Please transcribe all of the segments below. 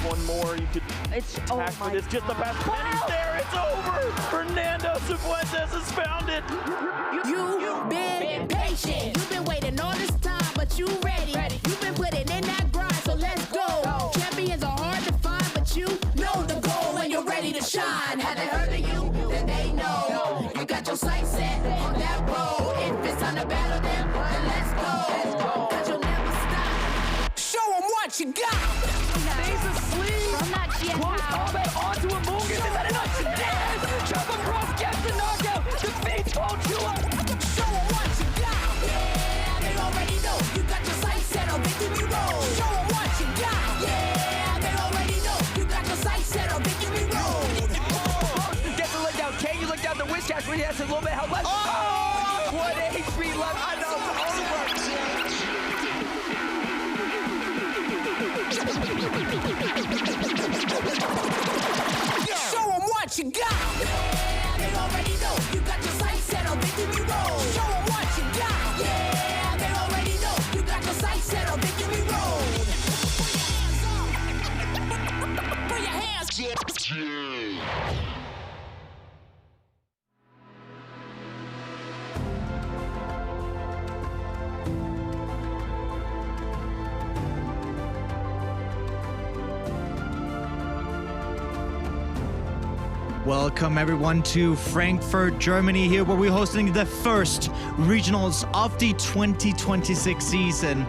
One more, you could attack for this, just the pass. He's there, it's over! Fernando Cifuentes has found it! You've been patient, you've been waiting all this time, but you ready. You've been putting in that grind, so let's go. Champions are hard to find, but you know the goal when you're ready to shine. Have they heard of you? Then they know. You got your sights set on that road. If it's time to battle them, then let's go. Cause you'll never stop. Show them what you got. Stays asleep. From that GS Close combat onto Amogus. Is that enough? Yes! Jump across, gets the knockout. Defeats Voltua. Show them what you got. Yeah, they already know. You got your sights set on victory road. Show them what you got. Yeah, they already know. You got your sights set on victory road. Gets the leg down. Can you look down the Wishcast where he has a little bit of health left? Oh! What HP left. I know. Show them what you got. Yeah, they already know. You got your sights set on victory road. Show them what you got. Yeah, they already know. You got your sights set on victory road. Put your hands up. Welcome everyone to Frankfurt, Germany, here where we're hosting the first regionals of the 2026 season.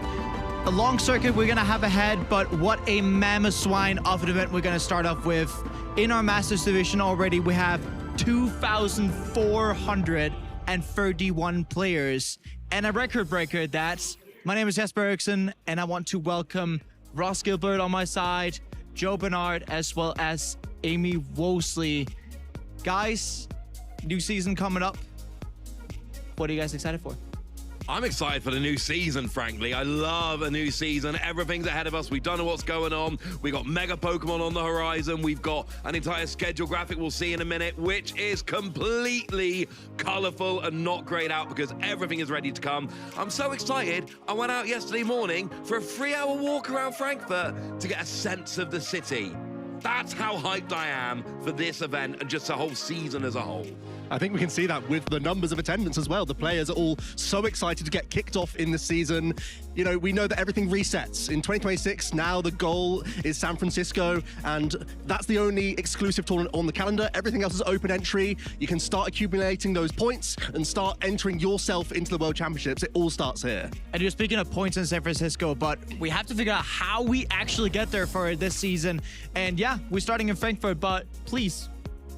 A long circuit we're gonna have ahead, but what a mammoth swine of an event we're gonna start off with. In our Masters division already, we have 2,431 players and a record breaker. That's my name is Jesper Eriksson, and I want to welcome Ross Gilbert on my side, Joe Bernard, as well as Amy Wosley. Guys, new season coming up. What are you guys excited for? I'm excited for the new season, frankly. I love a new season. Everything's ahead of us. We don't know what's going on. We got mega Pokemon on the horizon. We've got an entire schedule graphic we'll see in a minute, which is completely colorful and not grayed out because everything is ready to come. I'm so excited. I went out yesterday morning for a 3-hour walk around Frankfurt to get a sense of the city. That's how hyped I am for this event and just the whole season as a whole. I think we can see that with the numbers of attendance as well. The players are all so excited to get kicked off in the season. You know, we know that everything resets. In 2026, now the goal is San Francisco, and that's the only exclusive tournament on the calendar. Everything else is open entry. You can start accumulating those points and start entering yourself into the World Championships. It all starts here. And you're speaking of points in San Francisco, but we have to figure out how we actually get there for this season. And yeah, we're starting in Frankfurt, but please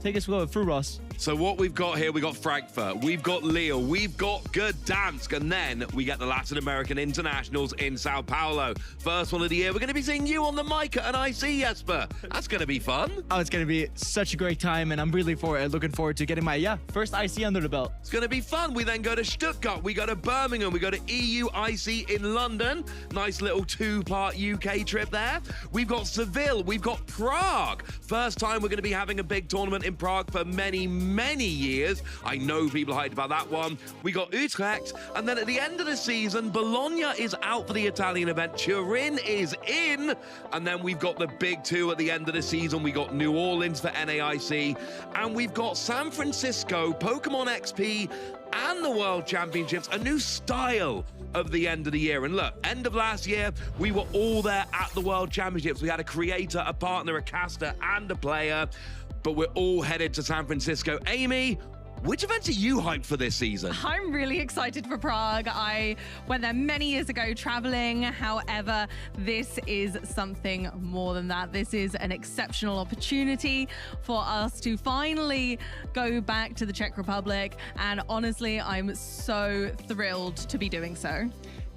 take us through, Ross. So what we've got here, we've got Frankfurt, we've got Lille, we've got Gdansk, and then we get the Latin American Internationals in Sao Paulo. First one of the year. We're going to be seeing you on the mic at an IC, Jesper. That's going to be fun. Oh, it's going to be such a great time, and I'm really looking forward to getting my, first IC under the belt. It's going to be fun. We then go to Stuttgart, we go to Birmingham, we go to EU IC in London. Nice little two-part UK trip there. We've got Seville, we've got Prague. First time we're going to be having a big tournament in in Prague for many, many years. I know people hyped about that one. We got Utrecht, and then at the end of the season, Bologna is out for the Italian event, Turin is in, and then we've got the big two at the end of the season. We got New Orleans for NAIC, and we've got San Francisco, Pokémon XP, and the World Championships, a new style of the end of the year. And look, end of last year, we were all there at the World Championships. We had a creator, a partner, a caster, and a player, but we're all headed to San Francisco. Amy, which events are you hyped for this season? I'm really excited for Prague. I went there many years ago traveling. However, this is something more than that. This is an exceptional opportunity for us to finally go back to the Czech Republic. And honestly, I'm so thrilled to be doing so.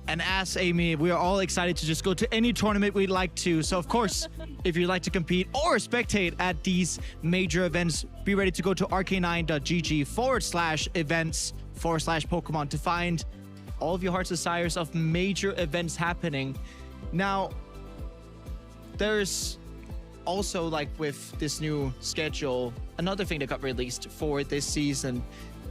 And as Amy, we are all excited to just go to any tournament we'd like to. So of course, if you'd like to compete or spectate at these major events, be ready to go to rk9.gg/events/Pokemon to find all of your heart's desires of major events happening. Now, there's also, like with this new schedule, another thing that got released for this season.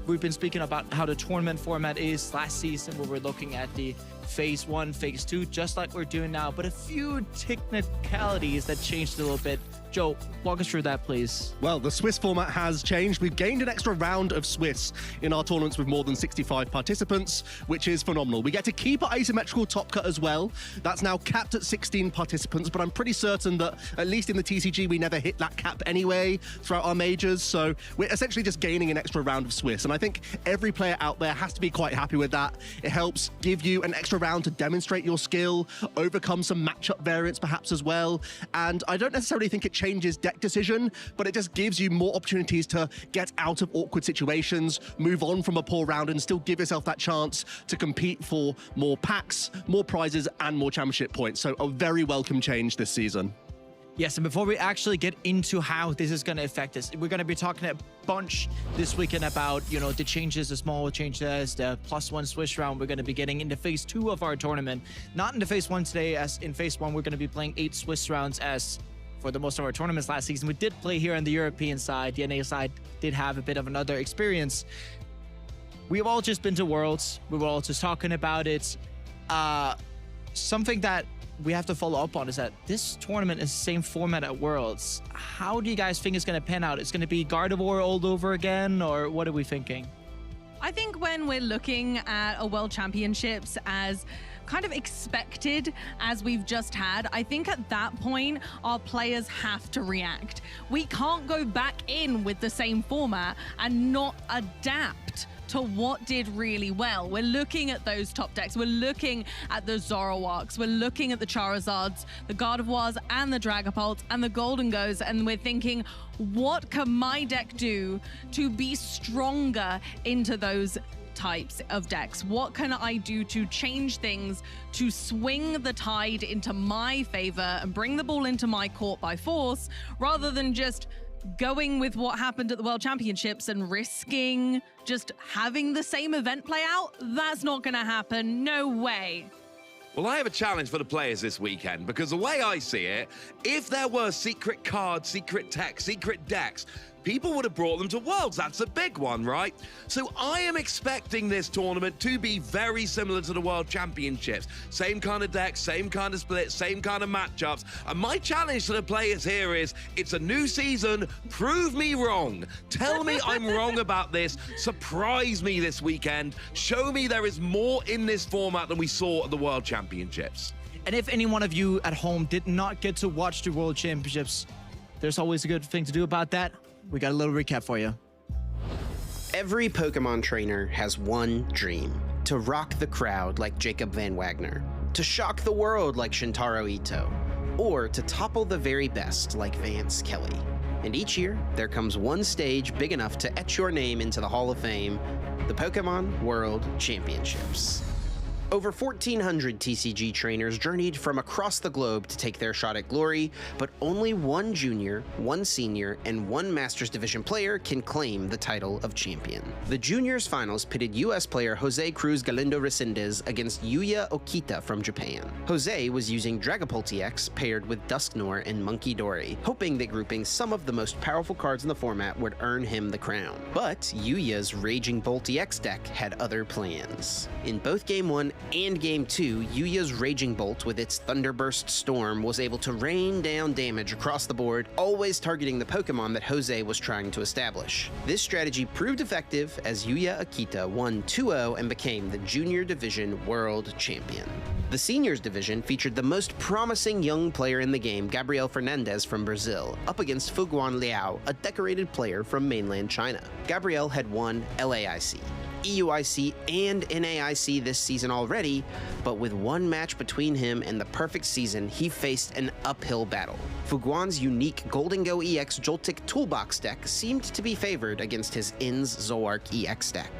We've been speaking about how the tournament format is last season, where we're looking at the phase 1, phase 2, just like we're doing now, but a few technicalities that changed a little bit. Joe, walk us through that, please. Well, the Swiss format has changed. We've gained an extra round of Swiss in our tournaments with more than 65 participants, which is phenomenal. We get to keep our asymmetrical top cut as well. That's now capped at 16 participants, but I'm pretty certain that, at least in the TCG, we never hit that cap anyway throughout our majors. So we're essentially just gaining an extra round of Swiss. And I think every player out there has to be quite happy with that. It helps give you an extra round to demonstrate your skill, overcome some matchup variants perhaps as well. And I don't necessarily think it changes deck decision, but it just gives you more opportunities to get out of awkward situations, move on from a poor round, and still give yourself that chance to compete for more packs, more prizes, and more championship points. So a very welcome change this season. Yes, and before we actually get into how this is going to affect us, we're going to be talking a bunch this weekend about, you know, the changes, the small changes, the +1 Swiss round. We're going to be getting into phase 2 of our tournament. Not into phase 1 today, as in phase 1, we're going to be playing 8 Swiss rounds, as for the most of our tournaments last season. We did play here on the European side. The NA side did have a bit of another experience. We've all just been to Worlds. We were all just talking about it. Something that we have to follow up on is that this tournament is the same format at Worlds. How do you guys think it's going to pan out? It's going to be Gardevoir all over again, or what are we thinking? I think when we're looking at a World Championships as kind of expected as we've just had, I think at that point our players have to react. We can't go back in with the same format and not adapt to what did really well. We're looking at those top decks. We're looking at the Zoroarks. We're looking at the Charizards, the Gardevoirs, and the Dragapults, and the Golden Goes, and we're thinking, what can my deck do to be stronger into those types of decks? What can I do to change things, to swing the tide into my favor and bring the ball into my court by force, rather than just going with what happened at the World Championships and risking just having the same event play out? That's not going to happen. No way. Well, I have a challenge for the players this weekend, because the way I see it, if there were secret cards, secret tech, secret decks, people would have brought them to Worlds. That's a big one, right? So I am expecting this tournament to be very similar to the World Championships. Same kind of decks, same kind of split, same kind of matchups. And my challenge to the players here is, it's a new season. Prove me wrong. Tell me I'm wrong about this. Surprise me this weekend. Show me there is more in this format than we saw at the World Championships. And if any one of you at home did not get to watch the World Championships, there's always a good thing to do about that. We got a little recap for you. Every Pokemon trainer has one dream: to rock the crowd like Jacob Van Wagner, to shock the world like Shintaro Ito, or to topple the very best like Vance Kelly. And each year, there comes one stage big enough to etch your name into the Hall of Fame: the Pokemon World Championships. Over 1,400 TCG trainers journeyed from across the globe to take their shot at glory, but only one junior, one senior, and one Masters Division player can claim the title of champion. The juniors finals pitted US player Jose Cruz Galindo Resendez against Yuya Okita from Japan. Jose was using Dragapult EX paired with Dusknoir and Monkey Dory, hoping that grouping some of the most powerful cards in the format would earn him the crown. But Yuya's Raging Bolt EX deck had other plans. In both Game 1 and Game 2, Yuya's Raging Bolt with its Thunderburst Storm was able to rain down damage across the board, always targeting the Pokemon that Jose was trying to establish. This strategy proved effective as Yuya Okita won 2-0 and became the Junior Division World Champion. The Seniors Division featured the most promising young player in the game, Gabriel Fernandez from Brazil, up against Fuguan Liao, a decorated player from mainland China. Gabriel had won LAIC, EUIC, and NAIC this season already, but with one match between him and the perfect season, he faced an uphill battle. Fuguan's unique Golden Go EX Joltic Toolbox deck seemed to be favored against his INS Zoroark EX deck.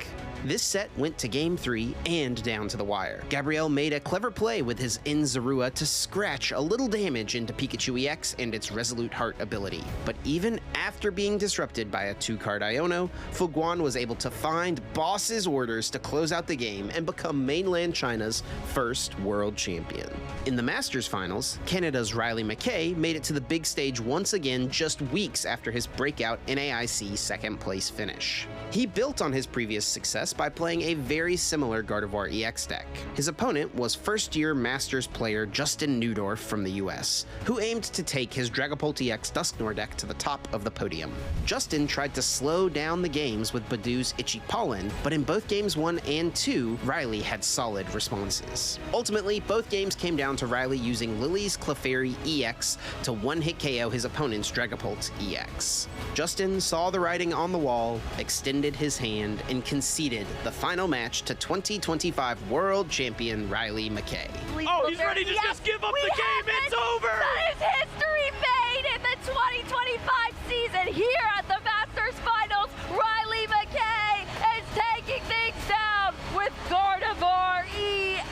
This set went to Game 3 and down to the wire. Gabriel made a clever play with his Inzarua to scratch a little damage into Pikachu EX and its Resolute Heart ability. But even after being disrupted by a 2-card Iono, Fuguan was able to find Boss's orders to close out the game and become mainland China's first world champion. In the Masters Finals, Canada's Riley McKay made it to the big stage once again just weeks after his breakout NAIC second place finish. He built on his previous success by playing a very similar Gardevoir EX deck. His opponent was first-year Masters player Justin Neudorf from the US, who aimed to take his Dragapult EX Dusknoir deck to the top of the podium. Justin tried to slow down the games with Badoo's Itchy Pollen, but in both games 1 and 2, Riley had solid responses. Ultimately, both games came down to Riley using Lily's Clefairy EX to one-hit KO his opponent's Dragapult EX. Justin saw the writing on the wall, extended his hand, and conceded the final match to 2025 World Champion Riley McKay. Oh, he's ready to just give up the game. It's over. That is history made in the 2025 season here at the Masters Finals. Riley McKay is taking things down with Gardevoir EX.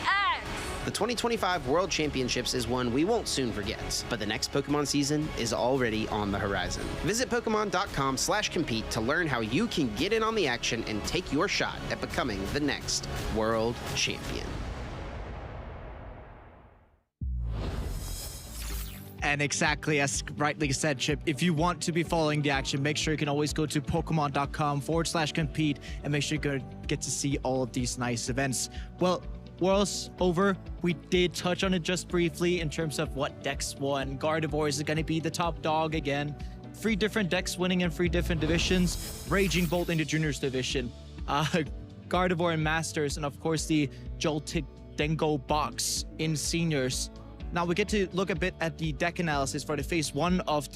The 2025 World Championships is one we won't soon forget, but the next Pokemon season is already on the horizon. Visit Pokemon.com/compete to learn how you can get in on the action and take your shot at becoming the next World Champion. And exactly as rightly said, Chip, if you want to be following the action, make sure you can always go to Pokemon.com/compete and make sure you get to see all of these nice events. Well, Worlds over. We did touch on it just briefly in terms of what decks won. Gardevoir is going to be the top dog again. 3 different decks winning in 3 different divisions. Raging Bolt in the Juniors division. Gardevoir in Masters, and of course the Joltic Dengo box in Seniors. Now we get to look a bit at the deck analysis for the phase 1 of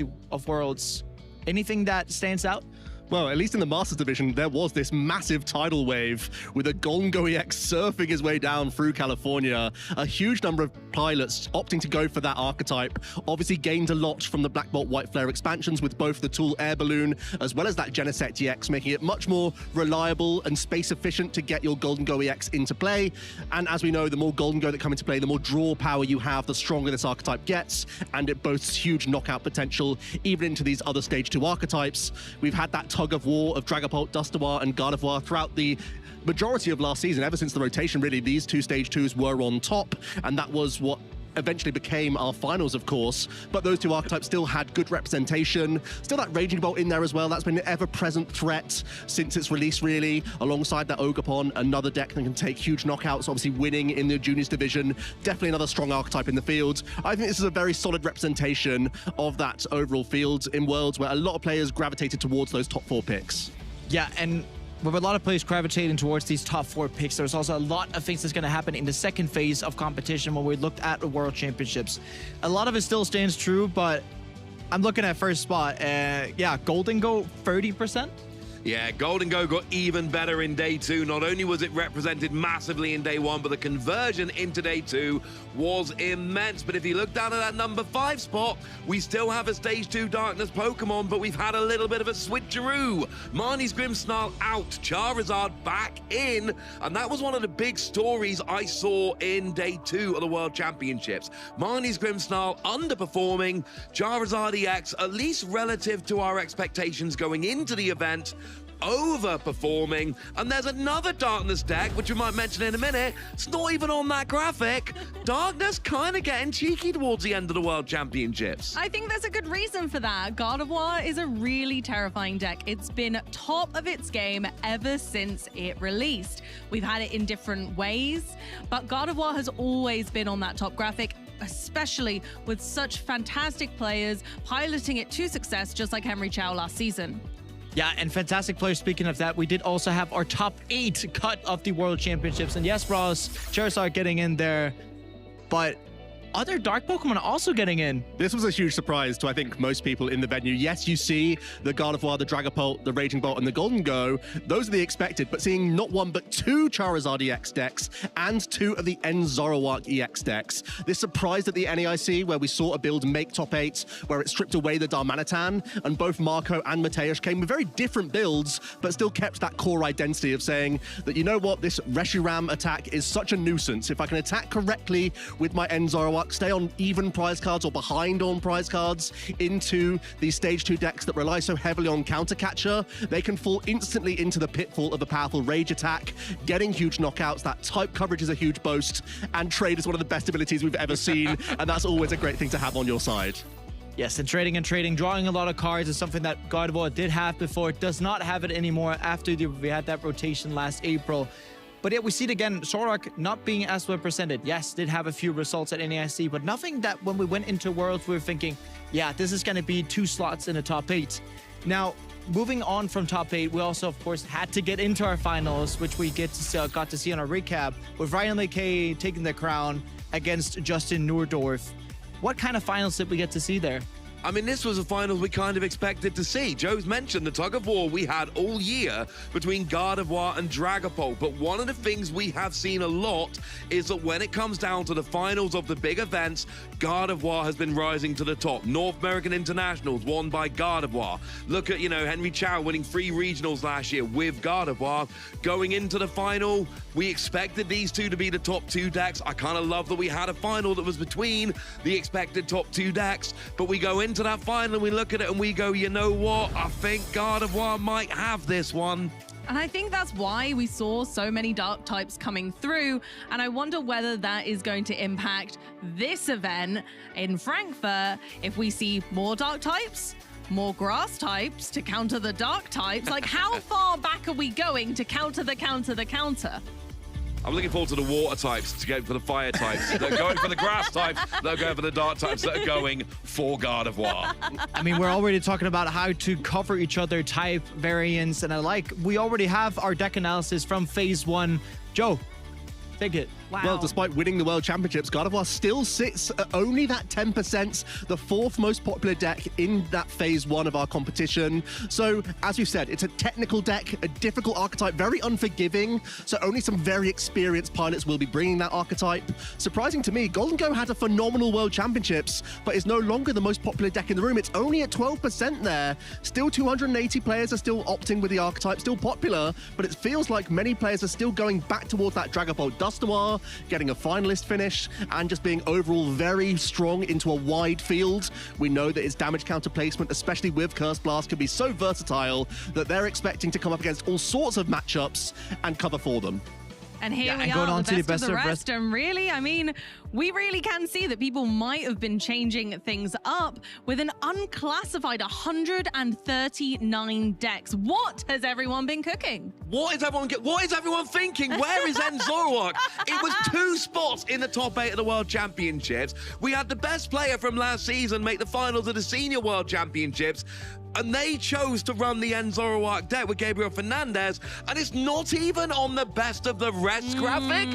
Worlds. Anything that stands out? Well, at least in the Masters division, there was this massive tidal wave with a Golden Go EX surfing his way down through California. A huge number of pilots opting to go for that archetype. Obviously gained a lot from the Black Bolt White Flare expansions with both the Tool Air Balloon as well as that Genesect EX, making it much more reliable and space efficient to get your Golden Go EX into play. And as we know, the more Golden Go that come into play, the more draw power you have, the stronger this archetype gets, and it boasts huge knockout potential even into these other Stage 2 archetypes. We've had that tug of war of Dragapult, Dusknoir, and Gardevoir throughout the majority of last season. Ever since the rotation, really, these 2 Stage 2s were on top, and that was what eventually became our finals, of course. But those 2 archetypes still had good representation. Still that Raging Bolt in there as well. That's been an ever-present threat since its release, really, alongside that Ogerpon, another deck that can take huge knockouts, obviously winning in the Juniors division. Definitely another strong archetype in the field. I think this is a very solid representation of that overall field in Worlds, where a lot of players gravitated towards those top 4 picks. Yeah, and with a lot of players gravitating towards these top 4 picks, there's also a lot of things that's going to happen in the second phase of competition when we looked at the World Championships. A lot of it still stands true, but I'm looking at first spot. Yeah, Golden Go 30%. Yeah, Golden Go got even better in day 2. Not only was it represented massively in day 1, but the conversion into day 2 was immense. But if you look down at that number 5 spot, we still have a stage 2 Darkness Pokemon, but we've had a little bit of a switcheroo. Marnie's Grimmsnarl out, Charizard back in, and that was one of the big stories I saw in day 2 of the World Championships. Marnie's Grimmsnarl underperforming, Charizard EX, at least relative to our expectations going into the event, overperforming. And there's another Darkness deck, which we might mention in a minute. It's not even on that graphic. Darkness kind of getting cheeky towards the end of the World Championships. I think there's a good reason for that. Gardevoir is a really terrifying deck. It's been top of its game ever since it released. We've had it in different ways, but Gardevoir has always been on that top graphic, especially with such fantastic players piloting it to success, just like Henry Chow last season. Yeah, and fantastic players. Speaking of that, we did also have our top 8 cut of the World Championships. And yes, Ross, Charizard getting in there, but other Dark Pokemon also getting in. This was a huge surprise to, I think, most people in the venue. Yes, you see the Gardevoir, the Dragapult, the Raging Bolt, and the Golden Go. Those are the expected, but seeing not 1 but 2 Charizard EX decks and 2 of the Zoroark EX decks. This surprised at the NAIC, where we saw a build make top 8, where it stripped away the Darmanitan, and both Marco and Mateusz came with very different builds, but still kept that core identity of saying that, you know what, this Reshiram attack is such a nuisance. If I can attack correctly with my Zoroark, stay on even prize cards or behind on prize cards into these stage 2 decks that rely so heavily on counter catcher, they can fall instantly into the pitfall of a powerful rage attack, getting huge knockouts. That type coverage is a huge boast, and trade is one of the best abilities we've ever seen, and that's always a great thing to have on your side. Yes, and trading, drawing a lot of cards is something that Gardevoir did have before. It does not have it anymore after we had that rotation last April. But yet we see it again, Zoroark not being as well presented. Yes, did have a few results at NAIC, but nothing that when we went into Worlds, we were thinking, yeah, this is going to be 2 slots in the top 8. Now, moving on from top 8, we also, of course, had to get into our finals, which we got to see on our recap, with Ryan LeKay taking the crown against Justin Nurdorf. What kind of finals did we get to see there? I mean, this was a finals we kind of expected to see. Joe's mentioned the tug of war we had all year between Gardevoir and Dragapult, but one of the things we have seen a lot is that when it comes down to the finals of the big events, Gardevoir has been rising to the top. North American Internationals won by Gardevoir. Look at, Henry Chow winning 3 regionals last year with Gardevoir. Going into the final, we expected these two to be the top 2 decks. I kind of love that we had a final that was between the expected top 2 decks, but we go into that final and we look at it and we go, you know what? I think Gardevoir might have this one. And I think that's why we saw so many dark types coming through. And I wonder whether that is going to impact this event in Frankfurt if we see more dark types, more grass types to counter the dark types. Like, how far back are we going to counter the counter the counter? I'm looking forward to the water types to go for the fire types. They're going for the grass types. They're going for the dark types that are going for Gardevoir. I mean, we're already talking about how to cover each other type variants, and we already have our deck analysis from phase 1. Joe, take it. Wow. Well, despite winning the World Championships, Gardevoir still sits at only that 10%, the 4th most popular deck in that phase 1 of our competition. So, as we've said, it's a technical deck, a difficult archetype, very unforgiving, so only some very experienced pilots will be bringing that archetype. Surprising to me, Golden Go had a phenomenal World Championships, but is no longer the most popular deck in the room. It's only at 12% there. Still 280 players are still opting with the archetype, still popular, but it feels like many players are still going back towards that Dragapult Dustoir, getting a finalist finish, and just being overall very strong into a wide field. We know that its damage counter placement, especially with Curse Blast, can be so versatile that they're expecting to come up against all sorts of matchups and cover for them. And here we and are, going on the to best of the rest. And really, I mean, we really can see that people might have been changing things up with an unclassified 139 decks. What has everyone been cooking? What is everyone thinking? Where is Zoroark? It was 2 spots in the top 8 of the World Championships. We had the best player from last season make the finals of the Senior World Championships, and they chose to run the Zoroark deck with Gabriel Fernandez, and it's not even on the best of the rest graphic.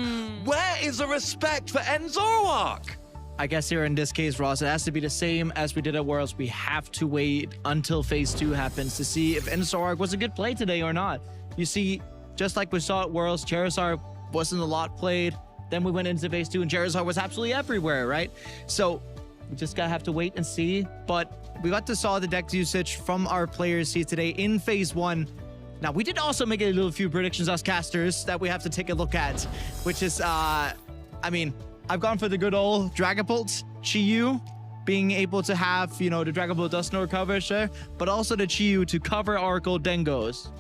Where is the respect for Zoroark? I guess here in this case, Ross, it has to be the same as we did at Worlds. We have to wait until Phase 2 happens to see if Venusaur was a good play today or not. You see, just like we saw at Worlds, Charizard wasn't a lot played. Then we went into Phase 2 and Charizard was absolutely everywhere, right? So we just gotta have to wait and see. But we got to saw the deck usage from our players here today in Phase 1. Now, we did also make a little few predictions as casters that we have to take a look at, which is, I mean, I've gone for the good old Dragapult, Chi-Yu, being able to have, you know, the Dragapult Dusknoir coverage there, but also the Chi-Yu to cover our Goldengos.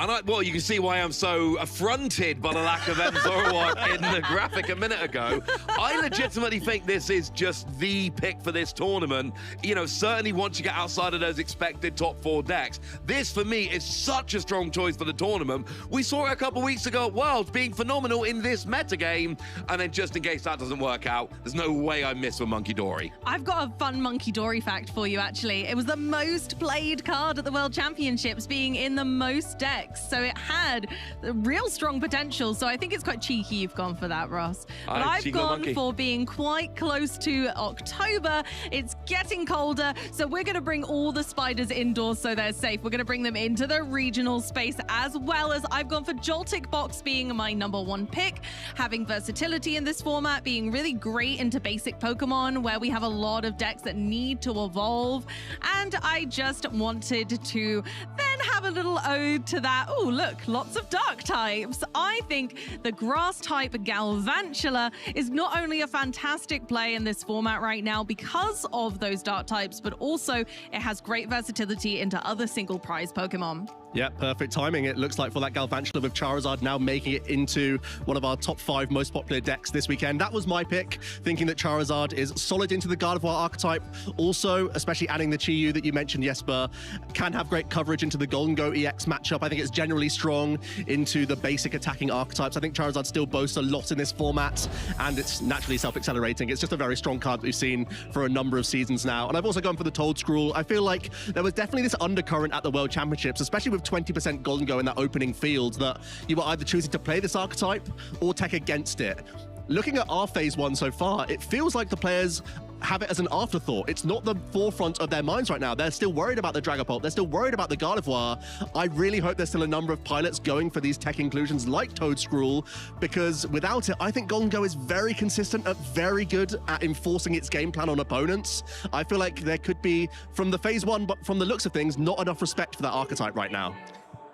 And well, you can see why I'm so affronted by the lack of Enzorowak in the graphic a minute ago. I legitimately think this is just the pick for this tournament. You know, certainly once you get outside of those expected top 4 decks, this for me is such a strong choice for the tournament. We saw it a couple weeks ago at Worlds being phenomenal in this metagame, and then just in case that doesn't work out, there's no way I miss with Monkey Dory. I've got a fun Monkey Dory fact for you, actually. It was the most played card at the World Championships, being in the most decks. So it had real strong potential. So I think it's quite cheeky you've gone for that, Ross. But I've gone for being quite close to October. It's getting colder. So we're going to bring all the spiders indoors so they're safe. We're going to bring them into the regional space, as well as I've gone for Joltic Box being my #1 pick, having versatility in this format, being really great into basic Pokemon where we have a lot of decks that need to evolve. And I just wanted to then have a little ode to that. Oh, look, lots of dark types. I think the grass type Galvantula is not only a fantastic play in this format right now because of those dark types, but also it has great versatility into other single prize Pokemon. Yeah, perfect timing. It looks like for that Galvantula with Charizard now making it into one of our top 5 most popular decks this weekend. That was my pick, thinking that Charizard is solid into the Gardevoir archetype. Also, especially adding the Chi-Yu that you mentioned, Jesper, can have great coverage into the Golden Go EX matchup. I think it's generally strong into the basic attacking archetypes. I think Charizard still boasts a lot in this format, and it's naturally self-accelerating. It's just a very strong card that we've seen for a number of seasons now. And I've also gone for the Toedscruel. I feel like there was definitely this undercurrent at the World Championships, especially with 20% Golden Go in that opening field, that you were either choosing to play this archetype or tech against it. Looking at our Phase 1 so far, it feels like the players have it as an afterthought. It's not the forefront of their minds right now. They're still worried about the Dragapult. They're still worried about the Gardevoir. I really hope there's still a number of pilots going for these tech inclusions like Toedscruel, because without it, I think Golden Go is very consistent, very good at enforcing its game plan on opponents. I feel like there could be, from the Phase 1, but from the looks of things, not enough respect for that archetype right now.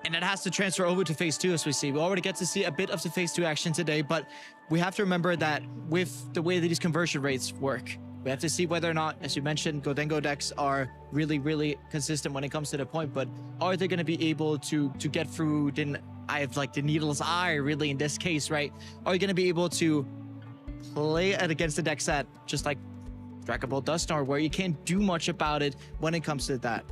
And it has to transfer over to Phase 2, as we see. We already get to see a bit of the Phase 2 action today, but we have to remember that with the way that these conversion rates work, we have to see whether or not, as you mentioned, Goldengo decks are really, really consistent when it comes to the point, but are they going to be able to get through the needle's eye, really, in this case, right? Are you going to be able to play it against the deck set, just like Dragapult Dusknoir, where you can't do much about it when it comes to that?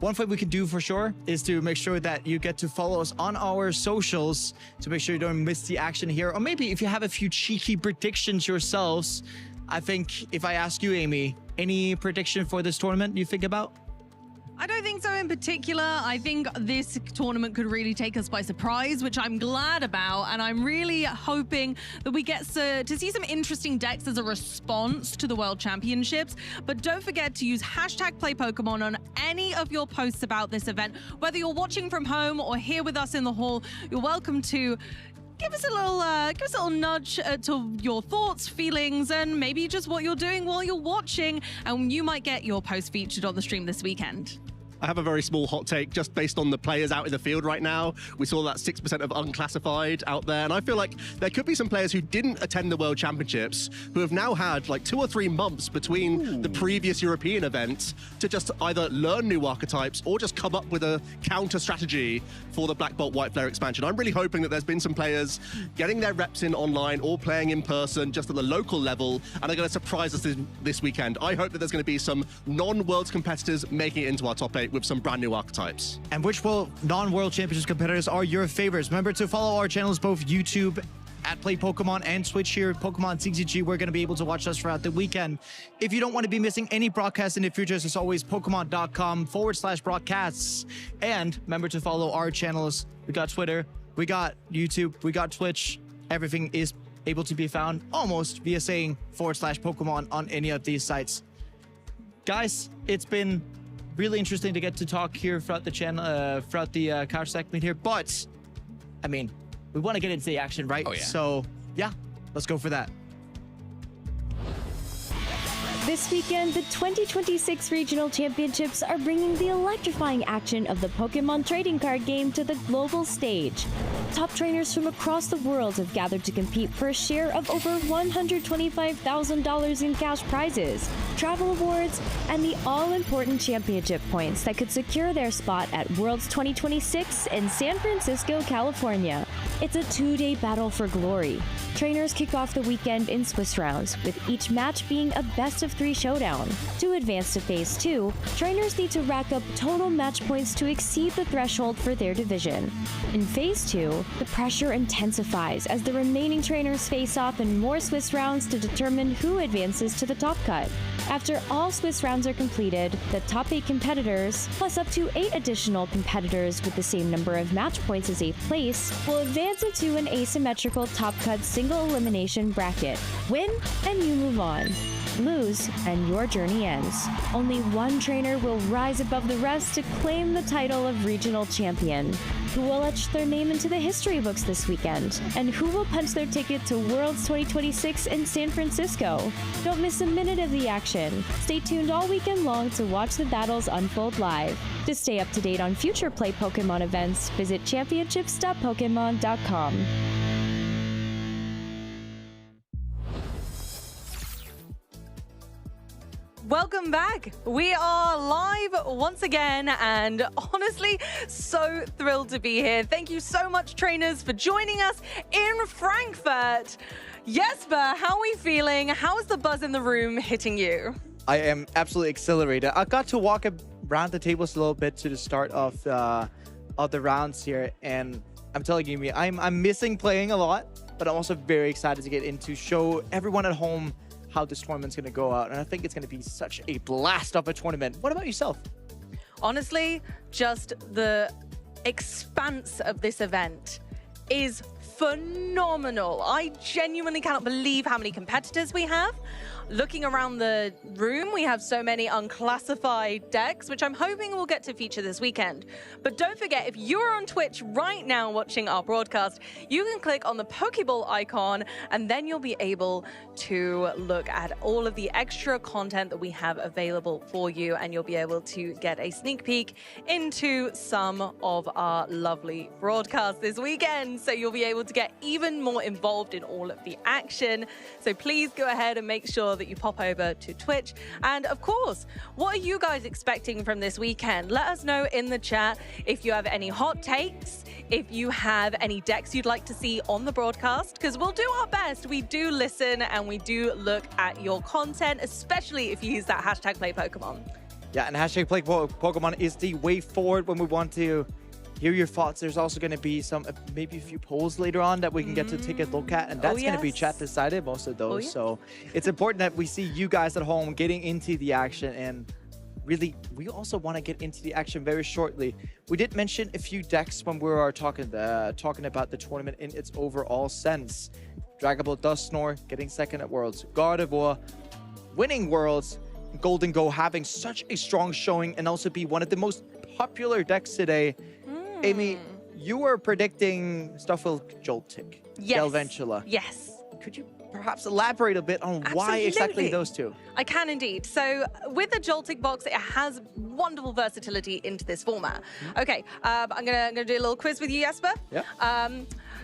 One thing we can do for sure is to make sure that you get to follow us on our socials to make sure you don't miss the action here. Or maybe if you have a few cheeky predictions yourselves. I think if I ask you, Amy, any prediction for this tournament you think about? I don't think so in particular. I think this tournament could really take us by surprise, which I'm glad about. And I'm really hoping that we get to see some interesting decks as a response to the World Championships. But don't forget to use #PlayPokemon on any of your posts about this event. Whether you're watching from home or here with us in the hall, you're welcome to give us a little nudge to your thoughts, feelings, and maybe just what you're doing while you're watching. And you might get your post featured on the stream this weekend. I have a very small hot take just based on the players out in the field right now. We saw that 6% of unclassified out there, and I feel like there could be some players who didn't attend the World Championships who have now had like 2 or 3 months between the previous European events to just either learn new archetypes or just come up with a counter strategy for the Black Bolt White Flare expansion. I'm really hoping that there's been some players getting their reps in online or playing in person just at the local level, and are going to surprise us this weekend. I hope that there's going to be some non-Worlds competitors making it into our top 8 with some brand new archetypes. And which non-World Championships competitors are your favorites? Remember to follow our channels, both YouTube @PlayPokemon and Twitch here, Pokémon TCG. We're going to be able to watch us throughout the weekend. If you don't want to be missing any broadcasts in the future, as always, Pokemon.com/broadcasts. And remember to follow our channels. We got Twitter, we got YouTube, we got Twitch. Everything is able to be found almost via saying /Pokemon on any of these sites. Guys, it's been really interesting to get to talk here throughout the channel, throughout the couch segment here. But, I mean, we want to get into the action, right? Oh, yeah. So, yeah, let's go for that. This weekend, the 2026 Regional Championships are bringing the electrifying action of the Pokémon trading card game to the global stage. Top trainers from across the world have gathered to compete for a share of over $125,000 in cash prizes, travel awards, and the all-important championship points that could secure their spot at Worlds 2026 in San Francisco, California. It's a two-day battle for glory. Trainers kick off the weekend in Swiss rounds, with each match being a best-of-3 showdown. To advance to Phase 2, trainers need to rack up total match points to exceed the threshold for their division. In Phase 2, the pressure intensifies as the remaining trainers face off in more Swiss rounds to determine who advances to the top cut. After all Swiss rounds are completed, the top 8 competitors, plus up to 8 additional competitors with the same number of match points as 8th place, will advance into an asymmetrical top cut single elimination bracket. Win, and you move on. Lose, and your journey ends. Only one trainer will rise above the rest to claim the title of regional champion. Who will etch their name into the history books this weekend? And who will punch their ticket to Worlds 2026 in San Francisco? Don't miss a minute of the action. Stay tuned all weekend long to watch the battles unfold live. To stay up to date on future Play Pokemon events, visit championships.pokemon.com. Welcome back. We are live once again, and honestly, so thrilled to be here. Thank you so much, trainers, for joining us in Frankfurt. Jesper, how are we feeling? How is the buzz in the room hitting you? I am absolutely exhilarated. I got to walk around the tables a little bit to the start of the rounds here, and I'm telling you, I'm missing playing a lot, but I'm also very excited to get into show everyone at home how this tournament's going to go out, and I think it's going to be such a blast of a tournament. What about yourself? Honestly, just the expanse of this event is phenomenal. I genuinely cannot believe how many competitors we have. Looking around the room, we have so many unclassified decks, which I'm hoping we'll get to feature this weekend. But don't forget, if you're on Twitch right now watching our broadcast, you can click on the Pokeball icon, and then you'll be able to look at all of the extra content that we have available for you, and you'll be able to get a sneak peek into some of our lovely broadcasts this weekend. So you'll be able to get even more involved in all of the action. So please go ahead and make sure that you pop over to Twitch. And of course, what are you guys expecting from this weekend? Let us know in the chat if you have any hot takes, if you have any decks you'd like to see on the broadcast, because we'll do our best. We do listen and we do look at your content, especially if you use that hashtag #PlayPokemon. Yeah, and hashtag #PlayPokemon is the way forward when we want to hear your thoughts. There's also going to be maybe a few polls later on that we can get to take a look at, and that's going to be chat decided, most of those. Yes. So it's important that we see you guys at home getting into the action, and really, we also want to get into the action very shortly. We did mention a few decks when we were talking about the tournament in its overall sense. Dragon Ball Dusknoir getting second at Worlds, Gardevoir winning Worlds, Golden Go having such a strong showing and also be one of the most popular decks today. Amy, you were predicting stuff with Joltic, Yes. Galvantula. Yes. Could you perhaps elaborate a bit on why exactly those two? I can indeed. So with the Joltic box, it has wonderful versatility into this format. Okay, I'm gonna do a little quiz with you, Jesper. Yeah.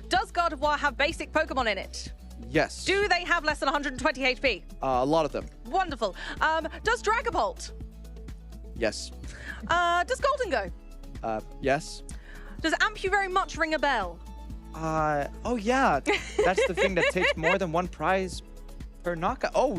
Does Gardevoir have basic Pokemon in it? Yes. Do they have less than 120 HP? A lot of them. Wonderful. Does Dragapult? Yes. Does Golden Go? Yes. Does Ampu very much ring a bell? Oh yeah. That's the thing that takes more than one prize per knockout. Oh,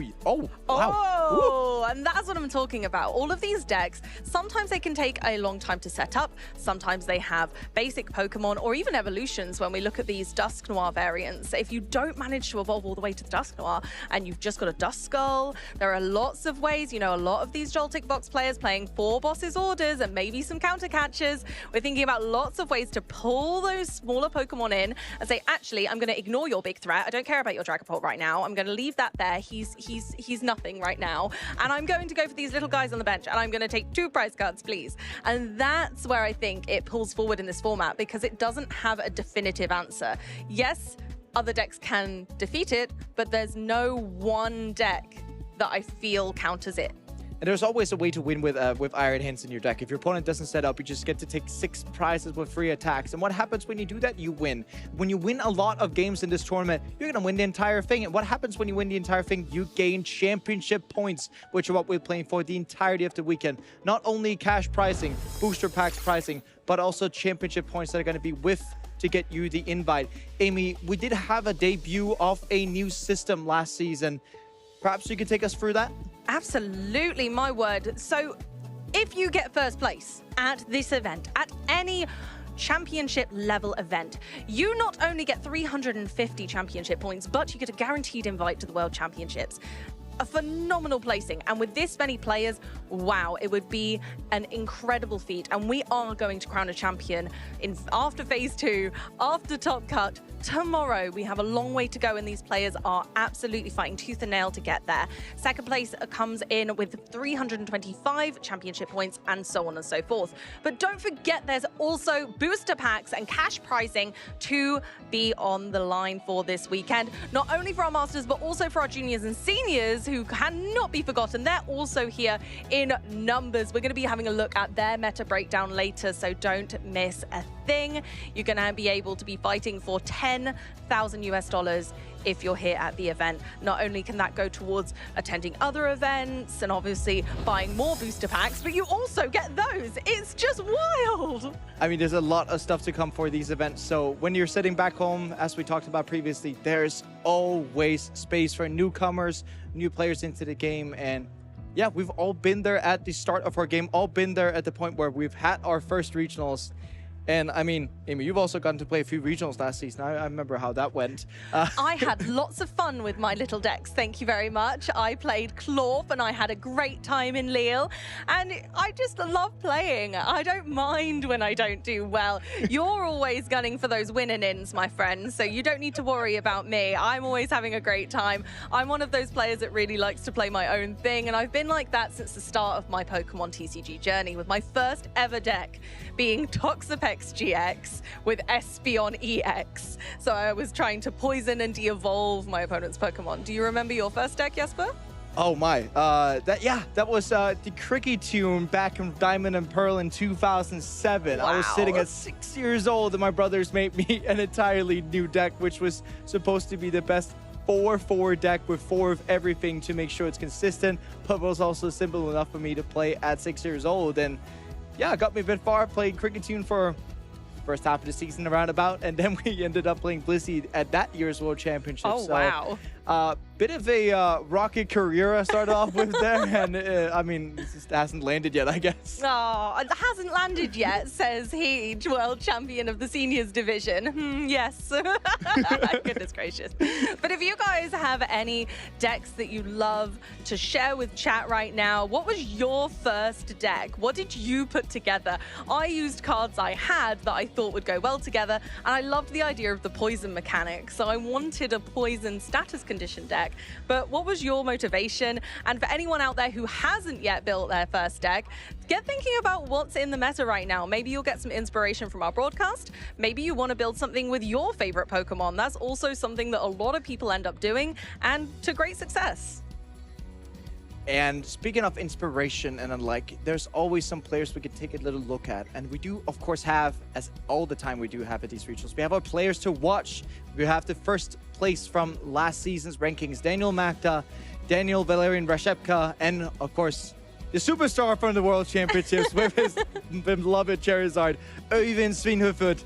wow. Oh, and that's what I'm talking about. All of these decks, sometimes they can take a long time to set up. Sometimes they have basic Pokemon or even evolutions when we look at these Dusknoir variants. If you don't manage to evolve all the way to the Dusknoir and you've just got a Duskull, there are lots of ways. You know, a lot of these Joltic box players playing 4 bosses orders and maybe some counter catches. We're thinking about lots of ways to pull those smaller Pokemon in and say, actually, I'm going to ignore your big threat. I don't care about your Dragapult right now. I'm going to leave that there. He's nothing right now. And I'm going to go for these little guys on the bench and I'm going to take 2 prize cards, please. And that's where I think it pulls forward in this format because it doesn't have a definitive answer. Yes, other decks can defeat it, but there's no one deck that I feel counters it. And there's always a way to win with Iron Hands in your deck. If your opponent doesn't set up, you just get to take 6 prizes with free attacks. And what happens when you do that? You win. When you win a lot of games in this tournament, you're going to win the entire thing. And what happens when you win the entire thing? You gain championship points, which are what we're playing for the entirety of the weekend. Not only cash pricing, booster packs pricing, but also championship points that are going to be with to get you the invite. Amy, we did have a debut of a new system last season. Perhaps you could take us through that? Absolutely, my word. So if you get first place at this event, at any championship level event, you not only get 350 championship points, but you get a guaranteed invite to the World Championships. A phenomenal placing, and with this many players, wow, it would be an incredible feat. And we are going to crown a champion after phase 2, after Top Cut. Tomorrow, we have a long way to go, and these players are absolutely fighting tooth and nail to get there. Second place comes in with 325 championship points, and so on and so forth. But don't forget, there's also booster packs and cash pricing to be on the line for this weekend. Not only for our masters, but also for our juniors and seniors who cannot be forgotten. They're also here in numbers. We're going to be having a look at their meta breakdown later, so don't miss a thing. You're going to be able to be fighting for $10,000 if you're here at the event. Not only can that go towards attending other events and obviously buying more booster packs, but you also get those. It's just wild. I mean, there's a lot of stuff to come for these events. So when you're sitting back home, as we talked about previously, there's always space for newcomers, new players into the game. And yeah, we've all been there at the start of our game, all been there at the point where we've had our first regionals. And I mean, Amy, you've also gotten to play a few regionals last season. I remember how that went. I had lots of fun with my little decks. Thank you very much. I played Clorp and I had a great time in Lille. And I just love playing. I don't mind when I don't do well. You're always gunning for those win-and-ins, my friend. So you don't need to worry about me. I'm always having a great time. I'm one of those players that really likes to play my own thing. And I've been like that since the start of my Pokemon TCG journey, with my first ever deck being Toxapex GX with Espeon EX. So I was trying to poison and de-evolve my opponent's Pokemon. Do you remember your first deck, Jesper? Oh my, that was the Cricky Tune back in Diamond and Pearl in 2007. Wow. I was sitting at 6 years old and my brothers made me an entirely new deck, which was supposed to be the best 4-4 deck with 4 of everything to make sure it's consistent, but was also simple enough for me to play at 6 years old. And yeah, it got me a bit far. Played Cricket Tune for first half of the season around about, and then we ended up playing Blissey at that year's World Championship. Oh, wow. Bit of a rocket career I started off with there, and I mean, it just hasn't landed yet, I guess. Oh, it hasn't landed yet, says he, World Champion of the Seniors Division. Yes. Goodness gracious. But if you guys have any decks that you love to share with chat right now, what was your first deck? What did you put together? I used cards I had that I thought would go well together, and I loved the idea of the poison mechanic, so I wanted a poison status condition deck. But what was your motivation? And for anyone out there who hasn't yet built their first deck, get thinking about what's in the meta right now. Maybe you'll get some inspiration from our broadcast. Maybe you want to build something with your favorite Pokemon. That's also something that a lot of people end up doing, and to great success. And speaking of inspiration and unlike, there's always some players we could take a little look at. And we do, of course, have, as all the time we do have at these regionals, we have our players to watch. We have the first place from last season's rankings, Daniel Magda, Daniel Valerian Rashepka, and, of course, the superstar from the World Championships with his beloved Charizard, Øyvind Svinhufvud.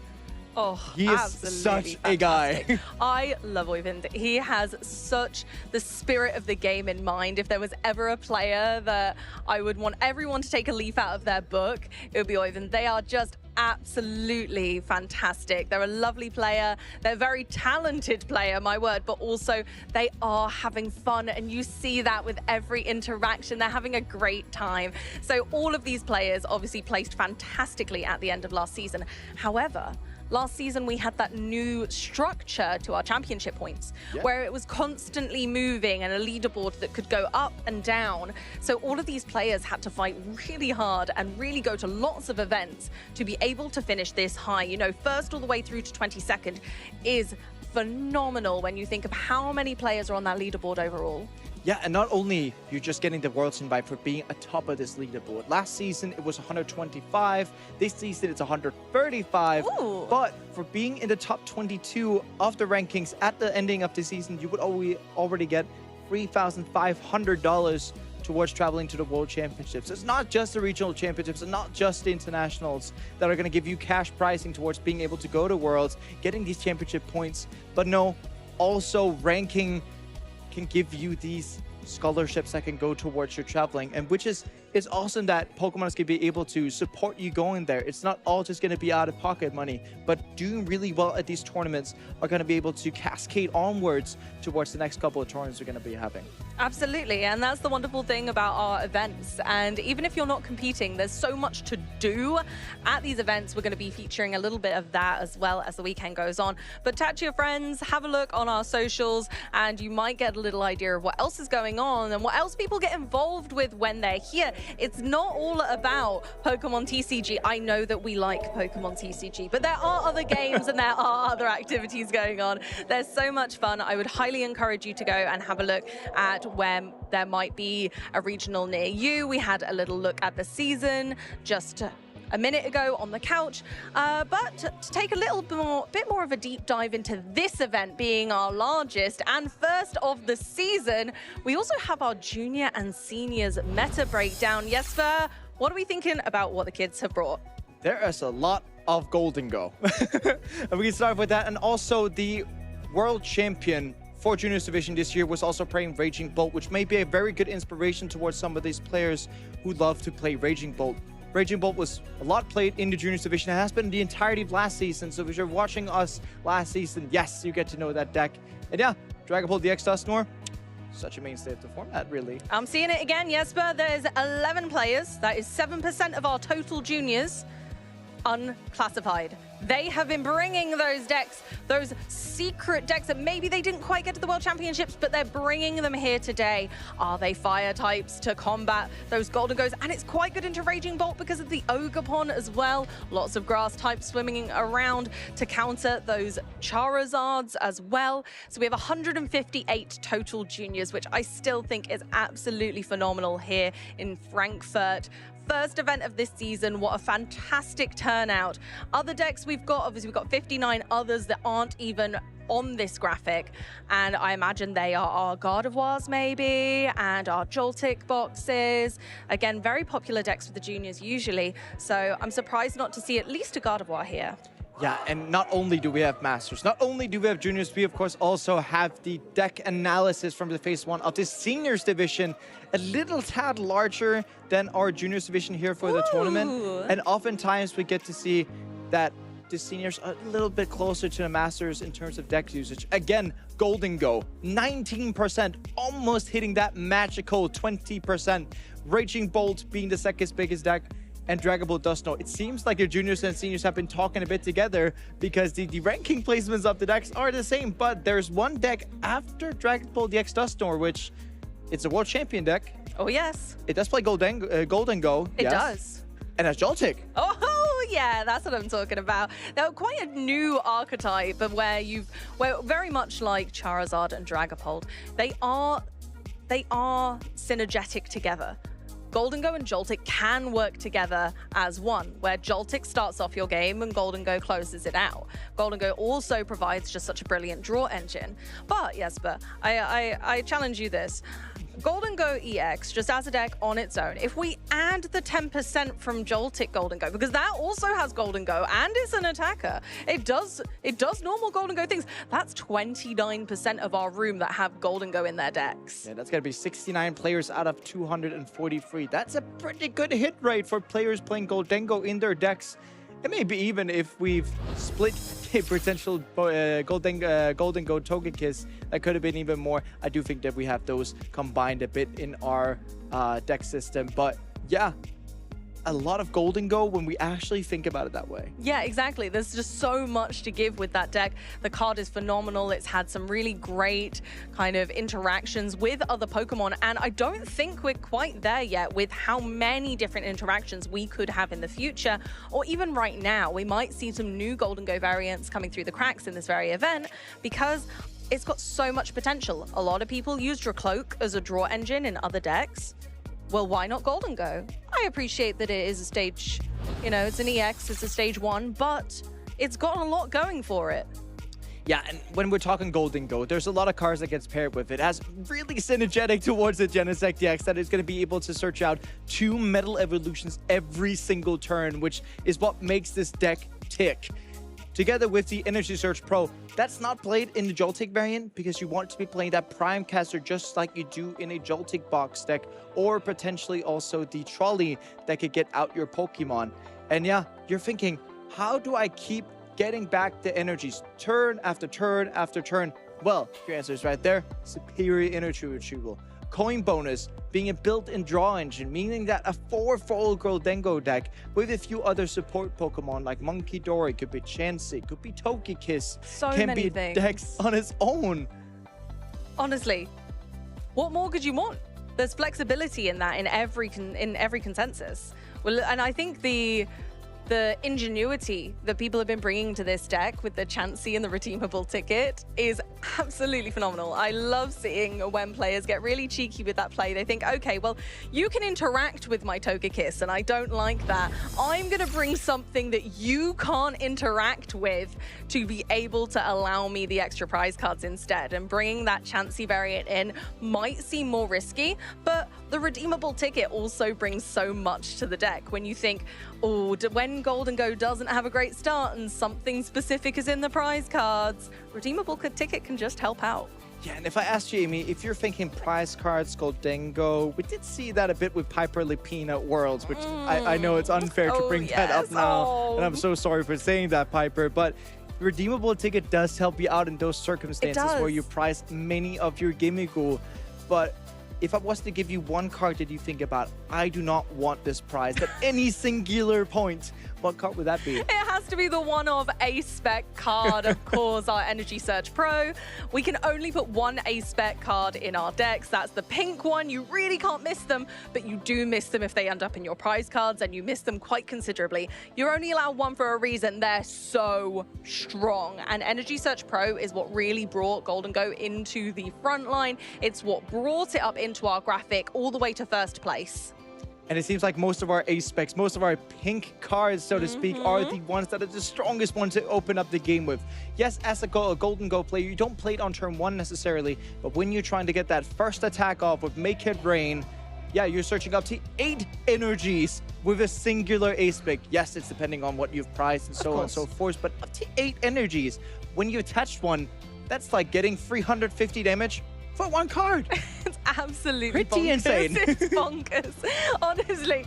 Oh, he is absolutely such a guy. I love Oyvind. He has such the spirit of the game in mind. If there was ever a player that I would want everyone to take a leaf out of their book, it would be Oyvind. They are just absolutely fantastic. They're a lovely player. They're a very talented player, my word, but also they are having fun, and you see that with every interaction. They're having a great time. So all of these players obviously placed fantastically at the end of last season. However, last season, we had that new structure to our championship points, where it was constantly moving and a leaderboard that could go up and down. So all of these players had to fight really hard and really go to lots of events to be able to finish this high. You know, first all the way through to 22nd is phenomenal when you think of how many players are on that leaderboard overall. Yeah, and not only you're just getting the World's Invite for being atop of this leaderboard. Last season, it was 125. This season, it's 135. Ooh. But for being in the top 22 of the rankings at the ending of the season, you would already get $3,500 towards traveling to the World Championships. It's not just the regional championships and not just the internationals that are going to give you cash pricing towards being able to go to Worlds, getting these championship points. But no, also ranking can give you these scholarships that can go towards your traveling, and which is awesome that Pokemon is going to be able to support you going there. It's not all just going to be out of pocket money, but doing really well at these tournaments are going to be able to cascade onwards towards the next couple of tournaments we're going to be having. Absolutely, and that's the wonderful thing about our events. And even if you're not competing, there's so much to do at these events. We're going to be featuring a little bit of that as well as the weekend goes on. But chat to your friends, have a look on our socials, and you might get a little idea of what else is going on and what else people get involved with when they're here. It's not all about Pokemon TCG. I know that we like Pokemon TCG, but there are other games and there are other activities going on. There's so much fun. I would highly encourage you to go and have a look at where there might be a regional near you. We had a little look at the season just a minute ago on the couch, but to take a little bit more of a deep dive into this event being our largest and first of the season, we also have our junior and seniors meta breakdown. Jesper, what are we thinking about what the kids have brought? There is a lot of Golden Go. And we can start with that. And also the world champion for Juniors Division this year was also playing Raging Bolt, which may be a very good inspiration towards some of these players who love to play Raging Bolt. Raging Bolt was a lot played in the Juniors Division. It has been the entirety of last season. So if you're watching us last season, yes, you get to know that deck. And yeah, Dragapult DX Dusknoir, such a mainstay of the format, really. I'm seeing it again, Jesper. There's 11 players. That is 7% of our total juniors unclassified. They have been bringing those decks, those secret decks that maybe they didn't quite get to the World Championships, but they're bringing them here today. Are they fire types to combat those Golden Goes? And it's quite good into Raging Bolt because of the Ogerpon as well. Lots of grass types swimming around to counter those Charizards as well. So we have 158 total juniors, which I still think is absolutely phenomenal here in Frankfurt. First event of this season. What a fantastic turnout. Other decks we've got, obviously we've got 59 others that aren't even on this graphic, and I imagine they are our Gardevoirs maybe, and our Joltic boxes. Again, very popular decks for the juniors usually, so I'm surprised not to see at least a Gardevoir here. Yeah, and not only do we have Masters, not only do we have Juniors, we of course also have the deck analysis from the Phase 1 of the Seniors Division, a little tad larger than our Juniors Division here for the tournament. And oftentimes we get to see that the Seniors are a little bit closer to the Masters in terms of deck usage. Again, Golden Go, 19%, almost hitting that magical 20%. Raging Bolt being the second biggest deck, and Dragapult Dusknoir. It seems like your juniors and seniors have been talking a bit together because the ranking placements of the decks are the same, but there's one deck after Dragapult DX Dusknoir, which it's a world champion deck. Oh, yes. It does play Golden Go. It yes. does. And has Joltic. Oh, yeah, that's what I'm talking about. They're quite a new archetype of where very much like Charizard and Dragapult, they are synergetic together. Golden Go and Joltic can work together as one, where Joltic starts off your game and Golden Go closes it out. Golden Go also provides just such a brilliant draw engine. But Jesper, I challenge you this. Golden Go EX, just as a deck on its own, if we add the 10% from Joltic Golden Go, because that also has Golden Go and is an attacker, it does normal Golden Go things. That's 29% of our room that have Golden Go in their decks. Yeah, that's going to be 69 players out of 243. That's a pretty good hit rate for players playing Golden Go in their decks. And maybe even if we've split a potential Golden Go Togekiss, that could have been even more. I do think that we have those combined a bit in our deck system. But yeah, a lot of Golden Go when we actually think about it that way. Yeah, exactly. There's just so much to give with that deck. The card is phenomenal. It's had some really great kind of interactions with other Pokemon, and I don't think we're quite there yet with how many different interactions we could have in the future, or even right now. We might see some new Golden Go variants coming through the cracks in this very event because it's got so much potential. A lot of people use Dracloak as a draw engine in other decks. Well, why not Golden Go? I appreciate that it is a stage, you know, it's an EX, it's a stage 1, but it's got a lot going for it. Yeah, and when we're talking Golden Go, there's a lot of cards that gets paired with it. It has really synergetic towards the Genesect DX that is going to be able to search out 2 Metal Evolutions every single turn, which is what makes this deck tick. Together with the Energy Search Pro, that's not played in the Joltic variant because you want to be playing that Prime Caster just like you do in a Joltic box deck, or potentially also the Trolley that could get out your Pokemon. And yeah, you're thinking, how do I keep getting back the energies turn after turn after turn? Well, your answer is right there. Superior Energy Retrieval. Coin bonus being a built-in draw engine, meaning that a 4-fold Golden Go deck with a few other support Pokemon like Monkey Dory, could be Chansey, could be Togekiss, so can many be things. decks on its own. Honestly, what more could you want? There's flexibility in that in every consensus. Well, and I think the ingenuity that people have been bringing to this deck with the Chansey and the redeemable ticket is absolutely phenomenal. I love seeing when players get really cheeky with that play. They think, okay, well, you can interact with my Togekiss, and I don't like that. I'm going to bring something that you can't interact with to be able to allow me the extra prize cards instead. And bringing that Chansey variant in might seem more risky, but the redeemable ticket also brings so much to the deck. When you think, oh, when Golden Go doesn't have a great start and something specific is in the prize cards, redeemable ticket can just help out. Yeah, and if I asked you, Amy, if you're thinking prize cards, Golden Go, we did see that a bit with Piper Lipina at Worlds, which I know it's unfair to bring that up now, and I'm so sorry for saying that, Piper, but redeemable ticket does help you out in those circumstances where you prize many of your Gimmighoul. But if I was to give you one card that you think about, I do not want this prize at any singular point, what card would that be? It has to be the one-of A-Spec card, of course, our Energy Search Pro. We can only put one A-Spec card in our decks. That's the pink one. You really can't miss them, but you do miss them if they end up in your prize cards, and you miss them quite considerably. You're only allowed one for a reason. They're so strong. And Energy Search Pro is what really brought Golden Go into the front line. It's what brought it up into our graphic all the way to first place. And it seems like most of our A-Specs, most of our pink cards, so to speak, are the ones that are the strongest ones to open up the game with. Yes, as a Golden Go player, you don't play it on turn 1 necessarily, but when you're trying to get that first attack off with Make It Rain, yeah, you're searching up to 8 energies with a singular A-Spec. Yes, it's depending on what you've prized and so on and so forth, but up to 8 energies. When you attach one, that's like getting 350 damage for one card. It's absolutely pretty bonkers. insane. It's bonkers. Honestly,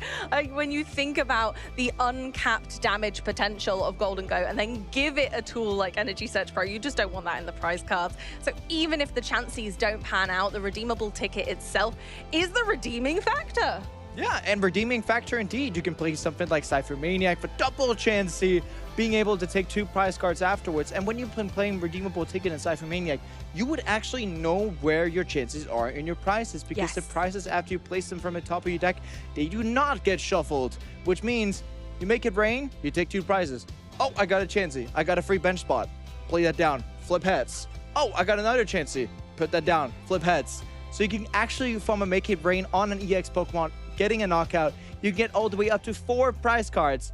when you think about the uncapped damage potential of Golden Go and then give it a tool like Energy Search Pro, you just don't want that in the prize cards. So even if the Chanseys don't pan out, the redeemable ticket itself is the redeeming factor. Yeah, and redeeming factor indeed. You can play something like Cypher Maniac for double Chansey, being able to take 2 prize cards afterwards. And when you've been playing redeemable ticket and Cypher Maniac, you would actually know where your chances are in your prizes, because the prizes after you place them from the top of your deck, they do not get shuffled, which means you Make It Rain, you take 2 prizes. Oh, I got a Chansey. I got a free bench spot. Play that down. Flip heads. Oh, I got another Chansey. Put that down. Flip heads. So you can actually, from a Make It Rain on an EX Pokemon, getting a knockout, you can get all the way up to 4 prize cards.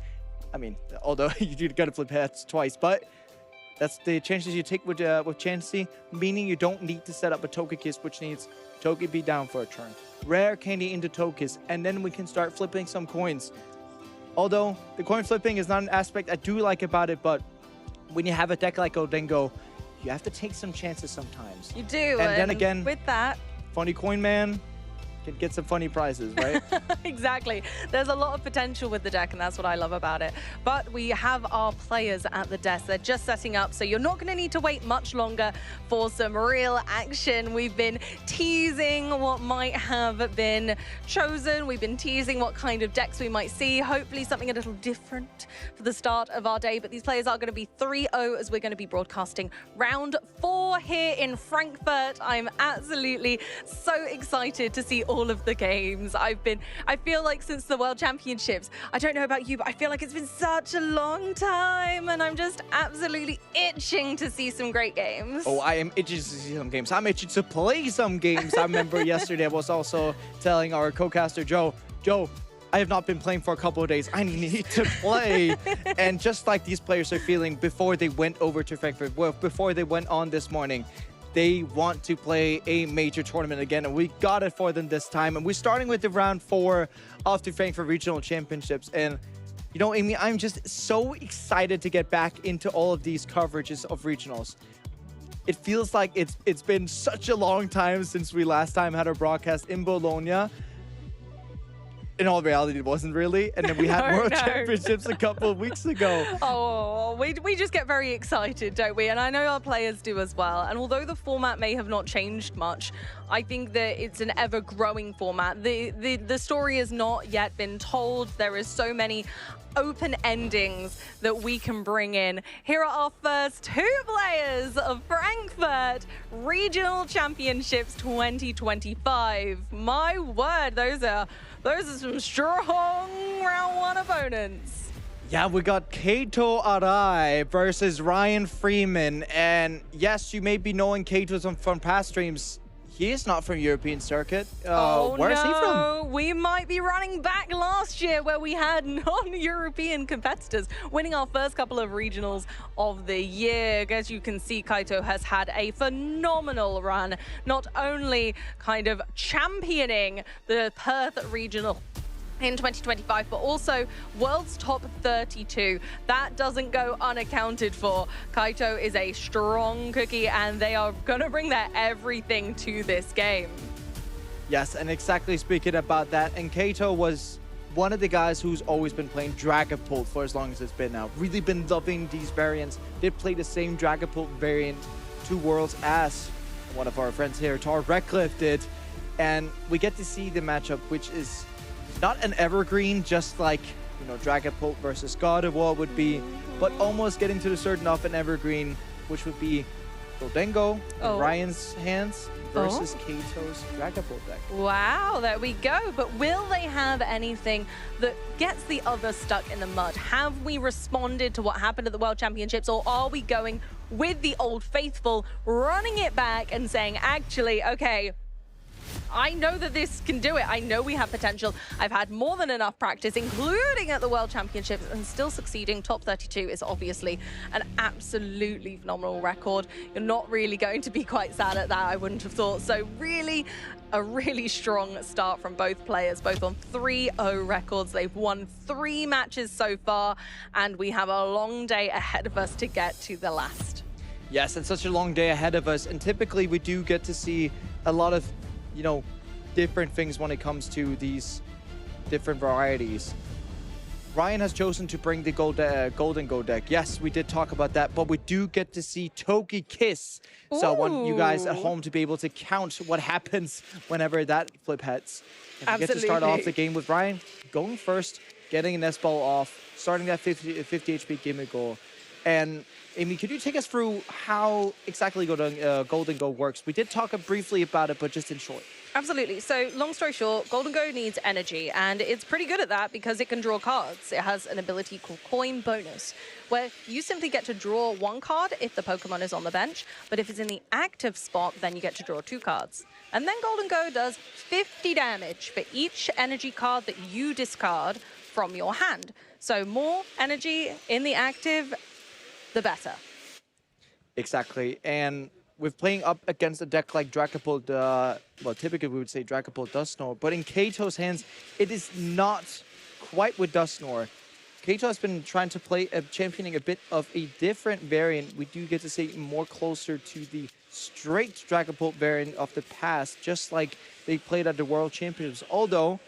I mean, although you gotta flip heads twice, but That's the chances you take with Chansey, meaning you don't need to set up a Togekiss, which needs Togepi down for a turn. Rare Candy into Togekiss, and then we can start flipping some coins. Although the coin flipping is not an aspect I do like about it, but when you have a deck like Goldengo, you have to take some chances sometimes. You do. And then again, with that, Funny Coin Man can get some funny prizes, right? Exactly. There's a lot of potential with the deck, and that's what I love about it. But we have our players at the desk. They're just setting up, so you're not going to need to wait much longer for some real action. We've been teasing what might have been chosen. We've been teasing what kind of decks we might see. Hopefully something a little different for the start of our day. But these players are going to be 3-0 as we're going to be broadcasting round 4 here in Frankfurt. I'm absolutely so excited to see all of the games. I feel like since the World Championships, I don't know about you, but I feel like it's been such a long time, and I'm just absolutely itching to see some great games. Oh, I am itching to see some games. I'm itching to play some games. I remember yesterday I was also telling our co-caster Joe, I have not been playing for a couple of days. I need to play. And just like these players are feeling before they went over to Frankfurt, well, before they went on this morning, they want to play a major tournament again, and we got it for them this time. And we're starting with the round 4 of the Frankfurt Regional Championships. And, you know, Amy, I'm just so excited to get back into all of these coverages of regionals. It feels like it's been such a long time since we last time had our broadcast in Bologna. In all reality, it wasn't really. And then we had World Championships a couple of weeks ago. Oh, we just get very excited, don't we? And I know our players do as well. And although the format may have not changed much, I think that it's an ever-growing format. The story has not yet been told. There is so many open endings that we can bring in. Here are our first 2 players of Frankfurt Regional Championships 2025. My word, those are some strong round 1 opponents. Yeah, we got Kato Arai versus Ryan Freeman. And yes, you may be knowing Kato from past streams. He is not from European circuit. Where is he from? We might be running back last year where we had non-European competitors winning our first couple of regionals of the year. As you can see, Kaito has had a phenomenal run, not only kind of championing the Perth regional in 2025, but also World's Top 32. That doesn't go unaccounted for. Kaito is a strong cookie, and they are going to bring their everything to this game. Yes, and exactly speaking about that, and Kaito was one of the guys who's always been playing Dragapult for as long as it's been now. Really been loving these variants. Did play the same Dragapult variant 2 Worlds as one of our friends here, Tar Redcliffe, did. And we get to see the matchup, which is not an evergreen, just like, you know, Dragapult versus Gardevoir would be, but almost getting to the certain of an evergreen, which would be Goldengo in Ryan's hands versus Kato's Dragapult deck. Wow, there we go. But will they have anything that gets the other stuck in the mud? Have we responded to what happened at the World Championships, or are we going with the old faithful, running it back and saying, actually, okay, I know that this can do it. I know we have potential. I've had more than enough practice, including at the World Championships, and still succeeding. Top 32 is obviously an absolutely phenomenal record. You're not really going to be quite sad at that, I wouldn't have thought. So really, a really strong start from both players, both on 3-0 records. They've won 3 matches so far, and we have a long day ahead of us to get to the last. Yes, and such a long day ahead of us. And typically we do get to see a lot of, you know, different things when it comes to these different varieties. Ryan has chosen to bring the Goldengo deck. Yes, we did talk about that, but we do get to see Togekiss. So I want you guys at home to be able to count what happens whenever that flip heads. And we get to start off the game with Ryan going first, getting an S-ball off, starting that 50 HP gimmick goal. And Amy, could you take us through how exactly Goldengo works? We did talk briefly about it, but just in short. Absolutely. So long story short, Goldengo needs energy, and it's pretty good at that because it can draw cards. It has an ability called Coin Bonus, where you simply get to draw 1 card if the Pokemon is on the bench, but if it's in the active spot, then you get to draw 2 cards. And then Goldengo does 50 damage for each energy card that you discard from your hand. So more energy in the active, the better. Exactly. And with playing up against a deck like Dragapult, well, typically we would say Dragapult Dusknoir, but in Kato's hands, it is not quite with Dusknoir. Kato has been trying to play, championing a bit of a different variant. We do get to see more closer to the straight Dragapult variant of the past, just like they played at the World Championships. Although,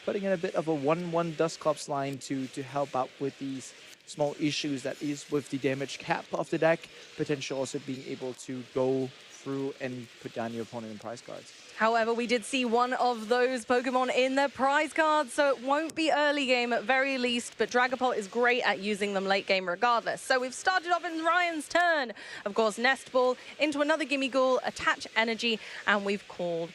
putting in a bit of a 1-1 Dusclops line to help out with these small issues that is with the damage cap of the deck, potentially also being able to go through and put down your opponent in prize cards. However, we did see one of those Pokemon in their prize cards, so it won't be early game at very least, but Dragapult is great at using them late game regardless. So we've started off in Ryan's turn. Of course, Nest Ball into another Gimme Ghoul, Attach Energy, and we've called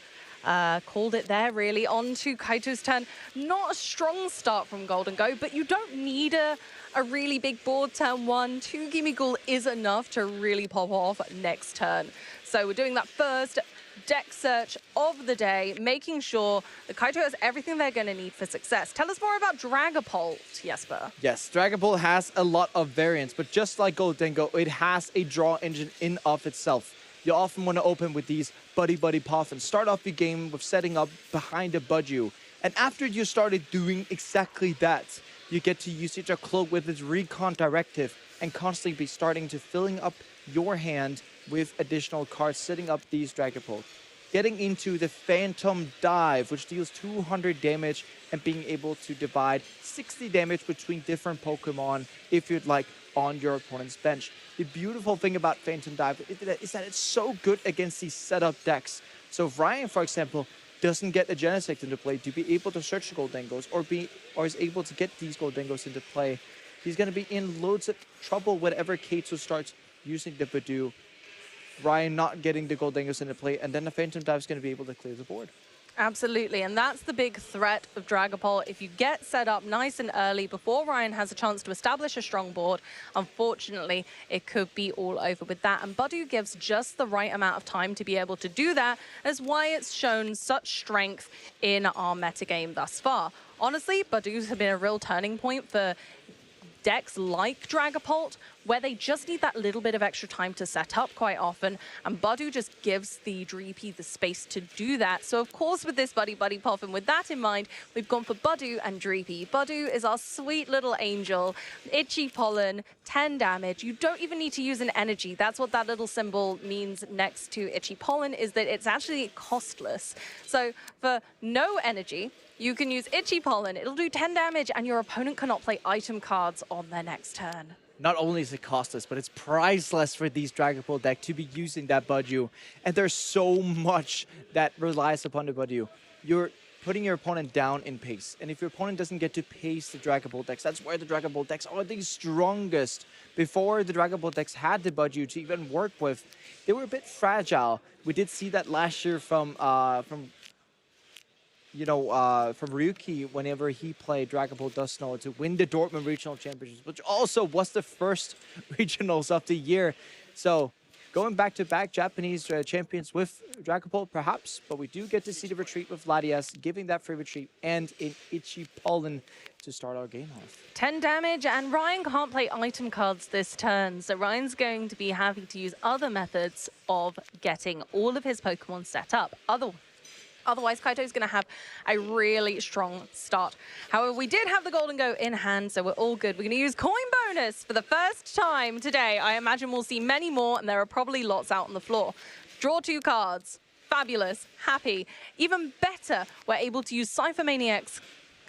it there, really. On to Kaito's turn. Not a strong start from Golden Go, but you don't need a really big board turn one. 2 Gimme Ghoul is enough to really pop off next turn. So we're doing that first deck search of the day, making sure that Kaito has everything they're going to need for success. Tell us more about Dragapult, Jesper. Yes, Dragapult has a lot of variants, but just like Golden Go, it has a draw engine in of itself. You often want to open with these Buddy Puff and start off the game with setting up behind a Budew. And after you started doing exactly that, you get to use your Cloak with its Recon Directive and constantly be starting to filling up your hand with additional cards, setting up these Dragapult. Getting into the Phantom Dive, which deals 200 damage and being able to divide 60 damage between different Pokemon if you'd like on your opponent's bench. The beautiful thing about Phantom Dive is that it's so good against these setup decks. So if Ryan, for example, doesn't get a Genesect into play to be able to search the Goldengos or is able to get these Goldengos into play, he's going to be in loads of trouble whenever Kato starts using the Budew. Ryan not getting the Goldengos into play, and then the Phantom Dive is going to be able to clear the board. Absolutely, and that's the big threat of Dragapult. If you get set up nice and early before Ryan has a chance to establish a strong board, unfortunately, it could be all over with that. And Budew gives just the right amount of time to be able to do that, as why it's shown such strength in our metagame thus far. Honestly, Budews have been a real turning point for decks like Dragapult, where they just need that little bit of extra time to set up quite often, and Budew just gives the Dreepy the space to do that. So of course with this Buddy Puff, and with that in mind, we've gone for Budew and Dreepy. Budew is our sweet little angel. Itchy Pollen, 10 damage. You don't even need to use an energy. That's what that little symbol means next to Itchy Pollen, is that it's actually costless. So for no energy, you can use Itchy Pollen. It'll do 10 damage, and your opponent cannot play item cards on their next turn. Not only is it costless, but it's priceless for these Dragapult deck to be using that Budew. And there's so much that relies upon the Budew. You're putting your opponent down in pace. And if your opponent doesn't get to pace the Dragapult decks, that's where the Dragapult decks are the strongest. Before the Dragapult decks had the Budew to even work with, they were a bit fragile. We did see that last year from Ryuki whenever he played Dragapult Dusknoir to win the Dortmund Regional Championships, which also was the first regionals of the year. So going back-to-back Japanese champions with Dragapult, perhaps, but we do get to see the retreat with Latias, giving that free retreat, and in Itchy Pollen to start our game off. 10 damage, and Ryan can't play item cards this turn, so Ryan's going to be having to use other methods of getting all of his Pokemon set up. Otherwise, Kaito's going to have a really strong start. However, we did have the Golden Go in hand, so we're all good. We're going to use Coin Bonus for the first time today. I imagine we'll see many more, and there are probably lots out on the floor. Draw 2 cards. Fabulous. Happy. Even better, we're able to use Cypher Maniac's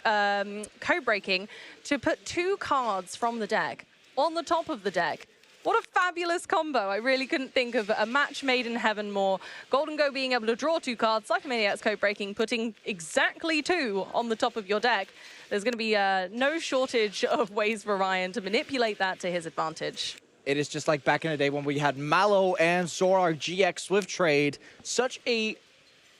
Code Breaking to put 2 cards from the deck on the top of the deck. What a fabulous combo. I really couldn't think of a match made in heaven more. Golden Go being able to draw 2 cards, Cypher Maniac's Code Breaking, putting exactly 2 on the top of your deck. There's going to be no shortage of ways for Ryan to manipulate that to his advantage. It is just like back in the day when we had Mallow and Zoroark GX Swift Trade. Such a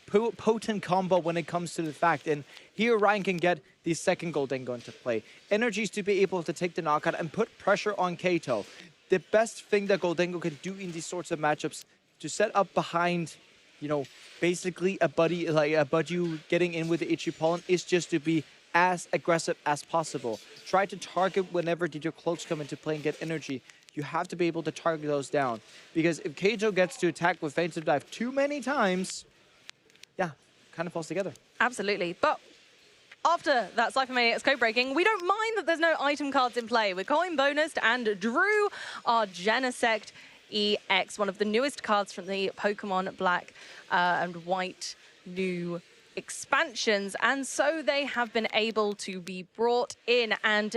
potent combo when it comes to the fact. And here Ryan can get the second Golden Go into play. Energies to be able to take the knockout and put pressure on Kato. The best thing that Goldengo can do in these sorts of matchups to set up behind, basically a Budew getting in with the Itchy Pollen is just to be as aggressive as possible. Try to target whenever did your cloaks come into play and get energy. You have to be able to target those down. Because if Kato gets to attack with Fainted Dive too many times, yeah, kind of falls together. Absolutely. But after that Cypher Maniac's code breaking, we don't mind that there's no item cards in play. We're coin bonused and drew our Genesect EX, one of the newest cards from the Pokemon Black and White new expansions. And so they have been able to be brought in and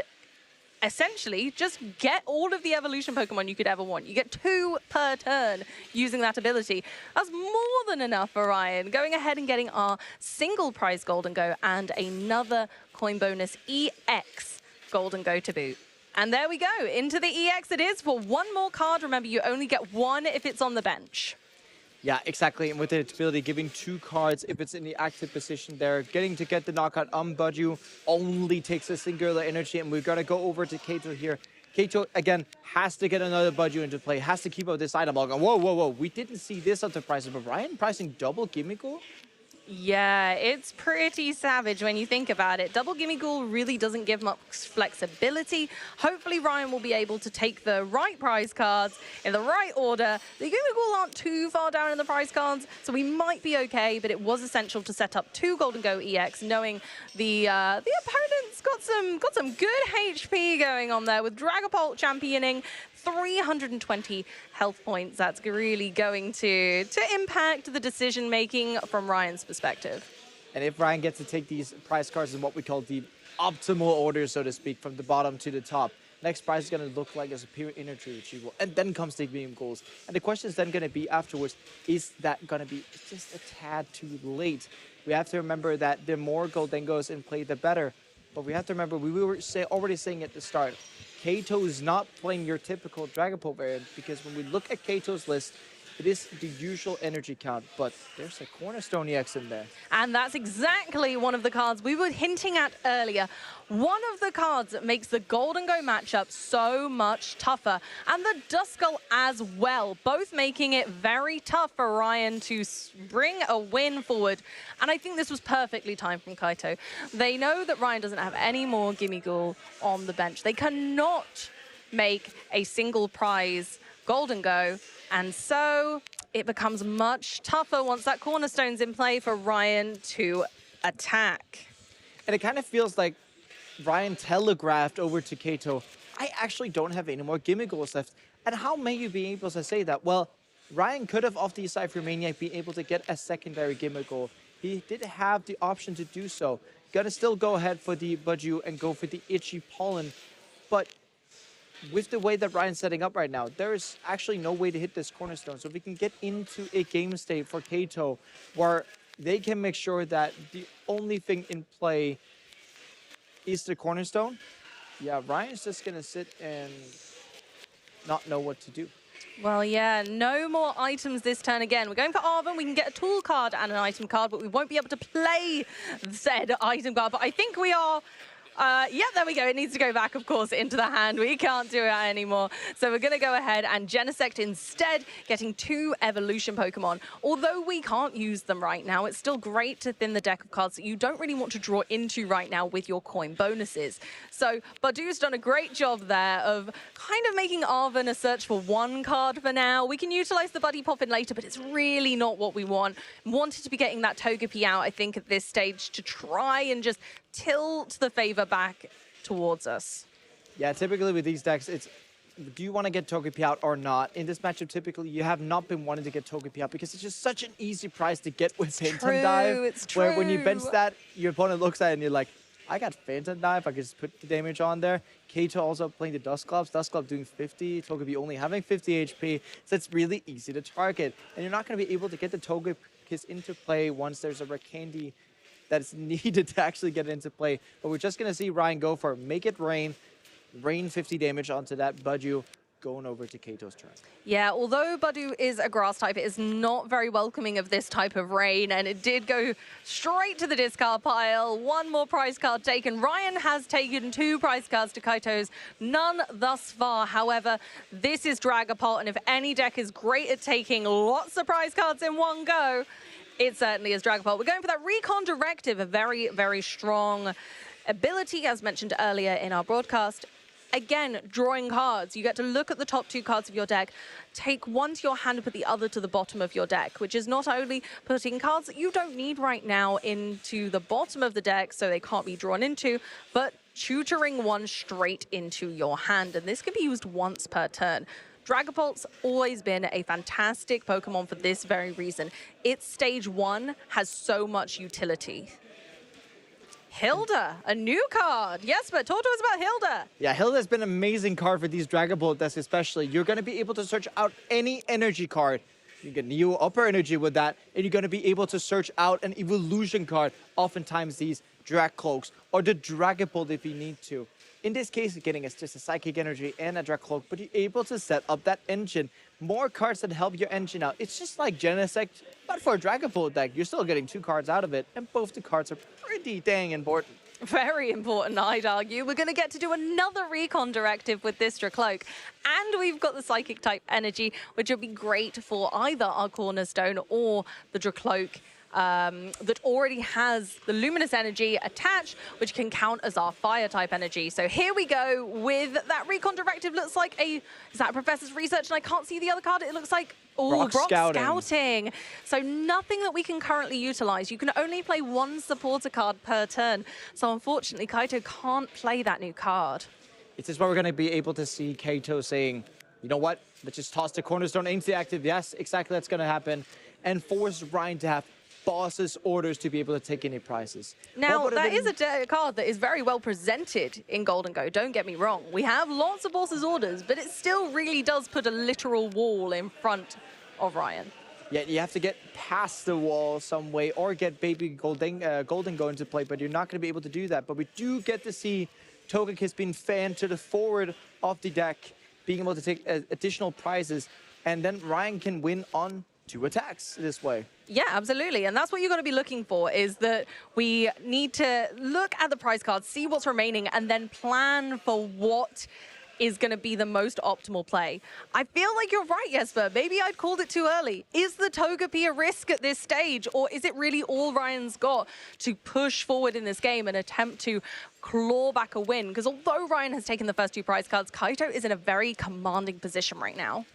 essentially just get all of the evolution Pokemon you could ever want. You get 2 per turn using that ability. That's more than enough for Ryan. Going ahead and getting our single prize Golden Go and another coin bonus EX Golden Go to boot. And there we go. Into the EX it is for 1 more card. Remember, you only get 1 if it's on the bench. Yeah, exactly. And with the ability, giving 2 cards if it's in the active position there. Getting to get the knockout on Budju only takes a singular energy. And we're going to go over to Kato here. Kato, again, has to get another Budju into play. Has to keep up this item log. Whoa, whoa, whoa. We didn't see this at the prices, but Ryan pricing double Gimmighoul? Yeah, it's pretty savage when you think about it. Double Gimmighoul really doesn't give much flexibility. Hopefully Ryan will be able to take the right prize cards in the right order. The Gimmighoul aren't too far down in the prize cards, so we might be okay, but it was essential to set up 2 Golden Go EX, knowing the opponent's got some good HP going on there with Dragapult championing 320 health points. That's really going to impact the decision making from Ryan's perspective. And if Ryan gets to take these prize cards in what we call the optimal order, so to speak, from the bottom to the top, next prize is going to look like a superior energy retrieval. And then comes the medium goals. And the question is then going to be afterwards, is that going to be just a tad too late? We have to remember that the more Golden Goes in play, the better. But we have to remember, we were already saying at the start, Kato is not playing your typical Dragapult variant, because when we look at Kato's list, it is the usual energy count, but there's a Cornerstone EX in there. And that's exactly one of the cards we were hinting at earlier. One of the cards that makes the Golden Go matchup so much tougher, and the Duskull as well, both making it very tough for Ryan to bring a win forward. And I think this was perfectly timed from Kaito. They know that Ryan doesn't have any more Gimmighoul on the bench. They cannot make a single prize Golden Go, and so it becomes much tougher once that Cornerstone's in play for Ryan to attack. And it kind of feels like Ryan telegraphed over to Kato, I actually don't have any more Gimmighouls left. And how may you be able to say that? Well, Ryan could have, off the Cypher Maniac, be able to get a secondary Gimmighoul. He did have the option to do so. Gonna still go ahead for the Budju and go for the Itchy Pollen. But with the way that Ryan's setting up right now, there is actually no way to hit this Cornerstone. So if we can get into a game state for Kato where they can make sure that the only thing in play is the Cornerstone, yeah, Ryan's just going to sit and not know what to do. Well, yeah, no more items this turn again. We're going for Arven. We can get a tool card and an item card, but we won't be able to play said item card. But I think we are... yeah, there we go. It needs to go back, of course, into the hand. We can't do it anymore. So we're going to go ahead and Genesect instead, getting 2 evolution Pokemon. Although we can't use them right now, it's still great to thin the deck of cards that you don't really want to draw into right now with your coin bonuses. So Badu's done a great job there of kind of making Arven a search for 1 card for now. We can utilize the Buddy Pop in later, but it's really not what we want. Wanted to be getting that Togepi out, I think, at this stage to try and just tilt the favor back towards us. Yeah, typically with these decks, it's do you want to get Togepi out or not? In this matchup, typically, you have not been wanting to get Togepi out because it's just such an easy prize to get with Phantom Dive. It's true. Where when you bench that, your opponent looks at it and you're like, I got Phantom Dive, I can just put the damage on there. Kato also playing the Dusclops, Dusclop doing 50, Togepi only having 50 HP, so it's really easy to target. And you're not going to be able to get the Togekiss into play once there's a Rakandy that's needed to actually get into play. But we're just going to see Ryan go for Make It Rain 50 damage onto that Budju, going over to Kato's turn. Yeah, although Badu is a grass type, it is not very welcoming of this type of rain, and it did go straight to the discard pile. 1 more prize card taken. Ryan has taken 2 prize cards to Kaito's, none thus far. However, this is Dragapult, and if any deck is great at taking lots of prize cards in one go, it certainly is Dragapult. We're going for that Recon Directive, a very, very strong ability, as mentioned earlier in our broadcast. Again, drawing cards. You get to look at the top 2 cards of your deck, take one to your hand and put the other to the bottom of your deck, which is not only putting cards that you don't need right now into the bottom of the deck so they can't be drawn into, but tutoring one straight into your hand. And this can be used once per turn. Dragapult's always been a fantastic Pokemon for this very reason. Its stage 1 has so much utility. Hilda, a new card. Yes, but talk to us about Hilda. Yeah, Hilda's been an amazing card for these Dragapult decks especially. You're going to be able to search out any energy card. You get new upper energy with that, and you're going to be able to search out an evolution card. Oftentimes these Drag Cloaks or the Dragapult if you need to. In this case, getting is just a Psychic Energy and a Drag Cloak, but you're able to set up that engine. More cards that help your engine out. It's just like Genesect, but for a Dragapult deck, you're still getting 2 cards out of it, and both the cards are pretty dang important. Very important, I'd argue. We're going to get to do another Recon Directive with this Dracloak. And we've got the Psychic type energy, which will be great for either our Cornerstone or the Dracloak. That already has the Luminous Energy attached, which can count as our Fire type energy. So here we go with that Recon Directive. Looks like is that a Professor's Research? And I can't see the other card. It looks like, Brock Scouting. So nothing that we can currently utilize. You can only play 1 supporter card per turn. So unfortunately, Kaito can't play that new card. It's just where we're going to be able to see Kato saying, you know what, let's just toss the Cornerstone into the active. Yes, exactly, that's going to happen. And force Ryan to have boss's orders to be able to take any prizes. Now, that is a card that is very well presented in Golden Go, don't get me wrong. We have lots of boss's orders, but it still really does put a literal wall in front of Ryan. Yeah, you have to get past the wall some way or get baby Golden Go into play, but you're not going to be able to do that. But we do get to see Togekiss being fanned to the forward of the deck, being able to take additional prizes, and then Ryan can win on 2 attacks this way. Yeah, absolutely. And that's what you're going to be looking for, is that we need to look at the prize cards, see what's remaining, and then plan for what is going to be the most optimal play. I feel like you're right, Jesper. Maybe I'd called it too early. Is the Togepi a risk at this stage, or is it really all Ryan's got to push forward in this game and attempt to claw back a win? Because although Ryan has taken the first 2 prize cards, Kaito is in a very commanding position right now.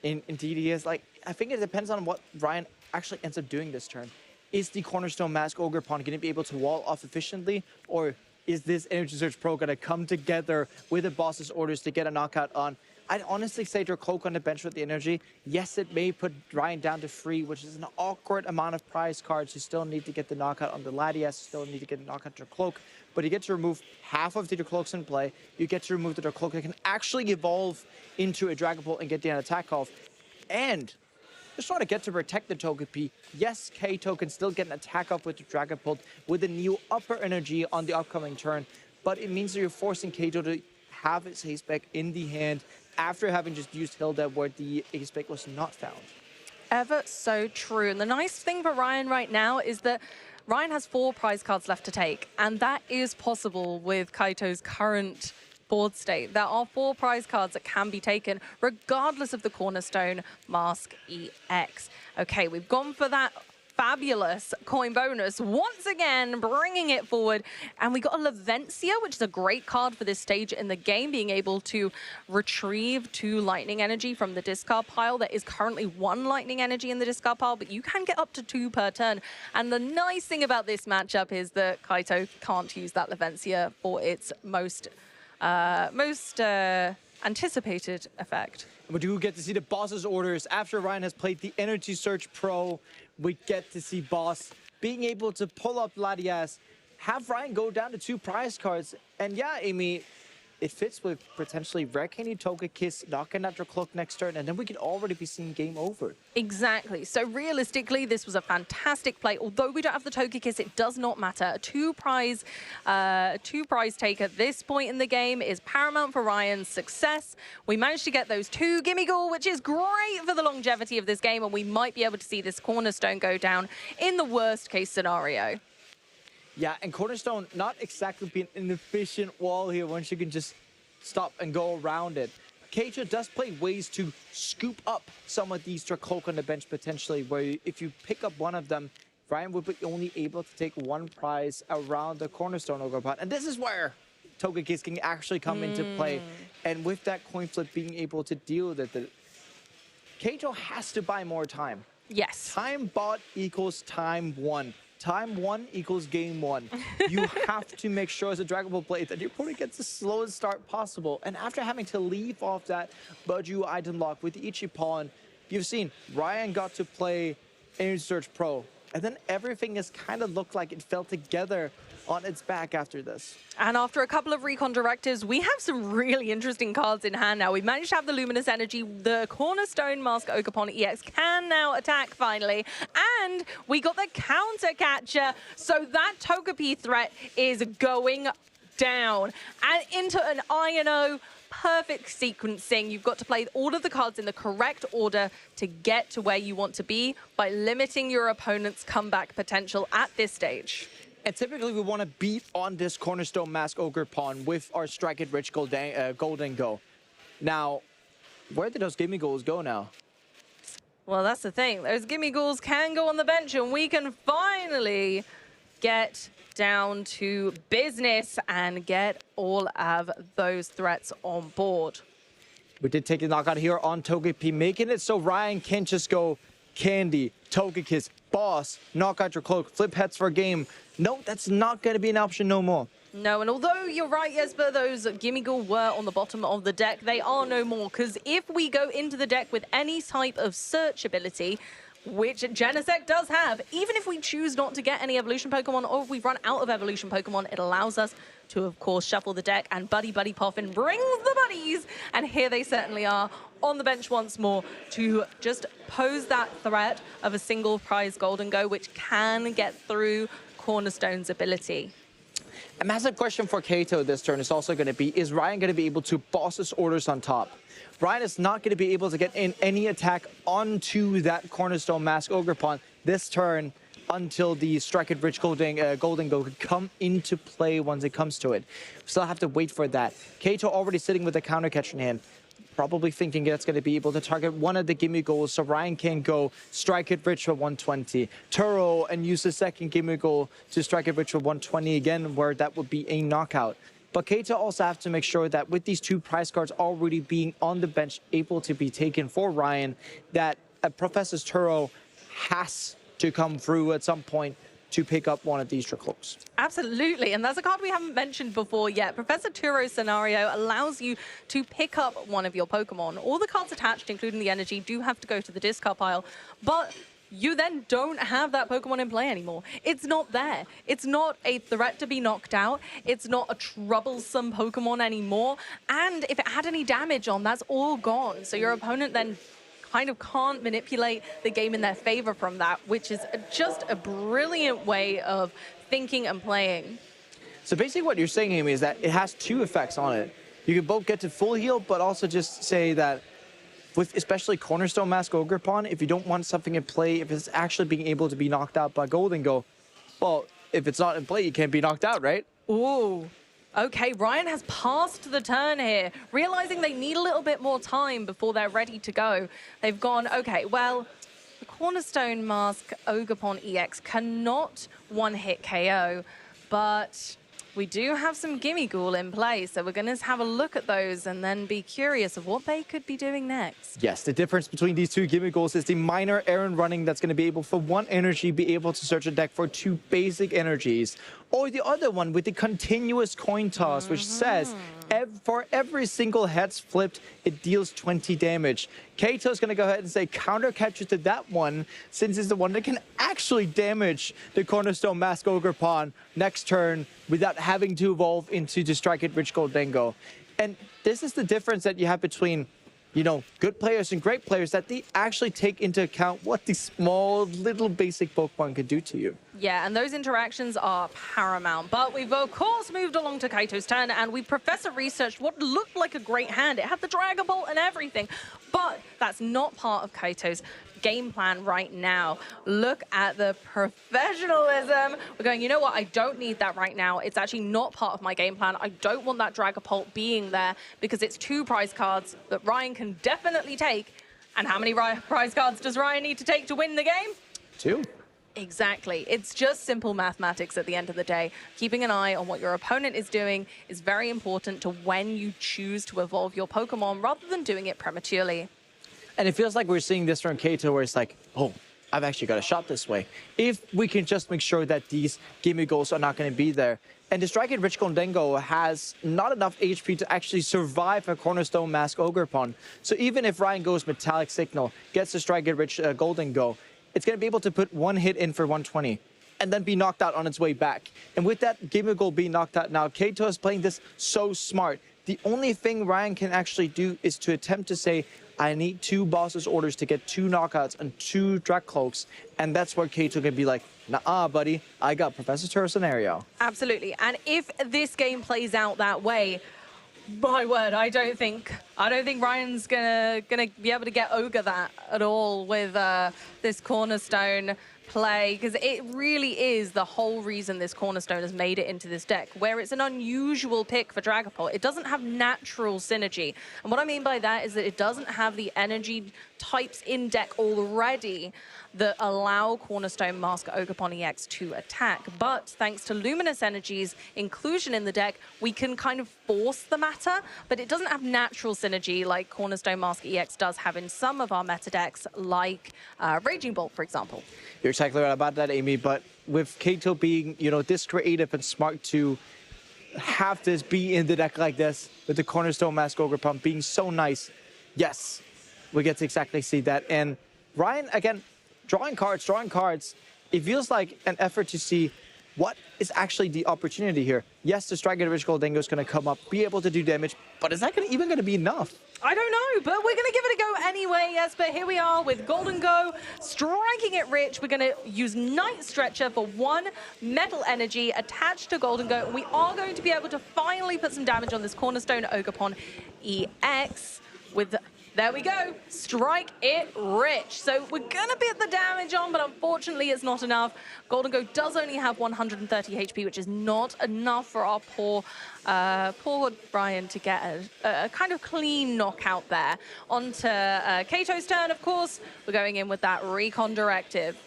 Indeed, he is. Like, I think it depends on what Ryan actually ends up doing this turn. Is the Cornerstone Mask Ogerpon going to be able to wall off efficiently, or is this Energy Surge Pro going to come together with the boss's orders to get a knockout on? I'd honestly say Dracloak on the bench with the energy. Yes, it may put Ryan down to 3, which is an awkward amount of prize cards. You still need to get the knockout on the Latias, still need to get the knockout on Dracloak, but you get to remove half of the Dracloaks in play. You get to remove the Dracloak that can actually evolve into a Dragapult and get the attack off. And just trying to get to protect the Togepi. Yes, Kato can still get an attack up with the Dragapult with a new upper energy on the upcoming turn, but it means that you're forcing Kato to have his Haste Spec in the hand after having just used Hilda where the Haste Spec was not found. Ever so true. And the nice thing for Ryan right now is that Ryan has 4 prize cards left to take, and that is possible with Kaito's current board state. There are 4 prize cards that can be taken regardless of the Cornerstone Mask EX. Okay, we've gone for that fabulous coin bonus once again, bringing it forward. And we got a Lavencia, which is a great card for this stage in the game, being able to retrieve 2 lightning energy from the discard pile. There is currently 1 lightning energy in the discard pile, but you can get up to 2 per turn. And the nice thing about this matchup is that Kaito can't use that Lavencia for its most anticipated effect. We do get to see the boss's orders. After Ryan has played the Energy Surge Pro, we get to see Boss being able to pull up Latias, have Ryan go down to 2 prize cards. And yeah, Amy, it fits with potentially Rare Candy, Togekiss, knocking out Dracloak next turn, and then we could already be seeing game over. Exactly. So realistically, this was a fantastic play. Although we don't have the Togekiss, it does not matter. A 2 prize take at this point in the game is paramount for Ryan's success. We managed to get those 2 Gimmighoul, which is great for the longevity of this game, and we might be able to see this Cornerstone go down in the worst case scenario. Yeah, and Cornerstone not exactly being an efficient wall here once you can just stop and go around it. Kaito does play ways to scoop up some of these Dracloak on the bench potentially, where if you pick up one of them, Ryan would be only able to take one prize around the Cornerstone Ogerpon. And this is where Togekiss can actually come into play. And with that coin flip being able to deal with it, Kato has to buy more time. Yes. Time bought equals time won. Time won equals game one. You have to make sure as a Dragon Ball Blade that your opponent gets the slowest start possible. And after having to leave off that Buju item lock with the Ichipon, you've seen Ryan got to play Energy Surge Pro. And then everything has kind of looked like it fell together on its back after this. And after a couple of recon directives, we have some really interesting cards in hand now. We've managed to have the Luminous Energy. The Cornerstone Mask Ogerpon EX can now attack finally. And we got the Counter Catcher. So that Togepi threat is going down. And into an INO. Perfect sequencing. You've got to play all of the cards in the correct order to get to where you want to be by limiting your opponent's comeback potential at this stage. And typically we want to beat on this Cornerstone Mask Ogerpon with our Strike It Rich Golden Go. Now, where did those Gimme Goals go now? Well, that's the thing. Those Gimme Goals can go on the bench and we can finally get down to business and get all of those threats on board. We did take a knockout here on Togepi, making it so Ryan can't just go Candy, Togekiss, Boss, knock out your cloak, flip heads for a game. No, that's not going to be an option no more. No, and although you're right, Jesper, those Gimme Ghoul were on the bottom of the deck, they are no more, because if we go into the deck with any type of search ability, which Genesect does have, even if we choose not to get any evolution Pokemon or if we run out of evolution Pokemon, it allows us to, of course, shuffle the deck, and Buddy Poffin brings the buddies, and here they certainly are on the bench once more to just pose that threat of a single prize Golden Go, which can get through Cornerstone's ability. A massive question for Kato this turn is also going to be, is Ryan going to be able to boss his orders on top? Ryan is not going to be able to get in any attack onto that Cornerstone Mask Ogerpon this turn until the Strike It Rich Golden Go could come into play once it comes to it. We still have to wait for that. Kato already sitting with the counter catch in hand, probably thinking that's going to be able to target one of the Gimme Goals so Ryan can go Strike It Rich for 120. Turo and use the second Gimme Goal to Strike It Rich for 120 again, where that would be a knockout. But Kato also have to make sure that with these two prize cards already being on the bench, able to be taken for Ryan, that Professor Turo has to come through at some point to pick up one of these Tricloaks. Absolutely, and that's a card we haven't mentioned before yet. Professor Turo's scenario allows you to pick up one of your Pokemon. All the cards attached, including the energy, do have to go to the discard pile, but you then don't have that Pokemon in play anymore. It's not there. It's not a threat to be knocked out. It's not a troublesome Pokemon anymore. And if it had any damage on, that's all gone. So your opponent then kind of can't manipulate the game in their favor from that, which is just a brilliant way of thinking and playing. So basically what you're saying, Amy, is that it has two effects on it. You can both get to full heal, but also just say that with especially Cornerstone Mask Ogerpon, if you don't want something in play, if it's actually being able to be knocked out by Golden Go, well, if it's not in play, you can't be knocked out, right? Ooh. Okay, Ryan has passed the turn here, realizing they need a little bit more time before they're ready to go. They've gone, okay, well, the Cornerstone Mask Ogerpon EX cannot one-hit KO, but we do have some Gimme Ghoul in play, so we're going to have a look at those and then be curious of what they could be doing next. Yes, the difference between these two Gimme Goals is the minor errand running that's going to be able, for one energy, be able to search a deck for two basic energies. Or the other one with the continuous coin toss, which says for every single heads flipped, it deals 20 damage. Kato's going to go ahead and say counter catcher to that one, since it's the one that can actually damage the Cornerstone Mask Ogerpon next turn without having to evolve into the Strike It Rich Golden Go. And this is the difference that you have between, you know, good players and great players, that they actually take into account what the small little basic Pokemon could do to you. Yeah, and those interactions are paramount. But we've, of course, moved along to Kato's turn, and we Professor researched what looked like a great hand. It had the Dragon Ball and everything, but that's not part of Kato's game plan right now. Look at the professionalism. We're going, you know what? I don't need that right now. It's actually not part of my game plan. I don't want that Dragapult being there because it's two prize cards that Ryan can definitely take. And how many prize cards does Ryan need to take to win the game? Two. Exactly. It's just simple mathematics at the end of the day. Keeping an eye on what your opponent is doing is very important to when you choose to evolve your Pokemon rather than doing it prematurely. And it feels like we're seeing this from Kato where it's like, oh, I've actually got a shot this way. If we can just make sure that these gimme goals are not going to be there. And the Strike-Hit Rich Goldengo has not enough HP to actually survive a Cornerstone Mask Ogerpon. So even if Ryan goes Metallic Signal, gets the Strike-Hit Rich Goldengo, it's going to be able to put one hit in for 120 and then be knocked out on its way back. And with that gimme goal being knocked out now, Kato is playing this so smart. The only thing Ryan can actually do is to attempt to say, I need 2 Boss's Orders to get 2 knockouts and 2 Drag Cloaks. And that's where Kato can be like, nah, buddy, I got Professor Turtle scenario. Absolutely. And if this game plays out that way, my word, I don't think Ryan's gonna be able to get Ogre that at all with this Cornerstone play, because it really is the whole reason this Cornerstone has made it into this deck, where it's an unusual pick for Dragapult. It doesn't have natural synergy. And what I mean by that is that it doesn't have the energy types in deck already that allow Cornerstone Mask Ogerpon EX to attack. But thanks to Luminous Energy's inclusion in the deck, we can kind of force the matter, but it doesn't have natural synergy like Cornerstone Mask EX does have in some of our meta decks, like Raging Bolt, for example. You're exactly right about that, Amy, but with Kato being, you know, this creative and smart to have this be in the deck like this, with the Cornerstone Mask Ogerpon being so nice, yes, we get to exactly see that. And Ryan, again, drawing cards, it feels like an effort to see what is actually the opportunity here. Yes, the Strike-Hit Rich Goldengo is going to come up, be able to do damage, but is that even going to be enough? I don't know, but we're going to give it a go anyway, Jesper. Here we are with Goldengo, striking it rich. We're going to use Night Stretcher for 1 Metal Energy attached to Goldengo. We are going to be able to finally put some damage on this Cornerstone Ogerpon EX with... There we go, Strike It Rich. So we're gonna get the damage on, but unfortunately it's not enough. Goldengo does only have 130 HP, which is not enough for our poor Brian to get a kind of clean knockout there. Onto Kato's turn, of course. We're going in with that Recon Directive.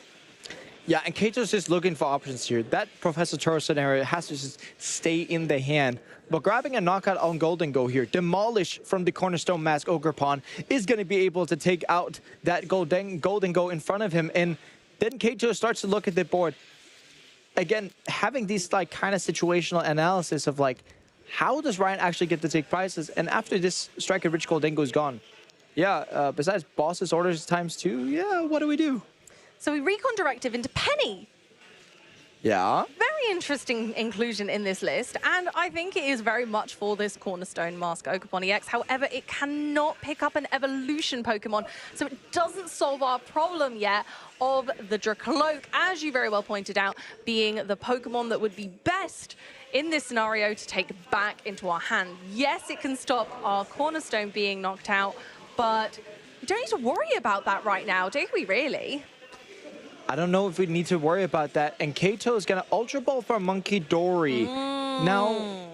Yeah, and Kato's just looking for options here. That Professor Turtle scenario has to just stay in the hand. But grabbing a knockout on Goldengo here, Demolish from the Cornerstone Mask Ogerpon is going to be able to take out that Goldengo in front of him. And then Kato starts to look at the board. Again, having these like kind of situational analysis of like, how does Ryan actually get to take prizes? And after this Strike-Hit Rich Goldengo is gone, yeah, besides Boss's Orders ×2, yeah, what do we do? So we Recon Directive into Penny. Yeah. Very interesting inclusion in this list, and I think it is very much for this Cornerstone Mask Ogerpon EX. However, it cannot pick up an evolution Pokemon, so it doesn't solve our problem yet of the Dracloak, as you very well pointed out, being the Pokemon that would be best in this scenario to take back into our hand. Yes, it can stop our Cornerstone being knocked out, but we don't need to worry about that right now, do we really? I don't know if we need to worry about that. And Kato is going to Ultra Ball for Monkey Dory. Now,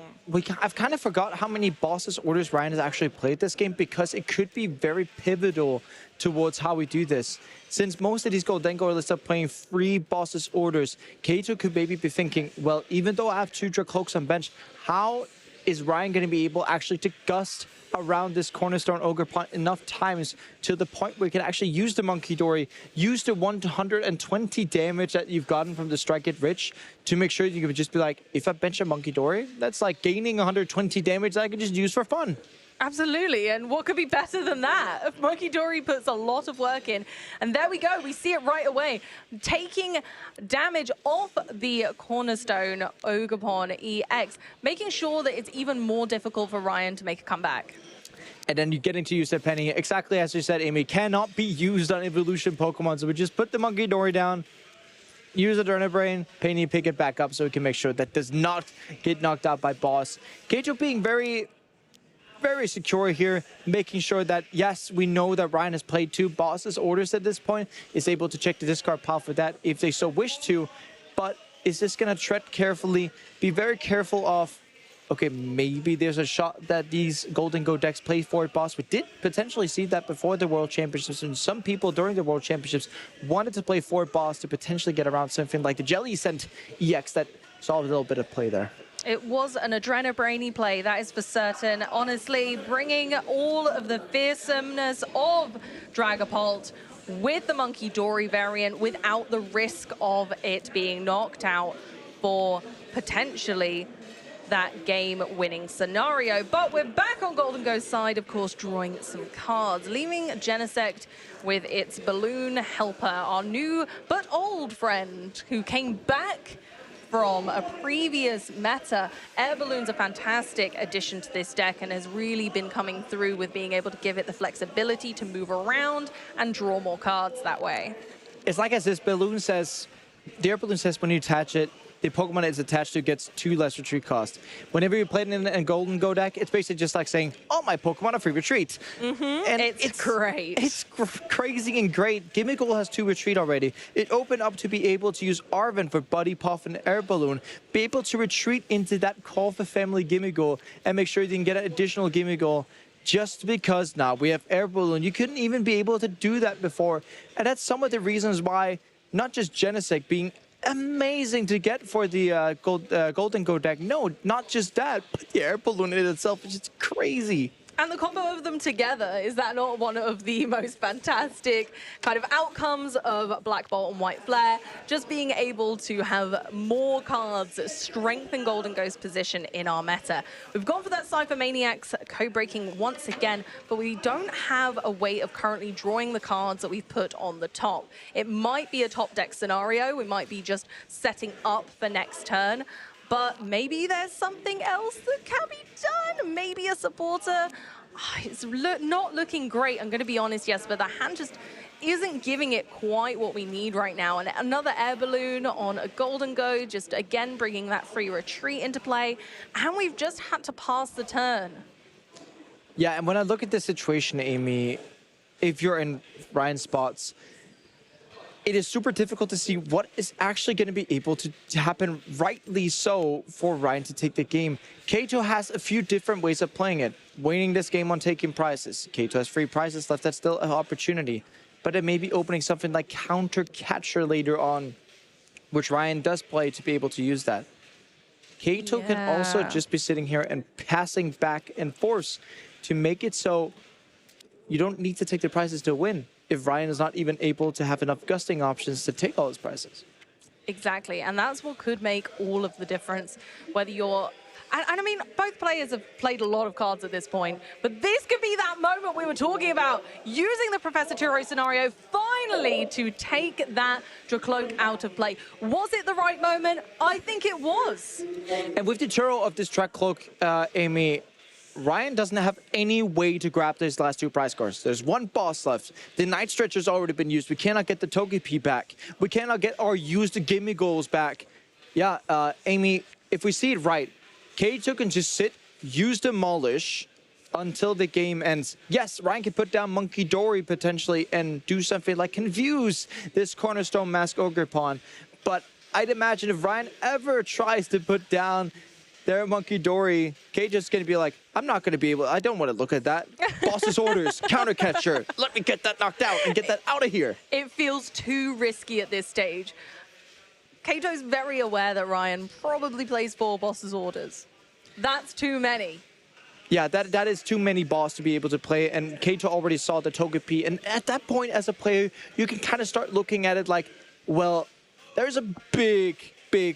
I've kind of forgot how many Boss's Orders Ryan has actually played this game, because it could be very pivotal towards how we do this. Since most of these Goldengo lists are playing 3 Boss's Orders, Kato could maybe be thinking, well, even though I have 2 Dracloaks on bench, how is Ryan going to be able actually to gust around this Cornerstone Ogerpon enough times to the point where you can actually use the Monkey Dory, use the 120 damage that you've gotten from the Strike-Hit Rich to make sure you can just be like, if I bench a Monkey Dory, that's like gaining 120 damage that I can just use for fun. Absolutely, and what could be better than that? If Monkey Dory puts a lot of work in, and there we go, we see it right away. Taking damage off the Cornerstone Ogerpon EX, making sure that it's even more difficult for Ryan to make a comeback. And then you're getting to use that Penny, exactly as you said, Amy, cannot be used on evolution Pokemon, so we just put the Monkey Dory down, use a Adrenaline Brain, Penny pick it back up so we can make sure that does not get knocked out by Boss. Kato being very secure here, making sure that, yes, we know that Ryan has played 2 Boss's Orders at this point, is able to check the discard pile for that if they so wish to, but is just going to tread carefully, be very careful of okay, maybe there's a shot that these Golden Go decks play forward boss. We did potentially see that before the World Championships, and some people during the World Championships wanted to play forward boss to potentially get around something like the Jelly Scent EX that saw a little bit of play there. It was an adrena-brainy play, that is for certain. Honestly, bringing all of the fearsomeness of Dragapult with the Monkey Dory variant without the risk of it being knocked out for potentially that game-winning scenario. But we're back on Golden Go's side, of course, drawing some cards, leaving Genesect with its Balloon Helper, our new but old friend who came back from a previous meta. Air Balloon's a fantastic addition to this deck and has really been coming through with being able to give it the flexibility to move around and draw more cards that way. It's like as this balloon says, the Air Balloon says when you attach it, the Pokemon it's attached to gets 2 less retreat cost. Whenever you play it in a Golden Go deck, it's basically just like saying, oh, my Pokemon are free retreat. And it's great. It's crazy and great. Gimmighoul has 2 retreat already. It opened up to be able to use Arven for Buddy Puff and Air Balloon, be able to retreat into that Call for Family Gimmighoul and make sure you can get an additional Gimmighoul just because now we have Air Balloon. You couldn't even be able to do that before. And that's some of the reasons why not just Genesect being amazing to get for the Golden Go deck. No, not just that, but the Air Balloon in itself is just crazy. And the combo of them together, is that not one of the most fantastic kind of outcomes of Black Bolt and White Flare? Just being able to have more cards strengthen Golden Go's position in our meta. We've gone for that Cypher Maniacs code-breaking once again, but we don't have a way of currently drawing the cards that we've put on the top. It might be a top deck scenario. We might be just setting up for next turn. But maybe there's something else that can be done. Maybe a supporter. It's not looking great. I'm going to be honest, yes, but the hand just isn't giving it quite what we need right now. And another Air Balloon on a Golden Go, just again bringing that free retreat into play. And we've just had to pass the turn. Yeah, and when I look at this situation, Amy, if you're in Ryan's spots, it is super difficult to see what is actually going to be able to happen, rightly so, for Ryan to take the game. Kato has a few different ways of playing it. Winning this game on taking prizes. Kato has free prizes left. That's still an opportunity. But it may be opening something like Counter Catcher later on, which Ryan does play to be able to use that. Kato can also just be sitting here and passing back and forth to make it so you don't need to take the prizes to win if Ryan is not even able to have enough gusting options to take all his prizes. Exactly, and that's what could make all of the difference, whether you're... And I mean, both players have played a lot of cards at this point, but this could be that moment we were talking about, using the Professor Turo scenario finally to take that Dracloak out of play. Was it the right moment? I think it was. And with the Turo of this Dracloak, Amy, Ryan doesn't have any way to grab these last 2 prize cards. There's 1 boss left. The Night Stretcher's already been used. We cannot get the Togepi back. We cannot get our used Gimmighoul's back. Yeah, Amy, if we see it right, Kato can just sit, use Demolish until the game ends. Yes, Ryan can put down Monkey Dory potentially and do something like confuse this Cornerstone Mask Ogerpon. But I'd imagine if Ryan ever tries to put down their Monkey Dory, Kato's going to be like, I'm not going to be able, I don't want to look at that. Boss's orders, Counter Catcher. Let me get that knocked out and get that out of here. It feels too risky at this stage. Kato's very aware that Ryan probably plays 4 Boss's orders. That's too many. Yeah, that is too many boss to be able to play, and Kato already saw the Togepi, and at that point as a player, you can kind of start looking at it like, well, there's a big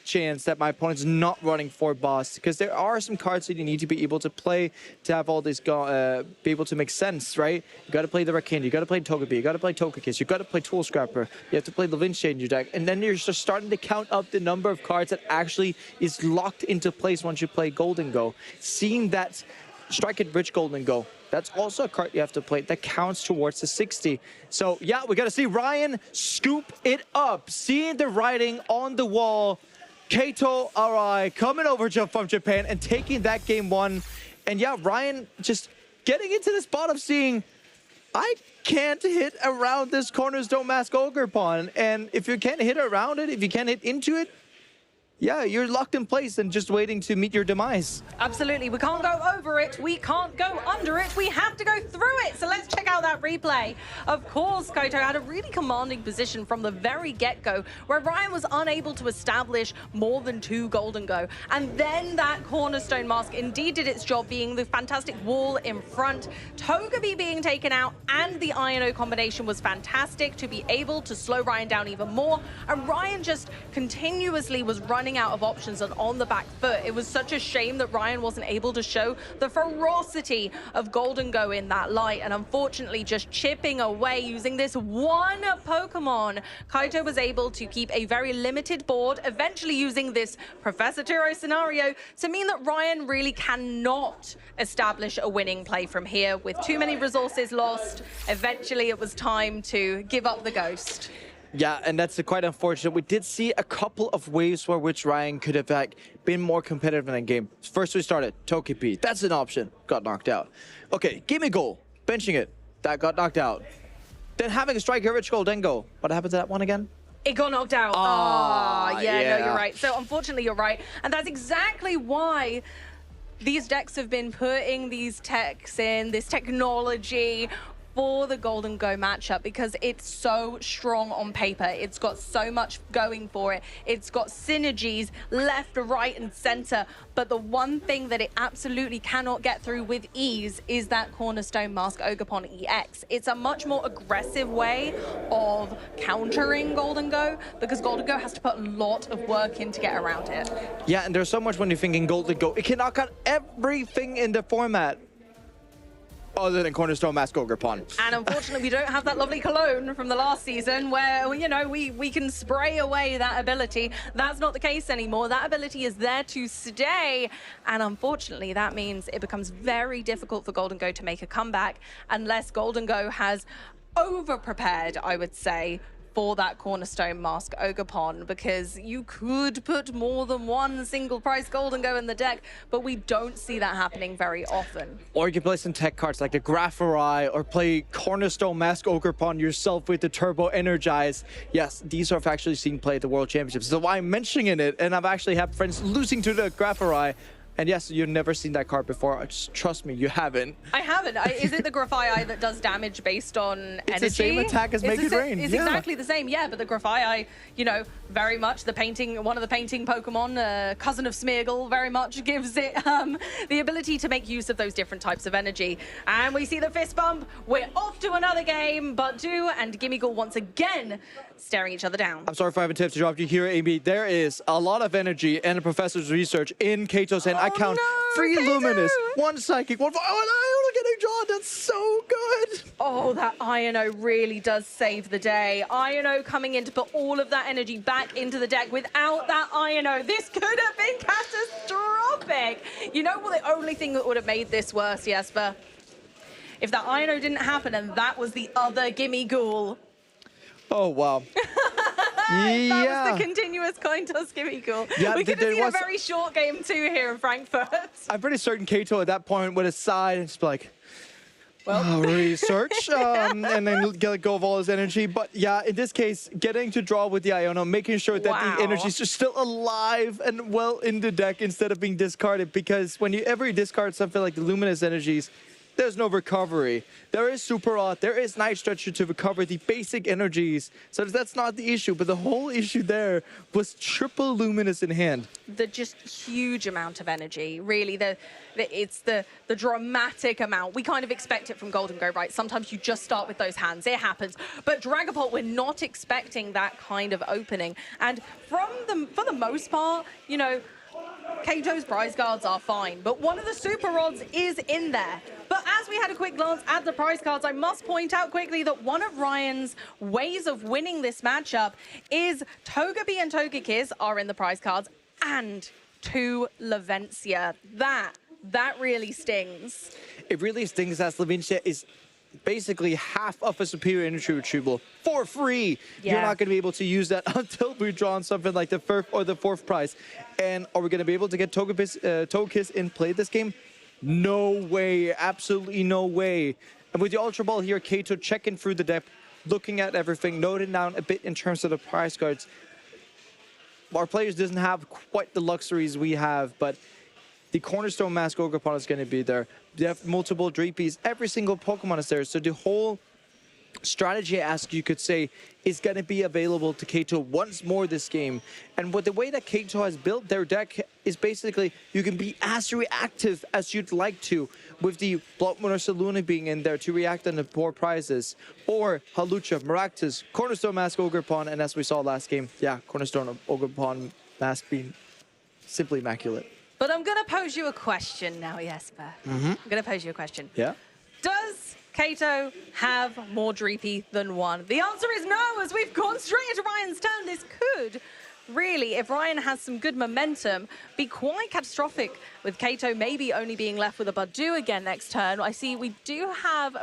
chance that my opponent's not running 4 boss, because there are some cards that you need to be able to play to have all this be able to make sense, right? You got to play the Raikkonen, you got to play Togepi, you got to play Togekiss, you got to play Tool Scrapper, you have to play Levinsha in your deck, and then you're just starting to count up the number of cards that actually is locked into place once you play Golden Go. Seeing that Strike It Rich Golden Go, that's also a card you have to play that counts towards the 60. So yeah, we got to see Ryan scoop it up. Seeing the writing on the wall. Kato Arai coming over from Japan and taking that game 1. And yeah, Ryan just getting into the spot of seeing, I can't hit around this Cornerstone Mask Ogerpon. And if you can't hit around it, if you can't hit into it, yeah, you're locked in place and just waiting to meet your demise. Absolutely. We can't go over it. We can't go under it. We have to go through it. So let's check out that replay. Of course, Kato had a really commanding position from the very get-go where Ryan was unable to establish more than 2 Golden Go. And then that Cornerstone Mask indeed did its job, being the fantastic wall in front. Togepi being taken out and the Iono combination was fantastic to be able to slow Ryan down even more. And Ryan just continuously was running out of options and on the back foot. It was such a shame that Ryan wasn't able to show the ferocity of Golden Go in that light, and unfortunately just chipping away using this one Pokemon. Kaito was able to keep a very limited board, eventually using this Professor Turo scenario to mean that Ryan really cannot establish a winning play from here. With too many resources lost, eventually it was time to give up the ghost. Yeah, and that's quite unfortunate. We did see a couple of waves where which Ryan could have been more competitive in the game. First we started, Togepi, that's an option, got knocked out. Okay, Gimme Goal, benching it, that got knocked out. Then having a striker rich goal, then go. What happened to that one again? It got knocked out. Oh, yeah, no, you're right. So unfortunately, you're right. And that's exactly why these decks have been putting these techs in, this technology for the Golden Go matchup, because it's so strong on paper. It's got so much going for it. It's got synergies left, right, and center. But the one thing that it absolutely cannot get through with ease is that Cornerstone Mask Ogerpon EX. It's a much more aggressive way of countering Golden Go, because Golden Go has to put a lot of work in to get around it. Yeah, and there's so much when you're thinking Golden Go. It can knock out everything in the format other than Cornerstone Mask Ogerpon. And unfortunately, we don't have that lovely cologne from the last season where, you know, we can spray away that ability. That's not the case anymore. That ability is there to stay. And unfortunately, that means it becomes very difficult for Golden Go to make a comeback unless Golden Go has over-prepared, I would say, for that Cornerstone Mask Ogerpon, because you could put more than one single price Golden Go in the deck, but we don't see that happening very often. Or you can play some tech cards like the Gardevoir, or play Cornerstone Mask Ogerpon yourself with the Turbo Energize. Yes, these are actually seen play at the World Championships. So why I'm mentioning it, and I've actually had friends losing to the Gardevoir. And yes, you've never seen that card before. Just trust me, you haven't. I haven't. Is it the Grafaiai that does damage based on energy? It's the same attack as Make It Rain. It's exactly the same, yeah. But the Grafaiai, you know, very much the painting, one of the painting Pokemon, cousin of Smeargle, very much gives it the ability to make use of those different types of energy. And we see the fist bump. We're off to another game, but Do and Gimmighoul once again staring each other down. I'm sorry if I haven't tipped to drop you here, Amy. There is a lot of energy and the professor's research in Kato's hand. I count 3 Kato! Luminous, 1 Psychic, 1 Fire. Oh, I'm getting drawn. That's so good. Oh, that Iono really does save the day. Iono coming in to put all of that energy back into the deck. Without that Iono, this could have been catastrophic. You know what? The only thing that would have made this worse, Jesper? If that Iono didn't happen and that was the other Gimmighoul. Oh, wow. That was the continuous coin toss Gimmighoul. Yeah, we could have seen a very short game too here in Frankfurt. I'm pretty certain Kato at that point would have sighed and just be like, well, research, and then let go of all his energy. But yeah, in this case, getting to draw with the Iono, making sure that the energy is just still alive and well in the deck instead of being discarded. Because when you ever discard something like the Luminous energies, there's no recovery. There is Super Rod, there is Night Stretcher to recover the basic energies. So that's not the issue, but the whole issue there was triple Luminous in hand. The just huge amount of energy, really. It's the dramatic amount. We kind of expect it from Golden Go, right? Sometimes you just start with those hands, it happens. But Dragapult, we're not expecting that kind of opening. And for the most part, you know, Kato's prize cards are fine, but one of the Super Rods is in there. But as we had a quick glance at the prize cards, I must point out quickly that one of Ryan's ways of winning this matchup is Togepi and Togekiss are in the prize cards, and 2 Lavencia. That really stings. It really stings as Lavencia is basically half of a superior energy retrieval for free. Yeah. You're not going to be able to use that until we draw on something like the 3rd or the 4th prize. And are we going to be able to get Togekiss in play this game? No way. Absolutely no way. And with the Ultra Ball here, Kato checking through the deck, looking at everything, noting down a bit in terms of the prize cards. our players doesn't have quite the luxuries we have, but the Cornerstone Mask Ogerpon is going to be there. They have multiple Dreepies. Every single Pokemon is there. So the whole strategy ask, you could say, is going to be available to Kato once more this game. And with the way that Kato has built their deck is basically you can be as reactive as you'd like to, with the Bloodmoon or Saluna being in there to react on the poor prizes, or Halucha, Maractus, Cornerstone Mask Ogerpon, and as we saw last game, yeah, Cornerstone Ogerpon Mask being simply immaculate. But I'm going to pose you a question now, Jesper. I'm going to pose you a question. Yeah? Does Kato have more Dreepy than one? The answer is no, as we've gone straight into Ryan's turn. This could really, if Ryan has some good momentum, be quite catastrophic, with Kato maybe only being left with a Budew again next turn. I see we do have,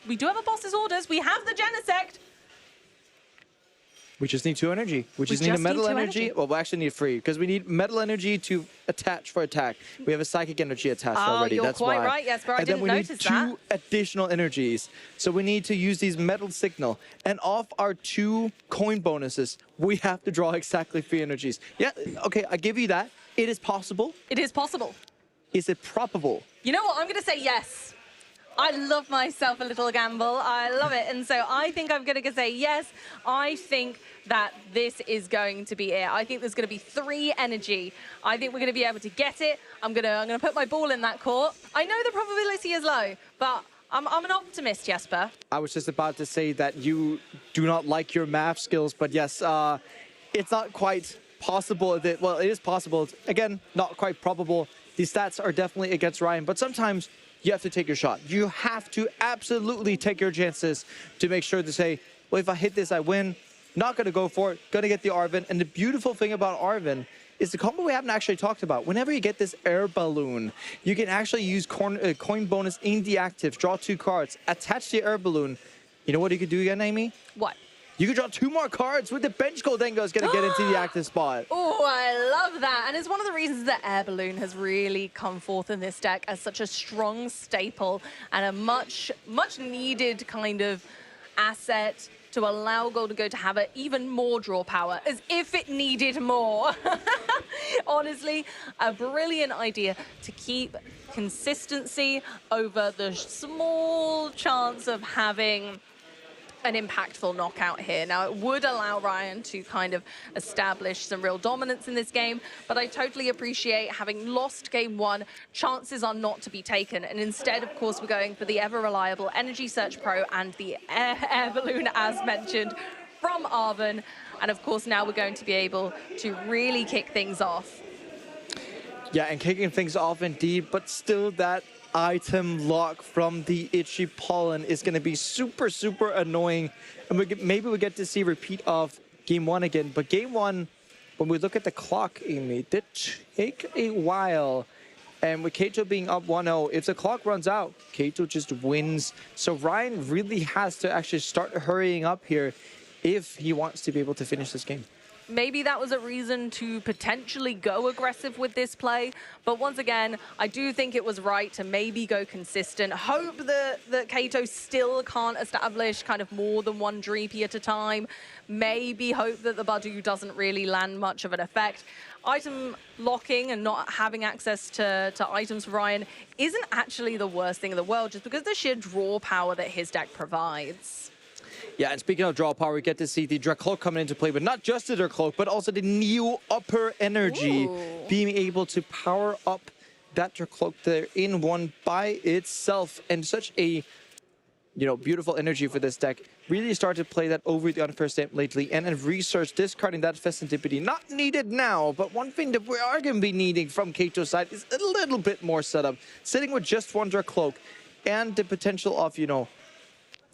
we do have a boss's orders. We have the Genesect. We just need 2 energy. We just need a metal energy. Well, we actually need 3, because we need metal energy to attach for attack. We have a psychic energy attached already. You're That's quite why. right, Jesper. I and then didn't we notice need that. 2 additional energies. So we need to use these metal signal. And off our 2 coin bonuses, we have to draw exactly 3 energies. Yeah, okay, I give you that. It is possible. It is possible. Is it probable? You know what? I'm going to say yes. I love myself a little gamble. I love it. And so I think I'm going to say yes. I think that this is going to be it. I think there's going to be 3 energy. I think we're going to be able to get it. I'm going to put my ball in that court. I know the probability is low, but I'm an optimist, Jesper. I was just about to say that you do not like your math skills, but yes, it's not quite possible. Well, it is possible. Again, not quite probable. These stats are definitely against Ryan, but sometimes you have to take your shot. You have to absolutely take your chances to make sure to say, well, if I hit this, I win. Not going to go for it. Going to get the Arven. And the beautiful thing about Arven is the combo we haven't actually talked about. Whenever you get this air balloon, you can actually use coin bonus in the active, draw 2 cards, attach the air balloon. You know what you could do again, Amy? What? You can draw 2 more cards with the bench Goldengo is going to get into the active spot. Oh, I love that. And it's one of the reasons that Air Balloon has really come forth in this deck as such a strong staple and a much needed kind of asset to allow Goldengo to have even more draw power, as if it needed more. Honestly, a brilliant idea to keep consistency over the small chance of having an impactful knockout here. Now, it would allow Ryan to kind of establish some real dominance in this game, but I totally appreciate having lost game 1, chances are not to be taken. And instead, of course, we're going for the ever-reliable Energy Search Pro and the air balloon, as mentioned, from Arven. And of course, now we're going to be able to really kick things off. Yeah, and kicking things off indeed, but still that item lock from the Itchy Pollen is going to be super, super annoying. And maybe we get to see a repeat of game 1 again. But game 1, when we look at the clock, Amy, it did take a while. And with Kato being up 1-0, if the clock runs out, Kato just wins. So Ryan really has to actually start hurrying up here if he wants to be able to finish this game. Maybe that was a reason to potentially go aggressive with this play. But once again, I do think it was right to maybe go consistent. Hope that Kato still can't establish kind of more than 1 Dreepy at a time. Maybe hope that the Budew doesn't really land much of an effect. Item locking and not having access to items for Ryan isn't actually the worst thing in the world, just because of the sheer draw power that his deck provides. Yeah, and speaking of draw power, we get to see the Dracloak coming into play, but not just the Dracloak, but also the Neo Upper Energy. Ooh. Being able to power up that Dracloak there in one by itself. And such a, beautiful energy for this deck. Really started to play that over the unfair stamp lately, and in research, discarding that Festivity. Not needed now, but one thing that we are going to be needing from Kato's side is a little bit more setup. Sitting with just 1 Dracloak and the potential of,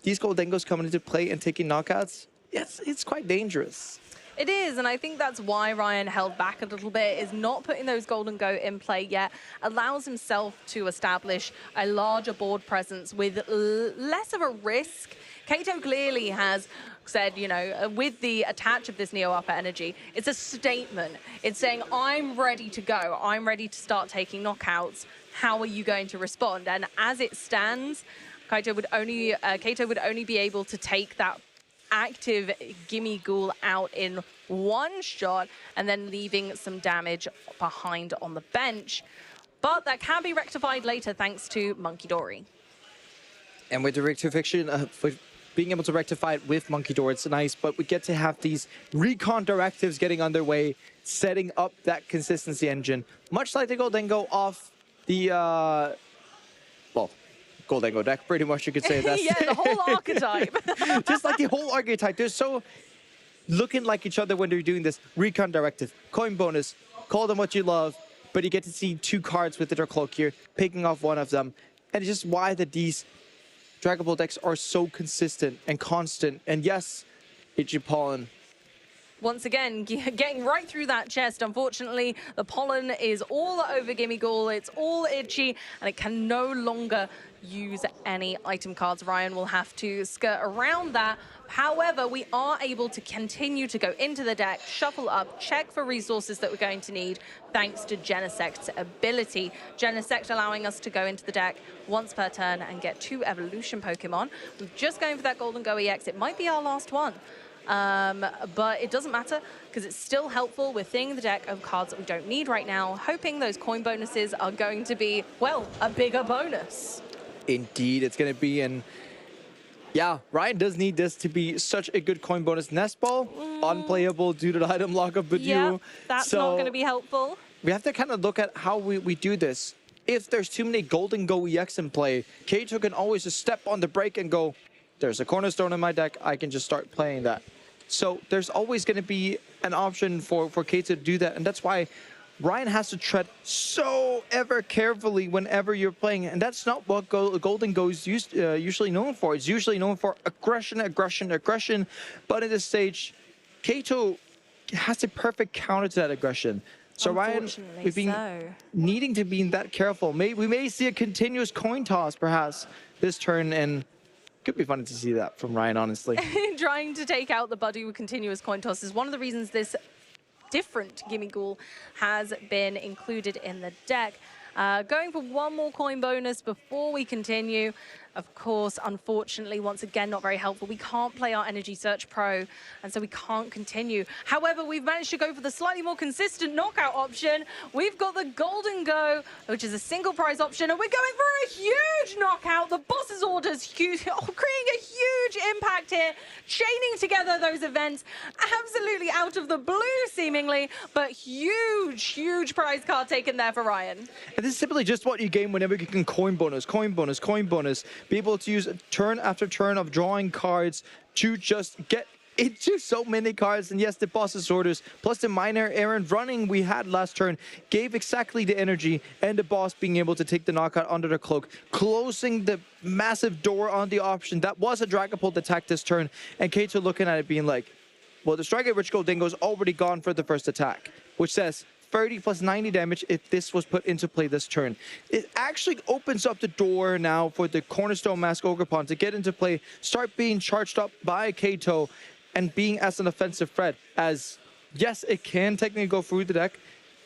these Goldengos coming into play and taking knockouts, yes, it's quite dangerous. It is, and I think that's why Ryan held back a little bit, is not putting those Golden Go in play yet. Allows himself to establish a larger board presence with less of a risk. Kato clearly has said, with the attach of this Neo Upper Energy, it's a statement. It's saying, I'm ready to go. I'm ready to start taking knockouts. How are you going to respond? And as it stands, Kato would only be able to take that active Gimme Ghoul out in one shot and then leaving some damage behind on the bench. But that can be rectified later thanks to Monkey Dory. And with the rectification, with being able to rectify it with Monkey Door, it's nice, but we get to have these recon directives getting underway, setting up that consistency engine, much like the Goldengo off the, well, Goldengo deck, pretty much you could say that. Yeah, the whole archetype. Just like the whole archetype. They're so looking like each other when they're doing this recon directive. Coin bonus, call them what you love, but you get to see 2 cards with their cloak here, picking off one of them. And it's just why that these Dragon Ball decks are so consistent and constant. And yes, Itchy Pollen. Once again, getting right through that chest. Unfortunately, the pollen is all over Gimme Ghoul. It's all itchy, and it can no longer use any item cards. Ryan will have to skirt around that. However, we are able to continue to go into the deck, shuffle up, check for resources that we're going to need, thanks to Genesect's ability. Genesect allowing us to go into the deck once per turn and get 2 evolution Pokemon. We're just going for that Golden Go EX. It might be our last one. But it doesn't matter because it's still helpful. We're thinning the deck of cards that we don't need right now, hoping those coin bonuses are going to be, well, a bigger bonus. Indeed, it's going to be an... Yeah, Ryan does need this to be such a good coin bonus. Nest Ball, unplayable due to the item lock of Badu. Yeah, that's not going to be helpful. We have to kind of look at how we do this. If there's too many Golden Go EX in play, Kato can always just step on the brake and go, there's a Cornerstone in my deck, I can just start playing that. So there's always going to be an option for Kato to do that, and that's why Ryan has to tread so ever carefully whenever you're playing, and that's not what Golden Go is usually known for. It's usually known for aggression, aggression, aggression, but at this stage, Kato has the perfect counter to that aggression. So Ryan, we've been needing to be that careful. We may see a continuous coin toss perhaps this turn, and could be funny to see that from Ryan, honestly. Trying to take out the Buddy with continuous coin toss is one of the reasons this different Gimme Ghoul has been included in the deck. Going for one more coin bonus before we continue. Of course, unfortunately, once again, not very helpful. We can't play our Energy Search Pro, and so we can't continue. However, we've managed to go for the slightly more consistent knockout option. We've got the Golden Go, which is a single prize option, and we're going for a huge knockout. The boss's orders creating a huge impact here, chaining together those events, absolutely out of the blue, seemingly, but huge, huge prize card taken there for Ryan. And this is simply just what you gain whenever you can coin bonus, coin bonus, coin bonus. Be able to use turn after turn of drawing cards to just get into so many cards. And yes, the boss's orders plus the minor errand running we had last turn gave exactly the energy, and the boss being able to take the knockout under the cloak, closing the massive door on the option. That was a Dragapult attack this turn, and Kato looking at it being like, well, the Striker Rich Goldingo is already gone for the first attack, which says 30 plus 90 damage if this was put into play this turn. It actually opens up the door now for the Cornerstone Mask Ogerpon to get into play, start being charged up by Kato, and being as an offensive threat. As, yes, it can technically go through the deck,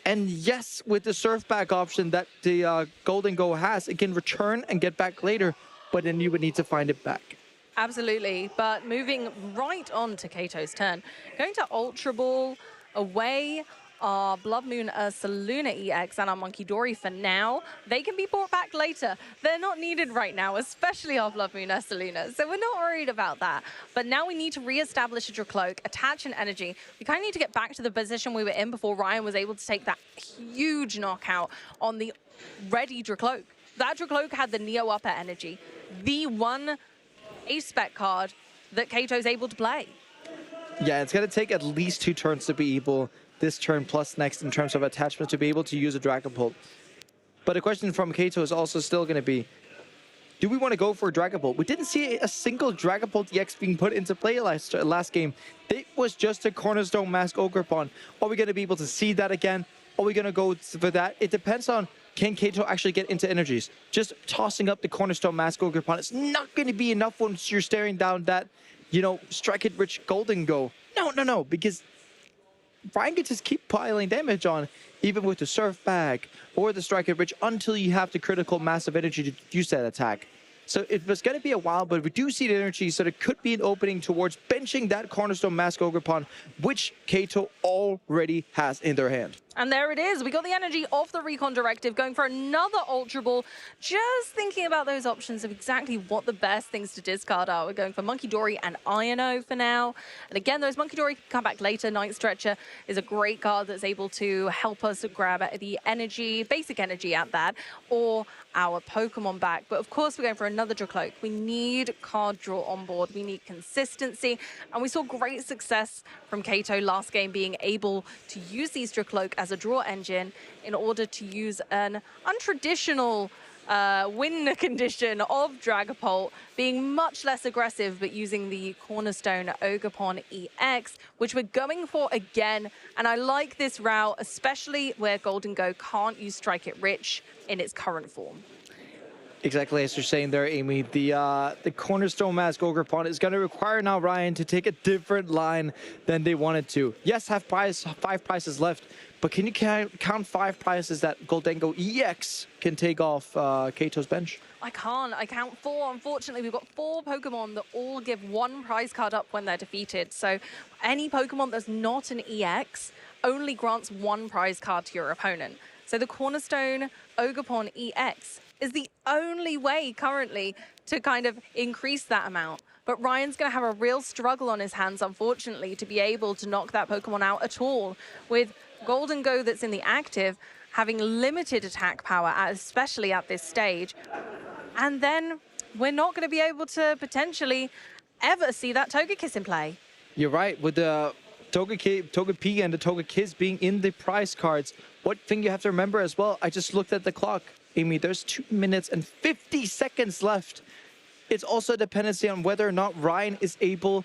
and yes, with the Surf Back option that the Golden Go has, it can return and get back later, but then you would need to find it back. Absolutely, but moving right on to Kato's turn. Going to Ultra Ball away our Blood Moon Ursaluna EX and our Monkey Dory for now. They can be brought back later. They're not needed right now, especially our Blood Moon Ursaluna, so we're not worried about that. But now we need to re-establish a Dracloak, attach an energy. We kind of need to get back to the position we were in before Ryan was able to take that huge knockout on the ready Dracloak. That Dracloak had the Neo Upper energy, the one ace-spec card that Kato's able to play. Yeah, it's going to take at least 2 turns to be able, this turn plus next in terms of attachment, to be able to use a Dragapult. But the question from Kato is also still going to be, do we want to go for a Dragapult? We didn't see a single Dragapult EX being put into play last game. It was just a Cornerstone Mask Ogerpon. Are we going to be able to see that again? Are we going to go for that? It depends on, can Kato actually get into energies? Just tossing up the Cornerstone Mask Ogerpon, it's not going to be enough once you're staring down that, you know, Strike It Rich Golden Go. No, because Ryan can just keep piling damage on, even with the Surf Bag or the Strike It Rich, until you have the critical massive energy to use that attack. So it was going to be a while, but we do see the energy, so there could be an opening towards benching that Cornerstone Mask Ogerpon, which Kato already has in their hand. And there it is. We got the energy off the Recon Directive, going for another Ultra Ball. Just thinking about those options of exactly what the best things to discard are. We're going for Monkey Dory and Iono for now. And again, those Monkey Dory can come back later. Night Stretcher is a great card that's able to help us grab the energy, basic energy at that, or our Pokemon back. But of course, we're going for another Dracloak. We need card draw on board. We need consistency. And we saw great success from Kato last game, being able to use these Dracloak as a draw engine in order to use an untraditional win condition of Dragapult, being much less aggressive, but using the Cornerstone Ogerpon EX, which we're going for again. And I like this route, especially where Golden Go can't use Strike It Rich in its current form. Exactly as you're saying there, Amy. The Cornerstone Mask Ogerpon is going to require now Ryan to take a different line than they wanted to. Yes, have 5 prizes left, but can you count 5 prizes that Goldengo EX can take off Kato's bench? I can't. I count 4. Unfortunately, we've got 4 Pokemon that all give 1 prize card up when they're defeated. So any Pokemon that's not an EX only grants 1 prize card to your opponent. So the Cornerstone Ogerpon EX is the only way currently to kind of increase that amount. But Ryan's going to have a real struggle on his hands, unfortunately, to be able to knock that Pokemon out at all. With Golden Go that's in the active, having limited attack power, especially at this stage. And then we're not going to be able to potentially ever see that Togekiss in play. You're right. With the Togepi and the Togekiss being in the prize cards, one thing you have to remember as well, I just looked at the clock, Amy, there's 2 minutes and 50 seconds left. It's also a dependency on whether or not Ryan is able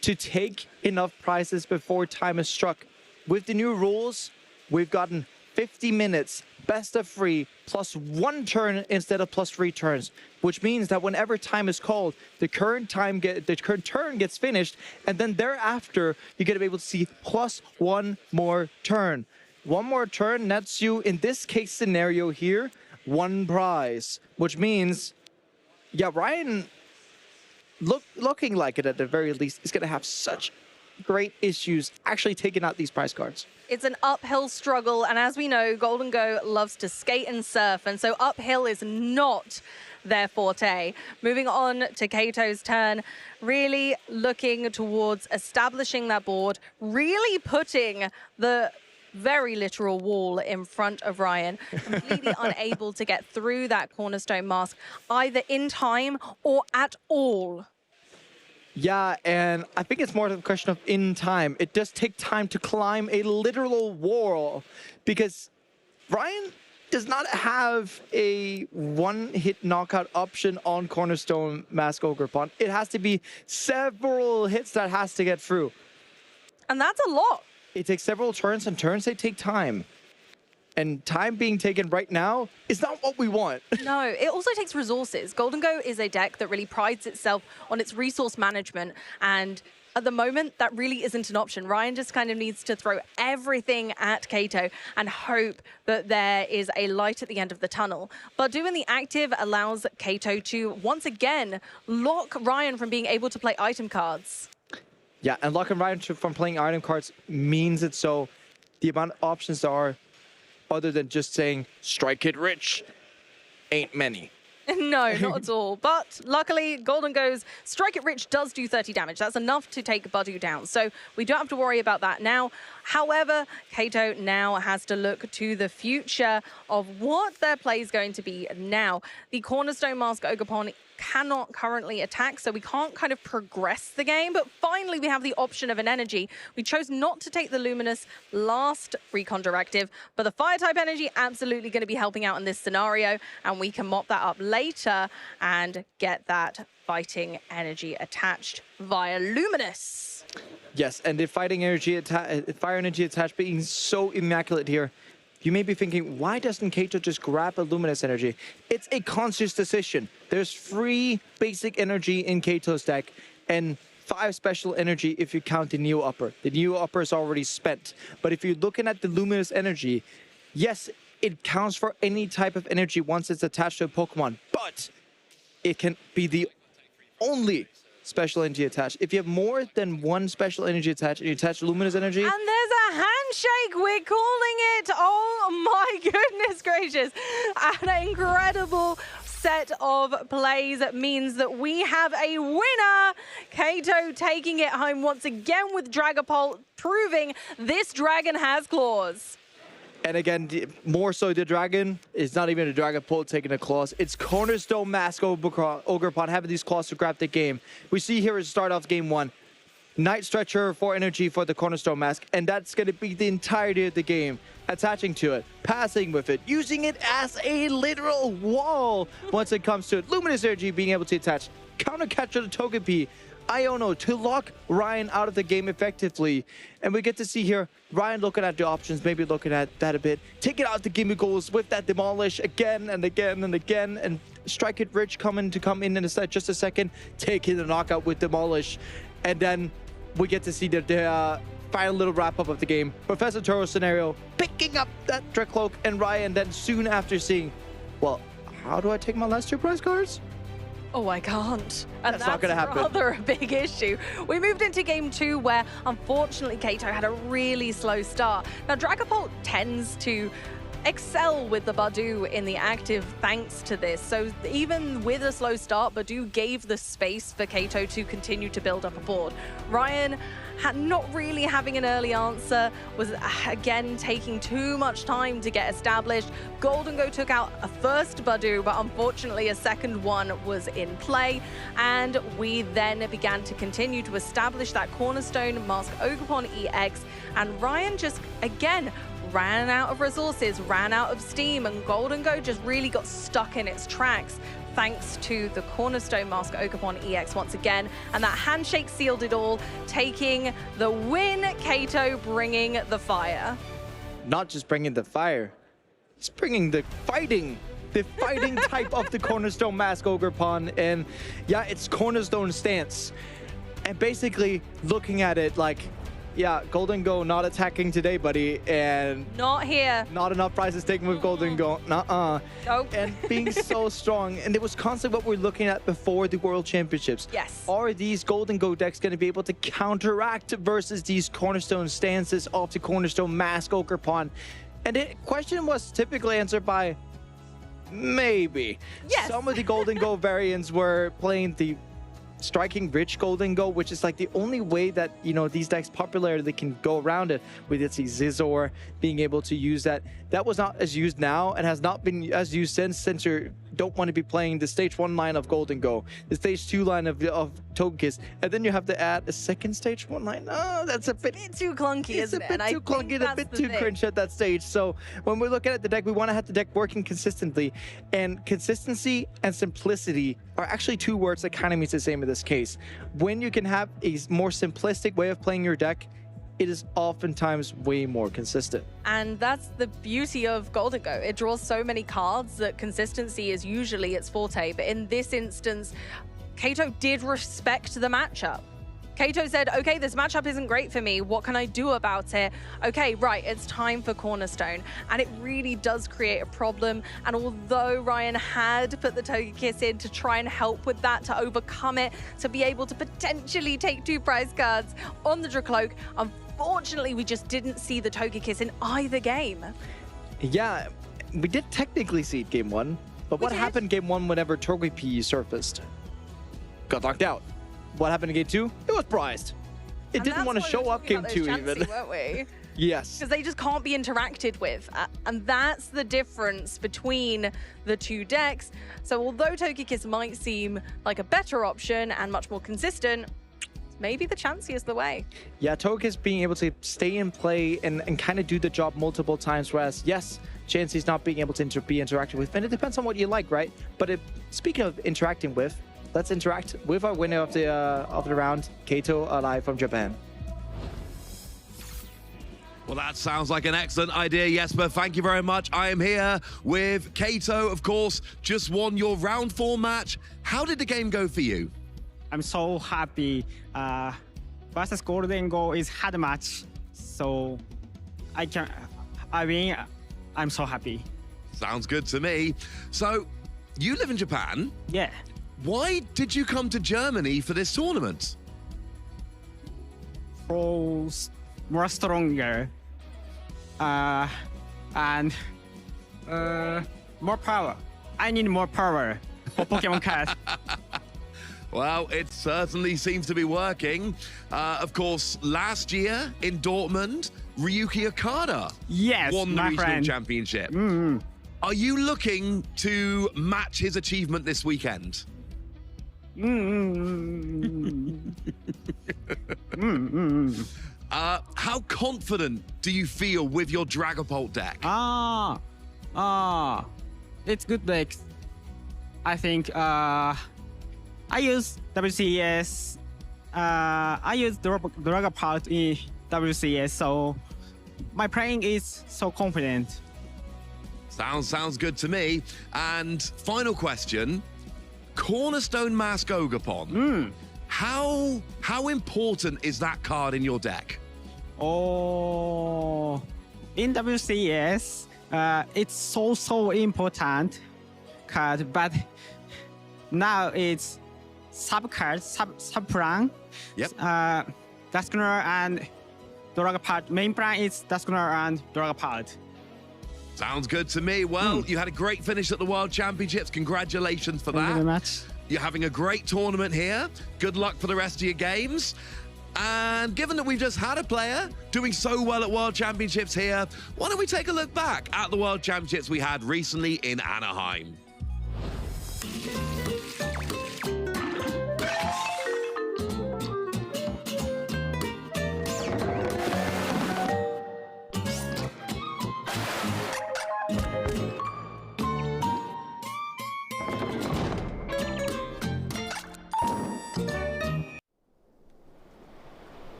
to take enough prizes before time is struck. With the new rules, we've gotten 50 minutes, best of 3, plus 1 turn instead of plus 3 turns, which means that whenever time is called, the current turn gets finished, and then thereafter, you're going to be able to see plus 1 more turn. 1 more turn nets you, in this case scenario here, 1 prize, which means, yeah, Ryan, looking like it at the very least, is going to have such great issues actually taking out these prize cards. It's an uphill struggle, and as we know, Golden Go loves to skate and surf, and so uphill is not their forte. Moving on to Kato's turn, really looking towards establishing that board, really putting the very literal wall in front of Ryan, completely unable to get through that Cornerstone Mask, either in time or at all. Yeah, and I think it's more of a question of in time. It does take time to climb a literal wall, because Ryan does not have a one-hit knockout option on Cornerstone Mask Ogerpon. It has to be several hits that has to get through. And that's a lot. It takes several turns, and turns, they take time. And time being taken right now is not what we want. No, it also takes resources. Golden Go is a deck that really prides itself on its resource management, and at the moment, that really isn't an option. Ryan just kind of needs to throw everything at Kato and hope that there is a light at the end of the tunnel. But doing the active allows Kato to, once again, lock Ryan from being able to play item cards. Yeah, and locking Ryan from playing item cards means it so. The amount of options there are, other than just saying, strike it rich, ain't many. No, not at all. But luckily, Golden Go's Strike It Rich does do 30 damage. That's enough to take Badu down. So we don't have to worry about that now. However, Kato now has to look to the future of what their play is going to be now. The Cornerstone Mask Ogerpon cannot currently attack, so we can't kind of progress the game, but finally we have the option of an energy. We chose not to take the Luminous last Recon Directive, but the Fire-type energy absolutely going to be helping out in this scenario, and we can mop that up later and get that fighting energy attached via Luminous. Yes, and the fighting energy, fire energy attached being so immaculate here. You may be thinking, why doesn't Kato just grab a Luminous energy? It's a conscious decision. There's 3 basic energy in Kato's deck and 5 special energy if you count the Neo Upper. The Neo Upper is already spent. But if you're looking at the Luminous energy, yes, it counts for any type of energy once it's attached to a Pokemon. But it can be the only special energy attached. If you have more than one special energy attached and you attach Luminous energy... And there's a handshake, we're calling it. Oh my goodness gracious. An incredible set of plays means that we have a winner. Kato taking it home once again with Dragapult, proving this dragon has claws. And again, more so the dragon is not even a Dragapult taking the claws. It's Cornerstone Mask Ogerpon having these claws to grab the game. We see here at the start of game 1. Night Stretcher for energy for the Cornerstone Mask, and that's going to be the entirety of the game. Attaching to it, passing with it, using it as a literal wall once it comes to it. Luminous Energy being able to attach, counter capture the Togepi, Iono to lock Ryan out of the game effectively. And we get to see here Ryan looking at the options, maybe looking at that a bit. Taking out the gimme goals with that Demolish again and again and again. And Strike It Rich come in just a second. Taking the knockout with Demolish. And then we get to see the final little wrap-up of the game. Professor Turo scenario, picking up that Dracloak and Ryan. Then soon after seeing, well, how do I take my last 2 prize cards? Oh, I can't. And that's not going to happen. Rather a big issue. We moved into game 2 where, unfortunately, Kato had a really slow start. Now, Dragapult tends to excel with the Badu in the active thanks to this. So even with a slow start, Badu gave the space for Kato to continue to build up a board. Ryan not really having an early answer, was again taking too much time to get established. Golden Go took out a first Badu, but unfortunately a second one was in play. And we then began to continue to establish that Cornerstone Mask Ogerpon EX. And Ryan just, again, ran out of resources, ran out of steam, and Golden Go just really got stuck in its tracks thanks to the Cornerstone Mask Ogerpon EX once again. And that handshake sealed it all, taking the win. Kato bringing the fire. Not just bringing the fire, it's bringing the fighting type of the Cornerstone Mask Ogerpon. And yeah, it's Cornerstone stance. And basically looking at it like, yeah, Golden Go not attacking today, buddy, and not here. Not enough prizes taken with Golden Go. Nope. And being so strong. And it was constantly what we're looking at before the World Championships. Yes. Are these Golden Go decks going to be able to counteract versus these Cornerstone stances of the Cornerstone Mask Ogerpon? And the question was typically answered by maybe. Yes. Some of the Golden Go variants were playing the Striking Rich Golden Go, which is like the only way that, you know, these decks popularly can go around it. We did see Zizor being able to use that. That was not as used now and has not been as used since you don't want to be playing the stage 1 line of Golden Go, the stage 2 line of Togekiss, and then you have to add a second stage 1 line. Oh, that's a bit too clunky, isn't it? It's a bit too clunky and a bit too cringe at that stage. So when we're looking at the deck, we want to have the deck working consistently, and consistency and simplicity are actually 2 words that kind of means the same in this case. When you can have a more simplistic way of playing your deck, it is oftentimes way more consistent. And that's the beauty of Golden Go. It draws so many cards that consistency is usually its forte. But in this instance, Kato did respect the matchup. Kato said, okay, this matchup isn't great for me. What can I do about it? Okay, right, it's time for Cornerstone. And it really does create a problem. And although Ryan had put the Togekiss in to try and help with that, to overcome it, to be able to potentially take 2 prize cards on the Dracloak, unfortunately, we just didn't see the Togekiss in either game. Yeah, we did technically see it game 1, but what happened game 1 whenever Togepi surfaced? Got knocked out. What happened in game 2? It was prized. It didn't want to show up game 2 even. Weren't we? Yes. Because they just can't be interacted with. And that's the difference between the 2 decks. So although Togekiss might seem like a better option and much more consistent, maybe the Chansey is the way. Yeah, Togekiss being able to stay in play and kind of do the job multiple times, whereas, yes, Chansey's not being able to be interacted with. And it depends on what you like, right? But speaking of interacting with, let's interact with our winner of the round, Kato, live from Japan. Well, that sounds like an excellent idea, Jesper. Thank you very much. I am here with Kato, of course. Just won your round 4 match. How did the game go for you? I'm so happy. Versus Golden Go is hard match, so I mean, I'm so happy. Sounds good to me. So, you live in Japan? Yeah. why did you come to Germany for this tournament? For more stronger and more power. I need more power for Pokemon cards. Well, it certainly seems to be working. Of course, last year in Dortmund, Ryuki Okada won the regional championship. Are you looking to match his achievement this weekend? How confident do you feel with your Dragapult deck? It's good deck. I think I use WCS. I use Dragapult in WCS, so my playing is so confident. Sounds good to me. And final question, Cornerstone Mask Ogapon. How important is that card in your deck? Oh, in WCS, it's so important card, but now it's sub card, sub plan. Yep. Dusknoir and Dragapult. Main plan is Dusknoir and Dragapult. Sounds good to me. Well, you had a great finish at the World Championships. Congratulations for that. Thank you very much. You're having a great tournament here. Good luck for the rest of your games. And given that we've just had a player doing so well at World Championships here, why don't we take a look back at the World Championships we had recently in Anaheim?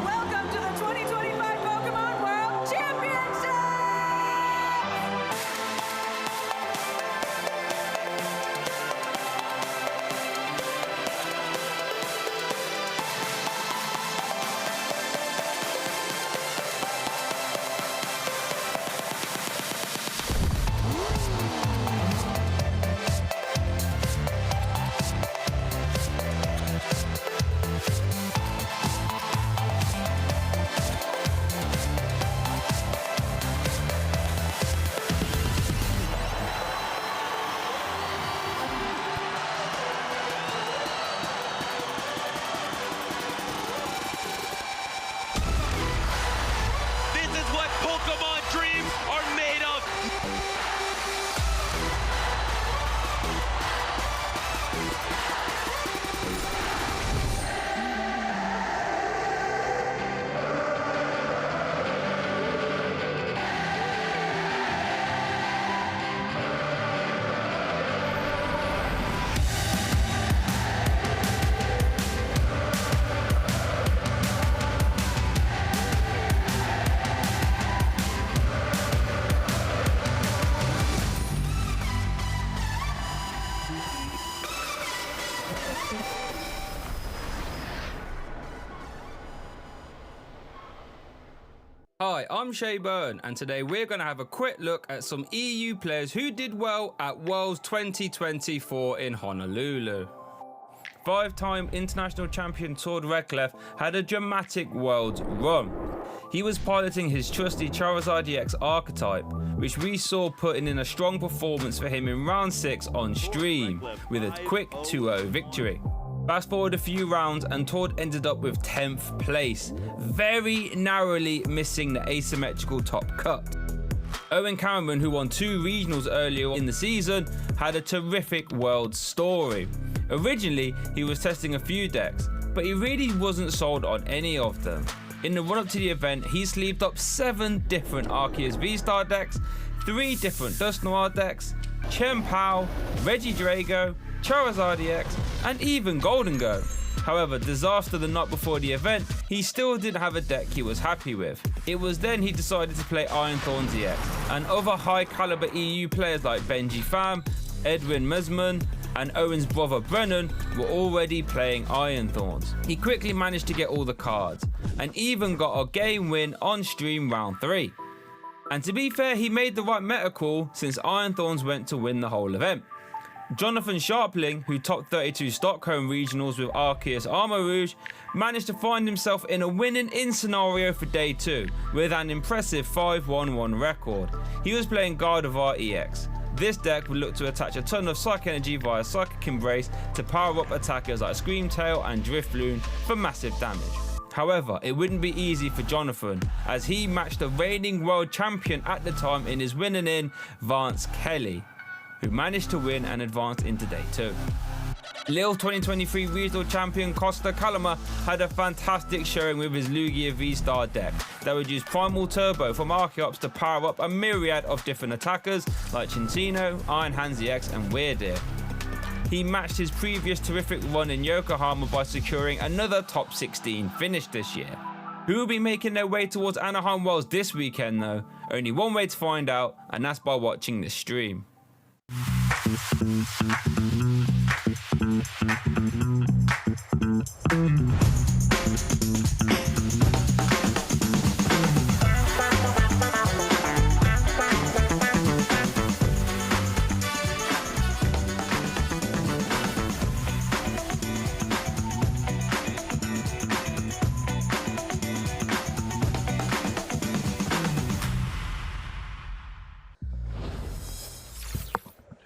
Welcome to the 2025 Pokemon World Championships! This is what Pokemon dreams are made of. Hi, I'm Shay Byrne, and today we're going to have a quick look at some EU players who did well at Worlds 2024 in Honolulu. Five-time international champion Tord Redcliffe had a dramatic Worlds run. He was piloting his trusty Charizard EX archetype, which we saw putting in a strong performance for him in round 6 on stream, with a quick 2-0 victory. Fast forward a few rounds and Tord ended up with 10th place, very narrowly missing the asymmetrical top cut. Owen Cameron, who won 2 regionals earlier in the season, had a terrific world story. Originally, he was testing a few decks, but he really wasn't sold on any of them. In the run-up to the event, he sleeved up 7 different Arceus V-Star decks, 3 different Dusknoir decks, Chien-Pao, Regidrago, Charizard EX, and even Golden Go. However, disaster the night before the event, he still didn't have a deck he was happy with. It was then he decided to play Iron Thorns EX, and other high caliber EU players like Benji Pham, Edwin Mesman, and Owen's brother Brennan were already playing Iron Thorns. He quickly managed to get all the cards, and even got a game win on stream round 3. And to be fair, he made the right meta call since Iron Thorns went to win the whole event. Jonathan Sharpling, who topped 32 Stockholm regionals with Arceus Armor Rouge, managed to find himself in a winning-in scenario for day 2 with an impressive 5-1-1 record. He was playing Gardevoir EX. This deck would look to attach a ton of Psychic Energy via Psychic Embrace to power up attackers like Screamtail and Drifloon for massive damage. However, it wouldn't be easy for Jonathan, as he matched the reigning world champion at the time in his winning in, Vance Kelly, who managed to win and advance into day 2. Lille 2023 regional champion Costa Calama had a fantastic showing with his Lugia V-Star deck that would use Primal Turbo from Archeops to power up a myriad of different attackers like Chincino, Iron Hands EX and Weirdeer. He matched his previous terrific run in Yokohama by securing another top 16 finish this year. Who will be making their way towards Anaheim Worlds this weekend though? Only one way to find out, and that's by watching this stream.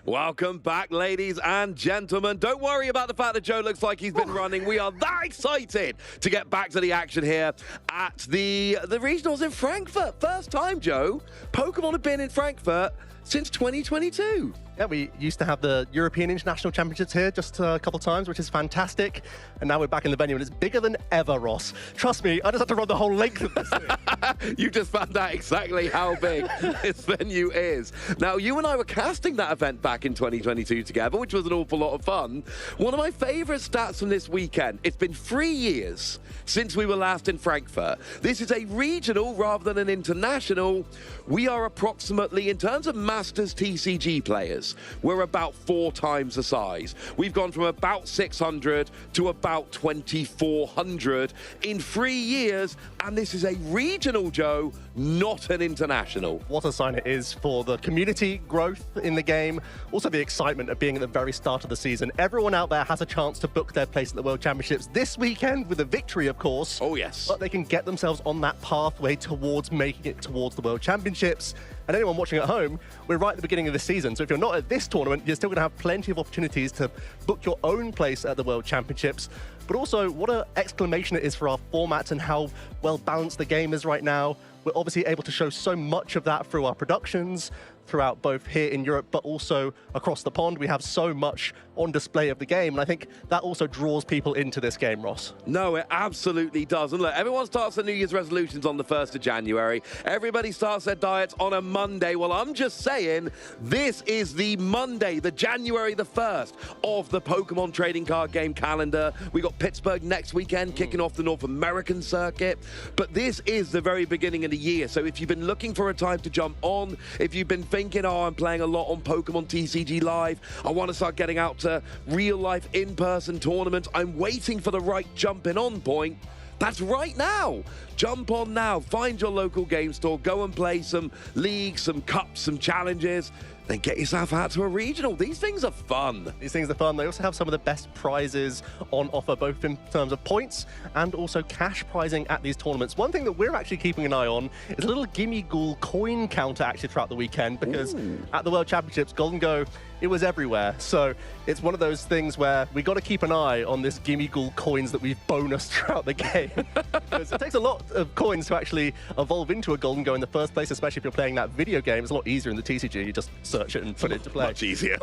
Welcome back, ladies and gentlemen. Don't worry about the fact that Joe looks like he's been running. We are that excited to get back to the action here at the regionals in Frankfurt. First time, Joe. Pokemon have been in Frankfurt since 2022. Yeah, we used to have the European International Championships here just a couple times, which is fantastic. And now we're back in the venue, and it's bigger than ever, Ross. Trust me, I just had to run the whole length of this thing. You just found out exactly how big this venue is. Now, you and I were casting that event back in 2022 together, which was an awful lot of fun. One of my favorite stats from this weekend, it's been 3 years since we were last in Frankfurt. This is a regional rather than an international. We are approximately, in terms of Masters TCG players, we're about 4 times the size. We've gone from about 600 to about 2,400 in 3 years, and this is a regional, Joe, not an international. What a sign it is for the community growth in the game, also the excitement of being at the very start of the season. Everyone out there has a chance to book their place at the World Championships this weekend with a victory, of course. Oh, yes. But they can get themselves on that pathway towards making it towards the World Championships. And anyone watching at home, we're right at the beginning of the season. So if you're not at this tournament, you're still going to have plenty of opportunities to book your own place at the World Championships. But also, what an exclamation it is for our formats and how well balanced the game is right now. We're obviously able to show so much of that through our productions, throughout both here in Europe, but also across the pond. We have so much on display of the game, and I think that also draws people into this game, Ross. No, it absolutely does. And look, everyone starts their New Year's resolutions on the 1st of January. Everybody starts their diets on a Monday. Well, I'm just saying, this is the Monday, the January the 1st of the Pokemon trading card game calendar. We got Pittsburgh next weekend, kicking off the North American circuit. But this is the very beginning of the year. So if you've been looking for a time to jump on, if you've been thinking, oh, I'm playing a lot on Pokemon TCG Live, I want to start getting out to real-life, in-person tournaments, I'm waiting for the right jumping on point. That's right now. Jump on now. Find your local game store. Go and play some leagues, some cups, some challenges. Then get yourself out to a regional. These things are fun. These things are fun. They also have some of the best prizes on offer, both in terms of points and also cash prizing at these tournaments. One thing that we're actually keeping an eye on is a little Gimme Ghoul coin counter actually throughout the weekend, because at the World Championships, Golden Go, it was everywhere. So it's one of those things where we got to keep an eye on this Gimme Ghoul coins that we've bonused throughout the game. Because it takes a lot of coins to actually evolve into a Golden Go in the first place, especially if you're playing that video game. It's a lot easier in the TCG. You just search it and put it into play. Much easier.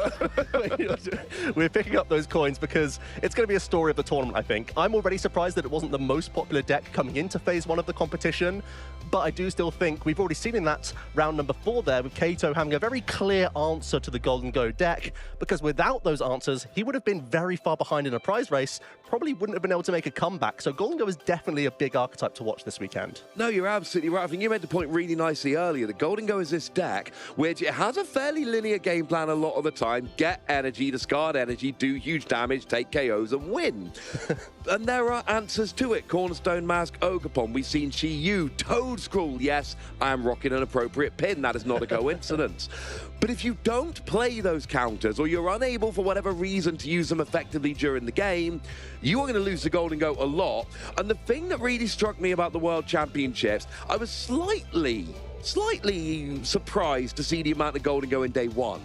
We're picking up those coins because it's going to be a story of the tournament, I think. I'm already surprised that it wasn't the most popular deck coming into phase 1 of the competition, but I do still think we've already seen in that round number 4 there with Kato having a very clear answer to the Golden Go deck, because without those answers, he would have been very far behind in a prize race, probably wouldn't have been able to make a comeback. So Golden Go is definitely a big archetype to watch this weekend. No, you're absolutely right. I think you made the point really nicely earlier. The Golden Go is this deck which it has a fairly linear game plan a lot of the time. Get energy, discard energy, do huge damage, take KOs and win. And there are answers to it. Cornerstone Mask, Ogerpon. We've seen Chi-Yu, Toad Scroll. Yes, I am rocking an appropriate pin. That is not a coincidence. But if you don't play those counters, or you're unable for whatever reason to use them effectively during the game, you are going to lose the Golden Go a lot. And the thing that really struck me about the World Championships, I was slightly surprised to see the amount of Golden Go in day 1.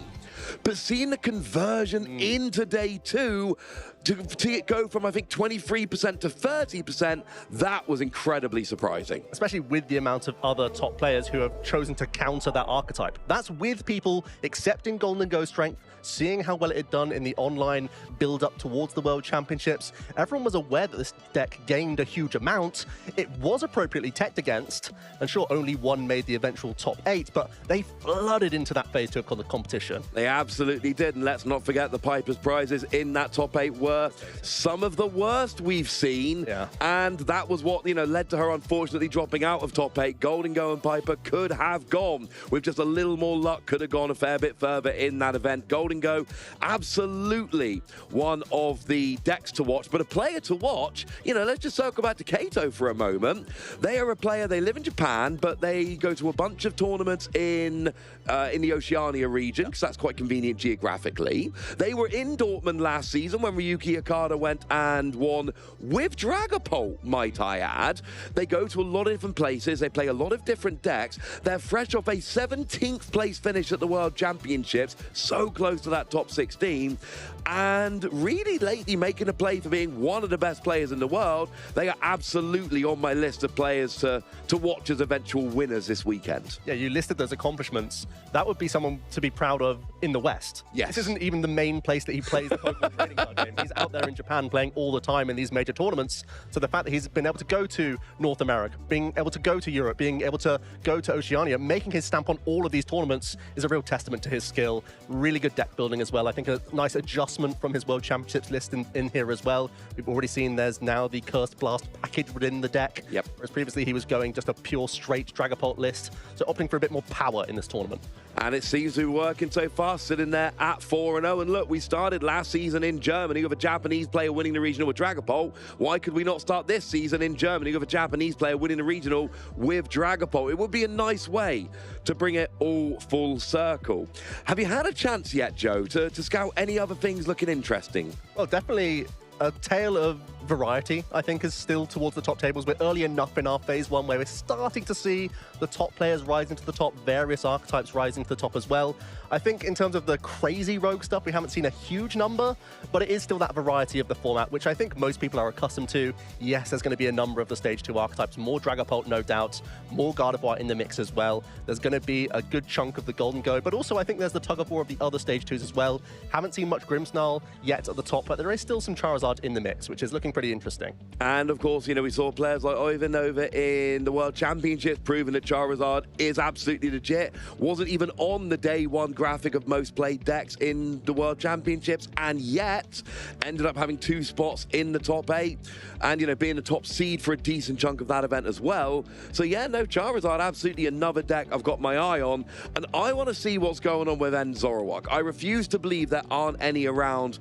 But seeing the conversion into day 2 to go from, I think, 23% to 30%, that was incredibly surprising. Especially with the amount of other top players who have chosen to counter that archetype. That's with people accepting Golden Go strength, seeing how well it had done in the online build-up towards the World Championships. Everyone was aware that this deck gained a huge amount. It was appropriately teched against, and sure, only one made the eventual top 8, but they flooded into that phase 2 of the competition. They absolutely did, and let's not forget the Piper's prizes in that top 8 were some of the worst we've seen, and that was what, led to her unfortunately dropping out of top 8. Golden Go and Piper could have gone with just a little more luck, could have gone a fair bit further in that event. Golden Go, absolutely one of the decks to watch, but a player to watch, let's just circle back to Kato for a moment. They are a player, they live in Japan, but they go to a bunch of tournaments in the Oceania region, because that's quite convenient geographically. They were in Dortmund last season when Ryuki Okada went and won with Dragapult, might I add. They go to a lot of different places, they play a lot of different decks. They're fresh off a 17th place finish at the World Championships, so close to that top 16, and really lately making a play for being one of the best players in the world. They are absolutely on my list of players to watch as eventual winners this weekend. Yeah, you listed those accomplishments. That would be someone to be proud of in the West. Yes. This isn't even the main place that he plays the Pokemon trading card game. He's out there in Japan playing all the time in these major tournaments. So the fact that he's been able to go to North America, being able to go to Europe, being able to go to Oceania, making his stamp on all of these tournaments is a real testament to his skill. Really good deck building as well. I think a nice adjustment from his World Championships list in here as well. We've already seen there's now the Cursed Blast package within the deck. Yep. Whereas previously he was going just a pure straight Dragapult list. So opting for a bit more power in this tournament. And it seems to be working so far, sitting there at 4-0. And look, we started last season in Germany with a Japanese player winning the regional with Dragapult. Why could we not start this season in Germany with a Japanese player winning the regional with Dragapult? It would be a nice way to bring it all full circle. Have you had a chance yet, Joe, to scout any other things looking interesting? Well, definitely a tale of variety, I think, is still towards the top tables. We're early enough in our phase 1 where we're starting to see the top players rising to the top, various archetypes rising to the top as well. I think in terms of the crazy rogue stuff, we haven't seen a huge number, but it is still that variety of the format, which I think most people are accustomed to. Yes, there's going to be a number of the stage 2 archetypes, more Dragapult, no doubt, more Gardevoir in the mix as well. There's going to be a good chunk of the Golden Go, but also I think there's the tug of war of the other stage 2s as well. Haven't seen much Grimmsnarl yet at the top, but there is still some Charizard in the mix, which is looking pretty interesting. And of course, we saw players like Ivanova in the World Championships proving that Charizard is absolutely legit. Wasn't even on the day 1 graphic of most played decks in the World Championships, and yet ended up having 2 spots in the top 8 and, being the top seed for a decent chunk of that event as well. So yeah, no, Charizard, absolutely another deck I've got my eye on, and I want to see what's going on with Zoroark. I refuse to believe there aren't any around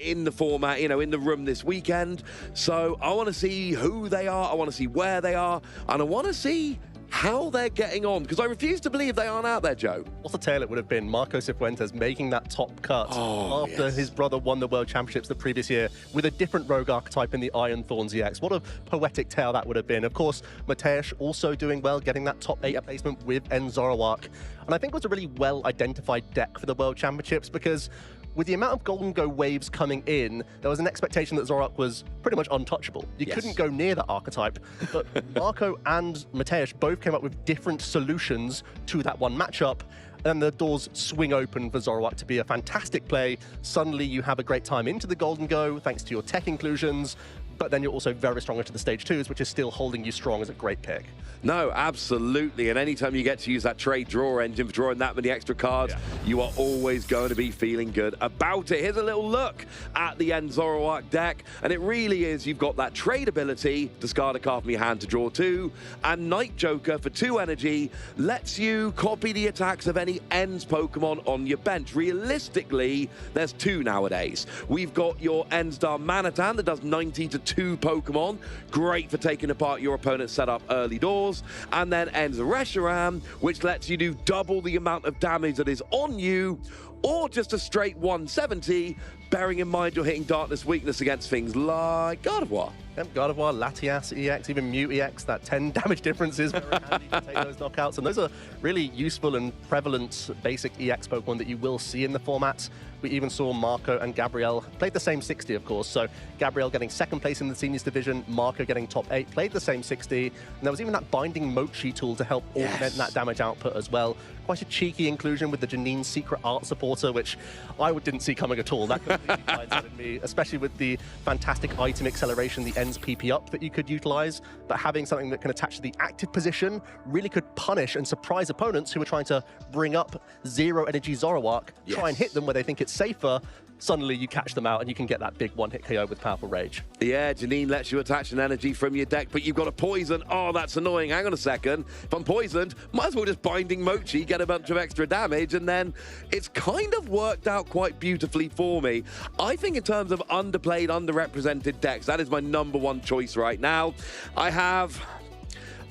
in the format, in the room this weekend. So I want to see who they are, I want to see where they are, and I want to see how they're getting on, because I refuse to believe they aren't out there, Joe. What a tale it would have been, Marco Cifuentes making that top cut after his brother won the World Championships the previous year with a different rogue archetype in the Iron Thorns EX. What a poetic tale that would have been. Of course, Mateusz also doing well, getting that top 8 placement with Zoroark. And I think it was a really well-identified deck for the World Championships, because with the amount of Golden Go waves coming in, there was an expectation that Zoroark was pretty much untouchable. You couldn't go near that archetype, but Marco and Mateusz both came up with different solutions to that one matchup, and then the doors swing open for Zoroark to be a fantastic play. Suddenly you have a great time into the Golden Go, thanks to your tech inclusions, but then you're also very strong into the stage 2s, which is still holding you strong as a great pick. No, absolutely. And anytime you get to use that trade draw engine for drawing that many extra cards, you are always going to be feeling good about it. Here's a little look at the end Zoroark deck. And it really is, you've got that trade ability, discard a card from your hand to draw 2, and Night Joker for 2 energy lets you copy the attacks of any Ends Pokemon on your bench. Realistically, there's 2 nowadays. We've got your Endstar Manatan that does 90 to 2 Pokemon. Great for taking apart your opponent's setup early doors. And then Ends Reshiram, which lets you do double the amount of damage that is on you, or just a straight 170, bearing in mind you're hitting Darkness Weakness against things like Gardevoir. Yep, Gardevoir, Latias EX, even Mute EX, that 10 damage difference is very handy to take those knockouts. And those are really useful and prevalent basic EX Pokemon that you will see in the format. We even saw Marco and Gabrielle played the same 60, of course. So Gabrielle getting 2nd place in the seniors division, Marco getting top 8, played the same 60. And there was even that Binding Mochi tool to help augment that damage output as well. Quite a cheeky inclusion with the Janine Secret Art supporter, which I didn't see coming at all. That completely blindsided me, especially with the fantastic item acceleration, the Ends PP up that you could utilize. But having something that can attach to the active position really could punish and surprise opponents who are trying to bring up 0 energy Zoroark, try and hit them where they think it's safer. Suddenly you catch them out and you can get that big one-hit KO with Powerful Rage. Yeah, Janine lets you attach an energy from your deck, but you've got a poison. Oh, that's annoying. Hang on a second. If I'm poisoned, might as well just Binding Mochi, get a bunch of extra damage, and then it's kind of worked out quite beautifully for me. I think in terms of underplayed, underrepresented decks, that is my #1 choice right now.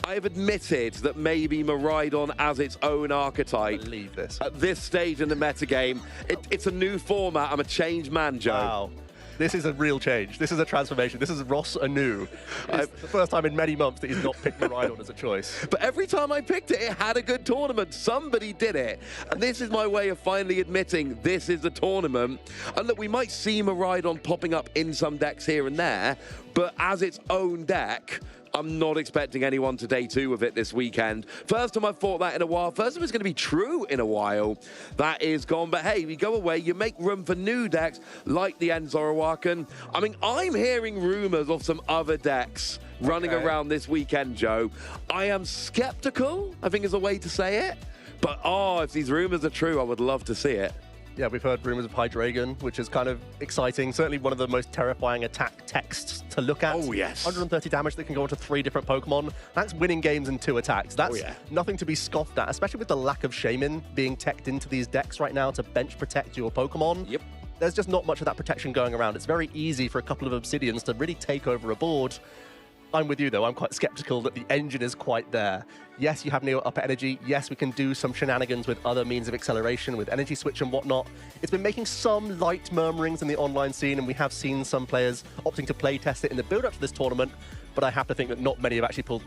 I've admitted that maybe Miraidon as its own archetype. I believe this. At this stage in the metagame, it's a new format. I'm a changed man, Joe. Wow. This is a real change. This is a transformation. This is Ross anew. It's the first time in many months that he's not picked Miraidon as a choice. But every time I picked it, it had a good tournament. Somebody did it. And this is my way of finally admitting this is the tournament. And look, we might see Miraidon popping up in some decks here and there, but as its own deck, I'm not expecting anyone to day 2 of it this weekend. First time I've thought that in a while. First time it's going to be true in a while. That is gone. But hey, we go away. You make room for new decks like the End Zoroark. And I mean, I'm hearing rumors of some other decks running around this weekend, Joe. I am skeptical, I think is a way to say it. But if these rumors are true, I would love to see it. Yeah, we've heard rumors of Hydreigon, which is kind of exciting. Certainly one of the most terrifying attack texts to look at. Oh, yes. 130 damage that can go into 3 different Pokemon. That's winning games in 2 attacks. That's nothing to be scoffed at, especially with the lack of Shaman being teched into these decks right now to bench protect your Pokemon. Yep. There's just not much of that protection going around. It's very easy for a couple of Obsidians to really take over a board. I'm with you, though. I'm quite skeptical that the engine is quite there. Yes, you have Neo Upper Energy. Yes, we can do some shenanigans with other means of acceleration, with Energy Switch and whatnot. It's been making some light murmurings in the online scene, and we have seen some players opting to play test it in the build-up to this tournament, but I have to think that not many have actually pulled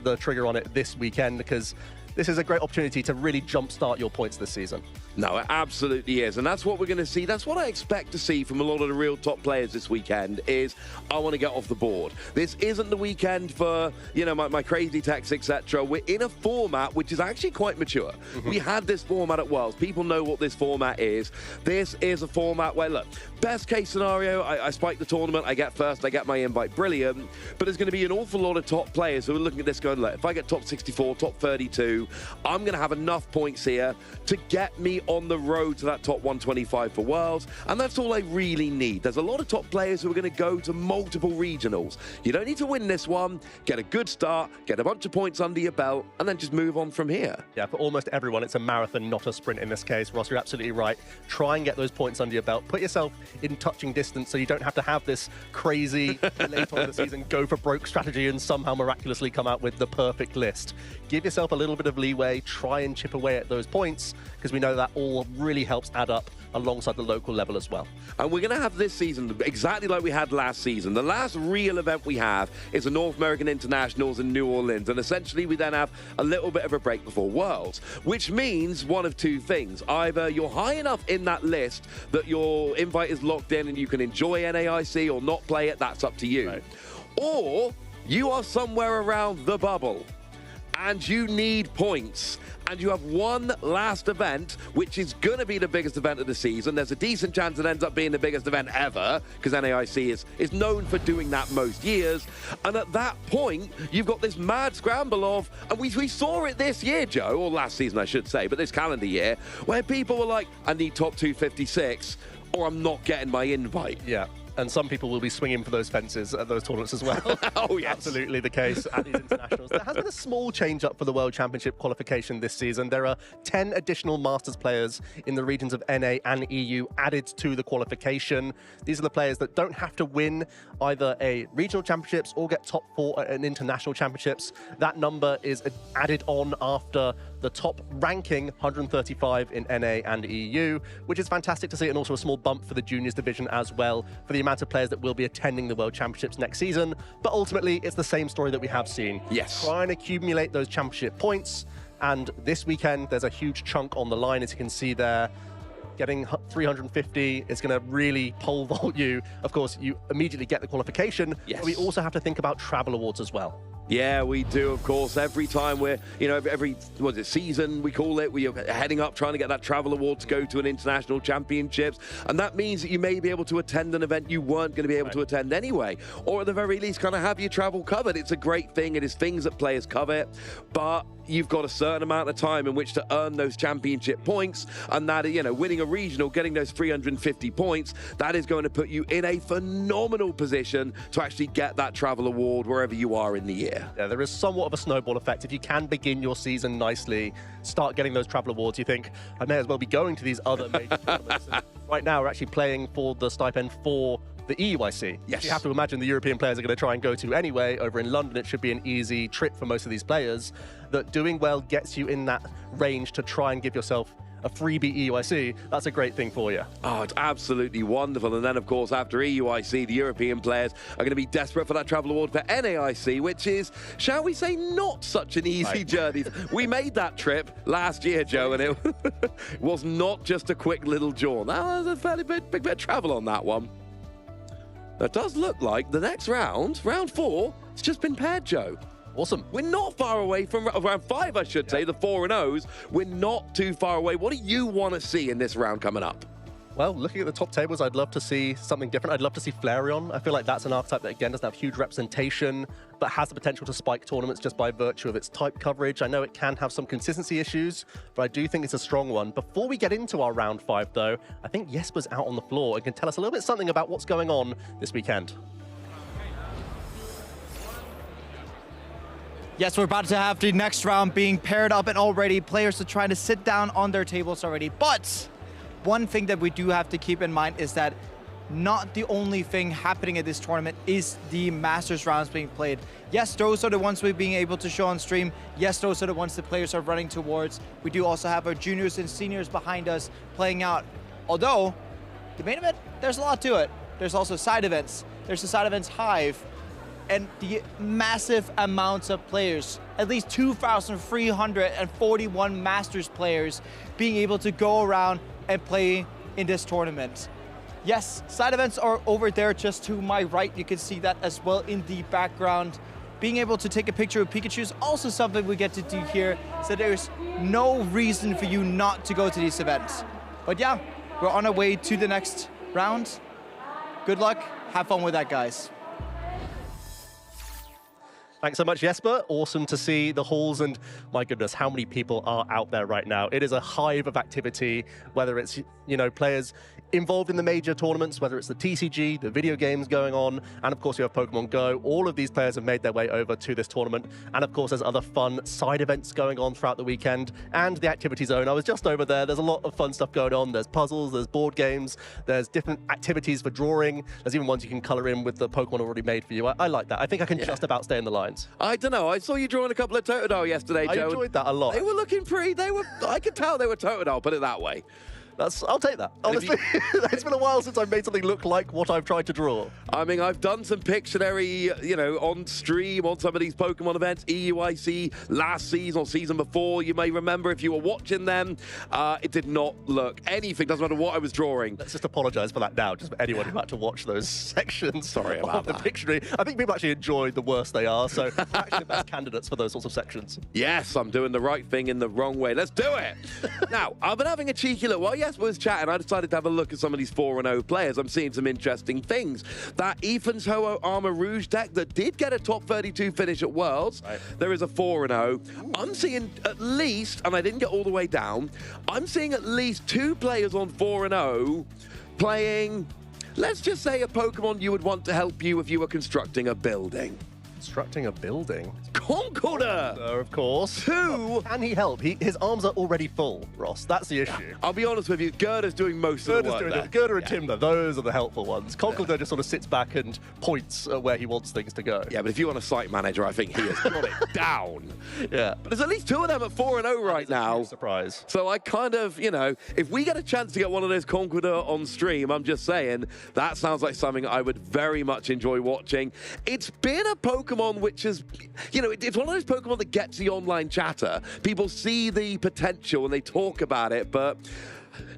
the trigger on it this weekend, because this is a great opportunity to really jumpstart your points this season. No, it absolutely is. And that's what we're going to see. That's what I expect to see from a lot of the real top players this weekend is I want to get off the board. This isn't the weekend for, you know, my crazy techs, etc. We're in a format which is actually quite mature. We had this format at Worlds. People know what this format is. This is a format where, look, best case scenario, I spike the tournament, I get first, I get my invite, brilliant. But there's going to be an awful lot of top players who are looking at this going, look, if I get top 64, top 32, I'm going to have enough points here to get me on the road to that top 125 for Worlds, and that's all I really need. There's a lot of top players who are going to go to multiple regionals. You don't need to win this one, get a good start, get a bunch of points under your belt, and then just move on from here. Yeah, for almost everyone, it's a marathon, not a sprint in this case. Ross, you're absolutely right. Try and get those points under your belt. Put yourself in touching distance so you don't have to have this crazy late on in the season go for broke strategy and somehow miraculously come out with the perfect list. Give yourself a little bit of leeway, try and chip away at those points, because we know that all really helps add up alongside the local level as well. And we're going to have this season exactly like we had last season. The last real event we have is the North American Internationals in New Orleans, and essentially we then have a little bit of a break before Worlds, which means one of two things. Either you're high enough in that list that your invite is locked in and you can enjoy NAIC or not play it, that's up to you. Right. Or you are somewhere around the bubble and you need points, and you have one last event, which is going to be the biggest event of the season. There's a decent chance it ends up being the biggest event ever, because NAIC is known for doing that most years. And at that point, you've got this mad scramble of, and we saw it this year, Joe, or last season, I should say, but this calendar year, where people were like, I need top 256, or I'm not getting my invite. Yeah. And some people will be swinging for those fences at those tournaments as well. Oh, yes. Absolutely the case at these internationals. There has been a small change up for the World Championship qualification this season. There are 10 additional Masters players in the regions of NA and EU added to the qualification. These are the players that don't have to win either a regional championships or get top 4 at an international championships. That number is added on after the top ranking, 135 in NA and EU, which is fantastic to see, and also a small bump for the juniors division as well, for the amount of players that will be attending the World Championships next season. But ultimately, it's the same story that we have seen. Yes. Try and accumulate those championship points, and this weekend, there's a huge chunk on the line, as you can see there. Getting 350 is going to really pole vault you. Of course, you immediately get the qualification, yes. But we also have to think about travel awards as well. Yeah, we do, of course. Every time we're, every season, we call it, we're heading up trying to get that travel award to go to an international championships. And that means that you may be able to attend an event you weren't going to be able to attend anyway. Or at the very least, kind of have your travel covered. It's a great thing. It is things that players covet. But you've got a certain amount of time in which to earn those championship points. And that, winning a regional, getting those 350 points, that is going to put you in a phenomenal position to actually get that travel award wherever you are in the year. Yeah, there is somewhat of a snowball effect. If you can begin your season nicely, start getting those travel awards, you think, I may as well be going to these other major tournaments. And right now, we're actually playing for the stipend for the EUIC. Yes. You have to imagine the European players are going to try and go to anyway. Over in London, it should be an easy trip for most of these players. That doing well gets you in that range to try and give yourself a freebie EUIC. That's a great thing for you. Oh, it's absolutely wonderful. And then, of course, after EUIC, the European players are going to be desperate for that travel award for NAIC, which is, shall we say, not such an easy journey. We made that trip last year, Joe, and it was not just a quick little jaunt. That was a fairly big bit of travel on that one. It does look like the next round, round 4, it's just been paired, Joe. Awesome. We're not far away from round 5, I should say, the 4-0s. We're not too far away. What do you want to see in this round coming up? Well, looking at the top tables, I'd love to see something different. I'd love to see Flareon. I feel like that's an archetype that, again, doesn't have huge representation, but has the potential to spike tournaments just by virtue of its type coverage. I know it can have some consistency issues, but I do think it's a strong one. Before we get into our round 5, though, I think Jesper's out on the floor and can tell us a little bit something about what's going on this weekend. Yes, we're about to have the next round being paired up, and already players are trying to sit down on their tables already. But one thing that we do have to keep in mind is that not the only thing happening at this tournament is the Masters rounds being played. Yes, those are the ones we're being able to show on stream. Yes, those are the ones the players are running towards. We do also have our juniors and seniors behind us playing out. Although, the main event, there's a lot to it. There's also side events. There's the side events Hive, and the massive amounts of players, at least 2,341 Masters players being able to go around and play in this tournament. Yes, side events are over there just to my right. You can see that as well in the background. Being able to take a picture of Pikachu is also something we get to do here, so there's no reason for you not to go to these events. But yeah, we're on our way to the next round. Good luck, have fun with that, guys. Thanks so much, Jesper. Awesome to see the halls, and my goodness, how many people are out there right now. It is a hive of activity, whether it's, players involved in the major tournaments, whether it's the TCG, the video games going on, and of course you have Pokemon Go. All of these players have made their way over to this tournament. And of course, there's other fun side events going on throughout the weekend, and the activity zone. I was just over there. There's a lot of fun stuff going on. There's puzzles, there's board games, there's different activities for drawing. There's even ones you can color in with the Pokemon already made for you. I like that. I think I can just about stay in the line. lines? I don't know. I saw you drawing a couple of Totodile yesterday, Joe. I enjoyed that a lot. They were looking pretty. I could tell they were Totodile, put it that way. I'll take that. Honestly, it's been a while since I've made something look like what I've tried to draw. I mean, I've done some Pictionary, on stream on some of these Pokemon events, EUIC, last season or season before. You may remember if you were watching them. It did not look anything. Doesn't matter what I was drawing. Let's just apologise for that now, just for anyone who had to watch those sections. Sorry about the Pictionary. I think people actually enjoy the worse they are, so they're actually the best candidates for those sorts of sections. Yes, I'm doing the right thing in the wrong way. Let's do it. Now, I've been having a cheeky look. While Jesper was chatting, I decided to have a look at some of these 4-0 players. I'm seeing some interesting things. That Ethan's Ho-Oh Armor Rouge deck that did get a top 32 finish at Worlds, there is a 4-0. I'm seeing at least, and I didn't get all the way down, I'm seeing at least 2 players on 4-0 playing, let's just say, a Pokemon you would want to help you if you were constructing a building. Constructing a building? Concorder! Of course. Who? Can he help? His arms are already full, Ross. That's the issue. I'll be honest with you, Gerda's doing most of the work there. Gerda and Timber, those are the helpful ones. Concorder just sort of sits back and points at where he wants things to go. Yeah, but if you want a site manager, I think he has got it down. Yeah. But there's at least 2 of them at 4-0 right now. Surprise. So I kind of, if we get a chance to get one of those Concorder on stream, I'm just saying, that sounds like something I would very much enjoy watching. It's been a Pokemon which is, it's one of those Pokemon that gets the online chatter. People see the potential and they talk about it, but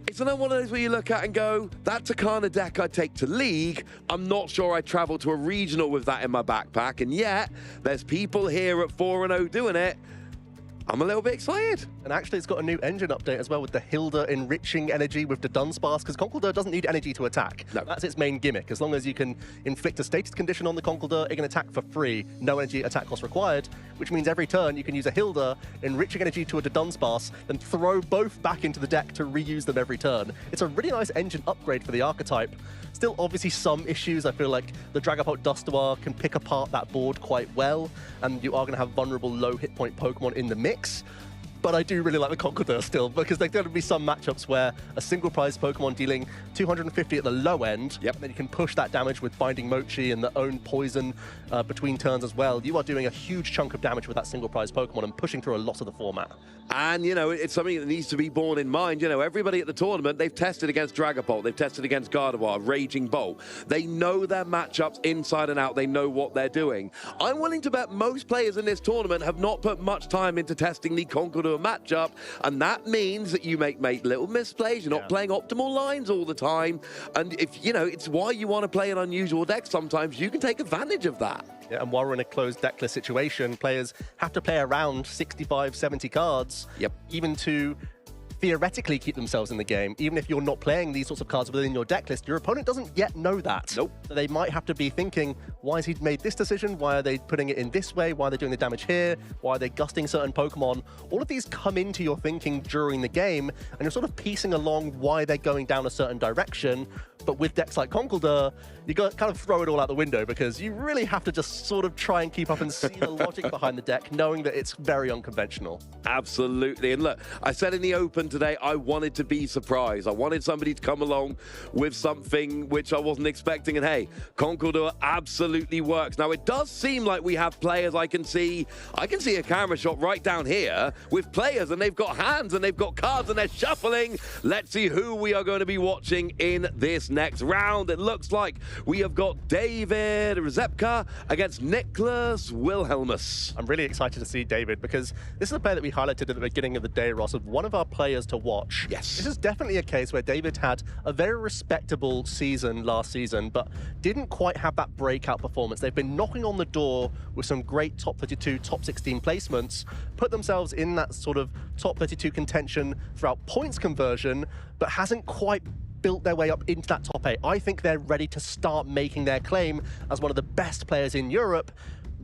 it's another one of those where you look at and go, that's a kind of deck I'd take to League. I'm not sure I'd travel to a regional with that in my backpack, and yet there's people here at 4-0 doing it. I'm a little bit excited. And actually, it's got a new engine update as well with the Hilda enriching energy with the Dunsparce, because Conkeldurr doesn't need energy to attack. No. That's its main gimmick. As long as you can inflict a status condition on the Conkeldurr, it can attack for free, no energy attack cost required, which means every turn you can use a Hilda enriching energy to a Dunsparce, then throw both back into the deck to reuse them every turn. It's a really nice engine upgrade for the archetype. Still, obviously, some issues. I feel like the Dragapult Dustoir can pick apart that board quite well, and you are going to have vulnerable low hit point Pokemon in the mix. But I do really like the Conkeldurr still, because there's going to be some matchups where a single prize Pokemon dealing 250 at the low end, and then you can push that damage with Binding Mochi and the own poison between turns as well. You are doing a huge chunk of damage with that single prize Pokemon and pushing through a lot of the format. And, it's something that needs to be borne in mind. Everybody at the tournament, they've tested against Dragapult, they've tested against Gardevoir, Raging Bolt. They know their matchups inside and out. They know what they're doing. I'm willing to bet most players in this tournament have not put much time into testing the Conkeldurr matchup, and that means that you make little misplays. You're not playing optimal lines all the time, and if it's why you want to play an unusual deck sometimes. You can take advantage of that. Yeah, and while we're in a closed decklist situation, players have to play around 65, 70 cards, even to theoretically keep themselves in the game. Even if you're not playing these sorts of cards within your deck list, your opponent doesn't yet know that. Nope. So they might have to be thinking, why has he made this decision? Why are they putting it in this way? Why are they doing the damage here? Why are they gusting certain Pokemon? All of these come into your thinking during the game, and you're sort of piecing along why they're going down a certain direction. But with decks like Conkeldurr, you got to kind of throw it all out the window, because you really have to just sort of try and keep up and see the logic behind the deck, knowing that it's very unconventional. Absolutely. And look, I said in the open today, I wanted to be surprised. I wanted somebody to come along with something which I wasn't expecting. And hey, Conkeldurr absolutely works. Now, it does seem like we have players. I can see a camera shot right down here with players, and they've got hands and they've got cards and they're shuffling. Let's see who we are going to be watching in this next round. It looks like we have got David Rzepka against Nicholas Wilhelmus. I'm really excited to see David, because this is a player that we highlighted at the beginning of the day, Ross, of one of our players to watch. Yes. This is definitely a case where David had a very respectable season last season, but didn't quite have that breakout performance. They've been knocking on the door with some great top 32, top 16 placements, put themselves in that sort of top 32 contention throughout points conversion, but hasn't quite built their way up into that top 8. I think they're ready to start making their claim as one of the best players in Europe,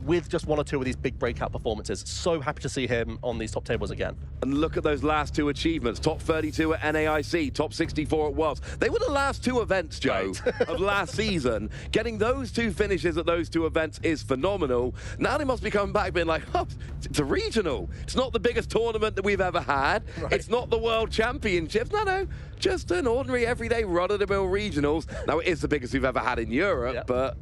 with just one or two of these big breakout performances. So happy to see him on these top tables again. And look at those last 2 achievements. Top 32 at NAIC, top 64 at Worlds. They were the last 2 events, Joe, of last season. Getting those 2 finishes at those 2 events is phenomenal. Now they must be coming back being like, oh, it's a regional. It's not the biggest tournament that we've ever had. Right. It's not the World Championships. No, just an ordinary, everyday, run-of-the-mill regionals. Now, it is the biggest we've ever had in Europe, but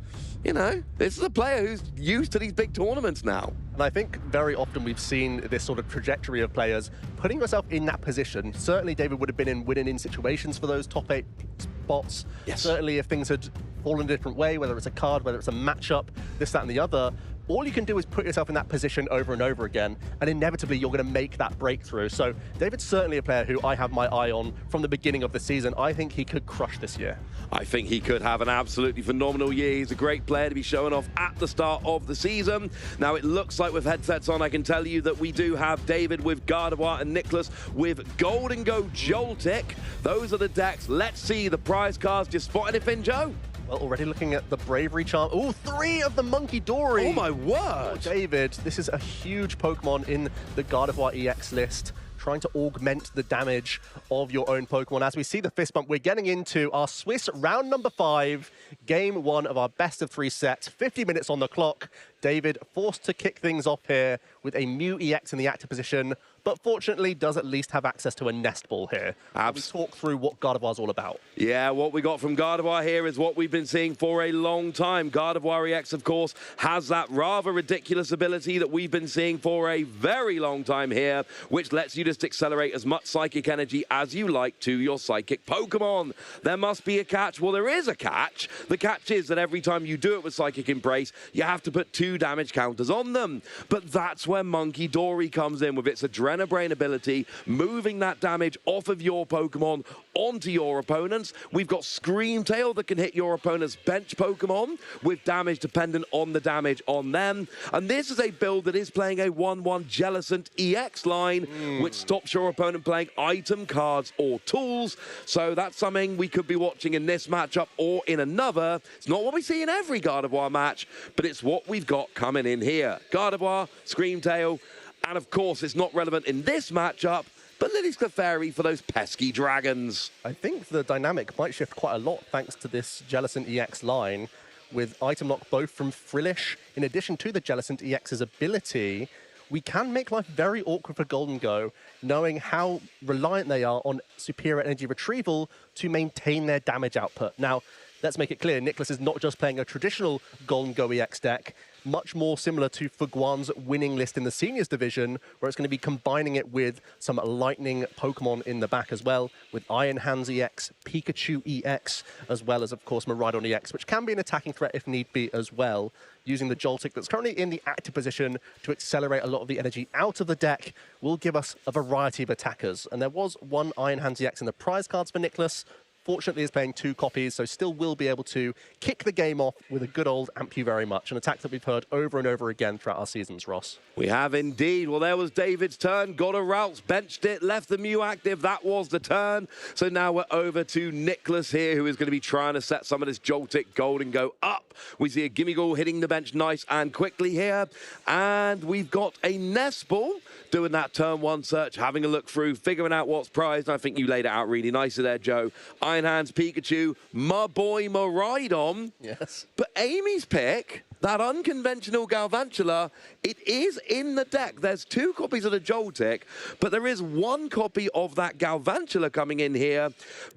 you know, this is a player who's used to these big tournaments now. And I think very often we've seen this sort of trajectory of players putting yourself in that position. Certainly David would have been in winning in situations for those top 8 spots. Yes. Certainly if things had fallen a different way, whether it's a card, whether it's a matchup, this, that, and the other, all you can do is put yourself in that position over and over again, and inevitably you're going to make that breakthrough. So David's certainly a player who I have my eye on from the beginning of the season. I think he could crush this year. I think he could have an absolutely phenomenal year. He's a great player to be showing off at the start of the season. Now, it looks like with headsets on, I can tell you that we do have David with Gardevoir and Nicholas with Go Joltic. Those are the decks. Let's see the prize cards. Just spot anything, Joe? Well, already looking at the Bravery Charm. Oh, 3 of the Monkey Dory. Oh, my word. Oh, David, this is a huge Pokemon in the Gardevoir EX list, trying to augment the damage of your own Pokemon. As we see the fist bump, we're getting into our Swiss round number 5, game 1 of our best of 3 set. 50 minutes on the clock. David forced to kick things off here with a Mew EX in the active position, but fortunately does at least have access to a Nest Ball here. We talk through what Gardevoir's all about. Yeah, what we got from Gardevoir here is what we've been seeing for a long time. Gardevoir EX, of course, has that rather ridiculous ability that we've been seeing for a very long time here, which lets you just accelerate as much psychic energy as you like to your psychic Pokemon. There must be a catch. Well, there is a catch. The catch is that every time you do it with Psychic Embrace, you have to put 2 damage counters on them. But that's where Monkey Dory comes in with its Adrenabrain ability, moving that damage off of your Pokemon onto your opponents. We've got Screamtail that can hit your opponent's bench Pokemon with damage dependent on the damage on them. And this is a build that is playing a 1/1 Jellicent EX line, which stops your opponent playing item cards or tools. So that's something we could be watching in this matchup or in another. It's not what we see in every Gardevoir match, but it's what we've got coming in here. Gardevoir, Screamtail, and of course it's not relevant in this matchup, but Lily's Clefairy for those pesky dragons. I think the dynamic might shift quite a lot thanks to this Jellicent EX line, with item lock both from Frillish, in addition to the Jellicent EX's ability. We can make life very awkward for Golden Go, knowing how reliant they are on superior energy retrieval to maintain their damage output. Now, let's make it clear, Nicholas is not just playing a traditional Golden Go EX deck, much more similar to Fuguan's winning list in the Seniors division, where it's going to be combining it with some Lightning Pokemon in the back as well, with Iron Hands EX, Pikachu EX, as well as, of course, Miraidon EX, which can be an attacking threat if need be as well, using the Joltic that's currently in the active position to accelerate a lot of the energy out of the deck, will give us a variety of attackers. And there was one Iron Hands EX in the prize cards for Nicholas. Fortunately, is playing 2 copies, so still will be able to kick the game off with a good old Amp You Very Much, an attack that we've heard over and over again throughout our seasons, Ross. We have indeed. Well, there was David's turn. Got a Routes, benched it, left the Mew active. That was the turn. So now we're over to Nicholas here, who is going to be trying to set some of this Joltic Golden Go up. We see a Gimmighoul hitting the bench nice and quickly here. And we've got a Nest Ball doing that turn 1 search, having a look through, figuring out what's prized. I think you laid it out really nicely there, Joe. Iron Hands, Pikachu, my boy Miraidon. Yes. But Amy's pick, that unconventional Galvantula, it is in the deck. There's 2 copies of the Joltic, but there is 1 copy of that Galvantula coming in here.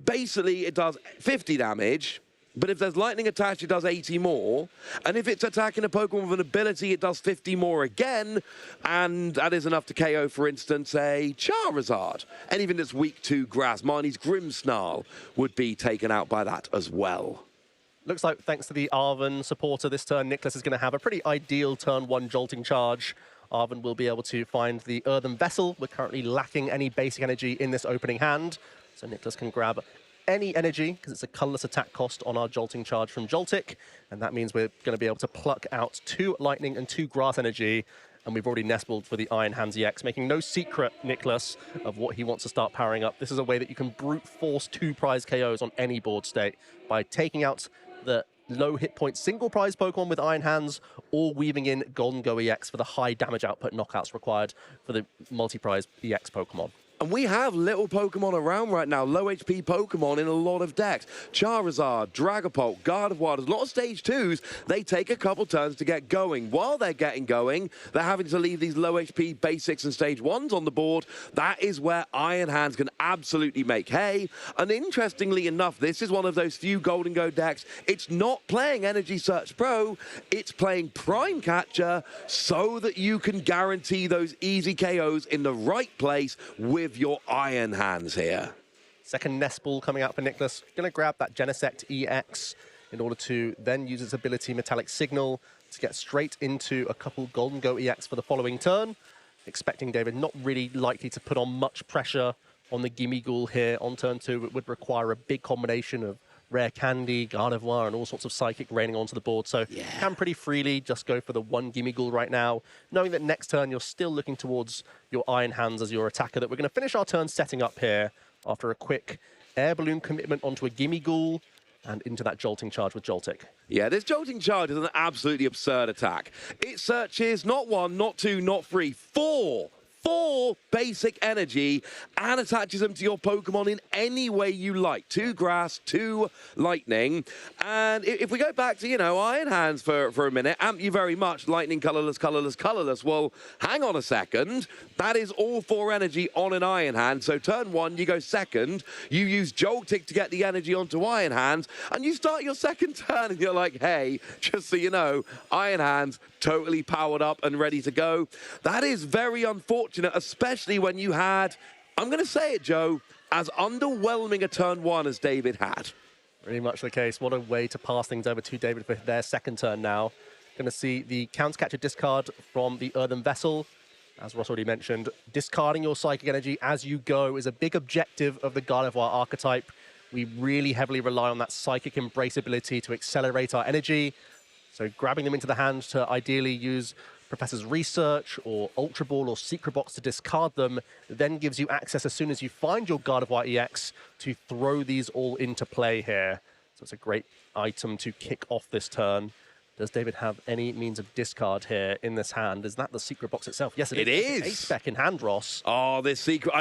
Basically, it does 50 damage. But if there's lightning attached, it does 80 more. And if it's attacking a Pokemon with an ability, it does 50 more again. And that is enough to KO, for instance, a Charizard. Anything that's weak to grass. Marnie's Grimmsnarl would be taken out by that as well. Looks like thanks to the Arven supporter this turn, Nicholas is going to have a pretty ideal turn 1 Jolting charge. Arven will be able to find the Earthen Vessel. We're currently lacking any basic energy in this opening hand. So Nicholas can grab any energy, because it's a colorless attack cost on our Jolting charge from Joltic, and that means we're going to be able to pluck out 2 lightning and 2 grass energy, and we've already Nest Balled for the Iron Hands EX, making no secret, Nicholas, of what he wants to start powering up. This is a way that you can brute force 2 prize KOs on any board state by taking out the low hit point single prize Pokemon with Iron Hands, or weaving in Golden Go EX for the high damage output knockouts required for the multi-prize EX Pokemon. And we have little Pokemon around right now, low HP Pokemon in a lot of decks. Charizard, Dragapult, Gardevoir, there's a lot of stage 2s. They take a couple turns to get going. While they're getting going, they're having to leave these low HP basics and stage 1s on the board. That is where Iron Hands can absolutely make hay. And interestingly enough, this is one of those few Golden Go decks. It's not playing Energy Search Pro, it's playing Prime Catcher so that you can guarantee those easy KOs in the right place with your Iron Hands here. Second Nest Ball coming out for Nicholas. Going to grab that Genesect EX in order to then use its ability Metallic Signal to get straight into a couple Golden Go EX for the following turn. Expecting David not really likely to put on much pressure on the Gimmighoul here on turn 2. It would require a big combination of Rare Candy, Gardevoir, and all sorts of Psychic raining onto the board. So you can pretty freely just go for the one Gimmighoul right now, knowing that next turn you're still looking towards your Iron Hands as your attacker. That we're going to finish our turn setting up here after a quick Air Balloon commitment onto a Gimmighoul and into that Jolting Charge with Joltic. Yeah, this Jolting Charge is an absolutely absurd attack. It searches not 1, not 2, not 3, 4 basic energy and attaches them to your Pokemon in any way you like. 2 grass, 2 lightning. And if we go back to, you know, Iron Hands for a minute, amp you very much, lightning, colorless, colorless, colorless. Well, hang on a second. That is all 4 energy on an Iron Hand. So turn 1, you go second. You use Joltic to get the energy onto Iron Hands. And you start your second turn and you're like, hey, just so you know, Iron Hands totally powered up and ready to go. That is very unfortunate, especially when you had, I'm going to say it, Joe, as underwhelming a turn 1 as David had. Pretty much the case. What a way to pass things over to David for their second turn now. Going to see the Countercatcher discard from the Earthen Vessel. As Ross already mentioned, discarding your Psychic Energy as you go is a big objective of the Gardevoir archetype. We really heavily rely on that Psychic Embrace ability to accelerate our energy. So grabbing them into the hand to ideally use Professor's Research or Ultra Ball or Secret Box to discard them, then gives you access as soon as you find your Gardevoir EX to throw these all into play here. So it's a great item to kick off this turn. Does David have any means of discard here in this hand? Is that the Secret Box itself? Yes, it is. It's a spec in hand, Ross. Oh, this secret,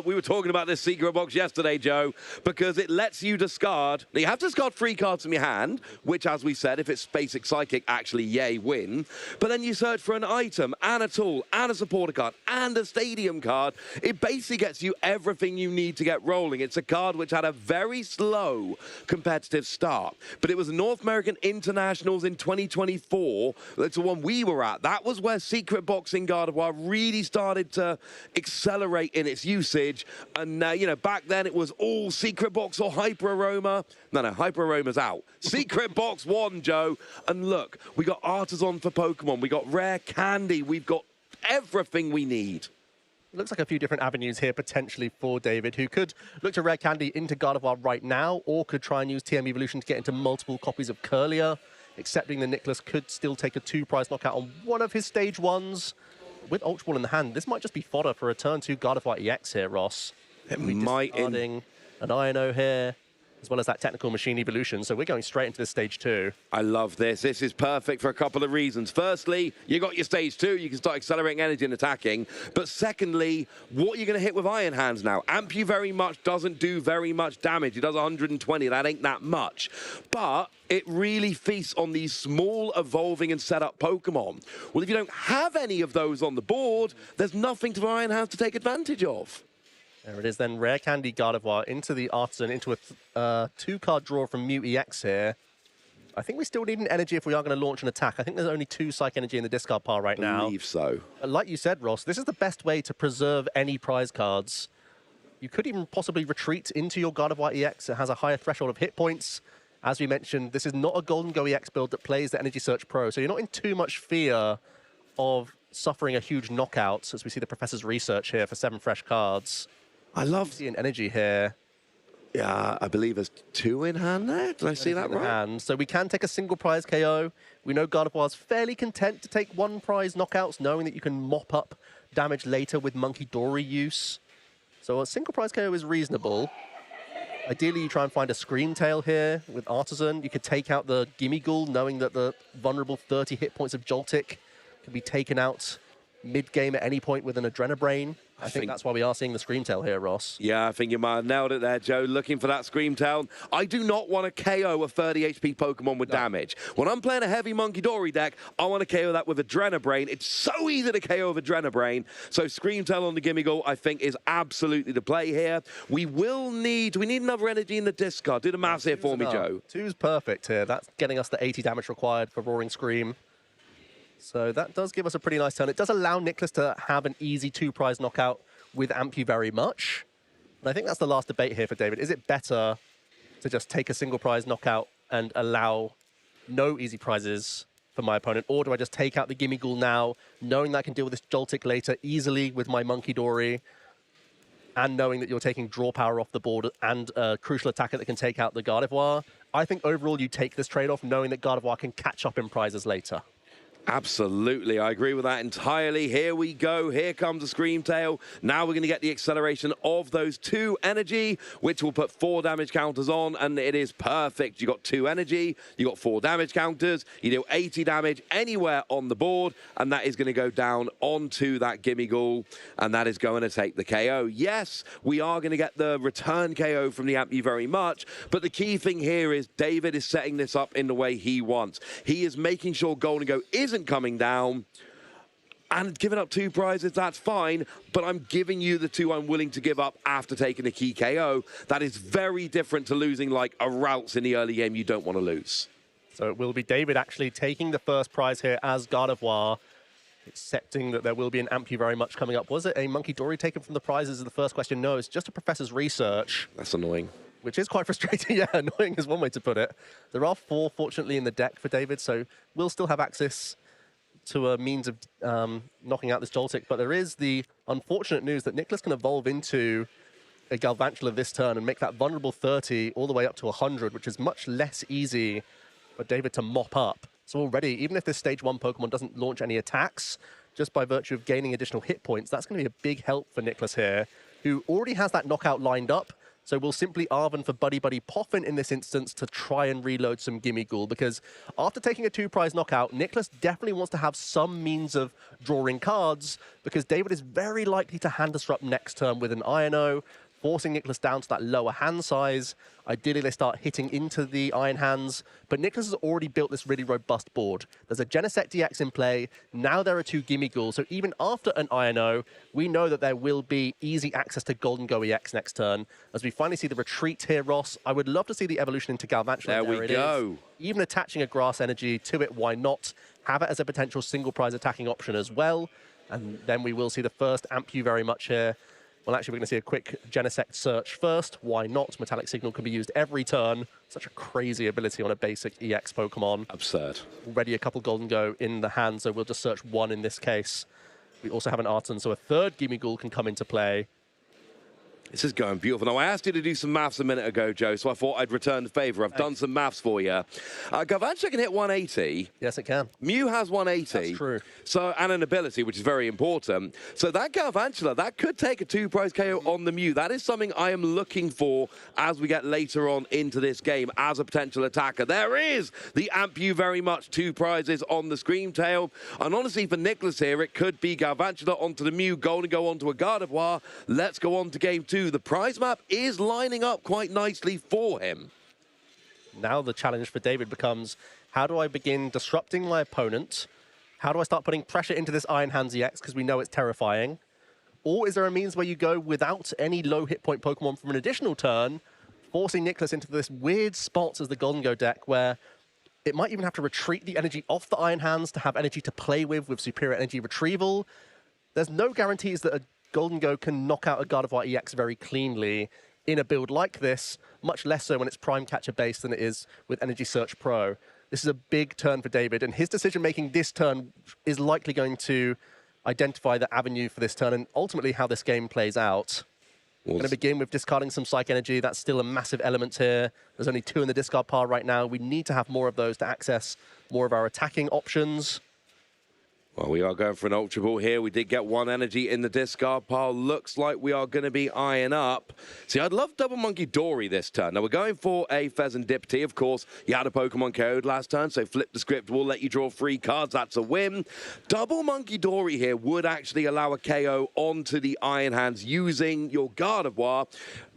we were talking about this Secret Box yesterday, Joe, because it lets you discard. Now, you have to discard 3 cards from your hand, which, as we said, if it's Basic Psychic, actually, yay, win. But then you search for an item, and a tool, and a supporter card, and a stadium card. It basically gets you everything you need to get rolling. It's a card which had a very slow competitive start, but it was the North American Internationals in 2024. That's the one we were at. That was where Secret Box in Gardevoir really started to accelerate in its usage. And, you know, back then it was all Secret Box or Hyper Aroma. No, Hyper Aroma's out. Secret Box won, Joe. And look, we got Artisan for Pokemon. We got Rare Candy. We've got everything we need. Looks like a few different avenues here potentially for David, who could look to Rare Candy into Gardevoir right now, or could try and use TM Evolution to get into multiple copies of Curlier. Accepting that Nicholas could still take a 2-prize knockout on one of his stage 1s. With Ultra Ball in the hand, this might just be fodder for a turn 2 Gardevoir EX here, Ross. It might. Discarding an INO here, as well as that Technical Machine Evolution. So we're going straight into this stage 2. I love this. This is perfect for a couple of reasons. Firstly, you got your stage 2. You can start accelerating energy and attacking. But secondly, what are you going to hit with Iron Hands now? Amp you very much doesn't do very much damage. It does 120. That ain't that much. But it really feasts on these small, evolving and set up Pokemon. Well, if you don't have any of those on the board, there's nothing for Iron Hands to take advantage of. There it is then, Rare Candy Gardevoir into the Artisan, into a 2-card draw from Mew EX here. I think we still need an energy if we are going to launch an attack. I think there's only 2 Psych Energy in the discard pile right now. I believe so. Like you said, Ross, this is the best way to preserve any prize cards. You could even possibly retreat into your Gardevoir EX. It has a higher threshold of hit points. As we mentioned, this is not a Golden Go EX build that plays the Energy Search Pro, so you're not in too much fear of suffering a huge knockout, as we see the Professor's Research here for 7 fresh cards. I love seeing energy here. Yeah, I believe there's 2 in hand there. Did I see that right? Hand. So we can take a single prize KO. We know Gardevoir's fairly content to take 1 prize knockouts, knowing that you can mop up damage later with Monkey Dory use. So a single prize KO is reasonable. Ideally, you try and find a Scream Tail here with Artisan. You could take out the Gimmighoul, knowing that the vulnerable 30 hit points of Joltic can be taken out mid-game at any point with an Adrenabrain. I think that's why we are seeing the Screamtail here, Ross. Yeah, I think you might have nailed it there, Joe. Looking for that Screamtail. I do not want to KO a 30 HP Pokemon with damage. When I'm playing a heavy Monkey Dory deck, I want to KO that with Adrenabrain. It's so easy to KO with Adrenabrain. So Screamtail on the Gimmighoul, I think, is absolutely the play here. We need another energy in the discard. Do the maths here for me, Joe. 2's perfect here. That's getting us the 80 damage required for Roaring Scream. So that does give us a pretty nice turn. It does allow Nicholas to have an easy 2-prize knockout with Ampu very much. And I think that's the last debate here for David. Is it better to just take a single prize knockout and allow no easy prizes for my opponent? Or do I just take out the Gimmighoul now, knowing that I can deal with this Joltic later easily with my Monkey Dory, and knowing that you're taking draw power off the board and a crucial attacker that can take out the Gardevoir? I think overall you take this trade-off knowing that Gardevoir can catch up in prizes later. Absolutely, I agree with that entirely. Here we go. Here comes the Screamtail. Now we're going to get the acceleration of those 2 energy, which will put 4 damage counters on, and it is perfect. You got 2 energy, you got 4 damage counters, you do 80 damage anywhere on the board, and that is going to go down onto that Gimmighoul, and that is going to take the KO. Yes, we are going to get the return KO from the Ampu very much, but the key thing here is David is setting this up in the way he wants. He is making sure Golden Go isn't coming down, and giving up 2 prizes, that's fine, but I'm giving you the 2 I'm willing to give up after taking a key KO. That is very different to losing like a Routes in the early game you don't want to lose. So it will be David actually taking the first prize here as Gardevoir, accepting that there will be an Ampu very much coming up. Was it a Monkey Dory taken from the prizes is the first question? No, it's just a Professor's Research. That's annoying. Which is quite frustrating. Yeah, annoying is one way to put it. There are 4, fortunately, in the deck for David, so we'll still have access to a means of knocking out this Joltic, but there is the unfortunate news that Nicholas can evolve into a Galvantula this turn and make that vulnerable 30 all the way up to 100, which is much less easy for David to mop up. So already, even if this stage 1 Pokemon doesn't launch any attacks, just by virtue of gaining additional hit points, that's going to be a big help for Nicholas here, who already has that knockout lined up. So we'll simply Arven for Buddy Buddy Poffin in this instance to try and reload some Gimmighoul, because after taking a 2-prize knockout, Nicholas definitely wants to have some means of drawing cards, because David is very likely to hand disrupt next turn with an Iron-O, forcing Nicholas down to that lower hand size. Ideally, they start hitting into the Iron Hands, but Nicholas has already built this really robust board. There's a Genesect EX in play. Now there are 2 Gimmighoul, so even after an Iron-O, we know that there will be easy access to Golden Go EX next turn. As we finally see the retreat here, Ross, I would love to see the evolution into Galvantula. There we go. Even attaching a Grass Energy to it, why not? Have it as a potential single prize attacking option as well. And then we will see the first Ampu very much here. Well, actually, we're going to see a quick Genesect search first. Why not? Metallic Signal can be used every turn. Such a crazy ability on a basic EX Pokemon. Absurd. Already a couple Golden Go in the hand, so we'll just search 1 in this case. We also have an Arton, so a 3rd Gimmighoul can come into play. This is going beautiful. Now, I asked you to do some maths a minute ago, Joe, so I thought I'd return the favour. I've done some maths for you. Galvantula can hit 180. Yes, it can. Mew has 180. That's true. So, and an ability, which is very important. So that Galvantula, that could take a 2-prize KO on the Mew. That is something I am looking for as we get later on into this game as a potential attacker. There is the Ampu very much 2 prizes on the Screamtail. And honestly, for Nicholas here, it could be Galvantula onto the Mew, Golden Go onto a Gardevoir. Let's go on to game 2. The prize map is lining up quite nicely for him. Now the challenge for David becomes, how do I begin disrupting my opponent? How do I start putting pressure into this Iron Hands EX, because we know it's terrifying? Or is there a means where you go without any low hit point Pokemon from an additional turn, forcing Nicholas into this weird spot as the Golden Go deck, where it might even have to retreat the energy off the Iron Hands to have energy to play with superior energy retrieval? There's no guarantees that a Golden Go can knock out a Gardevoir EX very cleanly in a build like this, much less so when it's Prime Catcher based than it is with Energy Search Pro. This is a big turn for David, and his decision-making this turn is likely going to identify the avenue for this turn and ultimately how this game plays out. We're going to begin with discarding some Psych Energy. That's still a massive element here. There's only 2 in the discard pile right now. We need to have more of those to access more of our attacking options. Well, we are going for an Ultra Ball here. We did get one energy in the discard pile. Looks like we are going to be eyeing up. See, I'd love Double Monkey Dory this turn. Now, we're going for a Pheasantipity. Of course, you had a Pokemon KO'd last turn, so Flip the Script will let you draw 3 cards. That's a win. Double Monkey Dory here would actually allow a KO onto the Iron Hands using your Gardevoir.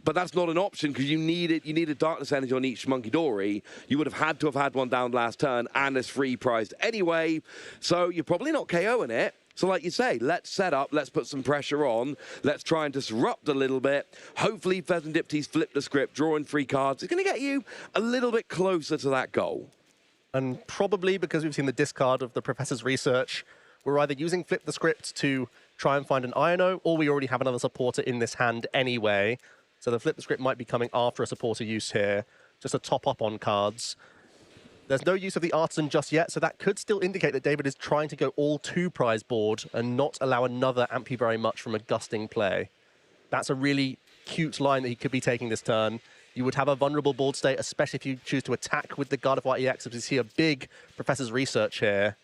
But that's not an option because you needed Darkness Energy on each Monkey Dory. You would have had to have had one down last turn, and it's free priced anyway. So you're probably not KOing it. So like you say, let's set up, let's put some pressure on, let's try and disrupt a little bit. Hopefully Pheasantipty's Flip the Script, drawing 3 cards, is going to get you a little bit closer to that goal. And probably because we've seen the discard of the Professor's Research, we're either using Flip the Script to try and find an Iono, or we already have another supporter in this hand anyway. So the Flip the Script might be coming after a supporter use here, just to top up on cards. There's no use of the Artisan just yet, so that could still indicate that David is trying to go all 2 prize board and not allow another Amp You Very Much from a gusting play. That's a really cute line that he could be taking this turn. You would have a vulnerable board state, especially if you choose to attack with the Gardevoir EX, as we see a big Professor's Research here.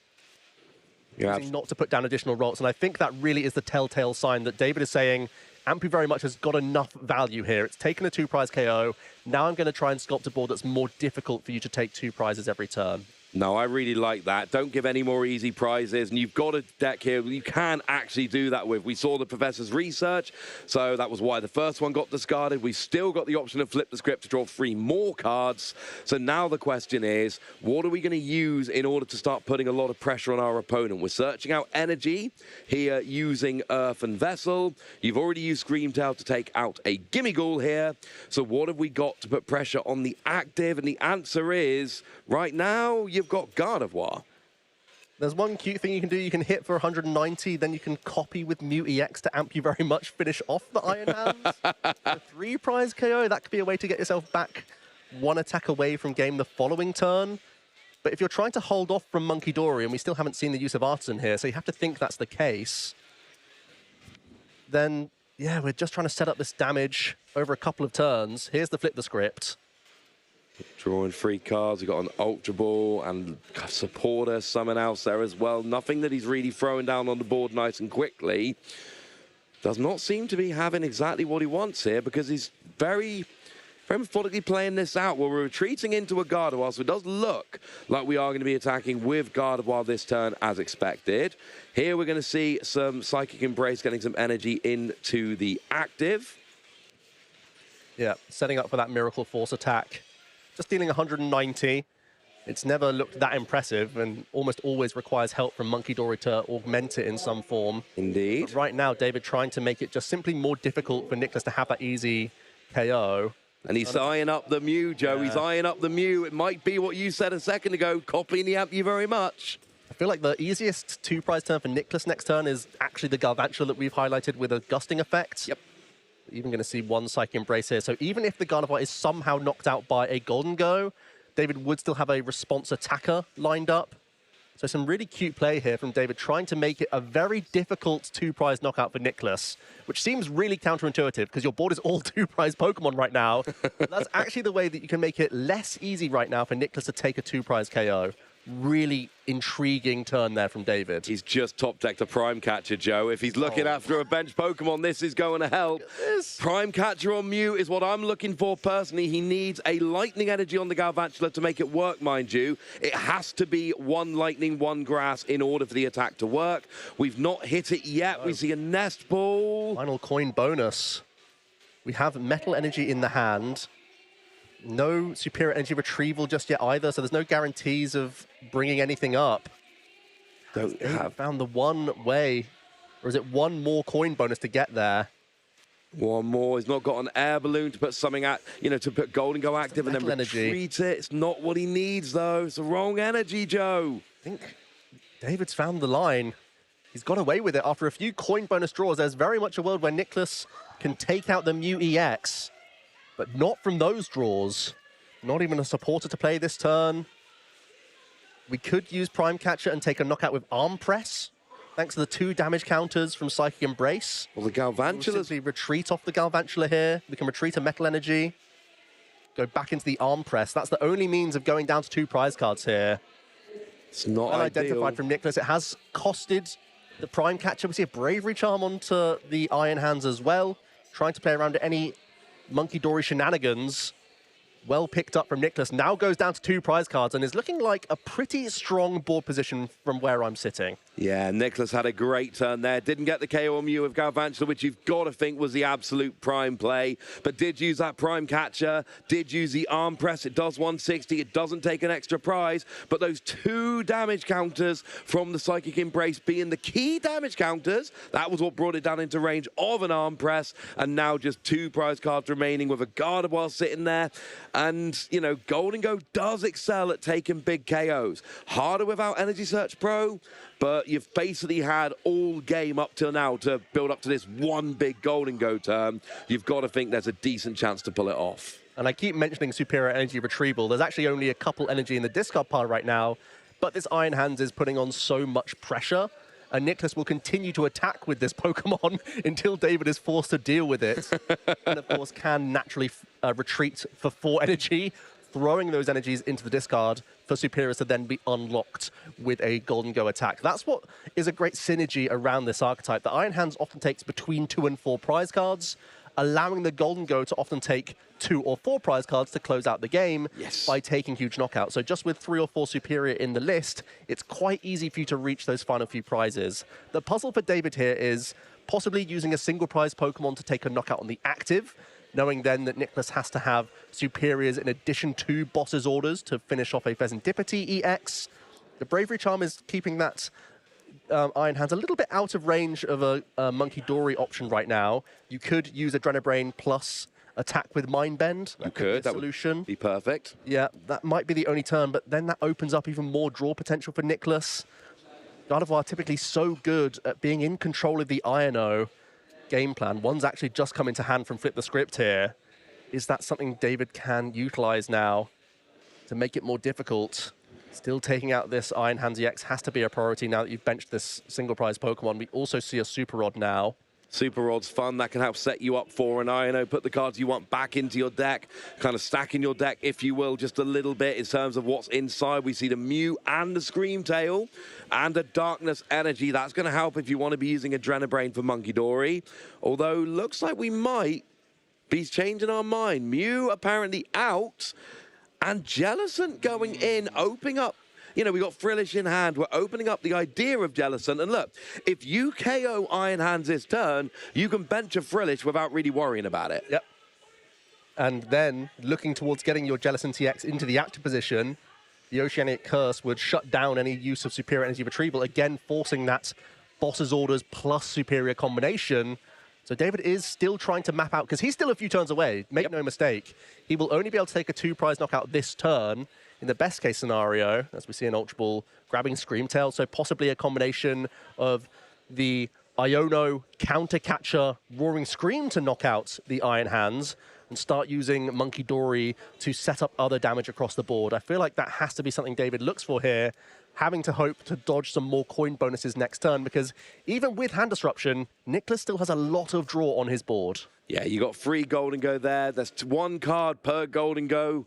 Yeah. Not to put down additional rolls, and I think that really is the telltale sign that David is saying, Amp You Very Much has got enough value here. It's taken a 2 prize KO. Now I'm going to try and sculpt a board that's more difficult for you to take 2 prizes every turn. No, I really like that. Don't give any more easy prizes. And you've got a deck here you can actually do that with. We saw the Professor's Research, so that was why the first one got discarded. We've still got the option of Flip the Script to draw 3 more cards. So now the question is, what are we going to use in order to start putting a lot of pressure on our opponent? We're searching out energy here using Earth and Vessel. You've already used Screamtail to take out a Gimmighoul here. So what have we got to put pressure on the active? And the answer is, right now, you've got Gardevoir. There's one cute thing you can do. You can hit for 190, then you can copy with Mew EX to Amp You Very Much, finish off the Iron Hands. A 3 prize KO, that could be a way to get yourself back 1 attack away from game the following turn. But if you're trying to hold off from Monkey Dory, and we still haven't seen the use of Artisan here, so you have to think that's the case, then, yeah, we're just trying to set up this damage over a couple of turns. Here's the Flip the Script. Drawing 3 cards. We've got an Ultra Ball and supporter, someone else there as well. Nothing that he's really throwing down on the board nice and quickly. Does not seem to be having exactly what he wants here because he's very methodically playing this out. Well, we're retreating into a Gardevoir, so it does look like we are going to be attacking with Gardevoir this turn as expected. Here we're going to see some Psychic Embrace getting some energy into the active. Yeah, setting up for that Miracle Force attack. Just dealing 190. It's never looked that impressive and almost always requires help from Monkey Dory to augment it in some form. Indeed. But right now, David trying to make it just simply more difficult for Nicholas to have that easy KO. And he's eyeing up the Mew, Joe. Yeah. He's eyeing up the Mew. It might be what you said a second ago, copying the Amp You Very Much. I feel like the easiest 2 prize turn for Nicholas next turn is actually the Galvantula that we've highlighted with a gusting effect. Yep. Even going to see 1 Psychic Embrace here. So even if the Gardevoir is somehow knocked out by a Golden Go, David would still have a response attacker lined up. So some really cute play here from David, trying to make it a very difficult 2 prize knockout for Nicholas, which seems really counterintuitive because your board is all 2 prize Pokemon right now. That's actually the way that you can make it less easy right now for Nicholas to take a 2 prize KO. Really intriguing turn there from David. He's just top decked a Prime Catcher, Joe. If he's looking after a bench Pokemon, this is going to help. Prime Catcher on Mew is what I'm looking for personally. He needs a Lightning Energy on the Galvantula to make it work, mind you. It has to be 1 Lightning, 1 Grass in order for the attack to work. We've not hit it yet. No. We see a Nest Ball. Final coin bonus. We have Metal Energy in the hand. No Superior Energy Retrieval just yet either, so there's no guarantees of bringing anything up. Don't have found the one way, or is it 1 more coin bonus to get there? 1 more. He's not got an air balloon to put something at, to put Golden Go active and then retreat it. It's not what he needs, though. It's the wrong energy, Joe. I think David's found the line. He's got away with it after a few coin bonus draws. There's very much a world where Nicholas can take out the Mew EX. But not from those draws. Not even a supporter to play this turn. We could use Prime Catcher and take a knockout with Arm Press, thanks to the 2 damage counters from Psychic Embrace. Well, the Galvantula... We'll simply retreat off the Galvantula here. We can retreat a Metal Energy. Go back into the Arm Press. That's the only means of going down to 2 prize cards here. It's not well ideal. identified from Nicholas. It has costed the Prime Catcher. We see a Bravery Charm onto the Iron Hands as well, trying to play around any Monkey Dory shenanigans. Well picked up from Nicholas. Now goes down to 2 prize cards and is looking like a pretty strong board position from where I'm sitting. Yeah, Nicholas had a great turn there. Didn't get the KO on Mew of Galvantula, which you've got to think was the absolute prime play. But did use that Prime Catcher, did use the arm press. It does 160. It doesn't take an extra prize. But those 2 damage counters from the Psychic Embrace being the key damage counters, that was what brought it down into range of an arm press. And now just 2 prize cards remaining with a Gardevoir sitting there. And, you know, Golden Go does excel at taking big KOs. Harder without Energy Search Pro, but you've basically had all game up till now to build up to this one big Golden Go turn. You've got to think there's a decent chance to pull it off. And I keep mentioning superior energy retrieval. There's actually only a couple energy in the discard pile right now, but this Iron Hands is putting on so much pressure, and Nicholas will continue to attack with this Pokemon until David is forced to deal with it. And of course can naturally retreat for 4 energy, throwing those energies into the discard for superiors to then be unlocked with a Golden Go attack. That's what is a great synergy around this archetype. The Iron Hands often takes between 2 and 4 prize cards, allowing the Golden Go to often take 2 or 4 prize cards to close out the game by taking huge knockouts. So just with 3 or 4 superior in the list, it's quite easy for you to reach those final few prizes. The puzzle for David here is possibly using a single prize Pokemon to take a knockout on the active, knowing then that Nicholas has to have superiors in addition to Boss's Orders to finish off a Pheasantipity EX. The Bravery Charm is keeping that Iron Hands a little bit out of range of a Monkey Dory option right now. You could use Adrenabrain plus attack with Mind Bend. You could. That solution would be perfect. Yeah, that might be the only turn, but then that opens up even more draw potential for Nicholas. Gardevoir typically so good at being in control of the Iron-O game plan. One's actually just come into hand from Flip the Script here. Is that something David can utilize now to make it more difficult? Still taking out this Iron Hands EX has to be a priority now that you've benched this single prize Pokemon. We also see a Super Rod now. Super Rod's fun. That can help set you up for an INO, put the cards you want back into your deck, kind of stacking your deck, if you will, just a little bit in terms of what's inside. We see the Mew and the Screamtail and a Darkness Energy. That's going to help if you want to be using Adrenabrain for Monkey Dory. Although, looks like we might be changing our mind. Mew apparently out, and Jellicent going in, opening up. You know, we got Frillish in hand. We're opening up the idea of Jellicent. And look, if you KO Iron Hands this turn, you can bench a Frillish without really worrying about it. Yep. And then, looking towards getting your Jellicent TX into the active position, the Oceanic Curse would shut down any use of superior energy retrieval, again forcing that Boss's Orders plus superior combination. So David is still trying to map out, because he's still a few turns away, make no mistake. He will only be able to take a 2-prize knockout this turn. In the best case scenario, as we see in Ultra Ball, grabbing Screamtail, so possibly a combination of the Iono Counter Catcher Roaring Scream to knock out the Iron Hands and start using Monkey Dory to set up other damage across the board. I feel like that has to be something David looks for here, having to hope to dodge some more coin bonuses next turn, because even with Hand Disruption, Nicholas still has a lot of draw on his board. Yeah, you got 3 Golden Go there. There's 1 card per Golden Go.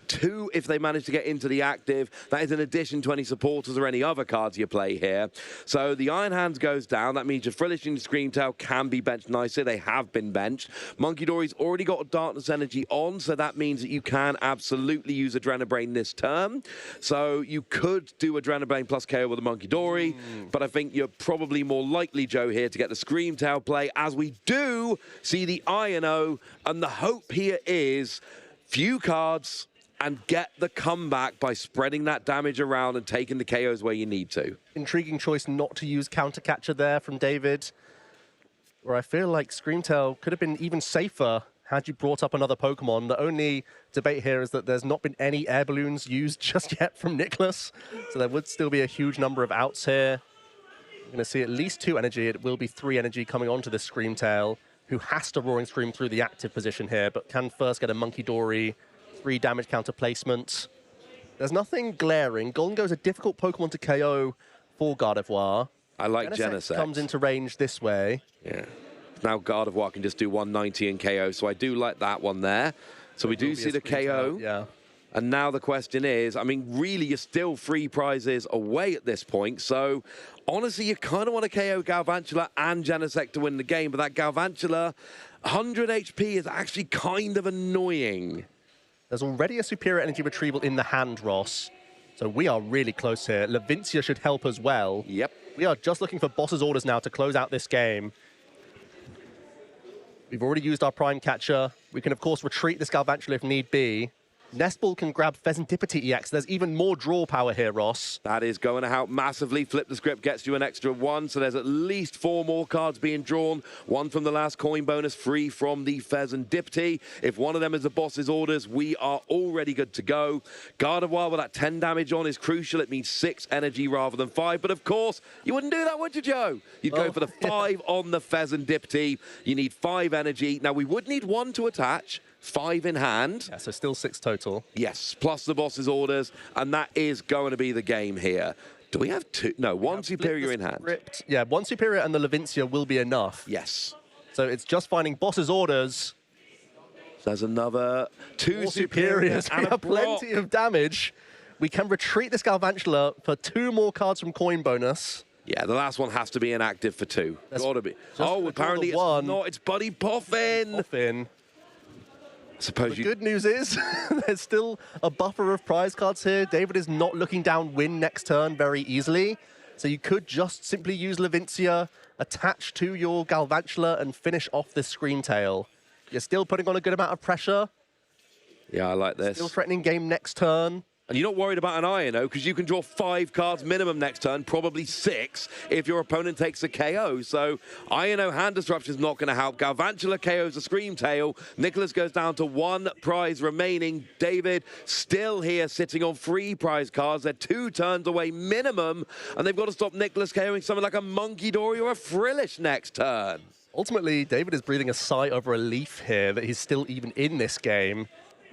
2 if they manage to get into the active. That is in addition to any supporters or any other cards you play here. So the Iron Hands goes down. That means your Frillish and Screamtail can be benched nicely. They have been benched. Monkey Dory's already got a Darkness Energy on, so that means that you can absolutely use Adrenabrain this turn. So you could do Adrenabrain plus KO with a Monkey Dory, but I think you're probably more likely, Joe, here to get the Screamtail play, as we do see the Iron-O, and the hope here is few cards and get the comeback by spreading that damage around and taking the KOs where you need to. Intriguing choice not to use Counter Catcher there from David, where I feel like Screamtail could have been even safer had you brought up another Pokemon. The only debate here is that there's not been any air balloons used just yet from Nicholas, so there would still be a huge number of outs here. We're going to see at least 2 energy. It will be 3 energy coming onto this Screamtail, who has to Roaring Scream through the active position here, but can first get a Monkey Dory, 3 damage counter placement. There's nothing glaring. Golden Go is a difficult Pokemon to KO for Gardevoir. I like Genesect. Comes into range this way. Yeah. Now Gardevoir can just do 190 and KO, so I do like that one there. So we do see the KO. Yeah. And now the question is, I mean, really, you're still 3 prizes away at this point. So, honestly, you kind of want to KO Galvantula and Genesect to win the game. But that Galvantula, 100 HP is actually kind of annoying. There's already a superior energy retrieval in the hand, Ross. So we are really close here. Levincia should help as well. Yep. We are just looking for boss's orders now to close out this game. We've already used our Prime Catcher. We can, of course, retreat this Galvantula if need be. Nestball can grab Pheasantipity EX. There's even more draw power here, Ross. That is going to help massively. Flip the Script gets you an extra 1, so there's at least 4 more cards being drawn. 1 from the last coin bonus, 3 from the Pheasantipity. If one of them is the boss's orders, we are already good to go. Gardevoir with that 10 damage on is crucial. It means 6 energy rather than 5. But of course, you wouldn't do that, would you, Joe? You'd go for the 5 on the Pheasantipity. You need 5 energy. Now, we would need 1 to attach. 5 in hand. Yeah, so still 6 total. Yes, plus the boss's orders, and that is going to be the game here. Do we have 2? No, 1 superior in hand. Yeah, 1 superior and the Levincia will be enough. Yes. So it's just finding boss's orders. There's another 2 superiors and we have plenty of damage. We can retreat this Galvantula for 2 more cards from coin bonus. Yeah, the last one has to be inactive for 2. Gotta be. Oh, apparently it's not. It's Buddy Poffin. Suppose the good news is there's still a buffer of prize cards here. David is not looking down win next turn very easily. So you could just simply use Levincia, attach to your Galvantula, and finish off this Scream Tail. You're still putting on a good amount of pressure. Yeah, I like this. Still threatening game next turn. And you're not worried about an INO because you can draw 5 cards minimum next turn, probably 6 if your opponent takes a KO. So INO hand disruption is not going to help. Galvantula KOs a Scream Tail. Nicholas goes down to 1 prize remaining. David still here sitting on 3 prize cards. They're 2 turns away minimum, and they've got to stop Nicholas KOing something like a Monkey Dory or a Frillish next turn. Ultimately, David is breathing a sigh over a relief here that he's still even in this game.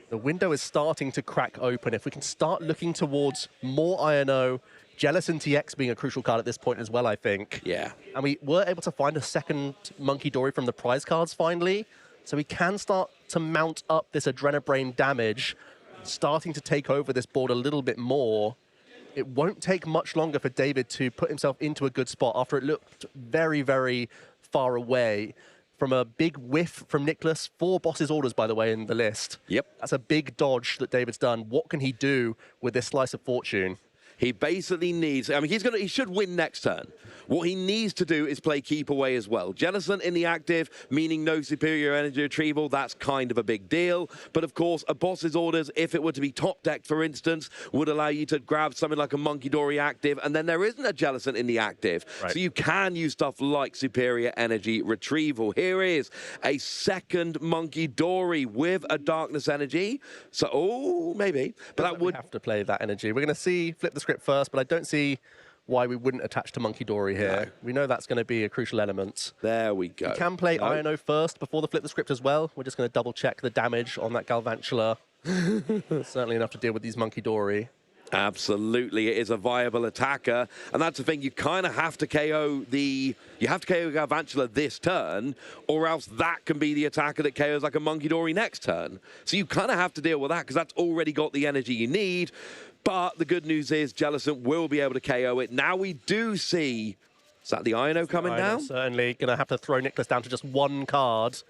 The window is starting to crack open. If we can start looking towards more INO, Jellicent TX being a crucial card at this point as well, I think. Yeah. And we were able to find a second Monkey Dory from the prize cards finally. So we can start to mount up this Adrenabrain damage, starting to take over this board a little bit more. It won't take much longer for David to put himself into a good spot after it looked very, very far away. From a big whiff from Nicholas. 4 boss's orders, by the way, in the list. Yep. That's a big dodge that David's done. What can he do with this slice of fortune? He basically needs, I mean, he should win next turn. What he needs to do is play keep away as well. Jellicent in the active, meaning no superior energy retrieval, that's kind of a big deal. But of course, a boss's orders, if it were to be top decked, for instance, would allow you to grab something like a Monkey Dory active, and then there isn't a Jellicent in the active. Right. So you can use stuff like superior energy retrieval. Here is a second Monkey Dory with a darkness energy. So, oh, maybe. But that would have to play that energy. We're going to see flip the script first, but I don't see why we wouldn't attach to Monkey Dory here. No. We know that's going to be a crucial element. There we go. We can play INO first before the flip the script as well. We're just going to double check the damage on that Galvantula. Certainly enough to deal with these Monkey Dory. Absolutely, it is a viable attacker, and that's the thing. You kind of have to KO Galvantula this turn, or else that can be the attacker that KOs like a Monkey Dory next turn. So you kind of have to deal with that because that's already got the energy you need. But the good news is Jellicent will be able to KO it. Now we do see, is that the INO coming down? Certainly going to have to throw Nicholas down to just 1 card.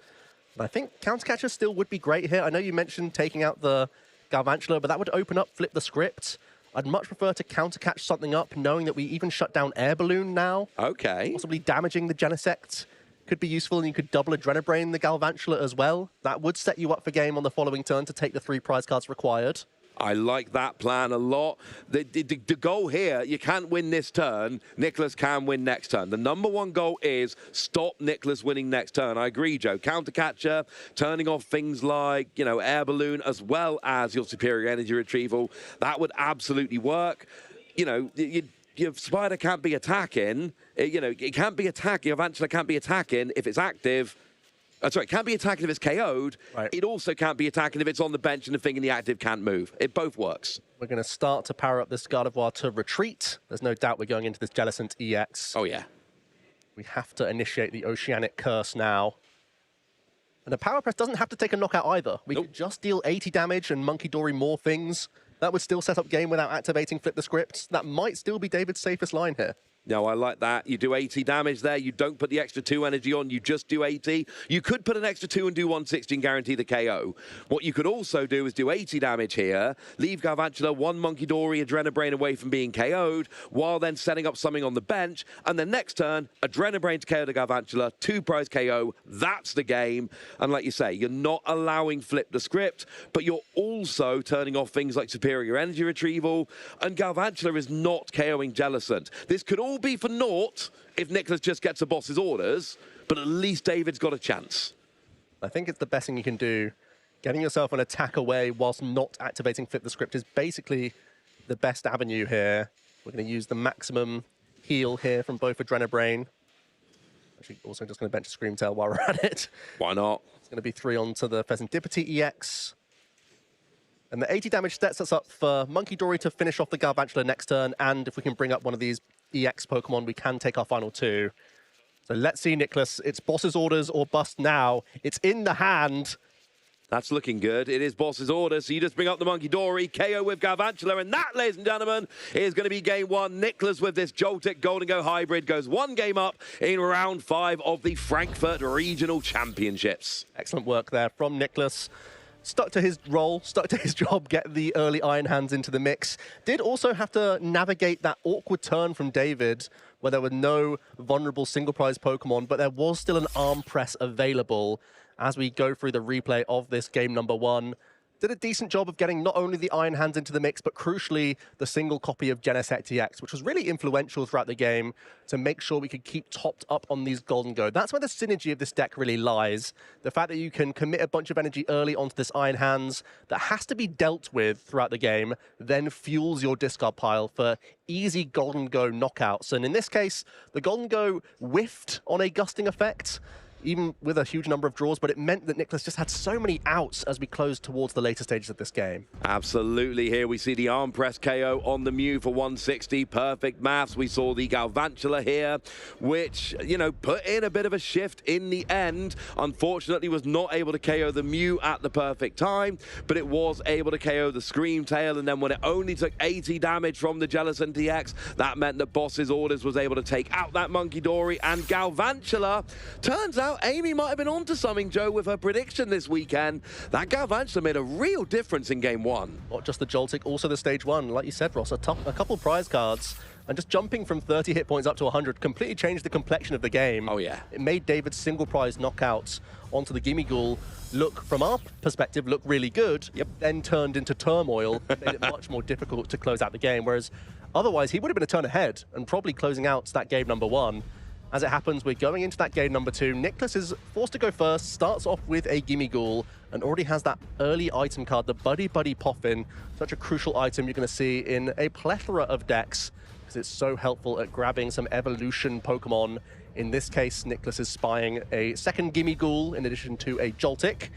And I think Countercatcher still would be great here. I know you mentioned taking out the Galvantula, but that would open up flip the script. I'd much prefer to countercatch something up, knowing that we even shut down Air Balloon now. Okay. Possibly damaging the Genesect could be useful, and you could double Adrenabrain the Galvantula as well. That would set you up for game on the following turn to take the 3 prize cards required. I like that plan a lot. The goal here, you can't win this turn. Nicholas can win next turn. The #1 goal is stop Nicholas winning next turn. I agree, Joe. Countercatcher, turning off things like, you know, Air Balloon, as well as your superior energy retrieval. That would absolutely work. You know, your Spider can't be attacking. It can't be attacking. Your Galvantula can't be attacking if it's active. Sorry, it can't be attacking if it's KO'd. Right. It also can't be attacking if it's on the bench and the thing in the active can't move. It both works. We're going to start to power up this Gardevoir to retreat. There's no doubt we're going into this Jellicent EX. Oh, yeah. We have to initiate the Oceanic Curse now. And a Power Press doesn't have to take a knockout either. We could just deal 80 damage and Monkey Dory more things. That would still set up game without activating Flip the Script. That might still be David's safest line here. No, I like that. You do 80 damage there. You don't put the extra 2 energy on. You just do 80. You could put an extra 2 and do 160 and guarantee the KO. What you could also do is do 80 damage here, leave Galvantula 1 Monkey Dory Adrenabrain away from being KO'd, while then setting up something on the bench. And then next turn, Adrenabrain to KO the Galvantula, 2 prize KO. That's the game. And like you say, you're not allowing Flip the Script, but you're also turning off things like Superior Energy Retrieval. And Galvantula is not KOing Jellicent. This could all be for naught if Nicholas just gets a boss's orders, but at least David's got a chance. I think it's the best thing you can do. Getting yourself an attack away whilst not activating Flip the Script is basically the best avenue here. We're going to use the maximum heal here from both Adrenabrain. Actually, also just going to bench a Screamtail while we're at it. Why not? It's going to be 3 onto the Pheasantipity EX. And the 80 damage sets us up for Monkey Dory to finish off the Galvantula next turn, and if we can bring up one of these EX Pokemon, we can take our final 2. So let's see, Nicholas. It's boss's orders or bust now. It's in the hand. That's looking good. It is boss's order, so you just bring up the Monkey Dory, KO with Galvantula, and that, ladies and gentlemen, is going to be game 1. Nicholas with this Joltic Golden Go hybrid goes 1 game up in round 5 of the Frankfurt Regional Championships. Excellent work there from Nicholas. Stuck to his role, stuck to his job, get the early Iron Hands into the mix. Did also have to navigate that awkward turn from David, where there were no vulnerable single prize Pokemon, but there was still an arm press available as we go through the replay of this game number 1. Did a decent job of getting not only the Iron Hands into the mix, but crucially, the single copy of Genesect EX, which was really influential throughout the game to make sure we could keep topped up on these Golden Go. That's where the synergy of this deck really lies. The fact that you can commit a bunch of energy early onto this Iron Hands that has to be dealt with throughout the game, then fuels your discard pile for easy Golden Go knockouts. And in this case, the Golden Go whiffed on a gusting effect, even with a huge number of draws, but it meant that Nicholas just had so many outs as we closed towards the later stages of this game. Absolutely. Here we see the arm press KO on the Mew for 160. Perfect maths. We saw the Galvantula here, which, you know, put in a bit of a shift in the end. Unfortunately, was not able to KO the Mew at the perfect time, but it was able to KO the Screamtail, and then when it only took 80 damage from the Jellicent EX, that meant that Boss's Orders was able to take out that Monkey Dory, and Galvantula, turns out Amy might have been onto something, Joe, with her prediction this weekend. That Galvantula made a real difference in game 1. Not just the Joltic, also the stage 1. Like you said, Ross, a couple prize cards. And just jumping from 30 hit points up to 100 completely changed the complexion of the game. Oh, yeah. It made David's single prize knockouts onto the Gimme Ghoul look, from our perspective, look really good. Yep. Then turned into turmoil, made it much more difficult to close out the game. Whereas otherwise, he would have been a turn ahead and probably closing out that game number 1. As it happens, we're going into that game number 2. Nicholas is forced to go first, starts off with a Gimme Ghoul, and already has that early item card, the Buddy Buddy Poffin. Such a crucial item you're going to see in a plethora of decks, because it's so helpful at grabbing some evolution Pokemon. In this case, Nicholas is spying a second Gimme Ghoul in addition to a Joltik.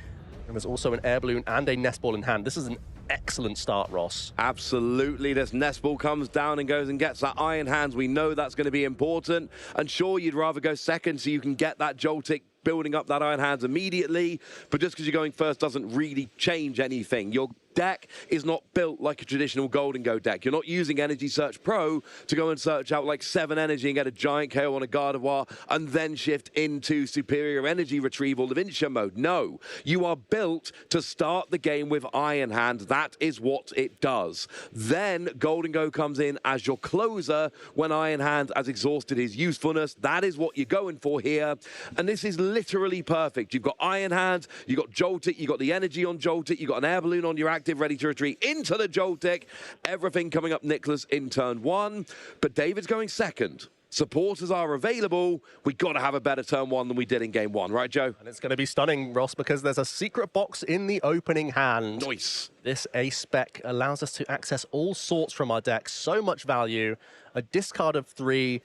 And there's also an Air Balloon and a Nest Ball in hand. This is an excellent start, Ross. Absolutely. This Nest Ball comes down and goes and gets that Iron Hands. We know that's going to be important. And sure, you'd rather go second so you can get that Joltik building up that Iron Hands immediately. But just because you're going first doesn't really change anything. Your deck is not built like a traditional Golden Go deck. You're not using Energy Search Pro to go and search out like 7 energy and get a giant KO on a Gardevoir and then shift into superior energy retrieval Levincia mode. No, you are built to start the game with Iron Hand. That is what it does. Then Golden Go comes in as your closer when Iron Hand has exhausted his usefulness. That is what you're going for here. And this is literally perfect. You've got Iron Hand, you've got Joltik, you've got the energy on Joltik, you've got an Air Balloon on your active, ready to retreat into the Joltik. Everything coming up Nicholas in turn 1, but David's going second. Supporters are available. We've got to have a better turn 1 than we did in game 1, right, Joe? And it's going to be stunning, Ross, because there's a secret box in the opening hand. Nice. This Ace Spec allows us to access all sorts from our deck. So much value. A discard of 3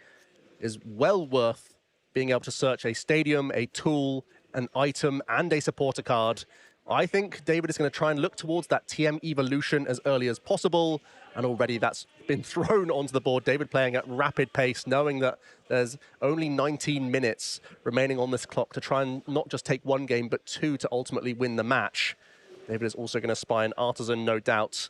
is well worth being able to search a stadium, a tool, an item, and a supporter card. I think David is going to try and look towards that TM evolution as early as possible. And already that's been thrown onto the board. David playing at rapid pace, knowing that there's only 19 minutes remaining on this clock to try and not just take one game, but two to ultimately win the match. David is also going to spy an Artisan, no doubt,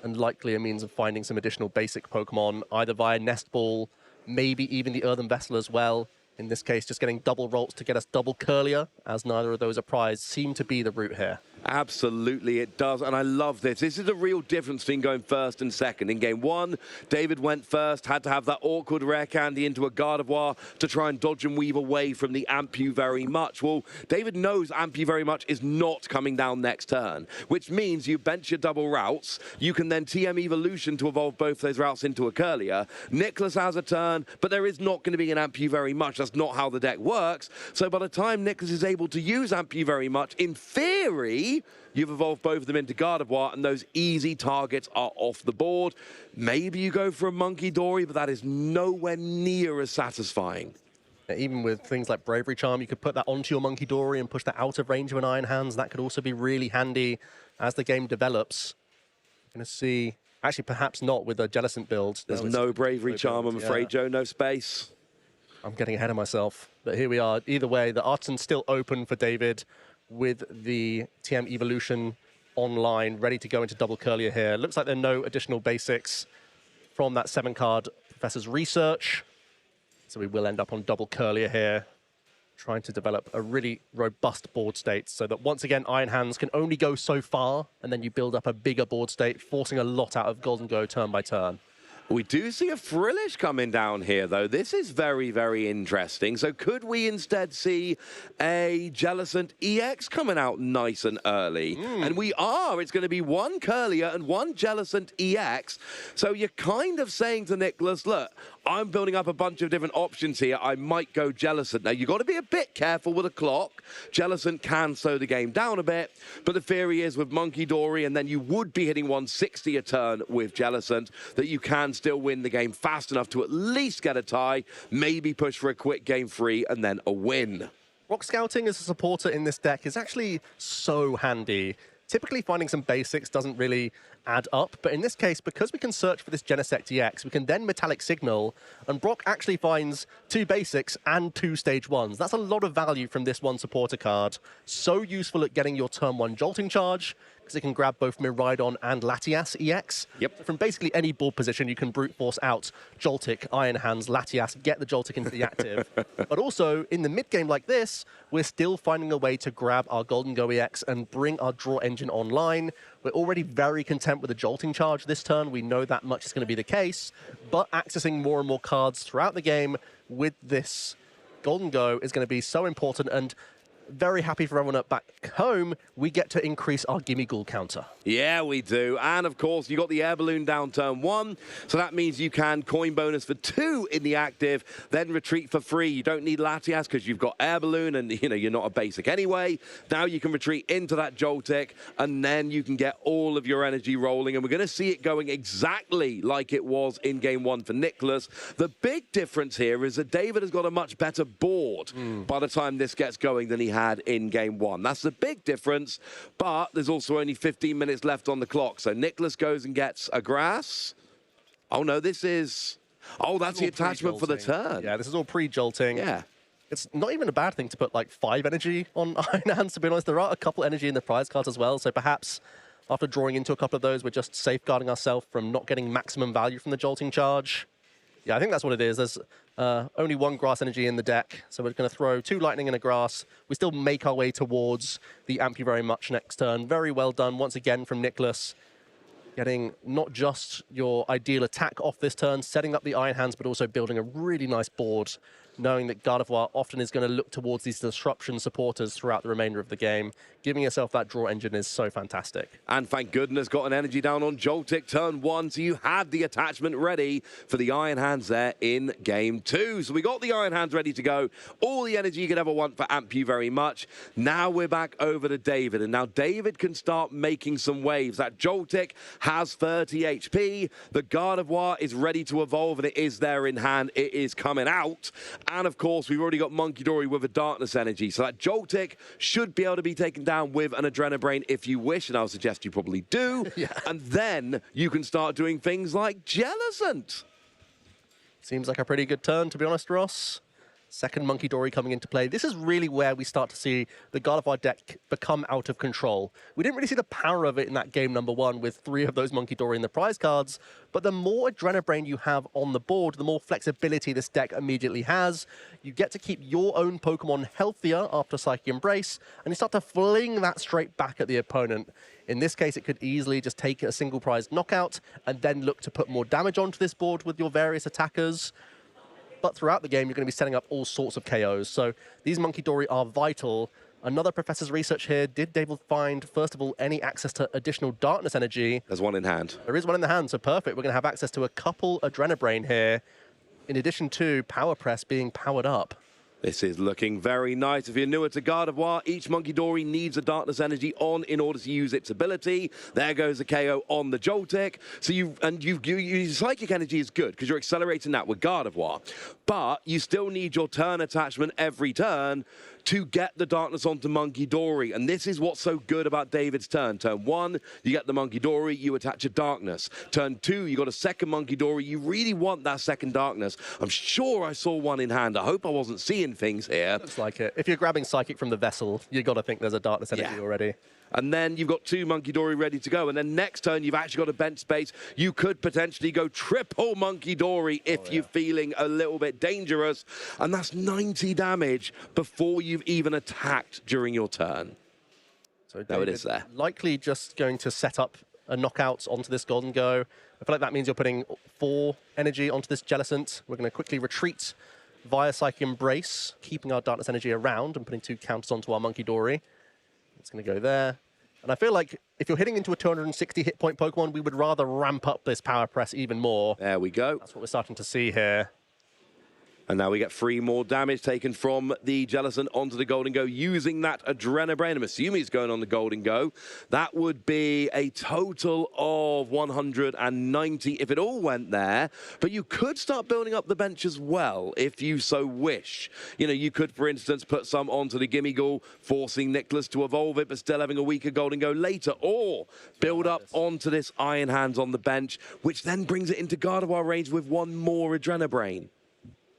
and likely a means of finding some additional basic Pokemon, either via Nest Ball, maybe even the Earthen Vessel as well. In this case, just getting double Rolts to get us double Curlier, as neither of those are prized, seem to be the route here. Absolutely, it does, and I love this. This is a real difference between going first and second. In game one, David went first, had to have that awkward rare candy into a Gardevoir to try and dodge and weave away from the Ampu very much. Well, David knows Ampu very much is not coming down next turn, which means you bench your double routes. You can then TM Evolution to evolve both those routes into a Curlier. Nicholas has a turn, but there is not going to be an Ampu very much. That's not how the deck works. So by the time Nicholas is able to use Ampu very much, in theory, you've evolved both of them into Gardevoir, and those easy targets are off the board. Maybe you go for a Monkey Dory, but that is nowhere near as satisfying. Even with things like Bravery Charm, you could put that onto your Monkey Dory and push that out of range of an Iron Hands. That could also be really handy as the game develops. You're going to see, actually perhaps not with a Jellicent build. There's no Bravery Charm, I'm afraid, Joe, no space. I'm getting ahead of myself, but here we are. Either way, the Artisan's still open for David, with the TM Evolution online, ready to go into double Curlier here. Looks like there are no additional basics from that 7-card Professor's Research. So we will end up on double Curlier here, trying to develop a really robust board state so that once again, Iron Hands can only go so far, and then you build up a bigger board state, forcing a lot out of Golden Go turn by turn. We do see a Frillish coming down here, though. This is very, very interesting. So could we instead see a Jellicent EX coming out nice and early? And we are. It's going to be one Curlier and one Jellicent EX. So you're kind of saying to Nicholas, look, I'm building up a bunch of different options here. I might go Jellicent. Now, you've got to be a bit careful with a clock. Jellicent can slow the game down a bit. But the theory is with Monkey Dory, and then you would be hitting 160 a turn with Jellicent, that you can still win the game fast enough to at least get a tie, maybe push for a quick game 3, and then a win. Rock Scouting as a supporter in this deck is actually so handy. Typically, finding some basics doesn't really add up, but in this case, because we can search for this Genesect EX, we can then Metallic Signal, and Brock actually finds 2 basics and 2 stage 1s. That's a lot of value from this one supporter card. So useful at getting your turn 1 Jolting Charge, because it can grab both Miraidon and Latias EX. Yep. So from basically any board position, you can brute force out Joltic, Iron Hands, Latias, get the Joltic into the active. But also, in the mid-game like this, we're still finding a way to grab our Golden Go EX and bring our draw engine online. We're already very content with the Jolting Charge this turn. We know that much is going to be the case. But accessing more and more cards throughout the game with this Golden Go is going to be so important, and very happy for everyone up back home, we get to increase our Gimme Ghoul counter. Yeah, we do. And of course, you got the Air Balloon down turn 1. So that means you can coin bonus for 2 in the active, then retreat for 3. You don't need Latias because you've got Air Balloon and, you know, you're not a basic anyway. Now you can retreat into that Joltic, and then you can get all of your energy rolling. And we're going to see it going exactly like it was in game 1 for Nicholas. The big difference here is that David has got a much better board by the time this gets going than he had in game 1. That's the big difference, but there's also only 15 minutes left on the clock. So Nicholas goes and gets a grass. Oh no, this is... Oh, that's the attachment for the turn. Yeah, this is all pre-jolting. Yeah. It's not even a bad thing to put like 5 energy on Iron Hands, to be honest. There are a couple energy in the prize cards as well, so perhaps after drawing into a couple of those, we're just safeguarding ourselves from not getting maximum value from the Jolting Charge. Yeah, I think that's what it is. There's only 1 grass energy in the deck, so we're going to throw 2 lightning and a grass. We still make our way towards the Ampu very much next turn. Very well done once again from Nicholas. Getting not just your ideal attack off this turn, setting up the Iron Hands, but also building a really nice board, knowing that Gardevoir often is going to look towards these disruption supporters throughout the remainder of the game. Giving yourself that draw engine is so fantastic. And thank goodness got an energy down on Joltic turn 1, so you had the attachment ready for the Iron Hands there in game 2. So we got the Iron Hands ready to go. All the energy you could ever want for Ampu very much. Now we're back over to David, and now David can start making some waves. That Joltic has 30 HP. The Gardevoir is ready to evolve, and it is there in hand. It is coming out. And, of course, we've already got Monkey Dory with a Darkness Energy. So that Joltic should be able to be taken down with an Adrenabrain if you wish, and I'll suggest you probably do. Yeah. And then you can start doing things like Jellicent. Seems like a pretty good turn, to be honest, Ross. Second Monkey Dory coming into play. This is really where we start to see the Gardevoir deck become out of control. We didn't really see the power of it in that game number 1 with 3 of those Monkey Dory in the prize cards, but the more Adrenabrain you have on the board, the more flexibility this deck immediately has. You get to keep your own Pokemon healthier after Psychic Embrace, and you start to fling that straight back at the opponent. In this case, it could easily just take a single prize knockout and then look to put more damage onto this board with your various attackers. But throughout the game, you're going to be setting up all sorts of KOs. So these Monkey Dory are vital. Another professor's research here. Did David find, first of all, any access to additional Darkness Energy? There's one in hand. There is one in the hand, so perfect. We're going to have access to a couple Adrenabrain here, in addition to Power Press being powered up. This is looking very nice. If you're newer to Gardevoir, each Monkey Dory needs a Darkness Energy on in order to use its ability. There goes a KO on the Joltic. So your Psychic Energy is good because you're accelerating that with Gardevoir. But you still need your turn attachment every turn to get the Darkness onto Monkey Dory. And this is what's so good about David's turn. Turn 1, you get the Monkey Dory, you attach a Darkness. Turn 2, you got a second Monkey Dory. You really want that second Darkness. I'm sure I saw one in hand. I hope I wasn't seeing things here. Looks like it. If you're grabbing Psychic from the vessel, you've got to think there's a Darkness Energy already. And then you've got 2 Monkey Dory ready to go. And then next turn, you've actually got a bench space. You could potentially go triple Monkey Dory if you're feeling a little bit dangerous. And that's 90 damage before you've even attacked during your turn. So it is there. Likely just going to set up a knockout onto this Golden Go. I feel like that means you're putting 4 energy onto this Jellicent. We're going to quickly retreat via Psychic Embrace, keeping our Darkness Energy around and putting 2 counters onto our Monkey Dory. It's going to go there. And I feel like if you're hitting into a 260 hit point Pokemon, we would rather ramp up this Power Press even more. There we go. That's what we're starting to see here. And now we get 3 more damage taken from the Jellicent onto the Golden Go using that Adrenabrain. I'm assuming it's going on the Golden Go. That would be a total of 190 if it all went there. But you could start building up the bench as well if you so wish. You know, you could, for instance, put some onto the Gimmighoul, forcing Nicholas to evolve it, but still having a weaker Golden Go later. Or build up onto this Iron Hands on the bench, which then brings it into Gardevoir range with 1 more Adrenabrain.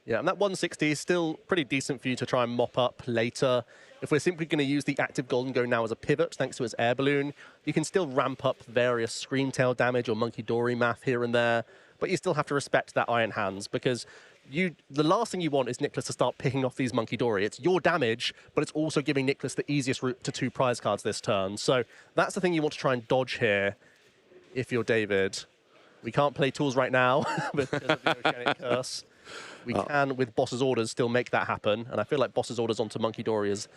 Yeah, and that 160 is still pretty decent for you to try and mop up later. If we're simply going to use the active Golden Go now as a pivot, thanks to its air balloon, you can still ramp up various Scream Tail damage or Monkey Dory math here and there, but you still have to respect that Iron Hands because the last thing you want is Nicholas to start picking off these Monkey Dory. It's your damage, but it's also giving Nicholas the easiest route to 2 prize cards this turn. So that's the thing you want to try and dodge here if you're David. We can't play tools right now because of the Oceanic Curse. We can, with Boss's Orders, still make that happen. And I feel like Boss's Orders onto Monkey Dory is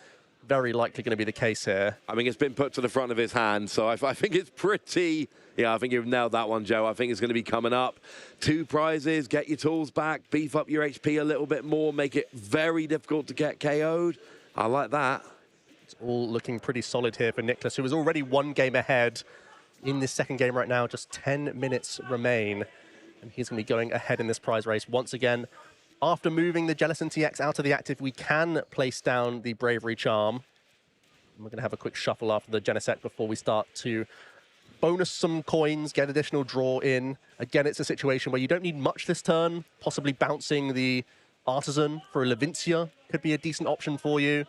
very likely going to be the case here. I mean, it's been put to the front of his hand, so I think it's pretty... Yeah, I think you've nailed that one, Joe. I think it's going to be coming up. 2 prizes, get your tools back, beef up your HP a little bit more, make it very difficult to get KO'd. I like that. It's all looking pretty solid here for Nicholas, who is already 1 game ahead in this second game right now. Just 10 minutes remain. And he's going to be going ahead in this prize race once again. After moving the Jellicent TX out of the active, we can place down the Bravery Charm. And we're going to have a quick shuffle after the Genesect before we start to bonus some coins, get additional draw in. Again, it's a situation where you don't need much this turn. Possibly bouncing the Artisan for a Levincia could be a decent option for you.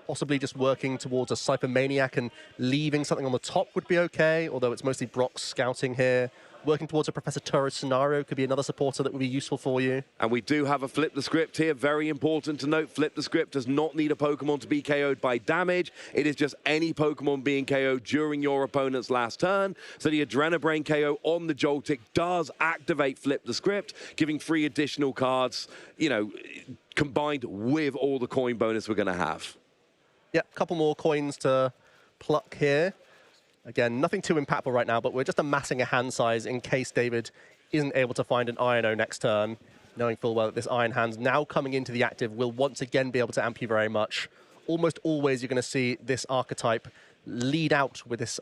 Possibly just working towards a Cypher Maniac and leaving something on the top would be okay, although it's mostly Brock's scouting here. Working towards a Professor Turret scenario could be another supporter that would be useful for you. And we do have a Flip the Script here. Very important to note, Flip the Script does not need a Pokemon to be KO'd by damage. It is just any Pokemon being KO'd during your opponent's last turn. So the Adrenabrain KO on the Joltic does activate Flip the Script, giving 3 additional cards, you know, combined with all the coin bonus we're going to have. Yeah, a couple more coins to pluck here. Again, nothing too impactful right now, but we're just amassing a hand size in case David isn't able to find an Iron-O next turn, knowing full well that this Iron Hands now coming into the active will once again be able to amp you very much. Almost always you're going to see this archetype lead out with this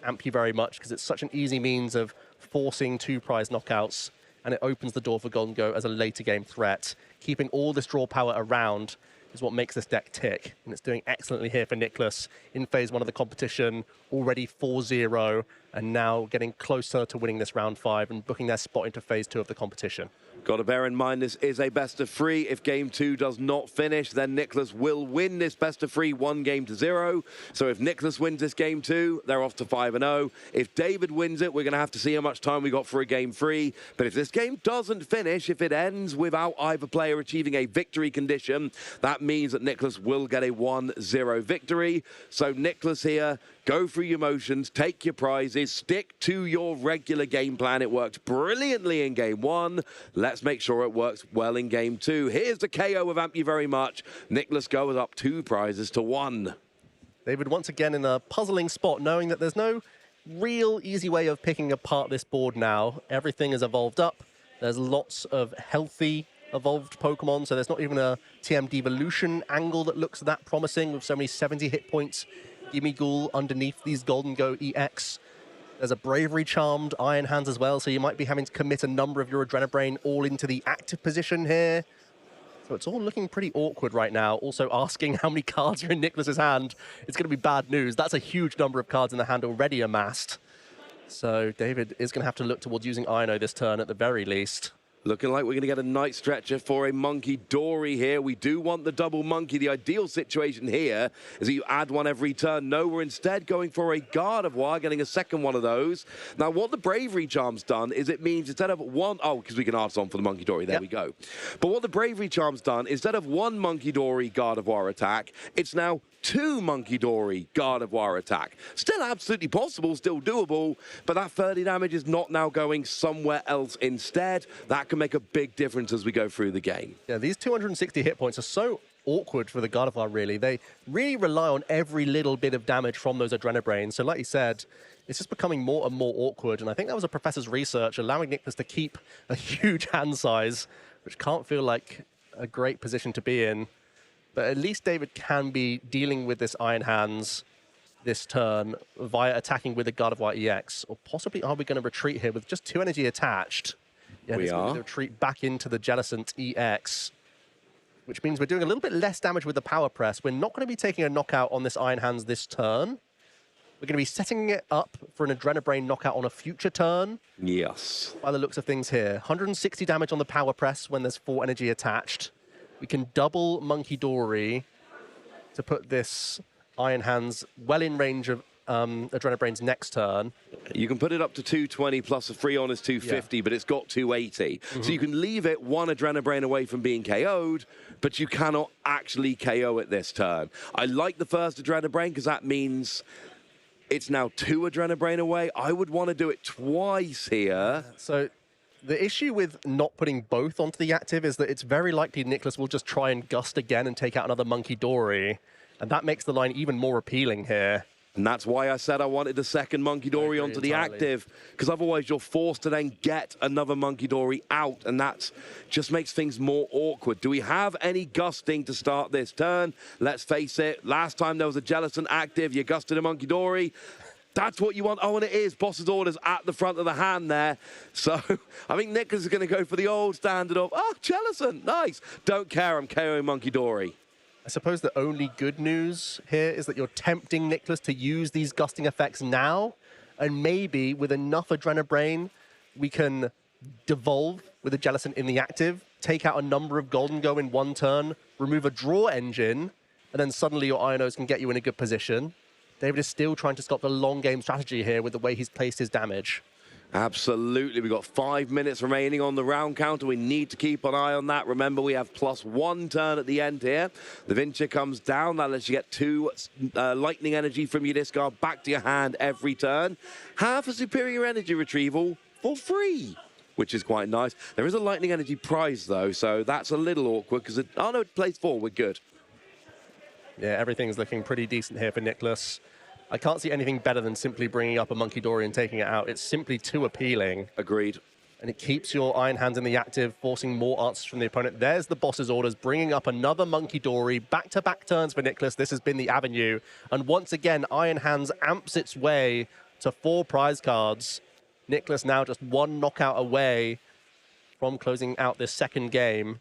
amp you very much because it's such an easy means of forcing 2 prize knockouts, and it opens the door for Golden Go as a later game threat. Keeping all this draw power around is what makes this deck tick, and it's doing excellently here for Nicholas in phase 1 of the competition, already 4-0, and now getting closer to winning this round 5 and booking their spot into phase 2 of the competition. Got to bear in mind this is a best of 3. If game 2 does not finish, then Nicholas will win this best of 3 1-0. So if Nicholas wins this game 2, they're off to 5-0. If David wins it, we're going to have to see how much time we got for a game 3. But if this game doesn't finish, if it ends without either player achieving a victory condition, that means that Nicholas will get a 1-0 victory. So Nicholas here, go through your motions, take your prizes, stick to your regular game plan. It worked brilliantly in game 1. Let's make sure it works well in game 2. Here's the KO with Amp You Very Much. Nicholas goes up 2 prizes to 1. David once again in a puzzling spot, knowing that there's no real easy way of picking apart this board now. Everything is evolved up. There's lots of healthy evolved Pokemon, so there's not even a TM Devolution angle that looks that promising with so many 70 hit points. Gimme Ghoul underneath these Golden Go EX. There's a Bravery Charmed Iron Hands as well, so you might be having to commit a number of your Adrenabrain all into the active position here. So it's all looking pretty awkward right now. Also asking how many cards are in Nicholas's hand. It's going to be bad news. That's a huge number of cards in the hand already amassed. So David is going to have to look towards using Ino this turn at the very least. Looking like we're going to get a Night Stretcher for a Monkey Dory here. We do want the double Monkey. The ideal situation here is that you add one every turn. No, we're instead going for a Gardevoir, getting a second one of those. Now, what the Bravery Charm's done is it means instead of one... Oh, because we can add on for the Monkey Dory. There we go. But what the Bravery Charm's done, instead of one Monkey Dory Gardevoir attack, it's now 2 Monkey Dory Gardevoir attack. Still absolutely possible, still doable, but that 30 damage is not now going somewhere else instead. That can make a big difference as we go through the game. Yeah, these 260 hit points are so awkward for the Gardevoir, really. They really rely on every little bit of damage from those Adrenabrains. So like you said, it's just becoming more and more awkward. And I think that was a professor's research, allowing Nicholas to keep a huge hand size, which can't feel like a great position to be in. But at least David can be dealing with this Iron Hands this turn via attacking with the Gardevoir EX. Or possibly are we going to retreat here with just 2 energy attached? Yeah, we are. Retreat back into the Jellicent EX, which means we're doing a little bit less damage with the Power Press. We're not going to be taking a knockout on this Iron Hands this turn. We're going to be setting it up for an Adrenabrain knockout on a future turn. Yes. By the looks of things here. 160 damage on the Power Press when there's 4 energy attached. We can double Monkey Dory to put this Iron Hands well in range of Adrenabrain's next turn. You can put it up to 220 plus a free on is 250, but it's got 280. So you can leave it 1 Adrenabrain away from being KO'd, but you cannot actually KO it this turn. I like the first Adrenabrain because that means it's now 2 Adrenabrain away. I would want to do it twice here. So the issue with not putting both onto the active is that it's very likely Nicholas will just try and gust again and take out another Monkey Dory. And that makes the line even more appealing here. And that's why I said I wanted the second Monkey Dory onto the active, because otherwise you're forced to then get another Monkey Dory out, and that just makes things more awkward. Do we have any gusting to start this turn? Let's face it, last time there was a Jellicent active, you gusted a Monkey Dory. That's what you want. Oh, and it is. Boss's orders at the front of the hand there. So I think Nicholas is going to go for the old standard of, oh, Jellicent, nice. Don't care, I'm KOing Monkey Dory. I suppose the only good news here is that you're tempting Nicholas to use these gusting effects now, and maybe with enough Adrenabrain, we can devolve with a Jellicent in the active, take out a number of Golden Go in 1 turn, remove a draw engine, and then suddenly your Ionos can get you in a good position. David is still trying to stop the long game strategy here with the way he's placed his damage. Absolutely. We've got 5 minutes remaining on the round counter. We need to keep an eye on that. Remember, we have +1 turn at the end here. The Vincher comes down. That lets you get 2 lightning energy from your discard back to your hand every turn. Half a superior energy retrieval for free, which is quite nice. There is a lightning energy prize, though, so that's a little awkward because it plays 4. We're good. Yeah, everything's looking pretty decent here for Nicholas. I can't see anything better than simply bringing up a Monkey Dory and taking it out. It's simply too appealing. Agreed. And it keeps your Iron Hands in the active, forcing more answers from the opponent. There's the boss's orders, bringing up another Monkey Dory. Back-to-back turns for Nicholas. This has been the avenue. And once again, Iron Hands amps its way to 4 prize cards. Nicholas now just 1 knockout away from closing out this second game.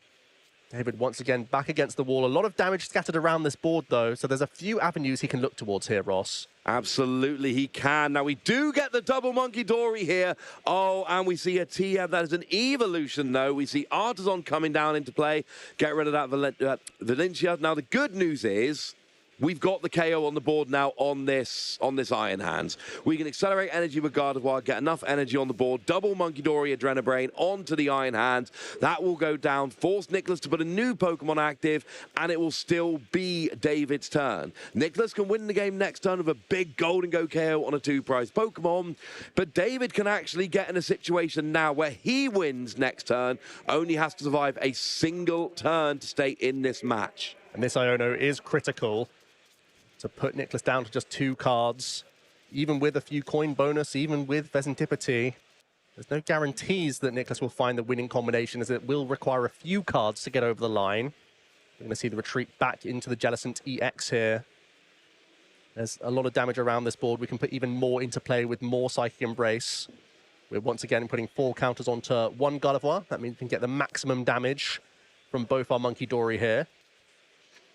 David once again back against the wall. A lot of damage scattered around this board though, so there's a few avenues he can look towards here, Ross. Absolutely, he can. Now, we do get the double Monkey Dory here. Oh, and we see a TM. That is an evolution, though. We see Artisan coming down into play. Get rid of that Valencia. Now, the good news is we've got the KO on the board now on this Iron Hands. We can accelerate energy with Gardevoir, get enough energy on the board, double Monkey Dory, Adrenabrain onto the Iron Hands. That will go down, force Nicholas to put a new Pokemon active, and it will still be David's turn. Nicholas can win the game next turn with a big Golden Go KO on a 2-prize Pokemon, but David can actually get in a situation now where he wins next turn, only has to survive a single turn to stay in this match. And this Iono is critical to put Nicholas down to just 2 cards, even with a few coin bonus, even with Vesentipity. There's no guarantees that Nicholas will find the winning combination, as it will require a few cards to get over the line. We're going to see the retreat back into the Jellicent EX here. There's a lot of damage around this board. We can put even more into play with more Psychic Embrace. We're once again putting 4 counters onto 1 Gardevoir. That means we can get the maximum damage from both our Monkey Dory here.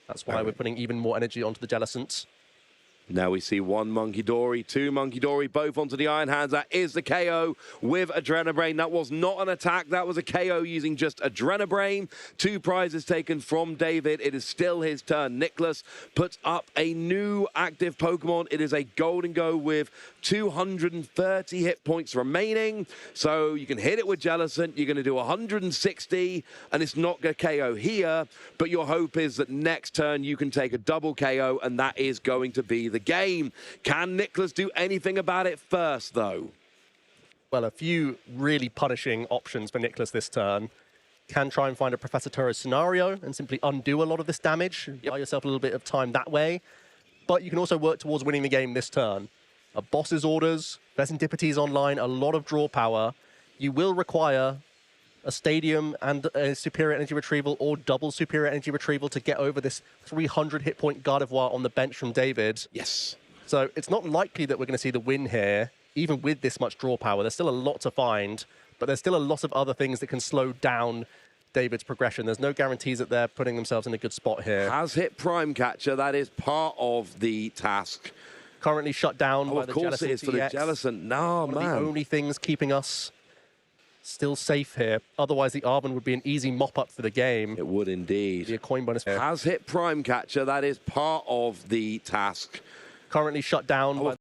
That's why we're putting even more energy onto the Jellicent. Now we see 1 Monkey Dory, 2 Monkey Dory, both onto the Iron Hands. That is the KO with Adrenabrain. That was not an attack. That was a KO using just Adrenabrain. 2 prizes taken from David. It is still his turn. Nicholas puts up a new active Pokemon. It is a Golden Go with 230 hit points remaining. So you can hit it with Jellicent. You're going to do 160, and it's not going to KO here. But your hope is that next turn you can take a double KO, and that is going to be the game. Can Nicholas do anything about it first, though? Well, a few really punishing options for Nicholas this turn. Can try and find a Professor Turret scenario and simply undo a lot of this damage. Buy yourself a little bit of time that way. But you can also work towards winning the game this turn. A boss's orders, Vesentipity is online, a lot of draw power. You will require a Stadium and a Superior Energy Retrieval or double Superior Energy Retrieval to get over this 300 hit point Gardevoir on the bench from David. Yes. So it's not likely that we're going to see the win here, even with this much draw power. There's still a lot to find, but there's still a lot of other things that can slow down David's progression. There's no guarantees that they're putting themselves in a good spot here. Has hit Prime Catcher. That is part of the task. Currently shut down by of the course Jellicent it is for the EX. Jellicent. No, One man. of the only things keeping us still safe here. Otherwise, the Arbon would be an easy mop-up for the game. It would indeed. Be a coin bonus. Has hit Prime Catcher. That is part of the task. Currently shut down by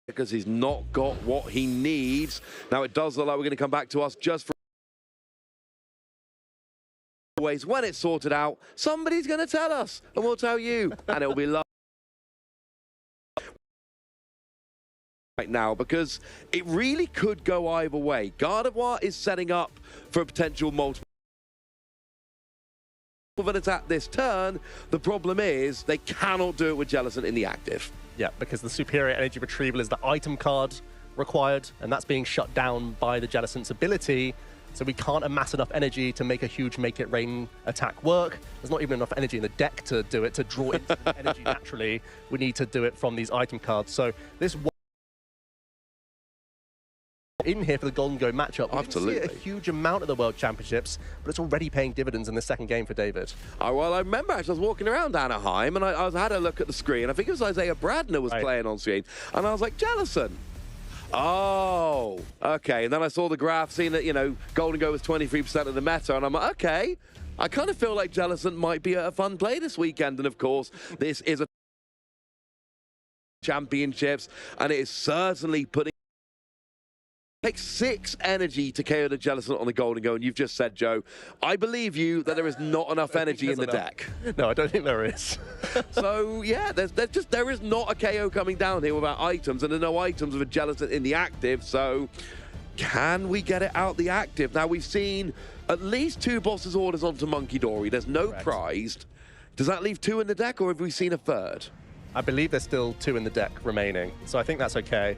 because he's not got what he needs. Now, it does look like we're going to come back to us just for always. When it's sorted out, somebody's going to tell us, and we'll tell you, and it'll be love right now, because it really could go either way. Gardevoir is setting up for a potential multiple of an attack this turn. The problem is they cannot do it with Jellicent in the active. Yeah, because the Superior Energy Retrieval is the item card required, and that's being shut down by the Jellicent's ability. So we can't amass enough energy to make a huge Make It Rain attack work. There's not even enough energy in the deck to do it, to draw in energy naturally. We need to do it from these item cards. So this in here for the Golden Go matchup. We Absolutely. didn't see a huge amount of the World Championships, but it's already paying dividends in the second game for David. Oh, well, I remember actually I was walking around Anaheim and I had a look at the screen. I think it was Isaiah Bradner was playing on screen, and I was like, Jellicent. Oh, okay. And then I saw the graph, seeing that, you know, Golden Go was 23% of the meta, and I'm like, okay. I kind of feel like Jellicent might be a fun play this weekend, and of course, this is a championships, and it is certainly putting takes 6 energy to KO the Jellicent on the Golden Go, and you've just said, Joe, I believe you that there is not enough energy in the deck. No, I don't think there is. So, yeah, there is not a KO coming down here without items, and there are no items with a Jellicent in the active, so can we get it out the active? Now, we've seen at least 2 bosses' orders onto Monkey Dory. There's no prized. Does that leave 2 in the deck, or have we seen a third? I believe there's still 2 in the deck remaining, so I think that's okay.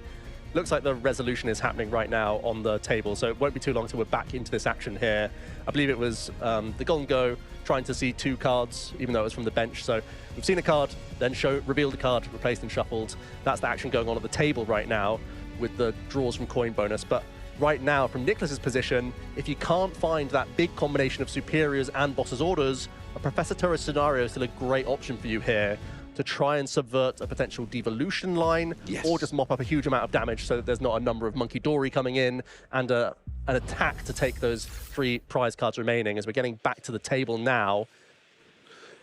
Looks like the resolution is happening right now on the table, so it won't be too long until we're back into this action here. I believe it was the Golden Go trying to see 2 cards, even though it was from the bench. So we've seen a card, then revealed a card, replaced and shuffled. That's the action going on at the table right now with the draws from coin bonus. But right now, from Nicholas's position, if you can't find that big combination of superiors and boss's orders, a Professor Turret scenario is still a great option for you here to try and subvert a potential devolution line, or just mop up a huge amount of damage so that there's not a number of Monkey Dory coming in and an attack to take those 3 prize cards remaining. As we're getting back to the table now.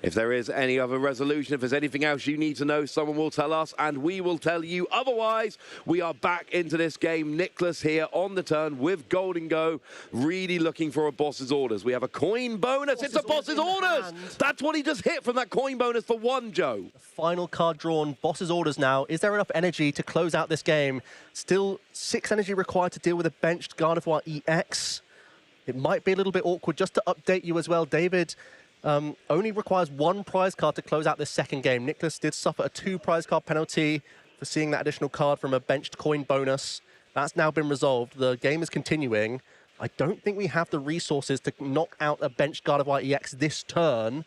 If there is any other resolution, if there's anything else you need to know, someone will tell us and we will tell you. Otherwise, we are back into this game. Nicholas here on the turn with Golden Go, really looking for a boss's orders. We have a coin bonus. It's a boss's orders. That's what he just hit from that coin bonus for 1, Joe. The final card drawn, boss's orders now. Is there enough energy to close out this game? Still 6 energy required to deal with a benched Gardevoir EX. It might be a little bit awkward. Just to update you as well, David, only requires 1 prize card to close out this second game. Nicholas did suffer a 2 prize card penalty for seeing that additional card from a benched coin bonus. That's now been resolved. The game is continuing. I don't think we have the resources to knock out a benched Gardevoir EX this turn.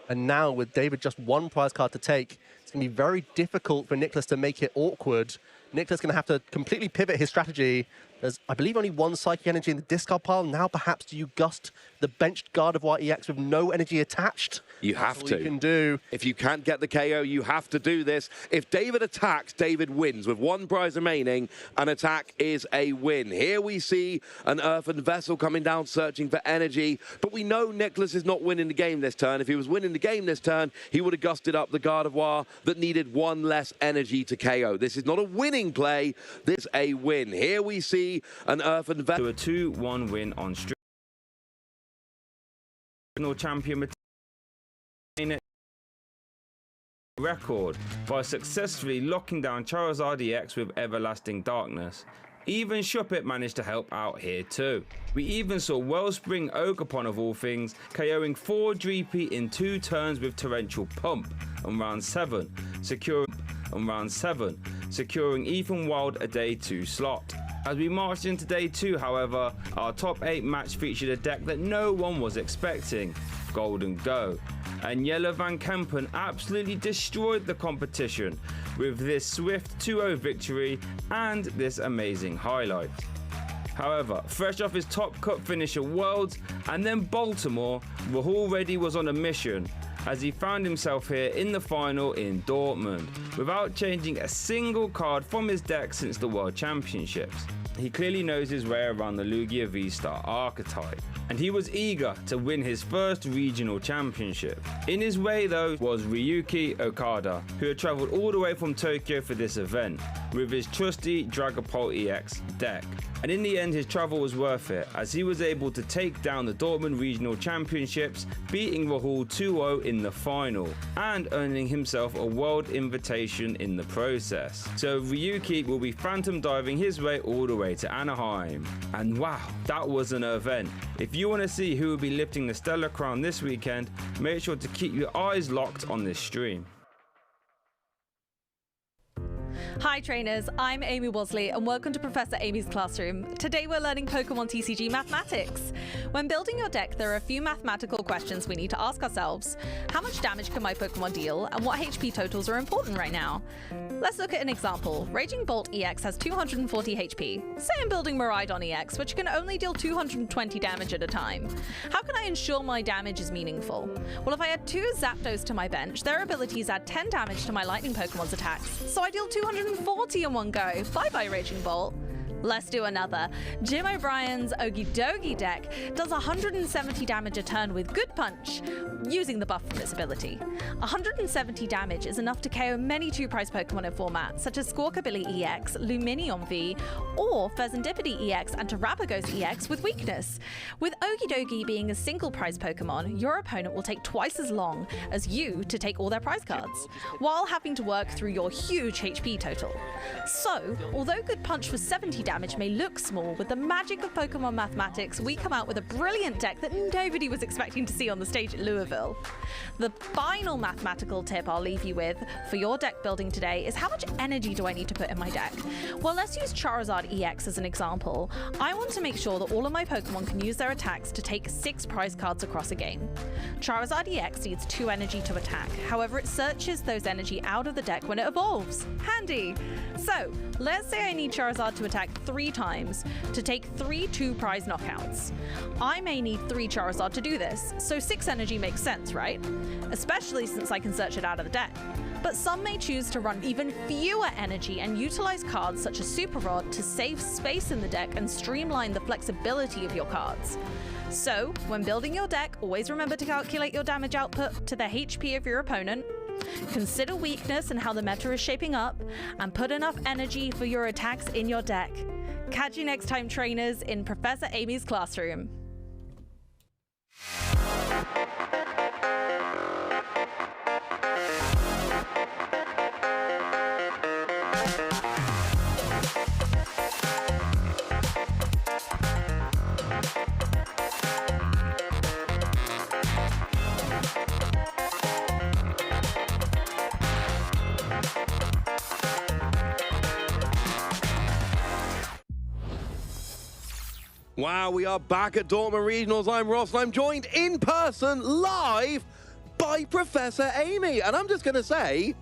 And now with David just 1 prize card to take, it's going to be very difficult for Nicholas to make it awkward. Nicholas is going to have to completely pivot his strategy. There's, I believe, only 1 Psychic Energy in the discard pile. Now perhaps do you gust the benched Gardevoir EX with no energy attached? You have to. You can do. If you can't get the KO, you have to do this. If David attacks, David wins. With 1 prize remaining, an attack is a win. Here we see an Earthen Vessel coming down, searching for energy. But we know Nicholas is not winning the game this turn. If he was winning the game this turn, he would have gusted up the Gardevoir that needed 1 less energy to KO. This is not a winning play. This is a win. Here we see an Earthen Vessel. To a 2-1 win on Regional Champion record by successfully locking down Charizard EX with Everlasting Darkness. Even Shuppet managed to help out here too. We even saw Wellspring Ogerpon of all things KOing 4 Dreepy in 2 turns with Torrential Pump on round 7, securing Ethan Wild a day 2 slot. As we marched into day 2, however, our top 8 match featured a deck that no one was expecting, Golden Go. And Yellow Van Kempen absolutely destroyed the competition with this swift 2-0 victory and this amazing highlight. However, fresh off his top cup finish at Worlds and then Baltimore, Rahul Reddy was on a mission as he found himself here in the final in Dortmund without changing a single card from his deck since the World Championships. He clearly knows his way around the Lugia V-Star archetype, and he was eager to win his first regional championship. In his way though was Ryuki Okada, who had travelled all the way from Tokyo for this event with his trusty Dragapult EX deck. And in the end his travel was worth it as he was able to take down the Dortmund Regional Championships, beating Rahul 2-0 in the final and earning himself a world invitation in the process. So Ryuki will be phantom diving his way all the way to Anaheim. And wow, that was an event. If you want to see who will be lifting the Stellar Crown this weekend, make sure to keep your eyes locked on this stream. Hi trainers, I'm Amy Wosley and welcome to Professor Amy's Classroom. Today we're learning Pokemon TCG mathematics. When building your deck, there are a few mathematical questions we need to ask ourselves. How much damage can my Pokemon deal and what HP totals are important right now? Let's look at an example. Raging Bolt EX has 240 HP. Say I'm building Miraidon EX, which can only deal 220 damage at a time. How can I ensure my damage is meaningful? Well, if I add 2 Zapdos to my bench, their abilities add 10 damage to my Lightning Pokemon's attacks, so I deal 240 in one go. Bye-bye, Raging Bolt. Let's do another. Jim O'Brien's Okie Dokie deck does 170 damage a turn with Good Punch, using the buff from this ability. 170 damage is enough to KO many 2-prize Pokemon in format, such as Squawkabilly EX, Luminion V, or Fezandipity EX and Terrapagos EX with weakness. With Okie Dokie being a single-prize Pokemon, your opponent will take twice as long as you to take all their prize cards, while having to work through your huge HP total. So, although Good Punch was 70 damage damage may look small, with the magic of Pokemon mathematics, we come out with a brilliant deck that nobody was expecting to see on the stage at Louisville. The final mathematical tip I'll leave you with for your deck building today is how much energy do I need to put in my deck? Well, let's use Charizard EX as an example. I want to make sure that all of my Pokemon can use their attacks to take 6 prize cards across a game. Charizard EX needs 2 energy to attack. However, it searches those energy out of the deck when it evolves. Handy! So, let's say I need Charizard to attack 3 times to take 3 2-prize knockouts. I may need 3 Charizard to do this, so 6 energy makes sense, right? Especially since I can search it out of the deck. But some may choose to run even fewer energy and utilize cards such as Super Rod to save space in the deck and streamline the flexibility of your cards. So, when building your deck, always remember to calculate your damage output to the HP of your opponent, consider weakness and how the meta is shaping up, and put enough energy for your attacks in your deck. Catch you next time, trainers, in Professor Amy's classroom. Wow, we are back at Dortmund Regionals. I'm Ross, and I'm joined in person, live, by Professor Amy. And I'm just going to say,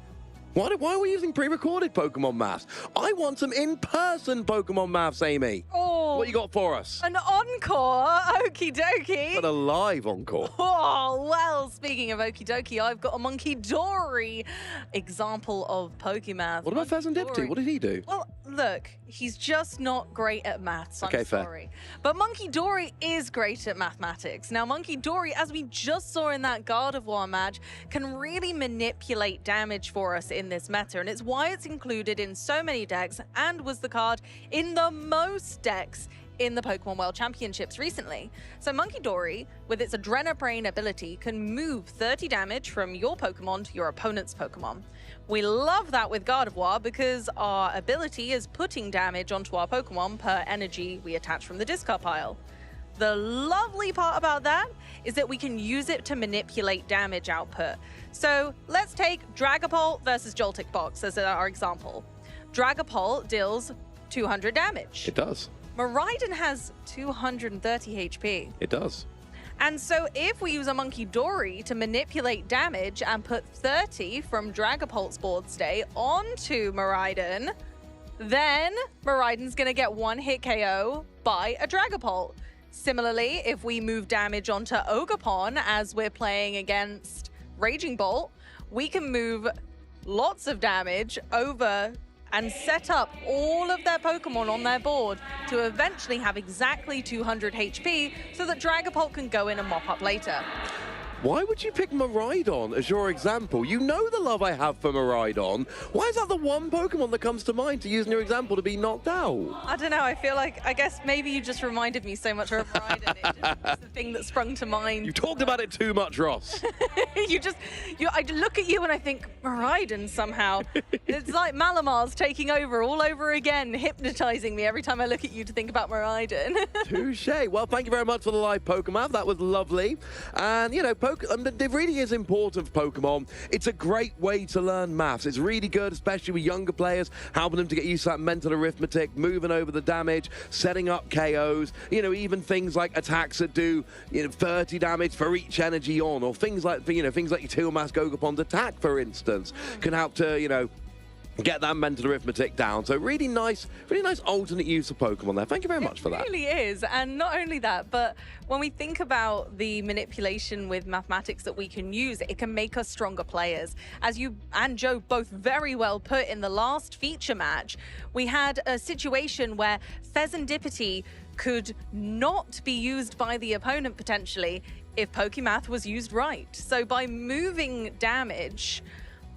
why are we using pre-recorded Pokemon maths? I want some in-person Pokemon maths, Amy. Oh, what you got for us? An encore? Okie dokie. But a live encore. Oh, well, speaking of okie dokie, I've got a Monkey Dory example of Pokemath. What about Pheasantipity? What did he do? Well, look, he's just not great at maths. Okay, I'm fair. sorry. But Monkey Dory is great at mathematics. Now, Monkey Dory, as we just saw in that Gardevoir match, can really manipulate damage for us in this meta, and it's why it's included in so many decks and was the card in the most decks in the Pokemon World Championships recently. So Monkey Dory, with its Adrenabrain ability, can move 30 damage from your Pokemon to your opponent's Pokemon. We love that with Gardevoir because our ability is putting damage onto our Pokemon per energy we attach from the discard pile. The lovely part about that is that we can use it to manipulate damage output. So let's take Dragapult versus Joltic box as our example. Dragapult deals 200 damage. It does. Miraidon has 230 HP. It does. And so if we use a Monkey Dory to manipulate damage and put 30 from Dragapult's board stay onto Miraidon, then Miraidon's going to get 1-hit KO by a Dragapult. Similarly, if we move damage onto Ogerpon as we're playing against Raging Bolt, we can move lots of damage over and set up all of their Pokemon on their board to eventually have exactly 200 HP so that Dragapult can go in and mop up later. Why would you pick Miraidon as your example? You know the love I have for Miraidon. Why is that the one Pokemon that comes to mind to use in your example to be knocked out? I don't know, I guess maybe you just reminded me so much of Miraidon. It just was the thing that sprung to mind. You talked about it too much, Ross. I look at you and I think, Miraidon somehow. It's like Malamar's taking over all over again, hypnotizing me every time I look at you to think about Miraidon. Touche. Well, thank you very much for the live Pokemon. That was lovely. And, you know, it really is important for Pokemon. It's a great way to learn maths. It's really good, especially with younger players, helping them to get used to that mental arithmetic, moving over the damage, setting up KOs, you know, even things like attacks that do, 30 damage for each energy on, or things like, things like your Teal Mask Ogerpon's attack, for instance, can help to, get that mental arithmetic down. So really nice alternate use of Pokemon there. Thank you very much for that. It really is. And not only that, but when we think about the manipulation with mathematics that we can use, it can make us stronger players. As you and Joe both very well put in the last feature match, we had a situation where Pheasantipity could not be used by the opponent potentially if Pokemath was used right. So by moving damage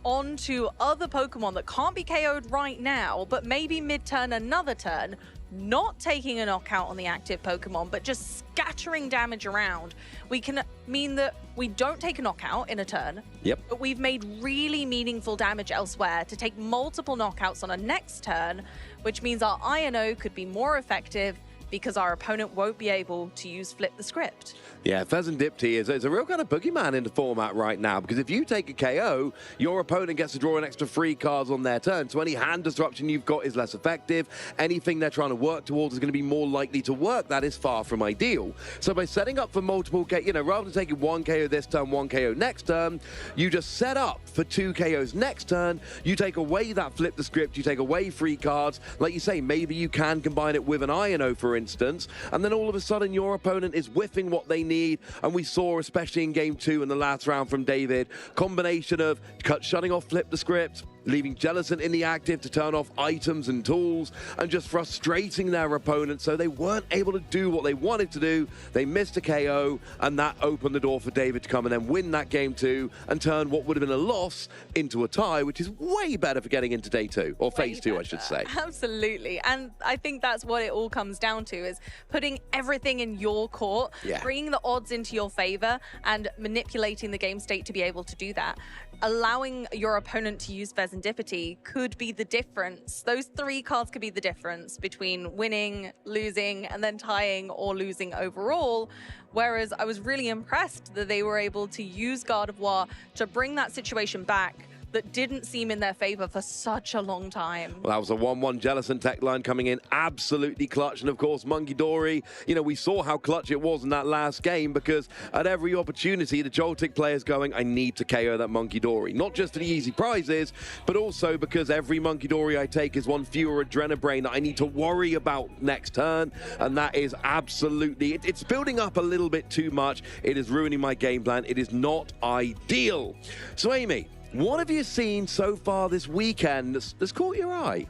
onto other Pokemon that can't be KO'd right now, but maybe mid-turn another turn, not taking a knockout on the active Pokemon, but just scattering damage around, we can mean that we don't take a knockout in a turn, but we've made really meaningful damage elsewhere to take multiple knockouts on a next turn, which means our INO could be more effective because our opponent won't be able to use Flip the Script. Yeah, Pheasantipti is a real kind of boogeyman in the format right now, because if you take a KO, your opponent gets to draw an extra 3 cards on their turn, so any hand disruption you've got is less effective. Anything they're trying to work towards is going to be more likely to work. That is far from ideal. So by setting up for multiple, rather than taking 1 KO this turn, 1 KO next turn, you just set up for 2 KOs next turn. You take away that Flip the Script, you take away 3 cards. Like you say, maybe you can combine it with an INO, for instance, and then all of a sudden your opponent is whiffing what they need. And we saw, especially in game 2 in the last round from David, combination of shutting off Flip the Script, leaving Jellicent in the active to turn off items and tools, and just frustrating their opponent so they weren't able to do what they wanted to do. They missed a KO, and that opened the door for David to come and then win that game 2 and turn what would have been a loss into a tie, which is way better for getting into day 2, or phase 2, I should say. Absolutely. And I think that's what it all comes down to, is putting everything in your court, bringing the odds into your favor, and manipulating the game state to be able to do that. Allowing your opponent to use Pheasantipti could be the difference. Those 3 cards could be the difference between winning, losing, and then tying or losing overall. Whereas I was really impressed that they were able to use Gardevoir to bring that situation back that didn't seem in their favor for such a long time. Well, that was a 1-1 Jellicent tech line coming in absolutely clutch. And of course, Monkey Dory, we saw how clutch it was in that last game, because at every opportunity, the Joltic players going, I need to KO that Monkey Dory. Not just for the easy prizes, but also because every Monkey Dory I take is 1 fewer Adrenabrain that I need to worry about next turn. And that is absolutely, it's building up a little bit too much. It is ruining my game plan. It is not ideal. So Amy, what have you seen so far this weekend that's caught your eye?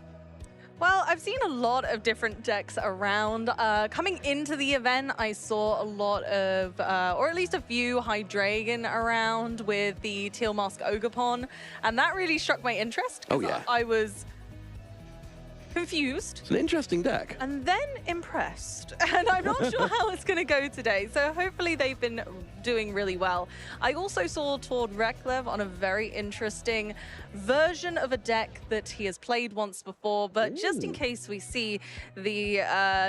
Well, I've seen a lot of different decks around. Coming into the event, I saw a lot of, or at least a few Hydreigon around with the Teal Mask Ogerpon, and that really struck my interest. Oh, yeah. I was confused. It's an interesting deck. And then impressed. And I'm not sure how it's going to go today. So hopefully they've been doing really well. I also saw Tord Reklev on a very interesting version of a deck that he has played once before. But just in case we see the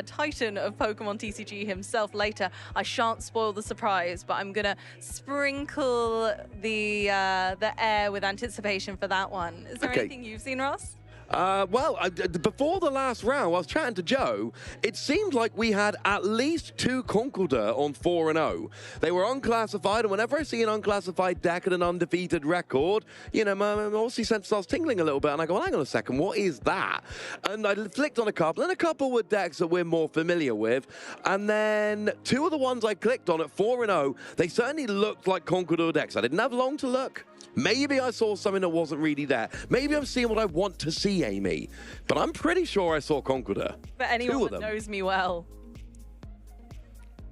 titan of Pokemon TCG himself later, I shan't spoil the surprise. But I'm going to sprinkle the air with anticipation for that one. Is there anything you've seen, Ross? Before the last round, I was chatting to Joe, it seemed like we had at least 2 Conkeldurr on 4-0. They were unclassified, and whenever I see an unclassified deck and an undefeated record, my Aussie sense starts tingling a little bit, and I go, well, hang on a second, what is that? And I flicked on a couple, and a couple were decks that we're more familiar with, and then 2 of the ones I clicked on at 4-0, they certainly looked like Conkeldurr decks. I didn't have long to look. Maybe I saw something that wasn't really there. Maybe I'm seeing what I want to see, Amy. But I'm pretty sure I saw Conkeldurr. But anyone that knows me well.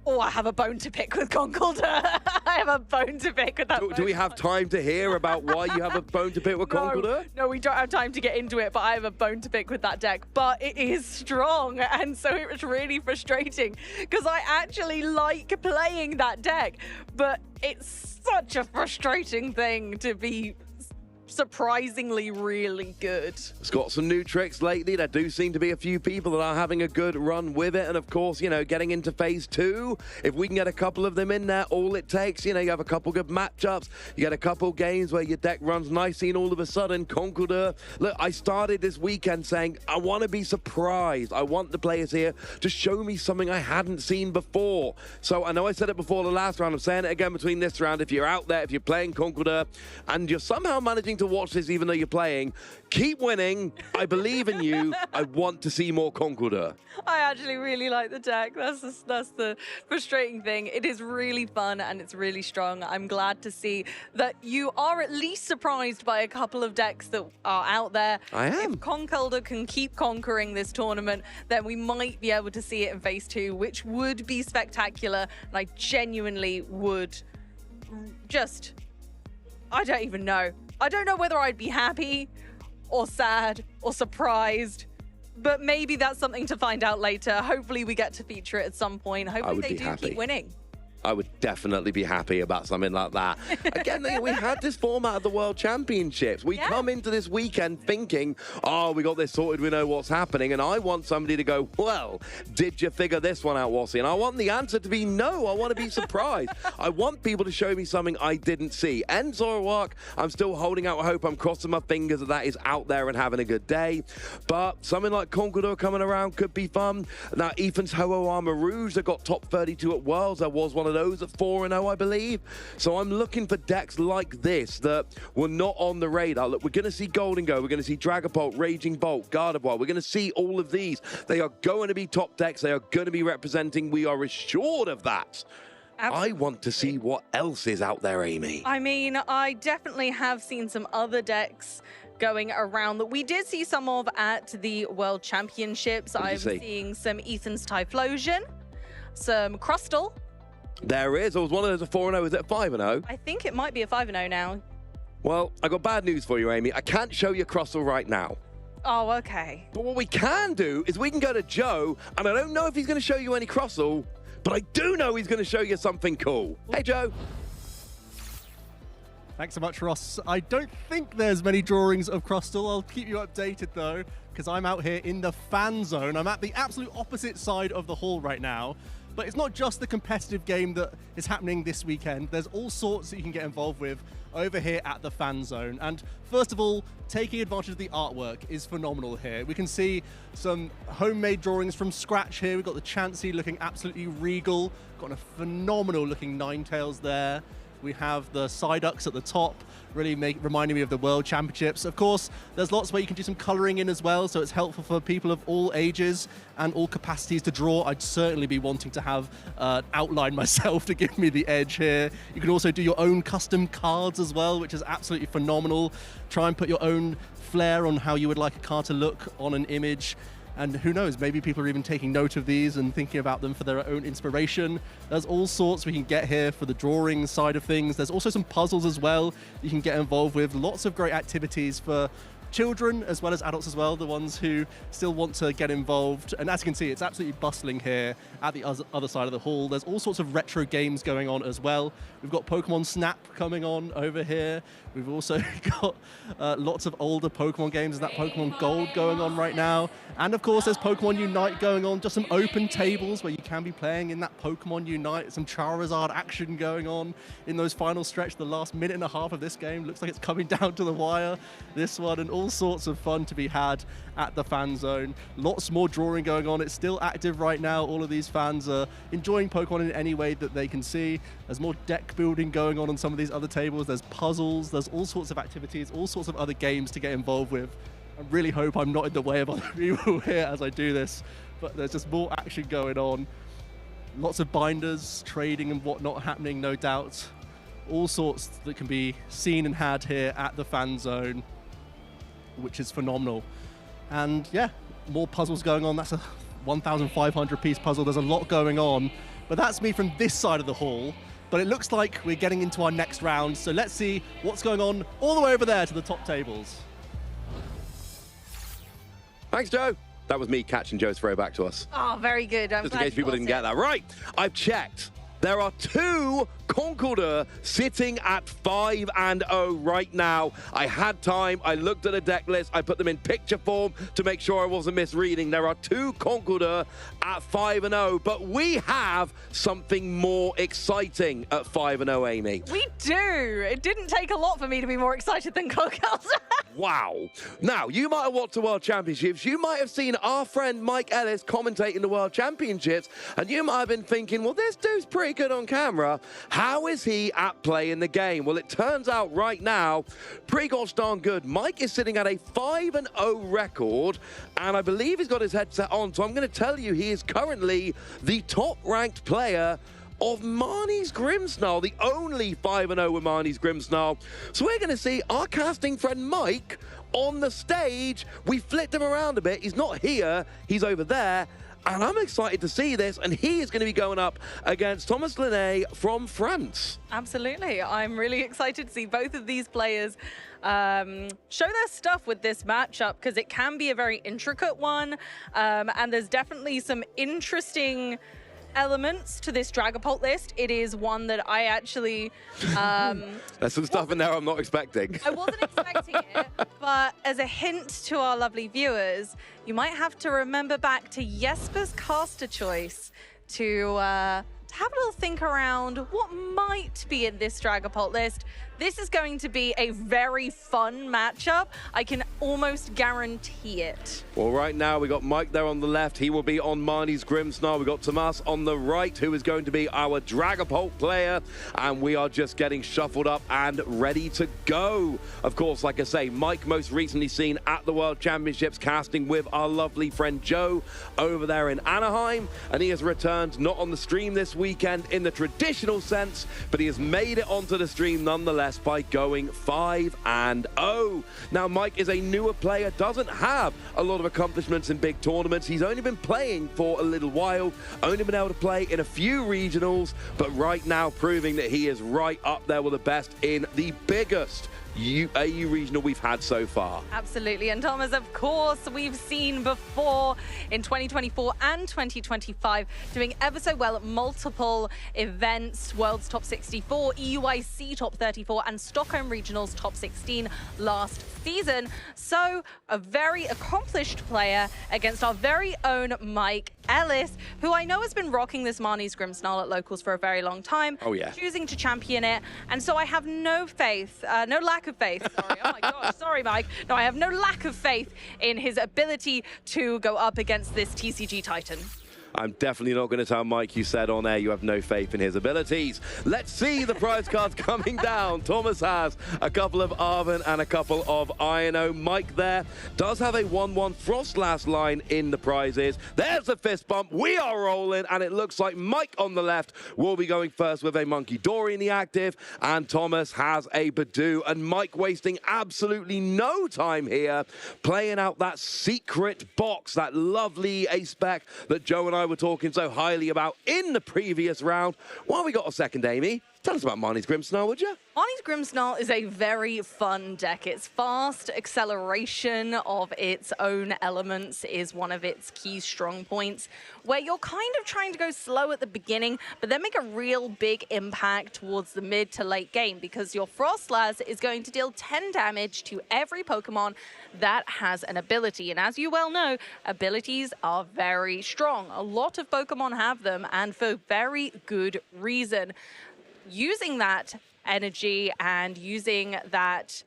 Oh, I have a bone to pick with Conkeldurr. I have a bone to pick with that. Do we have time to hear about why you have a bone to pick with Conkeldurr? No, we don't have time to get into it, but I have a bone to pick with that deck. But it is strong, and so it was really frustrating because I actually like playing that deck, but it's such a frustrating thing to be surprisingly really good. It's got some new tricks lately. There do seem to be a few people that are having a good run with it. And of course, getting into phase 2, if we can get a couple of them in there, all it takes, you have a couple good matchups, you get a couple games where your deck runs nicely, and all of a sudden, Conkeldurr. Look, I started this weekend saying, I want to be surprised. I want the players here to show me something I hadn't seen before. So I know I said it before the last round. I'm saying it again between this round. If you're out there, if you're playing Conkeldurr, and you're somehow managing to watch this even though you're playing, keep winning. I believe in you. I want to see more Conkeldurr. I actually really like the deck. That's the frustrating thing. It is really fun and it's really strong. I'm glad to see that you are at least surprised by a couple of decks that are out there. I am. If Conkeldurr can keep conquering this tournament, then we might be able to see it in phase 2, which would be spectacular. And I genuinely would just... I don't even know. I don't know whether I'd be happy or sad or surprised but maybe that's something to find out later. Hopefully we get to feature it at some point. Hopefully they do keep winning. I would definitely be happy about something like that. Again, we had this format of the World Championships. We come into this weekend thinking, oh, we got this sorted, we know what's happening, and I want somebody to go, well, did you figure this one out, Wassy? And I want the answer to be no. I want to be surprised. I want people to show me something I didn't see. And Zoroark, I'm still holding out hope. I'm crossing my fingers that is out there and having a good day. But something like Conqueror coming around could be fun. Now, Ethan's Ho-Oh Rouge that got top 32 at Worlds, there was one of those at 4-0, I believe. So I'm looking for decks like this that were not on the radar. Look, we're going to see Golden Go, we're going to see Dragapult, Raging Bolt, Gardevoir. We're going to see all of these. They are going to be top decks. They are going to be representing. We are assured of that. Absolutely. I want to see what else is out there, Amy. I mean, I definitely have seen some other decks going around that we did see some of at the World Championships. I'm seeing some Ethan's Typhlosion, some Crustle. There is. There was one of those a 4-0. Is it a 5-0? I think it might be a 5-0 now. Well, I got bad news for you, Amy. I can't show you Crustle right now. Oh, okay. But what we can do is we can go to Joe, and I don't know if he's going to show you any Crustle, but I do know he's going to show you something cool. Hey, Joe. Thanks so much, Ross. I don't think there's many drawings of Crustle. I'll keep you updated, though, because I'm out here in the fan zone. I'm at the absolute opposite side of the hall right now. But it's not just the competitive game that is happening this weekend. There's all sorts that you can get involved with over here at the fan zone. And first of all, taking advantage of the artwork is phenomenal here. We can see some homemade drawings from scratch here. We've got the Chansey looking absolutely regal. Got a phenomenal looking Ninetales there. We have the Psyducks at the top, really reminding me of the World Championships. Of course, there's lots where you can do some coloring in as well, so it's helpful for people of all ages and all capacities to draw. I'd certainly be wanting to have outline myself to give me the edge here. You can also do your own custom cards as well, which is absolutely phenomenal. Try and put your own flair on how you would like a card to look on an image. And who knows, maybe people are even taking note of these and thinking about them for their own inspiration. There's all sorts we can get here for the drawing side of things. There's also some puzzles as well you can get involved with. Lots of great activities for children as well as adults as well, the ones who still want to get involved. And as you can see, it's absolutely bustling here at the other side of the hall. There's all sorts of retro games going on as well. We've got Pokemon Snap coming on over here. We've also got lots of older Pokemon games. There's that Pokemon Gold going on right now. And of course, there's Pokemon Unite going on. Just some open tables where you can be playing in that Pokemon Unite. Some Charizard action going on in those final stretch. The last minute and a half of this game looks like it's coming down to the wire. This one, and all sorts of fun to be had at the fan zone. Lots more drawing going on. It's still active right now. All of these fans are enjoying Pokemon in any way that they can see. There's more deck building going on some of these other tables. There's puzzles. There's all sorts of activities, all sorts of other games to get involved with. I really hope I'm not in the way of other people here as I do this, but there's just more action going on. Lots of binders, trading and whatnot happening, no doubt. All sorts that can be seen and had here at the fan zone, which is phenomenal. And yeah, more puzzles going on. That's a 1,500 piece puzzle. There's a lot going on, but that's me from this side of the hall. But it looks like we're getting into our next round. So let's see what's going on all the way over there to the top tables. Thanks, Joe. That was me catching Joe's throw back to us. Oh, very good. I'm Just in case people didn't get that. Right, I've checked. There are 2 Conqueror sitting at 5-0 right now. I had time. I looked at a deck list. I put them in picture form to make sure I wasn't misreading. There are 2 Conqueror at 5-0, but we have something more exciting at 5-0, Amy. We do. It didn't take a lot for me to be more excited than Cockles. Wow. Now, you might have watched the World Championships. You might have seen our friend Mike Ellis commentating the World Championships, and you might have been thinking, well, this dude's pretty good on camera. How is he at play in the game? Well, it turns out right now, pretty gosh darn good. Mike is sitting at a 5-0 record, and I believe he's got his headset on, so I'm going to tell you he is currently the top-ranked player of Marnie's Grimmsnarl, the only 5-0 with Marnie's Grimmsnarl. So we're going to see our casting friend Mike on the stage. We flipped him around a bit. He's not here. He's over there. And I'm excited to see this, and he is going to be going up against Thomas Linné from France. Absolutely. I'm really excited to see both of these players show their stuff with this matchup, because it can be a very intricate one, and there's definitely some interesting elements to this Dragapult list. It is one that I actually... There's some stuff in there I'm not expecting. I wasn't expecting it, but as a hint to our lovely viewers, you might have to remember back to Jesper's caster choice to have a little think around what might be in this Dragapult list. This is going to be a very fun matchup. I can almost guarantee it. Well, right now we got Mike there on the left. He will be on Marnie's Grimmsnarl. We got Tomas on the right, who is going to be our Dragapult player. And we are just getting shuffled up and ready to go. Of course, like I say, Mike most recently seen at the World Championships casting with our lovely friend Joe over there in Anaheim. And he has returned not on the stream this weekend in the traditional sense, but he has made it onto the stream nonetheless by going 5-0. Now, Mike is a newer player, doesn't have a lot of accomplishments in big tournaments. He's only been playing for a little while, only been able to play in a few regionals, but right now proving that he is right up there with the best in the biggest AU regional we've had so far. Absolutely. And Thomas, of course, we've seen before in 2024 and 2025 doing ever so well at multiple events: World's Top 64, EUIC Top 34, and Stockholm Regionals Top 16 last season. So a very accomplished player against our very own Mike Ellis, who I know has been rocking this Marnie's Grimmsnarl at locals for a very long time. Oh yeah. Choosing to champion it. And so I have no faith, no lack of faith, sorry, oh my gosh, sorry Mike. No, I have no lack of faith in his ability to go up against this TCG Titan. I'm definitely not going to tell Mike you said on air you have no faith in his abilities. Let's see the prize cards coming down. Thomas has a couple of Arven and a couple of Iono. Mike there does have a 1-1 Frostlass line in the prizes. There's the fist bump. We are rolling, and it looks like Mike on the left will be going first with a Monkey Dory in the active, and Thomas has a Badoo. And Mike wasting absolutely no time here, playing out that secret box, that lovely ace spec that Joe and I were talking so highly about in the previous round. While we got a second, Amy, tell us about Marnie's Grimmsnarl, would you? Marnie's Grimmsnarl is a very fun deck. Its fast acceleration of its own elements is one of its key strong points, where you're kind of trying to go slow at the beginning, but then make a real big impact towards the mid to late game, because your Frostlass is going to deal 10 damage to every Pokemon that has an ability. And as you well know, abilities are very strong. A lot of Pokemon have them, and for very good reason. Using that energy and using that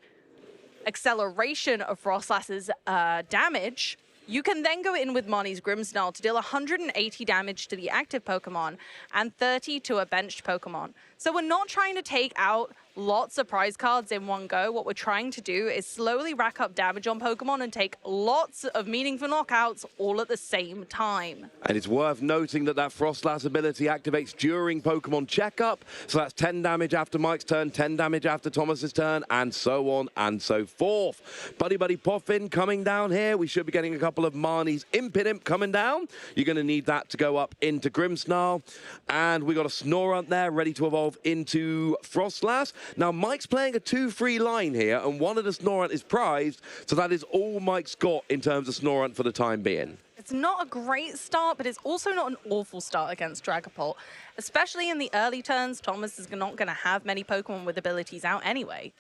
acceleration of Frostlass's damage, you can then go in with Marnie's Grimmsnarl to deal 180 damage to the active Pokemon and 30 to a benched Pokemon. So we're not trying to take out lots of prize cards in one go. What we're trying to do is slowly rack up damage on Pokemon and take lots of meaningful knockouts all at the same time. And it's worth noting that that Frostlass ability activates during Pokemon checkup. So that's 10 damage after Mike's turn, 10 damage after Thomas's turn, and so on and so forth. Buddy Poffin coming down here. We should be getting a couple of Marnie's Impidimp coming down. You're going to need that to go up into Grimmsnarl. And we got a Snorunt there ready to evolve into Frostlass. Now, Mike's playing a 2-3 line here, and one of the Snorunt is prized, so that is all Mike's got in terms of Snorunt for the time being. It's not a great start, but it's also not an awful start against Dragapult. Especially in the early turns, Thomas is not going to have many Pokemon with abilities out anyway.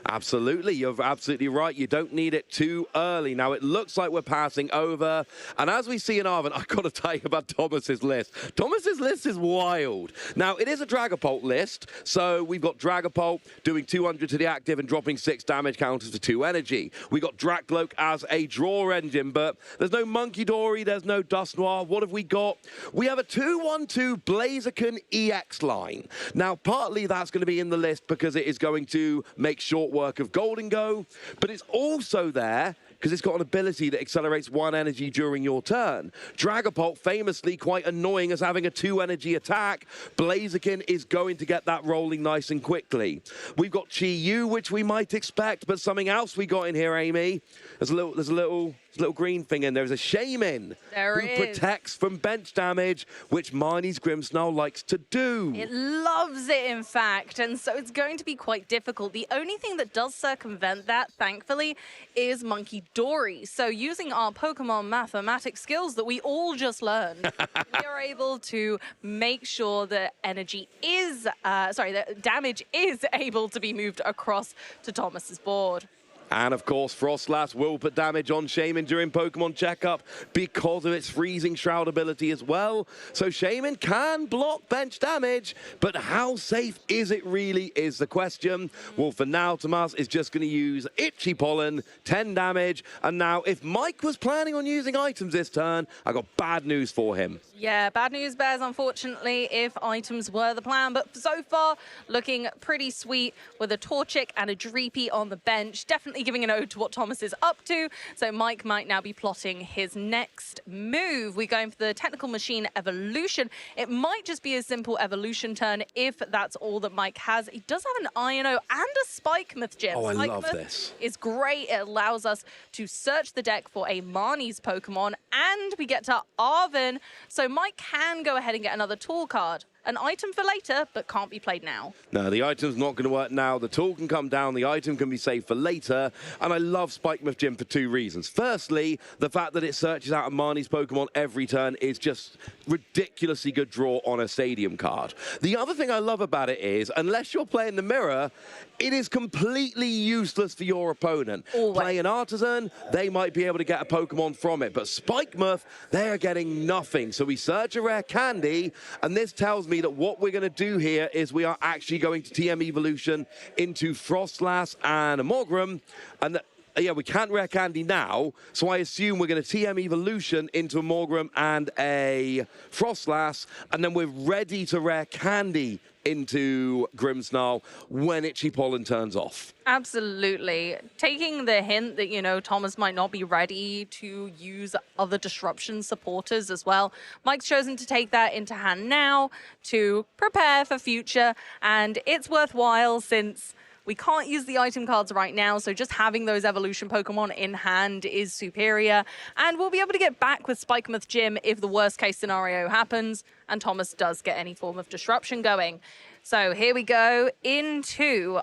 Absolutely, you're absolutely right. You don't need it too early. Now, it looks like we're passing over. And as we see in Arven, I've got to tell you about Thomas's list. Thomas's list is wild. Now, it is a Dragapult list. So we've got Dragapult doing 200 to the active and dropping 6 damage counters to 2 energy. We got Drakloak as a draw engine, but there's no Monkey Dory, there's no Dusknoir. What have we got? We have a 2-1-2 Blaziken EX line. Now, partly that's going to be in the list because it is going to make short work of Golden Go, but it's also there because it's got an ability that accelerates 1 energy during your turn. Dragapult, famously quite annoying as having a 2 energy attack. Blaziken is going to get that rolling nice and quickly. We've got Chi-Yu, which we might expect, but something else we got in here, Amy. There's a little little green thing in. There's a Shaman who protects from bench damage, which Marnie's Grimmsnarl likes to do. It loves it, in fact, and so it's going to be quite difficult. The only thing that does circumvent that, thankfully, is Monkey Dory. So using our Pokemon mathematics skills that we all just learned, we are able to make sure that that damage is able to be moved across to Thomas's board. And of course, Frostlass will put damage on Shaman during Pokemon Checkup because of its Freezing Shroud ability as well. So Shaman can block bench damage, but how safe is it really is the question. Well, for now, Tomas is just going to use Itchy Pollen, 10 damage. And now, if Mike was planning on using items this turn, I got bad news for him. Yeah, bad news bears, unfortunately, if items were the plan. But so far, looking pretty sweet with a Torchic and a Dreepy on the bench. Definitely giving an ode to what Thomas is up to. So Mike might now be plotting his next move. We're going for the Technical Machine Evolution. It might just be a simple Evolution turn if that's all that Mike has. He does have an Iono and a Spikemouth gym. Oh, I Spikemouth love this. Is great. It allows us to search the deck for a Marnie's Pokemon, and we get to Arven. So Mike can go ahead and get another tool card. An item for later, but can't be played now. No, the item's not going to work now. The tool can come down. The item can be saved for later. And I love Spikemouth Gym for two reasons. Firstly, the fact that it searches out a Marnie's Pokemon every turn is just ridiculously good draw on a stadium card. The other thing I love about it is, unless you're playing the mirror, it is completely useless for your opponent. Always. Play an Artisan, they might be able to get a Pokemon from it. But Spikemouth, they are getting nothing. So we search a rare candy, and this tells me that what we're going to do here is we are actually going to TM Evolution into Frostlass and a Morgrem. And yeah, we can't rare candy now, so I assume we're going to TM Evolution into a Morgrem and a Frostlass, and then we're ready to rare candy into Grimmsnarl when Itchy Pollen turns off. Absolutely. Taking the hint that, you know, Thomas might not be ready to use other disruption supporters as well. Mike's chosen to take that into hand now to prepare for future, and it's worthwhile since we can't use the item cards right now, so just having those evolution Pokemon in hand is superior. And we'll be able to get back with Spikemouth Gym if the worst case scenario happens and Thomas does get any form of disruption going. So here we go into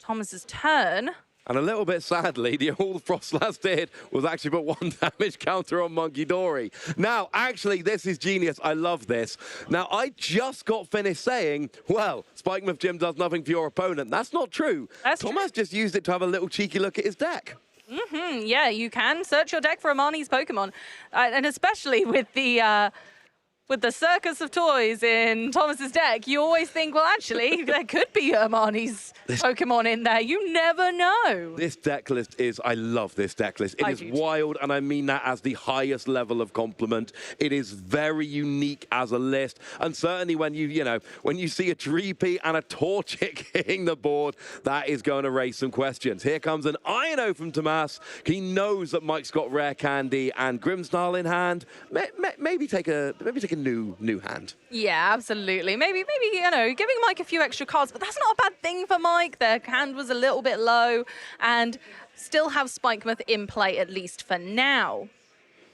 Thomas's turn. And a little bit sadly, all Frostlass did was actually put 1 damage counter on Monkey Dory. Now, actually, this is genius. I love this. Now, I just got finished saying, well, Spikemouth Gym does nothing for your opponent. That's not true. Thomas just used it to have a little cheeky look at his deck. Yeah, you can search your deck for a Marnie's Pokemon. And especially with the circus of toys in Thomas's deck, you always think, well, actually, there could be a Marnie's Pokemon in there. You never know. This deck list is, I love this deck list. It is wild, and I mean that as the highest level of compliment. It is very unique as a list, and certainly when when you see a Dreepy and a Torchic hitting the board, that is going to raise some questions. Here comes an Iono from Tomas. He knows that Mike's got rare candy and Grimmsnarl in hand. Maybe take a new hand. Yeah, absolutely. Maybe, you know, giving Mike a few extra cards, but that's not a bad thing for Mike. Their hand was a little bit low, and still have Spikemouth in play, at least for now.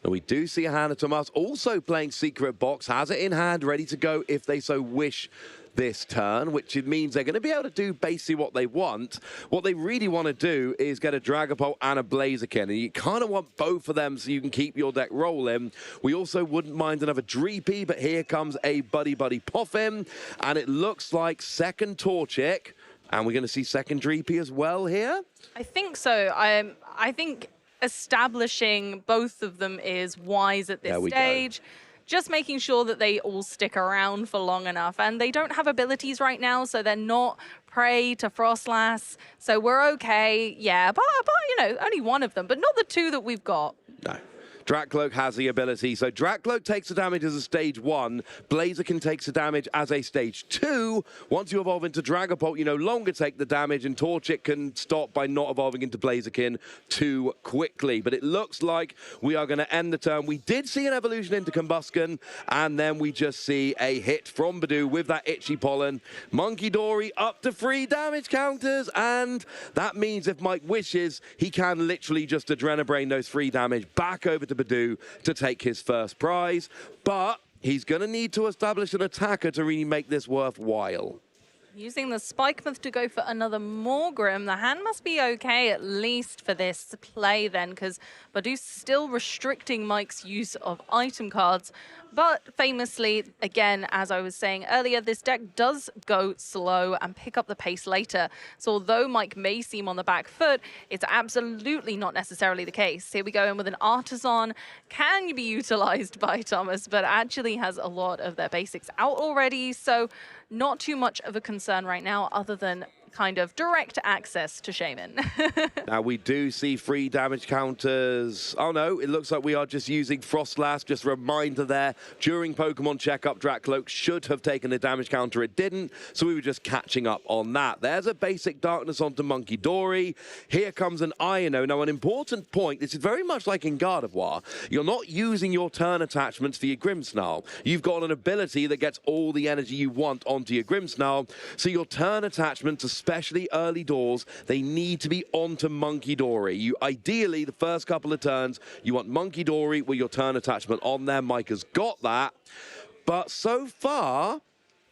And we do see a hand of Tomas also playing Secret Box, has it in hand, ready to go if they so wish this turn, which it means they're going to be able to do basically what they want. What they really want to do is get a Dragapult and a Blaziken, and you kind of want both of them so you can keep your deck rolling. We also wouldn't mind another Dreepy, but here comes a Buddy Puffin, and it looks like second Torchic, and we're going to see second Dreepy as well here. I think so. I think establishing both of them is wise at this stage. Just making sure that they all stick around for long enough. And they don't have abilities right now, so they're not prey to Frostlass. So we're okay. Yeah, but you know, only one of them, but not the two that we've got. No. Drakloak has the ability. So Drakloak takes the damage as a stage 1. Blaziken takes the damage as a stage 2. Once you evolve into Dragapult, you no longer take the damage, and Torchic can stop by not evolving into Blaziken too quickly. But it looks like we are going to end the turn. We did see an evolution into Combusken, and then we just see a hit from Badoo with that Itchy Pollen. Monkey Dory up to 3 damage counters, and that means if Mike wishes, he can literally just Adrenabrain those 3 damage back over to Badoo to take his first prize. But he's going to need to establish an attacker to really make this worthwhile. Using the Spike Myth to go for another Morgrim. The hand must be okay, at least for this play then, because Badoo's still restricting Mike's use of item cards. But famously, again, as I was saying earlier, this deck does go slow and pick up the pace later. So although Mike may seem on the back foot, it's absolutely not necessarily the case. Here we go in with an Artisan. Can be utilized by Thomas, but actually has a lot of their basics out already. So not too much of a concern right now, other than kind of direct access to Shaman. Now we do see 3 damage counters. Oh no, it looks like we are just using Frostlass. Just a reminder there, during Pokemon checkup, Drakloak should have taken a damage counter. It didn't, so we were just catching up on that. There's a basic Darkness onto Monkey Dory. Here comes an Iono. Now an important point, this is very much like in Gardevoir. You're not using your turn attachments for your Grimmsnarl. You've got an ability that gets all the energy you want onto your Grimmsnarl, so your turn attachments, especially early doors, they need to be onto Monkey Dory. You ideally, the first couple of turns, you want Monkey Dory with your turn attachment on there. Mike has got that. But so far,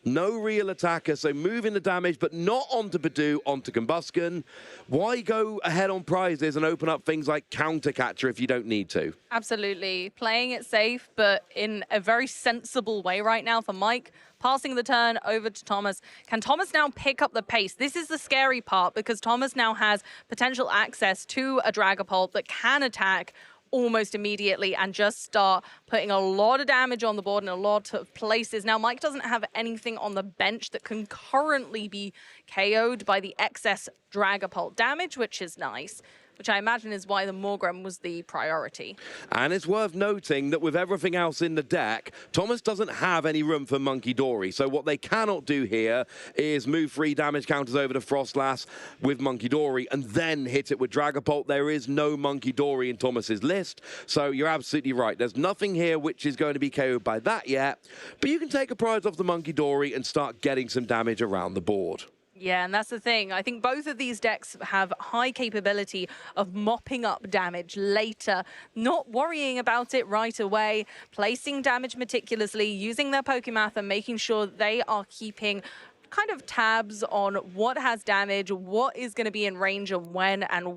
no real attacker, so moving the damage, but not onto Badoo, onto Combusken. Why go ahead on prizes and open up things like Counter Catcher if you don't need to? Absolutely. Playing it safe, but in a very sensible way right now for Mike. Passing the turn over to Thomas. Can Thomas now pick up the pace? This is the scary part, because Thomas now has potential access to a Dragapult that can attack almost immediately and just start putting a lot of damage on the board in a lot of places. Now, Mike doesn't have anything on the bench that can currently be KO'd by the excess Dragapult damage, which is nice, which I imagine is why the Morgrim was the priority. And it's worth noting that with everything else in the deck, Thomas doesn't have any room for Monkey Dory. So what they cannot do here is move 3 damage counters over to Frostlass with Monkey Dory and then hit it with Dragapult. There is no Monkey Dory in Thomas's list. So you're absolutely right. There's nothing here which is going to be KO'd by that yet. But you can take a prize off the Monkey Dory and start getting some damage around the board. Yeah, and that's the thing. I think both of these decks have high capability of mopping up damage later, not worrying about it right away, placing damage meticulously, using their Pokémath and making sure they are keeping kind of tabs on what has damage, what is going to be in range and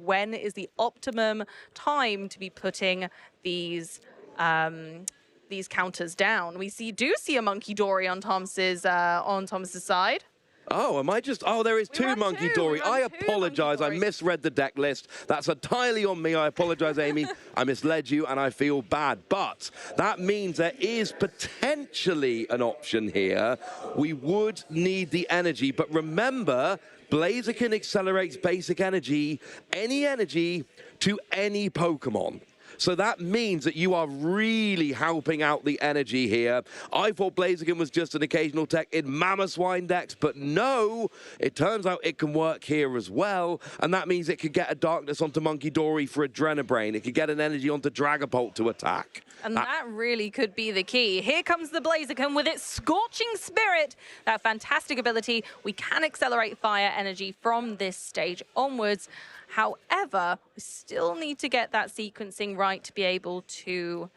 when is the optimum time to be putting these counters down. We do see a Monkey Dory on Thomas's side. Oh, am I just... Oh, there is 2 Monkey Dory. I apologize. I misread the deck list. That's entirely on me. I apologize, Amy. I misled you, and I feel bad. But that means there is potentially an option here. We would need the energy. But remember, Blaziken accelerates basic energy, any energy, to any Pokemon. So that means that you are really helping out the energy here. I thought Blaziken was just an occasional tech in Mamoswine decks, but no, it turns out it can work here as well, and that means it could get a Darkness onto Monkey Dory for Adrenabrain. It could get an energy onto Dragapult to attack. And that really could be the key. Here comes the Blaziken with its Scorching Spirit, that fantastic ability. We can accelerate fire energy from this stage onwards. However, we still need to get that sequencing right to be able to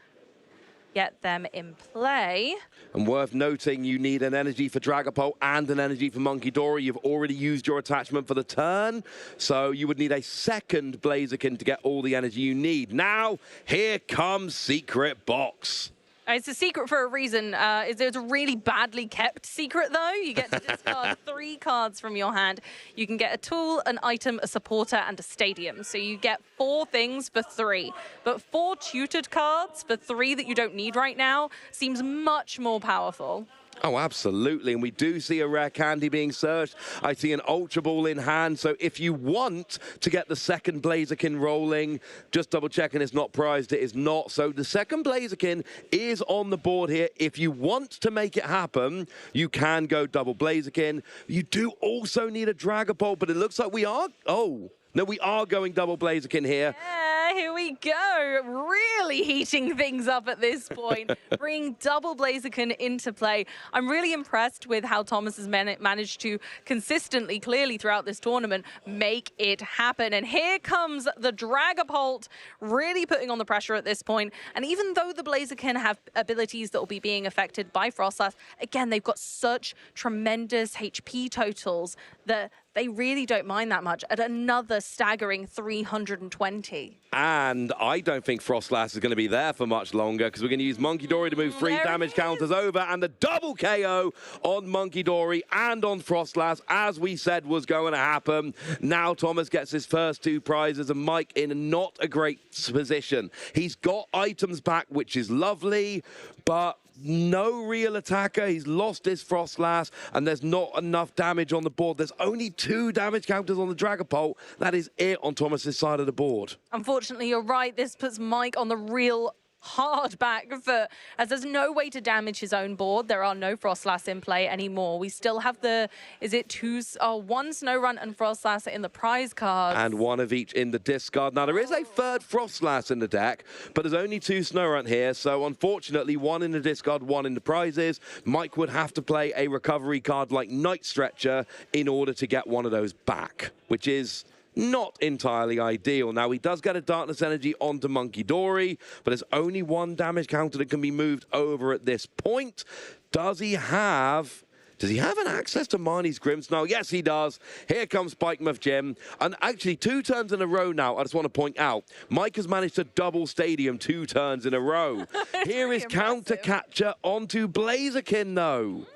get them in play. And worth noting, you need an energy for Dragapult and an energy for Monkey Dory. You've already used your attachment for the turn, so you would need a second Blaziken to get all the energy you need. Now, here comes Secret Box. It's a secret for a reason. It's a really badly kept secret, though. You get to discard 3 cards from your hand. You can get a tool, an item, a supporter, and a stadium. So you get 4 things for 3. But 4 tutored cards for 3 that you don't need right now seems much more powerful. Oh, absolutely. And we do see a rare candy being searched. I see an Ultra Ball in hand. So if you want to get the second Blaziken rolling, just double checking it's not prized. It is not. So the second Blaziken is on the board here. If you want to make it happen, you can go double Blaziken. You do also need a Dragapult, but it looks like we are... Oh, no, we are going double Blaziken here. Yeah, here we go. Really heating things up at this point. Bring double Blaziken into play. I'm really impressed with how Thomas has managed to consistently, clearly throughout this tournament, make it happen. And here comes the Dragapult, really putting on the pressure at this point. And even though the Blaziken have abilities that will be being affected by Frostlass, again, they've got such tremendous HP totals that they really don't mind that much at another staggering 320. And I don't think Frostlass is going to be there for much longer because we're going to use Monkey Dory to move 3 damage counters over, and the double KO on Monkey Dory and on Frostlass, as we said was going to happen. Now Thomas gets his first 2 prizes and Mike in not a great position. He's got items back, which is lovely, but no real attacker. He's lost his Frostlass, and there's not enough damage on the board. There's only 2 damage counters on the Dragapult. That is it on Thomas's side of the board. Unfortunately, you're right. This puts Mike on the real hard back foot, as there's no way to damage his own board. There are no Frostlass in play anymore. We still have the, one Snorunt and Frostlass in the prize cards. And 1 of each in the discard. Now, there is a third Frostlass in the deck, but there's only 2 Snorunt here, so unfortunately, 1 in the discard, 1 in the prizes. Mike would have to play a recovery card like Night Stretcher in order to get 1 of those back, which is not entirely ideal. Now, he does get a Darkness Energy onto Monkey Dory, but there's only 1 damage counter that can be moved over at this point. Does he have an access to Marnie's Grimmsnarl? Yes, he does. Here comes Spikemuth Jim. And actually, 2 turns in a row now, I just want to point out, Mike has managed to double Stadium 2 turns in a row. Here is Counter Catcher onto Blaziken, though.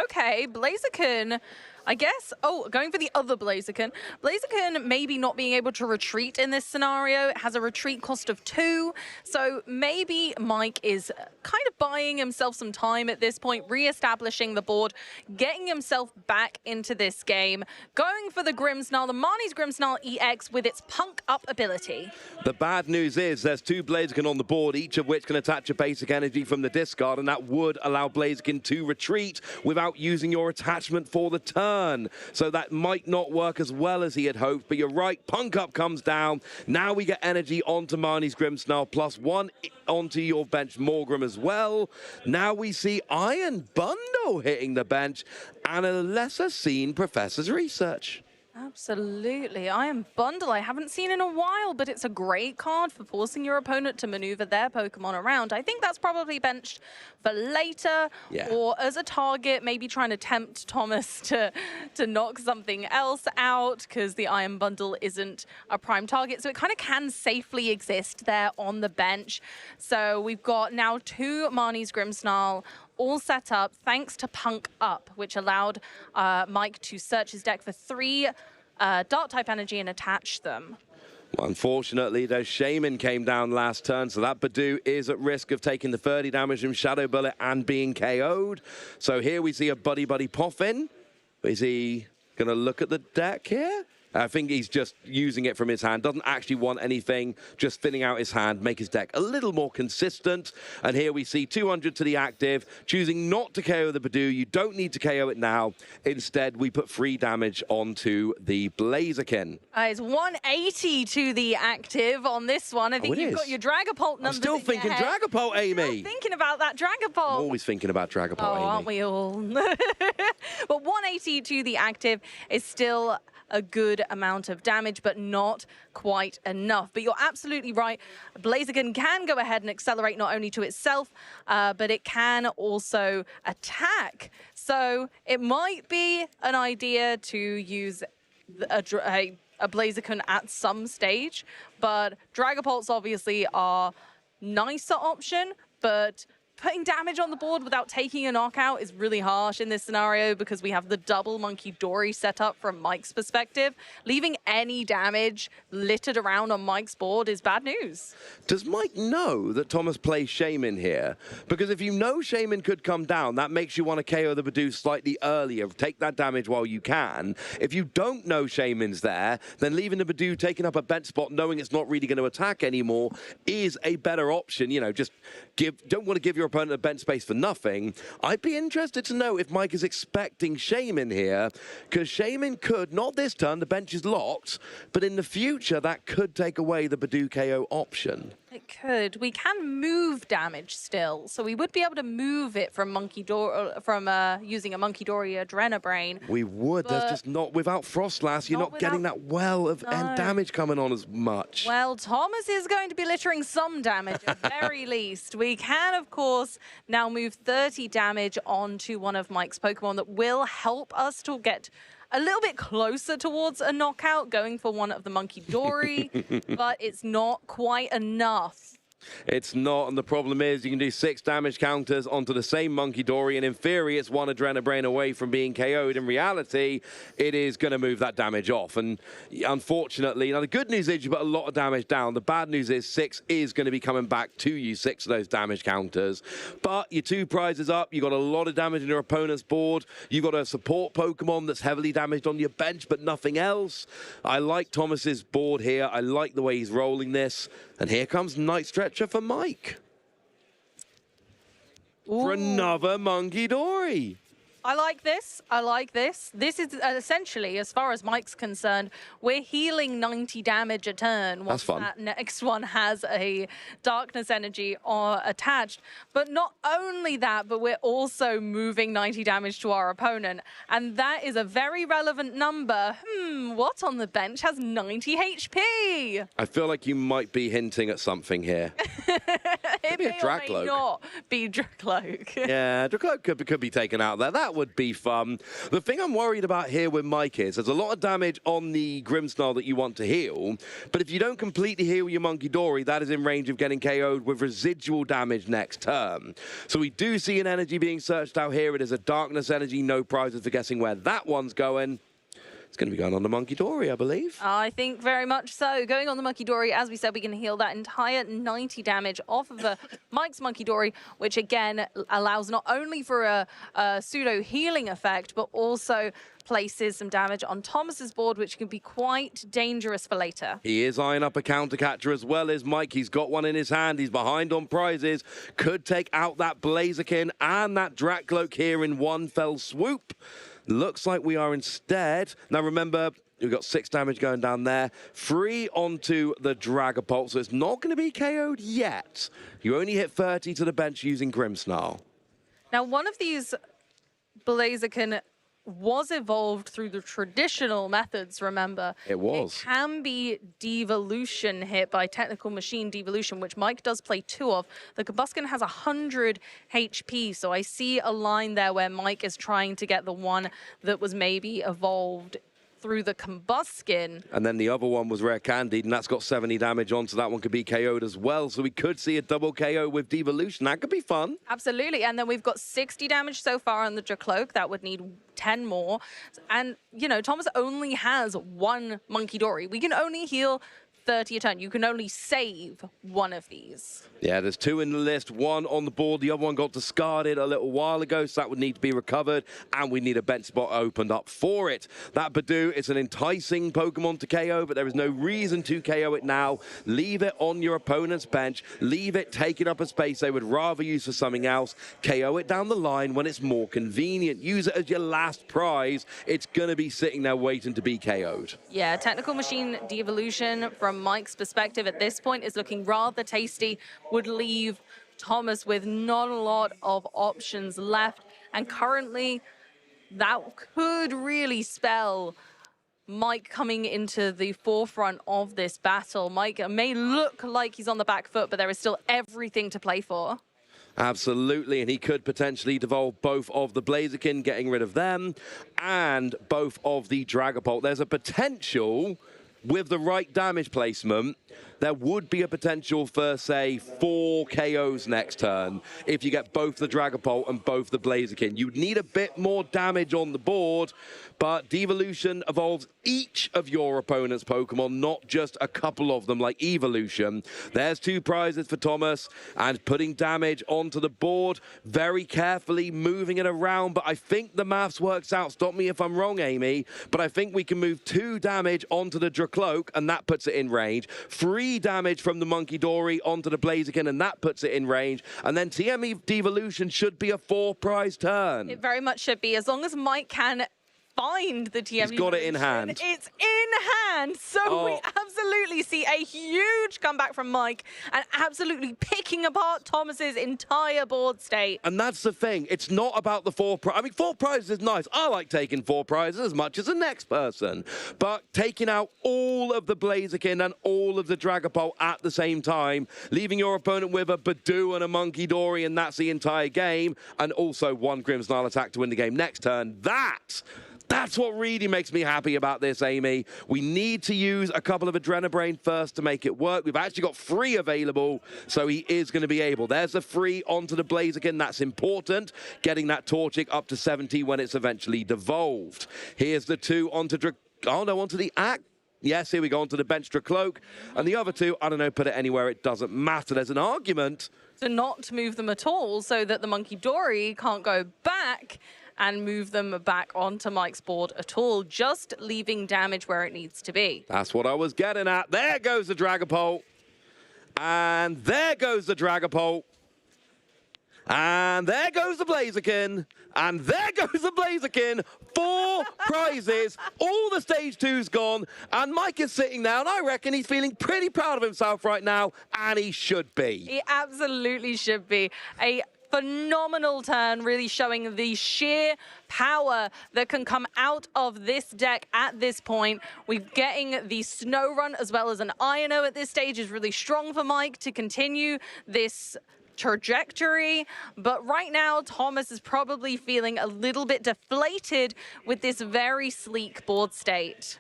Okay, Blaziken, I guess. Oh, going for the other Blaziken. Blaziken maybe not being able to retreat in this scenario. It has a retreat cost of 2. So maybe Mike is kind of buying himself some time at this point, re-establishing the board, getting himself back into this game, going for the Grimmsnarl, the Marnie's Grimmsnarl EX with its Punk Up ability. The bad news is there's 2 Blaziken on the board, each of which can attach a basic energy from the discard, and that would allow Blaziken to retreat without using your attachment for the turn. So that might not work as well as he had hoped, but you're right, Punk Up comes down. Now we get energy onto Marnie's Grimmsnarl, plus 1 onto your bench Morgrim as well. Now we see Iron Bundle hitting the bench and a lesser seen Professor's Research. Absolutely. Iron Bundle I haven't seen in a while, but it's a great card for forcing your opponent to maneuver their Pokemon around. I think that's probably benched for later, or as a target, maybe trying to tempt Thomas to knock something else out, because the Iron Bundle isn't a prime target. So it kind of can safely exist there on the bench. So we've got now 2 Marnie's Grimmsnarl all set up thanks to Punk Up, which allowed Mike to search his deck for 3 Dark-type energy and attach them. Well, unfortunately, though, Shaman came down last turn, so that Badoo is at risk of taking the 30 damage from Shadow Bullet and being KO'd. So here we see a Buddy Poffin. Is he going to look at the deck here? I think he's just using it from his hand. Doesn't actually want anything, just thinning out his hand, make his deck a little more consistent. And here we see 200 to the active, choosing not to KO the Badoo. You don't need to KO it now. Instead, we put 3 damage onto the Blaziken. It's 180 to the active on this one. I think you've got your Dragapult numbers. I'm still thinking Dragapult, Amy. Still thinking about that Dragapult. I'm always thinking about Dragapult, Amy. Aren't we all? But 180 to the active is still a good amount of damage, but not quite enough. But you're absolutely right. Blaziken can go ahead and accelerate not only to itself, but it can also attack. So it might be an idea to use a Blaziken at some stage, but Dragapults obviously are nicer option, but putting damage on the board without taking a knockout is really harsh in this scenario because we have the double Monkey Dory set up from Mike's perspective. Leaving any damage littered around on Mike's board is bad news. Does Mike know that Thomas plays Shaman here? Because if you know Shaman could come down, that makes you want to KO the Badoo slightly earlier. Take that damage while you can. If you don't know Shaman's there, then leaving the Badoo taking up a bench spot, knowing it's not really going to attack anymore, is a better option. You know, just don't want to give your opponent a bench space for nothing. I'd be interested to know if Mike is expecting Shaman here, because Shaman could, not this turn, the bench is locked, but in the future, that could take away the Badoo KO option. It could. We can move damage still, so we would be able to move it from using a Monkey Dory Adrenabrain. We would. There's just not, without Frostlass, you're not getting that well of end damage coming on as much. Well, Thomas is going to be littering some damage at very least. We can, of course, now move 30 damage onto one of Mike's Pokemon that will help us to get a little bit closer towards a knockout, going for one of the Monkey Dory, but it's not quite enough. It's not, and the problem is you can do 6 damage counters onto the same Monkey Dory, and in theory it's one Adrenabrain away from being KO'd. In reality, it is going to move that damage off, and unfortunately, now the good news is you put a lot of damage down. The bad news is 6 is going to be coming back to you, 6 of those damage counters. But your 2 prizes up, you got a lot of damage on your opponent's board, you got a support Pokemon that's heavily damaged on your bench, but nothing else. I like Thomas's board here, I like the way he's rolling this, and here comes Night Stretcher for Mike. Ooh. For another Monkey Dory. I like this. I like this. This is essentially, as far as Mike's concerned, we're healing 90 damage a turn once that next one has a Darkness Energy attached. But not only that, but we're also moving 90 damage to our opponent. And that is a very relevant number. What on the bench has 90 HP? I feel like you might be hinting at something here. It Maybe may a Dracloak. or may not be Dracloak. Yeah, Dracloak could be taken out there. That would be fun. The thing I'm worried about here with Mike is there's a lot of damage on the Grimmsnarl that you want to heal, but if you don't completely heal your Monkey Dory, that is in range of getting KO'd with residual damage next turn. So we do see an energy being searched out here. It is a Darkness Energy, no prizes for guessing where that one's going. It's going to be going on the Monkey Dory, I believe. I think very much so. Going on the Monkey Dory, as we said, we can heal that entire 90 damage off of Mike's Monkey Dory, which again allows not only for a pseudo healing effect, but also places some damage on Thomas's board, which can be quite dangerous for later. He is eyeing up a counter catcher as well as Mike. He's got one in his hand. He's behind on prizes. Could take out that Blaziken and that Dracloak here in one fell swoop. Looks like we are instead. Now remember, we've got 6 damage going down there. 3 onto the Dragapult, so it's not going to be KO'd yet. You only hit 30 to the bench using Grimmsnarl. Now, one of these Blaziken was evolved through the traditional methods, remember. It was. It can be devolution hit by technical machine devolution, which Mike does play 2 of. The Combuskin has 100 HP, so I see a line there where Mike is trying to get the one that was maybe evolved through the Combuskin. And then the other one was Rare Candied, and that's got 70 damage on, so that one could be KO'd as well. So we could see a double KO with Devolution. That could be fun. Absolutely. And then we've got 60 damage so far on the Dracloak. That would need 10 more. And, you know, Thomas only has 1 Monkey Dory. We can only heal 30 a turn. You can only save 1 of these. Yeah, there's 2 in the list, 1 on the board. The other one got discarded a little while ago, so that would need to be recovered, and we need a bench spot opened up for it. That Badoo is an enticing Pokemon to KO, but there is no reason to KO it now. Leave it on your opponent's bench. Leave it taking up a space they would rather use for something else. KO it down the line when it's more convenient. Use it as your last prize. It's going to be sitting there waiting to be KO'd. Yeah, Technical Machine Devolution from Mike's perspective at this point is looking rather tasty. Would leave Thomas with not a lot of options left. And currently, that could really spell Mike coming into the forefront of this battle. Mike may look like he's on the back foot, but there is still everything to play for. Absolutely, and he could potentially devolve both of the Blaziken, getting rid of them, and both of the Dragapult. There's a potential with the right damage placement, there would be a potential for, say, 4 KOs next turn if you get both the Dragapult and both the Blaziken. You'd need a bit more damage on the board, but Devolution evolves each of your opponent's Pokemon, not just a couple of them like Evolution. There's 2 prizes for Thomas, and putting damage onto the board, very carefully moving it around, but I think the maths works out. Stop me if I'm wrong, Amy, but I think we can move 2 damage onto the Dracloak, and that puts it in range. 3 damage from the Monkey Dory onto the Blaziken, and that puts it in range. And then TM Devolution should be a 4-prize turn. It very much should be, as long as Mike can find the TM. He's got it in hand. It's in hand. So we absolutely see a huge comeback from Mike and absolutely picking apart Thomas's entire board state. And that's the thing. It's not about the 4 prizes. I mean, 4 prizes is nice. I like taking 4 prizes as much as the next person. But taking out all of the Blaziken and all of the Dragapult at the same time, leaving your opponent with a Badoo and a Monkey Dory, and that's the entire game, and also 1 Grimmsnarl attack to win the game next turn. That's what really makes me happy about this, Amy. We need to use a couple of Adrenabrain first to make it work. We've actually got 3 available, so he is going to be able. There's the 3 onto the Blaziken. That's important. Getting that Torchic up to 70 when it's eventually devolved. Here's the 2 onto onto the Act. Yes, here we go, onto the Bench Dracloak. And the other 2, I don't know, put it anywhere, it doesn't matter. There's an argument to not move them at all so that the Monkey Dory can't go back and move them back onto Mike's board at all, just leaving damage where it needs to be. That's what I was getting at. There goes the Dragapult. And there goes the Dragapult. And there goes the Blaziken. And there goes the Blaziken. 4 prizes. All the stage 2's gone. And Mike is sitting there, and I reckon he's feeling pretty proud of himself right now. And he should be. He absolutely should be. A phenomenal turn, really showing the sheer power that can come out of this deck at this point. We're getting the Snow Run as well as an Iono at this stage is really strong for Mike to continue this trajectory, but right now Thomas is probably feeling a little bit deflated with this very sleek board state.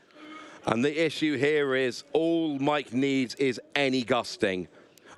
And the issue here is all Mike needs is any gusting.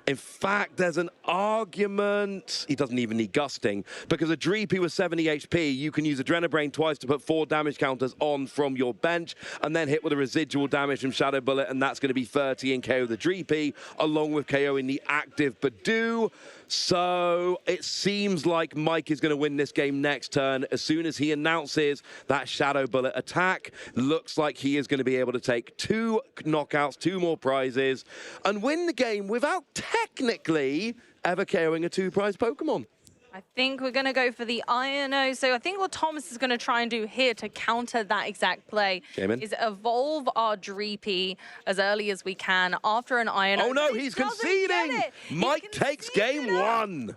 In fact, there's an argument. He doesn't even need gusting, because a Dreepy with 70 HP, you can use Adrenabrain twice to put 4 damage counters on from your bench, and then hit with a residual damage from Shadow Bullet, and that's going to be 30 and KO the Dreepy, along with KOing the active Badoo. So it seems like Mike is going to win this game next turn. As soon as he announces that Shadow Bullet attack, looks like he is going to be able to take 2 knockouts, 2 more prizes, and win the game without technically ever KOing a 2-prize Pokemon. I think we're going to go for the Iono. So I think what Thomas is going to try and do here to counter that exact play is evolve our Dreepy as early as we can after an Iono. Oh no, he's conceding! Mike takes game 1.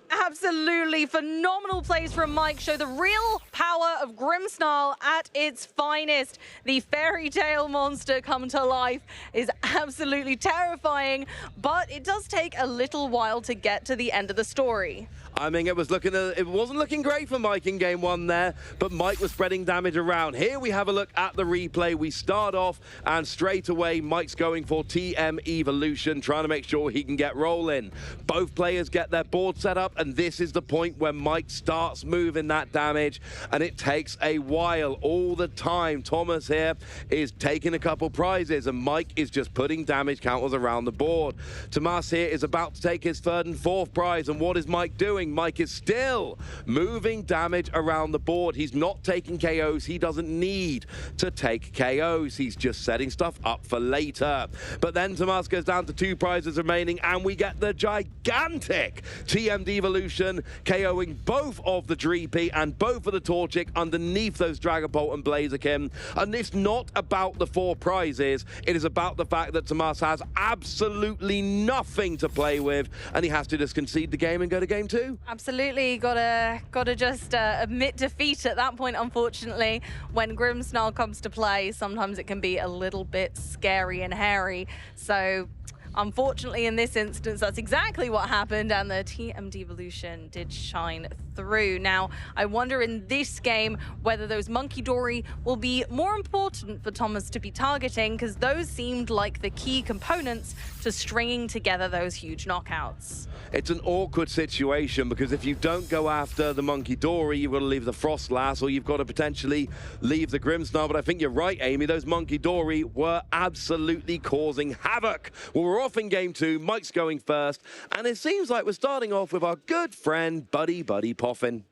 Absolutely phenomenal plays from Mike. Show the real power of Grimmsnarl at its finest. The fairy tale monster come to life is absolutely terrifying, but it does take a little while to get to the end of the story. I mean, it wasn't looking great for Mike in game 1 there, but Mike was spreading damage around. Here we have a look at the replay. We start off, and straight away, Mike's going for TM Evolution, trying to make sure he can get rolling. Both players get their board set up, and this is the point where Mike starts moving that damage, and it takes a while. All the time, Thomas here is taking a couple prizes, and Mike is just putting damage counters around the board. Tomas here is about to take his 3rd and 4th prize, and what is Mike doing? Mike is still moving damage around the board. He's not taking KOs. He doesn't need to take KOs. He's just setting stuff up for later. But then Tomas goes down to 2 prizes remaining, and we get the gigantic TM Devolution, KOing both of the Dreepy and both of the Torchic underneath those Dragapult and Blaziken. And it's not about the 4 prizes. It is about the fact that Tomas has absolutely nothing to play with, and he has to just concede the game and go to game 2. Absolutely, gotta just admit defeat at that point. Unfortunately, when Grimmsnarl comes to play, sometimes it can be a little bit scary and hairy. So Unfortunately, in this instance, that's exactly what happened, and the TM Devolution did shine through. Now, I wonder in this game whether those Monkey Dory will be more important for Thomas to be targeting, because those seemed like the key components to stringing together those huge knockouts. It's an awkward situation because if you don't go after the Monkey Dory, you've got to leave the Frostlass, or you've got to potentially leave the Grimmsnarl. But I think you're right, Amy. Those Monkey Dory were absolutely causing havoc. Well, we're off in game 2. Mike's going first, and it seems like we're starting off with our good friend Buddy Poffin.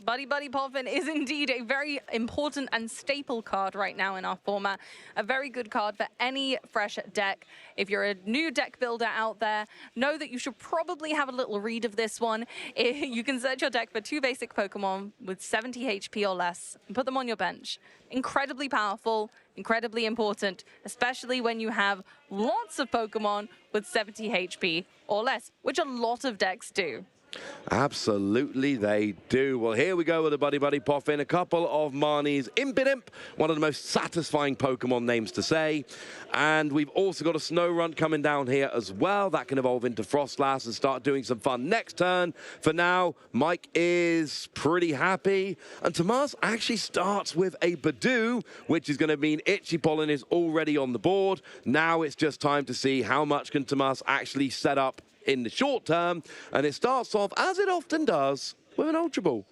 Buddy Poffin is indeed a very important and staple card right now in our format. A very good card for any fresh deck. If you're a new deck builder out there, know that you should probably have a little read of this one. You can set your deck for 2 basic Pokemon with 70 HP or less and put them on your bench. Incredibly powerful, incredibly important, especially when you have lots of Pokemon with 70 HP or less, which a lot of decks do. Absolutely they do. Well, here we go with a Buddy Poffin. A couple of Marnie's Impidimp, one of the most satisfying Pokemon names to say. And we've also got a Snorunt coming down here as well. That can evolve into Frostlass and start doing some fun next turn. For now, Mike is pretty happy. And Tomas actually starts with a Badoo, which is going to mean Itchy Pollen is already on the board. Now it's just time to see how much can Tomas actually set up in the short term, and it starts off, as it often does, with an Ultra Ball.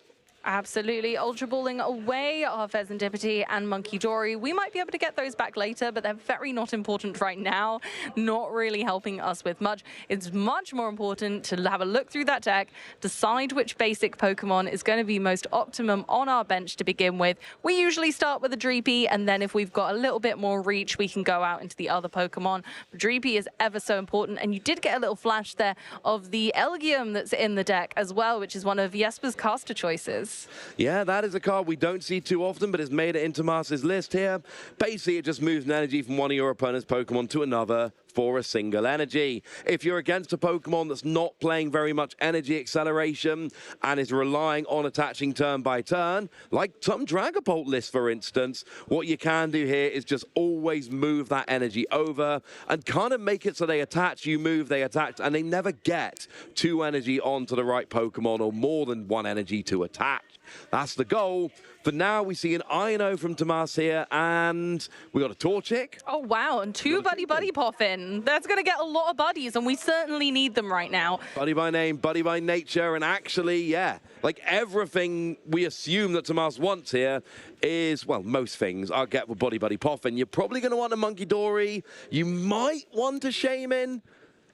Absolutely. Ultra Balling away our Pheasantipity and Monkey Dory. We might be able to get those back later, but they're very not important right now. Not really helping us with much. It's much more important to have a look through that deck, decide which basic Pokemon is going to be most optimum on our bench to begin with. We usually start with a Dreepy, and then if we've got a little bit more reach, we can go out into the other Pokemon. Dreepy is ever so important, and you did get a little flash there of the Elgium that's in the deck as well, which is one of Jesper's caster choices. Yeah, that is a card we don't see too often, but it's made it into Tomas's list here. Basically, it just moves an energy from one of your opponent's Pokemon to another for a single energy. If you're against a Pokemon that's not playing very much energy acceleration and is relying on attaching turn by turn, like some Dragapult lists, for instance, what you can do here is just always move that energy over and kind of make it so they attach, you move, they attach, and they never get 2 energy onto the right Pokemon or more than 1 energy to attach. That's the goal. For now, we see an Ino from Tomas here, and we got a Torchic. Oh, wow, and 2 Buddy Poffin. That's going to get a lot of buddies, and we certainly need them right now. Buddy by name, buddy by nature, and actually, yeah, like everything we assume that Tomas wants here is, well, most things I'll get with Buddy Poffin. You're probably going to want a Monkey Dory. You might want a Shaman,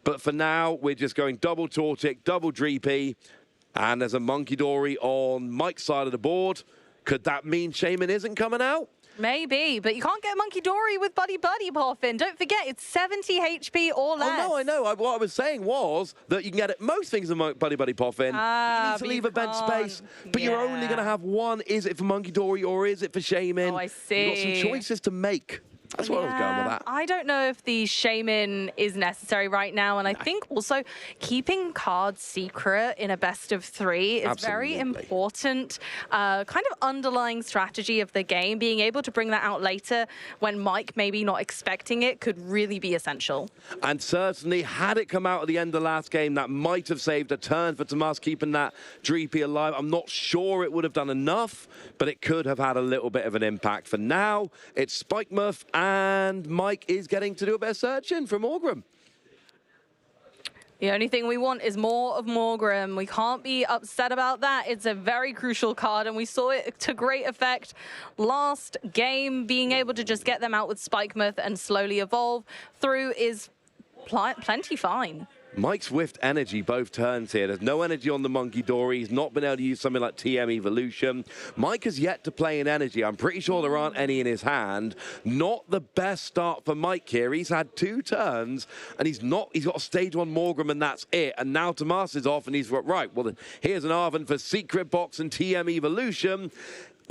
but for now, we're just going double Torchic, double Dreepy, and there's a Monkey Dory on Mike's side of the board. Could that mean Shaman isn't coming out? Maybe, but you can't get Monkey Dory with Buddy Poffin. Don't forget, it's 70 HP or less. Oh, no, I know. What I was saying was that you can get it most things in Buddy Poffin. You need to leave a bench space, but you're only going to have one. Is it for Monkey Dory or is it for Shaman? Oh, I see. You've got some choices to make. That's what I was going with that. I don't know if the Shaman is necessary right now, and I think also keeping cards secret in a best of 3 is very important. Kind of underlying strategy of the game. Being able to bring that out later when Mike maybe not expecting it could really be essential. And certainly, had it come out at the end of the last game, that might have saved a turn for Tomas, keeping that Dreepy alive. I'm not sure it would have done enough, but it could have had a little bit of an impact. For now, it's Spikemuth, and Mike is getting to do a bit of searching for Morgrem. The only thing we want is more of Morgrem. We can't be upset about that. It's a very crucial card, and we saw it to great effect last game. Being able to just get them out with Spikemuth and slowly evolve through is plenty fine. Mike's whiffed energy both turns here. There's no energy on the Monkey Dory. He's not been able to use something like TM Evolution. Mike has yet to play in energy. I'm pretty sure there aren't any in his hand. Not the best start for Mike here. He's had 2 turns, and he's got a stage 1 Morgrem, and that's it. And now Tomas is off, and he's right. Well, here's an Arven for Secret Box and TM Evolution.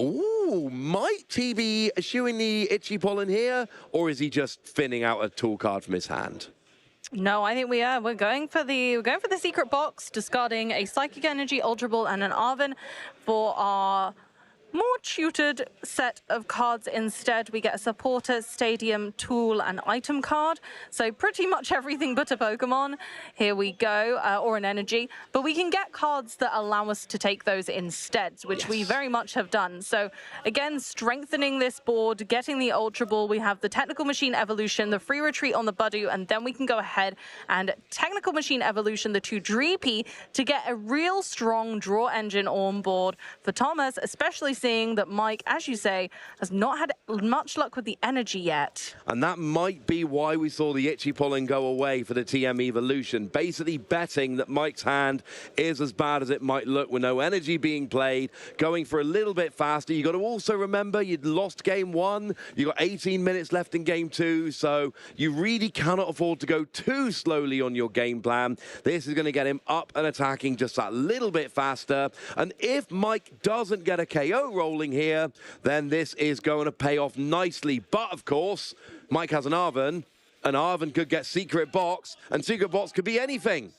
Ooh, might he be eschewing the Itchy Pollen here, or is he just thinning out a tool card from his hand? No, I think we are. We're going for the secret box, discarding a Psychic Energy, Ultra Ball, and an Arven for our more tutored set of cards instead. We get a supporter, stadium, tool, and item card. So pretty much everything but a Pokemon. Here we go, or an energy. But we can get cards that allow us to take those instead, which we very much have done. So again, strengthening this board, getting the Ultra Ball. We have the Technical Machine Evolution, the free retreat on the Budu, and then we can go ahead and Technical Machine Evolution, the 2 Dreepy, to get a real strong draw engine on board for Thomas, especially seeing that Mike, as you say, has not had much luck with the energy yet. And that might be why we saw the itchy pollen go away for the TM Evolution. Basically betting that Mike's hand is as bad as it might look with no energy being played, going for a little bit faster. You got to also remember you'd lost game 1, you got 18 minutes left in game 2, so you really cannot afford to go too slowly on your game plan. This is going to get him up and attacking just that little bit faster. And if Mike doesn't get a KO rolling here, then this is going to pay off nicely. But of course, Mike has an Arven, and Arven could get Secret Box, and Secret Box could be anything.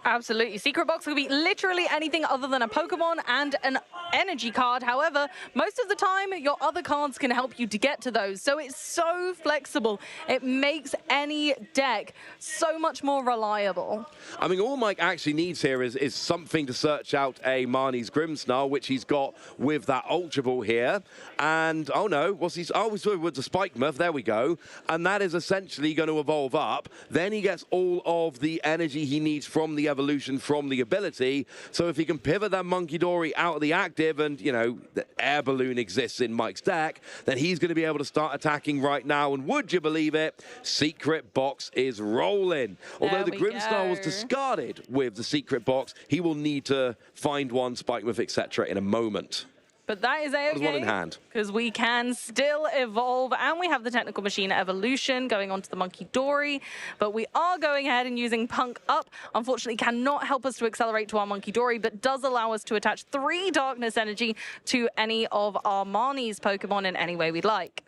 Absolutely. Secret Box could be literally anything other than a Pokemon and an energy card. However, most of the time, your other cards can help you to get to those. So it's so flexible. It makes any deck so much more reliable. I mean, all Mike actually needs here is something to search out a Marnie's Grimmsnarl, which he's got with that Ultra Ball here. And, oh no, what's he? Oh, he's with the Spike Muff. There we go. And that is essentially going to evolve up. Then he gets all of the energy he needs from the evolution, from the ability. So if he can pivot that Monkey Dory out of the active, and, you know, the air balloon exists in Mike's deck, then he's going to be able to start attacking right now. And would you believe it? Secret Box is rolling. Although the Grimmsnarl was discarded with the Secret Box, he will need to find one, Spike Muff, etc. in a moment. But that is A-okay, because we can still evolve, and we have the Technical Machine Evolution going on to the Monkey Dory, but we are going ahead and using Punk Up. Unfortunately, cannot help us to accelerate to our Monkey Dory, but does allow us to attach 3 Darkness Energy to any of our Marnie's Pokemon in any way we'd like.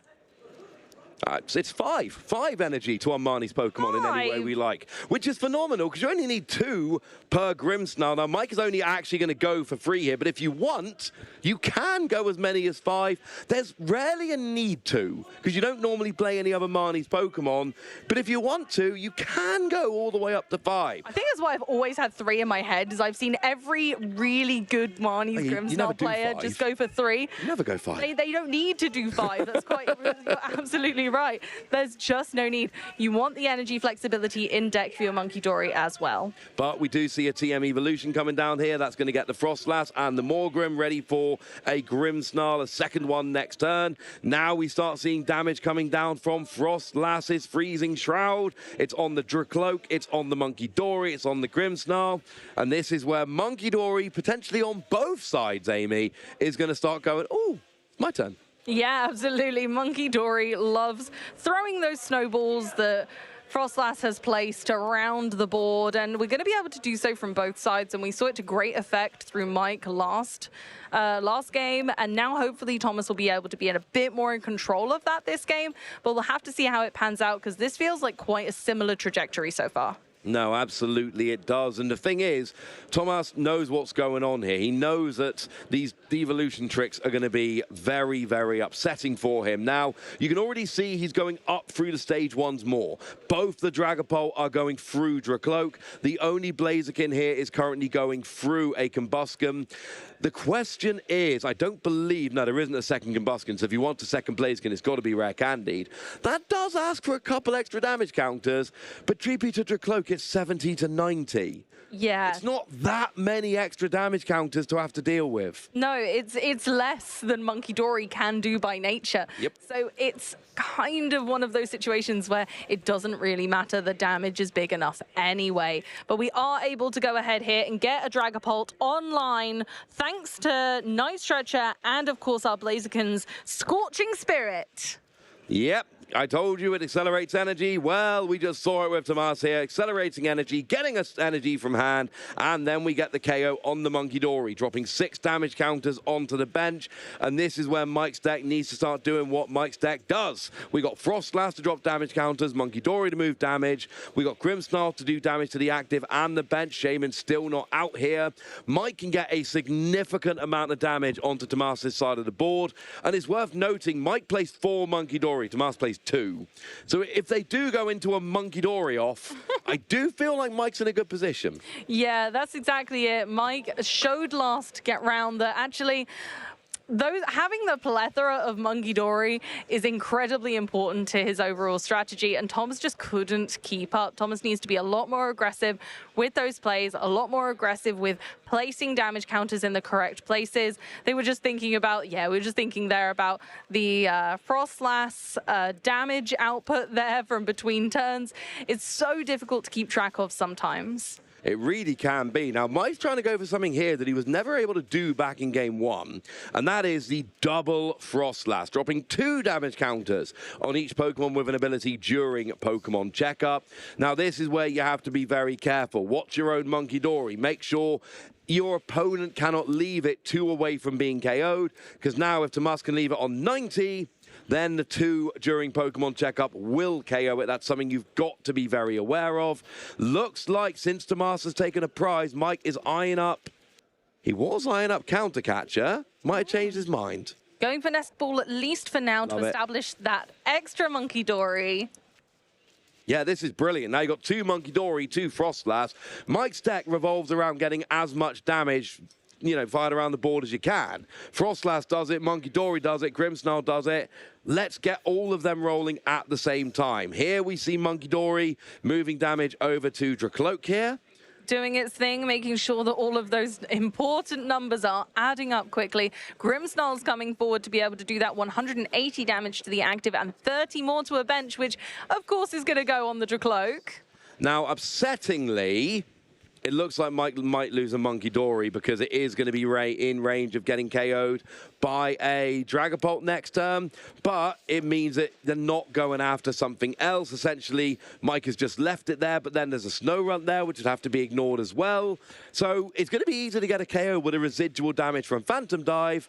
It's 5 energy to Armani's Pokemon in any way we like, which is phenomenal because you only need 2 per Grimmsnarl. Now, Mike is only actually going to go for 3 here, but if you want, you can go as many as 5. There's rarely a need to because you don't normally play any other Marnie's Pokemon, but if you want to, you can go all the way up to 5. I think that's why I've always had 3 in my head, is I've seen every really good Marnie's Grimmsnarl player just go for 3. You never go 5. They don't need to do 5. That's quite, you're absolutely right. There's just no need. You want the energy flexibility in deck for your Monkey Dory as well. But we do see a TM Evolution coming down here. That's going to get the Frostlass and the Morgrim ready for a Grimmsnarl, a second one next turn. Now we start seeing damage coming down from Frostlass's Freezing Shroud. It's on the Dracloak, it's on the Monkey Dory, it's on the Grimmsnarl. And this is where Monkey Dory, potentially on both sides, Amy, is going to start going, oh, my turn. Yeah, absolutely. Monkey Dory loves throwing those snowballs that Frostlass has placed around the board, and we're going to be able to do so from both sides, and we saw it to great effect through Mike last game, and now hopefully Thomas will be able to be a bit more in control of that this game, but we'll have to see how it pans out because this feels like quite a similar trajectory so far. No, absolutely it does. And the thing is, Thomas knows what's going on here. He knows that these devolution tricks are going to be very, very upsetting for him. Now, you can already see he's going up through the stage 1s more. Both the Dragapult are going through Dracloak. The only Blaziken here is currently going through a Combusken. The question is, I don't believe, no, there isn't a second Combusken, so if you want a second Blaziken, it's got to be Rare Candied. That does ask for a couple extra damage counters, but Dreepy to Dracloak, it's 70 to 90. Yeah. It's not that many extra damage counters to have to deal with. No, it's less than Monkey Dory can do by nature. Yep. So it's kind of one of those situations where it doesn't really matter. The damage is big enough anyway. But we are able to go ahead here and get a Dragapult online thanks to Night Stretcher and, of course, our Blaziken's Scorching Spirit. Yep. I told you it accelerates energy. Well, we just saw it with Tomas here, accelerating energy, getting us energy from hand, and then we get the KO on the Monkey Dory, dropping 6 damage counters onto the bench, and this is where Mike's deck needs to start doing what Mike's deck does. We got Frostlass to drop damage counters, Monkey Dory to move damage, we got Grimmsnarl to do damage to the active and the bench. Shaman's still not out here. Mike can get a significant amount of damage onto Tomas's side of the board, and it's worth noting Mike placed 4 Monkey Dory, Tomas placed 2. So if they do go into a Monkey Dory off, I do feel like Mike's in a good position. Yeah, that's exactly it. Mike showed last get round that actually having the plethora of Monkey Dory is incredibly important to his overall strategy, and Thomas just couldn't keep up. Thomas needs to be a lot more aggressive with those plays, a lot more aggressive with placing damage counters in the correct places. They were just thinking about, we were just thinking there about the Frostlass damage output there from between turns. It's so difficult to keep track of sometimes. It really can be. Now, Mike's trying to go for something here that he was never able to do back in game 1, and that is the double Frostlass, dropping 2 damage counters on each Pokemon with an ability during Pokemon Checkup. Now, this is where you have to be very careful. Watch your own Monkey Dory. Make sure your opponent cannot leave it 2 away from being KO'd, because now if Tomas can leave it on 90, then the 2 during Pokemon Checkup will KO it. That's something you've got to be very aware of. Looks like since Tomas has taken a prize, Mike is eyeing up. He was eyeing up Counter Catcher. Might have changed his mind. Going for Nest Ball, at least for now, to establish that extra Monkey Dory. Yeah, this is brilliant. Now you've got 2 Monkey Dory, 2 Frostlass. Mike's deck revolves around getting as much damage, fired around the board as you can. Frostlass does it, Monkey Dory does it, Grimmsnarl does it. Let's get all of them rolling at the same time. Here we see Monkey Dory moving damage over to Dracloak here. Doing its thing, making sure that all of those important numbers are adding up quickly. Grimmsnarl's coming forward to be able to do that 180 damage to the active and 30 more to a bench, which of course is going to go on the Dracloak. Now, upsettingly, it looks like Mike might lose a Monkey Dory because it is going to be in range of getting KO'd by a Dragapult next turn, but it means that they're not going after something else. Essentially, Mike has just left it there, but then there's a Snow Runt there, which would have to be ignored as well. So it's going to be easy to get a KO with a residual damage from Phantom Dive.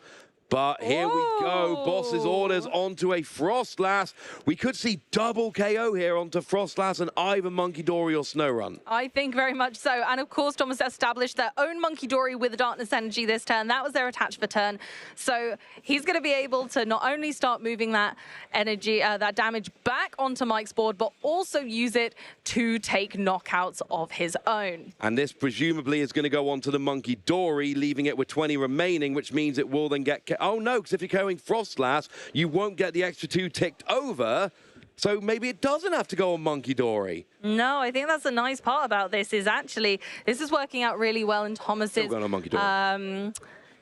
But here we go, Boss's orders onto a Frostlass. We could see double KO here onto Frostlass and either Monkey Dory or Snow Run. I think very much so. And of course, Thomas established their own Monkey Dory with the Darkness Energy this turn. That was their attach for turn. So he's going to be able to not only start moving that energy, that damage back onto Mike's board, but also use it to take knockouts of his own. And this presumably is going to go onto the Monkey Dory, leaving it with 20 remaining, which means it will then get... Oh no, because if you're going Frostlass, you won't get the extra 2 ticked over. So maybe it doesn't have to go on Monkey Dory. No, I think that's a nice part about this is actually, this is working out really well in Thomas's... Still going on Monkey Dory.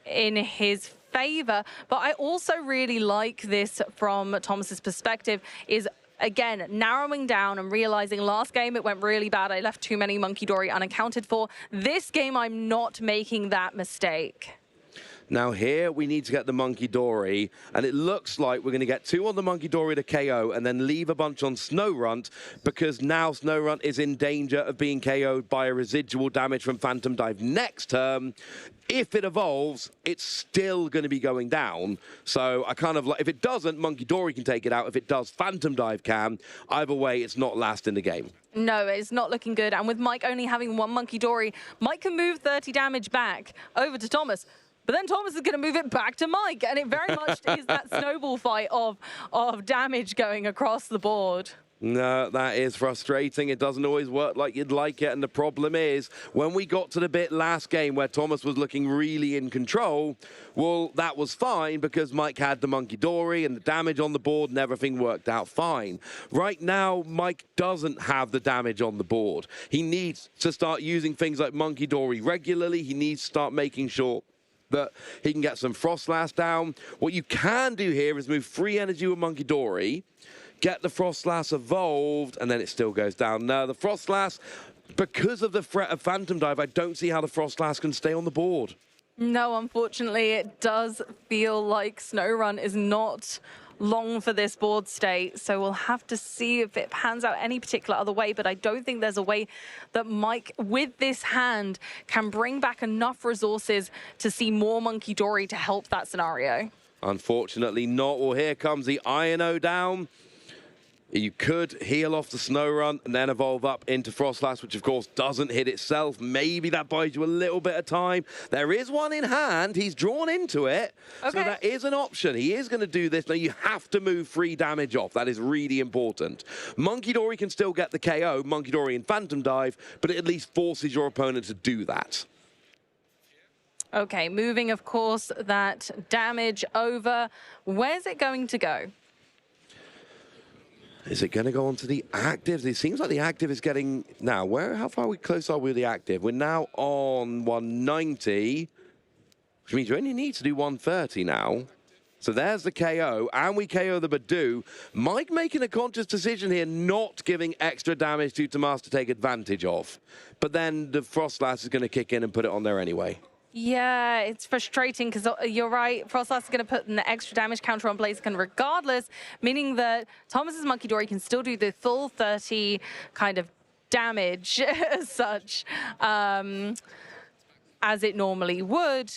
In his favor. But I also really like this from Thomas's perspective is, again, narrowing down and realizing last game it went really bad. I left too many Monkey Dory unaccounted for. This game, I'm not making that mistake. Now here we need to get the Monkey Dory, and it looks like we're going to get 2 on the Monkey Dory to KO and then leave a bunch on Snow Runt, because now Snow Runt is in danger of being KO'd by a residual damage from Phantom Dive next turn. If it evolves, it's still going to be going down. So I kind of like, if it doesn't, Monkey Dory can take it out. If it does, Phantom Dive can. Either way, it's not last in the game. No, it's not looking good. And with Mike only having 1 Monkey Dory, Mike can move 30 damage back over to Thomas. But then Thomas is going to move it back to Mike, and it very much is that snowball fight of damage going across the board. No, that is frustrating. It doesn't always work like you'd like it, and the problem is, when we got to the bit last game where Thomas was looking really in control, well, that was fine because Mike had the Monkey Dory and the damage on the board and everything worked out fine. Right now, Mike doesn't have the damage on the board. He needs to start using things like Monkey Dory regularly. He needs to start making sure that he can get some Frostlass down. What you can do here is move free energy with Monkey Dory, get the Frostlass evolved, and then it still goes down. Now, the Frostlass, because of the threat of Phantom Dive, I don't see how the Frostlass can stay on the board. No, unfortunately, it does feel like Snow Run is not long for this board state. So we'll have to see if it pans out any particular other way, but I don't think there's a way that Mike, with this hand, can bring back enough resources to see more Monkey Dory to help that scenario. Unfortunately not. Well, here comes the Ino down. You could heal off the Snow Run and then evolve up into Frostlass, which of course doesn't hit itself. Maybe that buys you a little bit of time. There is one in hand. He's drawn into it. Okay. So that is an option. He is going to do this. Now you have to move free damage off. That is really important. Monkey Dory can still get the KO, Monkey Dory and Phantom Dive, but it at least forces your opponent to do that. Okay, moving, of course, that damage over. Where's it going to go? Is it going to go on to the actives? It seems like the active is getting... Now, how far close are we with the active? We're now on 190, which means you only need to do 130 now. So there's the KO, and we KO the Badoo. Mike making a conscious decision here, not giving extra damage to Tomas to take advantage of. But then the Frostlass is going to kick in and put it on there anyway. Yeah, it's frustrating because you're right. Frostlass is going to put an extra damage counter on Blaziken regardless, meaning that Thomas's Monkey Dory can still do the full 30 kind of damage as such, as it normally would.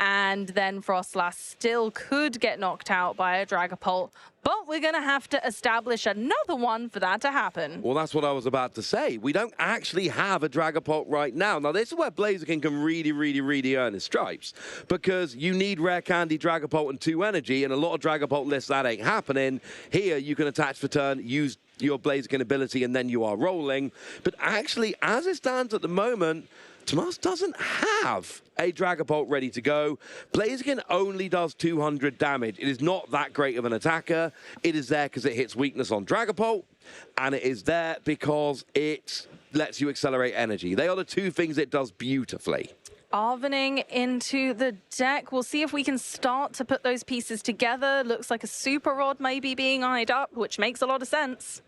And then Frostlass still could get knocked out by a Dragapult, but we're going to have to establish another one for that to happen. Well, that's what I was about to say. We don't actually have a Dragapult right now. Now, this is where Blaziken can really earn his stripes, because you need Rare Candy, Dragapult, and 2 energy, and a lot of Dragapult lists that ain't happening. Here, you can attach for turn, use your Blaziken ability, and then you are rolling. But actually, as it stands at the moment, Tomas doesn't have a Dragapult ready to go. Blaziken only does 200 damage. It is not that great of an attacker. It is there because it hits weakness on Dragapult, and it is there because it lets you accelerate energy. They are the 2 things it does beautifully. Arvening into the deck. We'll see if we can start to put those pieces together. Looks like a Super Rod may be being eyed up, which makes a lot of sense.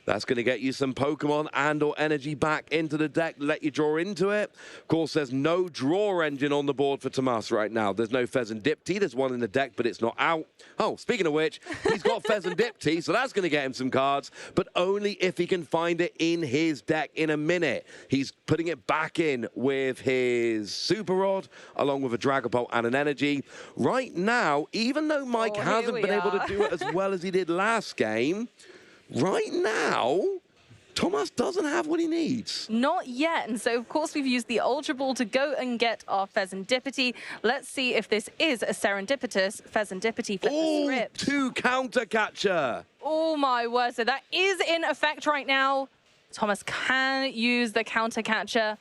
That's going to get you some Pokemon and or energy back into the deck, let you draw into it. Of course, there's no draw engine on the board for Tomas right now. There's no Fezandipiti. There's one in the deck, but it's not out. Oh, speaking of which, he's got Fezandipiti, so that's going to get him some cards, but only if he can find it in his deck in a minute. He's putting it back in with his Super Rod, along with a Dragapult and an energy. Right now, even though Mike hasn't been able to do it as well as he did last game, right now, Tomas doesn't have what he needs. Not yet. And so, of course, we've used the Ultra Ball to go and get our Fezandipiti. Let's see if this is a serendipitous Fezandipiti flip the script. 2 counter catcher. Oh, my word. So that is in effect right now. Tomas can use the counter catcher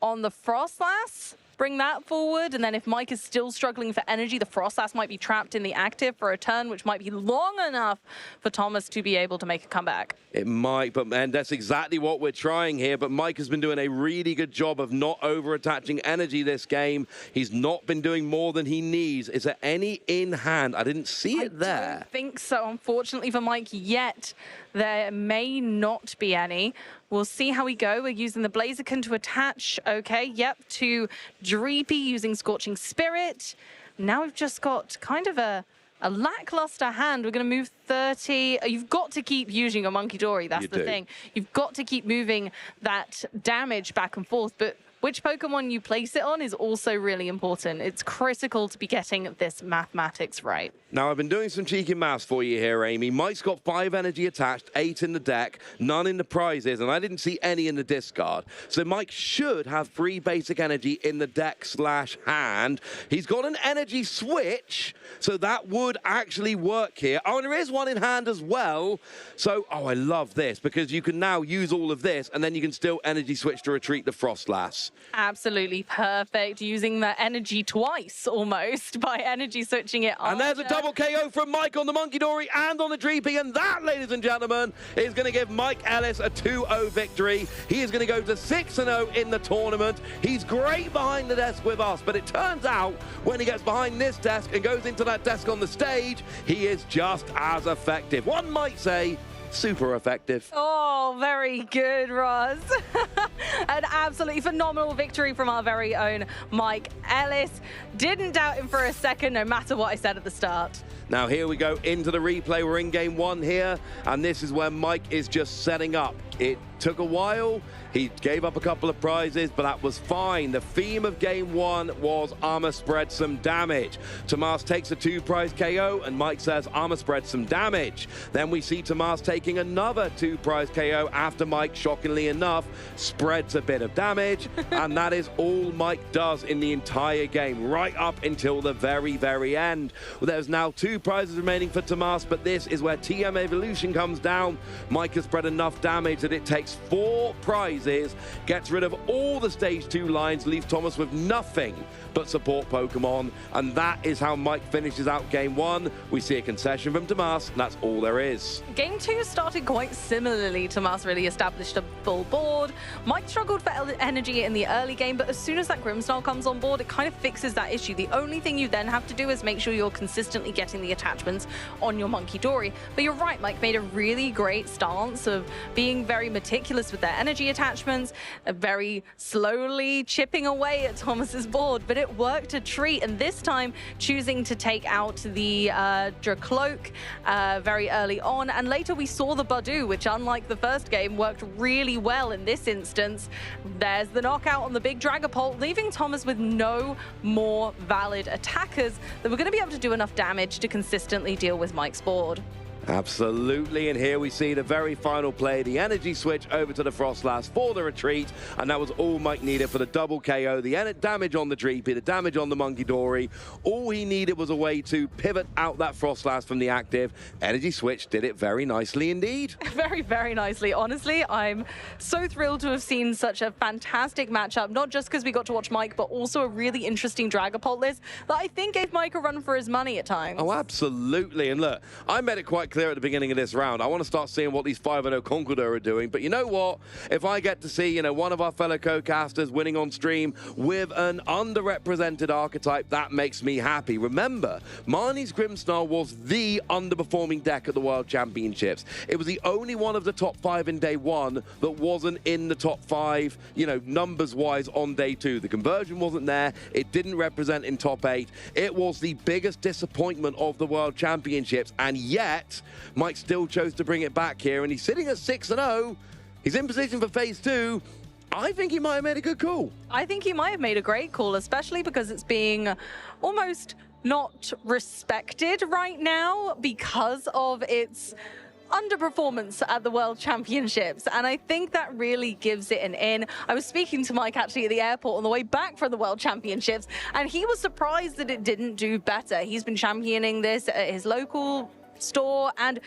on the Frostlass. Bring that forward, and then if Mike is still struggling for energy, the Frostlass might be trapped in the active for a turn, which might be long enough for Tomas to be able to make a comeback. It might, but man, that's exactly what we're trying here. But Mike has been doing a really good job of not over-attaching energy this game. He's not been doing more than he needs. Is there any in hand? I didn't see it there. I don't think so, unfortunately for Mike, yet. There may not be any. We'll see how we go. We're using the Blaziken to attach. Okay, yep, to Dreepy using Scorching Spirit. Now we've just got kind of a lackluster hand. We're going to move 30. You've got to keep using your Monkey Dory. That's the thing. You've got to keep moving that damage back and forth. But which Pokemon you place it on is also really important. It's critical to be getting this mathematics right. Now, I've been doing some cheeky maths for you here, Amy. Mike's got 5 energy attached, 8 in the deck, none in the prizes, and I didn't see any in the discard. So Mike should have 3 basic energy in the deck/hand. He's got an energy switch, so that would actually work here. Oh, and there is one in hand as well. So, oh, I love this, because you can now use all of this, and then you can still energy switch to retreat the Frostlass. Absolutely perfect. Using the energy twice, almost, by energy switching it on. And there's a double KO from Mike on the Monkey Dory and on the Dreepy, and that, ladies and gentlemen, is going to give Mike Ellis a 2-0 victory. He is going to go to 6-0 in the tournament. He's great behind the desk with us, but it turns out when he gets behind this desk and goes into that desk on the stage, he is just as effective. One might say super effective. Oh, very good, Roz. An absolutely phenomenal victory from our very own Mike Ellis. Didn't doubt him for a second, no matter what I said at the start. Now here we go into the replay. We're in game one here, and this is where Mike is just setting up. It took a while. He gave up a couple of prizes, but that was fine. The theme of game one was Armor spread some damage. Tomas takes a 2-prize KO, and Mike says Armor spread some damage. Then we see Tomas taking another 2-prize KO after Mike, shockingly enough, spreads a bit of damage. And that is all Mike does in the entire game, right up until the very, very end. Well, there's now 2 prizes remaining for Tomas, but this is where TM Evolution comes down. Mike has spread enough damage that it takes 4 prizes, gets rid of all the stage 2 lines, leaves Thomas with nothing but support Pokemon, and that is how Mike finishes out game 1. We see a concession from Tomas, and that's all there is. Game 2 started quite similarly. Tomas really established a full board. Mike struggled for energy in the early game, but as soon as that Grimmsnarl comes on board, it kind of fixes that issue. The only thing you then have to do is make sure you're consistently getting the attachments on your Monkey Dory. But you're right, Mike made a really great stance of being very meticulous with their energy attachments, very slowly chipping away at Thomas's board, but it worked a treat. And this time choosing to take out the Dracloak very early on, and later we saw the Badoo, which unlike the first game worked really well in this instance. There's the knockout on the big Dragapult, leaving Thomas with no more valid attackers that were going to be able to do enough damage to consistently deal with Mike's board. Absolutely, and here we see the very final play, the energy switch over to the Frostlass for the retreat, and that was all Mike needed for the double KO, the damage on the Dreepy, the damage on the Monkey Dory. All he needed was a way to pivot out that Frostlass from the active. Energy switch did it very nicely indeed. Very, very nicely. Honestly, I'm so thrilled to have seen such a fantastic matchup, not just because we got to watch Mike, but also a really interesting Dragapult list that I think gave Mike a run for his money at times. Oh, absolutely. And look, I made it quite clear at the beginning of this round, I want to start seeing what these 5-0 Conqueror are doing. But you know what? If I get to see, one of our fellow co-casters winning on stream with an underrepresented archetype, that makes me happy. Remember, Marnie's Grimmsnarl was the underperforming deck at the World Championships. It was the only one of the top 5 in day 1 that wasn't in the top 5, numbers-wise on day 2. The conversion wasn't there. It didn't represent in top 8. It was the biggest disappointment of the World Championships, and yet Mike still chose to bring it back here, and he's sitting at 6-0. He's in position for phase 2. I think he might have made a good call. I think he might have made a great call, especially because it's being almost not respected right now because of its underperformance at the World Championships, and I think that really gives it an in. I was speaking to Mike actually at the airport on the way back from the World Championships, and he was surprised that it didn't do better. He's been championing this at his local store, and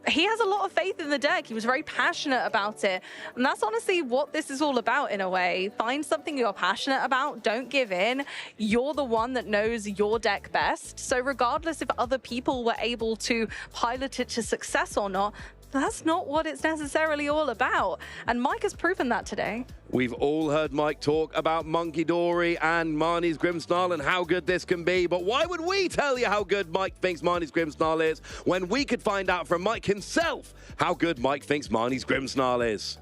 he has a lot of faith in the deck. He was very passionate about it, and that's honestly what this is all about in a way. Find something you're passionate about, don't give in. You're the one that knows your deck best, so regardless if other people were able to pilot it to success or not, that's not what it's necessarily all about, and Mike has proven that today. We've all heard Mike talk about Monkey Dory and Marnie's Grimmsnarl and how good this can be, but why would we tell you how good Mike thinks Marnie's Grimmsnarl is when we could find out from Mike himself how good Mike thinks Marnie's Grimmsnarl is?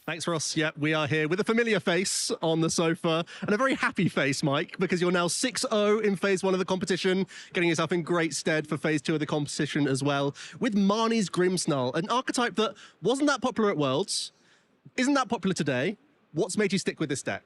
Thanks, Ross. Yeah, we are here with a familiar face on the sofa and a very happy face, Mike, because you're now 6-0 in phase 1 of the competition, getting yourself in great stead for phase 2 of the competition as well, with Marnie's Grimmsnarl, an archetype that wasn't that popular at Worlds, isn't that popular today. What's made you stick with this deck?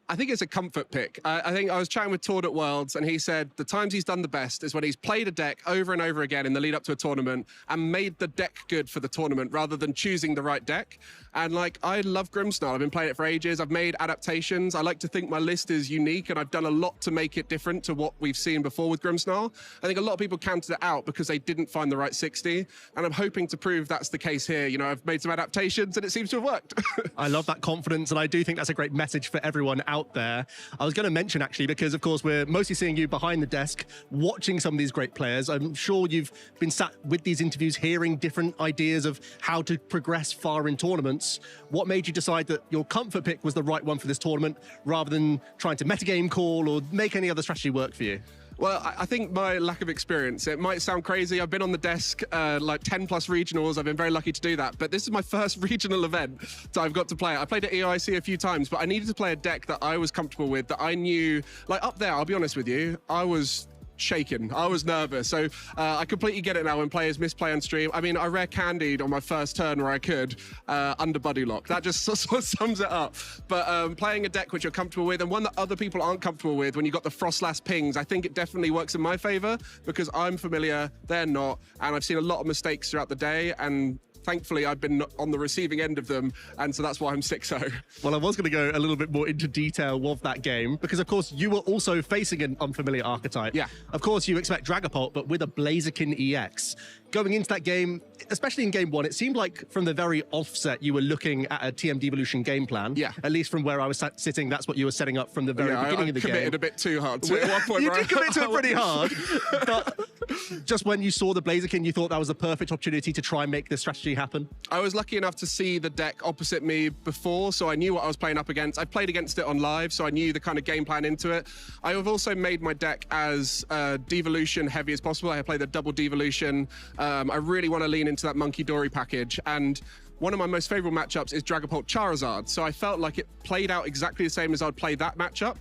I think it's a comfort pick. I think I was chatting with Tord at Worlds, and he said the times he's done the best is when he's played a deck over and over again in the lead up to a tournament and made the deck good for the tournament rather than choosing the right deck. And I love Grimmsnarl. I've been playing it for ages. I've made adaptations. I like to think my list is unique, and I've done a lot to make it different to what we've seen before with Grimmsnarl. I think a lot of people counted it out because they didn't find the right 60, and I'm hoping to prove that's the case here. I've made some adaptations, and it seems to have worked. I love that confidence, and I do think that's a great message for everyone out there. I was going to mention, actually, because, of course, we're mostly seeing you behind the desk, watching some of these great players. I'm sure you've been sat with these interviews, hearing different ideas of how to progress far in tournaments. What made you decide that your comfort pick was the right one for this tournament, rather than trying to metagame call or make any other strategy work for you? Well, I think my lack of experience, it might sound crazy. I've been on the desk like 10 plus regionals. I've been very lucky to do that. But this is my first regional event that I've got to play. I played at EIC a few times, but I needed to play a deck that I was comfortable with, that I knew, like up there, I'll be honest with you, I was shaken. I was nervous. So I completely get it now when players misplay on stream. I mean, I rare candied on my first turn where I could under Buddy Lock. That just sort of sums it up. But playing a deck which you're comfortable with and one that other people aren't comfortable with, when you've got the Frostlass pings, I think it definitely works in my favor because I'm familiar, they're not, and I've seen a lot of mistakes throughout the day, and thankfully, I've been on the receiving end of them, and so that's why I'm 6-0. Well, I was going to go a little bit more into detail of that game, because, of course, you were also facing an unfamiliar archetype. Yeah. Of course, you expect Dragapult, but with a Blaziken EX. Going into that game, especially in game one, it seemed like from the very offset, you were looking at a TM Devolution game plan. Yeah. At least from where I was sitting, that's what you were setting up from the very beginning of the game. I committed a bit too hard to it at one point. You did commit to it pretty hard, but just when you saw the Blaziken, you thought that was a perfect opportunity to try and make this strategy happen? I was lucky enough to see the deck opposite me before, so I knew what I was playing up against. I played against it on live, so I knew the kind of game plan into it. I have also made my deck as devolution heavy as possible. I played the double devolution. I really want to lean into that Monkey Dory package, and one of my most favorable matchups is Dragapult Charizard, so I felt like it played out exactly the same as I'd play that matchup.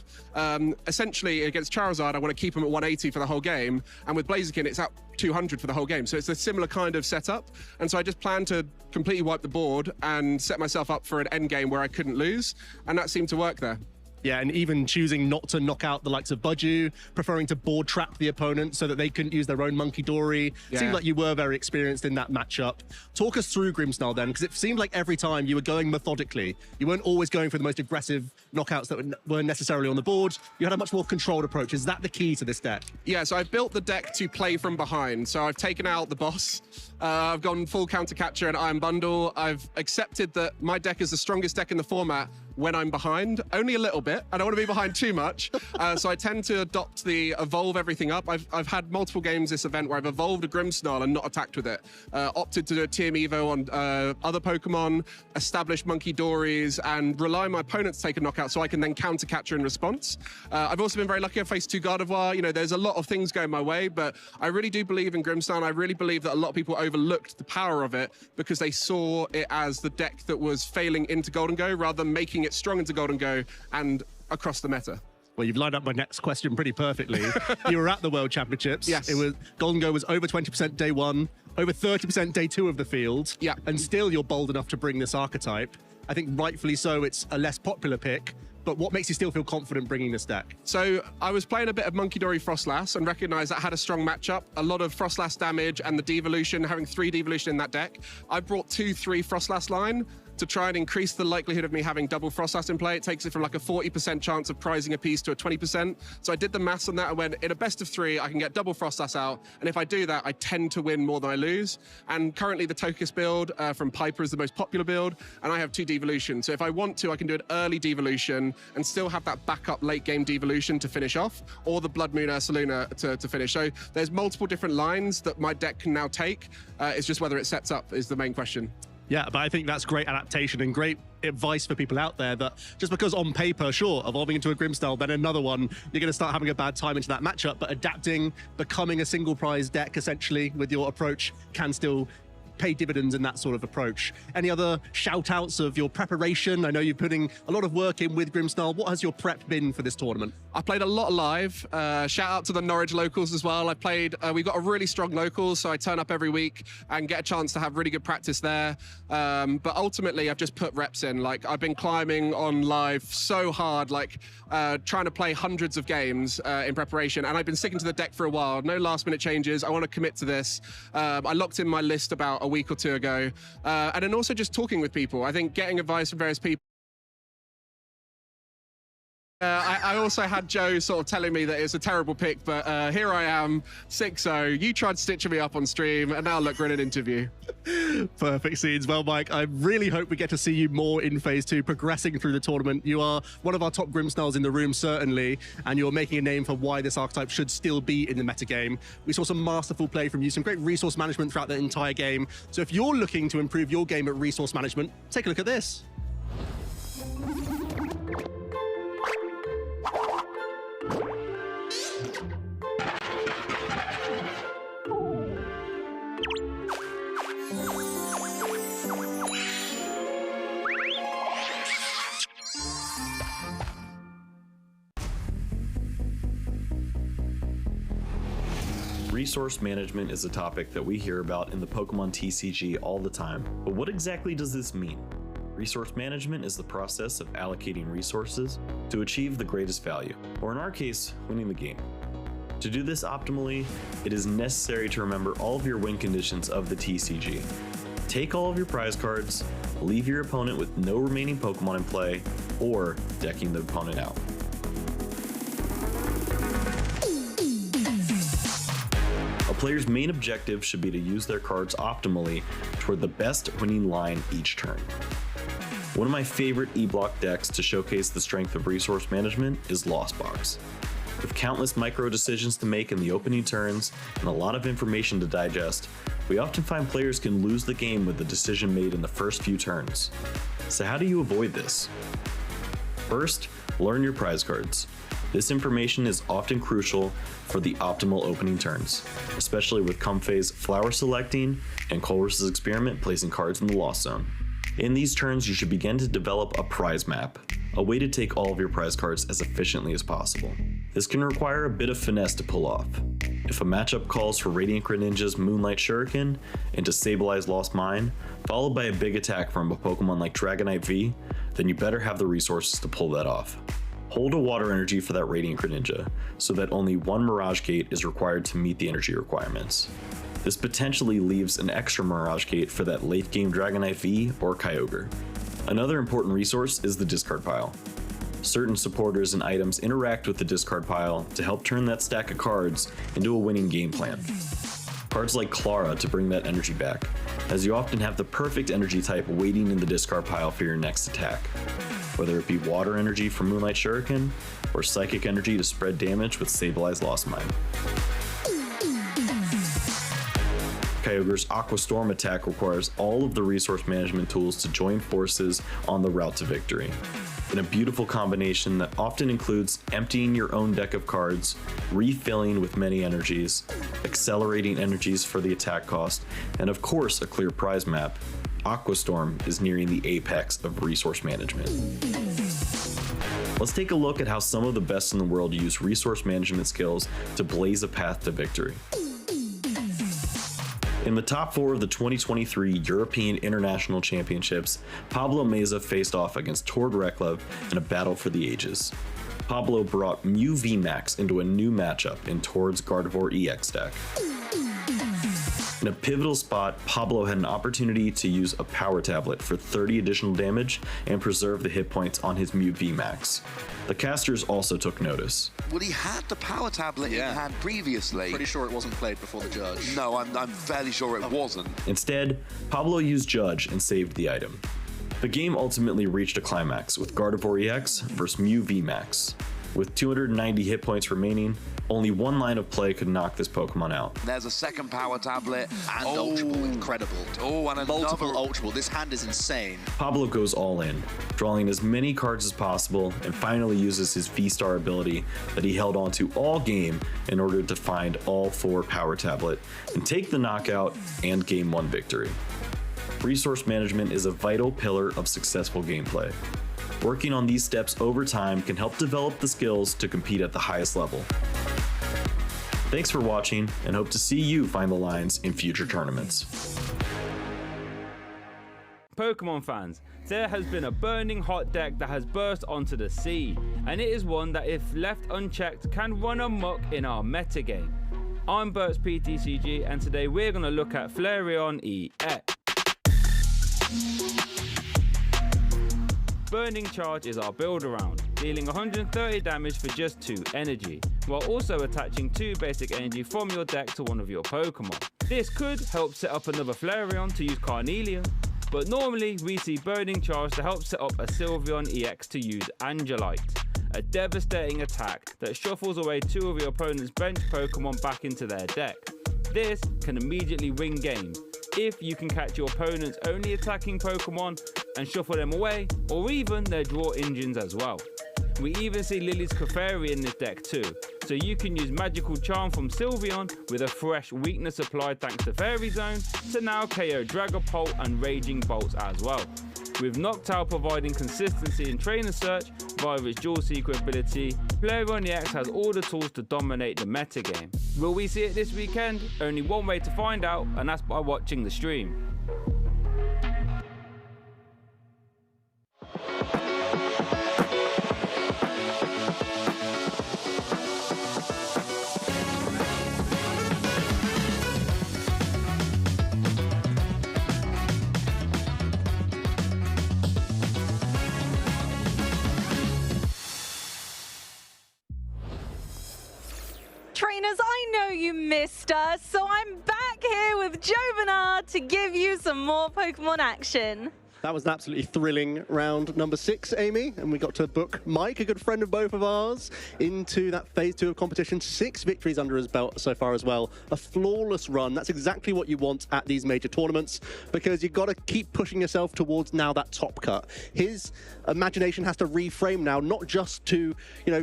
Essentially, against Charizard, I want to keep him at 180 for the whole game, and with Blaziken, it's at 200 for the whole game, so it's a similar kind of setup, and so I just planned to completely wipe the board and set myself up for an end game where I couldn't lose, and that seemed to work there. Yeah, and even choosing not to knock out the likes of Budju, preferring to board trap the opponent so that they couldn't use their own Monkey Dory. Yeah. Seemed like you were very experienced in that matchup. Talk us through Grimmsnarl then, because it seemed like every time you were going methodically. You weren't always going for the most aggressive knockouts that weren't necessarily on the board. You had a much more controlled approach. Is that the key to this deck? Yeah, so I've built the deck to play from behind. So I've taken out the boss. I've gone full counter catcher and Iron Bundle. I've accepted that my deck is the strongest deck in the format when I'm behind, only a little bit. I don't want to be behind too much. So I tend to adopt the evolve everything up. I've had multiple games this event where I've evolved a Grimmsnarl and not attacked with it. Opted to do a TM Evo on other Pokemon, establish Monkey Dories, and rely on my opponent to take a knockout so I can then counter catcher in response. I've also been very lucky. I've faced 2 Gardevoir. You know, there's a lot of things going my way, but I really do believe in Grimmsnarl. I really believe that a lot of people overlooked the power of it because they saw it as the deck that was failing into Golden Go rather than making it strong into Golden Go and across the meta. Well, you've lined up my next question pretty perfectly. You were at the World Championships. Yes. It was Golden Go was over 20% day 1, over 30% day 2 of the field. Yeah. And still you're bold enough to bring this archetype. I think rightfully so, it's a less popular pick. But what makes you still feel confident bringing this deck? So I was playing a bit of Monkey Dory Frostlass and recognized that had a strong matchup. A lot of Frostlass damage and the devolution, having 3 devolution in that deck. I brought 2-3 Frostlass line to try and increase the likelihood of me having double Frostlass in play. It takes it from like a 40% chance of prizing a piece to a 20%. So I did the maths on that and went, in a best of 3, I can get double Frostlass out. And if I do that, I tend to win more than I lose. And currently the Tokus build from Piper is the most popular build, and I have 2 devolution. So if I want to, I can do an early devolution and still have that backup late game devolution to finish off, or the Blood Moon Ursaluna to finish. So there's multiple different lines that my deck can now take. It's just whether it sets up is the main question. Yeah, but I think that's great adaptation and great advice for people out there that just because on paper, sure, evolving into a Grimmsnarl, then another one, you're going to start having a bad time into that matchup, but adapting, becoming a single prize deck essentially with your approach can still pay dividends in that sort of approach. Any other shout outs of your preparation? I know you're putting a lot of work in with Grimmsnarl. What has your prep been for this tournament? I played a lot live. Shout out to the Norwich locals as well. I played, we've got a really strong locals, so I turn up every week and get a chance to have really good practice there. But ultimately, I've just put reps in. Like, I've been climbing on live so hard, like trying to play hundreds of games in preparation, and I've been sticking to the deck for a while. No last minute changes. I want to commit to this. I locked in my list about a week or 2 ago. And then also just talking with people. I think getting advice from various people. I also had Joe sort of telling me that it's a terrible pick, but here I am, 6-0. You tried stitching me up on stream, and now look, we're in an interview. Perfect scenes. Well, Mike, I really hope we get to see you more in Phase 2, progressing through the tournament. You are one of our top Grimmsnarls in the room, certainly, and you're making a name for why this archetype should still be in the metagame. We saw some masterful play from you, some great resource management throughout the entire game. So if you're looking to improve your game at resource management, take a look at this. Resource management is a topic that we hear about in the Pokemon TCG all the time, but what exactly does this mean? Resource management is the process of allocating resources to achieve the greatest value, or in our case, winning the game. To do this optimally, it is necessary to remember all of your win conditions of the TCG. Take all of your prize cards, leave your opponent with no remaining Pokemon in play, or decking the opponent out. A player's main objective should be to use their cards optimally toward the best winning line each turn. One of my favorite E-Block decks to showcase the strength of resource management is Lost Box. With countless micro decisions to make in the opening turns and a lot of information to digest, we often find players can lose the game with the decision made in the first few turns. So how do you avoid this? First, learn your prize cards. This information is often crucial for the optimal opening turns, especially with Comfey's Flower Selecting and Colress's Experiment placing cards in the Lost Zone. In these turns, you should begin to develop a prize map, a way to take all of your prize cards as efficiently as possible. This can require a bit of finesse to pull off. If a matchup calls for Radiant Greninja's Moonlight Shuriken and to stabilize Lost Mine, followed by a big attack from a Pokemon like Dragonite V, then you better have the resources to pull that off. Hold a water energy for that Radiant Greninja, so that only one Mirage Gate is required to meet the energy requirements. This potentially leaves an extra Mirage Gate for that late game Dragonite V or Kyogre. Another important resource is the discard pile. Certain supporters and items interact with the discard pile to help turn that stack of cards into a winning game plan. Cards like Clara to bring that energy back, as you often have the perfect energy type waiting in the discard pile for your next attack. Whether it be water energy from Moonlight Shuriken, or psychic energy to spread damage with Stabilize Lost Mine. Kyogre's Aqua Storm attack requires all of the resource management tools to join forces on the route to victory. In a beautiful combination that often includes emptying your own deck of cards, refilling with many energies, accelerating energies for the attack cost, and of course a clear prize map, Aqua Storm is nearing the apex of resource management. Let's take a look at how some of the best in the world use resource management skills to blaze a path to victory. In the top 4 of the 2023 European International Championships, Pablo Meza faced off against Tord Reklev in a battle for the ages. Pablo brought Mew VMAX into a new matchup in Tord's Gardevoir EX deck. In a pivotal spot, Pablo had an opportunity to use a power tablet for 30 additional damage and preserve the hit points on his Mew VMAX. The casters also took notice. Well, he had the power tablet in hand previously. Pretty sure it wasn't played before the judge. No, I'm fairly sure it wasn't. Instead, Pablo used Judge and saved the item. The game ultimately reached a climax with Gardevoir EX versus Mew VMAX. With 290 hit points remaining, only one line of play could knock this Pokemon out. There's a second power tablet. And Ultra Ball, incredible. Oh, and multiple Ultra Ball. This hand is insane. Pablo goes all in, drawing as many cards as possible, and finally uses his V-Star ability that he held onto all game in order to find all 4 power tablet and take the knockout and Game 1 victory. Resource management is a vital pillar of successful gameplay. Working on these steps over time can help develop the skills to compete at the highest level. Thanks for watching, and hope to see you find the lines in future tournaments. Pokemon fans, there has been a burning hot deck that has burst onto the scene, and it is one that if left unchecked can run amok in our metagame. I'm Bert's PTCG, and today we're going to look at Flareon EX. Burning Charge is our build around, dealing 130 damage for just 2 energy, while also attaching 2 basic energy from your deck to one of your Pokemon. This could help set up another Flareon to use Carnelian, but normally we see Burning Charge to help set up a Sylveon EX to use Angelite, a devastating attack that shuffles away 2 of your opponent's bench Pokemon back into their deck. This can immediately win games if you can catch your opponent's only attacking Pokemon and shuffle them away, or even their draw engines as well. We even see Lily's Clefairy in this deck too, so you can use Magical Charm from Sylveon with a fresh weakness applied thanks to Fairy Zone to now KO Dragapult and Raging Bolts as well, with Noctowl providing consistency in Trainer Search via its Dual Seeker ability Player on the X has all the tools to dominate the metagame. Will we see it this weekend? Only one way to find out, and that's by watching the stream. Trainers, I know you missed us, so I'm back here with Joe Bernard to give you some more Pokemon action. That was an absolutely thrilling round number 6, Amy, and we got to book Mike, a good friend of both of ours, into that phase 2 of competition. 6 victories under his belt so far as well. A flawless run. That's exactly what you want at these major tournaments, because you've got to keep pushing yourself towards now that top cut. His imagination has to reframe now, not just to,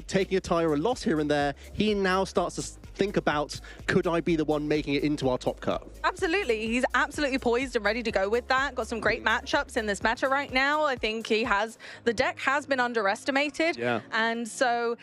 taking a tie or a loss here and there. He now starts to think about, could I be the one making it into our top cut? Absolutely. He's absolutely poised and ready to go with that. Got some great matchups in this meta right now. I think the deck has been underestimated. Yeah. And so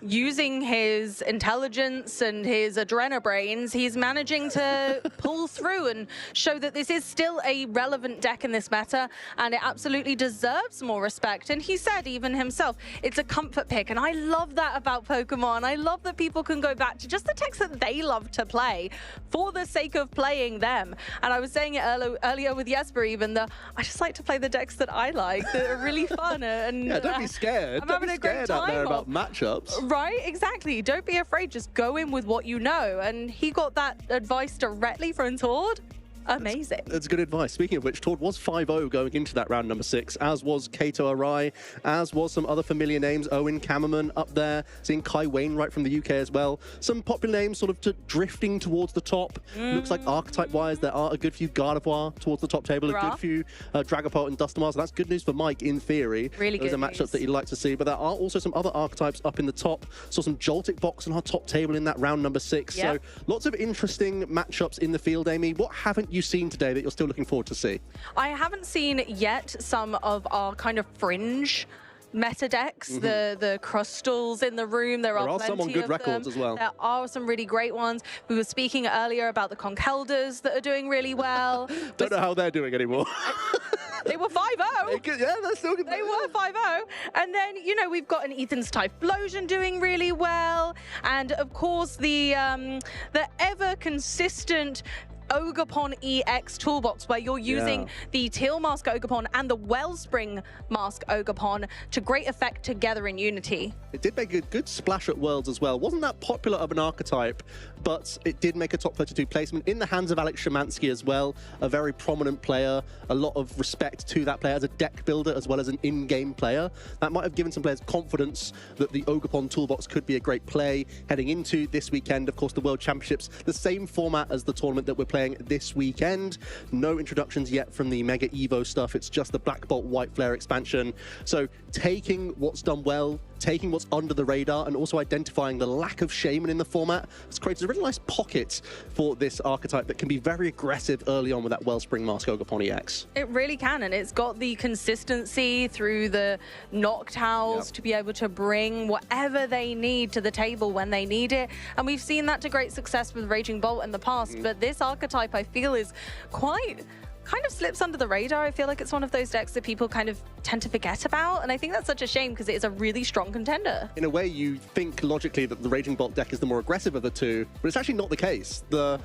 using his intelligence and his adrenabrains, he's managing to pull through and show that this is still a relevant deck in this meta, and it absolutely deserves more respect. And he said even himself, it's a comfort pick, and I love that about Pokemon. I love that people can go back to just the decks that they love to play for the sake of playing them. And I was saying it earlier with Jesper even, that I just like to play the decks that I like, that are really fun. And yeah, don't be scared. I'm having a great time out there about matchups. Right, exactly. Don't be afraid. Just go in with what you know. And he got that advice directly from Tord. Amazing. That's good advice. Speaking of which, Tord was 5-0 going into that round number 6, as was Kato Arai, as was some other familiar names. Owen Kammerman up there, seeing Kai Wainwright from the UK as well. Some popular names sort of drifting towards the top. Looks like archetype-wise, there are a good few Gardevoir towards the top table, a good few Dragapult and Dustermar, so that's good news for Mike in theory. Really good Those are matchups that you'd like to see, but there are also some other archetypes up in the top. Saw some Joltic box on our top table in that round number 6. Yep. So lots of interesting matchups in the field, Amy. What haven't you seen today that you're still looking forward to see? I haven't seen yet some of our kind of fringe meta decks, the crystals in the room. There are some on plenty good of records them. as well. There are some really great ones. We were speaking earlier about the Conkelders that are doing really well. Don't know how they're doing anymore. They were 5-0. Yeah, that's still good. They were 5-0. And then, we've got an Ethan's Typhlosion doing really well. And of course, the ever consistent Ogerpon EX toolbox, where you're using the Teal Mask Ogerpon and the Wellspring Mask Ogerpon to great effect together in Unity. It did make a good splash at Worlds as well. Wasn't that popular of an archetype, but it did make a top 32 placement in the hands of Alex Szymanski as well, a very prominent player. A lot of respect to that player as a deck builder as well as an in-game player. That might have given some players confidence that the Ogerpon toolbox could be a great play heading into this weekend. Of course, the World Championships, the same format as the tournament that we're playing this weekend. No introductions yet from the Mega Evo stuff. It's just the Black Bolt White Flare expansion. So taking what's done well, taking what's under the radar, and also identifying the lack of Shaman in the format has created a really nice pocket for this archetype that can be very aggressive early on with that Wellspring Mask Ogerpon EX. It really can, and it's got the consistency through the Noctowls to be able to bring whatever they need to the table when they need it. And we've seen that to great success with Raging Bolt in the past, but this archetype I feel is kind of slips under the radar. I feel like it's one of those decks that people kind of tend to forget about, and I think that's such a shame because it is a really strong contender. In a way, you think logically that the Raging Bolt deck is the more aggressive of the two, but it's actually not the case. The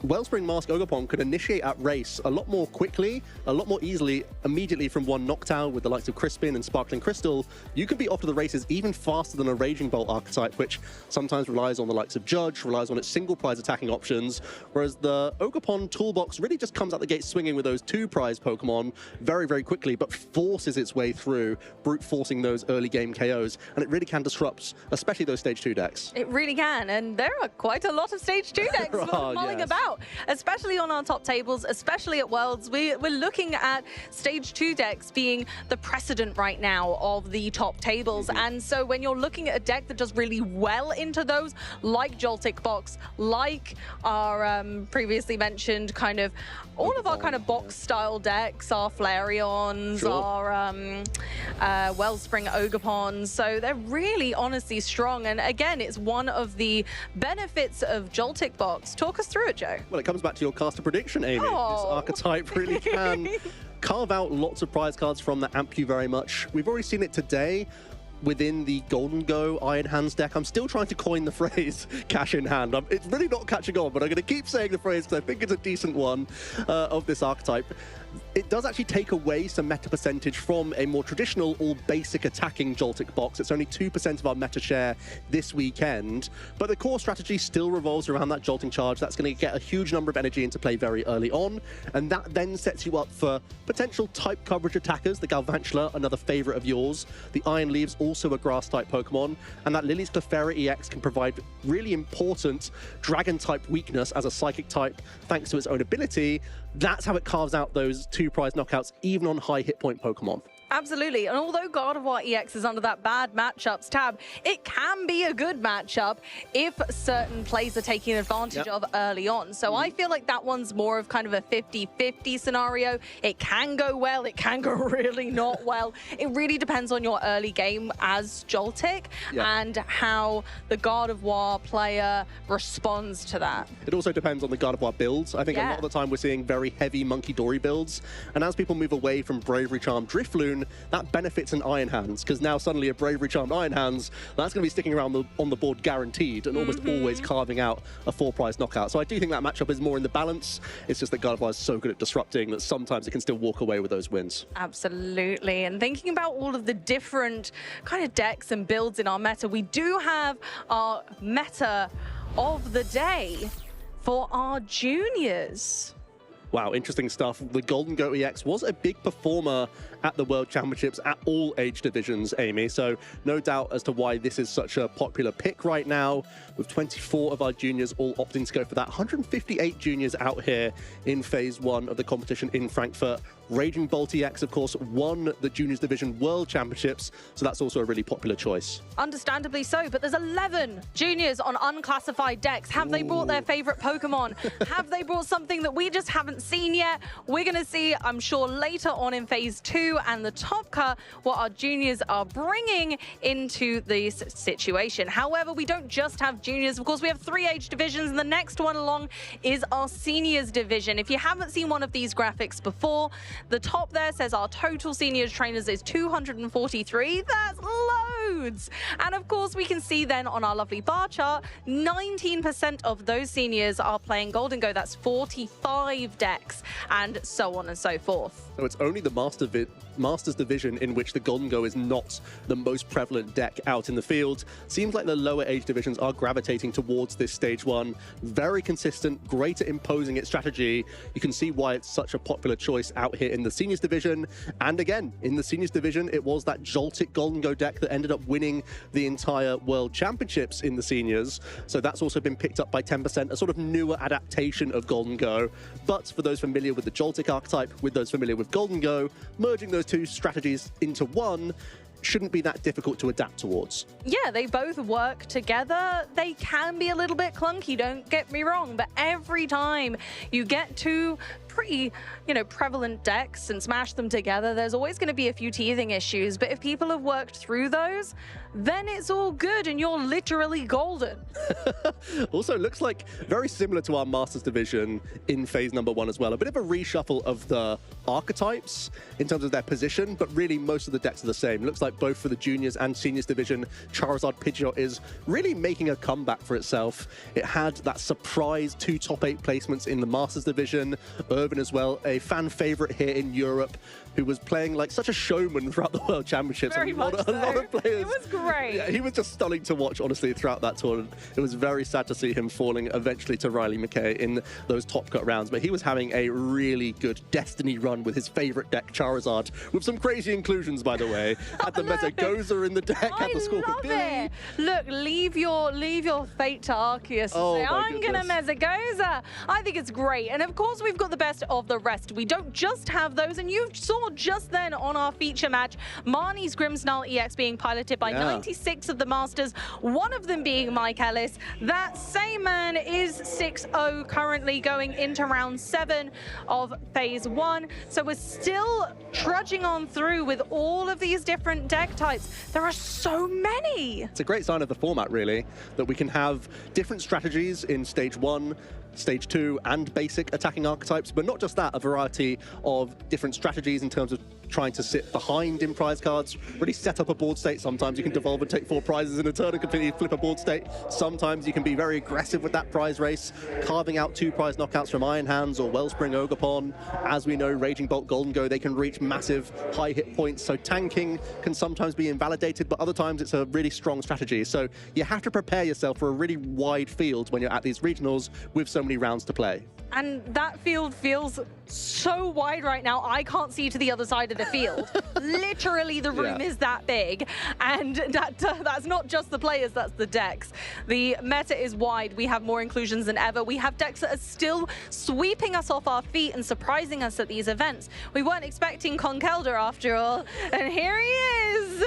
Wellspring Mask Ogerpon could initiate at race a lot more quickly, a lot more easily, immediately from one Noctowl with the likes of Crispin and Sparkling Crystal. You can be off to the races even faster than a Raging Bolt archetype, which sometimes relies on the likes of Judge, relies on its single prize attacking options, whereas the Ogerpon toolbox really just comes out the gate swinging with those 2 prize Pokemon very, very quickly, but forces its way through, brute forcing those early game KOs, and it really can disrupt, especially those Stage 2 decks. It really can, and there are quite a lot of Stage 2 decks mulling about. out, especially on our top tables, especially at Worlds. We're looking at Stage 2 decks being the precedent right now of the top tables. And so when you're looking at a deck that does really well into those, like Joltic box, like our previously mentioned kind of all of our kind of box style decks, our Flareons, our Wellspring Ogapons. So they're really honestly strong. And again, it's one of the benefits of Joltic box. Talk us through it, Joe. Well, it comes back to your caster prediction, Amy. This archetype really can carve out lots of prize cards from that amp you very much. We've already seen it today within the Golden Go Iron Hands deck. I'm still trying to coin the phrase cash in hand. It's really not catching on, but I'm going to keep saying the phrase because I think it's a decent one of this archetype. It does actually take away some meta percentage from a more traditional all basic attacking Joltic box. It's only 2% of our meta share this weekend, but the core strategy still revolves around that Jolting charge. That's going to get a huge number of energy into play very early on, and that then sets you up for potential type coverage attackers. The Galvantula, another favorite of yours. The Iron Leaves, also a grass type Pokemon, and that Lily's Clefairy EX can provide really important dragon type weakness as a psychic type thanks to its own ability. That's how it carves out those 2 prize knockouts, even on high hit point Pokemon. Absolutely. And although Gardevoir EX is under that bad matchups tab, it can be a good matchup if certain plays are taking advantage of early on. So I feel like that one's more of kind of a 50-50 scenario. It can go well, it can go really not well. It really depends on your early game as Joltic and how the Gardevoir player responds to that. It also depends on the Gardevoir builds. I think a lot of the time we're seeing very heavy Monkey Dory builds. And as people move away from Bravery Charm Drifloon, that benefits an Iron Hands, because now suddenly a Bravery Charmed Iron Hands, that's going to be sticking around on the board guaranteed and almost always carving out a 4 prize knockout. So I do think that matchup is more in the balance. It's just that Gardevoir is so good at disrupting that sometimes it can still walk away with those wins. Absolutely. And thinking about all of the different kind of decks and builds in our meta, we do have our meta of the day for our juniors. Wow, interesting stuff. The Golden Go EX was a big performer at the World Championships at all age divisions, Amy. So no doubt as to why this is such a popular pick right now, with 24 of our juniors all opting to go for that. 158 juniors out here in phase 1 of the competition in Frankfurt. Raging Bolt EX, of course, won the Juniors Division World Championships, so that's also a really popular choice. Understandably so, but there's 11 juniors on unclassified decks. Have they brought their favorite Pokemon? Have they brought something that we just haven't seen yet? We're going to see, I'm sure, later on in phase 2 and the top cut what our juniors are bringing into this situation. However, we don't just have juniors. Of course, we have 3 age divisions, and the next one along is our seniors division. If you haven't seen one of these graphics before, the top there says our total seniors trainers is 243. That's loads. And of course, we can see then on our lovely bar chart, 19% of those seniors are playing Golden Go. That's 45 decks, and so on and so forth. So it's only the Masters Division in which the Golden Go is not the most prevalent deck out in the field. Seems like the lower age divisions are gravitating towards this stage 1. Very consistent, great at imposing its strategy. You can see why it's such a popular choice out here in the Seniors Division. And again, in the Seniors Division, it was that Joltic Golden Go deck that ended up winning the entire World Championships in the Seniors. So that's also been picked up by 10%, a sort of newer adaptation of Golden Go. But for those familiar with the Joltic archetype, with those familiar with Golden Go, merging those 2 strategies into one shouldn't be that difficult to adapt towards. Yeah, they both work together. They can be a little bit clunky, don't get me wrong, but every time you get 2 pretty, prevalent decks and smash them together, there's always going to be a few teething issues, but if people have worked through those, then it's all good and you're literally golden. Also, looks like very similar to our Masters Division in phase number 1 as well. A bit of a reshuffle of the archetypes in terms of their position, but really most of the decks are the same. Looks like both for the Juniors and Seniors Division, Charizard Pidgeot is really making a comeback for itself. It had that surprise 2 top 8 placements in the Masters Division Irvin as well, a fan favorite here in Europe, who was playing like such a showman throughout the World Championships. Very much so. A lot of players. It was great. Yeah, he was just stunning to watch, honestly, throughout that tournament. It was very sad to see him falling eventually to Riley McKay in those top cut rounds, but he was having a really good Destiny run with his favorite deck, Charizard, with some crazy inclusions, by the way. Had the Mezagoza in the deck, had the Scorpion Billy. Look, leave your fate to Arceus and say, I'm going to Mezagoza. I think it's great. And of course, we've got the best of the rest. We don't just have those, and you saw just then on our feature match, Marnie's Grimmsnarl EX being piloted by 96 of the Masters, one of them being Mike Ellis. That same man is 6-0 currently going into round 7 of phase 1. So we're still trudging on through with all of these different deck types. There are so many. It's a great sign of the format, really, that we can have different strategies in stage 1, stage 2 and basic attacking archetypes, but not just that, a variety of different strategies in terms of trying to sit behind in prize cards, really set up a board state. Sometimes you can devolve and take 4 prizes in a turn and completely flip a board state. Sometimes you can be very aggressive with that prize race, carving out 2 prize knockouts from Iron Hands or Wellspring Ogerpon. As we know, Raging Bolt Golden Go, they can reach massive high hit points, so tanking can sometimes be invalidated, but other times it's a really strong strategy. So you have to prepare yourself for a really wide field when you're at these regionals with so many rounds to play. And that field feels so wide right now, I can't see to the other side of the field. Literally, the room is that big. And that's not just the players, that's the decks. The meta is wide. We have more inclusions than ever. We have decks that are still sweeping us off our feet and surprising us at these events. We weren't expecting Conkeldurr after all, and here he is.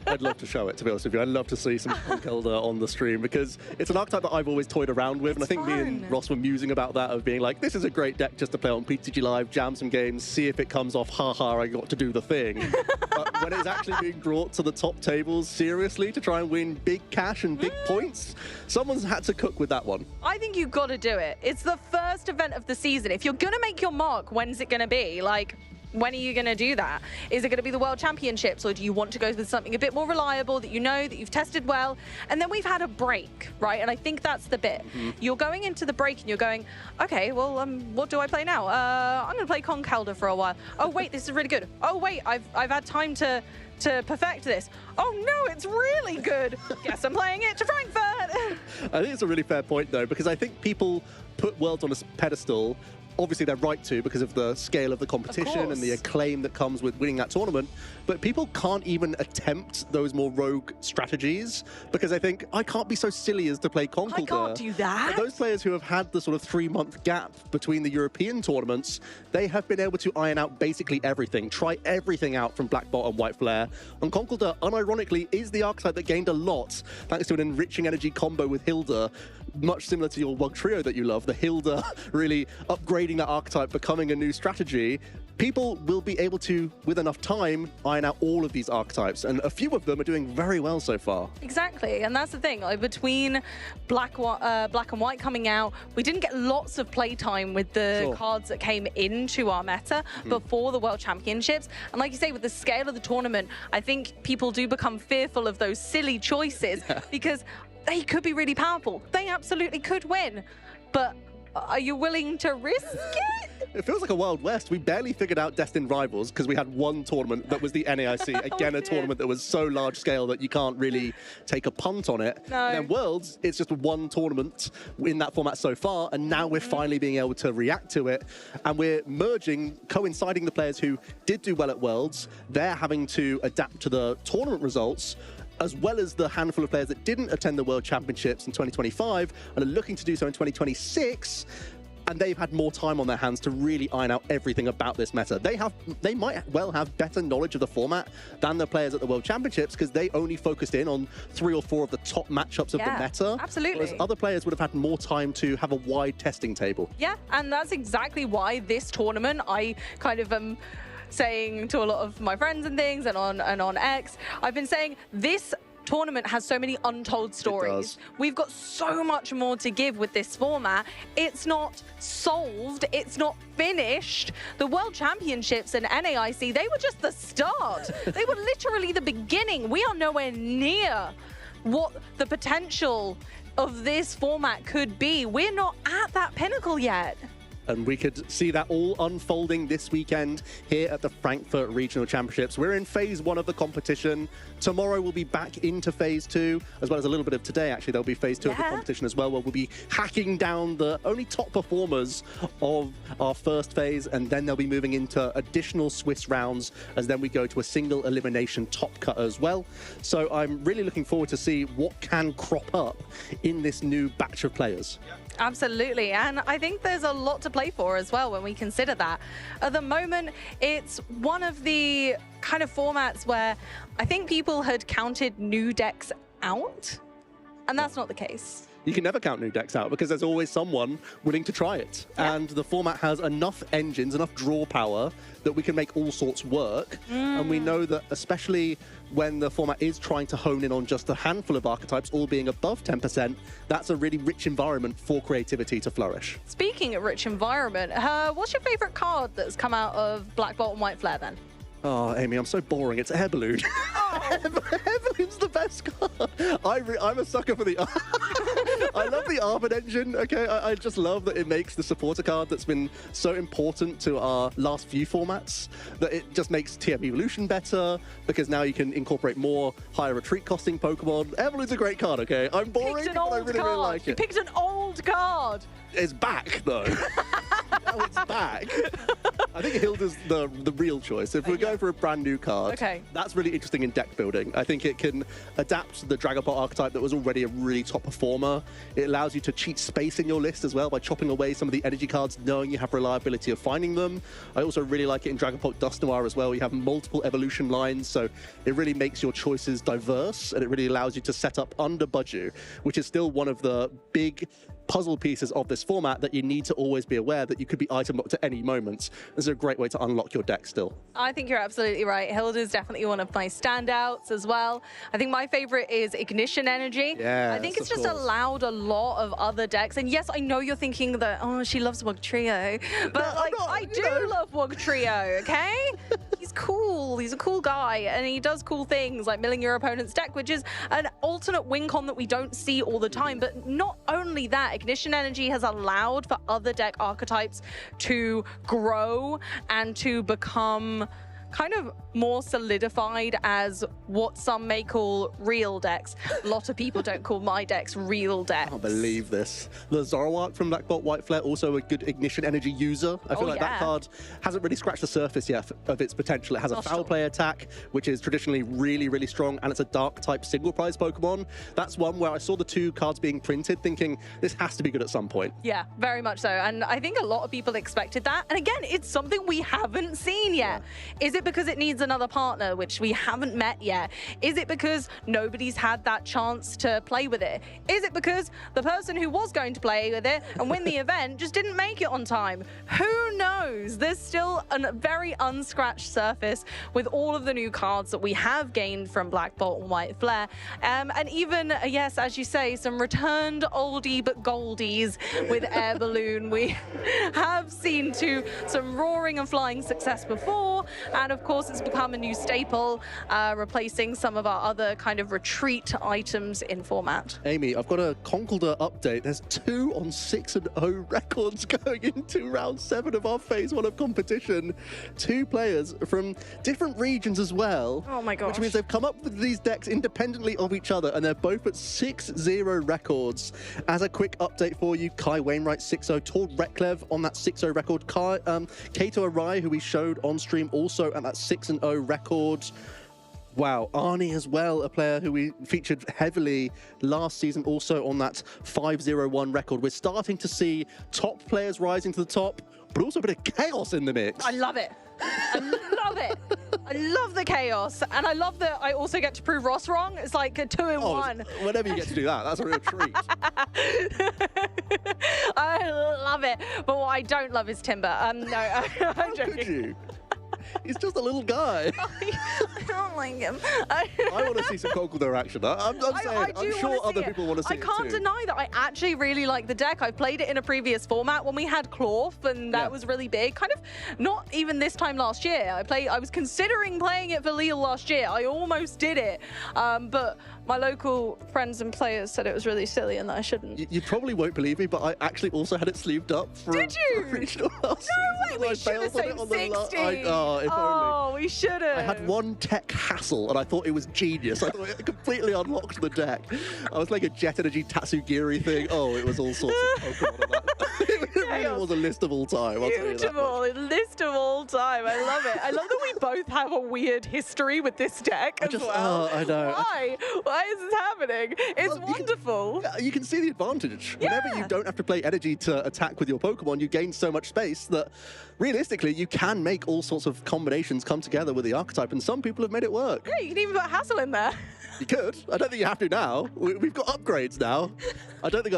I'd love to show it, to be honest with you. I'd love to see some Conkeldurr on the stream, because it's an archetype that I've always toyed around with, and I think me and Ross were musing about that, of being like, this is a great deck just to play on PTG Live, jam some games, see if it comes off, haha, I got to do the thing. But when it's actually being brought to the top tables seriously to try and win big cash and big points, someone's had to cook with that one. I think you've got to do it. It's the first event of the season. If you're going to make your mark, when's it going to be? Like, when are you going to do that? Is it going to be the World Championships, or do you want to go with something a bit more reliable that you know, that you've tested well? And then we've had a break, right? And I think that's the bit. You're going into the break and you're going, okay, well, what do I play now? I'm going to play Conkeldurr for a while. Oh, wait, this is really good. Oh, wait, I've had time to perfect this. Oh no, it's really good. Guess I'm playing it to Frankfurt. I think it's a really fair point, though, because I think people put Worlds on a pedestal. Obviously, they're right to, because of the scale of the competition and the acclaim that comes with winning that tournament. But people can't even attempt those more rogue strategies, because I think, I can't be so silly as to play Conkeldurr. I can't do that. But those players who have had the sort of 3-month gap between the European tournaments, they have been able to iron out basically everything, try everything out from Black Bolt and White Flare. And Conkeldurr, unironically, is the archetype that gained a lot thanks to an enriching energy combo with Hilda, much similar to your Wug Trio that you love, the Hilda really upgrading that archetype, becoming a new strategy. People will be able to, with enough time, iron out all of these archetypes, and a few of them are doing very well so far. Exactly, and that's the thing. Like, between Black and White coming out, we didn't get lots of playtime with the cards that came into our meta before the World Championships. And like you say, with the scale of the tournament, I think people do become fearful of those silly choices because they could be really powerful. They absolutely could win, but are you willing to risk it? It feels like a Wild West. We barely figured out Destined Rivals because we had one tournament that was the NAIC. Again, a tournament that was so large scale that you can't really take a punt on it. No. And then Worlds, it's just one tournament in that format so far, and now we're finally being able to react to it. And we're merging, coinciding the players who did do well at Worlds. They're having to adapt to the tournament results, as well as the handful of players that didn't attend the World Championships in 2025 and are looking to do so in 2026. And they've had more time on their hands to really iron out everything about this meta. They might well have better knowledge of the format than the players at the World Championships, because they only focused in on 3 or 4 of the top matchups of the meta. Absolutely. Whereas other players would have had more time to have a wide testing table. Yeah, and that's exactly why this tournament, I kind of am saying to a lot of my friends and things, and on X, I've been saying this tournament has so many untold stories. We've got so much more to give with this format. It's not solved, it's not finished. The World Championships and NAIC, they were just the start. They were literally the beginning. We are nowhere near what the potential of this format could be. We're not at that pinnacle yet. And we could see that all unfolding this weekend here at the Frankfurt Regional Championships. We're in phase 1 of the competition. Tomorrow we'll be back into phase 2, as well as a little bit of today, actually. There'll be phase 2 of the competition as well, where we'll be hacking down the only top performers of our first phase, and then they'll be moving into additional Swiss rounds, as then we go to a single elimination top cut as well. So I'm really looking forward to see what can crop up in this new batch of players. Absolutely, and I think there's a lot to play for as well when we consider that. At the moment, it's one of the kind of formats where I think people had counted new decks out, and that's not the case. You can never count new decks out because there's always someone willing to try it. Yeah. And the format has enough engines, enough draw power that we can make all sorts work. And we know that especially when the format is trying to hone in on just a handful of archetypes, all being above 10%, that's a really rich environment for creativity to flourish. Speaking of rich environment, what's your favorite card that's come out of Black Bolt and White Flare then? Oh, Amy, I'm so boring. It's Air Balloon. Air Balloon's the best card. I'm a sucker for the... I love the Arbor engine, okay? I just love that it makes the supporter card that's been so important to our last few formats, that it just makes TM Evolution better, because now you can incorporate more higher retreat costing Pokemon. Air Balloon's a great card, okay? I'm boring, but I really like it. You picked an old card. It's back, though. Now it's back. I think Hilda's the real choice. If we're going for a brand new card, that's really interesting in deck building. I think it can adapt the Dragapult archetype that was already a really top performer. It allows you to cheat space in your list as well by chopping away some of the energy cards, knowing you have reliability of finding them. I also really like it in Dragapult Dust Noir as well. You have multiple evolution lines, so it really makes your choices diverse, and it really allows you to set up under budget, which is still one of the big puzzle pieces of this format that you need to always be aware that you could be item locked at any moment. This is a great way to unlock your deck still. I think you're absolutely right. Hilda is definitely one of my standouts as well. I think my favorite is Ignition Energy. Yes, I think it's just allowed a lot of other decks. And yes, I know you're thinking that, oh, she loves Wugtrio. But like, I do love Wugtrio, okay? He's cool. He's a cool guy. And he does cool things like milling your opponent's deck, which is an alternate win con that we don't see all the time. But not only that, Ignition Energy has allowed for other deck archetypes to grow and to become kind of more solidified as what some may call real decks. A lot of people don't call my decks real decks. I can't believe this. The Zoroark from Black Bolt White Flare, also a good Ignition Energy user. I feel like that card hasn't really scratched the surface yet of its potential. It has a foul play attack, which is traditionally really, really strong, and it's a dark type single prize Pokemon. That's one where I saw the 2 cards being printed thinking this has to be good at some point. Yeah, very much so. And I think a lot of people expected that. And again, it's something we haven't seen yet. Is it because it needs another partner, which we haven't met yet? Is it because nobody's had that chance to play with it? Is it because the person who was going to play with it and win the event just didn't make it on time? Who knows? There's still a very unscratched surface with all of the new cards that we have gained from Black Bolt and White Flare. And even, yes, as you say, some returned oldie but goldies with Air Balloon. We have seen some roaring and flying success before, and of course it's become a new staple, replacing some of our other kind of retreat items in format. Amy, I've got a Conkeldurr update. There's 2 on 6-0 records going into round 7 of our phase 1 of competition. 2 players from different regions as well. Oh my gosh. Which means they've come up with these decks independently of each other, and they're both at 6-0 records. As a quick update for you, Kai Wainwright 6-0, Tor Reklev on that 6-0 record. Kato Arai, who we showed on stream, also at that 6-0 record. Wow, Arnie as well, a player who we featured heavily last season, also on that 5-0-1 record. We're starting to see top players rising to the top, but also a bit of chaos in the mix. I love it. I love it. I love the chaos, and I love that I also get to prove Ross wrong. It's like a 2-in-1. Whenever you get to do that, that's a real treat. I love it. But what I don't love is Timber. No, I'm joking. Could you? He's just a little guy. I don't like him. I want to see some Conkeldurr action. I'm saying, I'm sure other people want to see it too. I can't deny that I actually really like the deck. I've played it in a previous format when we had Clorf, and that was really big. Kind of not even this time last year. I was considering playing it for Lille last year. I almost did it. But my local friends and players said it was really silly and that I shouldn't. You probably won't believe me, but I actually also had it sleeved up for Did you? regional last No way, we I should have failed on saved it on 60. if only. We should have. I had one tech hassle, and I thought it was genius. I thought it completely unlocked the deck. I was like a Jet Energy Tatsugiri thing. Oh, it was all sorts of Pokemon on that. It really was a list of all time, I'll tell you that. Beautiful, list of all time. I love it. I love that we both have a weird history with this deck as well. I know. Why? Why is this happening? It's wonderful. You can see the advantage. Whenever you don't have to play energy to attack with your Pokemon, you gain so much space that realistically you can make all sorts of combinations come together with the archetype, and some people have made it work. Yeah, you can even put Hassel in there. You could. I don't think you have to now. We've got upgrades now. I don't think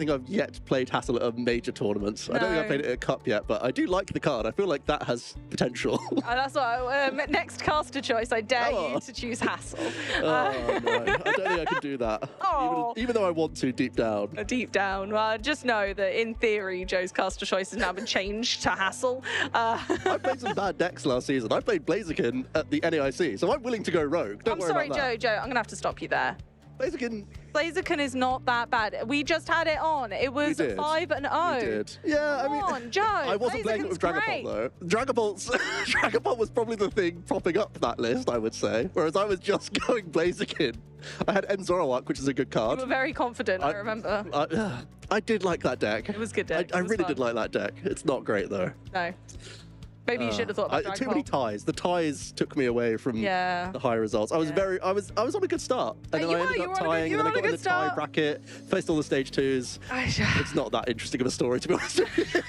I've yet played Hassel at a major tournament. I don't think I've played it at a cup yet, but I do like the card. I feel like that has potential. That's why next caster choice, I dare you to choose Hassel. No, I don't think I can do that. Even though I want to deep down. Deep down. Well, just know that in theory, Joe's caster choice has now been changed to Hassel. I played some bad decks last season. I played Blaziken at the NAIC, so I'm willing to go rogue. Don't worry about that. Joe, I'm going to have to stop you there. Blaziken is not that bad. We just had it on. It was 5-0. We did. Yeah, Come on, Joe. I wasn't playing it with Dragapult, though. Dragapult was probably the thing propping up that list, I would say. Whereas I was just going Blaziken. I had Enzoroark, which is a good card. You were very confident, I remember. I did like that deck. It was a good deck. I really did like that deck. It's not great, though. No. Maybe you should have thought about Dragapult. Too many ties. The ties took me away from the high results. I was on a good start, and then I ended up tying, and then I got in the tie bracket, faced all the stage 2s. It's not that interesting of a story, to be honest with you.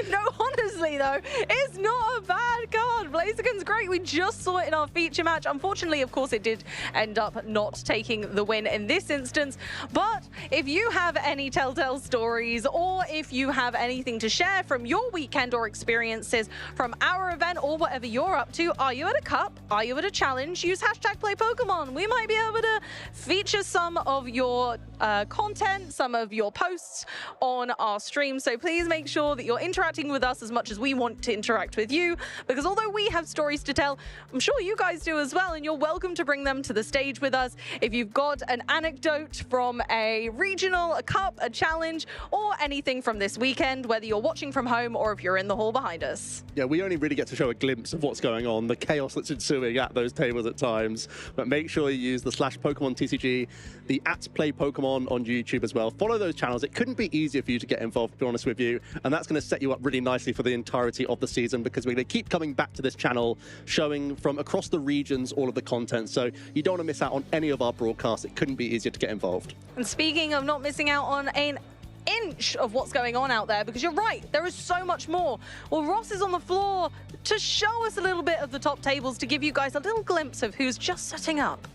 No, honestly though, it's not a bad card. Blaziken's great. We just saw it in our feature match. Unfortunately, of course, it did end up not taking the win in this instance. But if you have any telltale stories, or if you have anything to share from your weekend or experiences from our event, or whatever you're up to, are you at a cup? Are you at a challenge? Use #PlayPokemon. We might be able to feature some of your content, some of your posts on our stream. So please make sure that you're interacting with us as much as we want to interact with you, because although we have stories to tell, I'm sure you guys do as well, and you're welcome to bring them to the stage with us. If you've got an anecdote from a regional, a cup, a challenge, or anything from this weekend, whether you're watching from home or if you're in the hall behind us. Yeah, we only really get to show a glimpse of what's going on, the chaos that's ensuing at those tables at times. But make sure you use the /Pokemon TCG, the @PlayPokemon on YouTube as well. Follow those channels. It couldn't be easier for you to get involved, to be honest with you. And that's going to set you up really nicely for the entirety of the season, because we're going to keep coming back to this channel, showing from across the regions all of the content. So you don't want to miss out on any of our broadcasts. It couldn't be easier to get involved. And speaking of not missing out on an inch of what's going on out there, because you're right, there is so much more. Well, Ross is on the floor to show us a little bit of the top tables, to give you guys a little glimpse of who's just setting up.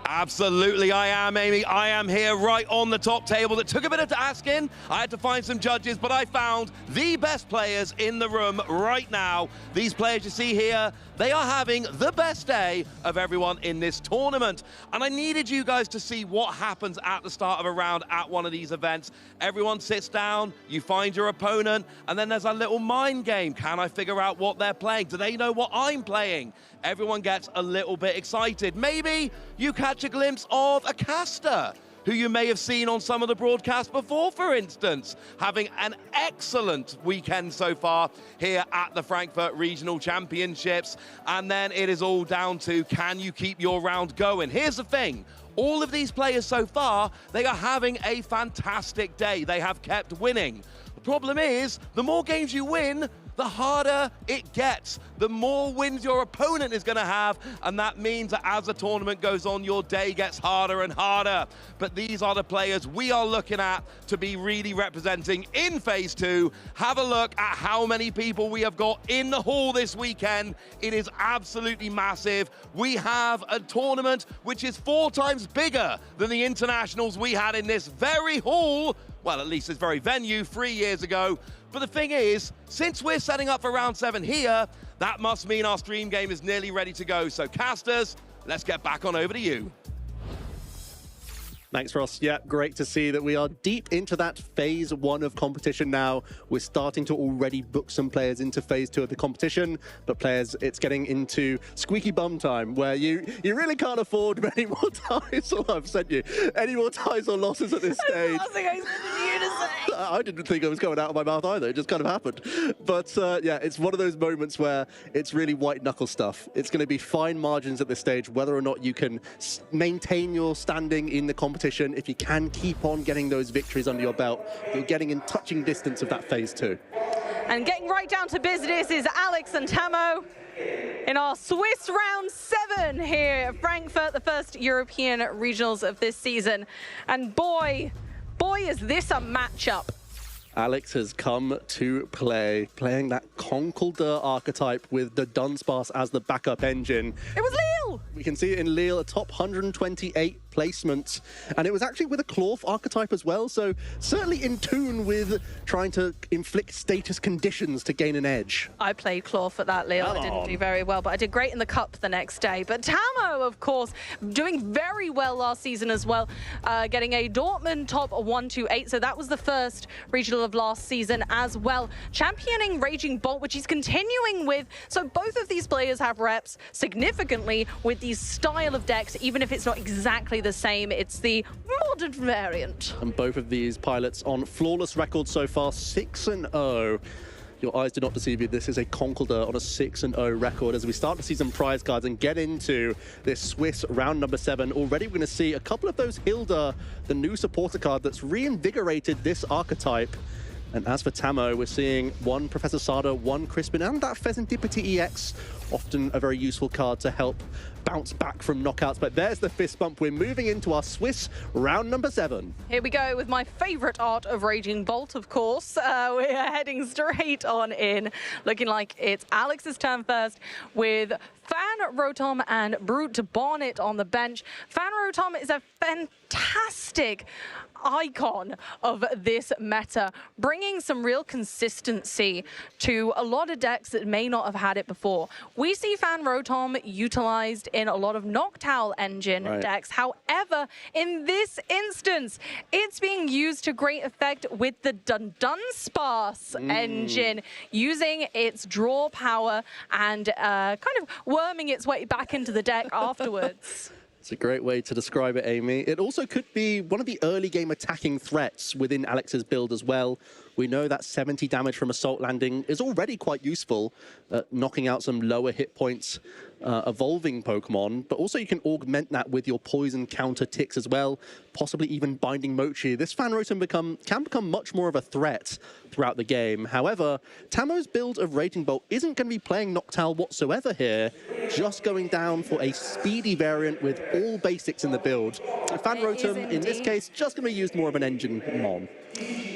Absolutely, I am, Amy. I am here right on the top table. It took a bit of asking. I had to find some judges, but I found the best players in the room right now. These players you see here, they are having the best day of everyone in this tournament. And I needed you guys to see what happens at the start of a round at one of these events. Everyone sits down, you find your opponent, and then there's a little mind game. Can I figure out what they're playing? Do they know what I'm playing? Everyone gets a little bit excited. Maybe you catch a glimpse of a caster who you may have seen on some of the broadcasts before, for instance, having an excellent weekend so far here at the Frankfurt Regional Championships. And then it is all down to, can you keep your round going? Here's the thing. All of these players so far, they are having a fantastic day. They have kept winning. The problem is, the more games you win, the harder it gets. The more wins your opponent is going to have, and that means that as the tournament goes on, your day gets harder and harder. But these are the players we are looking at to be really representing in Phase 2. Have a look at how many people we have got in the hall this weekend. It is absolutely massive. We have a tournament which is 4 times bigger than the internationals we had in this very hall, well, at least this very venue 3 years ago. But the thing is, since we're setting up for round 7 here, that must mean our stream game is nearly ready to go. So casters, let's get back on over to you. Thanks, Ross. Yeah, great to see that we are deep into that phase 1 of competition now. We're starting to already book some players into phase 2 of the competition, but players, it's getting into squeaky bum time where you really can't afford many more ties. I've sent you any more ties or losses at this stage. I didn't think it was coming out of my mouth either. It just kind of happened. But yeah, it's one of those moments where it's really white knuckle stuff. It's going to be fine margins at this stage, whether or not you can maintain your standing in the competition. If you can keep on getting those victories under your belt, you're getting in touching distance of that phase 2. And getting right down to business is Alex and Tamo in our Swiss round 7 here at Frankfurt, the first European regionals of this season. And boy, is this a matchup. Alex has come to playing that Conkeldurr archetype with the Dunsparce as the backup engine. It was Lille! We can see it in Lille, a top 128 placement. And it was actually with a Clorf archetype as well, so certainly in tune with trying to inflict status conditions to gain an edge. I played Clorf at that Lille. I didn't do very well, but I did great in the Cup the next day. But Tamo, of course, doing very well last season as well, getting a Dortmund top 128. So that was the first regional of last season as well. Championing Raging Bolt, which he's continuing with. So both of these players have reps significantly with these style of decks, even if it's not exactly the same. It's the modern variant. And both of these pilots on flawless records so far, 6-0. Your eyes do not deceive you. This is a Conkeldurr on a 6-0 record as we start to see some prize cards and get into this Swiss round number 7. Already we're going to see a couple of those Hilda, the new supporter card that's reinvigorated this archetype. And as for Tamo, we're seeing one Professor Sada, one Crispin, and that Pheasantipity EX, often a very useful card to help bounce back from knockouts. But there's the fist bump. We're moving into our Swiss round number 7. Here we go with my favorite art of Raging Bolt, of course. We're heading straight on in, looking like it's Alex's turn first with Fan Rotom and Brute Bonnet on the bench. Fan Rotom is a fantastic icon of this meta, bringing some real consistency to a lot of decks that may not have had it before. We see Fan Rotom utilized in a lot of Noctowl engine decks. However, in this instance, it's being used to great effect with the Dunsparce engine, using its draw power and kind of worming its way back into the deck afterwards. It's a great way to describe it, Amy. It also could be one of the early game attacking threats within Alex's build as well. We know that 70 damage from Assault Landing is already quite useful at knocking out some lower hit points evolving Pokemon, but also you can augment that with your poison counter ticks as well, possibly even binding Mochi. This Fan Rotom can become much more of a threat throughout the game. However, Tamo's build of Raging Bolt isn't going to be playing Noctowl whatsoever here, just going down for a speedy variant with all basics in the build. Fan Rotom, in this case, just going to be used more of an engine mon.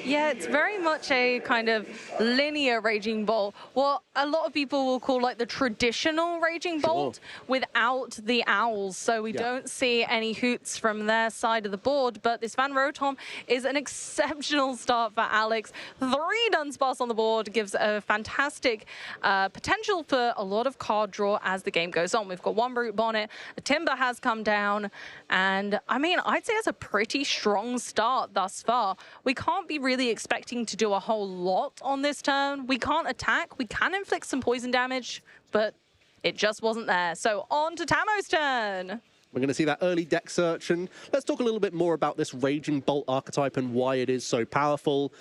Yeah, it's very much a kind of linear Raging Bolt. What a lot of people will call like the traditional Raging Bolt without the owls. So we don't see any hoots from their side of the board. But this Fan Rotom is an exceptional start for Alex. 3 Dunsparce on the board gives a fantastic potential for a lot of card draw as the game goes on. We've got 1 Brute Bonnet. The Timber has come down. And I mean, I'd say it's a pretty strong start thus far. We can't be really expecting to do a whole lot on this turn. We can't attack. We can inflict some poison damage, but it just wasn't there. So on to Tamo's turn. We're going to see that early deck search, and let's talk a little bit more about this Raging Bolt archetype and why it is so powerful.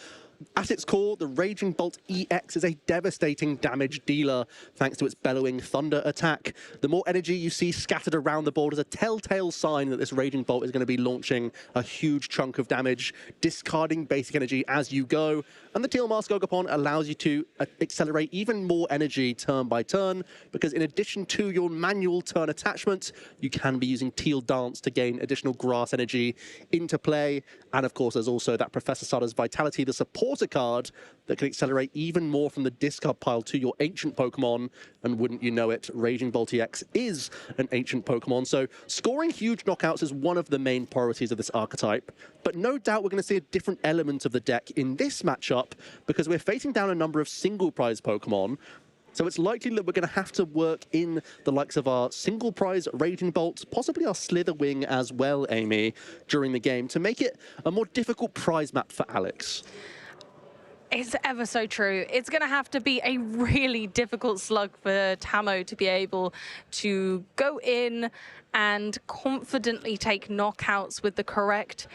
At its core, the Raging Bolt EX is a devastating damage dealer thanks to its bellowing thunder attack. The more energy you see scattered around the board is a telltale sign that this Raging Bolt is going to be launching a huge chunk of damage, discarding basic energy as you go. And the Teal Mask Ogopon allows you to accelerate even more energy turn by turn, because in addition to your manual turn attachment, you can be using Teal Dance to gain additional grass energy into play. And of course, there's also that Professor Sada's Vitality, the supporter card that can accelerate even more from the discard pile to your ancient Pokemon. And wouldn't you know it, Raging Bolt EX is an ancient Pokemon. So scoring huge knockouts is one of the main priorities of this archetype. But no doubt we're going to see a different element of the deck in this matchup, because we're facing down a number of single prize Pokemon. So it's likely that we're going to have to work in the likes of our single prize Raging Bolt, possibly our Slither Wing as well, Amy, during the game to make it a more difficult prize map for Alex. It's ever so true. It's going to have to be a really difficult slug for Tamo to be able to go in and confidently take knockouts with the correct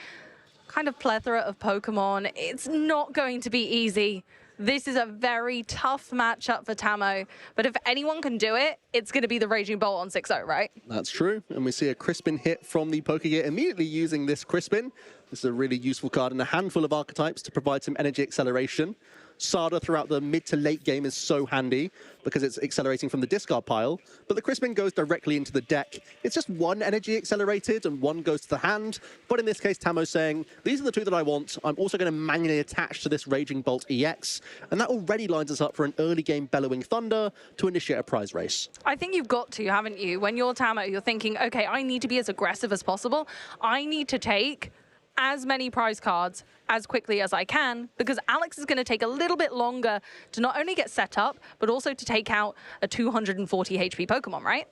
kind of plethora of Pokemon. It's not going to be easy. This is a very tough matchup for Tamo, but if anyone can do it, it's going to be the Raging Bolt on 6-0, right? That's true, and we see a Crispin hit from the Pokegear immediately using this Crispin. This is a really useful card in a handful of archetypes to provide some energy acceleration. Sada throughout the mid to late game is so handy because it's accelerating from the discard pile, but the Crispin goes directly into the deck. It's just one energy accelerated and one goes to the hand, but in this case Tamo's saying, these are the two that I want. I'm also going to manually attach to this Raging Bolt EX, and that already lines us up for an early game Bellowing Thunder to initiate a prize race. I think you've got to, haven't you? When you're Tamo, you're thinking, okay, I need to be as aggressive as possible. I need to take as many prize cards as quickly as I can, because Alex is going to take a little bit longer to not only get set up, but also to take out a 240 HP Pokemon, right?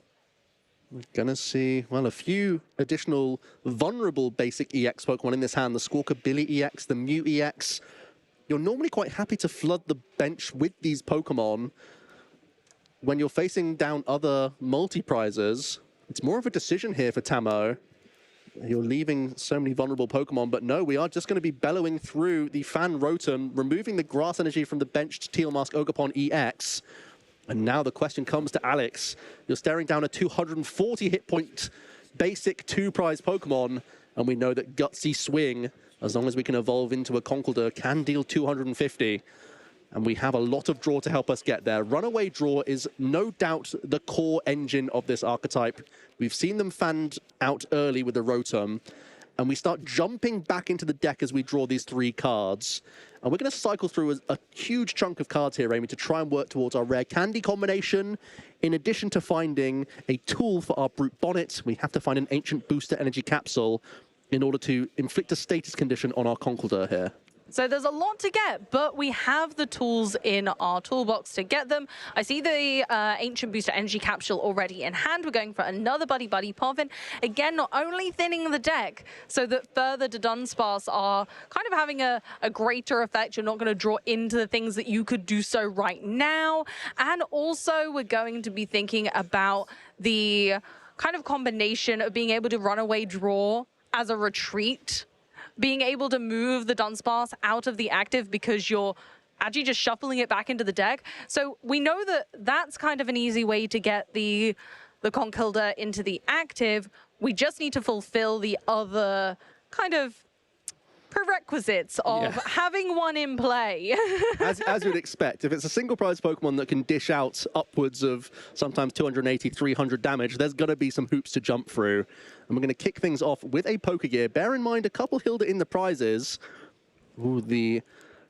We're going to see, well, a few additional vulnerable basic EX Pokemon in this hand. The Squawkabilly EX, the Mew EX. You're normally quite happy to flood the bench with these Pokemon. When you're facing down other multi-prizes, it's more of a decision here for Tamo. You're leaving so many vulnerable Pokemon, but no, we are just going to be bellowing through the Fan Rotom, removing the grass energy from the benched Teal Mask Ogerpon EX. And now the question comes to Alex. You're staring down a 240 hit point basic 2-prize Pokemon, and we know that Gutsy Swing, as long as we can evolve into a Conkeldurr, can deal 250. And we have a lot of draw to help us get there. Runaway Draw is no doubt the core engine of this archetype. We've seen them fanned out early with the Rotom, and we start jumping back into the deck as we draw these 3 cards. And we're going to cycle through a huge chunk of cards here, Amy, to try and work towards our Rare Candy combination. In addition to finding a tool for our Brute Bonnet, we have to find an Ancient Booster Energy Capsule in order to inflict a status condition on our Conkeldurr here. So there's a lot to get, but we have the tools in our toolbox to get them. I see the Ancient Booster Energy Capsule already in hand. We're going for another Buddy Buddy Poffin. Again, not only thinning the deck so that further Dunsparce are kind of having a greater effect. You're not going to draw into the things that you could do so right now. And also we're going to be thinking about the kind of combination of being able to Runaway Draw as a retreat, being able to move the Dunsparce out of the active because you're actually just shuffling it back into the deck. So we know that that's kind of an easy way to get the Conkeldurr into the active. We just need to fulfill the other kind of prerequisites of having one in play. as you'd expect, if it's a single prize Pokemon that can dish out upwards of sometimes 280, 300 damage, there's going to be some hoops to jump through. And we're going to kick things off with a Pokegear. Bear in mind, a couple Hilda in the prizes. Ooh, the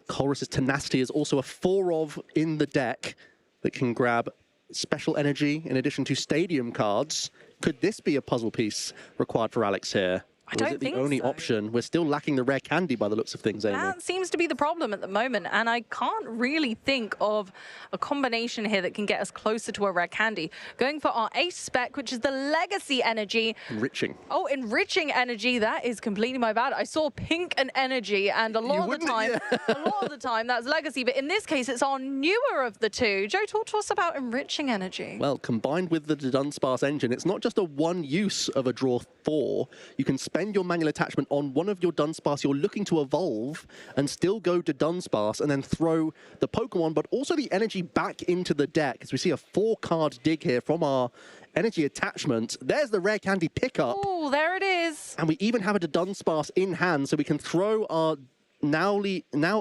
Colress's Tenacity is also a 4-of in the deck that can grab special energy in addition to stadium cards. Could this be a puzzle piece required for Alex here? I don't think so. Or is it the only option? We're still lacking the Rare Candy by the looks of things, Amy. That seems to be the problem at the moment, and I can't really think of a combination here that can get us closer to a Rare Candy. Going for our Ace Spec, which is the Legacy Energy. Enriching. Oh, Enriching Energy. That is completely my bad. I saw Pink and Energy, and a lot of the time that's Legacy, but in this case, it's our newer of the two. Joe, talk to us about Enriching Energy. Well, combined with the Dunsparce engine, it's not just a one use of a draw 4. You can spend your manual attachment on one of your Dunsparce you're looking to evolve and still go to Dunsparce and then throw the Pokemon, but also the energy back into the deck. As we see a 4-card dig here from our energy attachment. There's the Rare Candy pickup. Oh, there it is. And we even have a Dunsparce in hand, so we can throw our now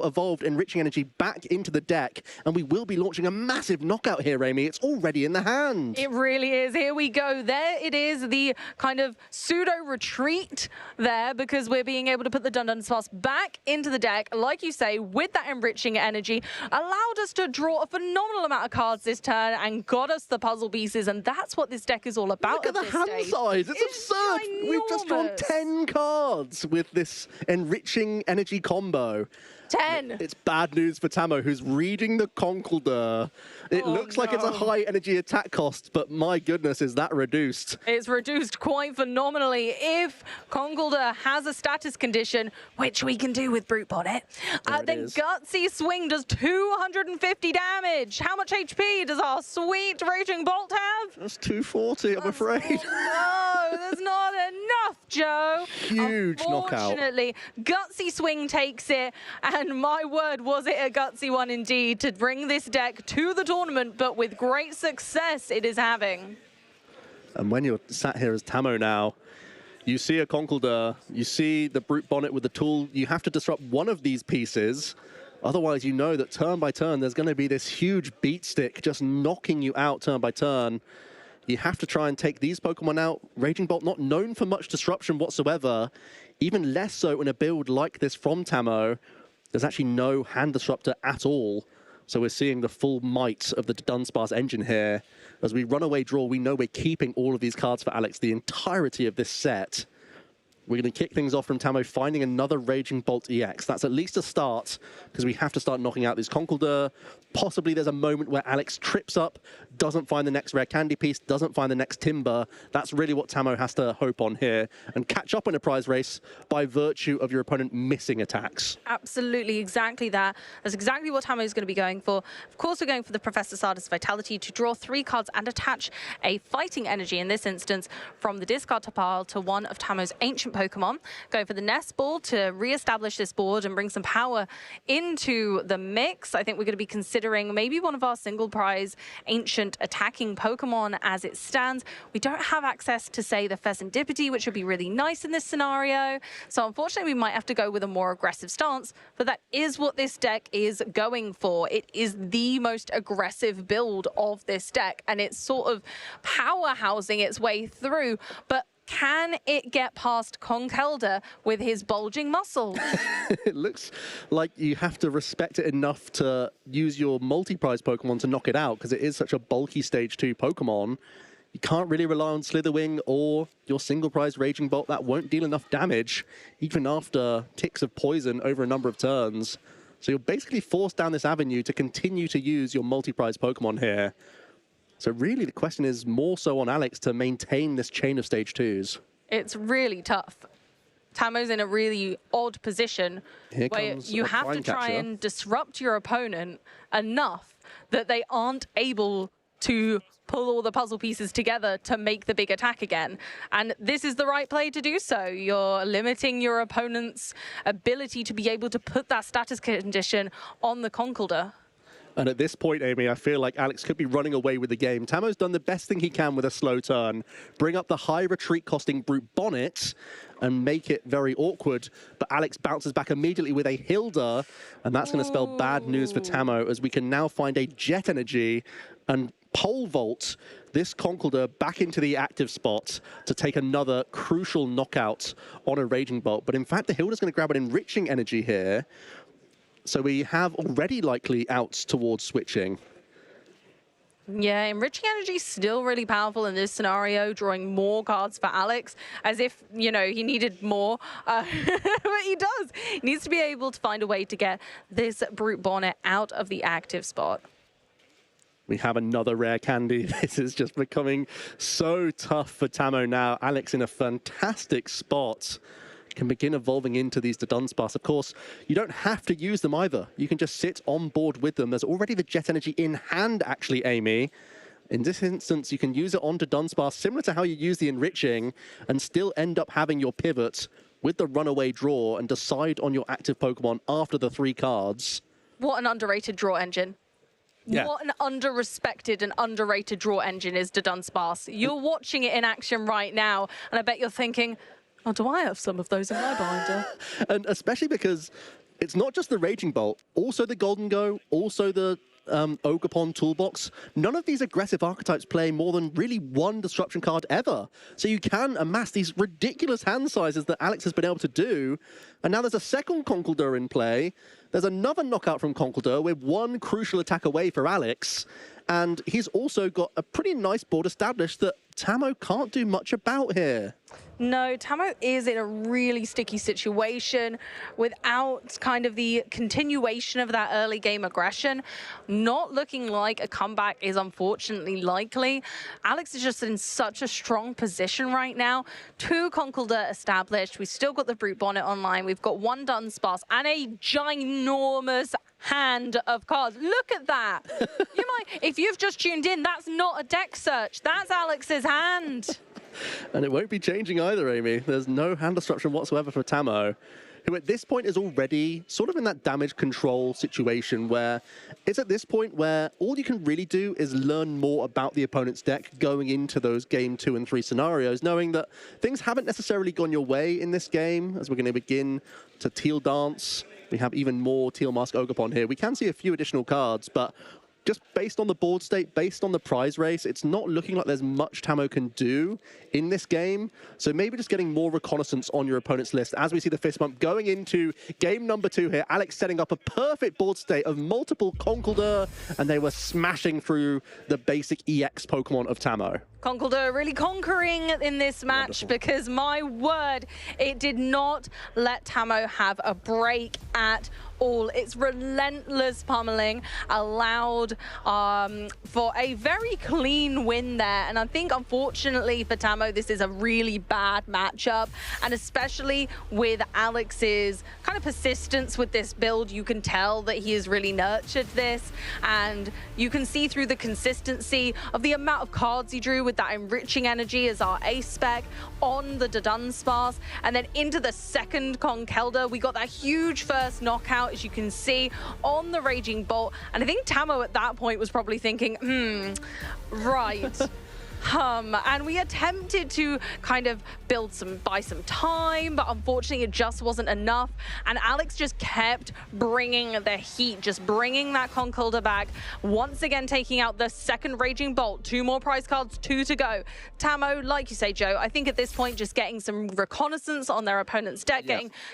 evolved Enriching Energy back into the deck, and we will be launching a massive knockout here, Amy. It's already in the hand. It really is. Here we go. There it is, the kind of pseudo-retreat there, because we're being able to put the Dunsparce back into the deck, like you say, with that Enriching Energy, allowed us to draw a phenomenal amount of cards this turn and got us the puzzle pieces, and that's what this deck is all about. Look at the hand size. It's absurd. Ginormous. We've just drawn 10 cards with this Enriching Energy combo. combo. 10. It's bad news for Tamo, who's reading the Conkeldurr. It looks like it's a high energy attack cost, but my goodness, is that reduced? It's reduced quite phenomenally. If Conkeldurr has a status condition, which we can do with Brute Bonnet, then Gutsy Swing does 250 damage. How much HP does our sweet Raging Bolt have? That's 240, I'm afraid. No, there's not enough, Joe. Huge knockout. Unfortunately, Gutsy Swing takes it, and my word, was it a gutsy one indeed to bring this deck to the tournament, but with great success it is having. And when you're sat here as Tamo now, you see a Conkeldurr, you see the Brute Bonnet with the tool, you have to disrupt one of these pieces. Otherwise, you know that turn by turn, there's going to be this huge beat stick just knocking you out turn by turn. You have to try and take these Pokemon out. Raging Bolt not known for much disruption whatsoever, even less so in a build like this from Tamo. There's actually no hand disruptor at all. So we're seeing the full might of the Dunsparce engine here. As we run away draw, we know we're keeping all of these cards for Alex the entirety of this set. We're going to kick things off from Tamo, finding another Raging Bolt EX. That's at least a start, because we have to start knocking out these Conkeldurr. Possibly there's a moment where Alex trips up, doesn't find the next rare candy piece, doesn't find the next Timber. That's really what Tamo has to hope on here, and catch up in a prize race by virtue of your opponent missing attacks. Absolutely, exactly that. That's exactly what Tamo is going to be going for. Of course, we're going for the Professor Sardis Vitality to draw 3 cards and attach a fighting energy, in this instance, from the discard pile to one of Tamo's ancient Pokemon. Going for the Nest Ball to re-establish this board and bring some power into the mix. I think we're going to be considering maybe one of our single prize ancient attacking Pokemon as it stands. We don't have access to, say, the Pheasantipity, which would be really nice in this scenario. So unfortunately, we might have to go with a more aggressive stance, but that is what this deck is going for. It is the most aggressive build of this deck, and it's sort of powerhousing its way through. But can it get past Conkeldurr with his bulging muscles? It looks like you have to respect it enough to use your multi-prize Pokemon to knock it out, because it is such a bulky Stage 2 Pokemon. You can't really rely on Slitherwing or your single prize Raging Bolt. That won't deal enough damage, even after ticks of poison over a number of turns. So you're basically forced down this avenue to continue to use your multi-prize Pokemon here. So really the question is more so on Alex to maintain this chain of Stage 2s. It's really tough. Tamo's in a really odd position where you have to try and disrupt your opponent enough that they aren't able to pull all the puzzle pieces together to make the big attack again. And this is the right play to do so. You're limiting your opponent's ability to be able to put that status condition on the Conkeldurr. And at this point, Amy, I feel like Alex could be running away with the game. Tamo's done the best thing he can with a slow turn. Bring up the high retreat costing Brute Bonnet and make it very awkward. But Alex bounces back immediately with a Hilda, and that's going to spell bad news for Tamo, as we can now find a Jet Energy and pole vault this Conkeldurr back into the active spot to take another crucial knockout on a Raging Bolt. But in fact, the Hilda's going to grab an Enriching Energy here. So we have already likely outs towards switching. Yeah, Enriching Energy is still really powerful in this scenario, drawing more cards for Alex, as if, you know, he needed more. But he does. He needs to be able to find a way to get this Brute Bonnet out of the active spot. We have another rare candy. This is just becoming so tough for Tamo now. Alex in a fantastic spot. Can begin evolving into these Dunsparce. Of course, you don't have to use them either. You can just sit on board with them. There's already the Jet Energy in hand, actually, Amy. In this instance, you can use it onto Dunsparce, similar to how you use the Enriching, and still end up having your pivot with the runaway draw and decide on your active Pokemon after the 3 cards. What an underrated draw engine. Yeah. What an under-respected and underrated draw engine is Dunsparce. You're watching it in action right now, and I bet you're thinking, oh, do I have some of those in my binder? And especially because it's not just the Raging Bolt, also the Golden Go, also the Ogerpon Toolbox. None of these aggressive archetypes play more than really 1 disruption card ever. So you can amass these ridiculous hand sizes that Alex has been able to do. And now there's a second Conkeldurr in play. There's another knockout from Conkeldurr with 1 crucial attack away for Alex. And he's also got a pretty nice board established that Tamo can't do much about here. No, Tamo is in a really sticky situation without kind of the continuation of that early game aggression. Not looking like a comeback is unfortunately likely. Alex is just in such a strong position right now. 2 Conkeldurr established. We've still got the Brute Bonnet online. We've got 1 Dunsparce and a ginormous hand of cards. Look at that. You might, if you've just tuned in, that's not a deck search. That's Alex's hand. And it won't be changing either, Amy. There's no hand destruction whatsoever for Tamo, who at this point is already sort of in that damage control situation where it's at this point where all you can really do is learn more about the opponent's deck going into those game 2 and 3 scenarios, knowing that things haven't necessarily gone your way in this game as we're going to begin to Teal Dance. We have even more Teal Mask Ogerpon here. We can see a few additional cards, but just based on the board state, based on the prize race, it's not looking like there's much Tamo can do in this game. So maybe just getting more reconnaissance on your opponent's list as we see the fist bump going into game number 2 here. Alex setting up a perfect board state of multiple Conkeldurr, and they were smashing through the basic EX Pokemon of Tamo. Conkeldurr really conquering in this match because, my word, it did not let Tamo have a break at all. Its relentless pummeling allowed for a very clean win there. And I think, unfortunately for Tamo, this is a really bad matchup. And especially with Alex's kind of persistence with this build, you can tell that he has really nurtured this. And you can see through the consistency of the amount of cards he drew with that enriching energy as our ace spec on the Dunsparce. And then into the second Conkeldurr, we got that huge first knockout, as you can see, on the Raging Bolt. And I think Tamo at that point was probably thinking, right. And we attempted to kind of buy some time, but unfortunately it just wasn't enough. And Alex just kept bringing the heat, just bringing that Conkeldurr back. Once again, taking out the second Raging Bolt. 2 more prize cards, 2 to go. Tamo, like you say, Joe, I think at this point just getting some reconnaissance on their opponent's deck,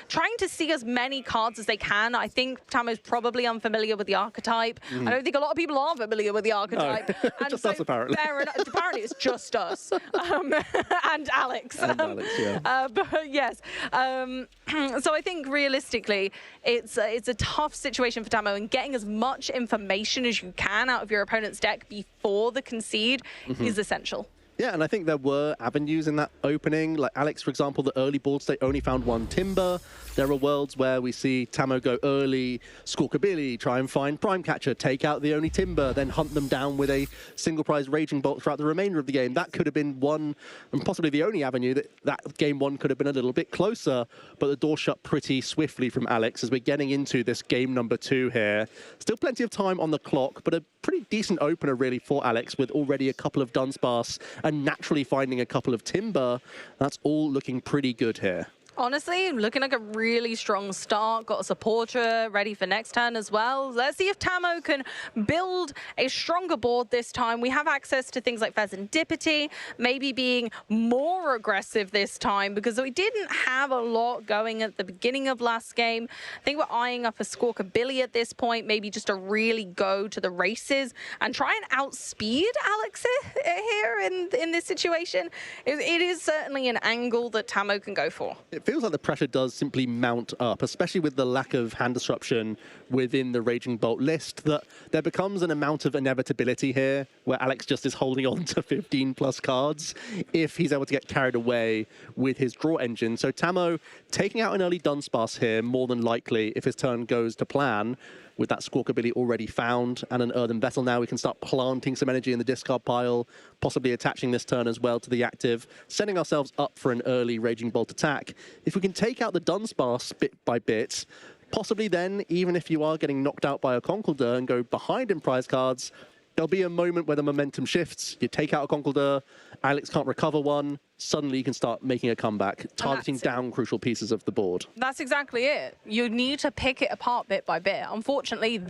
trying to see as many cards as they can. I think Tamo's probably unfamiliar with the archetype. I don't think a lot of people are familiar with the archetype. No. And just us, apparently. Fair enough. Apparently it's just us and Alex. But yes, so I think realistically, it's a tough situation for Tamo, and getting as much information as you can out of your opponent's deck before the concede is essential. Yeah, and I think there were avenues in that opening. Like Alex, for example, the early board state only found 1 Timber. There are worlds where we see Tamo go early, Squawkabilly, try and find Prime Catcher, take out the only Timber, then hunt them down with a single prize Raging Bolt throughout the remainder of the game. That could have been one, and possibly the only avenue that game 1 could have been a little bit closer, but the door shut pretty swiftly from Alex as we're getting into this game number 2 here. Still plenty of time on the clock, but a pretty decent opener really for Alex with already a couple of Dunsparce and naturally finding a couple of Timber. That's all looking pretty good here. Honestly, looking like a really strong start. Got a supporter ready for next turn as well. Let's see if Tamo can build a stronger board this time. We have access to things like Pheasantipity, maybe being more aggressive this time because we didn't have a lot going at the beginning of last game. I think we're eyeing up a Squawkabilly at this point, maybe just to really go to the races and try and outspeed Alex here in this situation. It is certainly an angle that Tamo can go for. It feels like the pressure does simply mount up, especially with the lack of hand disruption within the Raging Bolt list, that there becomes an amount of inevitability here where Alex just is holding on to 15 plus cards if he's able to get carried away with his draw engine. So Tamo taking out an early Dunsparce here, more than likely, if his turn goes to plan. With that Squawkabilly already found and an Earthen Vessel now, we can start planting some energy in the discard pile, possibly attaching this turn as well to the active, setting ourselves up for an early Raging Bolt attack. If we can take out the Dunsparce bit by bit, possibly then, even if you are getting knocked out by a Conkeldurr and go behind in prize cards, there'll be a moment where the momentum shifts. You take out a Conkeldurr, Alex can't recover one, suddenly you can start making a comeback, targeting down crucial pieces of the board. That's exactly it. You need to pick it apart bit by bit. Unfortunately,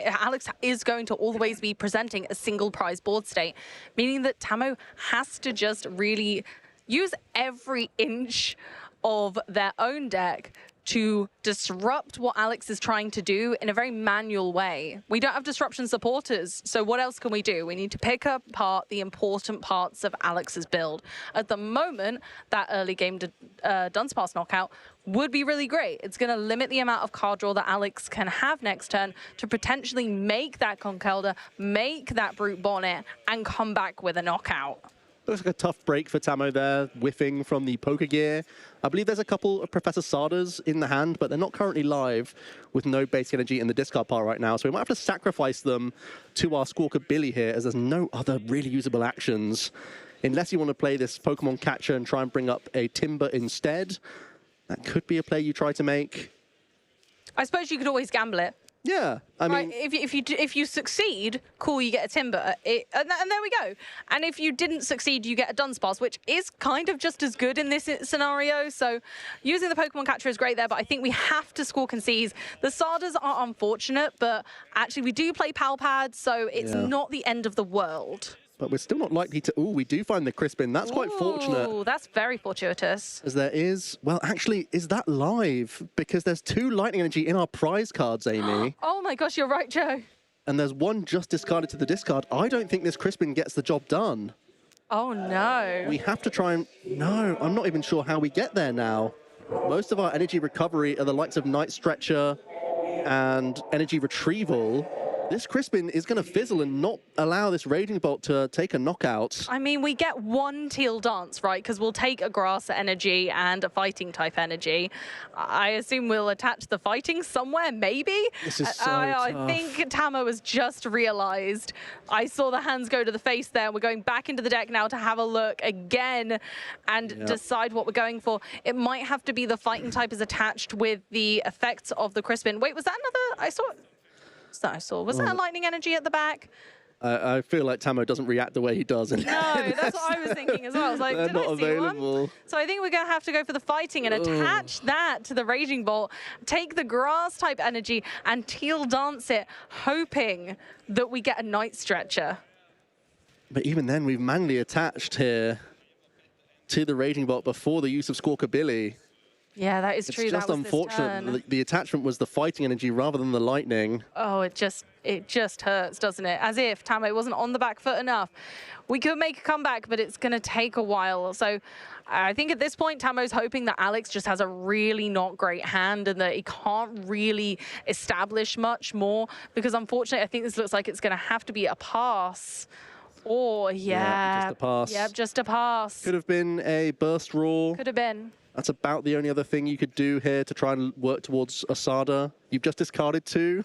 Alex is going to always be presenting a single prize board state, meaning that Tamo has to just really use every inch of their own deck to disrupt what Alex is trying to do in a very manual way. We don't have disruption supporters, so what else can we do? We need to pick apart the important parts of Alex's build. At the moment, that early game Dunsparce knockout would be really great. It's going to limit the amount of card draw that Alex can have next turn to potentially make that Conkeldurr, make that Brute Bonnet, and come back with a knockout. Looks like a tough break for Tamo there, whiffing from the Poker Gear. I believe there's a couple of Professor Sadas in the hand, but they're not currently live with no basic energy in the discard pile right now. So we might have to sacrifice them to our Squawker Billy here, as there's no other really usable actions. Unless you want to play this Pokemon Catcher and try and bring up a Timber instead. That could be a play you try to make. I suppose you could always gamble it. Yeah, I mean, if you succeed, cool, you get a Timber, and there we go. And if you didn't succeed, you get a Dunsparce, which is kind of just as good in this scenario. So using the Pokemon Catcher is great there, but I think we have to Squawk and Seize. The Sadas are unfortunate, but actually we do play Palpad, so it's not the end of the world. But we're still not likely to... Oh, we do find the Crispin. That's quite fortunate. Oh, that's very fortuitous. As there is... Well, actually, is that live? Because there's 2 Lightning Energy in our prize cards, Amy. Oh my gosh, you're right, Joe. And there's 1 just discarded to the discard. I don't think this Crispin gets the job done. Oh, no. We have to try and... No, I'm not even sure how we get there now. Most of our energy recovery are the likes of Night Stretcher and energy retrieval. This Crispin is going to fizzle and not allow this Raging Bolt to take a knockout. I mean, we get 1 Teal Dance, right? Because we'll take a Grass energy and a Fighting type energy. I assume we'll attach the Fighting somewhere, maybe? This is so I tough. think Tamo has just realized. I saw the hands go to the face there. We're going back into the deck now to have a look again and decide what we're going for. It might have to be the Fighting type is attached with the effects of the Crispin. Wait, was that another? I saw it. That I saw. Was that a Lightning Energy at the back? I feel like Tamo doesn't react the way he does. No, that's what I was thinking as well. I was like, They're did I not see available. one? So I think we're going to have to go for the Fighting and attach that to the Raging Bolt, take the Grass type energy and Teal Dance it, hoping that we get a Night Stretcher. But even then, we've manually attached here to the Raging Bolt before the use of Squawker Billy. Yeah, that is true. It's just unfortunate. The attachment was the Fighting energy rather than the Lightning. Oh, it just hurts, doesn't it? As if Tamo wasn't on the back foot enough. We could make a comeback, but it's going to take a while. So I think at this point, Tamo's hoping that Alex just has a really not great hand and that he can't really establish much more, because unfortunately, I think this looks like it's going to have to be a pass. Or, yeah, just a pass. Yep, just a pass. Could have been a Burst Roar. Could have been. That's about the only other thing you could do here to try and work towards a Sada. You've just discarded 2,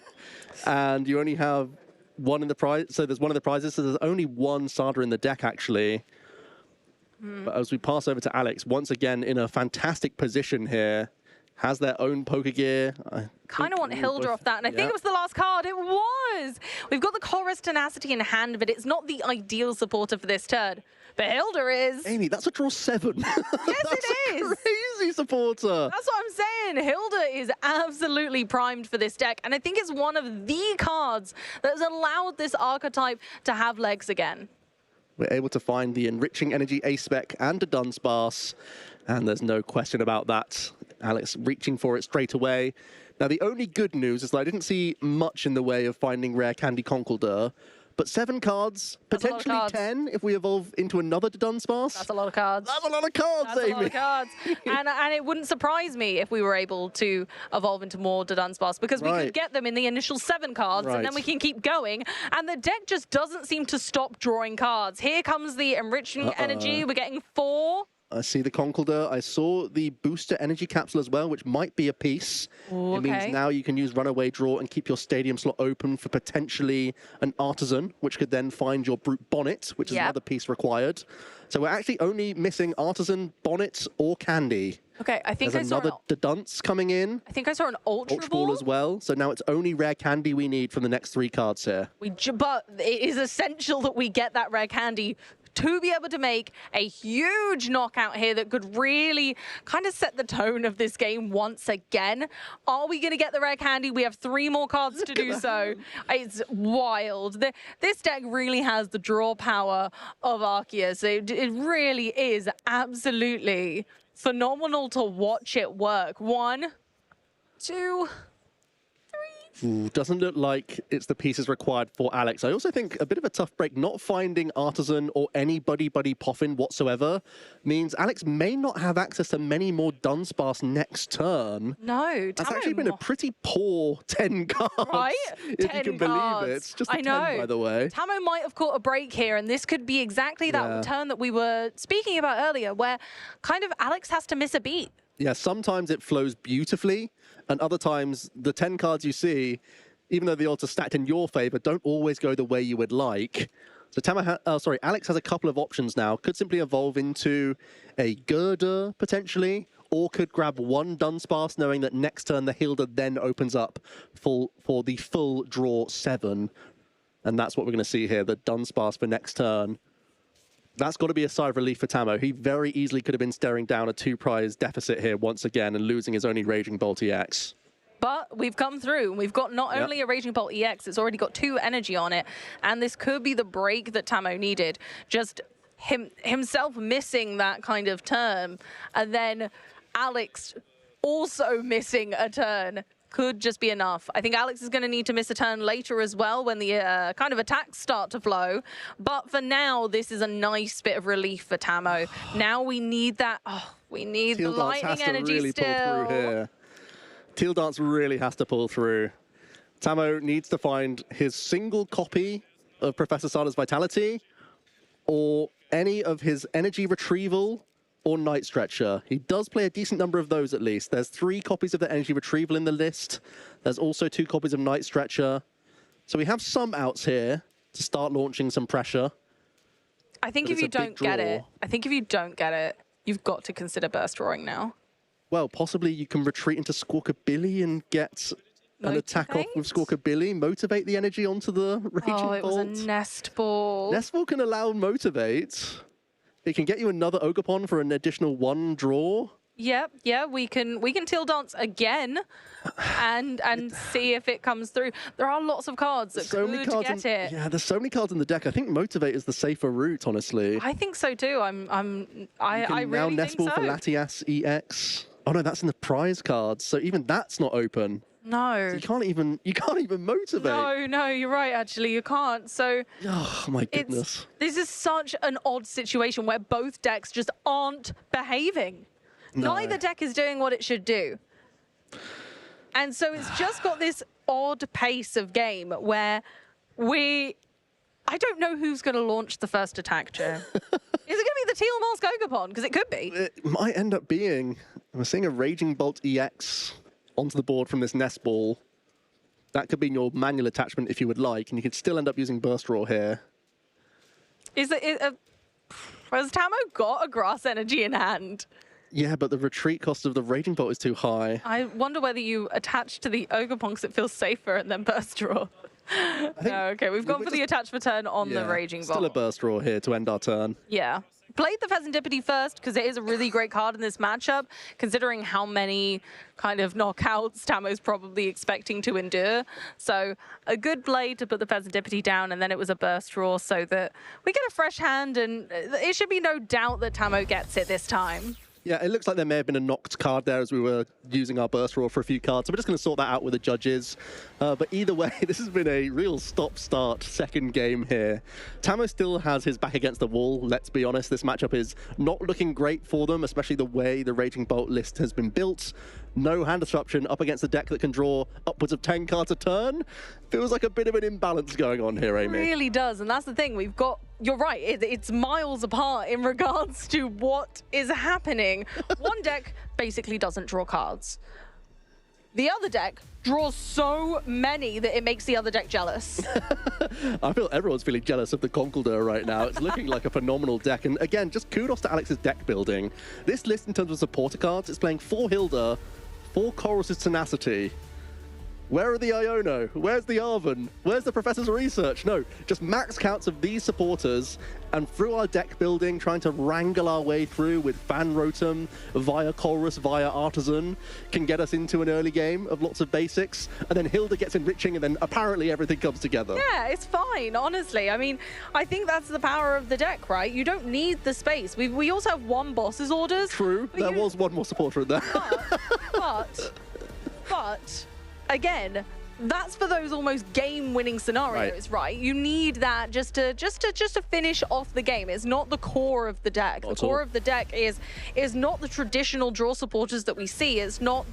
and you only have 1 in the prize. So there's 1 of the prizes, so there's only 1 Sada in the deck, actually. But as we pass over to Alex, once again in a fantastic position here, has their own Poker Gear. Kind of want Hilda off that, and I think it was the last card. It was! We've got the Chorus Tenacity in hand, but it's not the ideal supporter for this turn. But Hilda is. Amy, that's a draw 7. Yes, it is. Crazy supporter. That's what I'm saying. Hilda is absolutely primed for this deck, and I think it's one of the cards that has allowed this archetype to have legs again. We're able to find the Enriching Energy A-Spec and a Dunsparce, and there's no question about that. Alex reaching for it straight away. Now, the only good news is that I didn't see much in the way of finding Rare Candy Conkeldurr, but 7 cards, potentially 10 if we evolve into another Dunsparce. That's a lot of cards. That's a lot of cards, That's Amy. a lot of cards. and it wouldn't surprise me if we were able to evolve into more Dunsparce, because we could get them in the initial 7 cards, and then we can keep going. And the deck just doesn't seem to stop drawing cards. Here comes the Enriching Energy. We're getting 4. I see the Conkeldurr. I saw the Booster Energy Capsule as well, which might be a piece. Ooh, it means now you can use Runaway Draw and keep your Stadium slot open for potentially an Artisan, which could then find your Brute Bonnet, which is another piece required. So we're actually only missing Artisan, Bonnet, or Candy. Okay, I think There's another Dunce coming in. I think I saw an Ultra Ball as well. So now it's only Rare Candy we need from the next 3 cards here. But it is essential that we get that Rare Candy to be able to make a huge knockout here that could really kind of set the tone of this game once again. Are we going to get the Rare Candy? We have 3 more cards to do so. It's wild. This deck really has the draw power of Arceus. It really is absolutely phenomenal to watch it work. 1, 2, 3. Ooh, doesn't look like it's the pieces required for Alex. I also think a bit of a tough break. Not finding Artisan or any Buddy Poffin whatsoever means Alex may not have access to many more Dunsparce next turn. No, that's actually been a pretty poor 10 cards. Right? If you can believe it. It's just a 10, by the way. Tamo might have caught a break here, and this could be exactly that turn that we were speaking about earlier, where kind of Alex has to miss a beat. Yeah, sometimes it flows beautifully, and other times the 10 cards you see, even though the odds are stacked in your favor, don't always go the way you would like. So Alex has a couple of options now. Could simply evolve into a Girder, potentially, or could grab one Dunsparce, knowing that next turn the Hilda then opens up for the full draw 7. And that's what we're going to see here, the Dunsparce for next turn. That's got to be a sigh of relief for Tamo. He very easily could have been staring down a 2-prize deficit here once again and losing his only Raging Bolt EX. But we've come through. We've got not only a Raging Bolt EX, it's already got 2 energy on it. And this could be the break that Tamo needed. Just himself missing that kind of turn. And then Alex also missing a turn could just be enough. I think Alex is going to need to miss a turn later as well when the kind of attacks start to flow. But for now, this is a nice bit of relief for Tamo. Now we need that. Oh, we need the lightning energy really still. Pull through here. Teal Dance really has to pull through. Tamo needs to find his single copy of Professor Sada's Vitality or any of his energy retrieval or Night Stretcher. He does play a decent number of those at least. There's 3 copies of the energy retrieval in the list. There's also 2 copies of Night Stretcher. So we have some outs here to start launching some pressure. I think if you don't get it, you've got to consider burst drawing now. Well, possibly you can retreat into Squawkabilly and get an attack off with Squawkabilly, motivate the energy onto the Raging Bolt. Oh, it was a Nest Ball. Nest Ball can allow motivate. It can get you another Ogerpon for an additional 1 draw. Yeah, we can Teal Dance again and see if it comes through. There are lots of cards that could get it. Yeah, there's so many cards in the deck. I think Motivate is the safer route, honestly. I think so too. I really now think Nest Ball so. for Latias EX. Oh no, that's in the prize cards. So even that's not open. No. So you can't even motivate. No, you're right, actually, you can't. So oh my goodness. This is such an odd situation where both decks just aren't behaving. No. Neither deck is doing what it should do. And so it's just got this odd pace of game where I don't know who's going to launch the first attack, Joe. Is it going to be the Teal Mask Ogerpon? Because it could be. It might end up being. I'm seeing a Raging Bolt EX onto the board from this Nest Ball. That could be your manual attachment if you would like, and you could still end up using Burst Roar here. Has Tamo got a Grass Energy in hand? Yeah, but the retreat cost of the Raging Bolt is too high. I wonder whether you attach to the Ogerpon because it feels safer and then Burst Roar. No, okay, we've gone for the attach for turn on the Raging Bolt. Still a Burst Roar here to end our turn. Yeah. Played the Pheasantipity first because it is a really great card in this matchup, considering how many kind of knockouts Tamo's probably expecting to endure. So a good play to put the Pheasantipity down, and then it was a Burst Roar so that we get a fresh hand, and it should be no doubt that Tamo gets it this time. Yeah, it looks like there may have been a knocked card there as we were using our Burst Roar for a few cards. So we're just going to sort that out with the judges. But either way, this has been a real stop-start second game here. Tamo still has his back against the wall, let's be honest. This matchup is not looking great for them, especially the way the Raging Bolt list has been built. No hand disruption up against a deck that can draw upwards of 10 cards a turn. Feels like a bit of an imbalance going on here, Amy. It really does, and that's the thing. We've got, you're right, it's miles apart in regards to what is happening. One deck basically doesn't draw cards. The other deck draws so many that it makes the other deck jealous. I feel everyone's feeling jealous of the Conkeldurr right now. It's looking like a phenomenal deck. And again, just kudos to Alex's deck building. This list in terms of supporter cards, it's playing 4 Hilda, 4 Chorus's Tenacity. Where are the Iono? Where's the Arven? Where's the Professor's Research? No, just max counts of these supporters, and through our deck building, trying to wrangle our way through with Fan Rotom, via Chorus, via Artisan, can get us into an early game of lots of basics, and then Hilda gets enriching, and then apparently everything comes together. Yeah, it's fine, honestly. I mean, I think that's the power of the deck, right? You don't need the space. We also have 1 boss's orders. True, there was 1 more supporter in there. But But again, that's for those almost game-winning scenarios, right? You need that just to finish off the game. It's not the core of the deck. The core of the deck is not the traditional draw supporters that we see. It's not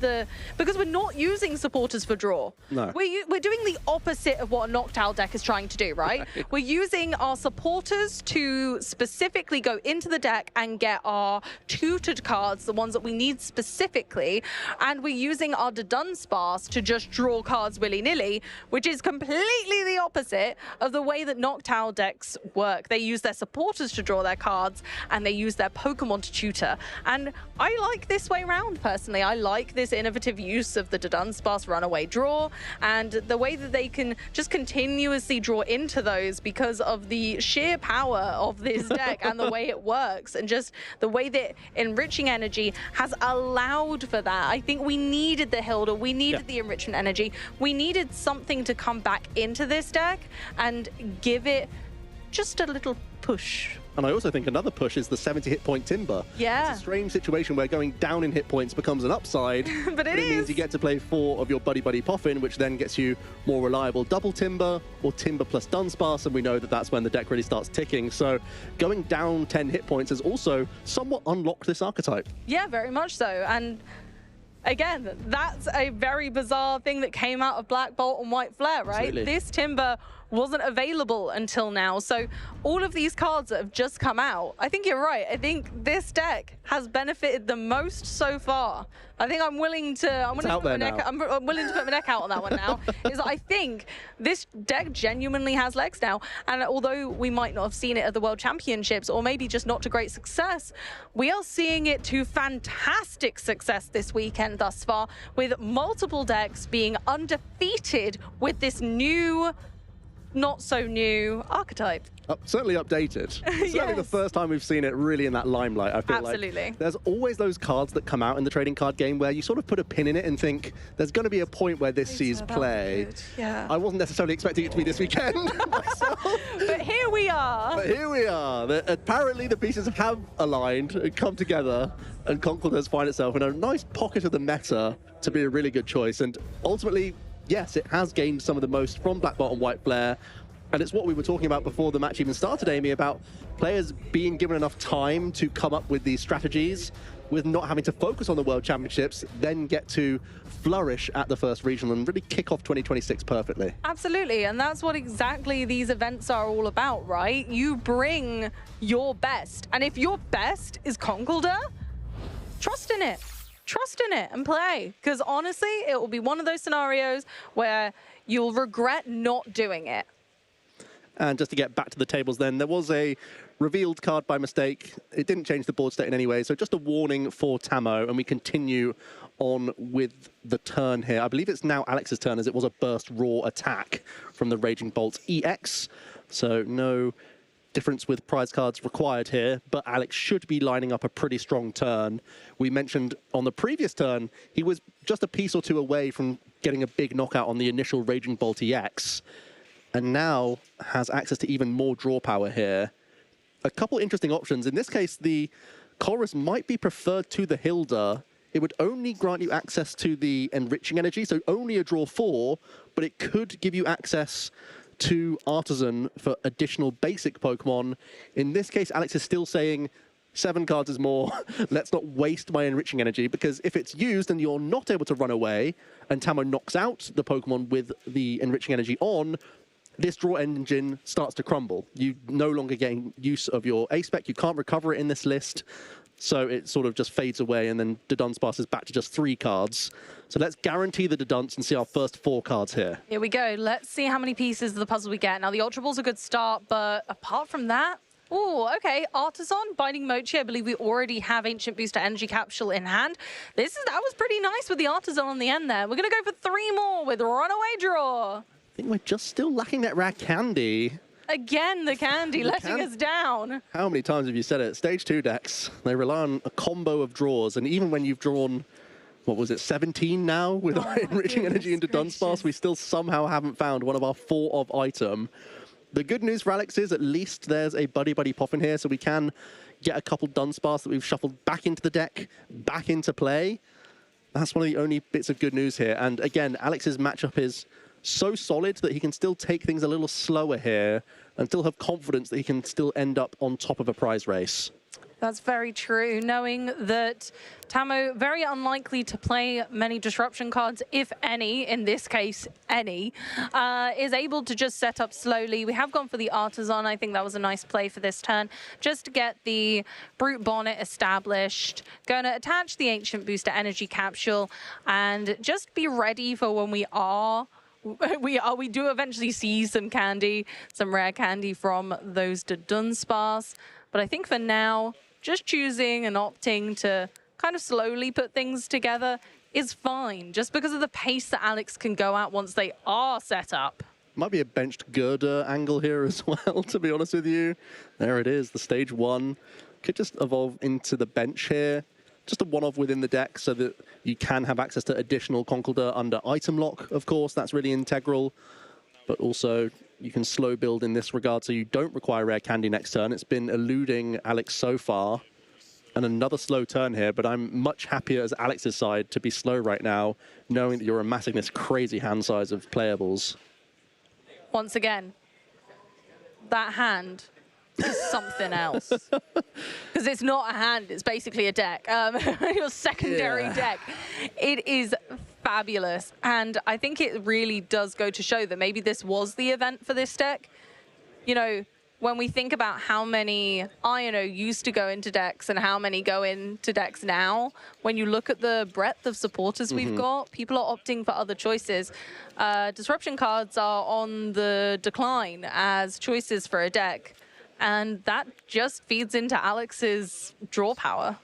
because we're not using supporters for draw. No. We're doing the opposite of what a Noctowl deck is trying to do, right? We're using our supporters to specifically go into the deck and get our tutored cards, the ones that we need specifically, and we're using our Dudunsparce to just draw cards willy-nilly, which is completely the opposite of the way that Noctowl decks work. They use their supporters to draw their cards, and they use their Pokemon to tutor. And I like this way around, personally. I like this innovative use of the Dudunsparce runaway draw, and the way that they can just continuously draw into those because of the sheer power of this deck and the way it works, and just the way that Enriching Energy has allowed for that. I think we needed the Hilda, we needed the Enrichment Energy, we needed something to come back into this deck and give it just a little push. And I also think another push is the 70 hit point Timber. Yeah. It's a strange situation where going down in hit points becomes an upside. But it means you get to play 4 of your Buddy Poffin, which then gets you more reliable double Timber or Timber plus Dunsparce, and we know that that's when the deck really starts ticking. So going down 10 hit points has also somewhat unlocked this archetype. Yeah, very much so. And again, that's a very bizarre thing that came out of Black Bolt and White Flare, right? Absolutely. This Timber wasn't available until now. So all of these cards that have just come out, I think you're right. I think this deck has benefited the most so far. I think I'm willing to put my neck out on that one now. Is I think this deck genuinely has legs now. And although we might not have seen it at the World Championships, or maybe just not to great success, we are seeing it to fantastic success this weekend thus far, with multiple decks being undefeated with this new, not so new archetype. Certainly updated. Certainly the first time we've seen it really in that limelight. I feel like there's always those cards that come out in the trading card game where you sort of put a pin in it and think there's going to be a point where this sees play. Yeah. I wasn't necessarily expecting it to be this weekend myself. But here we are. Apparently the pieces have aligned and come together, and Concord does find itself in a nice pocket of the meta to be a really good choice. And ultimately, yes, it has gained some of the most from Black Bolt and White Flare. And it's what we were talking about before the match even started, Amy, about players being given enough time to come up with these strategies with not having to focus on the World Championships, then get to flourish at the first regional and really kick off 2026 perfectly. Absolutely, and that's what exactly these events are all about, right? You bring your best, and if your best is Conkeldurr, trust in it. Trust in it and play, because honestly, it will be one of those scenarios where you'll regret not doing it. And just to get back to the tables then, there was a revealed card by mistake. It didn't change the board state in any way, so just a warning for Tamo, and we continue on with the turn here. I believe it's now Alex's turn, as it was a burst raw attack from the Raging Bolt EX, so no difference with prize cards required here, but Alex should be lining up a pretty strong turn. We mentioned on the previous turn, he was just a piece or two away from getting a big knockout on the initial Raging Bolt EX, and now has access to even more draw power here. A couple interesting options. In this case, the Chorus might be preferred to the Hilda. It would only grant you access to the Enriching Energy, so only a draw 4, but it could give you access to Artisan for additional basic Pokemon. In this case, Alex is still saying 7 cards is more. Let's not waste my Enriching Energy, because if it's used and you're not able to run away and Tamo knocks out the Pokemon with the Enriching Energy on, this draw engine starts to crumble. You no longer gain use of your A-Spec. You can't recover it in this list. So it sort of just fades away, and then Dudunsparce is back to just 3 cards. So let's guarantee the Duduns and see our first 4 cards here. Here we go. Let's see how many pieces of the puzzle we get. Now, the Ultra Ball's a good start, but apart from that, oh, okay. Artisan, Binding Mochi. I believe we already have Ancient Booster Energy Capsule in hand. That was pretty nice with the Artisan on the end there. We're going to go for 3 more with Runaway Draw. I think we're just still lacking that rare candy. Again, the candy letting us down. How many times have you said it? Stage 2 decks, they rely on a combo of draws, and even when you've drawn, what was it, 17 now with Enriching Energy into Dunsparce, we still somehow haven't found one of our 4 of item. The good news for Alex is at least there's a Buddy Poffin here, so we can get a couple Dunsparce that we've shuffled back into the deck, back into play. That's one of the only bits of good news here. And again, Alex's matchup is so solid that he can still take things a little slower here and still have confidence that he can still end up on top of a prize race. That's very true, knowing that Tamo, very unlikely to play many disruption cards, if any, in this case, any, is able to just set up slowly. We have gone for the Artisan. I think that was a nice play for this turn, just to get the Brute Bonnet established. Going to attach the Ancient Booster Energy Capsule and just be ready for when we do eventually see some candy, some rare candy from those Dunsparce. But I think for now, just choosing and opting to kind of slowly put things together is fine, just because of the pace that Alex can go at once they are set up. Might be a benched girder angle here as well, to be honest with you. There it is, the stage 1. Could just evolve into the bench here. Just a one-off within the deck so that you can have access to additional Conkeldurr under item lock, of course. That's really integral. But also, you can slow build in this regard so you don't require rare candy next turn. It's been eluding Alex so far. And another slow turn here, but I'm much happier as Alex's side to be slow right now, knowing that you're amassing this crazy hand size of playables. Once again, that hand is something else. Because it's not a hand, it's basically a deck. Your secondary deck. It is fabulous. And I think it really does go to show that maybe this was the event for this deck. You know, when we think about how many INO used to go into decks and how many go into decks now, when you look at the breadth of supporters we've got, people are opting for other choices. Disruption cards are on the decline as choices for a deck. And that just feeds into Alex's draw power.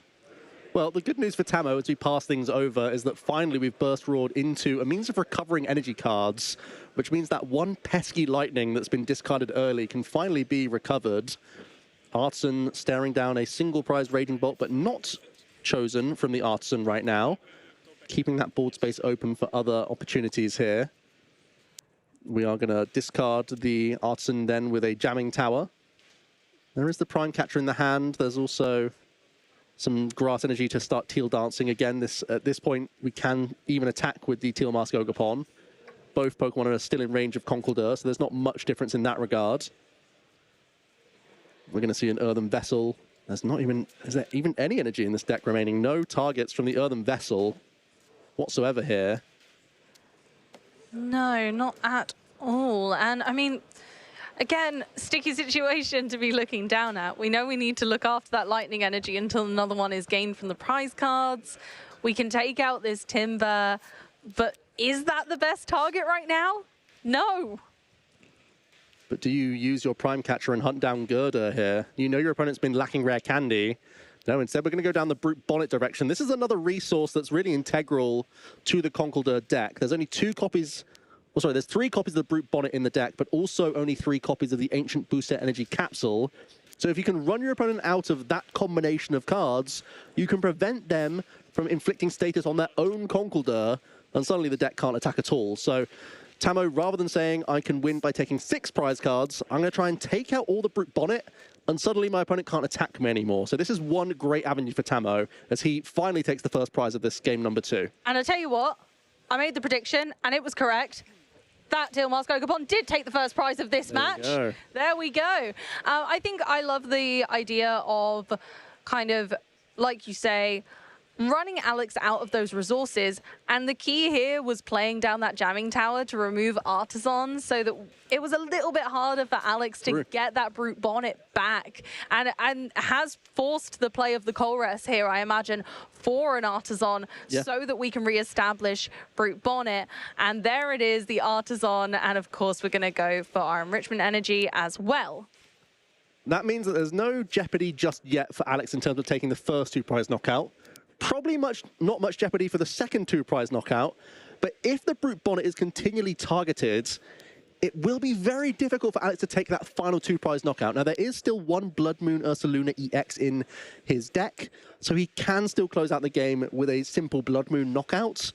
Well, the good news for Tamo as we pass things over is that finally we've burst roared into a means of recovering energy cards, which means that one pesky lightning that's been discarded early can finally be recovered. Artisan staring down a single prize Raging Bolt, but not chosen from the Artisan right now. Keeping that board space open for other opportunities here. We are going to discard the Artisan then with a Jamming Tower. There is the Prime Catcher in the hand. There's also some grass energy to start Teal dancing again. At this point, we can even attack with the Teal Mask Ogapon. Both Pokemon are still in range of Conkeldurr, so there's not much difference in that regard. We're going to see an Earthen Vessel. Is there even any energy in this deck remaining? No targets from the Earthen Vessel whatsoever here. No, not at all. And I mean, again, sticky situation to be looking down at. We know we need to look after that lightning energy until another one is gained from the prize cards. We can take out this Timber, but is that the best target right now? No. But do you use your Prime Catcher and hunt down Girder here? You know your opponent's been lacking rare candy. No, instead we're going to go down the Brute Bonnet direction. This is another resource that's really integral to the Conkeldurr deck. There's only there's 3 copies of the Brute Bonnet in the deck, but also only 3 copies of the Ancient Booster Energy Capsule. So if you can run your opponent out of that combination of cards, you can prevent them from inflicting status on their own Conkeldurr, and suddenly the deck can't attack at all. So Tamo, rather than saying I can win by taking 6 prize cards, I'm going to try and take out all the Brute Bonnet, and suddenly my opponent can't attack me anymore. So this is one great avenue for Tamo, as he finally takes the first prize of this game number 2. And I tell you what, I made the prediction, and it was correct. That Teal Mask Ogapon did take the first prize of this match. There we go. I think I love the idea of kind of, like you say, running Alex out of those resources. And the key here was playing down that Jamming Tower to remove Artisan so that it was a little bit harder for Alex to get that Brute Bonnet back. And has forced the play of the Colress here, I imagine, for an Artisan so that we can reestablish Brute Bonnet. And there it is, the Artisan. And of course, we're going to go for our Enrichment Energy as well. That means that there's no jeopardy just yet for Alex in terms of taking the first 2 prize knockout. Probably not much jeopardy for the second 2 prize knockout, but if the Brute Bonnet is continually targeted, it will be very difficult for Alex to take that final 2 prize knockout. Now, there is still 1 Blood Moon Ursaluna EX in his deck, so he can still close out the game with a simple Blood Moon knockout.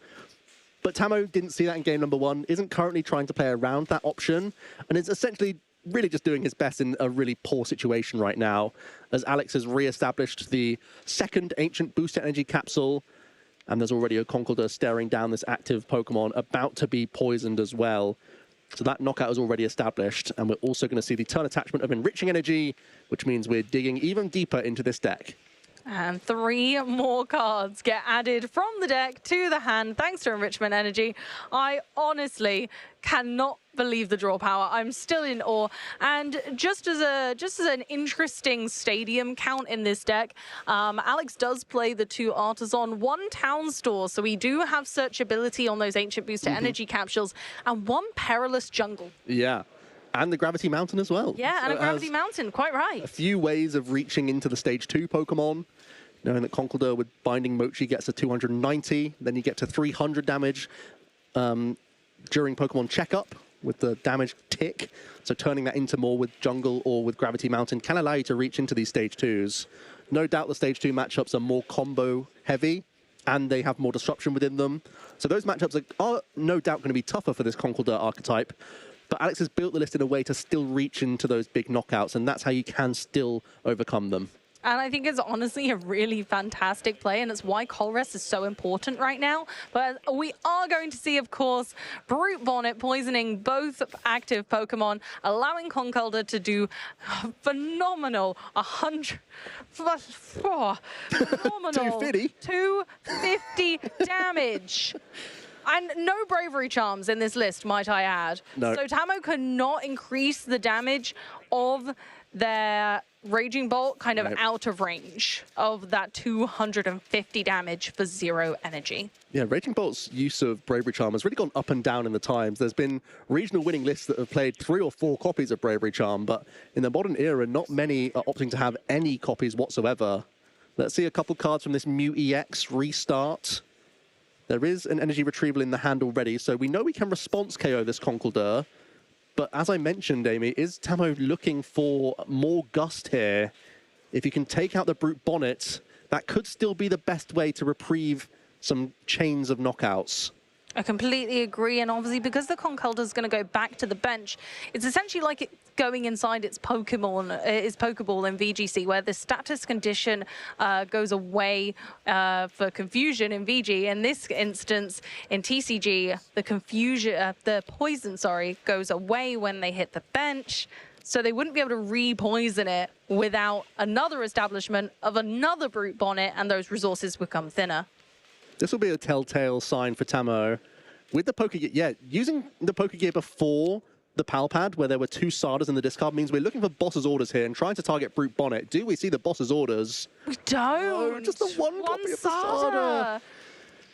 But Tamo didn't see that in game number 1, isn't currently trying to play around that option, and is essentially really just doing his best in a really poor situation right now, as Alex has re-established the second Ancient Booster Energy Capsule. And there's already a Conkeldurr staring down this active Pokemon, about to be poisoned as well. So that knockout is already established. And we're also going to see the turn attachment of Enriching Energy, which means we're digging even deeper into this deck. And 3 more cards get added from the deck to the hand thanks to Enrichment Energy. I honestly cannot believe the draw power. I'm still in awe. And just as an interesting stadium count in this deck, Alex does play the 2 Artisan, 1 Town Store, so we do have searchability on those Ancient Booster Energy capsules, and 1 Perilous Jungle. Yeah. And the Gravity Mountain as well. Yeah, so and a Gravity Mountain, quite right. A few ways of reaching into the Stage 2 Pokemon. Knowing that Conkeldurr with Binding Mochi gets to 290, then you get to 300 damage during Pokemon Checkup with the damage tick. So turning that into more with Jungle or with Gravity Mountain can allow you to reach into these Stage 2s. No doubt the Stage 2 matchups are more combo heavy, and they have more disruption within them. So those matchups are no doubt going to be tougher for this Conkeldurr archetype. But Alex has built the list in a way to still reach into those big knockouts, and that's how you can still overcome them. And I think it's honestly a really fantastic play, and it's why Colress is so important right now. But we are going to see, of course, Brute Bonnet poisoning both active Pokemon, allowing Conkeldurr to do phenomenal 100... phenomenal 250 damage. And no Bravery Charms in this list, might I add. No. So Tamo cannot increase the damage of their Raging Bolt kind of out of range of that 250 damage for 0 energy. Yeah, Raging Bolt's use of Bravery Charm has really gone up and down in the times. There's been regional winning lists that have played 3 or 4 copies of Bravery Charm, but in the modern era, not many are opting to have any copies whatsoever. Let's see a couple cards from this Mew EX restart. There is an energy retrieval in the hand already, so we know we can response KO this Conkeldurr. But as I mentioned, Amy, is Tamo looking for more gust here? If you can take out the Brute Bonnet, that could still be the best way to reprieve some chains of knockouts. I completely agree, and obviously because the Conkeldurr is going to go back to the bench, it's essentially like it going inside its Pokeball in VGC, where the status condition goes away for confusion in VG. In this instance, in TCG, the poison, goes away when they hit the bench. So they wouldn't be able to re-poison it without another establishment of another Brute Bonnet, and those resources become thinner. This will be a telltale sign for Tamo. With the Pokegear, yeah, using the Pokegear before the Palpad, where there were 2 Sardas in the discard, means we're looking for Boss's Orders here and trying to target Brute Bonnet. Do we see the Boss's Orders? We don't! No, just the one copy of the Sarda.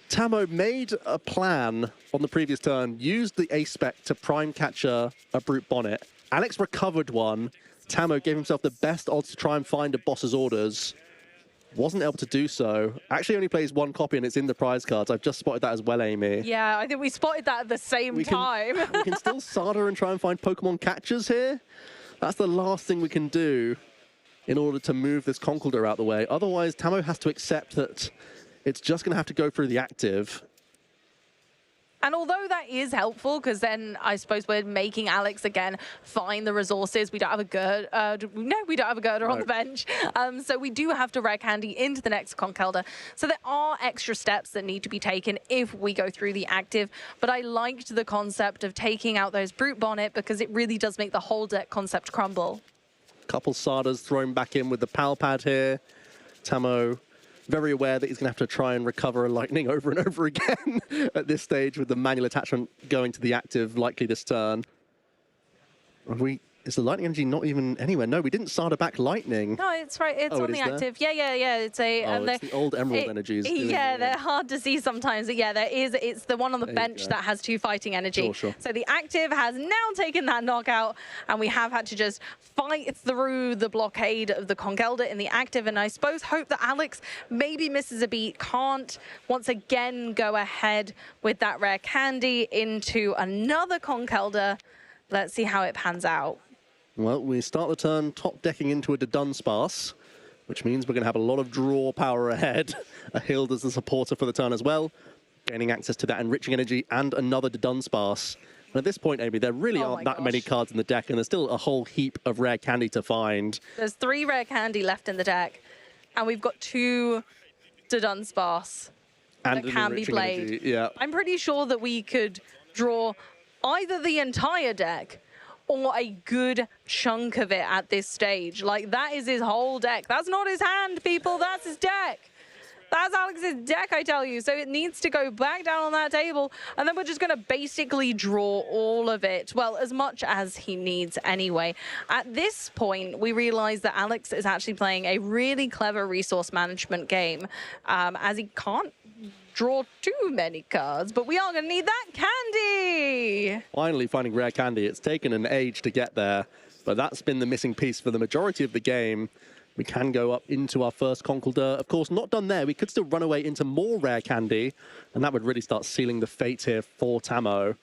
Tamo made a plan on the previous turn, used the A-Spec to prime catcher a Brute Bonnet. Alex recovered one. Tamo gave himself the best odds to try and find a Boss's Orders. Wasn't able to do so. Actually only plays 1 copy and it's in the prize cards. I've just spotted that as well, Amy. Yeah, I think we spotted that at the same time. We can still Sarda and try and find Pokemon catchers here. That's the last thing we can do in order to move this Conkeldurr out the way. Otherwise, Tamo has to accept that it's just going to have to go through the active. And although that is helpful, because then I suppose we're making Alex again find the resources. We don't have a girder. We don't have a girder on the bench. So we do have to rare candy into the next Conkeldurr. So there are extra steps that need to be taken if we go through the active. But I liked the concept of taking out those Brute Bonnet because it really does make the whole deck concept crumble. Couple Sardas thrown back in with the Palpad here. Tamo very aware that he's going to have to try and recover a Lightning over and over again at this stage with the manual attachment going to the active likely this turn. Is the Lightning Energy not even anywhere? No, we didn't Sarda back Lightning. No, it's right. It's on the active. Yeah. It's a. It's the old Emerald energies. Yeah, they're hard to see sometimes. But yeah, there is. It's the one on the bench that has 2 fighting energy. Sure. So the active has now taken that knockout, and we have had to just fight through the blockade of the Conkeldurr in the active. And I suppose hope that Alex maybe misses a beat, can't once again go ahead with that rare candy into another Conkeldurr. Let's see how it pans out. Well, we start the turn top decking into a Dunsparce, which means we're going to have a lot of draw power ahead. A Hild as the supporter for the turn as well, gaining access to that enriching energy and another Dunsparce. And at this point, Amy, there really aren't that many cards in the deck, and there's still a whole heap of rare candy to find. There's 3 rare candy left in the deck, and we've got 2 Dunsparce. And that can be enriching played. energy, yeah. I'm pretty sure that we could draw either the entire deck or a good chunk of it at this stage. Like, that is his whole deck. That's not his hand, people. That's his deck. That's Alex's deck, I tell you. So it needs to go back down on that table, and then we're just going to basically draw all of it. Well, as much as he needs anyway. At this point, we realize that Alex is actually playing a really clever resource management game, as he can't draw too many cards, but we are going to need that candy. Finally finding rare candy. It's taken an age to get there, but that's been the missing piece for the majority of the game. We can go up into our first Conkeldurr. Of course, not done there. We could still run away into more rare candy, and that would really start sealing the fate here for Tamo.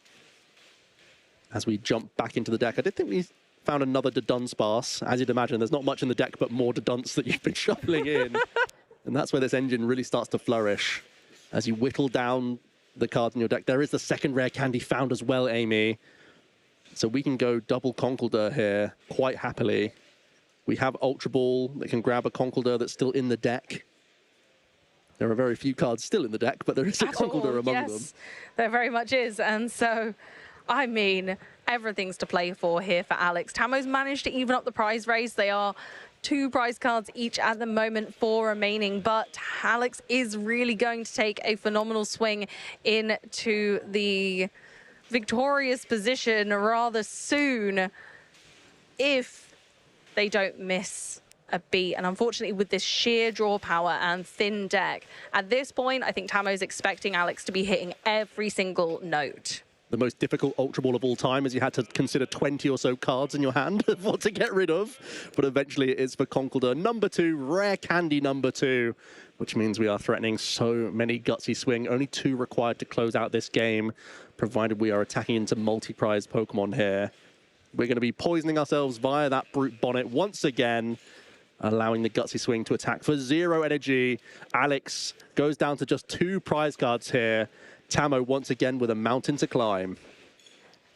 As we jump back into the deck, I did think we found another Dudunsparce. As you'd imagine, there's not much in the deck but more Dudunts that you've been shuffling in. And that's where this engine really starts to flourish. As you whittle down the cards in your deck, there is the second rare candy found as well, Amy. So we can go double Conkeldurr here quite happily. We have Ultra Ball that can grab a Conkeldurr that's still in the deck. There are very few cards still in the deck, but there is a Conkeldurr among them. There very much is. And so, I mean, everything's to play for here for Alex. Tamo's managed to even up the prize race. They are 2 prize cards each at the moment, 4 remaining, but Alex is really going to take a phenomenal swing into the victorious position rather soon if they don't miss a beat. And unfortunately, with this sheer draw power and thin deck, at this point, I think Tamo's expecting Alex to be hitting every single note. The most difficult Ultra Ball of all time is you had to consider 20 or so cards in your hand of what to get rid of. But eventually it is for Conkeldurr number 2, rare candy number 2, which means we are threatening so many Gutsy Swing. Only 2 required to close out this game, provided we are attacking into multi-prize Pokemon here. We're going to be poisoning ourselves via that Brute Bonnet once again, allowing the Gutsy Swing to attack for 0 energy. Alex goes down to just 2 prize cards here. Tamo once again with a mountain to climb.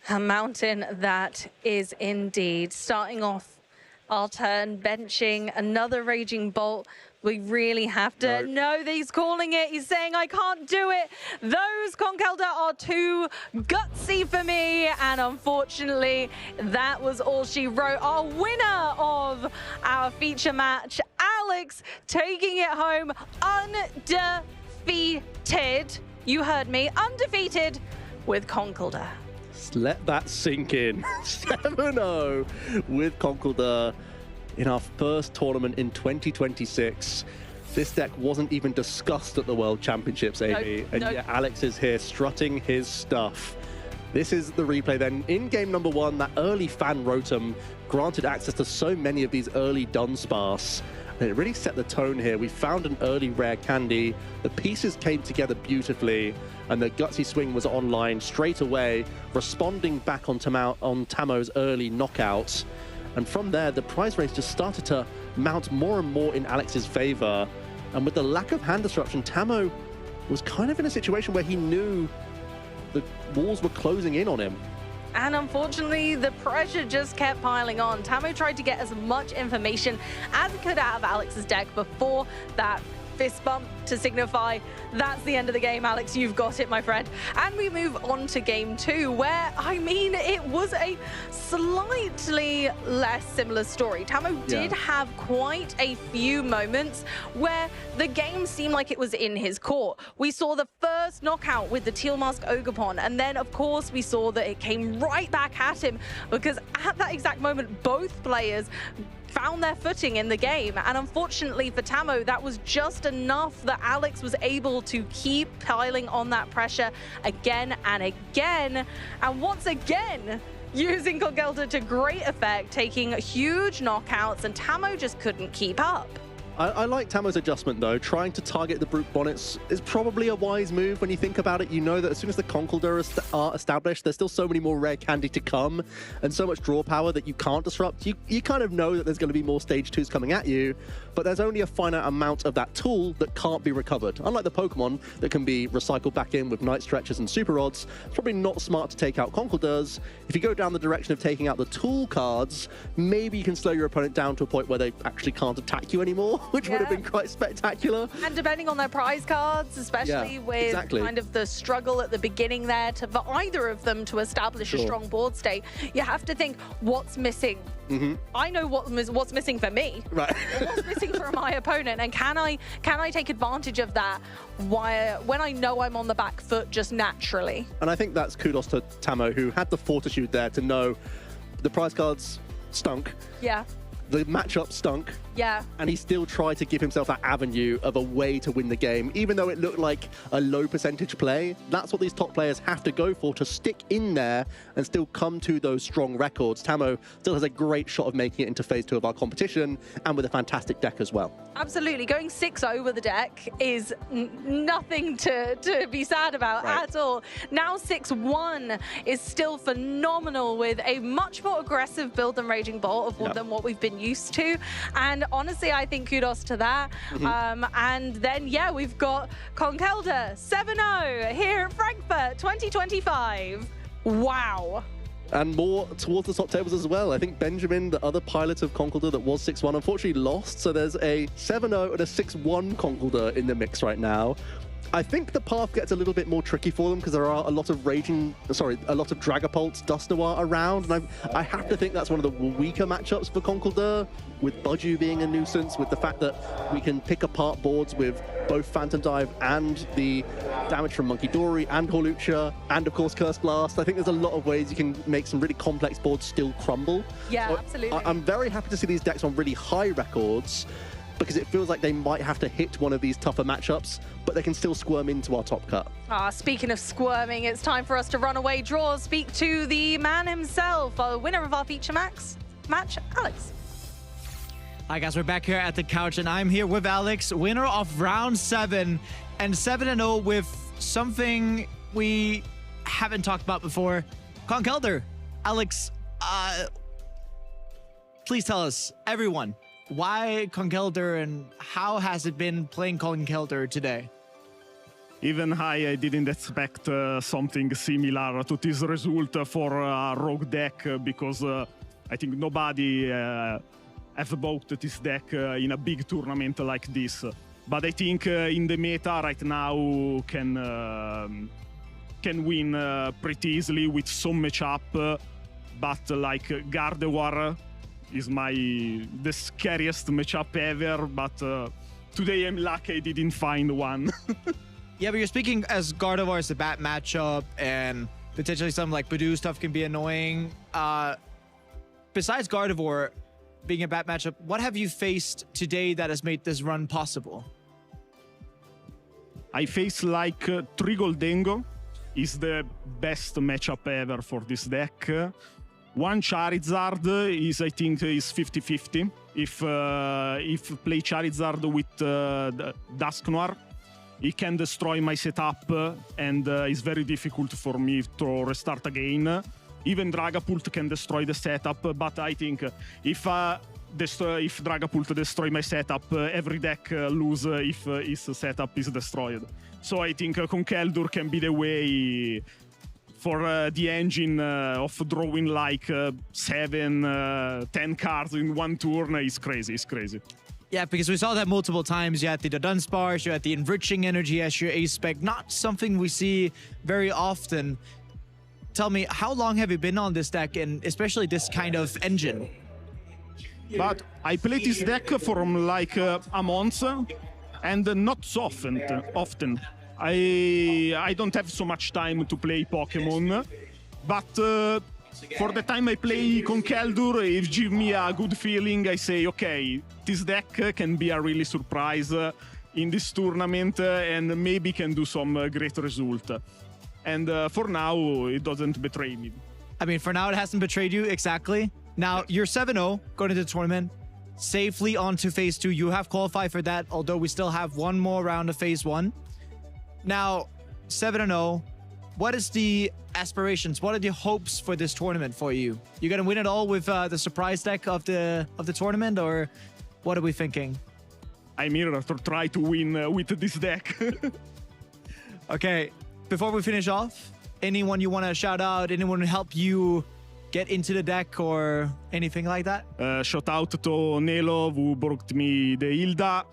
A mountain that is indeed. Starting off our turn, benching another Raging Bolt. We really have to. No, he's calling it. He's saying, I can't do it. Those Conkeldurr are too gutsy for me. And unfortunately, that was all she wrote. Our winner of our feature match, Alex, taking it home undefeated. You heard me, undefeated with Conkeldurr. Let that sink in. 7-0 with Conkeldurr in our first tournament in 2026. This deck wasn't even discussed at the World Championships, Amy. And yet Alex is here strutting his stuff. This is the replay then. In game number 1, that early Fan Rotom granted access to so many of these early Dunsparce. And it really set the tone here. We found an early rare candy. The pieces came together beautifully, and the Gutsy Swing was online straight away, responding back on Tamo's early knockouts. And from there, the prize race just started to mount more and more in Alex's favor. And with the lack of hand disruption, Tamo was kind of in a situation where he knew the walls were closing in on him. And unfortunately, the pressure just kept piling on. Tamo tried to get as much information as he could out of Alex's deck before that fist bump to signify that's the end of the game. Alex, you've got it, my friend. And we move on to game 2, where, I mean, it was a slightly less similar story. Tamo did have quite a few moments where the game seemed like it was in his court. We saw the first knockout with the Teal Mask Ogerpon, and then, of course, we saw that it came right back at him, because at that exact moment, both players found their footing in the game. And unfortunately for Tamo, that was just enough that Alex was able to keep piling on that pressure again and again. And once again, using Conkeldurr to great effect, taking huge knockouts, and Tamo just couldn't keep up. I like Tamo's adjustment, though. Trying to target the Brute Bonnets is probably a wise move when you think about it. You know that as soon as the Conkeldurr are established, there's still so many more rare candy to come and so much draw power that you can't disrupt. You kind of know that there's going to be more stage 2s coming at you, but there's only a finite amount of that tool that can't be recovered. Unlike the Pokemon that can be recycled back in with Night Stretchers and Super Rods, it's probably not smart to take out Conkeldurrs. If you go down the direction of taking out the tool cards, maybe you can slow your opponent down to a point where they actually can't attack you anymore. which would have been quite spectacular. And depending on their prize cards, especially with kind of the struggle at the beginning there for either of them to establish a strong board state, you have to think, what's missing? I know what's missing for me. Right. What's missing for my opponent, and can I take advantage of that when I know I'm on the back foot just naturally? And I think that's kudos to Tamo, who had the fortitude there to know the prize cards stunk. Yeah. The matchup stunk. Yeah. And he still tried to give himself that avenue of a way to win the game, even though it looked like a low percentage play. That's what these top players have to go for, to stick in there and still come to those strong records. Tamo still has a great shot of making it into phase 2 of our competition, and with a fantastic deck as well. Absolutely. Going 6-0 with the deck is nothing to be sad about at all. Now 6-1 is still phenomenal, with a much more aggressive build than Raging Bolt than what we've been used to. And honestly, I think kudos to that. And then, yeah, we've got Conkelder 7-0 here in Frankfurt 2025. Wow. And more towards the top tables as well. I think Benjamin, the other pilot of Conkelder that was 6-1, unfortunately lost. So there's a 7-0 and a 6-1 Conkelder in the mix right now. I think the path gets a little bit more tricky for them because there are a lot of Dragapult, Dusknoir around, and I have to think that's one of the weaker matchups for Conkelder, with Buju being a nuisance, with the fact that we can pick apart boards with both Phantom Dive and the damage from Monkey Dory and Hawlucha, and of course Curse Blast. I think there's a lot of ways you can make some really complex boards still crumble. Yeah, so absolutely. I'm very happy to see these decks on really high records, because it feels like they might have to hit one of these tougher matchups, but they can still squirm into our top cut. Speaking of squirming, it's time for us to run away draw, speak to the man himself, our winner of our feature match, Alex. Hi guys, we're back here at the couch, and I'm here with Alex, winner of round 7, and 7-0 with something we haven't talked about before, Conkelder. Alex, please tell us, everyone, why Conkelder, and how has it been playing Conkelder today? Even I didn't expect something similar to this result for a rogue deck, because I think nobody have bought this deck in a big tournament like this. But I think in the meta right now can win pretty easily with some matchup, but like Gardevoir is the scariest matchup ever, but today I'm lucky I didn't find one. Yeah, but you're speaking as Gardevoir is a bad matchup, and potentially some like Budu stuff can be annoying. Besides Gardevoir being a bad matchup, what have you faced today that has made this run possible? I face like Trigoldengo is the best matchup ever for this deck. One Charizard is, I think, is 50-50. If play Charizard with Dusknoir, it can destroy my setup, and it's very difficult for me to restart again. Even Dragapult can destroy the setup, but I think if Dragapult destroy my setup, every deck lose if his setup is destroyed. So I think Conkelder can be the way for the engine of drawing like 7, 10 cards in one turn. Is crazy, it's crazy. Yeah, because we saw that multiple times. You had the Dunsparce, you had the Enriching Energy as your ace spec. Not something we see very often. Tell me, how long have you been on this deck, and especially this kind of engine? But I played this deck for like a month, and not so often. I don't have so much time to play Pokemon, but for the time I play Conkelder, it gives me a good feeling. I say, okay, this deck can be a really surprise in this tournament, and maybe can do some great result. And for now, it doesn't betray me. I mean, for now, it hasn't betrayed you, exactly. Now, you're 7-0 going into the tournament, safely on to phase 2. You have qualified for that, although we still have one more round of phase 1. Now, 7-0, what is the aspirations? What are the hopes for this tournament for you? You gonna win it all with the surprise deck of the tournament, or what are we thinking? I'm here to try to win with this deck. Okay, before we finish off, anyone you want to shout out, anyone who helped you get into the deck or anything like that? Shout out to Nelo, who brought me the Hilda,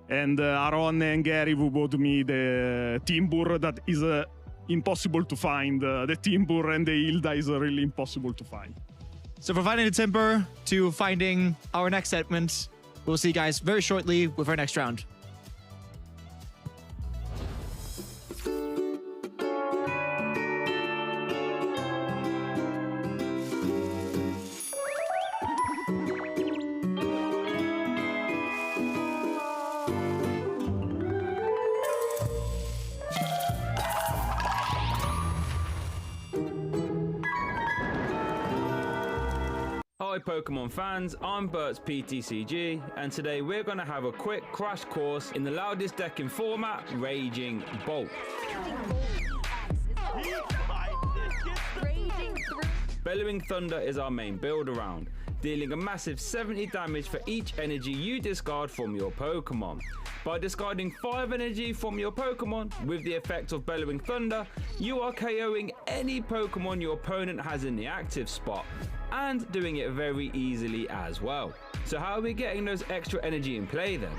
and Aaron and Gary, who brought me the Timbur that is impossible to find. The Timbur and the Hilda is really impossible to find. So from finding the Timber to finding our next segment, we'll see you guys very shortly with our next round. Hi Pokemon fans, I'm Bert's PTCG, and today we're going to have a quick crash course in the loudest decking format, Raging Bolt. Bellowing Thunder is our main build around, dealing a massive 70 damage for each energy you discard from your Pokemon. By discarding 5 energy from your Pokemon with the effect of Bellowing Thunder, you are KOing any Pokemon your opponent has in the active spot, and doing it very easily as well. So how are we getting those extra energy in play then?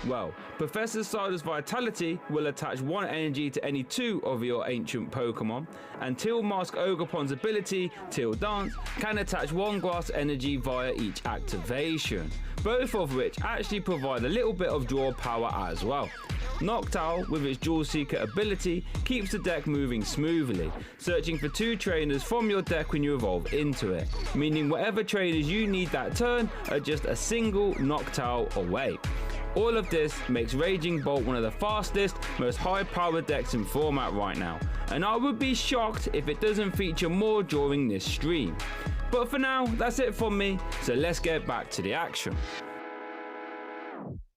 Well, Professor Cider's Vitality will attach 1 energy to any 2 of your ancient Pokemon, and Teal Mask Ogerpon's ability, Teal Dance, can attach 1 grass energy via each activation, both of which actually provide a little bit of draw power as well. Noctowl, with its Jewel Seeker ability, keeps the deck moving smoothly, searching for 2 trainers from your deck when you evolve into it, meaning whatever trainers you need that turn are just a single Noctowl away. All of this makes Raging Bolt one of the fastest, most high-powered decks in format right now, and I would be shocked if it doesn't feature more during this stream. But for now, that's it from me, so let's get back to the action.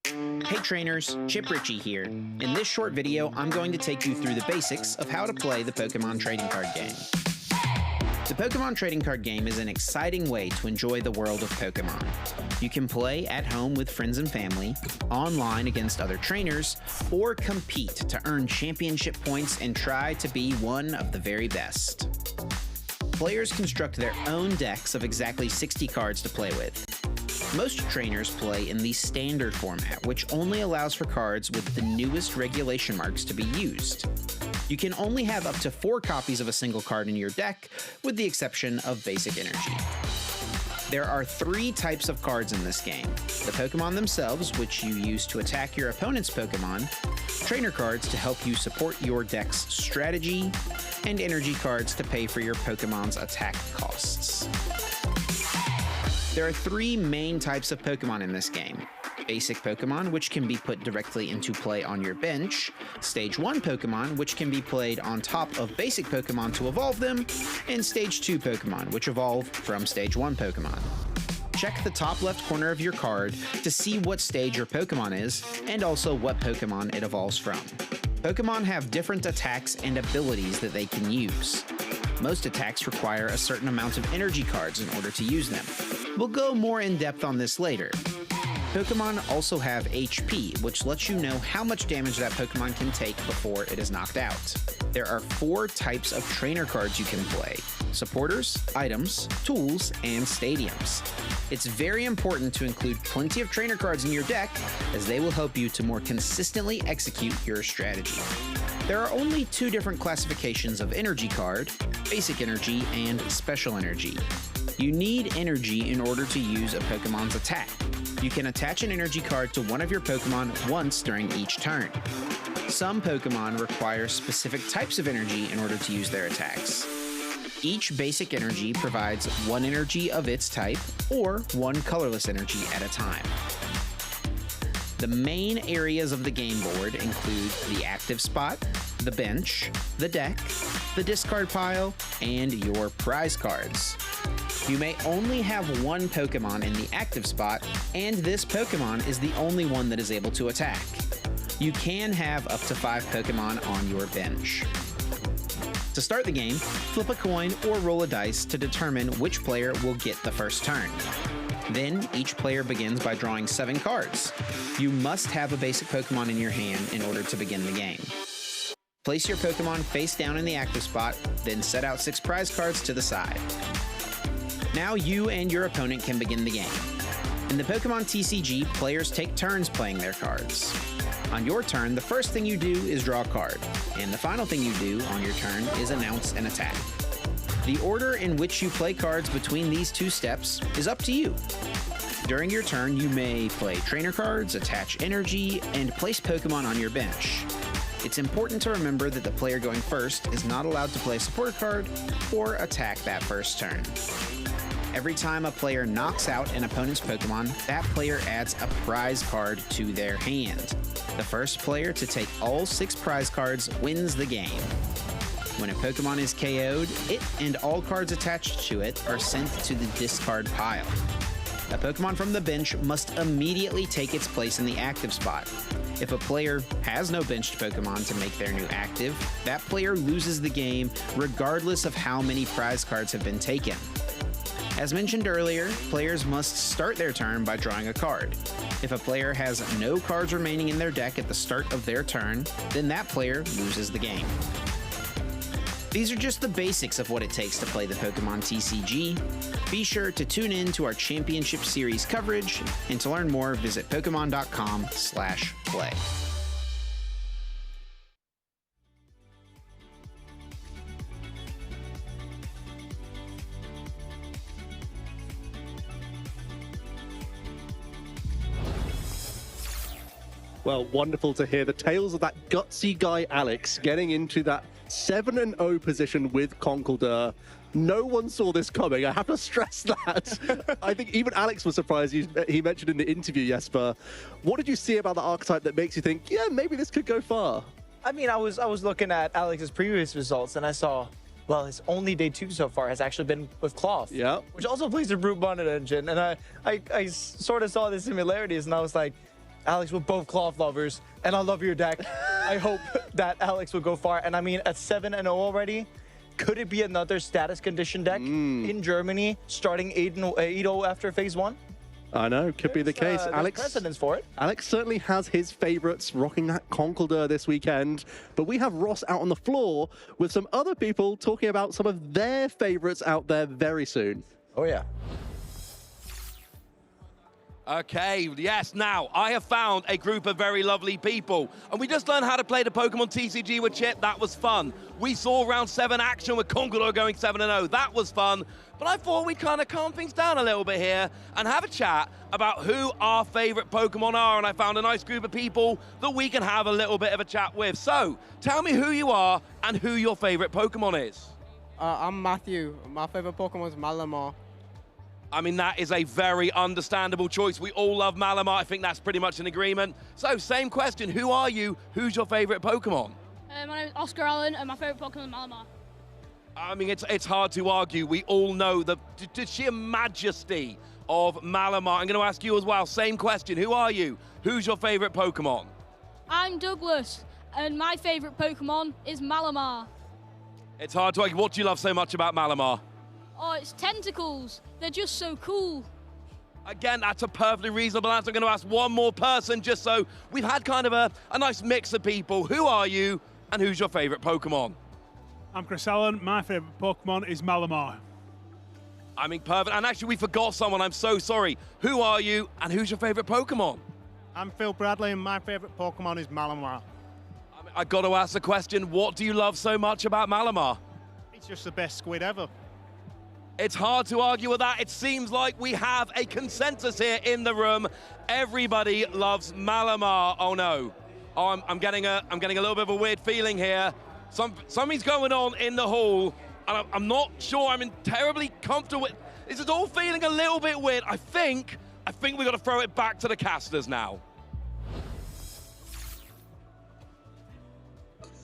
Hey trainers, Chip Ritchie here. In this short video, I'm going to take you through the basics of how to play the Pokemon trading card game. The Pokemon trading card game is an exciting way to enjoy the world of Pokemon. You can play at home with friends and family, online against other trainers, or compete to earn championship points and try to be one of the very best. Players construct their own decks of exactly 60 cards to play with. Most trainers play in the standard format, which only allows for cards with the newest regulation marks to be used. You can only have up to 4 copies of a single card in your deck, with the exception of basic energy. There are 3 types of cards in this game: the Pokemon themselves, which you use to attack your opponent's Pokemon, trainer cards to help you support your deck's strategy, and energy cards to pay for your Pokemon's attack costs. There are 3 main types of Pokemon in this game: basic Pokemon, which can be put directly into play on your bench, Stage 1 Pokemon, which can be played on top of basic Pokemon to evolve them, and Stage 2 Pokemon, which evolve from Stage 1 Pokemon. Check the top left corner of your card to see what stage your Pokemon is, and also what Pokemon it evolves from. Pokemon have different attacks and abilities that they can use. Most attacks require a certain amount of energy cards in order to use them. We'll go more in depth on this later. Pokemon also have HP, which lets you know how much damage that Pokemon can take before it is knocked out. There are 4 types of trainer cards you can play: supporters, items, tools, and stadiums. It's very important to include plenty of trainer cards in your deck, as they will help you to more consistently execute your strategy. There are only 2 different classifications of energy card: basic energy and special energy. You need energy in order to use a Pokemon's attack. You can attach an energy card to one of your Pokemon once during each turn. Some Pokemon require specific types of energy in order to use their attacks. Each basic energy provides 1 energy of its type, or 1 colorless energy at a time. The main areas of the game board include the active spot, the bench, the deck, the discard pile, and your prize cards. You may only have 1 Pokemon in the active spot, and this Pokemon is the only one that is able to attack. You can have up to 5 Pokemon on your bench. To start the game, flip a coin or roll a dice to determine which player will get the first turn. Then, each player begins by drawing 7 cards. You must have a basic Pokemon in your hand in order to begin the game. Place your Pokemon face down in the active spot, then set out 6 prize cards to the side. Now you and your opponent can begin the game. In the Pokemon TCG, players take turns playing their cards. On your turn, the first thing you do is draw a card, and the final thing you do on your turn is announce an attack. The order in which you play cards between these two steps is up to you. During your turn, you may play trainer cards, attach energy, and place Pokemon on your bench. It's important to remember that the player going first is not allowed to play a supporter card or attack that first turn. Every time a player knocks out an opponent's Pokemon, that player adds a prize card to their hand. The first player to take all 6 prize cards wins the game. When a Pokemon is KO'd, it and all cards attached to it are sent to the discard pile. A Pokemon from the bench must immediately take its place in the active spot. If a player has no benched Pokemon to make their new active, that player loses the game regardless of how many prize cards have been taken. As mentioned earlier, players must start their turn by drawing a card. If a player has no cards remaining in their deck at the start of their turn, then that player loses the game. These are just the basics of what it takes to play the Pokemon TCG. Be sure to tune in to our Championship Series coverage, and to learn more, visit Pokemon.com/play. Well, wonderful to hear the tales of that gutsy guy, Alex, getting into that 7-0 position with Conkeldurr. No one saw this coming. I have to stress that. I think even Alex was surprised. He mentioned in the interview, Jesper. What did you see about the archetype that makes you think, yeah, maybe this could go far? I mean, I was looking at Alex's previous results, and I saw, well, his only day 2 so far has actually been with Cloth. Yeah. Which also plays the Brute Bonded engine. And I sort of saw the similarities, and I was like, Alex, we're both Cloth lovers, and I love your deck. I hope that Alex will go far. And I mean, at 7-0 already, could it be another status condition deck in Germany, starting 8-0 after phase 1? I know, could be the case. Alex, precedence for it. Alex certainly has his favorites rocking that Conkeldurr this weekend, but we have Ross out on the floor with some other people talking about some of their favorites out there very soon. Oh, yeah. Okay, yes, now, I have found a group of very lovely people, and we just learned how to play the Pokemon TCG with Chip. That was fun. We saw round 7 action with Conkeldurr going 7-0. That was fun, but I thought we'd kind of calm things down a little bit here and have a chat about who our favorite Pokemon are, and I found a nice group of people that we can have a little bit of a chat with. So, tell me who you are and who your favorite Pokemon is. I'm Matthew. My favorite Pokemon is Malamar. I mean, that is a very understandable choice. We all love Malamar. I think that's pretty much an agreement. So, same question. Who are you? Who's your favorite Pokemon? My name is Oscar Allen, and my favorite Pokemon is Malamar. I mean, it's hard to argue. We all know the sheer majesty of Malamar. I'm going to ask you as well. Same question. Who are you? Who's your favorite Pokemon? I'm Douglas, and my favorite Pokemon is Malamar. It's hard to argue. What do you love so much about Malamar? Oh, it's tentacles. They're just so cool. Again, that's a perfectly reasonable answer. I'm going to ask one more person just so we've had kind of a nice mix of people. Who are you and who's your favorite Pokemon? I'm Chris Allen. My favorite Pokemon is Malamar. I mean, perfect. And actually, we forgot someone. I'm so sorry. Who are you and who's your favorite Pokemon? I'm Phil Bradley, and my favorite Pokemon is Malamar. I got to ask the question, what do you love so much about Malamar? It's just the best squid ever. It's hard to argue with that. It seems like we have a consensus here in the room. Everybody loves Malamar. Oh no. Oh, I'm getting a little bit of a weird feeling here. Something's going on in the hall, and I'm not sure I'm terribly comfortable with. This is all feeling a little bit weird. I think we got to throw it back to the casters now.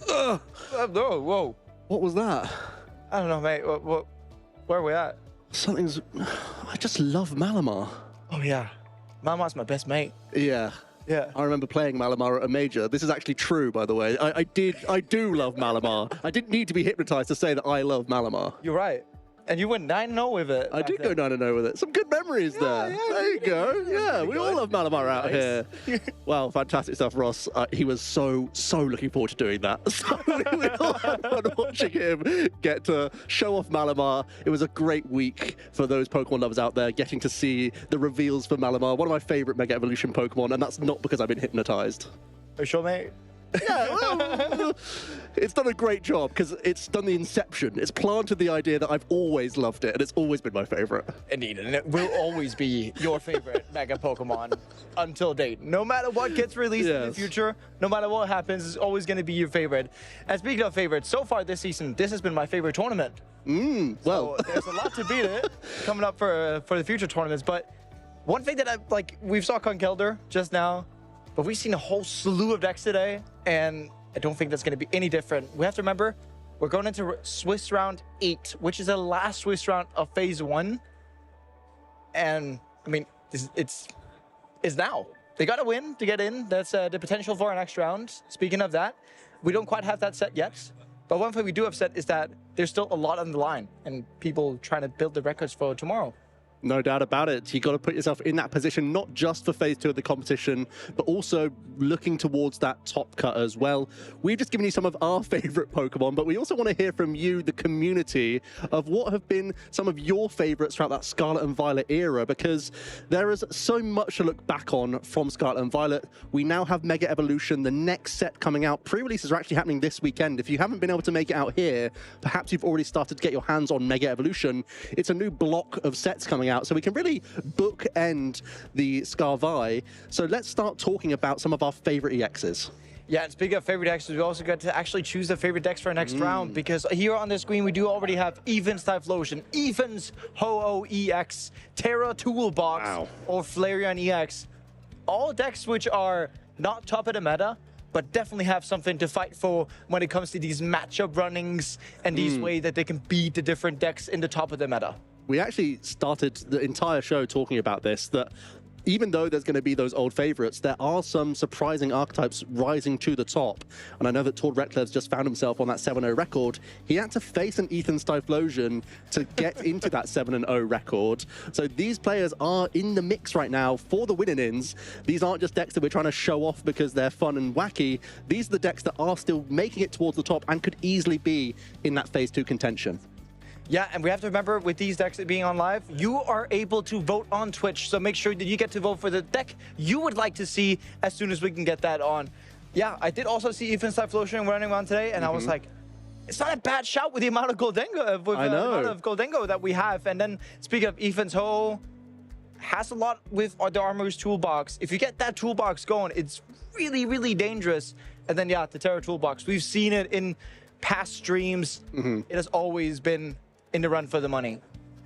Whoa. What was that? I don't know, mate. Where are we at? I just love Malamar. Oh, yeah. Malamar's my best mate. Yeah. Yeah. I remember playing Malamar at a major. This is actually true, by the way. I do love Malamar. I didn't need to be hypnotized to say that I love Malamar. You're right. And you went 9-0 with it. I did go 9-0 with it. Some good memories there. There you go. Yeah, we all love Malamar out here. Well, fantastic stuff, Ross. He was so looking forward to doing that. So we all had fun watching him get to show off Malamar. It was a great week for those Pokemon lovers out there, getting to see the reveals for Malamar, one of my favorite Mega Evolution Pokemon, and that's not because I've been hypnotized. Are you sure, mate? Yeah, well, it's done a great job because it's done the inception. It's planted the idea that I've always loved it, and it's always been my favorite. Indeed, and it will always be your favorite Mega Pokemon until date. No matter what gets released in the future, no matter what happens, it's always going to be your favorite. And speaking of favorites, so far this season, this has been my favorite tournament. Well, so there's a lot to beat it coming up for the future tournaments. But one thing that we saw Conkeldurr just now, but we've seen a whole slew of decks today, and I don't think that's going to be any different. We have to remember, we're going into Swiss Round 8, which is the last Swiss round of Phase 1. And, I mean, it's now. They got to win to get in. That's the potential for our next round. Speaking of that, we don't quite have that set yet. But one thing we do have set is that there's still a lot on the line, and people trying to build the records for tomorrow. No doubt about it. You got to put yourself in that position, not just for Phase 2 of the competition, but also looking towards that top cut as well. We've just given you some of our favorite Pokemon, but we also want to hear from you, the community, of what have been some of your favorites throughout that Scarlet and Violet era, because there is so much to look back on from Scarlet and Violet. We now have Mega Evolution, the next set coming out. Pre-releases are actually happening this weekend. If you haven't been able to make it out here, perhaps you've already started to get your hands on Mega Evolution. It's a new block of sets coming out, so we can really bookend the Scarvi. So let's start talking about some of our favorite EXs. Yeah, and speaking of favorite decks, we also got to actually choose the favorite decks for our next round, because here on the screen we do already have Even's Typhlosion, Even's Ho-Oh EX, Terra Toolbox, or Flareon EX. All decks which are not top of the meta, but definitely have something to fight for when it comes to these matchup runnings and these ways that they can beat the different decks in the top of the meta. We actually started the entire show talking about this, that even though there's going to be those old favorites, there are some surprising archetypes rising to the top. And I know that Tord Reckler's just found himself on that 7-0 record. He had to face an Ethan's Typhlosion to get into that 7-0 record. So these players are in the mix right now for the winning-ins. These aren't just decks that we're trying to show off because they're fun and wacky. These are the decks that are still making it towards the top and could easily be in that Phase 2 contention. Yeah, and we have to remember, with these decks being on live, you are able to vote on Twitch, so make sure that you get to vote for the deck you would like to see as soon as we can get that on. Yeah, I did also see Ethan's Typhlosion running around today, and I was like, it's not a bad shout with the amount of Goldengo, that we have. And then, speaking of Ethan's Ho, has a lot with the Armor's Toolbox. If you get that toolbox going, it's really, really dangerous. And then, yeah, the Terra Toolbox. We've seen it in past streams. It has always been in the run for the money.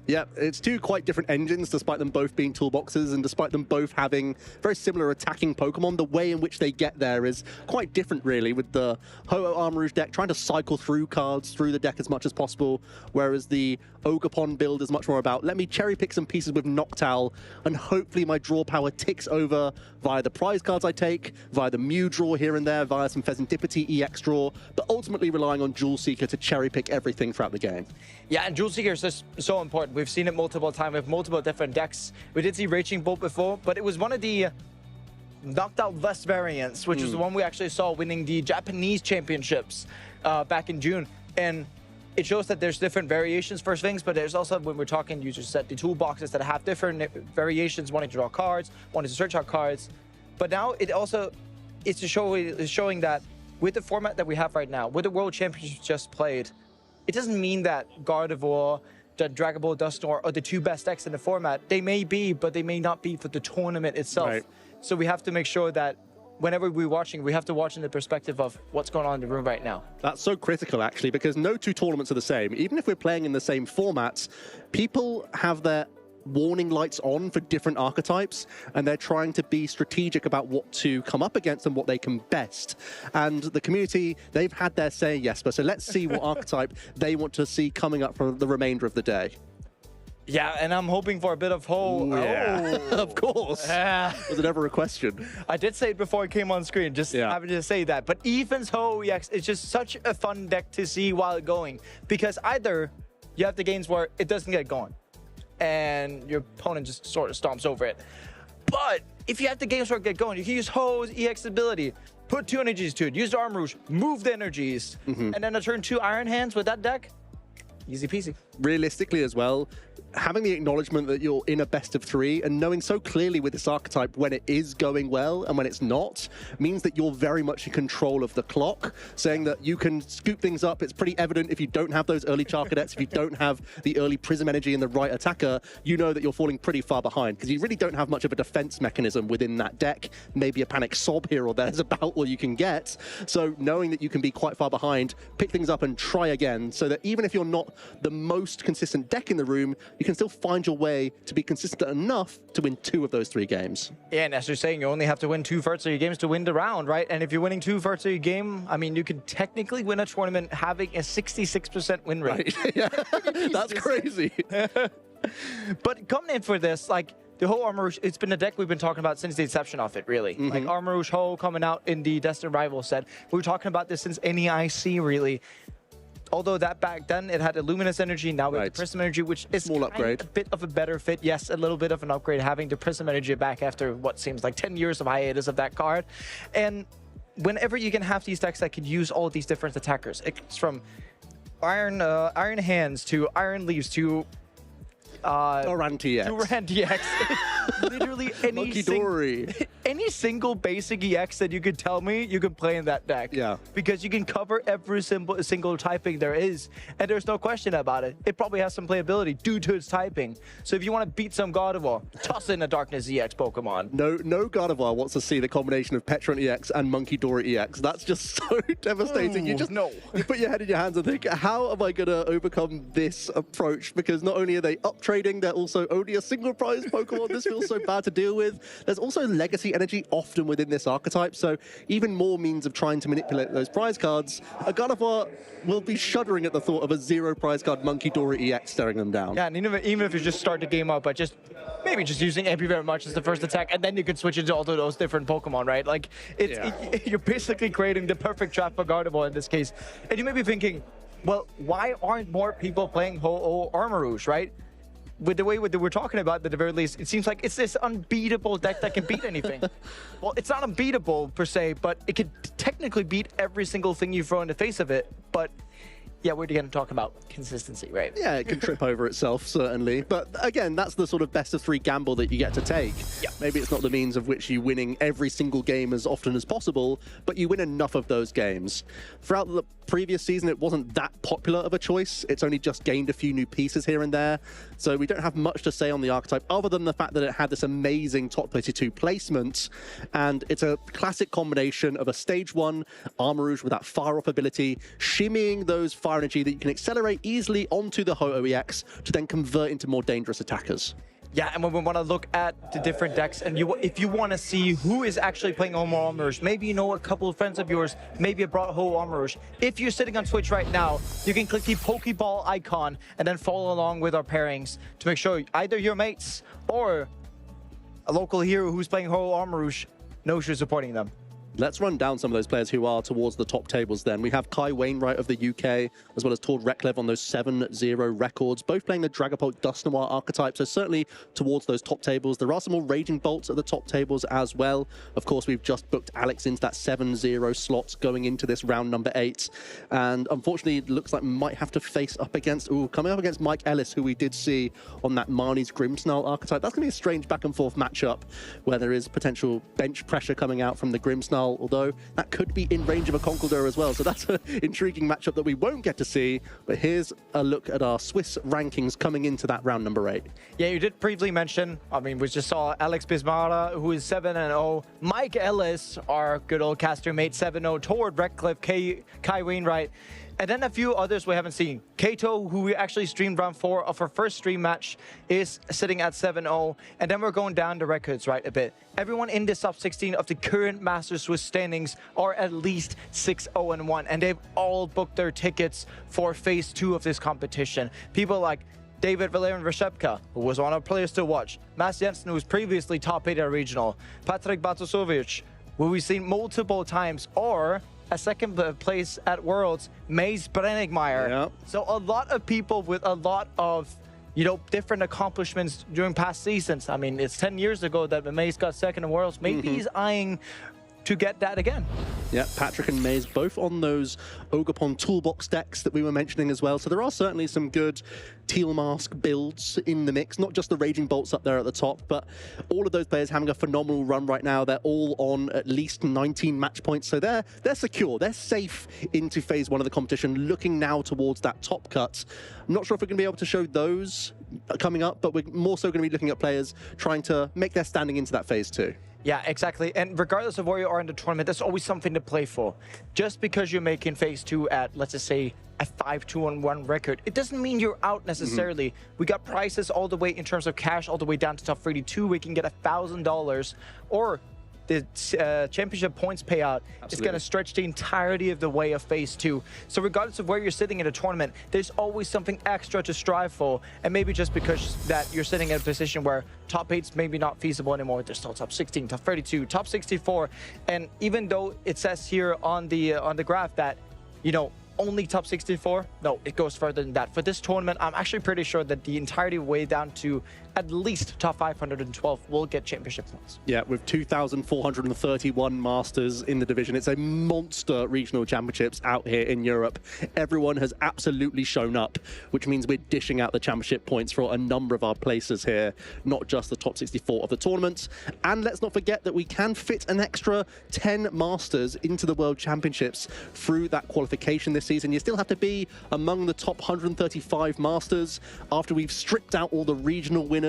Yeah, it's two quite different engines, despite them both being toolboxes and despite them both having very similar attacking Pokemon. The way in which they get there is quite different, really, with the Ho-Oh Armourouge deck trying to cycle through cards through the deck as much as possible, whereas the Ogerpon build is much more about, let me cherry pick some pieces with Noctowl, and hopefully my draw power ticks over via the prize cards I take, via the Mew draw here and there, via some Pheasantipity EX draw, but ultimately relying on Jewel Seeker to cherry pick everything throughout the game. Yeah, and Jewel Seeker is just so important. We've seen it multiple times with multiple different decks. We did see Raging Bolt before, but it was one of the Noctowl Vest variants, which was the one we actually saw winning the Japanese championships back in June. And it shows that there's different variations for things, but there's also, when we're talking, you just said the toolboxes that have different variations, wanting to draw cards, wanting to search out cards. But now it also, it's showing that with the format that we have right now, with the World Championships just played, it doesn't mean that Gardevoir, the Dragon Ball Dusknoir are the two best decks in the format. They may be, but they may not be for the tournament itself. Right. So we have to make sure that whenever we're watching, we have to watch in the perspective of what's going on in the room right now. That's so critical, actually, because no two tournaments are the same. Even if we're playing in the same formats, people have their warning lights on for different archetypes, and they're trying to be strategic about what to come up against and what they can best. And the community, they've had their say, Jesper, so let's see what archetype they want to see coming up for the remainder of the day. Yeah, and I'm hoping for a bit of Ho. Yeah. Of course. Was it ever a question? I did say it before it came on screen, just having to say that. But Ethan's Ho EX is just such a fun deck to see while going, because either you have the games where it doesn't get going, and your opponent just sort of stomps over it. But if you have the games where it get going, you can use Ho's EX ability, put 2 energies to it, use the Arm Rouge, move the energies, and then a turn 2 Iron Hands with that deck. Easy peasy. Realistically as well, having the acknowledgement that you're in a best of 3 and knowing so clearly with this archetype when it is going well and when it's not means that you're very much in control of the clock, saying that you can scoop things up. It's pretty evident if you don't have those early Char Cadets, if you don't have the early Prism energy and the right attacker, you know that you're falling pretty far behind because you really don't have much of a defense mechanism within that deck. Maybe a Panic Sob here or there is about all you can get. So knowing that you can be quite far behind, pick things up and try again, so that even if you're not the most consistent deck in the room, you can still find your way to be consistent enough to win 2 of those 3 games. Yeah, and as you're saying, you only have to win 2 first of your games to win the round, right? And if you're winning 2 first of your game, I mean, you can technically win a tournament having a 66% win rate. Right. Yeah, that's crazy. But coming in for this, like, the whole Armor Rouge, it's been a deck we've been talking about since the inception of it, really. Like, Armor Rouge Ho coming out in the Destined Rival set. We were talking about this since NEIC, really. Although that back then, it had a Luminous energy, now we have the Prism energy, which is small upgrade. A bit of a better fit. Yes, a little bit of an upgrade, having the Prism energy back after what seems like 10 years of hiatus of that card. And whenever you can have these decks that can use all these different attackers, it's from Iron Hands to Iron Leaves to Oran TX. Oran TX. Literally any single basic EX that you could tell me, you can play in that deck. Yeah. Because you can cover every single typing there is, and there's no question about it. It probably has some playability due to its typing. So if you want to beat some Gardevoir, toss in a Darkness EX Pokemon. No Gardevoir wants to see the combination of Petron EX and Monkey Dora EX. That's just so devastating. You put your head in your hands and think, how am I going to overcome this approach? Because not only are they up trading, they're also only a single prize Pokemon. This feels so bad to deal with. There's also legacy energy often within this archetype, so even more means of trying to manipulate those prize cards. A Gardevoir will be shuddering at the thought of a 0 prize card Monkey Dora EX staring them down. Yeah, and even if you just start the game out by maybe just using Ampy very much as the first attack, and then you can switch into all of those different Pokemon, right? Like, you're basically creating the perfect trap for Gardevoir in this case. And you may be thinking, well, why aren't more people playing Ho-Oh Armor Rouge, right? With the way we're talking about, at the very least, it seems like it's this unbeatable deck that can beat anything. Well, it's not unbeatable per se, but it could technically beat every single thing you throw in the face of it. But yeah, we're again talking about consistency, right? Yeah, it can trip over itself, certainly. But again, that's the sort of best of 3 gamble that you get to take. Yeah. Maybe it's not the means of which you winning every single game as often as possible, but you win enough of those games. Throughout the previous season, it wasn't that popular of a choice. It's only just gained a few new pieces here and there. So we don't have much to say on the archetype other than the fact that it had this amazing top 32 placement. And it's a classic combination of a stage 1 Armor Rouge with that fire up ability, shimmying those fire energy that you can accelerate easily onto the Ho-Oh EX to then convert into more dangerous attackers. Yeah, and when we want to look at the different decks, and if you want to see who is actually playing Ho-Oh Armor Rouge, maybe you know a couple of friends of yours, maybe have brought Ho-Oh Armor Rouge. If you're sitting on Twitch right now, you can click the Pokeball icon and then follow along with our pairings to make sure either your mates or a local hero who's playing Ho-Oh Armor Rouge knows you're supporting them. Let's run down some of those players who are towards the top tables then. We have Kai Wainwright of the UK, as well as Tord Reklev on those 7-0 records, both playing the Dragapult Dusknoir archetype, so certainly towards those top tables. There are some more Raging Bolts at the top tables as well. Of course, we've just booked Alex into that 7-0 slot going into this round number 8. And unfortunately, it looks like might have to face up against, coming up against Mike Ellis, who we did see on that Marnie's Grimmsnarl archetype. That's going to be a strange back and forth matchup where there is potential bench pressure coming out from the Grimmsnarl, although that could be in range of a Conkeldurr as well. So that's an intriguing matchup that we won't get to see. But here's a look at our Swiss rankings coming into that round number 8. Yeah, you did briefly mention, I mean, we just saw Alex Bismara, who is 7-0. Mike Ellis, our good old caster mate, 7-0. Tord Reklev, Kai Wainwright. And then a few others we haven't seen. Kato, who we actually streamed round 4 of our first stream match, is sitting at 7-0. And then we're going down the records, right, a bit. Everyone in the sub 16 of the current Masters Swiss standings are at least 6-0-1. And they've all booked their tickets for phase 2 of this competition. People like David Valerian Reshepka, who was one of our players to watch. Mads Jensen, who was previously top 8 at regional. Patrik Batusovic, who we've seen multiple times. Or a second place at Worlds, Maze Brennigmeyer. Yep. So a lot of people with a lot of, you know, different accomplishments during past seasons. I mean, it's 10 years ago that Maze got second in Worlds. Maybe he's eyeing to get that again. Yeah, Patrick and Maze both on those Ogerpon toolbox decks that we were mentioning as well. So there are certainly some good Teal Mask builds in the mix, not just the Raging Bolts up there at the top, but all of those players having a phenomenal run right now. They're all on at least 19 match points, so they're secure. They're safe into phase 1 of the competition, looking now towards that top cut. I'm not sure if we're going to be able to show those coming up, but we're more so going to be looking at players trying to make their standing into that phase 2. Yeah, exactly. And regardless of where you are in the tournament, there's always something to play for. Just because you're making phase 2 at, let's just say, a 5-2-1 record, it doesn't mean you're out necessarily. We got prizes all the way in terms of cash, all the way down to top 32. We can get $1,000, or the championship points payout is going to stretch the entirety of the way of phase 2. So regardless of where you're sitting in a tournament, there's always something extra to strive for. And maybe just because that you're sitting in a position where top 8's maybe not feasible anymore, there's still top 16, top 32, top 64. And even though it says here on the graph that, you know, only top 64, no, it goes further than that. For this tournament, I'm actually pretty sure that the entirety way down to at least top 512 will get championship points. Yeah, with 2,431 Masters in the division. It's a monster regional championships out here in Europe. Everyone has absolutely shown up, which means we're dishing out the championship points for a number of our places here, not just the top 64 of the tournament. And let's not forget that we can fit an extra 10 Masters into the World Championships through that qualification this season. You still have to be among the top 135 Masters after we've stripped out all the regional winners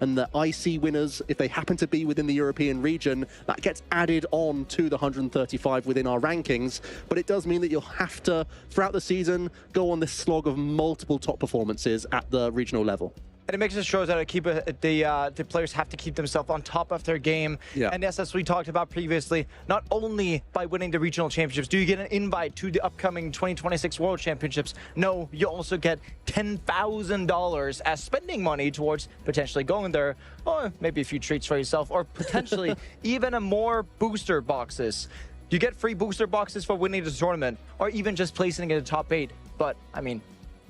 and the IC winners. If they happen to be within the European region, that gets added on to the 135 within our rankings. But it does mean that you'll have to, throughout the season, go on this slog of multiple top performances at the regional level. And it makes it sure that the players have to keep themselves on top of their game. Yeah. And yes, as we talked about previously, not only by winning the regional championships do you get an invite to the upcoming 2026 World Championships. No, you also get $10,000 as spending money towards potentially going there, or maybe a few treats for yourself, or potentially even a more booster boxes. You get free booster boxes for winning the tournament, or even just placing in the top 8. But, I mean,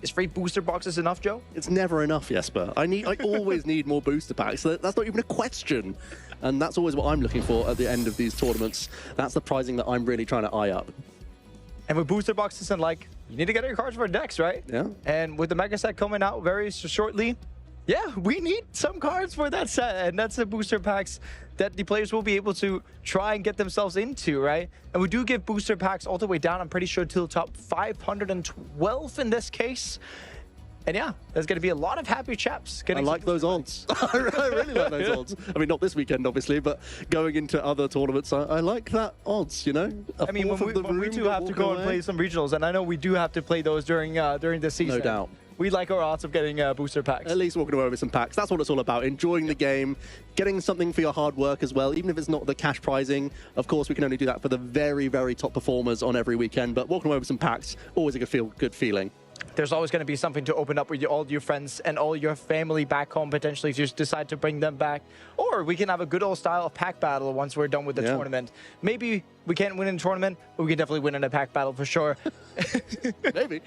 is free booster boxes enough, Joe? It's never enough, Jesper. I always need more booster packs. That's not even a question. And that's always what I'm looking for at the end of these tournaments. That's the prizing that I'm really trying to eye up. And with booster boxes and like, you need to get your cards for decks, right? Yeah. And with the mega set coming out very shortly, yeah, we need some cards for that set. And that's the booster packs that the players will be able to try and get themselves into, right? And we do give booster packs all the way down, I'm pretty sure, till top 512 in this case. And yeah, there's going to be a lot of happy chaps. I like those odds. I really like those odds. I mean, not this weekend, obviously, but going into other tournaments, I like that odds, you know? I mean, when we do have to go and play some regionals, and I know we do have to play those during the season. No doubt. We like our odds of getting booster packs. At least walking away with some packs. That's what it's all about. Enjoying the game, getting something for your hard work as well, even if it's not the cash prizing. Of course, we can only do that for the very, very top performers on every weekend, but walking away with some packs, always a good feeling. There's always going to be something to open up with all your friends and all your family back home, potentially, if you just decide to bring them back. Or we can have a good old style of pack battle once we're done with the tournament. Maybe we can't win in a tournament, but we can definitely win in a pack battle for sure. Maybe.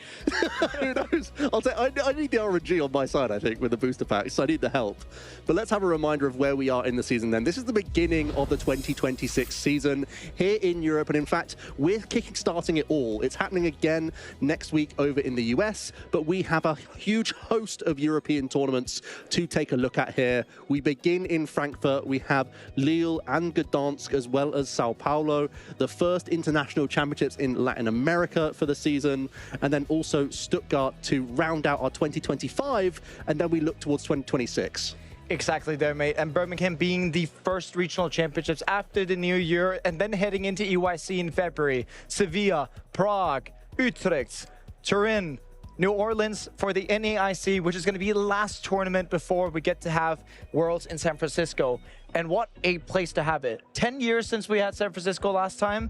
Who knows? I'll say I need the RNG on my side, I think, with the booster packs. So I need the help. But let's have a reminder of where we are in the season then. This is the beginning of the 2026 season here in Europe. And in fact, we're kickstarting it all. It's happening again next week over in the US. But we have a huge host of European tournaments to take a look at here. We begin in Frankfurt. We have Lille and Gdansk, as well as Sao Paulo. The first international championships in Latin America for the season, and then also Stuttgart to round out our 2025, and then we look towards 2026. Exactly there, mate. And Birmingham being the first regional championships after the new year, and then heading into EYC in February. Sevilla, Prague, Utrecht, Turin, New Orleans for the NAIC, which is going to be the last tournament before we get to have Worlds in San Francisco. And what a place to have it. 10 years since we had San Francisco last time.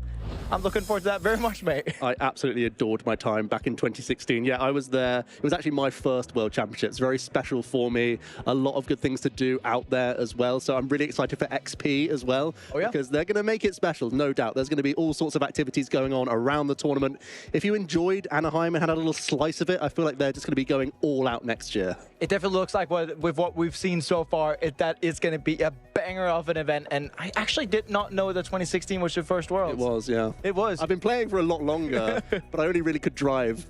I'm looking forward to that very much, mate. I absolutely adored my time back in 2016. Yeah, I was there. It was actually my first World Championships. Very special for me. A lot of good things to do out there as well. So I'm really excited for XP as well. Oh, yeah? Because they're going to make it special, no doubt. There's going to be all sorts of activities going on around the tournament. If you enjoyed Anaheim and had a little slice of it, I feel like they're just going to be going all out next year. It definitely looks like with what we've seen so far, that is going to be a banger of an event. And I actually did not know that 2016 was your first Worlds. It was, yeah. It was. I've been playing for a lot longer, but I only really could drive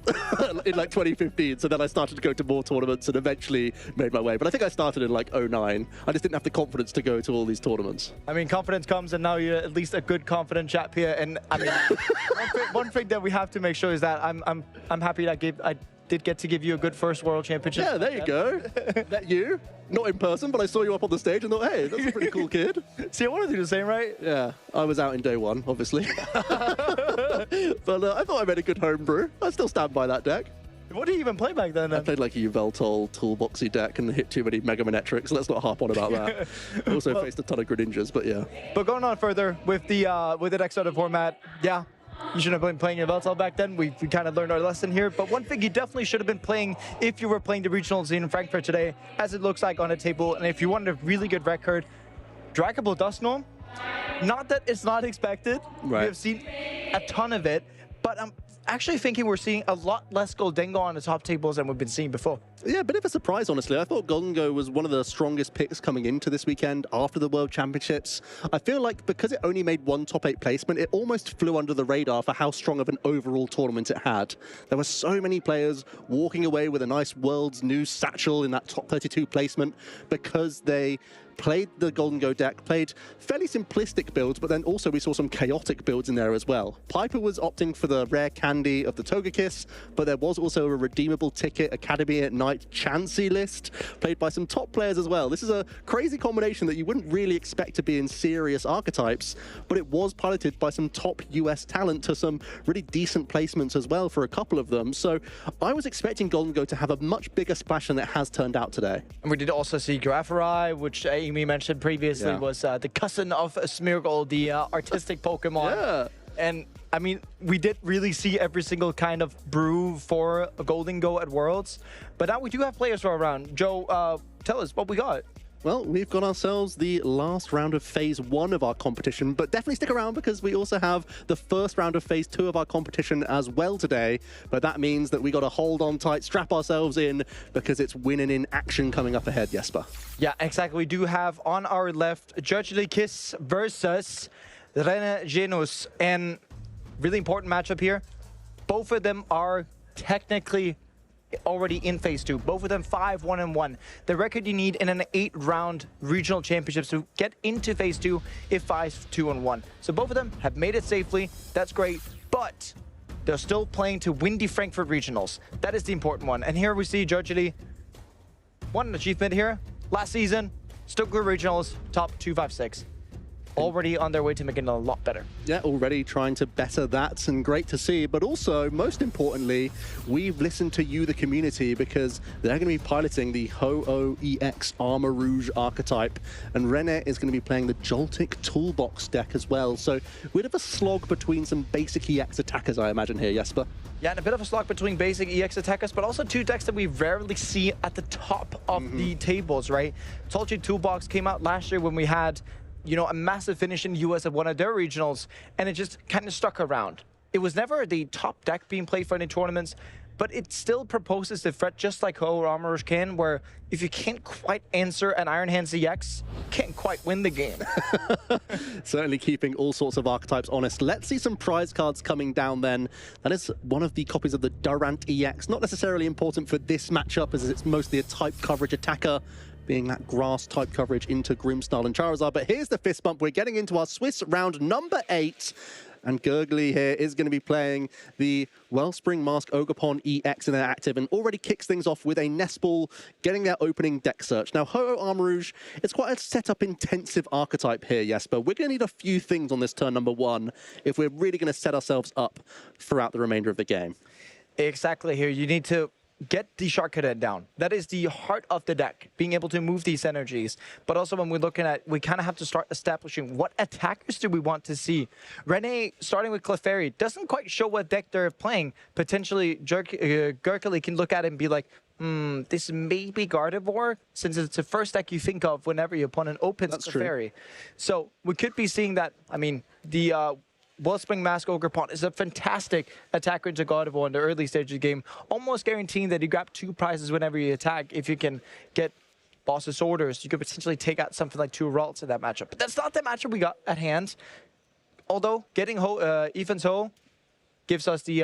in like 2015. So then I started to go to more tournaments and eventually made my way. But I think I started in like 09. I just didn't have the confidence to go to all these tournaments. I mean, confidence comes, and now you're at least a good, confident chap here. And I mean, one thing that we have to make sure is that I'm happy that I did get to give you a good first World Championship. Yeah, there you go. Met you. Not in person, but I saw you up on the stage and thought, hey, that's a pretty cool kid. See, I want to do the same, right? Yeah, I was out in day one, obviously. But I thought I made a good homebrew. I still stand by that deck. What did you even play back then? I played like a Yveltal toolboxy deck and hit too many Mega Manetrics. Let's not harp on about that. I also faced a ton of Greninjas, but yeah. But going on further with the deck starter format, yeah. You shouldn't have been playing your Yveltal back then. We kind of learned our lesson here. But one thing you definitely should have been playing if you were playing the regional scene in Frankfurt today, as it looks like on the table, and if you wanted a really good record, Dragable Dusknorm. Not that it's not expected. Right. We have seen a ton of it, but I'm actually thinking we're seeing a lot less Goldengo on the top tables than we've been seeing before. Yeah, a bit of a surprise, honestly. I thought Goldengo was one of the strongest picks coming into this weekend after the World Championships. I feel like because it only made one top 8 placement, it almost flew under the radar for how strong of an overall tournament it had. There were so many players walking away with a nice World's new satchel in that top 32 placement because they played the Goldengo deck, played fairly simplistic builds, but then also we saw some chaotic builds in there as well. Piper was opting for the rare candy of the Togekiss, but there was also a redeemable ticket Academy at Night Chansey list, played by some top players as well. This is a crazy combination that you wouldn't really expect to be in serious archetypes, but it was piloted by some top US talent to some really decent placements as well for a couple of them. So I was expecting Goldengo to have a much bigger splash than it has turned out today. And we did also see Gardevoir, which Amy mentioned previously was the cousin of Smeargle, the artistic Pokemon. Yeah. And I mean, we did really see every single kind of brew for a Goldengo at Worlds. But now we do have players for around. Joe, tell us what we got. Well, we've got ourselves the last round of Phase 1 of our competition, but definitely stick around because we also have the first round of Phase 2 of our competition as well today. But that means that we got to hold on tight, strap ourselves in, because it's winning in action coming up ahead, Jesper. Yeah, exactly. We do have on our left Joltic versus Rene Genus. And really important matchup here. Both of them are technically already in Phase 2. Both of them 5-1-1. The record you need in an 8-round regional championships to get into Phase 2 is 5-2-1. So both of them have made it safely. That's great. But they're still playing to win the Frankfurt Regionals. That is the important one. And here we see Joltic won an achievement here. Last season, Stuttgart Regionals, top 256. Already on their way to making it a lot better. Yeah, already trying to better that, and great to see. But also, most importantly, we've listened to you, the community, because they're going to be piloting the Ho-Oh EX Armor Rouge archetype, and Rene is going to be playing the Joltic Toolbox deck as well. So, a bit of a slog between some basic EX attackers, I imagine here, Jesper. Yeah, and a bit of a slog between basic EX attackers, but also two decks that we rarely see at the top of the tables, right? Joltic Toolbox came out last year when we had, you know, a massive finish in the US at one of their regionals, and it just kind of stuck around. It was never the top deck being played for any tournaments, but it still proposes the threat just like Ho Armor Rouge can, where if you can't quite answer an Iron Hand CX, you can't quite win the game. Certainly keeping all sorts of archetypes honest. Let's see some prize cards coming down then. That is one of the copies of the Durant EX. Not necessarily important for this matchup, as it's mostly a type coverage attacker, being that grass type coverage into Grimmsnarl and Charizard. But here's the fist bump. We're getting into our Swiss round number 8. And Gurgly here is going to be playing the Wellspring Mask Ogerpon EX in their active, and already kicks things off with a Nestball, getting their opening deck search. Now, Ho-Oh Armor Rouge, it's quite a setup-intensive archetype here, Jesper. We're going to need a few things on this turn number 1 if we're really going to set ourselves up throughout the remainder of the game. Exactly here. You need to get the Shark Cadet down. That is the heart of the deck, being able to move these energies. But also when we're looking at, we kind of have to start establishing what attackers do we want to see. Rene, starting with Clefairy, doesn't quite show what deck they're playing. Potentially, Gurkali can look at it and be like, this may be Gardevoir, since it's the first deck you think of whenever your opponent opens Clefairy. So we could be seeing that, I mean, the Wellspring Mask Ogre Pawn is a fantastic attacker into Gardevoir in the early stage of the game, almost guaranteeing that you grab 2 prizes whenever you attack. If you can get Boss's Orders, you could potentially take out something like 2 Ralts in that matchup. But that's not the matchup we got at hand. Although, getting Ethan's Ho gives us the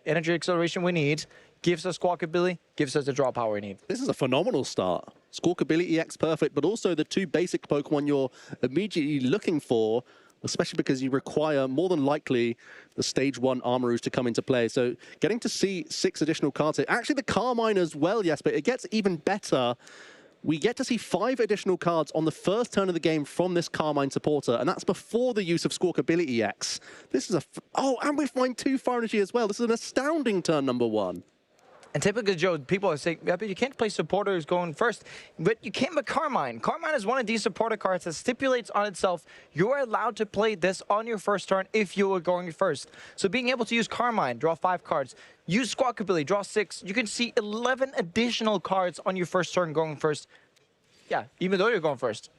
energy acceleration we need, gives us Squawkabilly, gives us the draw power we need. This is a phenomenal start. Squawkabilly EX perfect, but also the 2 basic Pokemon you're immediately looking for, especially because you require more than likely the stage 1 Armarouge to come into play. So getting to see 6 additional cards here. Actually, the Carmine as well, yes, but it gets even better. We get to see 5 additional cards on the first turn of the game from this Carmine supporter, and that's before the use of Squawkabilly EX. This is a... Oh, and we find 2 Fire Energy as well. This is an astounding turn number 1. And typically, Joe, people are saying, yeah, but you can't play supporters going first. But you can with Carmine. Carmine is one of these supporter cards that stipulates on itself, you're allowed to play this on your first turn if you are going first. So being able to use Carmine, draw 5 cards, use Squawkabilly, draw 6, you can see 11 additional cards on your first turn going first. Yeah, even though you're going first.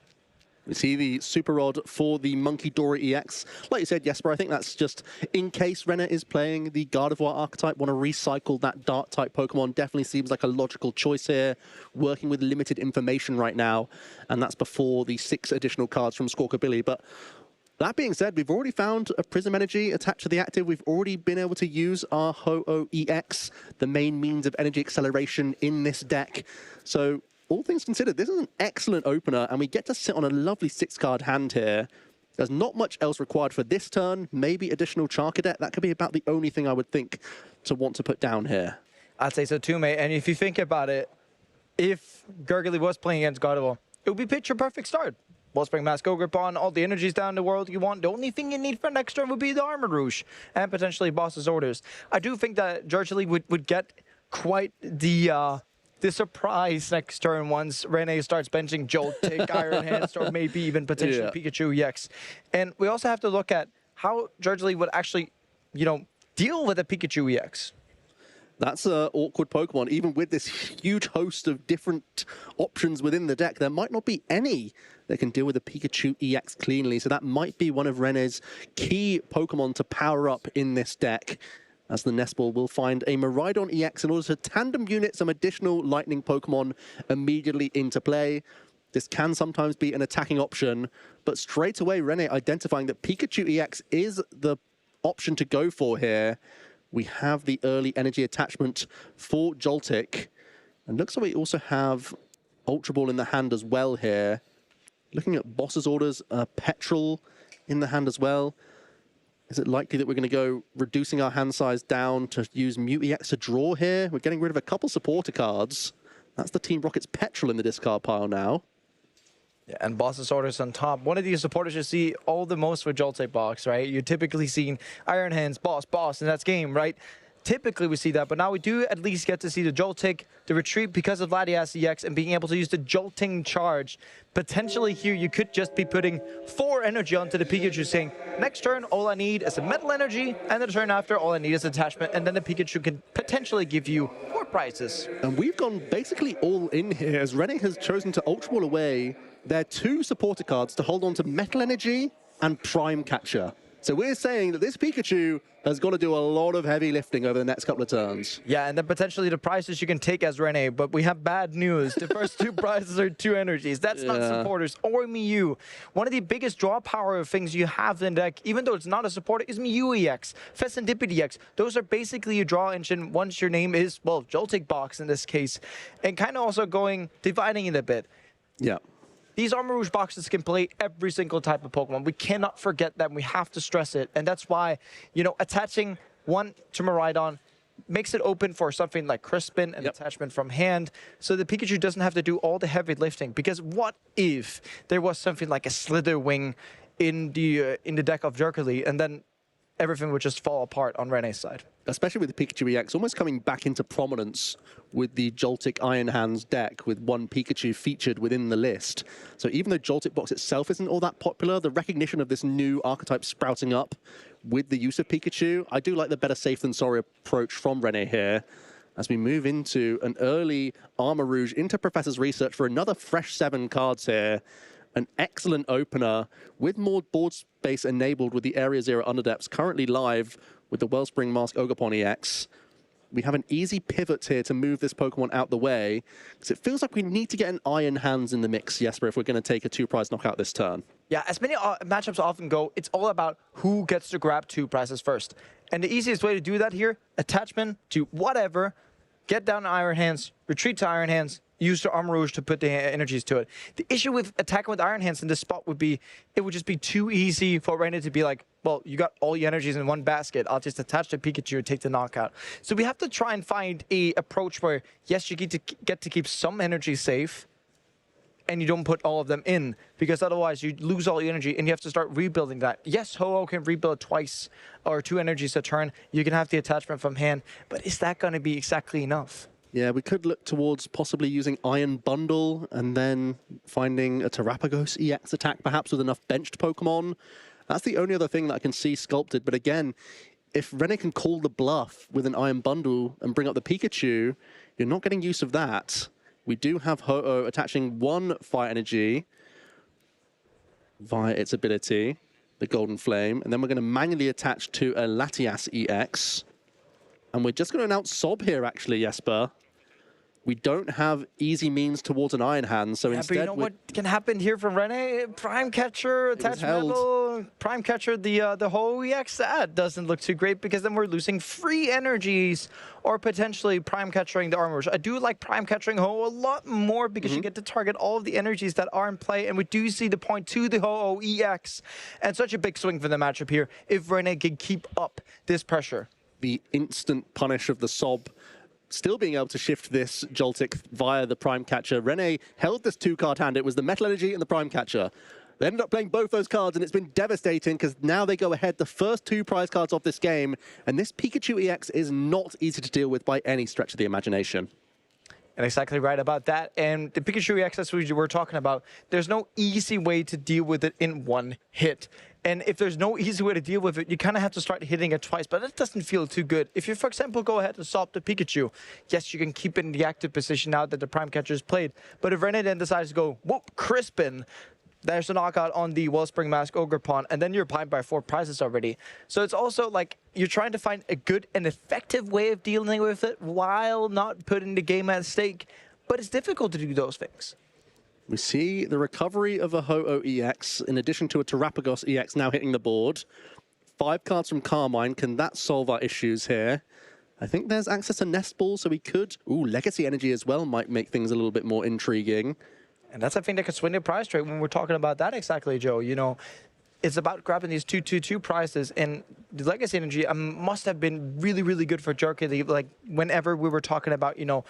We see the Super Rod for the Monkey Dora EX. Like you said, Jesper, I think that's just in case Renner is playing the Gardevoir archetype, want to recycle that Dart-type Pokemon. Definitely seems like a logical choice here, working with limited information right now. And that's before the 6 additional cards from Squawkabilly. But that being said, we've already found a Prism Energy attached to the active. We've already been able to use our Ho-Oh EX, the main means of energy acceleration in this deck. So all things considered, this is an excellent opener, and we get to sit on a lovely 6-card hand here. There's not much else required for this turn. Maybe additional Charcadet. That could be about the only thing I would think to want to put down here. I'd say so too, mate. And if you think about it, if Gurgly was playing against Gardevoir, it would be picture perfect start. Wellspring Mask Ogre Pawn, all the energies down the world you want. The only thing you need for next turn would be the Armarouge and potentially Boss's Orders. I do think that Gurgly would get quite the surprise next turn once Rene starts benching Joltic, Iron Hands, or maybe even potentially Pikachu EX. And we also have to look at how Gurgly would actually, deal with a Pikachu EX. That's an awkward Pokemon. Even with this huge host of different options within the deck, there might not be any that can deal with a Pikachu EX cleanly. So that might be one of Rene's key Pokemon to power up in this deck, as the Nest Ball will find a Miraidon EX in order to tandem unit some additional Lightning Pokemon immediately into play. This can sometimes be an attacking option, but straight away Rene identifying that Pikachu EX is the option to go for here. We have the early energy attachment for Joltik, and looks like we also have Ultra Ball in the hand as well here. Looking at Boss's Orders, Petrol in the hand as well. Is it likely that we're going to go reducing our hand size down to use Mute EX to draw here? We're getting rid of a couple supporter cards. That's the Team Rocket's Petrol in the discard pile now. Yeah, and Boss's Orders on top. One of these supporters you see all the most with Joltik box, right? You're typically seeing Iron Hands, Boss, and that's game, right? Typically we see that, but now we do at least get to see the Joltik, the Retreat because of Latias EX, and being able to use the Jolting Charge. Potentially here you could just be putting 4 energy onto the Pikachu, saying, next turn all I need is a Metal Energy, and the turn after all I need is attachment, and then the Pikachu can potentially give you 4 prizes. And we've gone basically all in here, as Renning has chosen to Ultra Ball away their 2 supporter cards to hold on to Metal Energy and Prime Catcher. So we're saying that this Pikachu has got to do a lot of heavy lifting over the next couple of turns. Yeah, and then potentially the prizes you can take as Rene, but we have bad news. The first 2 prizes are 2 energies. That's not supporters or Mew. One of the biggest draw power things you have in the deck, even though it's not a supporter, is Mew EX, Fessendipity EX. Those are basically your draw engine once your name is, well, Joltik box in this case, and kind of also dividing it a bit. Yeah. These Armarouge boxes can play every single type of Pokemon. We cannot forget that. We have to stress it. And that's why, attaching one to Miraidon makes it open for something like Crispin and attachment from hand, so the Pikachu doesn't have to do all the heavy lifting. Because what if there was something like a Slitherwing in the deck of Jerkily, and then everything would just fall apart on Rene's side. Especially with the Pikachu EX almost coming back into prominence with the Joltic Iron Hands deck, with one Pikachu featured within the list. So even though Joltic Box itself isn't all that popular, the recognition of this new archetype sprouting up with the use of Pikachu, I do like the better safe than sorry approach from Rene here, as we move into an early Armor Rouge into Professor's Research for another fresh 7 cards here. An excellent opener with more board space enabled with the Area Zero Underdepths currently live with the Wellspring Mask Ogerpon EX. We have an easy pivot here to move this Pokemon out the way, because it feels like we need to get an Iron Hands in the mix, Jesper, if we're going to take a 2-prize knockout this turn. Yeah, as many matchups often go, it's all about who gets to grab 2 prizes first. And the easiest way to do that here, attachment to whatever, get down to Iron Hands, retreat to Iron Hands, use the Armor Rouge to put the energies to it. The issue with attacking with Iron Hands in this spot would be, it would just be too easy for Rene to be like, well, you got all your energies in one basket. I'll just attach the Pikachu and take the knockout. So we have to try and find a approach where, yes, you get to keep some energy safe, and you don't put all of them in, because otherwise you lose all your energy and you have to start rebuilding that. Yes, Ho-Oh can rebuild twice or 2 energies a turn. You can have the attachment from hand, but is that going to be exactly enough? Yeah, we could look towards possibly using Iron Bundle and then finding a Terrapagos EX attack, perhaps with enough benched Pokemon. That's the only other thing that I can see sculpted. But again, if Rene can call the bluff with an Iron Bundle and bring up the Pikachu, you're not getting use of that. We do have Ho-Oh attaching 1 Fire Energy via its ability, the Golden Flame, and then we're going to manually attach to a Latias EX. And we're just going to announce Sob here, actually, Jesper. We don't have easy means towards an Iron Hand, so instead... But you know what can happen here from Rene? Prime Catcher, attachment level, Prime Catcher, the Ho-Oh EX, that doesn't look too great, because then we're losing free energies, or potentially Prime Catchering the Armor Rouge. I do like Prime Catchering Ho-Oh a lot more, because you get to target all of the energies that are in play, and we do see the point to the Ho-Oh EX, and such a big swing for the matchup here, if Rene can keep up this pressure. The instant punish of the Sob, still being able to shift this Joltic via the Prime Catcher. Rene held this 2-card hand. It was the Metal Energy and the Prime Catcher. They ended up playing both those cards, and it's been devastating, because now they go ahead, the first 2 prize cards of this game, and this Pikachu EX is not easy to deal with by any stretch of the imagination. And exactly right about that. And the Pikachu EX, as we were talking about, there's no easy way to deal with it in one hit. And if there's no easy way to deal with it, you kind of have to start hitting it twice, but that doesn't feel too good. If you, for example, go ahead and swap the Pikachu, yes, you can keep it in the active position now that the Prime Catcher is played. But if Rene then decides to go, whoop, Crispin, there's a knockout on the Wellspring Mask Ogerpon, and then you're behind by 4 prizes already. So it's also like you're trying to find a good and effective way of dealing with it while not putting the game at stake. But it's difficult to do those things. We see the recovery of a Ho-Oh EX, in addition to a Terrapagos EX now hitting the board. 5 cards from Carmine. Can that solve our issues here? I think there's access to Nest Ball, so we could... Ooh, Legacy Energy as well might make things a little bit more intriguing. And that's a thing that could swing the prize trade when we're talking about that exactly, Joe. You know, it's about grabbing these 2/2/2 prizes, and the Legacy Energy must have been really, really good for Jerky. Like, whenever we were talking about, you know,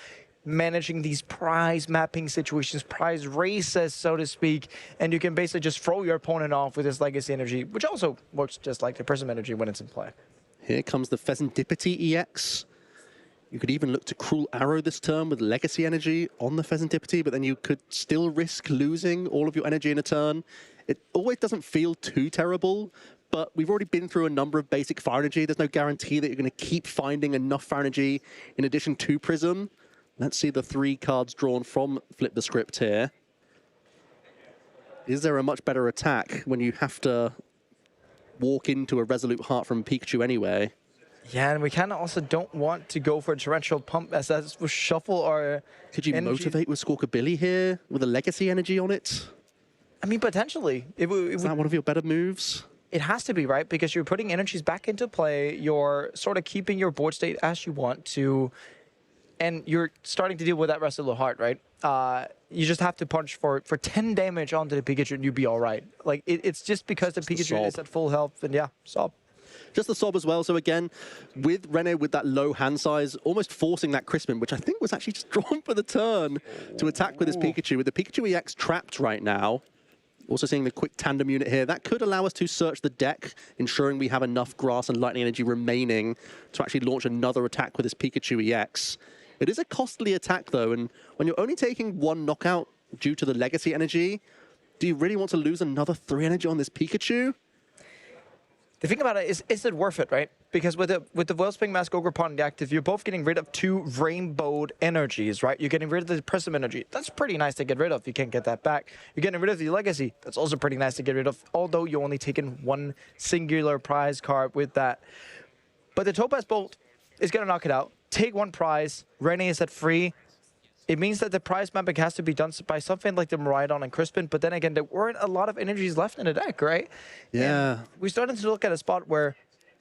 managing these prize mapping situations, prize races, so to speak, and you can basically just throw your opponent off with this Legacy Energy, which also works just like the Prism Energy when it's in play. Here comes the Pheasantipity EX. You could even look to Cruel Arrow this turn with Legacy Energy on the Pheasantipity, but then you could still risk losing all of your energy in a turn. It always doesn't feel too terrible, but we've already been through a number of basic Fire Energy. There's no guarantee that you're going to keep finding enough Fire Energy in addition to Prism. Let's see the 3 cards drawn from Flip the Script here. Is there a much better attack when you have to walk into a Resolute Heart from Pikachu anyway? Yeah, and we kind of also don't want to go for a Torrential Pump, as that will shuffle our Could you motivate with Squawkabilly here with a Legacy Energy on it? I mean, potentially. Is that one of your better moves? It has to be, right? Because you're putting energies back into play. You're sort of keeping your board state as you want to. And you're starting to deal with that Resolute Heart, right? You just have to punch for 10 damage onto the Pikachu and you'll be all right. Like, it's just because the Pikachu is at full health, and yeah, Sob. Just the Sob as well. So again, with Rene with that low hand size, almost forcing that Crispin, which I think was actually just drawn for the turn to attack with his Pikachu. With the Pikachu EX trapped right now, Also seeing the quick tandem unit here. That could allow us to search the deck, ensuring we have enough grass and lightning energy remaining to actually launch another attack with this Pikachu EX. It is a costly attack, though, and when you're only taking one knockout due to the legacy energy, do you really want to lose another 3 energy on this Pikachu? The thing about it is it worth it, right? Because with the Wellspring Mask Ogre Pond active, you're both getting rid of 2 rainbowed energies, right? You're getting rid of the Prism energy. That's pretty nice to get rid of. You can't get that back. You're getting rid of the Legacy. That's also pretty nice to get rid of, although you're only taking 1 singular prize card with that. But the Topaz Bolt is going to knock it out. Take 1 prize. Rene is at free. It means that the prize mapping has to be done by something like the Miraidon and Crispin, but then again, there weren't a lot of energies left in the deck, right? Yeah. And we're starting to look at a spot where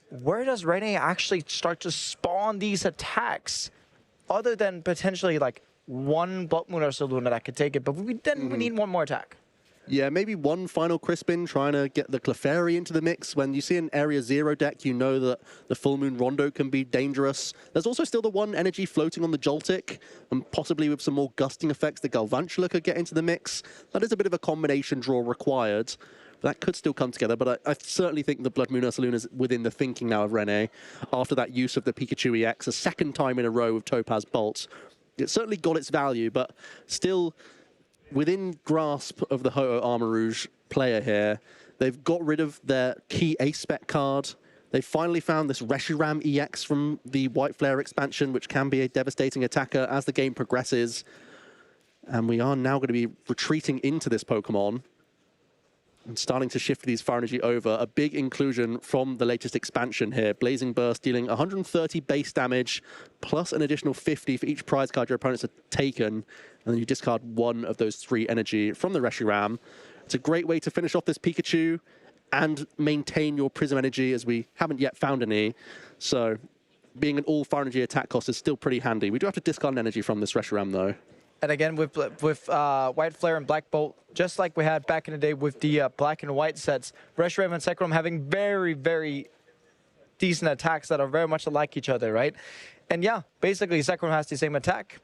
does Rene actually start to spawn these attacks, other than potentially like 1 Blood Moon or Saluna that could take it, but we need 1 more attack. Yeah, maybe 1 final Crispin trying to get the Clefairy into the mix. When you see an Area 0 deck, you know that the Full Moon Rondo can be dangerous. There's also still the 1 energy floating on the Joltic, and possibly with some more gusting effects, the Galvantula could get into the mix. That is a bit of a combination draw required. That could still come together, but I certainly think the Blood Moon Ursaluna is within the thinking now of Rene after that use of the Pikachu EX a 2nd time in a row with Topaz Bolt. It certainly got its value, but still within grasp of the Ho-Oh Armor Rouge player here. They've got rid of their key ace-spec card. They finally found this Reshiram EX from the White Flare expansion, which can be a devastating attacker as the game progresses. And we are now going to be retreating into this Pokemon and starting to shift these fire energy over. A big inclusion from the latest expansion here. Blazing Burst dealing 130 base damage, plus an additional 50 for each prize card your opponents have taken. And then you discard 1 of those 3 energy from the Reshiram. It's a great way to finish off this Pikachu and maintain your Prism energy, as we haven't yet found any. So being an all fire energy attack cost is still pretty handy. We do have to discard energy from this Reshiram, though. And again, with White Flare and Black Bolt, just like we had back in the day with the black and white sets, Reshiram and Zekrom having very, very decent attacks that are very much alike each other, right? And yeah, basically Zekrom has the same attack,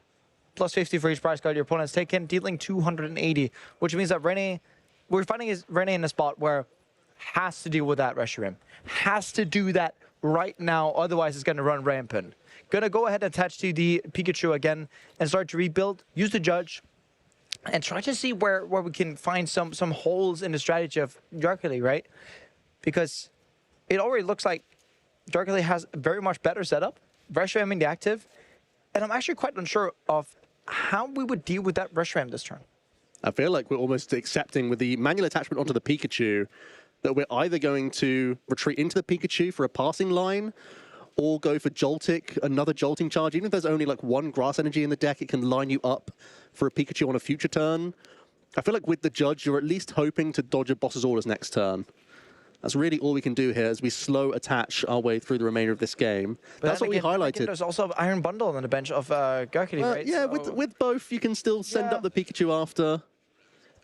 plus 50 for each prize card your opponent's taken, dealing 280, which means that we're finding Rene in a spot where has to deal with that Reshiram. Has to do that right now, otherwise it's going to run rampant. Going to go ahead and attach to the Pikachu again and start to rebuild, use the Judge, and try to see where we can find some holes in the strategy of Darkly, right? Because it already looks like Darkly has a very much better setup, Reshiram in the active, and I'm actually quite unsure of how we would deal with that Reshiram this turn. I feel like we're almost accepting with the manual attachment onto the Pikachu that we're either going to retreat into the Pikachu for a passing line or go for Joltic, another Jolting charge. Even if there's only like 1 grass energy in the deck, it can line you up for a Pikachu on a future turn. I feel like with the Judge, you're at least hoping to dodge a boss's orders next turn. That's really all we can do here as we slow attach our way through the remainder of this game. But that's what we highlighted. There's also Iron Bundle on the bench of Gardevoir, right? Yeah, so... with both, you can still send up the Pikachu after.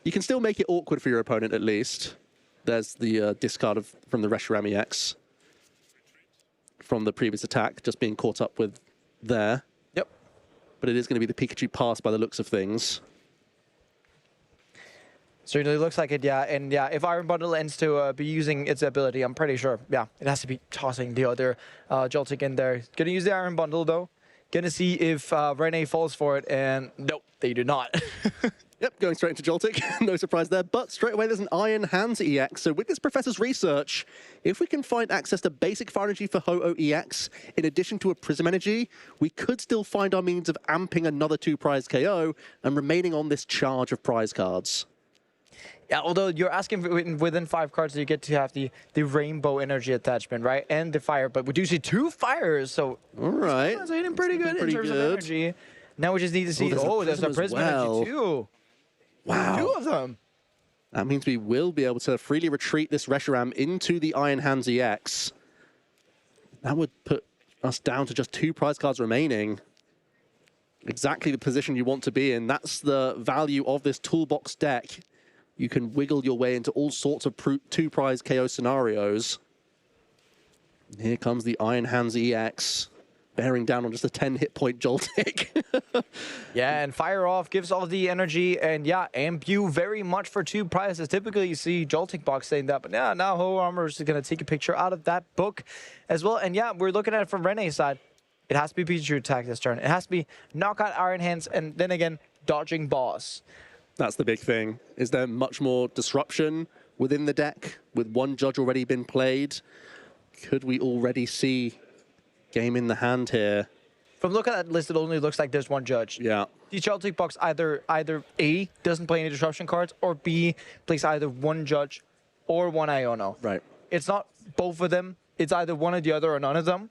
You can still make it awkward for your opponent, at least. There's the discard from the Reshiram EX from the previous attack, just being caught up with there. Yep. But it is going to be the Pikachu pass by the looks of things. Certainly looks like it, yeah. And yeah, if Iron Bundle ends to be using its ability, I'm pretty sure, yeah, it has to be tossing the other Joltic in there. Gonna use the Iron Bundle, though. Gonna see if Rene falls for it, and nope, they do not. Yep, going straight into Joltic. No surprise there. But straight away, there's an Iron Hands EX. So with this Professor's research, if we can find access to basic fire energy for Ho-Oh EX, in addition to a Prism energy, we could still find our means of amping another 2 prize KO and remaining on this charge of prize cards. Yeah, although you're asking for within 5 cards, you get to have the rainbow energy attachment, right? And the fire, but we do see 2 fires, so... All right. That's hitting pretty good in terms of energy. Now we just need to see... there's a Prism energy, too. Wow. 2 of them. That means we will be able to freely retreat this Reshiram into the Iron Hands EX. That would put us down to just 2 prize cards remaining. Exactly the position you want to be in. That's the value of this toolbox deck. You can wiggle your way into all sorts of 2 prize KO scenarios. Here comes the Iron Hands EX. bearing down on just a 10 hit point Joltic. Yeah, and Fire Off gives all the energy, and yeah, Ambu very much for 2 prizes. Typically, you see Joltic box saying that, but yeah, now Ho Armor is going to take a picture out of that book as well. And yeah, we're looking at it from Rene's side. It has to be Pikachu attack this turn. It has to be knockout Iron Hands, and then again, dodging boss. That's the big thing. Is there much more disruption within the deck with 1 judge already been played? Could we already see game in the hand here? From looking at that list, it only looks like there's 1 judge. Yeah. The Joltic box either A, doesn't play any disruption cards, or B, plays either 1 judge or 1 Iono. Right. It's not both of them. It's either one or the other or none of them.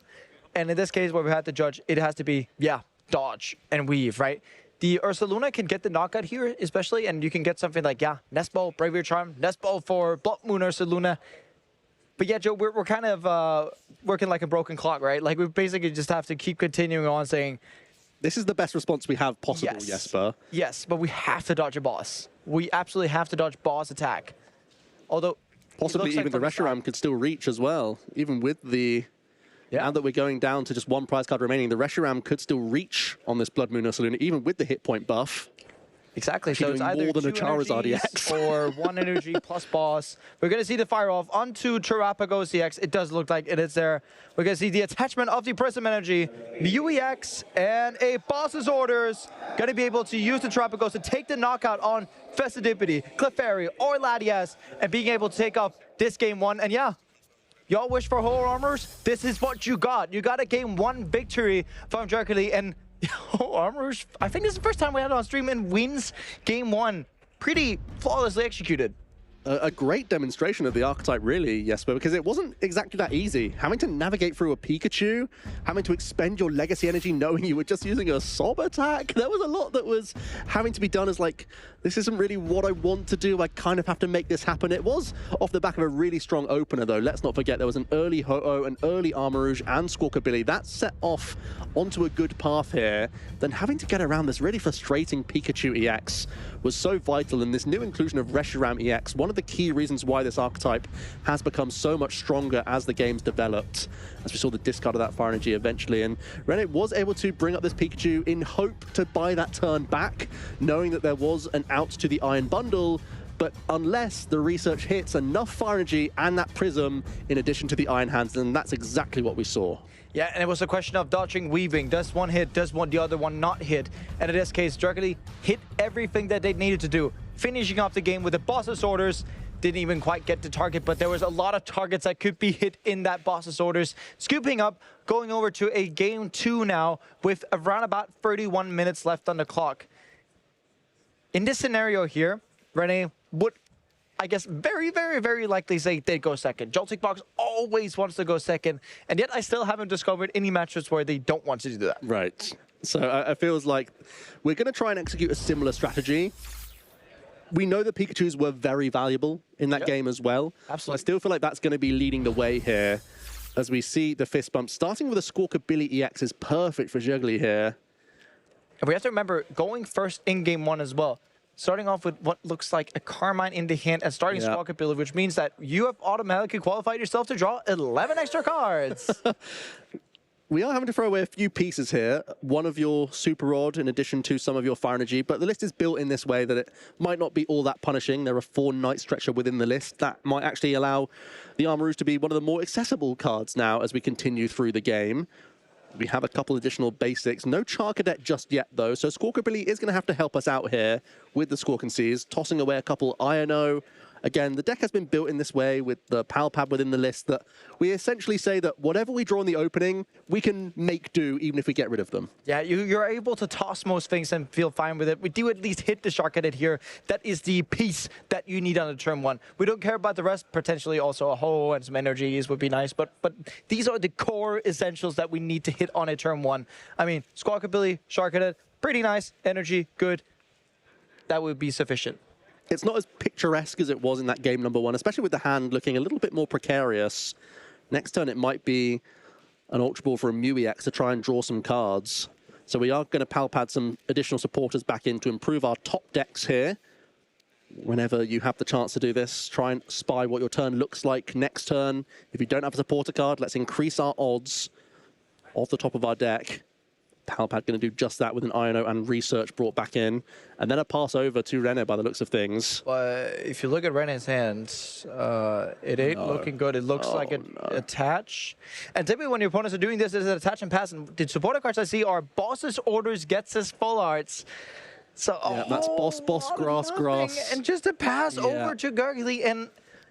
And in this case, where we had the judge, it has to be, yeah, dodge and weave, right? The Ursaluna can get the knockout here, especially, and you can get something like, yeah, Nest Ball, Braviary Charm, Nest Ball for Blood Moon Ursaluna. But yeah, Joe, we're kind of working like a broken clock, right? Like, we basically just have to keep continuing on saying... This is the best response we have possible, yes. Jesper. Yes, but we have to dodge a boss. We absolutely have to dodge boss attack. Although... Possibly even the Reshiram could still reach as well, even with the... Yeah. Now that we're going down to just 1 prize card remaining, the Reshiram could still reach on this Blood Moon Ursaluna, even with the hit point buff. Exactly, so it's either more than 2 a Charizard EX. or 1 energy plus boss. We're going to see the Fire Off onto Terrapagos EX. It does look like it is there. We're going to see the attachment of the Prism Energy, the UEX, and a boss's orders. Going to be able to use the Terrapagos to take the knockout on Festivity, Clefairy, or Latias, and being able to take up this game 1. And yeah, y'all wish for Whole Armors? This is what you got. You got a game 1 victory from Jerkily, and Whole Armors, I think this is the first time we had it on stream, and wins game 1. Pretty flawlessly executed. A great demonstration of the archetype, really, Jesper, because it wasn't exactly that easy. Having to navigate through a Pikachu, having to expend your legacy energy knowing you were just using a Sob attack. There was a lot that was having to be done as like, this isn't really what I want to do. I kind of have to make this happen. It was off the back of a really strong opener, though. Let's not forget there was an early Ho-Oh, an early Armarouge, and Squawkabilly. That set off onto a good path here. Then having to get around this really frustrating Pikachu EX was so vital, and this new inclusion of Reshiram EX, one of the key reasons why this archetype has become so much stronger as the game's developed, as we saw the discard of that Fire Energy eventually. And Rene was able to bring up this Pikachu in hope to buy that turn back, knowing that there was an out to the Iron Bundle, but unless the research hits enough Fire Energy and that Prism in addition to the Iron Hands, then that's exactly what we saw. Yeah, and it was a question of dodging, weaving. Does one hit? Does the other one not hit? And in this case, Jerkily hit everything that they needed to do. Finishing off the game with the boss's orders. Didn't even quite get to target, but there was a lot of targets that could be hit in that boss's orders. Scooping up, going over to a game 2 now with around about 31 minutes left on the clock. In this scenario here, Rene would, I guess, very, very, very likely say they'd go second. Joltic Box always wants to go second, and yet I still haven't discovered any matches where they don't want to do that. Right. So it feels like we're going to try and execute a similar strategy. We know the Pikachus were very valuable in that game as well. Absolutely. I still feel like that's going to be leading the way here as we see the fist bump. Starting with a Squawkabilly EX is perfect for Juggly here. And we have to remember, going first in game 1 as well. Starting off with what looks like a Carmine in the hand and starting Squawkabilly, which means that you have automatically qualified yourself to draw 11 extra cards. We are having to throw away a few pieces here. One of your Super Rod in addition to some of your Fire Energy, but the list is built in this way that it might not be all that punishing. There are 4 Night Stretcher within the list. That might actually allow the Armarouge to be one of the more accessible cards now as we continue through the game. We have a couple additional basics. No Charcadet just yet, though, so Squawkabilly is going to have to help us out here with the Squawkenseas, tossing away a couple Iono. Again, the deck has been built in this way with the Palpad within the list that we essentially say that whatever we draw in the opening, we can make do even if we get rid of them. Yeah, you're able to toss most things and feel fine with it. We do at least hit the Charcadet here. That is the piece that you need on the turn 1. We don't care about the rest. Potentially also a Ho and some energies would be nice, but these are the core essentials that we need to hit on a turn 1. I mean, Squawkabilly, Charcadet, pretty nice. Energy, good. That would be sufficient. It's not as picturesque as it was in that game number 1, especially with the hand looking a little bit more precarious. Next turn, it might be an Ultra Ball for a Mew EX to try and draw some cards. So we are going to Palpad some additional supporters back in to improve our top decks here. Whenever you have the chance to do this, try and spy what your turn looks like next turn. If you don't have a supporter card, let's increase our odds off the top of our deck. Palpad going to do just that with an INO and research brought back in. And then a pass over to Rene by the looks of things. If you look at Rene's hands, it ain't looking good. It looks like an attach. And typically when your opponents are doing this, it's an attach and pass. And the supporter cards I see are Boss's Orders, gets us full arts. So, yeah, that's boss, grass. And just a pass over to Gargly. And,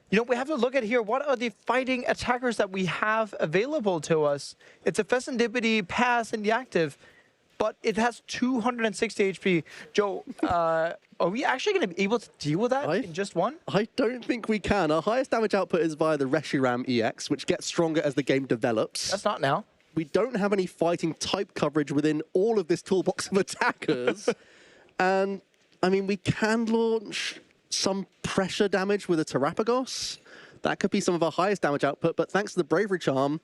you know, we have to look at here, what are the fighting attackers that we have available to us? It's a Fessendipity pass in the active, but it has 260 HP. Joe, are we actually going to be able to deal with that in just one? I don't think we can. Our highest damage output is via the Reshiram EX, which gets stronger as the game develops. That's not now. We don't have any fighting type coverage within all of this toolbox of attackers. And, I mean, we can launch some pressure damage with a Terapagos. That could be some of our highest damage output, but thanks to the Bravery Charm,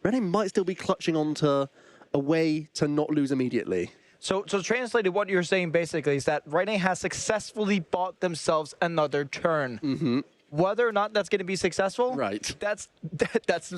Rene might still be clutching onto a way to not lose immediately. So translated, what you're saying basically is that Rene has successfully bought themselves another turn. Mm-hmm. Whether or not that's going to be successful, right? That's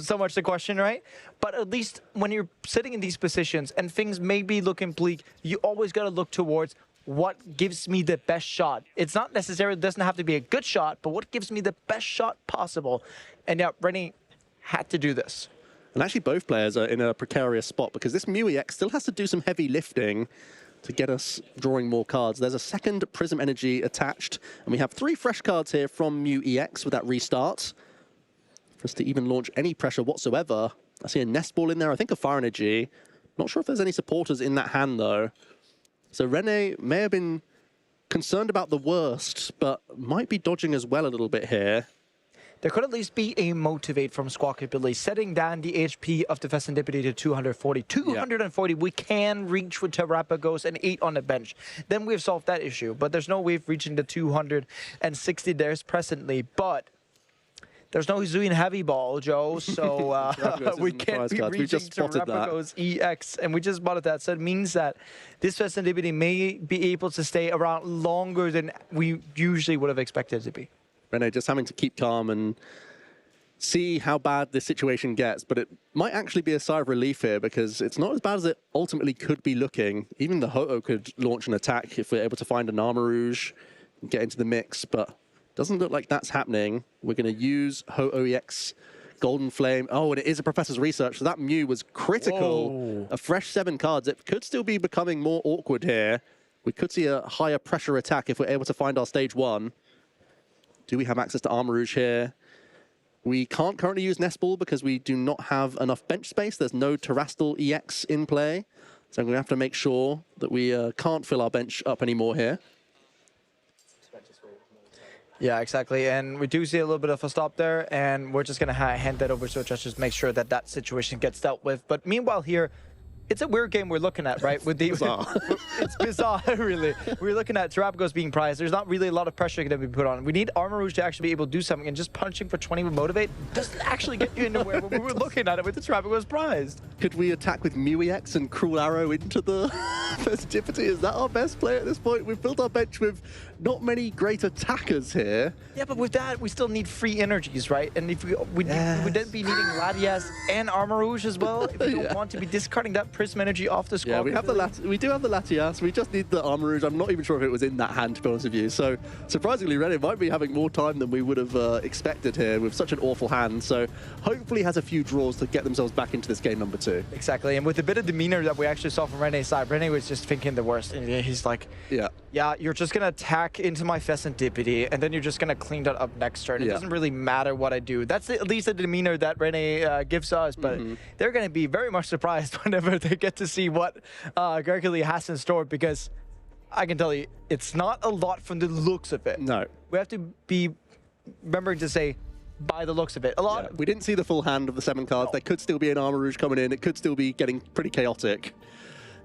so much the question, right? But at least when you're sitting in these positions and things may be looking bleak, you always got to look towards what gives me the best shot. It's not necessarily, it doesn't have to be a good shot, but what gives me the best shot possible. And yeah, Rene had to do this. And actually both players are in a precarious spot because this Mew EX still has to do some heavy lifting to get us drawing more cards. There's a second Prism Energy attached, and we have 3 fresh cards here from Mew EX with that restart. For us to even launch any pressure whatsoever. I see a Nest Ball in there, I think a Fire Energy. Not sure if there's any supporters in that hand though. So Rene may have been concerned about the worst, but might be dodging as well a little bit here. There could at least be a motivate from Squawky Billy, setting down the HP of the Fessendipity to 240. 240, we can reach with Terapagos and 8 on the bench. Then we've solved that issue, but there's no way of reaching the 260 there's presently. But there's no Hisuian Heavy Ball, Joe, so we can't be reaching Terapagos EX, and we just spotted that. So it means that this Fessendipity may be able to stay around longer than we usually would have expected it to be. Rene just having to keep calm and see how bad this situation gets, but it might actually be a sigh of relief here because it's not as bad as it ultimately could be looking. Even the Ho-Oh could launch an attack if we're able to find an Armarouge and get into the mix, but doesn't look like that's happening. We're going to use Ho-Oh EX Golden Flame. Oh, and it is a Professor's Research, so that Mew was critical. Whoa. A fresh 7 cards. It could still be becoming more awkward here. We could see a higher pressure attack if we're able to find our stage 1. Do we have access to Armarouge here? We can't currently use Nest Ball because we do not have enough bench space. There's no Terastal EX in play. So I'm going to have to make sure that we can't fill our bench up anymore here. Yeah, exactly. And we do see a little bit of a stop there, and we're just going to hand that over to just make sure that that situation gets dealt with. But meanwhile here, it's a weird game we're looking at, right? With the it's bizarre, really. We're looking at Terapagos being prized. There's not really a lot of pressure going to be put on. We need Armarouge to actually be able to do something, and just punching for 20 with Motivate doesn't actually get you anywhere when we were looking at it with the Terapagos prized. Could we attack with Mew EX and Cruel Arrow into the Festivity? Is that our best play at this point? We've built our bench with not many great attackers here. Yeah, but with that, we still need free energies, right? And if we would then be needing Latias and Armarouge as well, if we don't want to be discarding that Prism Energy off the squad. Yeah, we do have the Latias. We just need the Armarouge. I'm not even sure if it was in that hand, to be honest with you. So surprisingly, Rene might be having more time than we would have expected here with such an awful hand. So hopefully has a few draws to get themselves back into this game number 2. Exactly, and with the bit of demeanor that we actually saw from Rene's side, Rene was just thinking the worst. And he's like, yeah, you're just gonna attack into my Fessendipity, and then you're just gonna clean that up next turn. It doesn't really matter what I do. That's at least the demeanor that Rene gives us, but they're gonna be very much surprised whenever they get to see what Gargly has in store, because I can tell you, it's not a lot from the looks of it. No. We have to be remembering to say, by the looks of it. A lot. Yeah, we didn't see the full hand of the 7 cards. There could still be an Armarouge coming in. It could still be getting pretty chaotic.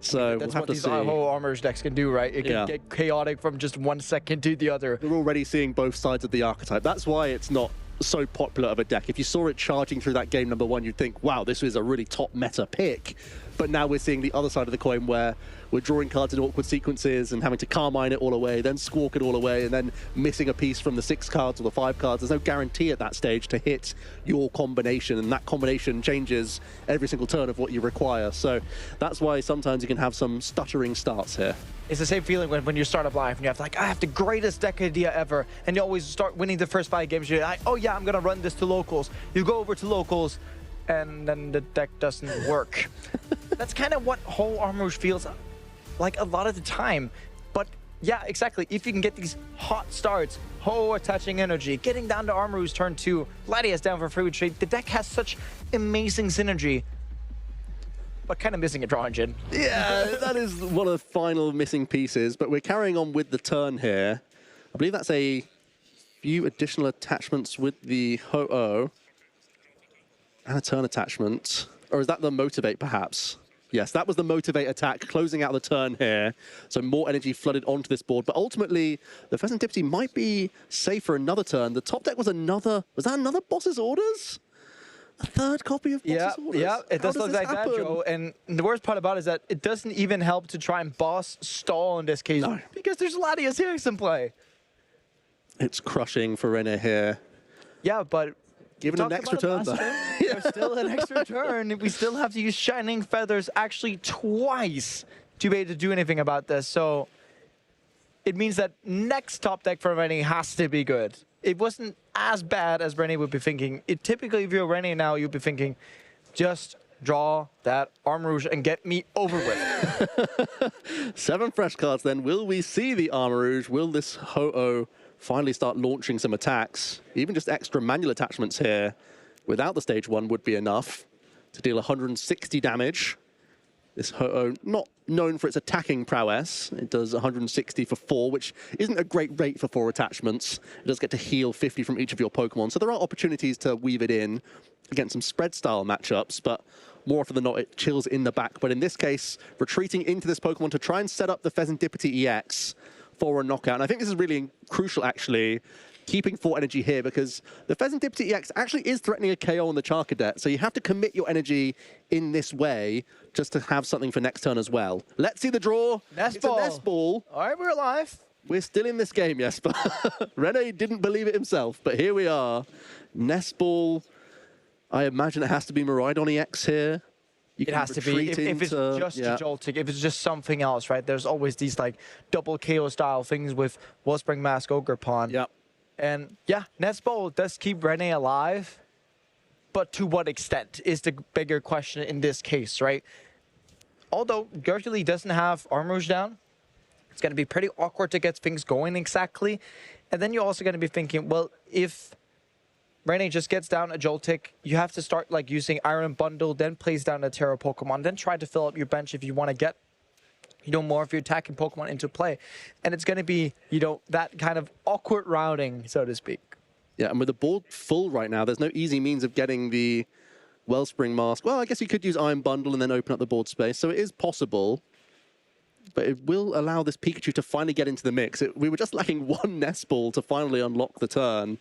So that's we'll have what to these see. whole Armarouge decks can do, right? It can get chaotic from just one second to the other. We're already seeing both sides of the archetype. That's why it's not so popular of a deck. If you saw it charging through that game number 1, you'd think, wow, this is a really top meta pick. But now we're seeing the other side of the coin where we're drawing cards in awkward sequences and having to Carmine it all away, then Squawk it all away, and then missing a piece from the 6 cards or the 5 cards. There's no guarantee at that stage to hit your combination, and that combination changes every single turn of what you require. So that's why sometimes you can have some stuttering starts here. It's the same feeling when you start up live and you have like, I have the greatest deck idea ever, and you always start winning the first 5 games. You're like, oh yeah, I'm gonna run this to locals. You go over to locals, and then the deck doesn't work. That's kind of what whole Arm Rouge feels like a lot of the time. But yeah, exactly. If you can get these hot starts, Ho attaching energy, getting down to Arm Rouge turn 2, Latias down for free retreat, the deck has such amazing synergy. But kind of missing a draw engine. Yeah, that is one of the final missing pieces, but we're carrying on with the turn here. I believe that's a few additional attachments with the Ho-Oh. And a turn attachment. Or is that the Motivate, perhaps? Yes, that was the Motivate attack, closing out the turn here. So more energy flooded onto this board. But ultimately, the Pheasant Dipsy might be safe for another turn. The top deck was another... Was that another Boss's Orders? A third copy of Boss's Orders? Yeah, it does look like happen? that, Joe. And the worst part about it is that it doesn't even help to try and boss stall in this case. No. Because there's Latias Helix in play. It's crushing for Rene here. Yeah, but... Given an extra turn, though. There's still an extra turn. We still have to use Shining Feathers actually twice to be able to do anything about this. So it means that next top deck for Rene has to be good. It wasn't as bad as Rene would be thinking. Typically, if you're Rene now, you'd be thinking, just draw that Arm Rouge and get me over with. 7 fresh cards then. Will we see the Arm Rouge? Will this Ho-Oh finally start launching some attacks? Even just extra manual attachments here without the stage 1 would be enough to deal 160 damage. This Ho-Oh, not known for its attacking prowess. It does 160 for 4, which isn't a great rate for 4 attachments. It does get to heal 50 from each of your Pokemon, so there are opportunities to weave it in against some spread-style matchups, but more often than not, it chills in the back. But in this case, retreating into this Pokemon to try and set up the Pheasantipity EX for a knockout. And I think this is really crucial, actually, keeping 4 energy here, because the Pheasantipity EX actually is threatening a KO on the Charcadet, so you have to commit your energy in this way just to have something for next turn as well. Let's see the draw. Nest It's ball. a Nest Ball. All right, we're alive. We're still in this game, yes, but Rene didn't believe it himself, but here we are. Nest Ball. I imagine it has to be Miraidon EX here. It has to be. If it's just a Joltic, if it's just something else, right? There's always these like double KO style things with Wellspring Mask, Ogerpon. Yep. And yeah, Nest Ball does keep Rene alive, but to what extent is the bigger question in this case, right? Although Gertrude doesn't have Arm Rouge down, it's going to be pretty awkward to get things going exactly. And then you're also going to be thinking, well, if Rene just gets down a Joltic, you have to start like using Iron Bundle, then plays down a Terra Pokemon, then try to fill up your bench if you want to get, more of your attacking Pokemon into play. And it's going to be, that kind of awkward routing, so to speak. Yeah, and with the board full right now, there's no easy means of getting the Wellspring Mask. Well, I guess you could use Iron Bundle and then open up the board space, so it is possible. But it will allow this Pikachu to finally get into the mix. We were just lacking 1 Nest Ball to finally unlock the turn.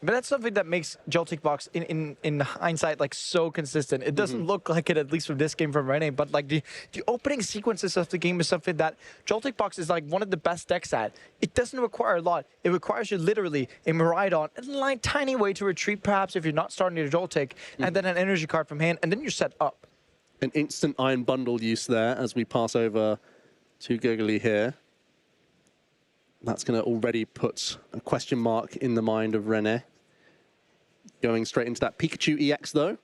But that's something that makes Joltic Box, in hindsight, like so consistent. It doesn't look like it, at least from this game from Rene, but like the opening sequences of the game is something that Joltic Box is like one of the best decks at. It doesn't require a lot. It requires you literally a Miraidon, a like tiny way to retreat, perhaps if you're not starting your Joltic, and then an energy card from hand, and then you're set up. An instant Iron Bundle use there as we pass over to Gurgly here. That's going to already put a question mark in the mind of Rene. Going straight into that Pikachu EX, though,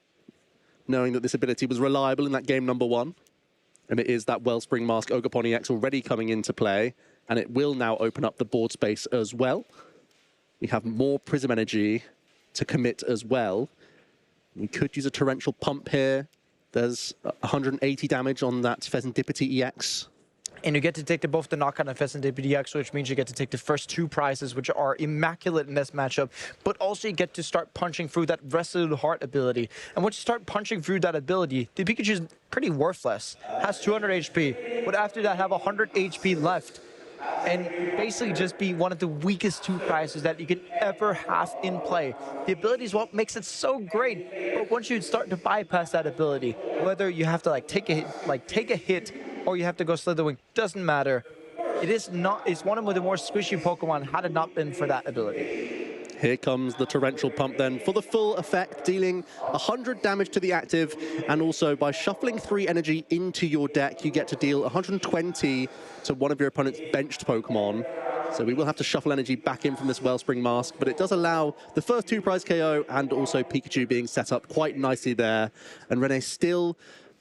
knowing that this ability was reliable in that game number 1. And it is that Wellspring Mask Ogerpon EX already coming into play, and it will now open up the board space as well. We have more Prism Energy to commit as well. We could use a Torrential Pump here. There's 180 damage on that Pheasantipity EX. And you get to take both the knockout and Pheasantipity EX, which means you get to take the first 2 prizes, which are immaculate in this matchup. But also you get to start punching through that Resolute Heart ability. And once you start punching through that ability, the Pikachu is pretty worthless. Has 200 HP. But after that, have 100 HP left. and basically just be one of the weakest 2 prizes that you could ever have in play. The ability is what makes it so great, but once you start to bypass that ability, whether you have to take a hit or you have to go Slitherwing, doesn't matter. It's one of the more squishy Pokemon had it not been for that ability. Here comes the Torrential Pump then for the full effect, dealing 100 damage to the active, and also by shuffling 3 energy into your deck, you get to deal 120 to one of your opponent's benched Pokemon. So we will have to shuffle energy back in from this Wellspring Mask, but it does allow the first 2 prize KO and also Pikachu being set up quite nicely there. And Rene still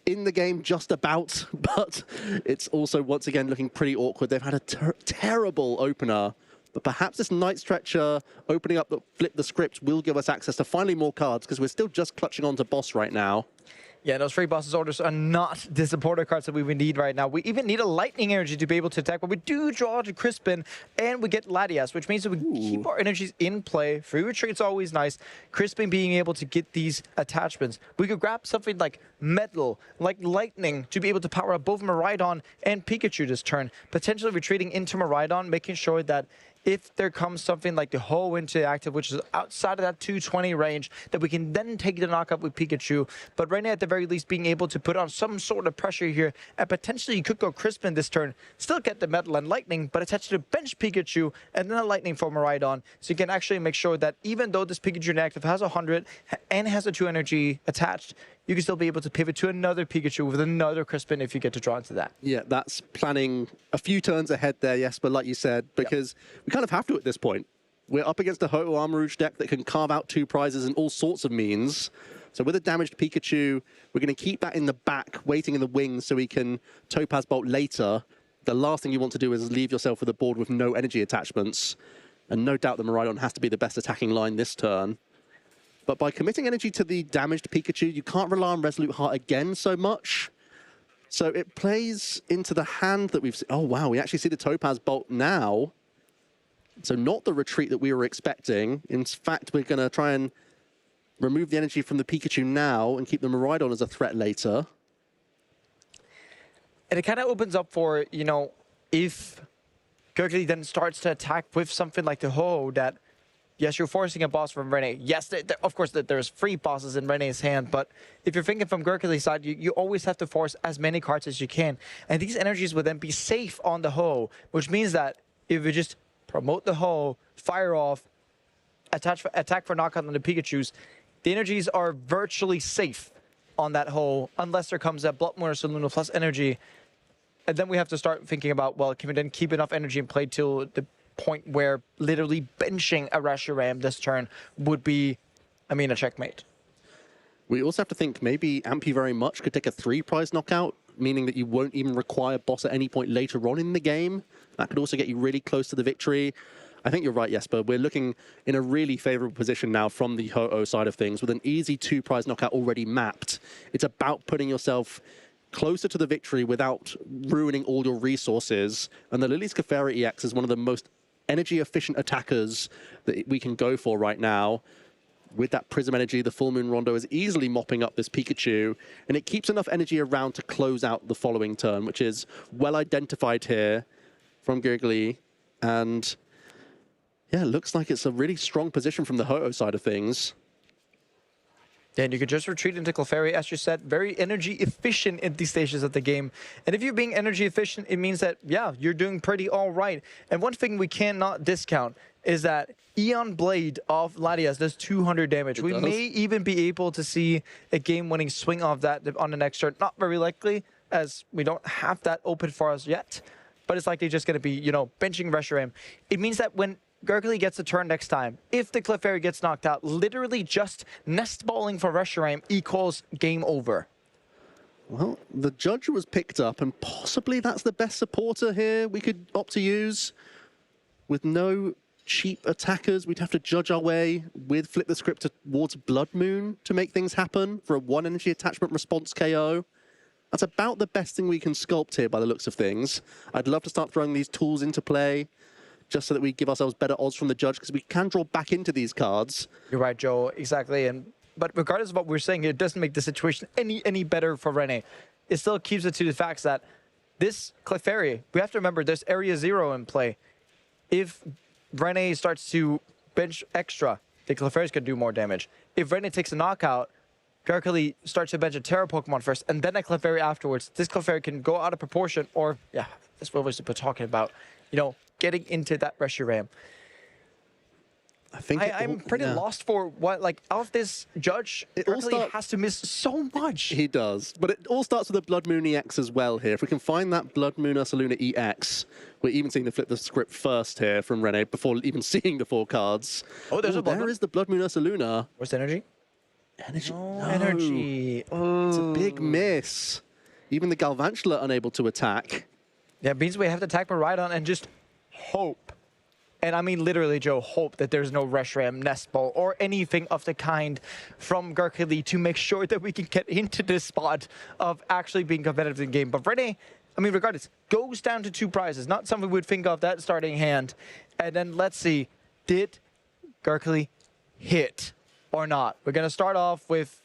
in the game just about, but it's also once again looking pretty awkward. They've had a terrible opener. But perhaps this Night Stretcher opening up the Flip the Script will give us access to finally more cards, because we're still just clutching on to boss right now. Yeah, those free bosses orders are not the supporter cards that we would need right now. We even need a Lightning Energy to be able to attack, but we do draw to Crispin, and we get Latias, which means that we keep our energies in play. Free Retreat's always nice. Crispin being able to get these attachments. We could grab something like Metal, like Lightning, to be able to power up both Miraidon and Pikachu this turn. Potentially retreating into Miraidon, making sure that if there comes something like the Ho into active, which is outside of that 220 range, that we can then take the knockup with Pikachu. But right now, at the very least, being able to put on some sort of pressure here, and potentially you could go Crispin this turn, still get the Metal and Lightning, but attach to the bench Pikachu, and then a Lightning for Miraidon. So you can actually make sure that even though this Pikachu inactive has 100 and has a 2 energy attached, you can still be able to pivot to another Pikachu with another Crispin if you get to draw into that. Yeah, that's planning a few turns ahead there, yes, but like you said, because we kind of have to at this point. We're up against a Ho-Oh Armarouge deck that can carve out 2 prizes in all sorts of means. So with a damaged Pikachu, we're going to keep that in the back, waiting in the wings so we can Topaz Bolt later. The last thing you want to do is leave yourself with a board with no energy attachments. And no doubt the Miraidon has to be the best attacking line this turn. But by committing energy to the damaged Pikachu, you can't rely on Resolute Heart again so much. So it plays into the hand that we've seen. Oh, wow, we actually see the Topaz Bolt now. So not the retreat that we were expecting. In fact, we're going to try and remove the energy from the Pikachu now and keep the Miraidon as a threat later. And it kind of opens up for, you know, if Gurgly then starts to attack with something like the Ho, that yes, you're forcing a boss from Rene. Yes, of course, there's free bosses in Rene's hand, but if you're thinking from Gurgly's side, you always have to force as many cards as you can. And these energies would then be safe on the Ho, which means that if you just promote the Ho, fire off, attack for knockout on the Pikachus, the energies are virtually safe on that Ho, unless there comes a Blood Moon or Saluna plus energy. And then we have to start thinking about, well, can we then keep enough energy in play till the point where literally benching a Reshiram this turn would be, I mean, a checkmate. We also have to think maybe Ampy Very Much could take a 3 prize knockout, meaning that you won't even require boss at any point later on in the game. That could also get you really close to the victory. I think you're right, Jesper. We're looking in a really favorable position now from the Ho-Oh side of things with an easy 2 prize knockout already mapped. It's about putting yourself closer to the victory without ruining all your resources. And the Lily's Clefairy EX is one of the most energy-efficient attackers that we can go for right now. With that Prism energy, the Full Moon Rondo is easily mopping up this Pikachu, and it keeps enough energy around to close out the following turn, which is well identified here from Gurgly. And yeah, it looks like it's a really strong position from the Ho-Oh side of things. And you can just retreat into Clefairy, as you said, very energy efficient in these stages of the game. And if you're being energy efficient, it means that, yeah, you're doing pretty all right. And one thing we cannot discount is that Eon Blade of Latias does 200 damage. We may even be able to see a game-winning swing off that on the next turn. Not very likely, as we don't have that open for us yet. But it's likely just going to be, you know, benching Reshiram. It means that when Gurgly gets a turn next time, if the Clefairy gets knocked out, literally just nest balling for Reshiram equals game over. Well, the Judge was picked up, and possibly that's the best supporter here we could opt to use. With no cheap attackers, we'd have to judge our way with Flip the Script towards Blood Moon to make things happen for a 1 energy attachment response KO. That's about the best thing we can sculpt here by the looks of things. I'd love to start throwing these tools into play, just so that we give ourselves better odds from the Judge, because we can draw back into these cards. You're right, Joe, exactly. But regardless of what we're saying, it doesn't make the situation any better for Rene. It still keeps it to the facts that this Clefairy, we have to remember there's Area 0 in play. If Rene starts to bench extra, the Clefairy's going to do more damage. If Rene takes a knockout, Gardevoir starts to bench a Terra Pokemon first, and then a Clefairy afterwards. This Clefairy can go out of proportion, or, yeah, that's what we're talking about. You know, getting into that Reshiram. I'm pretty lost for what, like, out of this judge, Gardevoir has to miss so much. He does. But it all starts with a Blood Moon EX as well here. If we can find that Blood Moon Ursaluna EX, we're even seeing the flip the script first here from Rene before even seeing the 4 cards. Oh, there's a Blood Moon. There is the Blood Moon Ursaluna. Where's the energy? Energy. No. Energy. Oh. It's a big miss. Even the Galvantula unable to attack. Yeah, means we have to attack Miraidon and just hope. And I mean literally, Joe, hope that there's no Reshiram, Nest Ball, or anything of the kind from Gardevoir to make sure that we can get into this spot of actually being competitive in the game. But Rene, I mean, regardless, goes down to 2 prizes. Not something we'd think of that starting hand. And then let's see, did Gardevoir hit or not? We're going to start off with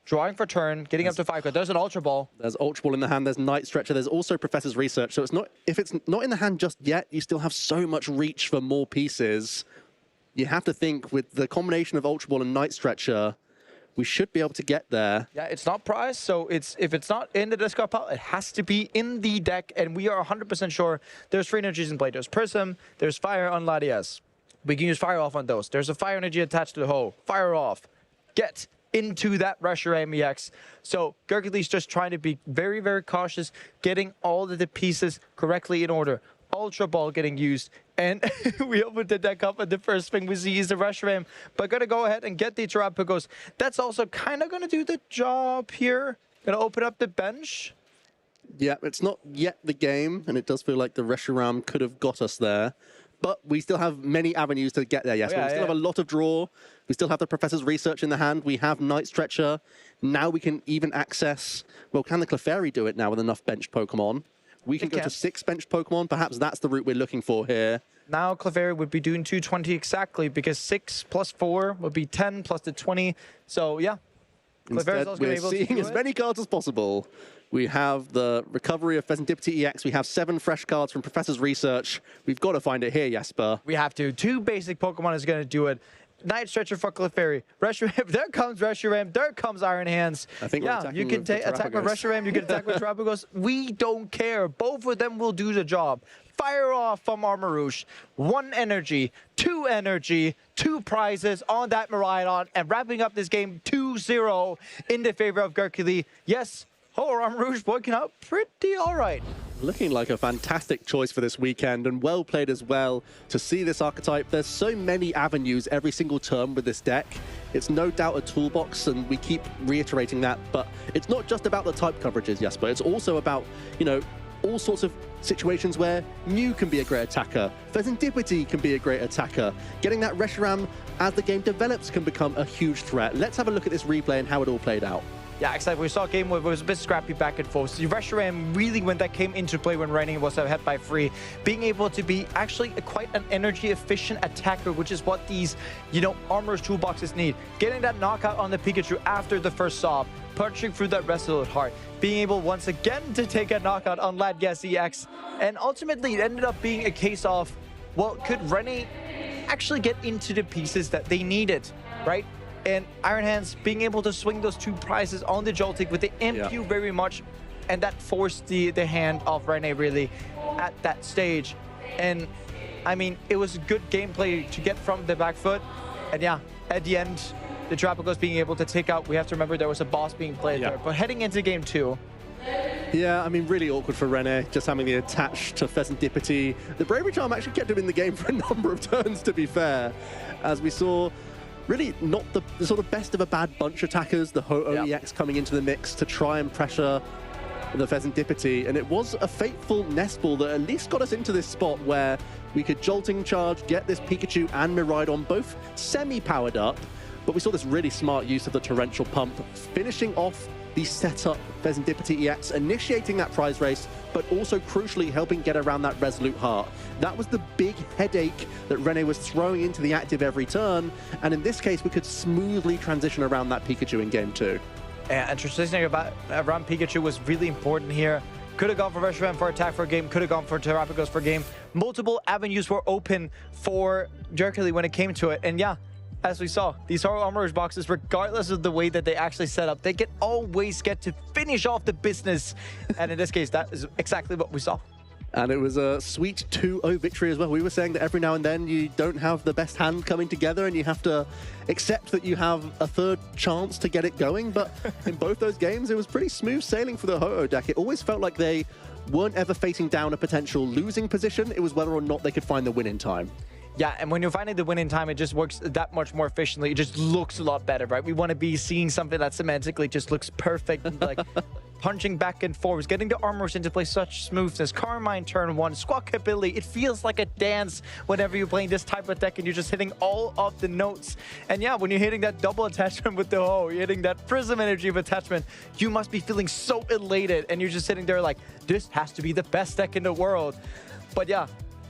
drawing for turn, getting up to 5 cards. There's an Ultra Ball. There's Ultra Ball in the hand. There's Night Stretcher. There's also Professor's Research. So it's not, if it's not in the hand just yet, you still have so much reach for more pieces. You have to think with the combination of Ultra Ball and Night Stretcher, we should be able to get there. Yeah, it's not prized, so if it's not in the discard pile, it has to be in the deck, and we are 100% sure there's 3 energies in play. There's Prism, there's Fire on Latias. We can use Fire Off on those. There's a Fire energy attached to the hoe. Fire Off. Get into that Reshiram EX. So Gardevoir's just trying to be very, very cautious, getting all of the pieces correctly in order. Ultra Ball getting used, and we opened the deck up, and the first thing we see is the Reshiram. But gonna go ahead and get the Terrapagos. That's also kind of gonna do the job here. Gonna open up the bench. Yeah, it's not yet the game, and it does feel like the Reshiram could have got us there. But we still have many avenues to get there, yes. We still have a lot of draw. We still have the Professor's Research in the hand. We have Night Stretcher. Now we can even access... Well, can the Clefairy do it now with enough benched Pokemon? We can go to 6 benched Pokemon. Perhaps that's the route we're looking for here. Now Clefairy would be doing 220 exactly, because 6 plus 4 would be 10 plus the 20. So, yeah. Instead, we're seeing as many cards as possible. We have the Recovery of Pheasantipity EX. We have 7 fresh cards from Professor's Research. We've got to find it here, Jesper. We have to. 2 basic Pokemon is going to do it. Night Stretcher for Clefairy. Reshiram, there comes Reshiram. There comes Iron Hands. I think you can attack with Reshiram. You can attack with Terrapagos. We don't care. Both of them will do the job. Fire Off from Armarouge. 1 energy, 2 energy, 2 prizes on that Miraidon, and wrapping up this game 2-0 in the favor of Gardevoir. Yes, Armarouge working out pretty all right. Looking like a fantastic choice for this weekend, and well played as well to see this archetype. There's so many avenues every single turn with this deck. It's no doubt a toolbox, and we keep reiterating that, but it's not just about the type coverages, Jesper. It's also about, you know, all sorts of situations where Mew can be a great attacker, Pheasantipity can be a great attacker. Getting that Reshiram as the game develops can become a huge threat. Let's have a look at this replay and how it all played out. Yeah, exactly. We saw a game where it was a bit scrappy back and forth. So Reshiram really, when that came into play, when Rene was ahead by 3, being able to be actually quite an energy-efficient attacker, which is what these, you know, Armor's toolboxes need. Getting that knockout on the Pikachu after the first sob, punching through that Resolute Heart, being able once again to take a knockout on Latias EX, and ultimately it ended up being a case of, well, could Rene actually get into the pieces that they needed, right? And Iron Hands being able to swing those 2 prizes on the Joltic with the MQ very much, and that forced the hand of Rene really at that stage. And I mean, it was good gameplay to get from the back foot. And yeah, at the end, the Terrapagos being able to take out, we have to remember there was a boss being played there. But heading into game 2, yeah, I mean, really awkward for Rene, just having the attach to Pheasantipity. The Bravery Charm actually kept him in the game for a number of turns, to be fair, as we saw. Really not the sort of best of a bad bunch attackers, the Ho-Oh EX coming into the mix to try and pressure the Pheasantipity. And it was a fateful Nest Ball that at least got us into this spot where we could Jolting Charge, get this Pikachu and Miraidon both semi-powered up. But we saw this really smart use of the Torrential Pump, finishing off the setup Pheasantipity EX, initiating that prize race, but also crucially helping get around that Resolute Heart. That was the big headache that Rene was throwing into the active every turn, and in this case we could smoothly transition around that Pikachu in game 2. And transitioning around Pikachu was really important here. Could have gone for Reshiram for attack for a game. Could have gone for Terrapagos for a game. Multiple avenues were open for Jerkily when it came to it. And yeah, as we saw, these Holo Armorers boxes, regardless of the way that they actually set up, they can always get to finish off the business. And in this case, that is exactly what we saw. And it was a sweet 2-0 victory as well. We were saying that every now and then you don't have the best hand coming together and you have to accept that you have a third chance to get it going. But in both those games, it was pretty smooth sailing for the Ho-Oh deck. It always felt like they weren't ever facing down a potential losing position. It was whether or not they could find the win in time. Yeah, and when you're finding the win in time, it just works that much more efficiently. It just looks a lot better, right? We want to be seeing something that semantically just looks perfect, like punching back and forwards, getting the armors into play, such smoothness. Carmine turn 1, Squawk ability. It feels like a dance whenever you're playing this type of deck and you're just hitting all of the notes. And yeah, when you're hitting that double attachment with the Ho, you're hitting that prism energy of attachment, you must be feeling so elated and you're just sitting there like, this has to be the best deck in the world. But yeah,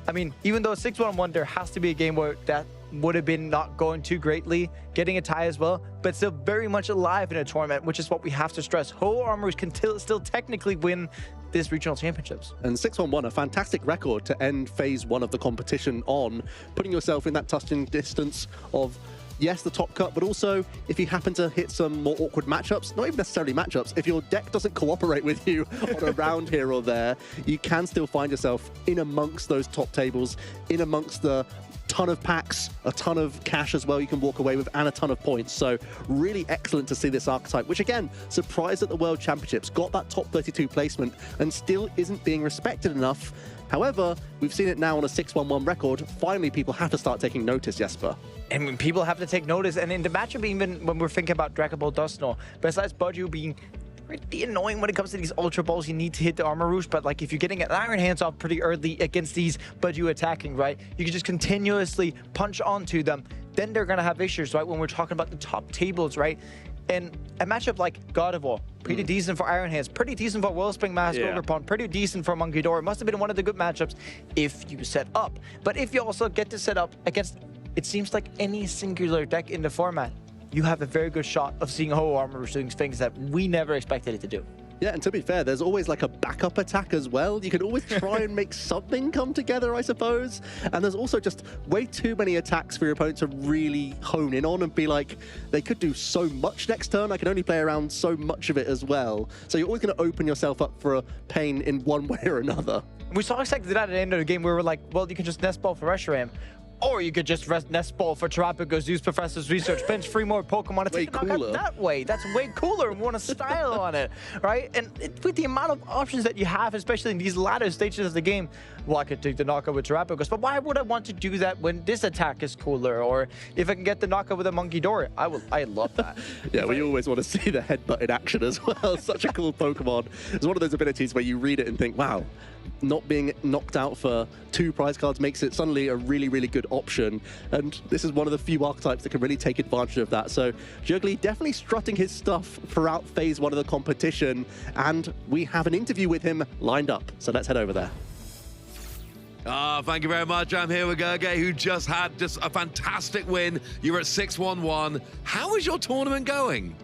I mean, even though 6-1-1, there has to be a game where that would have been not going too greatly, getting a tie as well, but still very much alive in a tournament, which is what we have to stress. Ho Armors can still technically win this regional championships. And 6-1-1, a fantastic record to end phase 1 of the competition on, putting yourself in that touching distance of, yes, the top cut, but also if you happen to hit some more awkward matchups, not even necessarily matchups, if your deck doesn't cooperate with you on a round here or there, you can still find yourself in amongst those top tables, in amongst the ton of packs, a ton of cash as well you can walk away with, and a ton of points. So really excellent to see this archetype, which again, surprised at the World Championships, got that top 32 placement and still isn't being respected enough. However, we've seen it now on a 6-1-1 record. Finally, people have to start taking notice, Jesper. And when people have to take notice, and in the matchup, even when we're thinking about Dragapult Dusknoir, besides Budju being pretty annoying when it comes to these Ultra Balls, you need to hit the Armor Rouge, but like if you're getting an Iron Hands off pretty early against these Budju attacking, right, you can just continuously punch onto them, then they're gonna have issues, right, when we're talking about the top tables, right? And a matchup like Gardevoir, pretty decent for Iron Hands, pretty decent for Wellspring Mask Ogerpon, pretty decent for Monkey Door. It must have been one of the good matchups if you set up. But if you also get to set up against, it seems like any singular deck in the format, you have a very good shot of seeing Ho Armor doing things that we never expected it to do. Yeah, and to be fair, there's always like a backup attack as well. You can always try and make something come together, I suppose. And there's also just way too many attacks for your opponent to really hone in on and be like, they could do so much next turn, I can only play around so much of it as well. So you're always going to open yourself up for a pain in one way or another. We saw exactly that at the end of the game where we're like, well, you can just Nest Ball for Reshiram. Or you could just Nest Ball for Terrapagos, use Professor's Research, bench 3 more Pokemon, and take the knockout that way. That's way cooler and we want a style on it, right? And with the amount of options that you have, especially in these latter stages of the game, well, I could take the knockout with Terrapagos, but why would I want to do that when this attack is cooler? Or if I can get the knockout with a Monkey Door, I love that. Yeah, we always want to see the headbutt in action as well. Such a cool Pokemon. It's one of those abilities where you read it and think, wow, not being knocked out for 2 prize cards makes it suddenly a really, really good option. And this is one of the few archetypes that can really take advantage of that. So Jerkily definitely strutting his stuff throughout phase 1 of the competition. And we have an interview with him lined up. So let's head over there. Thank you very much. I'm here with Gerge, who just had a fantastic win. You were at 6-1-1. How is your tournament going?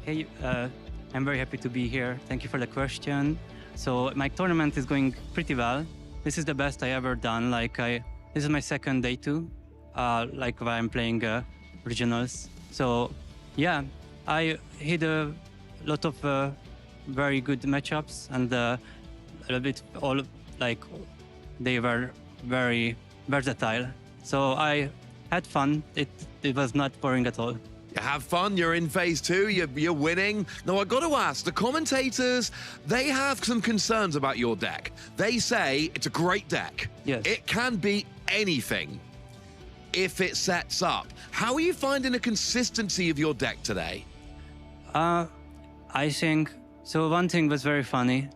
Hey, I'm very happy to be here. Thank you for the question. So my tournament is going pretty well. This is the best I ever done. This is my second day too, while I'm playing regionals. So yeah, I hit a lot of very good matchups and a bit they were very versatile. So I had fun. It was not boring at all. You have fun, you're in phase 2, you're winning. Now, I've got to ask, the commentators, they have some concerns about your deck. They say it's a great deck. Yes. It can beat anything if it sets up. How are you finding the consistency of your deck today? I think, so one thing was very funny.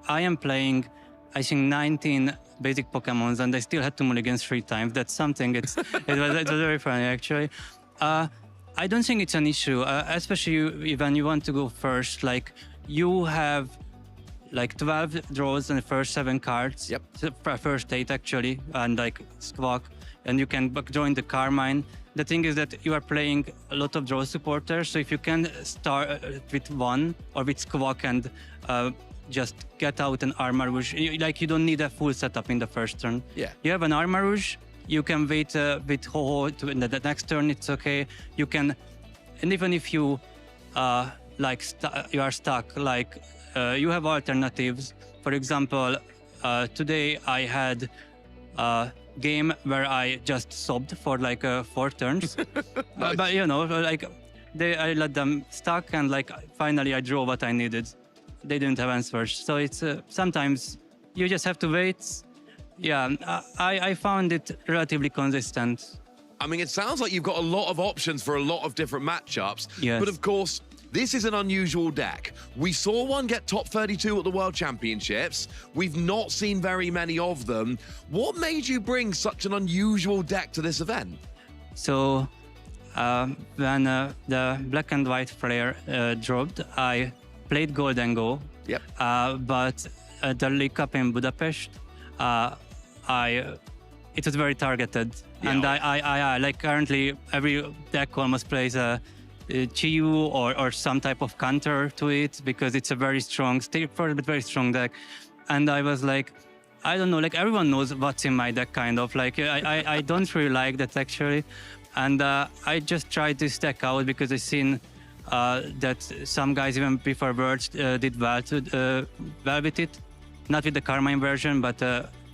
I am playing, I think, 19 basic Pokemons and I still had to mulligan 3 times. That's something, it was very funny actually. I don't think it's an issue, especially when you want to go first. You have 12 draws in the first 7 cards. Yep. First 8 actually, and Squawk, and you can join the Carmine. The thing is that you are playing a lot of draw supporters, so if you can start with 1 or with Squawk and just get out an Armor Rouge. Like, you don't need a full setup in the first turn. Yeah. You have an Armor Rouge, you can wait with Ho-Ho to the next turn, it's okay. You can, and even if you you are stuck, like you have alternatives. For example, today I had a game where I just sobbed for like 4 turns. Nice. But you know, like I let them stuck, and like finally I drew what I needed. They didn't have answers, so it's sometimes you just have to wait. Yeah, I found it relatively consistent. I mean, it sounds like you've got a lot of options for a lot of different matchups. Yes. But of course, this is an unusual deck. We saw one get top 32 at the World Championships. We've not seen very many of them. What made you bring such an unusual deck to this event? So when the black and white player dropped, I played GO. Yep. But at the League Cup in Budapest, it was very targeted. Yeah. And I like currently every deck almost plays a Chiyu or some type of counter to it, because it's a very strong, straightforward but very strong deck. And I was like, I don't know, like everyone knows what's in my deck, kind of. Like I don't really like that actually. And I just tried this deck out because I seen that some guys even before Worlds did well with it. Not with the Carmine version, but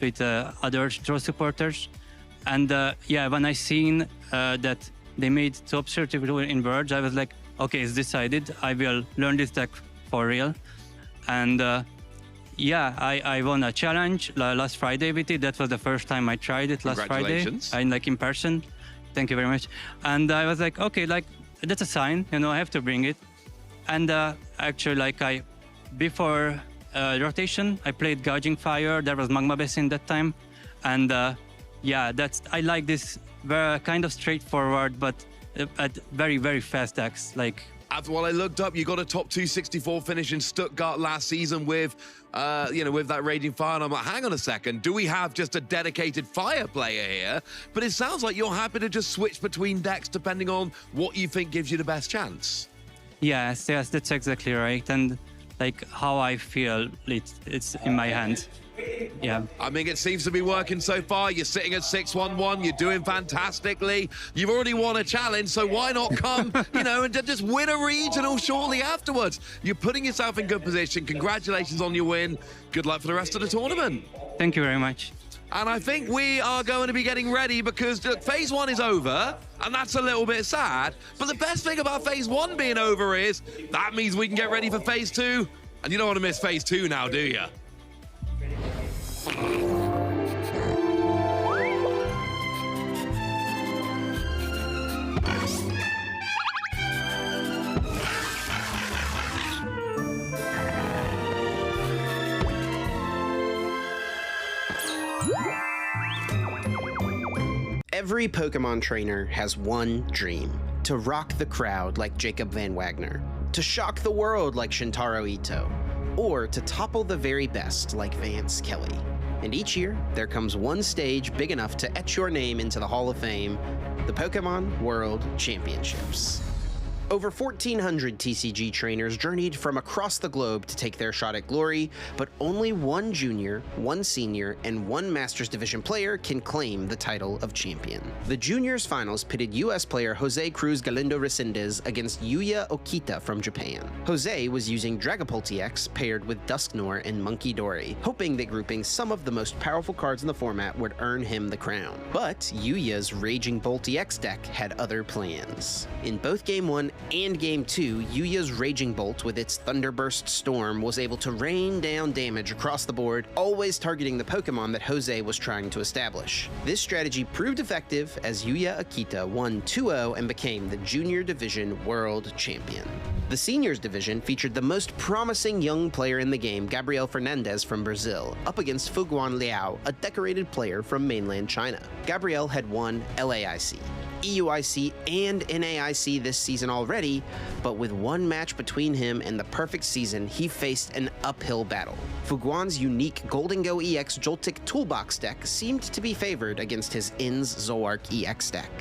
with other draw supporters. And yeah, when I seen that they made top 32 in Worlds, I was like, okay, it's decided. I will learn this deck for real. And yeah, I won a challenge last Friday with it. That was the first time I tried it last Friday. And like in person. Thank you very much. And I was like, okay, like that's a sign, you know, I have to bring it. And actually, like before rotation, I played Gouging Fire. There was Magma Basin that time. And yeah, I like this very kind of straightforward, but at very, very fast decks. Like, after what I looked up, you got a top 264 finish in Stuttgart last season with, with that Raging Fire. And I'm like, hang on a second, do we have just a dedicated fire player here? But it sounds like you're happy to just switch between decks depending on what you think gives you the best chance. Yes, that's exactly right. And like how I feel, it's in my hands. Yeah. I mean, it seems to be working so far. You're sitting at 6-1-1. You're doing fantastically. You've already won a challenge, so why not come, and just win a regional shortly afterwards? You're putting yourself in good position. Congratulations on your win. Good luck for the rest of the tournament. Thank you very much. And I think we are going to be getting ready because phase 1 is over, and that's a little bit sad. But the best thing about phase 1 being over is that means we can get ready for phase 2. And you don't want to miss phase 2 now, do you? Every Pokémon trainer has one dream: to rock the crowd like Jacob Van Wagner, to shock the world like Shintaro Ito, or to topple the very best like Vance Kelly. And each year, there comes one stage big enough to etch your name into the Hall of Fame, the Pokémon World Championships. Over 1,400 TCG trainers journeyed from across the globe to take their shot at glory, but only one junior, one senior, and one Masters Division player can claim the title of champion. The juniors finals pitted US player Jose Cruz Galindo Resendez against Yuya Okita from Japan. Jose was using Dragapult EX paired with Dusknoir and Monkey Dory, hoping that grouping some of the most powerful cards in the format would earn him the crown. But Yuya's Raging Bolt EX deck had other plans. In both Game 1 and Game 2, Yuya's Raging Bolt with its Thunderburst Storm was able to rain down damage across the board, always targeting the Pokemon that Jose was trying to establish. This strategy proved effective as Yuya Okita won 2-0 and became the Junior Division World Champion. The Seniors Division featured the most promising young player in the game, Gabriel Fernandez from Brazil, up against Fuguan Liao, a decorated player from mainland China. Gabriel had won LAIC, EUIC, and NAIC this season already, but with one match between him and the perfect season, he faced an uphill battle. Fuguan's unique Golden Go EX Joltic Toolbox deck seemed to be favored against his INS Zolark EX deck.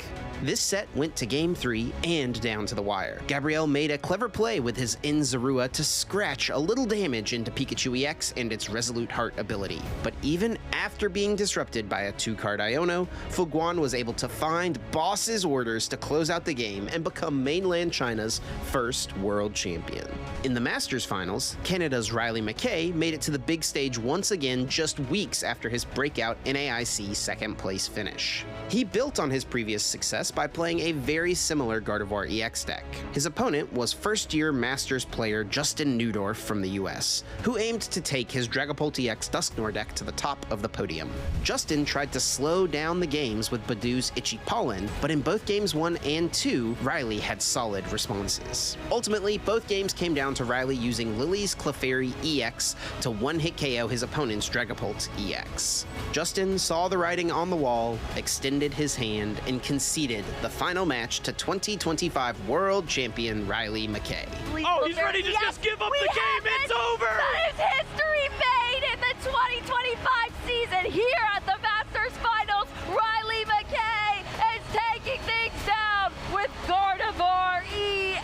This set went to Game 3 and down to the wire. Gabriel made a clever play with his Inzarua to scratch a little damage into Pikachu EX and its Resolute Heart ability. But even after being disrupted by a 2-card Iono, Fuguan was able to find Boss's orders to close out the game and become mainland China's first world champion. In the Masters Finals, Canada's Riley McKay made it to the big stage once again just weeks after his breakout NAIC second place finish. He built on his previous success by playing a very similar Gardevoir EX deck. His opponent was first-year Masters player Justin Neudorf from the US, who aimed to take his Dragapult EX Dusknoir deck to the top of the podium. Justin tried to slow down the games with Badoo's Itchy Pollen, but in both games 1 and 2, Riley had solid responses. Ultimately, both games came down to Riley using Lily's Clefairy EX to one-hit KO his opponent's Dragapult EX. Justin saw the writing on the wall, extended his hand, and conceded the final match to 2025 World Champion Riley McKay. Oh, he's ready to just give up the game. It's over. That is history made in the 2025 season here at the Masters Finals. Riley McKay is taking things down with Gardevoir EX.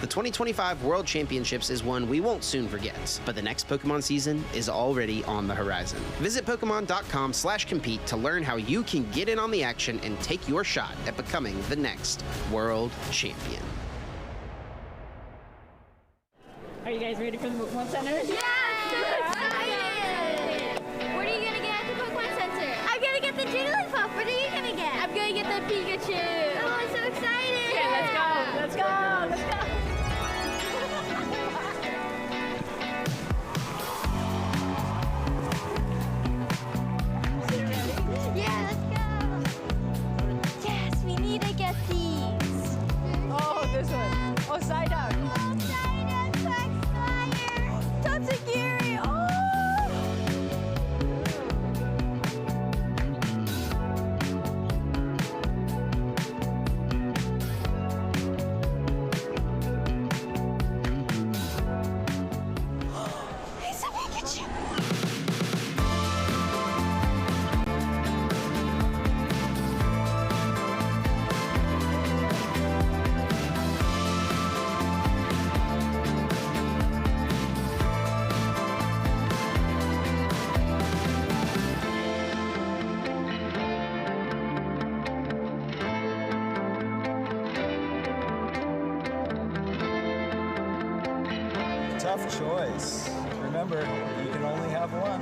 The 2025 World Championships is one we won't soon forget, but the next Pokemon season is already on the horizon. Visit Pokemon.com/compete to learn how you can get in on the action and take your shot at becoming the next World Champion. Are you guys ready for the Pokemon Center? Yeah, I'm so excited! What are you gonna get at the Pokemon Center? I'm gonna get the Jigglypuff. What are you gonna get? I'm gonna get the Pikachu. Oh, I'm so excited! Okay, let's go! Let's go! Let's go! Yeah, let's go! Yes, we need to get these. Oh, this one. Oh, Psyduck. Oh, Psyduck, Quagsire, Tatsugiri, oh! It's a Pikachu! Tough choice. Remember, you can only have one.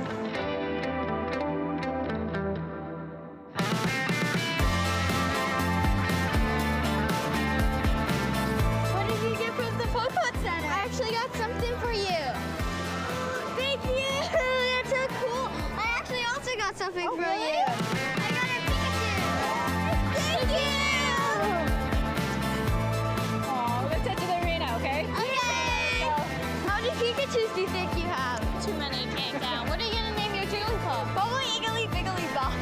What did you get from the Pokemon Center? I actually got something for you. Thank you! That's so cool. I actually also got something for you. I got a Pikachu. Thank you! Oh, let's head to the arena, okay? Okay! How many Pikachus do you think you have? Too many, can't count. What are you gonna name your Jigglypuff? Probably Iggly Biggly Bop.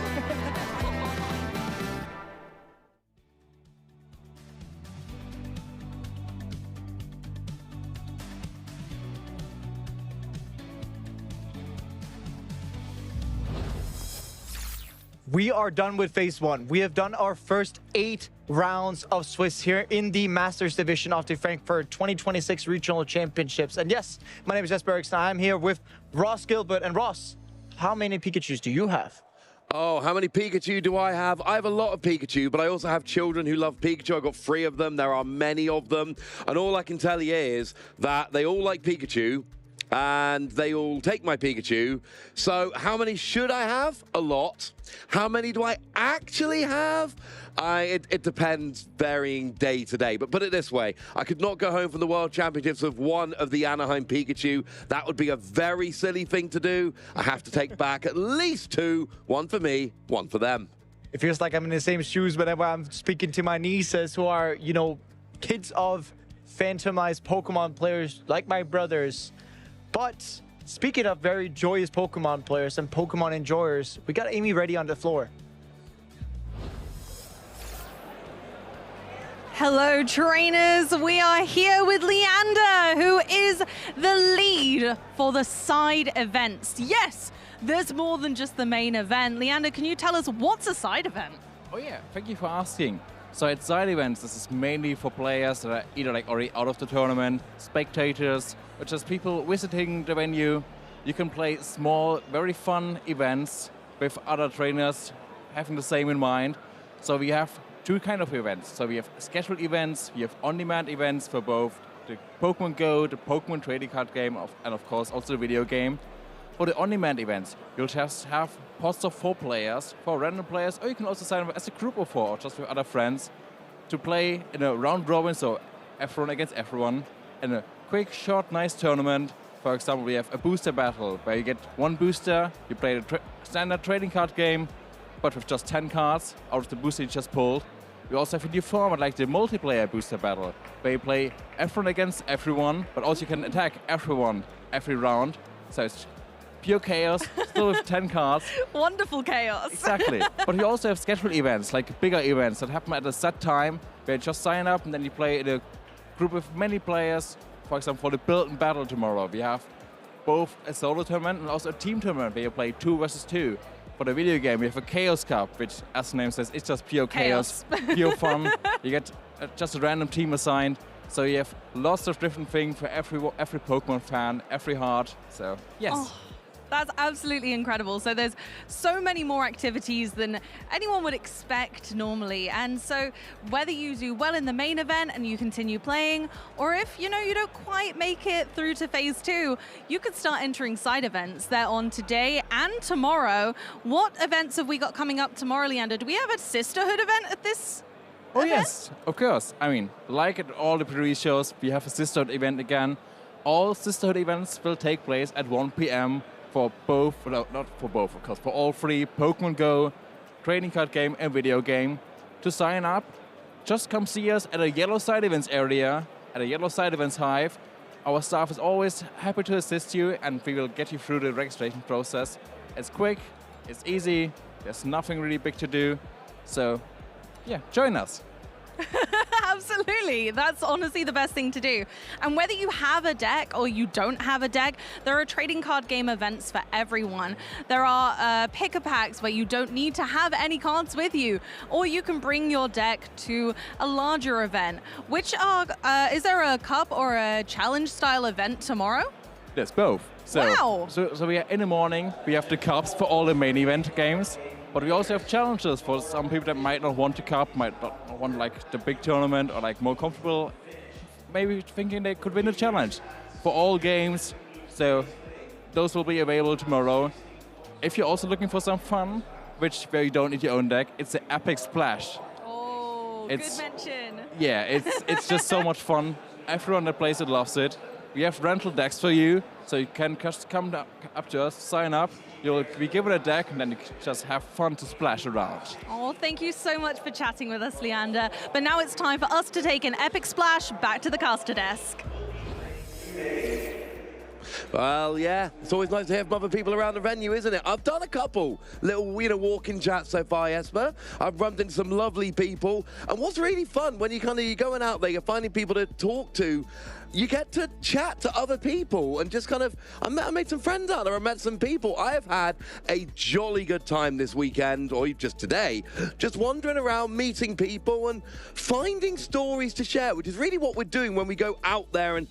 We are done with phase 1. We have done our first 8 rounds of Swiss here in the Masters Division of the Frankfurt 2026 Regional Championships. And yes, my name is Jesper Eriksson. I'm here with Ross Gilbert. And Ross, how many Pikachus do you have? Oh, how many Pikachu do I have? I have a lot of Pikachu, but I also have children who love Pikachu. I've got 3 of them. There are many of them. And all I can tell you is that they all like Pikachu, and they all take my Pikachu. So how many should I have? A lot. How many do I actually have? It depends, varying day to day. But put it this way, I could not go home from the World Championships with one of the Anaheim Pikachu. That would be a very silly thing to do. I have to take back at least 2, one for me, one for them. It feels like I'm in the same shoes whenever I'm speaking to my nieces who are, you know, kids of phantomized Pokemon players like my brothers. But speaking of very joyous Pokemon players and Pokemon enjoyers, we got Amy ready on the floor. Hello, trainers. We are here with Leander, who is the lead for the side events. Yes, there's more than just the main event. Leander, can you tell us what's a side event? Oh yeah, thank you for asking. So at side events, this is mainly for players that are either like already out of the tournament, spectators, or just people visiting the venue. You can play small, very fun events with other trainers having the same in mind. So we have two kind of events. So we have scheduled events, we have on-demand events for both the Pokémon GO, the Pokémon trading card game, and of course also the video game. For the on-demand events, you'll just have pods of 4 players, 4 random players, or you can also sign up as a group of 4, or just with other friends, to play in a round robin, so everyone against everyone, in a quick, short, nice tournament. For example, we have a booster battle, where you get 1 booster, you play the standard trading card game, but with just 10 cards out of the booster you just pulled. We also have a new format like the multiplayer booster battle, where you play everyone against everyone, but also you can attack everyone every round. So it's pure chaos, still with 10 cards. Wonderful chaos. Exactly. But we also have scheduled events, like bigger events that happen at a set time, where you just sign up and then you play in a group of many players. For example, for the build and battle tomorrow, we have both a solo tournament and also a team tournament where you play 2 versus 2. For the video game, we have a Chaos Cup, which, as the name says, it's just pure chaos, pure fun. You get just a random team assigned. So you have lots of different things for every Pokemon fan, every heart. So, yes. Oh, that's absolutely incredible. So there's so many more activities than anyone would expect normally. And so whether you do well in the main event and you continue playing, or if, you don't quite make it through to phase 2, you could start entering side events. They're on today and tomorrow. What events have we got coming up tomorrow, Leander? Do we have a sisterhood event at this Oh, yes, of course. I mean, like at all the previous shows, we have a sisterhood event again. All sisterhood events will take place at 1 p.m. for both, not for both, of course, for all 3 Pokémon GO, trading card game and video game. To sign up, just come see us at a Yellow Side Events area, at a Yellow Side Events Hive. Our staff is always happy to assist you, and we will get you through the registration process. It's quick, it's easy, there's nothing really big to do. So, yeah, join us. Absolutely. That's honestly the best thing to do. And whether you have a deck or you don't have a deck, there are trading card game events for everyone. There are pick-a-packs where you don't need to have any cards with you, or you can bring your deck to a larger event. Which is there a cup or a challenge style event tomorrow? There's both. So, wow. So we are in the morning, we have the cups for all the main event games. But we also have challenges for some people that might not want to cup, might not want like the big tournament, or like more comfortable, maybe thinking they could win a challenge for all games. So those will be available tomorrow. If you're also looking for some fun, where you don't need your own deck, it's the Epic Splash. Oh, good mention. Yeah, it's just so much fun. Everyone that plays it loves it. We have rental decks for you, so you can just come up to us, sign up. You'll be given a deck, and then you can just have fun to splash around. Oh, thank you so much for chatting with us, Leander. But now it's time for us to take an epic splash back to the caster desk. Well, yeah, it's always nice to hear from other people around the venue, isn't it? I've done a couple little, walking chats so far, Jesper. I've bumped into some lovely people. And what's really fun when you're going out there, you're finding people to talk to, you get to chat to other people and just I made some friends out there. I met some people. I have had a jolly good time this weekend, or just today, just wandering around, meeting people and finding stories to share, which is really what we're doing when we go out there and,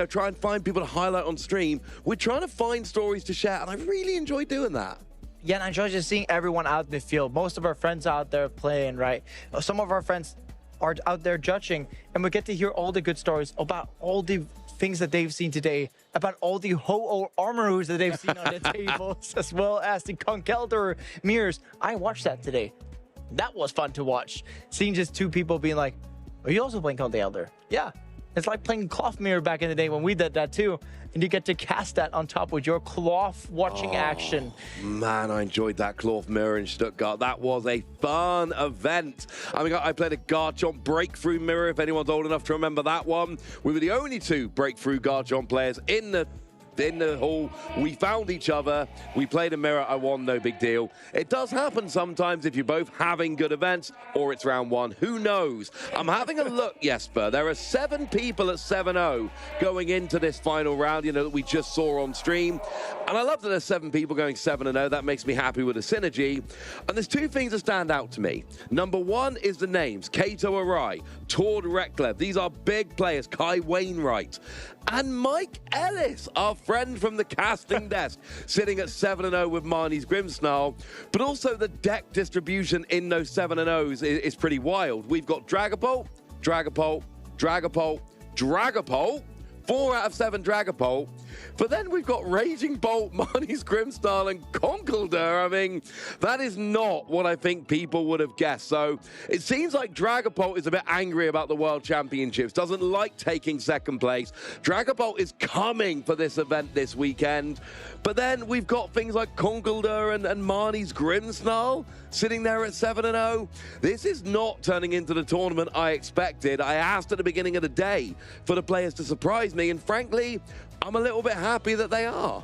try and find people to highlight on stream. We're trying to find stories to share, and I really enjoy doing that. Yeah, and I enjoy just seeing everyone out in the field. Most of our friends out there playing, right? Some of our friends are out there judging, and we get to hear all the good stories about all the things that they've seen today, about all the Ho-Oh armors that they've seen on the tables, as well as the Conkeldurr mirrors. I watched that today. That was fun to watch. Seeing just 2 people being like, are you also playing Conkeldurr? Yeah. It's like playing Cloth Mirror back in the day when we did that too. And you get to cast that on top with your cloth watching action. Man, I enjoyed that Cloth Mirror in Stuttgart. That was a fun event. I mean, I played a Garchomp Breakthrough Mirror, if anyone's old enough to remember that one. We were the only 2 Breakthrough Garchomp players in the in the hall. We found each other. We played a mirror. I won, no big deal. It does happen sometimes if you're both having good events or it's round one. Who knows? I'm having a look, Jesper. There are 7 people at 7-0 going into this final round, you know, that we just saw on stream. And I love that there's 7 people going 7-0. That makes me happy with the synergy. And there's 2 things that stand out to me. Number 1 is the names. Kato Arai, Tord Reklev. These are big players. Kai Wainwright. And Mike Ellis, our friend from the casting desk, sitting at 7-0 with Marnie's Grimmsnarl. But also the deck distribution in those 7-0s is pretty wild. We've got Dragapult, Dragapult, Dragapult, Dragapult, 4 out of 7 Dragapult. But then we've got Raging Bolt, Marnie's Grimmsnarl, and Conkeldurr. I mean, that is not what I think people would have guessed. So it seems like Dragapult is a bit angry about the World Championships, doesn't like taking second place. Dragapult is coming for this event this weekend. But then we've got things like Conkeldurr and Marnie's Grimmsnarl sitting there at 7-0. This is not turning into the tournament I expected. I asked at the beginning of the day for the players to surprise me, and frankly, I'm a little bit happy that they are.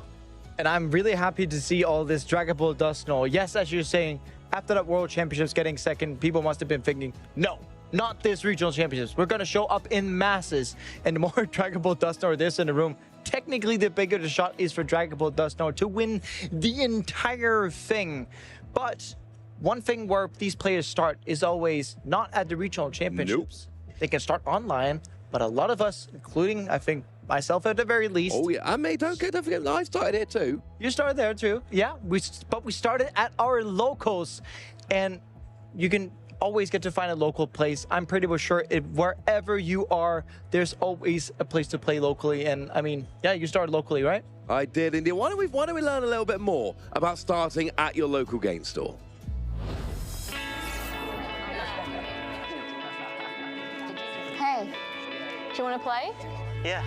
And I'm really happy to see all this Dragapult Dusknoll. Yes, as you're saying, after that World Championships getting second, people must have been thinking, no, not this Regional Championships. We're going to show up in masses. And the more Dragapult Dusknoll there's in the room, technically the bigger the shot is for Dragapult Dusknoll to win the entire thing. But one thing where these players start is always not at the Regional Championships. Nope. They can start online, but a lot of us, including, I think, myself at the very least. Oh yeah, and me, don't forget, I started here too. You started there too, yeah. But we started at our locals, and you can always get to find a local place. I'm pretty much sure wherever you are, there's always a place to play locally. And I mean, yeah, you started locally, right? I did indeed. Why don't we learn a little bit more about starting at your local game store? Hey, do you want to play? Yeah.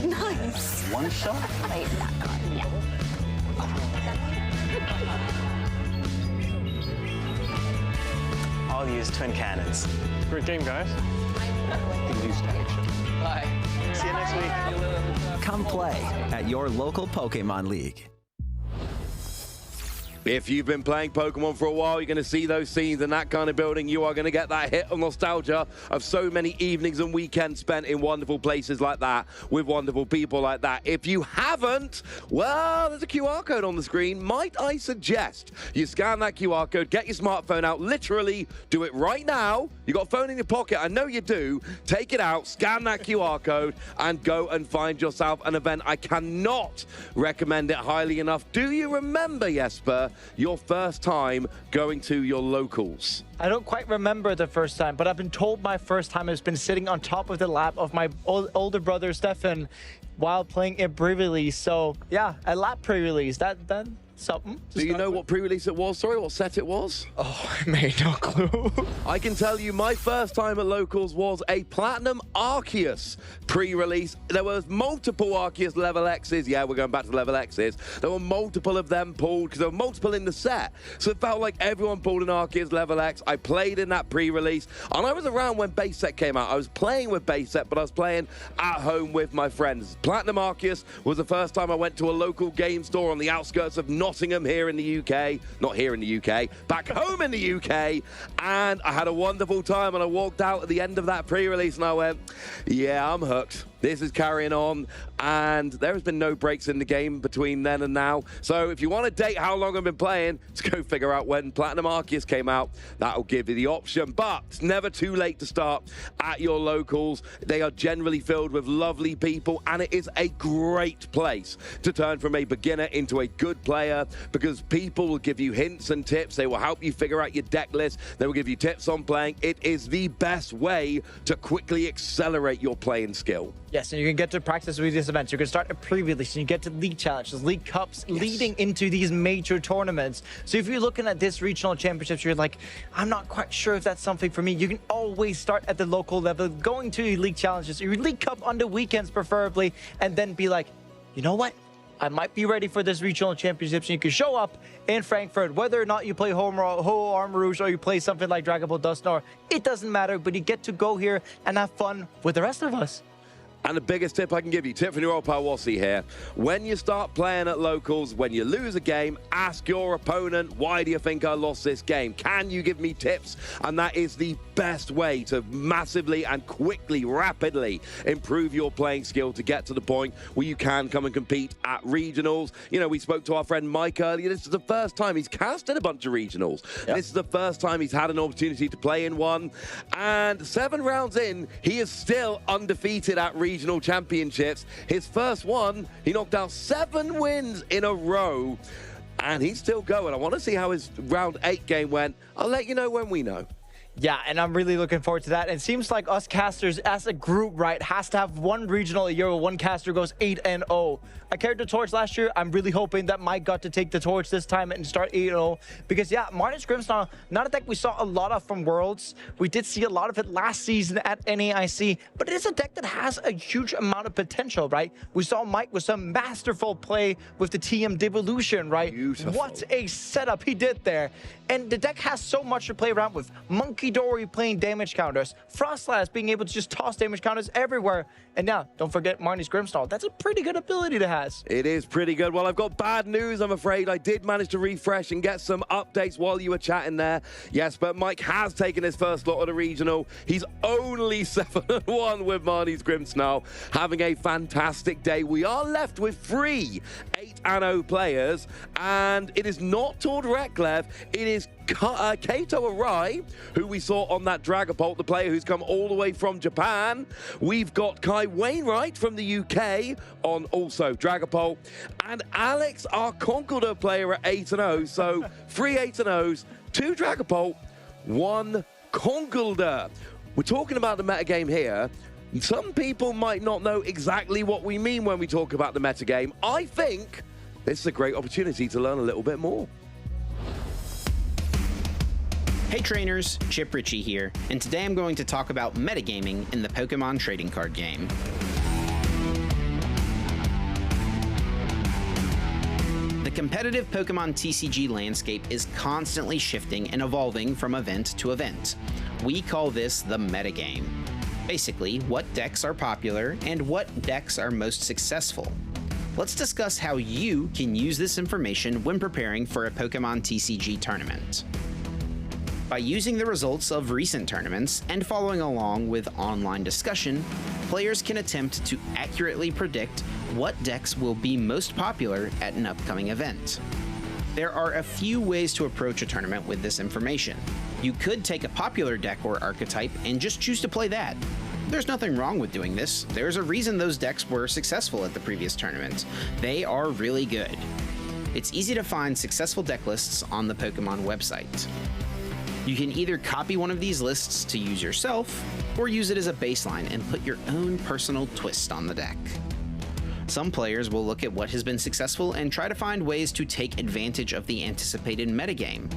Nice. One shot? Wait, that card, yeah. I'll use twin cannons. Great game, guys. Bye. See you next week. Come play at your local Pokémon League. If you've been playing Pokemon for a while, you're going to see those scenes in that kind of building. You are going to get that hit of nostalgia of so many evenings and weekends spent in wonderful places like that with wonderful people like that. If you haven't, well, there's a QR code on the screen. Might I suggest you scan that QR code, get your smartphone out, literally do it right now. You got a phone in your pocket, I know you do. Take it out, scan that QR code, and go and find yourself an event. I cannot recommend it highly enough. Do you remember, Jesper, your first time going to your locals? I don't quite remember the first time, but I've been told my first time has been sitting on top of the lap of my older brother, Stefan, while playing a pre-release. So, yeah, a lap pre-release. That's something. Do you know what pre-release it was? Sorry, what set it was? Oh, I made no clue. I can tell you my first time at locals was a Platinum Arceus pre-release. There was multiple Arceus level X's. Yeah, we're going back to level X's. There were multiple of them pulled because there were multiple in the set. So it felt like everyone pulled an Arceus level X. I played in that pre-release, and I was around when base set came out. I was playing with base set, but I was playing at home with my friends. Platinum Arceus was the first time I went to a local game store on the outskirts of Nottingham here in the UK. Not here in the UK, back home in the UK. And I had a wonderful time, and I walked out at the end of that pre-release and I went, yeah, I'm hooked. This is carrying on, and there has been no breaks in the game between then and now. So if you want to date how long I've been playing, just go figure out when Platinum Arceus came out. That'll give you the option, but it's never too late to start at your locals. They are generally filled with lovely people, and it is a great place to turn from a beginner into a good player, because people will give you hints and tips. They will help you figure out your deck list. They will give you tips on playing. It is the best way to quickly accelerate your playing skill. Yes, and you can get to practice with these events. You can start a pre-release, and you get to league challenges, league cups, leading into these major tournaments. So if you're looking at this regional championships, you're like, I'm not quite sure if that's something for me. You can always start at the local level, going to your league challenges, your league cup on the weekends preferably, and then be like, you know what? I might be ready for this regional championships, and you can show up in Frankfurt, whether or not you play Ho Armor Rouge or you play something like Dragon Ball Dusknoir, it doesn't matter, but you get to go here and have fun with the rest of us. And the biggest tip I can give you, tip from your old pal Wossi here, when you start playing at locals, when you lose a game, ask your opponent, why do you think I lost this game? Can you give me tips? And that is the best way to massively and quickly, rapidly improve your playing skill to get to the point where you can come and compete at regionals. You know, we spoke to our friend Mike earlier. This is the first time he's casted a bunch of regionals. Yep. This is the first time he's had an opportunity to play in one. And 7 rounds in, he is still undefeated at regional championships. His first one, he knocked out 7 wins in a row, and he's still going. I want to see how his round 8 game went. I'll let you know when we know. Yeah, and I'm really looking forward to that. It seems like us casters as a group, right, has to have one regional a year where one caster goes 8-0. I carried the torch last year. I'm really hoping that Mike got to take the torch this time and start 8-0. Because, yeah, Martin's Grimmsnarl, not a deck we saw a lot of from Worlds. We did see a lot of it last season at NAIC, but it is a deck that has a huge amount of potential, right? We saw Mike with some masterful play with the TM Devolution, right? Beautiful. What a setup he did there. And the deck has so much to play around with. Monkey Dory playing damage counters, Frostlass being able to just toss damage counters everywhere. And now, don't forget Marnie's Grimmsnarl. That's a pretty good ability to have. It is pretty good. Well, I've got bad news, I'm afraid. I did manage to refresh and get some updates while you were chatting there. Yes, but Mike has taken his first lot at a regional. He's only 7-1 with Marnie's Grimmsnarl, having a fantastic day. We are left with 3 8-0 players, and it is not Tord Reklev, it is Kato Arai, who we saw on that Dragapult, the player who's come all the way from Japan. We've got Kai Wainwright from the UK on also Dragapult, and Alex, our Concorder player at 8-0. So 3 8-0s, 2 Dragapult, 1 Concorder. We're talking about the metagame here. Some people might not know exactly what we mean when we talk about the metagame. I think this is a great opportunity to learn a little bit more. Hey trainers, Chip Ritchie here, and today I'm going to talk about metagaming in the Pokemon trading card game. The competitive Pokemon TCG landscape is constantly shifting and evolving from event to event. We call this the metagame. Basically, what decks are popular and what decks are most successful. Let's discuss how you can use this information when preparing for a Pokemon TCG tournament. By using the results of recent tournaments and following along with online discussion, players can attempt to accurately predict what decks will be most popular at an upcoming event. There are a few ways to approach a tournament with this information. You could take a popular deck or archetype and just choose to play that. There's nothing wrong with doing this. There's a reason those decks were successful at the previous tournament. They are really good. It's easy to find successful deck lists on the Pokemon website. You can either copy one of these lists to use yourself, or use it as a baseline and put your own personal twist on the deck. Some players will look at what has been successful and try to find ways to take advantage of the anticipated metagame.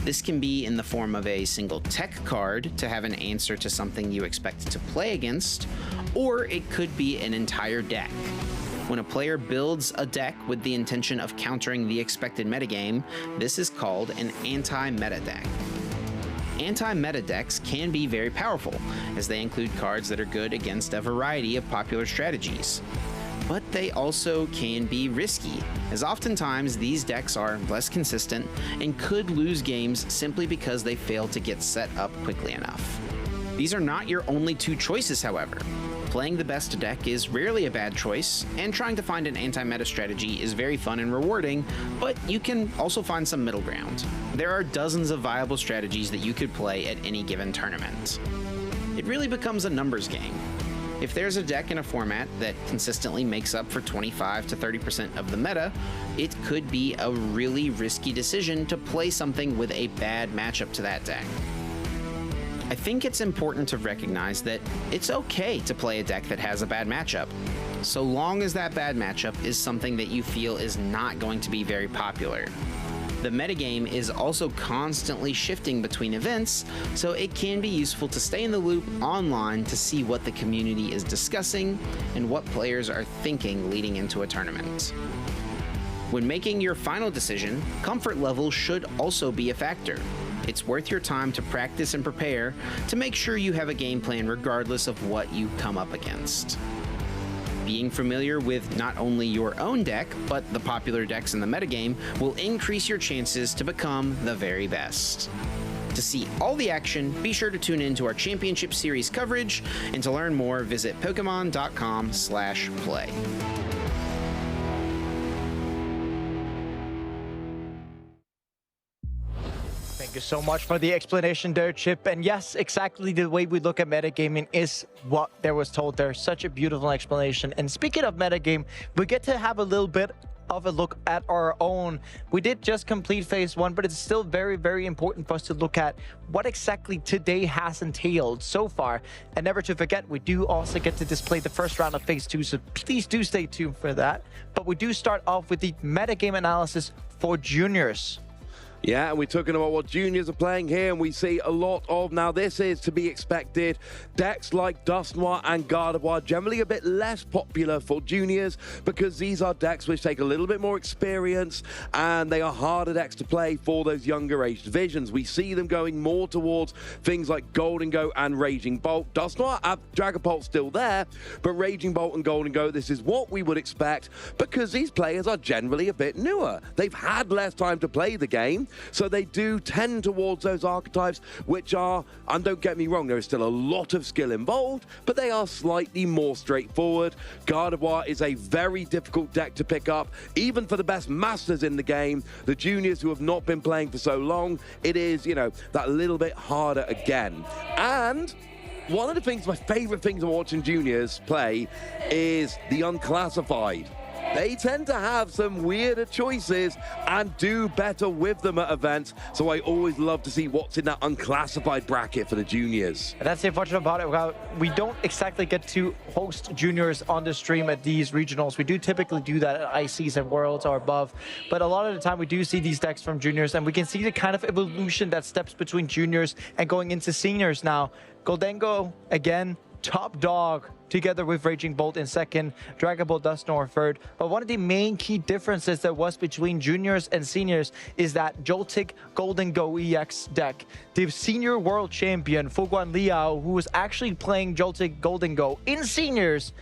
This can be in the form of a single tech card to have an answer to something you expect to play against, or it could be an entire deck. When a player builds a deck with the intention of countering the expected metagame, this is called an anti-meta deck. Anti-meta decks can be very powerful, as they include cards that are good against a variety of popular strategies. But they also can be risky, as oftentimes these decks are less consistent and could lose games simply because they fail to get set up quickly enough. These are not your only 2 choices, however. Playing the best deck is rarely a bad choice, and trying to find an anti-meta strategy is very fun and rewarding, but you can also find some middle ground. There are dozens of viable strategies that you could play at any given tournament. It really becomes a numbers game. If there's a deck in a format that consistently makes up for 25 to 30% of the meta, it could be a really risky decision to play something with a bad matchup to that deck. I think it's important to recognize that it's okay to play a deck that has a bad matchup, so long as that bad matchup is something that you feel is not going to be very popular. The metagame is also constantly shifting between events, so it can be useful to stay in the loop online to see what the community is discussing and what players are thinking leading into a tournament. When making your final decision, comfort level should also be a factor. It's worth your time to practice and prepare to make sure you have a game plan regardless of what you come up against. Being familiar with not only your own deck, but the popular decks in the metagame will increase your chances to become the very best. To see all the action, be sure to tune in to our Championship Series coverage, and to learn more, visit Pokemon.com/play. Thank you so much for the explanation there, Chip. And yes, exactly the way we look at metagaming is what there was told there. Such a beautiful explanation. And speaking of metagame, we get to have a little bit of a look at our own. We did just complete phase 1, but it's still very, very important for us to look at what exactly today has entailed so far. And never to forget, we do also get to display the first round of phase 2, so please do stay tuned for that. But we do start off with the metagame analysis for juniors. Yeah, and we're talking about what juniors are playing here, and we see a lot of, now this is to be expected, decks like Dusknoir and Gardevoir, generally a bit less popular for juniors because these are decks which take a little bit more experience and they are harder decks to play for those younger age divisions. We see them going more towards things like Golden Go and Raging Bolt. Dusknoir, Dragapult's still there, but Raging Bolt and Golden Go, this is what we would expect because these players are generally a bit newer. They've had less time to play the game, so they do tend towards those archetypes, which are, and don't get me wrong, there is still a lot of skill involved, but they are slightly more straightforward. Gardevoir is a very difficult deck to pick up, even for the best masters in the game. The juniors who have not been playing for so long, it is, you know, that little bit harder again. And one of the things, my favorite things of watching juniors play is the unclassified. They tend to have some weirder choices and do better with them at events. So I always love to see what's in that unclassified bracket for the juniors. And that's the unfortunate about it. We don't exactly get to host juniors on the stream at these regionals. We do typically do that at ICs and Worlds or above. But a lot of the time we do see these decks from juniors, and we can see the kind of evolution that steps between juniors and going into seniors now. Goldengo, again, top dog, together with Raging Bolt in second, Dragapult Dusknoir third. But one of the main key differences that was between juniors and seniors is that Joltic Golden Go EX deck. The senior world champion, Fuguan Liao, who was actually playing Joltic Golden Go in seniors,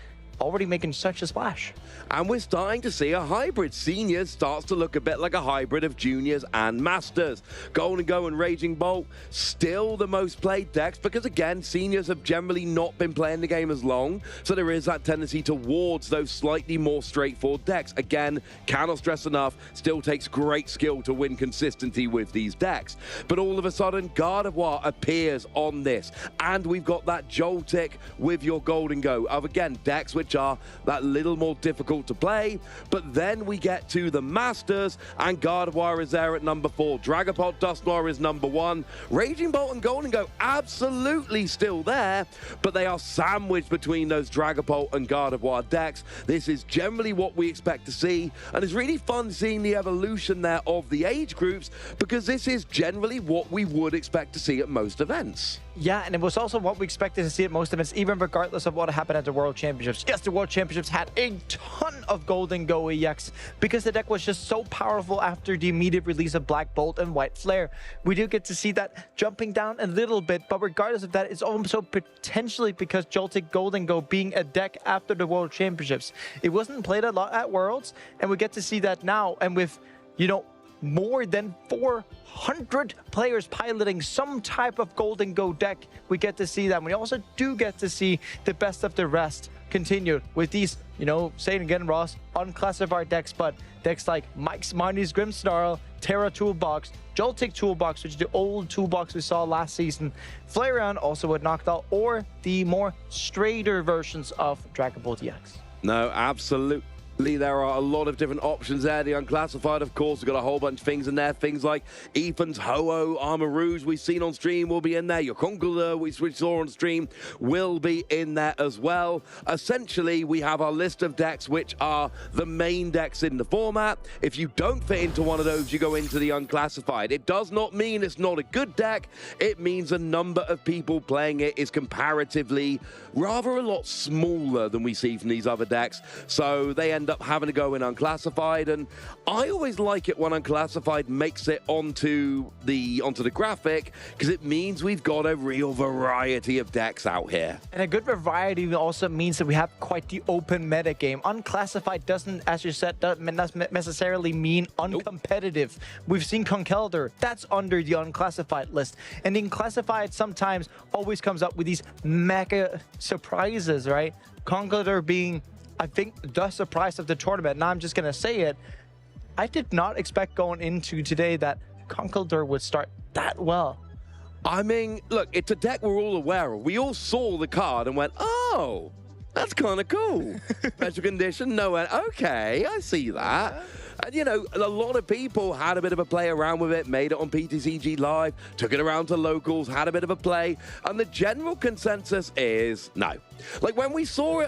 already making such a splash. And we're starting to see a hybrid. Seniors starts to look a bit like a hybrid of juniors and masters. Golden Go and Raging Bolt, still the most played decks because, again, seniors have generally not been playing the game as long, so there is that tendency towards those slightly more straightforward decks. Again, cannot stress enough, still takes great skill to win consistency with these decks. But all of a sudden, Gardevoir appears on this, and we've got that Joltic with your Golden Go of, again, decks which are that little more difficult to play. But then we get to the Masters, and Gardevoir is there at number 4. Dragapult Dusknoir is number 1. Raging Bolt and Golden Go absolutely still there, but they are sandwiched between those Dragapult and Gardevoir decks. This is generally what we expect to see, and it's really fun seeing the evolution there of the age groups, because this is generally what we would expect to see at most events. Yeah, and it was also what we expected to see at most events, even regardless of what happened at the World Championships. Yes, the World Championships had a ton of Golden Go EX because the deck was just so powerful after the immediate release of Black Bolt and White Flare. We do get to see that jumping down a little bit, but regardless of that, it's also potentially because Joltic Golden Go being a deck after the World Championships. It wasn't played a lot at Worlds, and we get to see that now, and with, you know, more than 400 players piloting some type of Golden Go deck, we get to see that. We also do get to see the best of the rest continue with these, you know, saying again, Ross, unclassified decks, but decks like Mike's Mighty's Grimmsnarl, Terra Toolbox, Joltic Toolbox, which is the old toolbox we saw last season, Flareon also with Noctowl, or the more straighter versions of Dragon Ball DX. No, absolutely. Lee, there are a lot of different options there. The unclassified, of course, we've got a whole bunch of things in there. Things like Ethan's Ho-Oh, Armor Rouge we've seen on stream will be in there. Your Conqueror, which we saw on stream, will be in there as well. Essentially, we have our list of decks, which are the main decks in the format. If you don't fit into one of those, you go into the unclassified. It does not mean it's not a good deck. It means a number of people playing it is comparatively rather a lot smaller than we see from these other decks. So they end up having to go in unclassified, and I always like it when unclassified makes it onto the graphic, because it means we've got a real variety of decks out here. And a good variety also means that we have quite the open meta game. Unclassified doesn't, as you said, doesn't necessarily mean uncompetitive. We've seen Conkeldurr, that's under the unclassified list. And the unclassified sometimes always comes up with these mega surprises, right? Conkeldurr being, I think, the surprise of the tournament. Now I'm just going to say it. I did not expect going into today that Conkeldurr would start that well. I mean, look, it's a deck we're all aware of. We all saw the card and went, oh, that's kind of cool. Special condition, no one. Okay, I see that. And, you know, a lot of people had a bit of a play around with it, made it on PTCG Live, took it around to locals, had a bit of a play, and the general consensus is no. Like, when we saw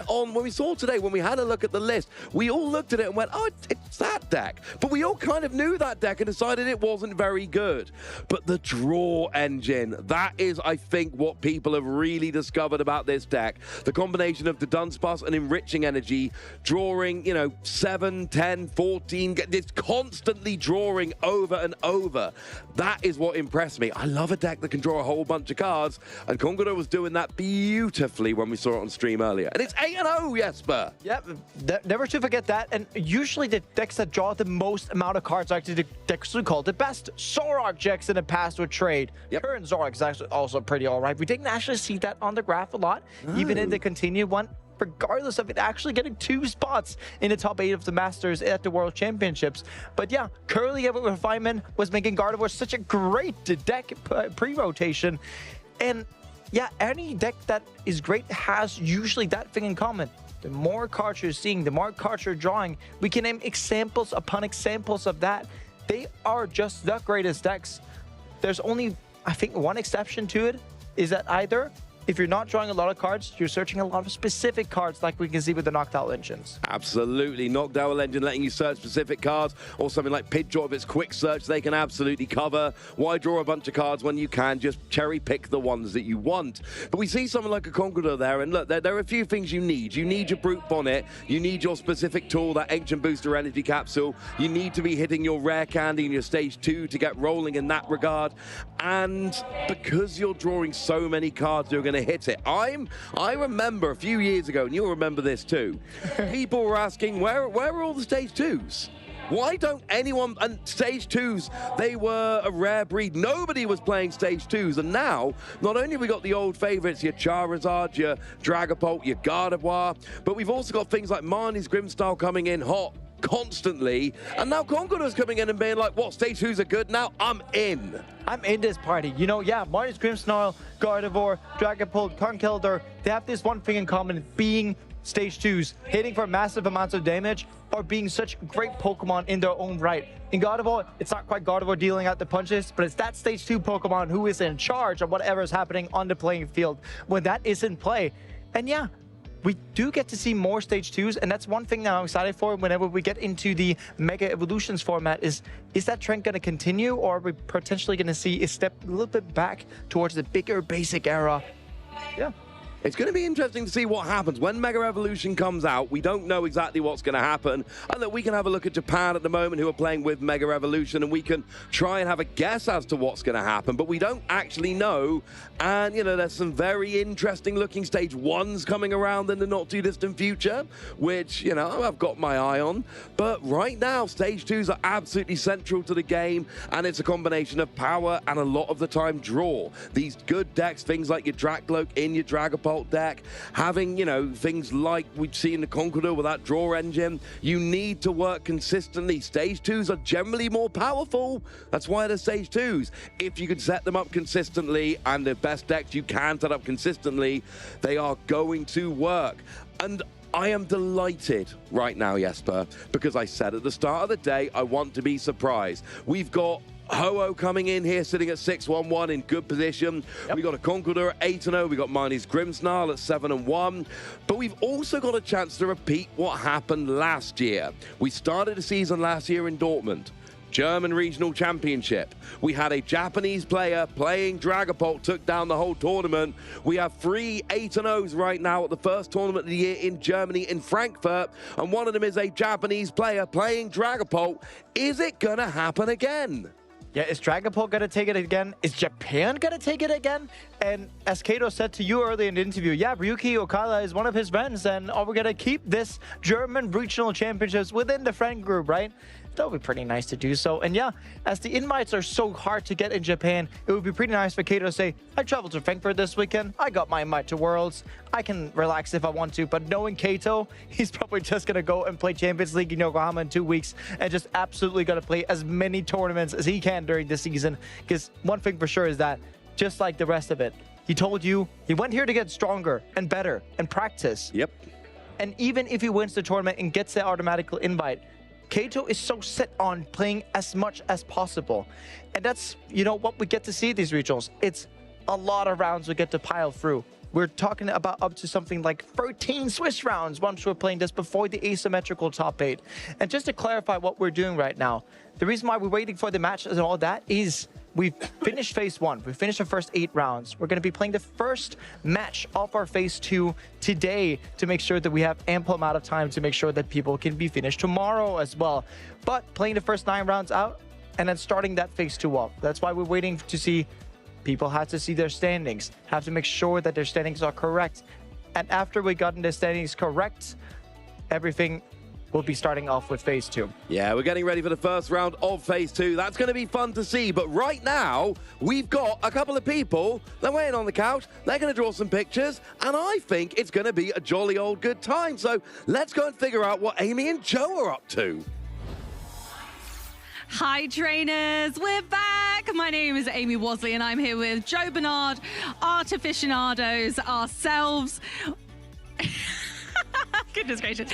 today, when we had a look at the list, we all looked at it and went, oh, it's that deck. But we all kind of knew that deck and decided it wasn't very good. But the draw engine, that is, I think, what people have really discovered about this deck. The combination of the Dunsparce and Enriching Energy, drawing, you know, 7, 10, 14, it's constantly drawing over and over. That is what impressed me. I love a deck that can draw a whole bunch of cards, and Conkeldurr was doing that beautifully when we saw it on stream earlier. And it's 8-0, Jesper. Yep, never to forget that. And usually the decks that draw the most amount of cards are actually the decks we call the best. Zoroark decks in the past would trade. Current Zoroark is actually also pretty all right. We didn't actually see that on the graph a lot, even in the continued one, regardless of it actually getting 2 spots in the top 8 of the Masters at the World Championships. But yeah, Curly with Refinement was making Gardevoir such a great deck pre-rotation. And yeah, any deck that is great has usually that thing in common. The more cards you're seeing, the more cards you're drawing, we can name examples upon examples of that. They are just the greatest decks. There's only, I think, one exception to it, is that either if you're not drawing a lot of cards, you're searching a lot of specific cards, like we can see with the Noctowl engines. Absolutely. Noctowl engine letting you search specific cards, or something like Pidgeot, if it's quick search, they can absolutely cover. Why draw a bunch of cards when you can just cherry pick the ones that you want? But we see something like a Conkeldurr there, and look, there are a few things you need. You need your Brute Bonnet, you need your specific tool, that Ancient Booster Energy Capsule, you need to be hitting your Rare Candy in your Stage 2 to get rolling in that regard, and because you're drawing so many cards, you're going to hit it. I remember a few years ago, and you'll remember this too, people were asking, where are all the Stage 2s? Why don't anyone, and Stage 2s, they were a rare breed. Nobody was playing Stage 2s, and now, not only have we got the old favorites, your Charizard, your Dragapult, your Gardevoir, but we've also got things like Marnie's Grimmstyle coming in hot constantly, and now Conkeldurr's coming in and being like, what, Stage 2s are good now? I'm in. I'm in this party. You know, yeah, Marnie's Grimmsnarl, Gardevoir, Dragapult, Conkeldurr, they have this one thing in common, being Stage 2s, hitting for massive amounts of damage, or being such great Pokemon in their own right. In Gardevoir, it's not quite Gardevoir dealing out the punches, but it's that Stage 2 Pokemon who is in charge of whatever is happening on the playing field when that is in play. And yeah, we do get to see more Stage 2s, and that's one thing that I'm excited for whenever we get into the Mega Evolutions format. Is that trend going to continue, or are we potentially going to see a step a little bit back towards the bigger basic era? Yeah. It's going to be interesting to see what happens. When Mega Evolution comes out, we don't know exactly what's going to happen. And that we can have a look at Japan at the moment, who are playing with Mega Evolution, and we can try and have a guess as to what's going to happen. But we don't actually know. And, you know, there's some very interesting looking Stage 1s coming around in the not too distant future, which, you know, I've got my eye on. But right now, Stage 2s are absolutely central to the game. And it's a combination of power and a lot of the time draw. These good decks, things like your Dracloak in your Dragapult deck, having, you know, things like we've seen the Conkeldurr with that draw engine, you need to work consistently. Stage 2s are generally more powerful. That's why they're Stage 2s. If you can set them up consistently, and the best decks you can set up consistently, they are going to work. And I am delighted right now, Jesper, because I said at the start of the day, I want to be surprised. We've got Ho-Oh coming in here, sitting at 6-1-1 in good position. We got a Conqueror at 8-0. We got Marnie's Grimmsnarl at 7-1. But we've also got a chance to repeat what happened last year. We started the season last year in Dortmund. German Regional Championship. We had a Japanese player playing Dragapult, took down the whole tournament. We have 3 8-0s right now at the first tournament of the year in Germany, in Frankfurt, and one of them is a Japanese player playing Dragapult. Is it gonna happen again? Yeah, is Dragapult going to take it again? Is Japan going to take it again? And as Kato said to you earlier in the interview, yeah, Ryuki Okada is one of his friends, and are we going to keep this German regional championships within the friend group, right? That would be pretty nice to do so. And yeah, as the invites are so hard to get in Japan, it would be pretty nice for Kato to say, I traveled to Frankfurt this weekend. I got my invite to Worlds. I can relax if I want to. But knowing Kato, he's probably just going to go and play Champions League in Yokohama in 2 weeks and just absolutely going to play as many tournaments as he can during the season. Because one thing for sure is that, just like the rest of it, he told you he went here to get stronger and better and practice. Yep. And even if he wins the tournament and gets the automatic invite, Kato is so set on playing as much as possible. And that's, you know, what we get to see at these regionals. It's a lot of rounds we get to pile through. We're talking about up to something like 13 Swiss rounds once we're playing this before the asymmetrical top 8. And just to clarify what we're doing right now, the reason why we're waiting for the matches and all that is we've finished phase 1. We finished the first 8 rounds. We're going to be playing the first match of our phase 2 today to make sure that we have ample amount of time to make sure that people can be finished tomorrow as well. But playing the first 9 rounds out and then starting that phase 2 up. That's why we're waiting to see. People have to see their standings, have to make sure that their standings are correct. And after we gotten the standings correct, everything will be starting off with phase 2. Yeah, we're getting ready for the first round of phase 2. That's going to be fun to see. But right now, we've got a couple of people. They're waiting on the couch. They're going to draw some pictures. And I think it's going to be a jolly old good time. So let's go and figure out what Amy and Joe are up to. Hi trainers, we're back. My name is Amy Wasley and I'm here with Joe Bernard, art aficionados, ourselves. Goodness gracious.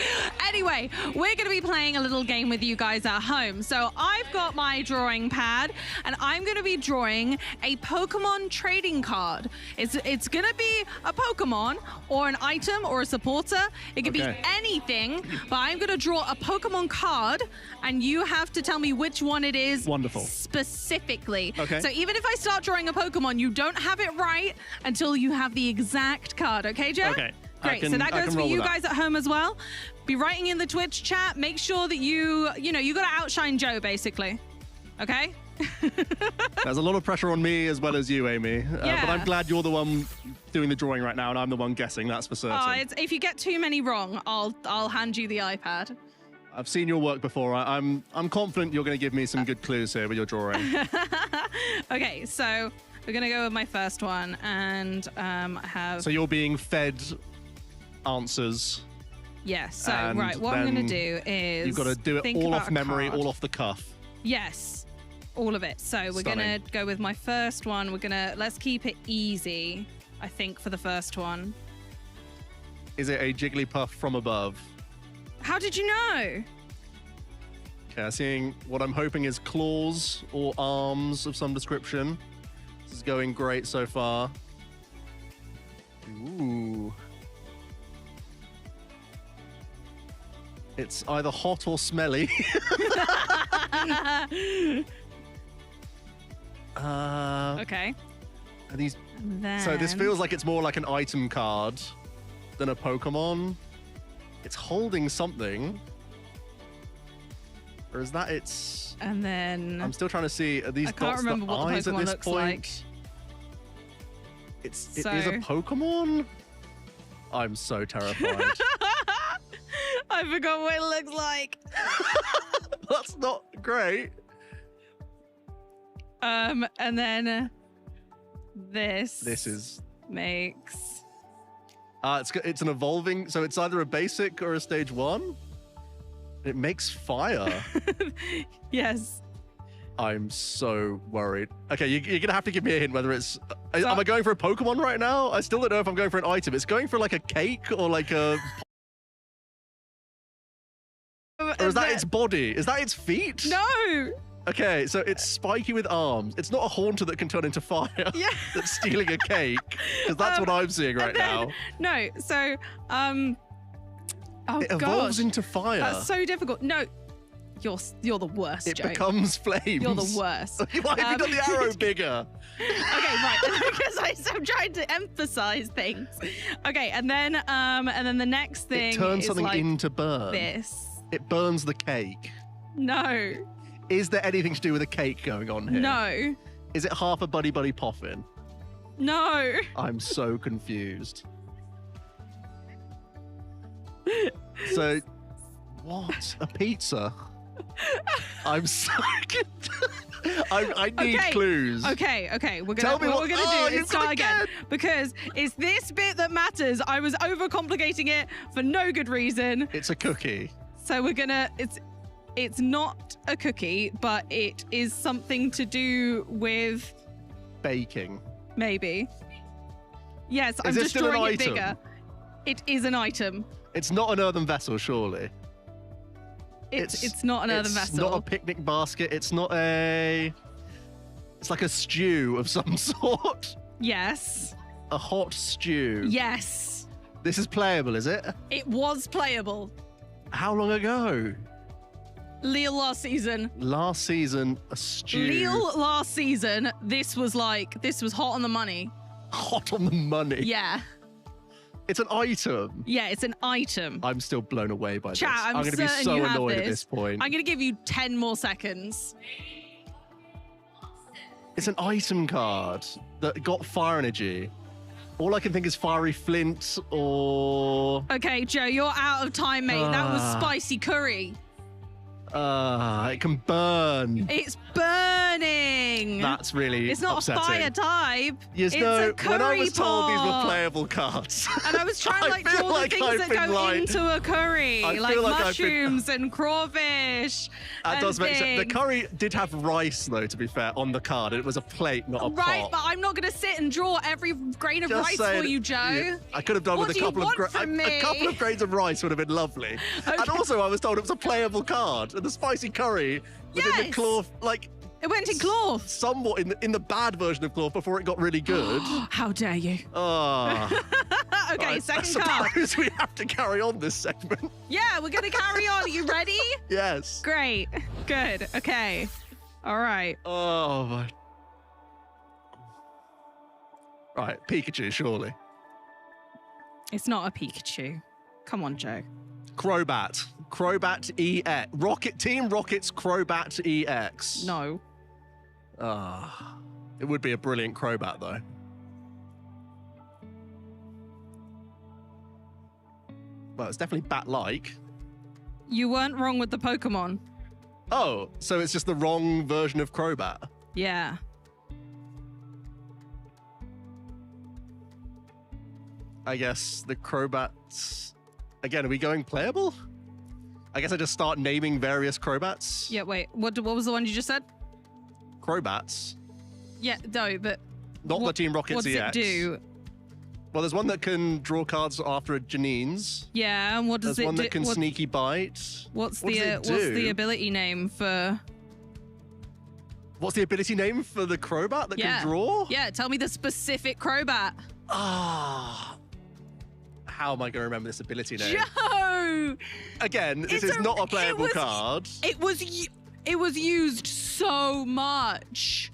Anyway, we're going to be playing a little game with you guys at home. So I've got my drawing pad and I'm going to be drawing a Pokemon trading card. It's going to be a Pokemon or an item or a supporter. It could be anything, but I'm going to draw a Pokemon card and you have to tell me which one it is. Wonderful. Specifically. Okay. So even if I start drawing a Pokemon, you don't have it right until you have the exact card. Okay, Joe? Okay. Great, so that goes for you guys at home as well. Be writing in the Twitch chat. Make sure that you got to outshine Joe, basically. Okay? There's a lot of pressure on me as well as you, Amy. Yeah. But I'm glad you're the one doing the drawing right now, and I'm the one guessing, that's for certain. If you get too many wrong, I'll hand you the iPad. I've seen your work before. I'm confident you're going to give me some good clues here with your drawing. Okay, so we're going to go with my first one, and I have... So you're being fed answers. Yes, so right, what I'm going to do is... You've got to do it all off memory, all off the cuff. Yes, all of it. So we're going to go with my first one. Let's keep it easy, I think, for the first one. Is it a Jigglypuff from above? How did you know? Okay, seeing what I'm hoping is claws or arms of some description. This is going great so far. Ooh. It's either hot or smelly. Okay. Are these... So this feels like it's more like an item card than a Pokemon. It's holding something. Or is that its... And then... I'm still trying to see, are these dots the eyes at this point? Like. It is a Pokemon? I'm so terrified. I forgot what it looks like. That's not great. And then this is makes... it's an evolving, so it's either a basic or a stage 1. It makes fire. Yes. I'm so worried. Okay, you're going to have to give me a hint whether it's... Am I going for a Pokemon right now? I still don't know if I'm going for an item. It's going for like a cake or like a Or is that its body? Is that its feet? No. Okay, so it's spiky with arms. It's not a haunter that can turn into fire. Yeah. That's stealing a cake. Because that's what I'm seeing right now. No, so oh It evolves gosh. into fire. That's so difficult. No, you're the worst, It Joe. becomes flames. You're the worst. Why have you done the arrow bigger? Okay, right. Because I'm trying to emphasize things. Okay, and then the next thing It turns is something like into burn. this. It burns the cake. No. Is there anything to do with a cake going on here? No. Is it half a Buddy Buddy Poffin? No. I'm so confused. So, what? A pizza? I'm so I need clues. Okay. We're gonna Tell me what we're gonna do you've is start got again because it's this bit that matters. I was overcomplicating it for no good reason. It's a cookie. So we're gonna. It's not a cookie, but it is something to do with Baking. maybe. Yes, I'm Is it just still an drawing it item? bigger. It is an item. It's not an earthen vessel, surely. It's not an earthen vessel. It's not a picnic basket. It's not a. It's like a stew of some sort. Yes. A hot stew. Yes. This is playable, is it? It was playable. How long ago? Lille last season. Last season, a stew. Lille last season. This was hot on the money. Hot on the money. Yeah. It's an item. Yeah, it's an item. I'm still blown away by Chat, this. I'm going to be certain so you have annoyed this. at this point. I'm going to give you 10 more seconds. It's an item card that got fire energy. All I can think is fiery flint or... Okay, Joe, you're out of time, mate. That was spicy curry. It can burn. It's burning. That's really It's not upsetting. a fire type. Yes, it's no, a curry when I was told these were pot. playable cards. And I was trying to I feel draw like the things I've that been go lied. into a curry, I like feel like I've been- mushrooms and crawfish. That and does make sense. The things. curry did have rice, though, to be fair, on the card. It was a plate, not a Right, pot. but I'm not going to sit and draw every grain of Just rice saying, for you, Joe. yeah, I could have done What with do a you couple want of from me? a couple of grains of rice would have been lovely. And also, I was told it was a playable card, and the spicy curry within the Yes. cloth, like It went in cloth. somewhat in the bad version of cloth before it got really good. How dare you? Ah. Okay, Right, second I card. suppose we have to carry on this segment. Yeah, we're going to carry on. Are you ready? Yes. Great. Good. Okay. All right. Oh my. Right, Pikachu, surely. It's not a Pikachu. Come on, Joe. Crobat. Crobat EX. Team Rocket's Crobat EX. No. It would be a brilliant Crobat, though. Well, it's definitely bat-like. You weren't wrong with the Pokemon. Oh, so it's just the wrong version of Crobat. Yeah. I guess the Crobats... Again, are we going playable? I guess I just start naming various Crobats. Yeah, wait. What was the one you just said? Crobats. Yeah, no, but... Not the Team Rocket What does EX. it do? Well, there's one that can draw cards after a Janine's. Yeah, and what does There's it one do? that can sneaky bite. What's What does it what's the do? ability name for... What's the ability name for the Crobat that Yeah. can draw? Yeah, tell me the specific Crobat. How am I going to remember this ability name? Joe! Again, this is not a playable card. It was used so much.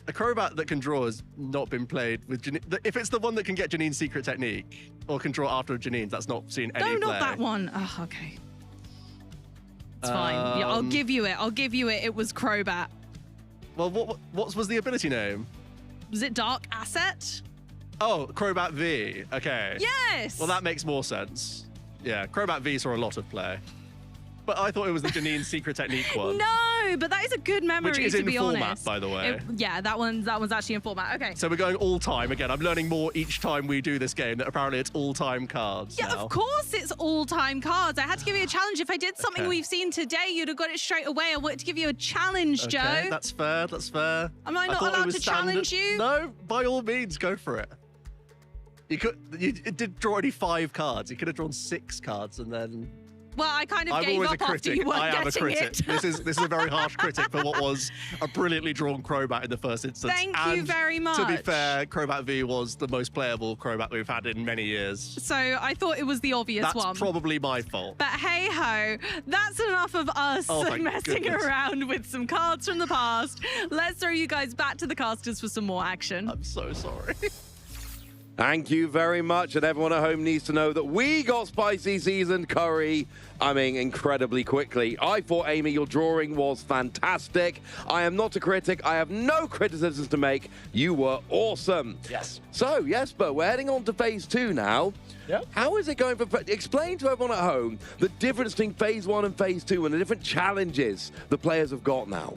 A Crobat that can draw has not been played with Janine. If it's the one that can get Janine's secret technique or can draw after Janine's, that's not seen any No, play. not that one. Oh, okay. It's fine. Yeah, I'll give you it. I'll give you it. It was Crobat. Well, what was the ability name? Was it Dark Asset? Oh, Crobat V. Okay. Yes! Well, that makes more sense. Yeah, Crobat V saw a lot of play. But I thought it was the Janine's secret technique one. No, but that is a good memory, Which is to in be format, honest. by the way. Yeah, that one's actually in format. Okay. So we're going all time again. I'm learning more each time we do this game that apparently it's all time cards. Yeah, now. of course it's all-time cards. I had to give you a challenge. If I did something Okay. we've seen today, you'd have got it straight away. I wanted to give you a challenge, Okay, Joe. that's fair. That's fair. Am I not thought it allowed was to challenge you? No, by all means, go for it. It did draw only 5 cards. You could have drawn 6 cards and then Well, I kind of I'm gave always up a after critic. you weren't I am a getting critic. it. This is a very harsh critic for what was a brilliantly drawn Crobat in the first instance. Thank you And very much. To be fair, Crobat V was the most playable Crobat we've had in many years. So I thought it was the obvious That's one. probably my fault. But hey ho, that's enough of us thank messing goodness. around with some cards from the past. Let's throw you guys back to the casters for some more action. I'm so sorry. Thank you very much, and everyone at home needs to know that we got spicy seasoned curry, incredibly quickly. I thought, Amy, your drawing was fantastic. I am not a critic. I have no criticisms to make. You were awesome. Yes. So, Jesper, we're heading on to phase 2 now. Yep. How is it going for... Explain to everyone at home the difference between phase 1 and phase 2 and the different challenges the players have got now.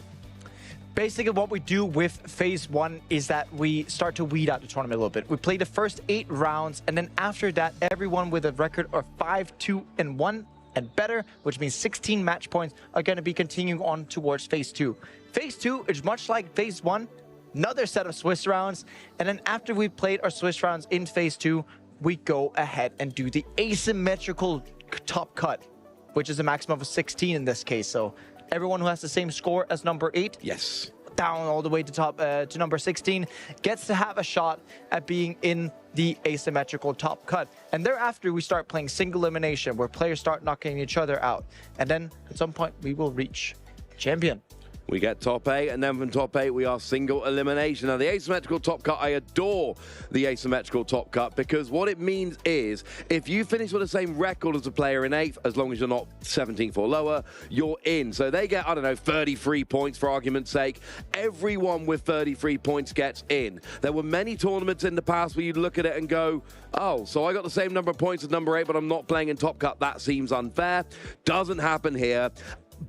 Basically, what we do with phase 1 is that we start to weed out the tournament a little bit. We play the first 8 rounds, and then after that, everyone with a record of 5-2-1 and better, which means 16 match points, are going to be continuing on towards phase 2. Phase 2 is much like phase 1, another set of Swiss rounds, and then after we played our Swiss rounds in phase 2, we go ahead and do the asymmetrical top cut, which is a maximum of 16 in this case. So everyone who has the same score as number 8, yes, down all the way to number 16, gets to have a shot at being in the asymmetrical top cut. And thereafter, we start playing single elimination, where players start knocking each other out. And then at some point, we will reach champion. We get top 8, and then from top 8, we are single elimination. Now, the asymmetrical top cut, I adore the asymmetrical top cut, because what it means is if you finish with the same record as the player in 8th, as long as you're not 17th or lower, you're in. So they get, 33 points for argument's sake. Everyone with 33 points gets in. There were many tournaments in the past where you'd look at it and go, oh, so I got the same number of points as number 8, but I'm not playing in top cut. That seems unfair. Doesn't happen here.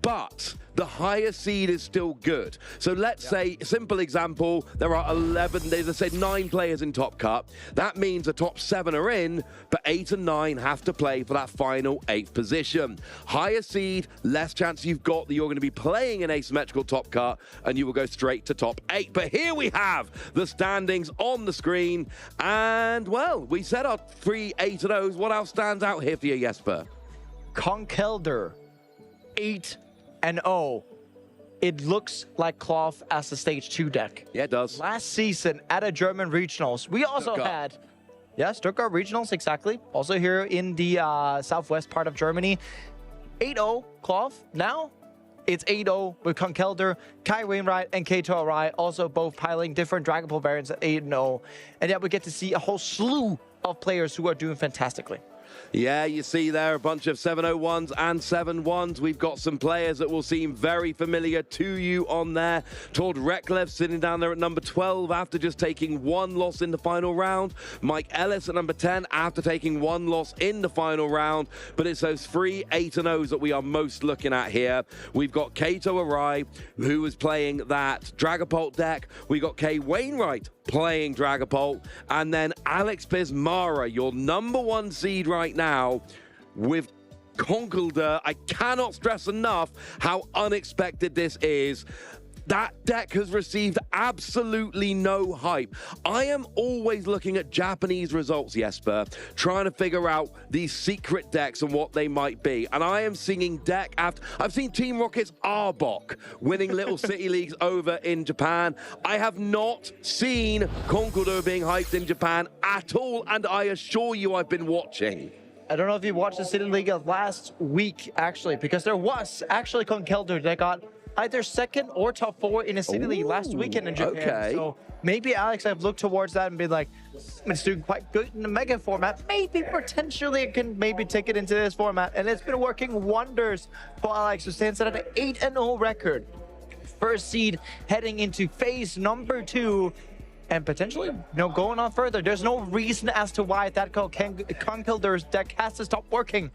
But the higher seed is still good. So let's say, simple example, there are 9 players in Top Cut. That means the top 7 are in, but 8 and 9 have to play for that final 8th position. Higher seed, less chance you've got that you're going to be playing an asymmetrical Top Cut, and you will go straight to top 8. But here we have the standings on the screen. And, well, we said our 3 8-0s. What else stands out here for you, Jesper? Conkelder. 8-0. It looks like Cloth as the stage 2 deck. Yeah, it does. Last season at a German regionals, we also had, Stuttgart regionals, exactly. Also here in the southwest part of Germany. 8-0 Cloth. Now it's 8-0 with Conkelder, Kai Wainwright, and Kato Arai, also both piling different Dragon Ball variants at 8-0. And yet we get to see a whole slew of players who are doing fantastically. Yeah, you see there a bunch of 701s and 7-1s. We've got some players that will seem very familiar to you on there. Tord Reklev sitting down there at number 12 after just taking 1 loss in the final round. Mike Ellis at number 10 after taking 1 loss in the final round. But it's those 3 8-0s that we are most looking at here. We've got Kato Arai, who is playing that Dragapult deck. We got Kai Wainwright playing Dragapult, and then Alex Bismara, your number 1 seed right now with Conkelder. I cannot stress enough how unexpected this is. That deck has received absolutely no hype. I am always looking at Japanese results, Jesper, trying to figure out these secret decks and what they might be. And I am seeing deck after... I've seen Team Rocket's Arbok winning Little City Leagues over in Japan. I have not seen Conkelder being hyped in Japan at all, and I assure you I've been watching. I don't know if you watched the City League of last week, actually, because there was actually Conkelder that got either second or top 4 in a City League last weekend in Japan. Okay. So maybe Alex, I've looked towards that and been like, it's doing quite good in the Mega format. Maybe potentially it can maybe take it into this format. And it's been working wonders for Alex, who stands at an 8-0 record. First seed heading into phase number 2. And potentially, going on further. There's no reason as to why that Conkelder's deck has to stop working.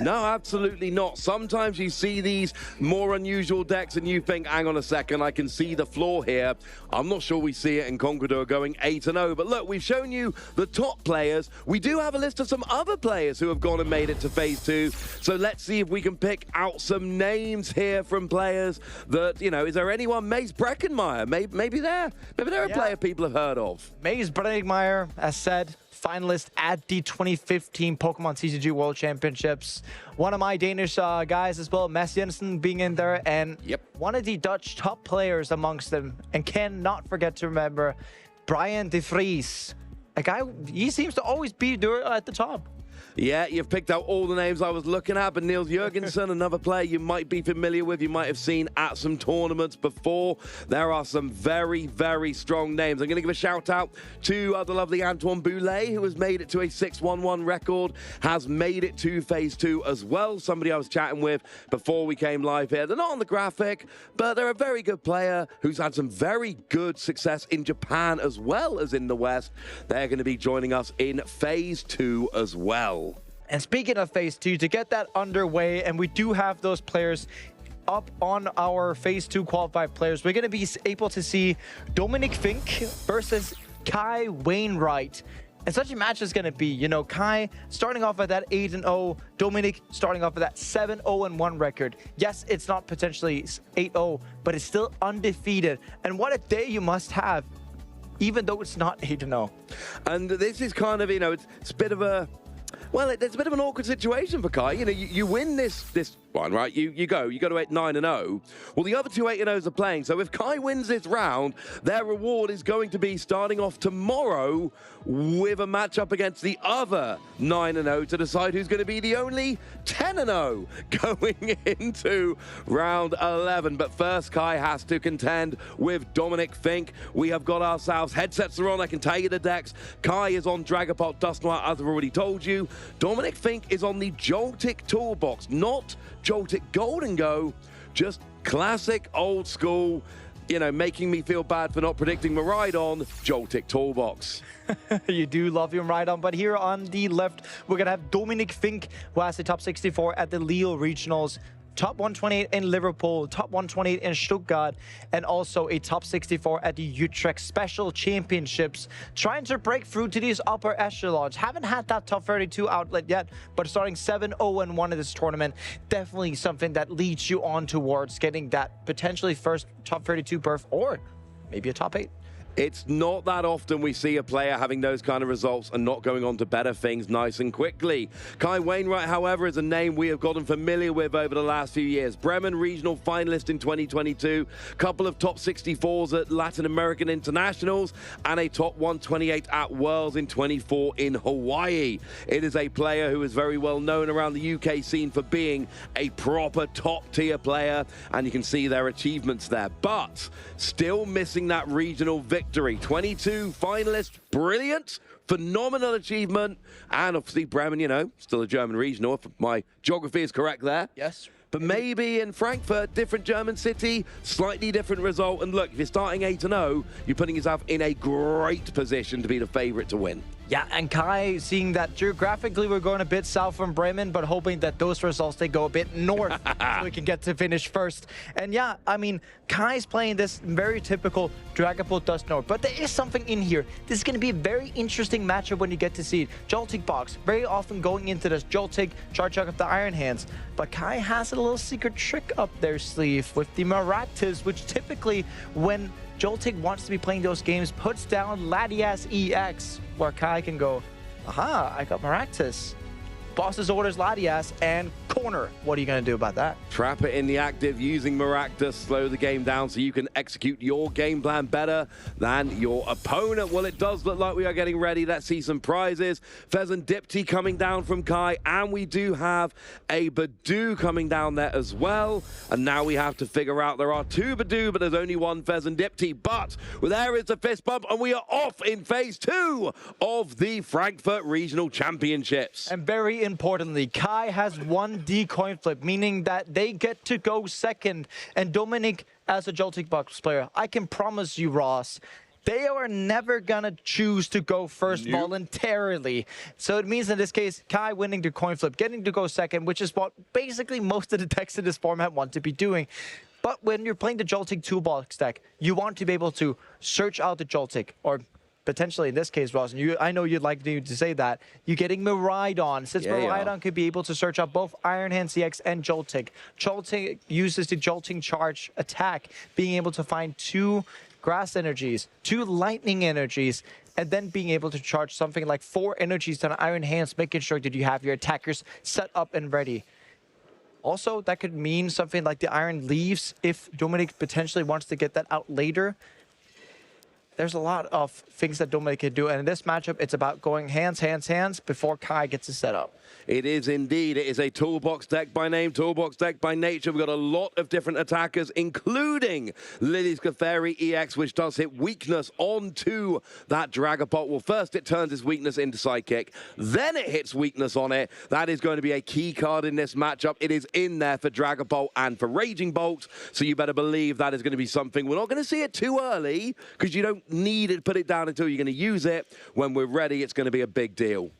No, absolutely not. Sometimes you see these more unusual decks and you think, hang on a second, I can see the flaw here. I'm not sure we see it in Conkelder going 8-0. But look, we've shown you the top players. We do have a list of some other players who have gone and made it to phase 2. So let's see if we can pick out some names here from players that, is there anyone? Maze Breckenmeyer, maybe they're a player people have heard of. Maze Breckenmeyer, as said, finalist at the 2015 Pokemon TCG World Championships. One of my Danish guys as well, Mads Jensen, being in there, and one of the Dutch top players amongst them. And cannot forget to remember Brian de Vries, a guy, he seems to always be there at the top. Yeah, you've picked out all the names I was looking at, but Niels Jurgensen, another player you might be familiar with, you might have seen at some tournaments before. There are some very, very strong names. I'm going to give a shout out to the lovely Antoine Boulet, who has made it to a 6-1-1 record, has made it to Phase 2 as well. Somebody I was chatting with before we came live here. They're not on the graphic, but they're a very good player who's had some very good success in Japan as well as in the West. They're going to be joining us in Phase 2 as well. And speaking of Phase 2, to get that underway, and we do have those players up on our Phase 2 qualified players, we're going to be able to see Dominic Fink versus Kai Wainwright. And such a match is going to be, you know, Kai starting off at that 8-0, Dominic starting off at that 7-0-1 record. Yes, it's not potentially 8-0, but it's still undefeated. And what a day you must have, even though it's not 8-0. And this is kind of, you know, it's a bit of a... Well, it's a bit of an awkward situation for Kai. You know, you win this one, right? You go to 9-0. Well, the other two 8-0s are playing. So if Kai wins this round, their reward is going to be starting off tomorrow with a matchup against the other 9-0 to decide who's going to be the only 10-0 going into round 11. But first, Kai has to contend with Dominic Fink. We have got ourselves headsets are on. I can tell you the decks. Kai is on Dragapult Dusknoir, as I've already told you. Dominic Fink is on the Joltic Toolbox, not Joltic Golden Go, just classic old school, you know, making me feel bad for not predicting Miraidon, Joltic Toolbox. You do love your Miraidon, but here on the left, we're going to have Dominic Fink, who has the top 64 at the Leo Regionals, top 128 in Liverpool, top 128 in Stuttgart, and also a top 64 at the Utrecht Special Championships. Trying to break through to these upper echelons. Haven't had that top 32 outlet yet, but starting 7-0-1 in this tournament, definitely something that leads you on towards getting that potentially first top 32 berth, or maybe a top 8. It's not that often we see a player having those kind of results and not going on to better things nice and quickly. Kai Wainwright, however, is a name we have gotten familiar with over the last few years. Bremen regional finalist in 2022, couple of top 64s at Latin American Internationals, and a top 128 at Worlds in 24 in Hawaii. It is a player who is very well known around the UK scene for being a proper top-tier player, and you can see their achievements there. But still missing that regional victory. 22 finalists, brilliant, phenomenal achievement, and obviously Bremen, you know, still a German regional, if my geography is correct there. Yes. But maybe in Frankfurt, different German city, slightly different result. And look, if you're starting 8-0, you're putting yourself in a great position to be the favorite to win. Yeah, and Kai, seeing that geographically we're going a bit south from Bremen, but hoping that those results, they go a bit north so we can get to finish first. And yeah, I mean, Kai's playing this very typical Dragapult Dusknoir, but there is something in here. This is going to be a very interesting matchup when you get to see it. Joltic box, very often going into this Joltic, charge up the Iron Hands. But Kai has a little secret trick up their sleeve with the Maractus, which typically, when Joltic wants to be playing those games, puts down Latias EX, where Kai can go, aha, I got Maractus. Boss's orders Latias and corner. What are you going to do about that? Trap it in the active using Maractus, slow the game down so you can execute your game plan better than your opponent. Well, it does look like we are getting ready. Let's see some prizes. Pheasant Dipty coming down from Kai, and we do have a Badoo coming down there as well. And now we have to figure out there are two Badoo, but there's only one Pheasant Dipty. But well, there is the fist bump, and we are off in phase 2 of the Frankfurt Regional Championships. And very importantly, Kai has won the coin flip, meaning that they get to go second. And Dominic, as a Joltic box player, I can promise you, Ross, they are never gonna choose to go first voluntarily. So it means in this case, Kai winning the coin flip, getting to go second, which is what basically most of the decks in this format want to be doing. But when you're playing the Joltic toolbox deck, you want to be able to search out the Joltic, or potentially in this case, Ross, and I know you'd like to say that, you're getting Miraidon. Since Miraidon could be able to search out both Iron Hand CX and Joltic. Joltic uses the Jolting Charge attack, being able to find two grass energies, 2 lightning energies, and then being able to charge something like 4 energies on Iron Hands, making sure that you have your attackers set up and ready. Also, that could mean something like the Iron Leaves if Dominic potentially wants to get that out later. There's a lot of things that Dominic can do, and in this matchup, it's about going hands, hands, hands before Kai gets his setup. It is indeed. It is a toolbox deck by name, toolbox deck by nature. We've got a lot of different attackers, including Lily's Clefairy EX, which does hit weakness onto that Dragapult. Well, first it turns its weakness into Psychic, then it hits weakness on it. That is going to be a key card in this matchup. It is in there for Dragapult and for Raging Bolt, so you better believe that is going to be something. We're not going to see it too early, because you don't need it to put it down until you're going to use it. When we're ready, it's going to be a big deal.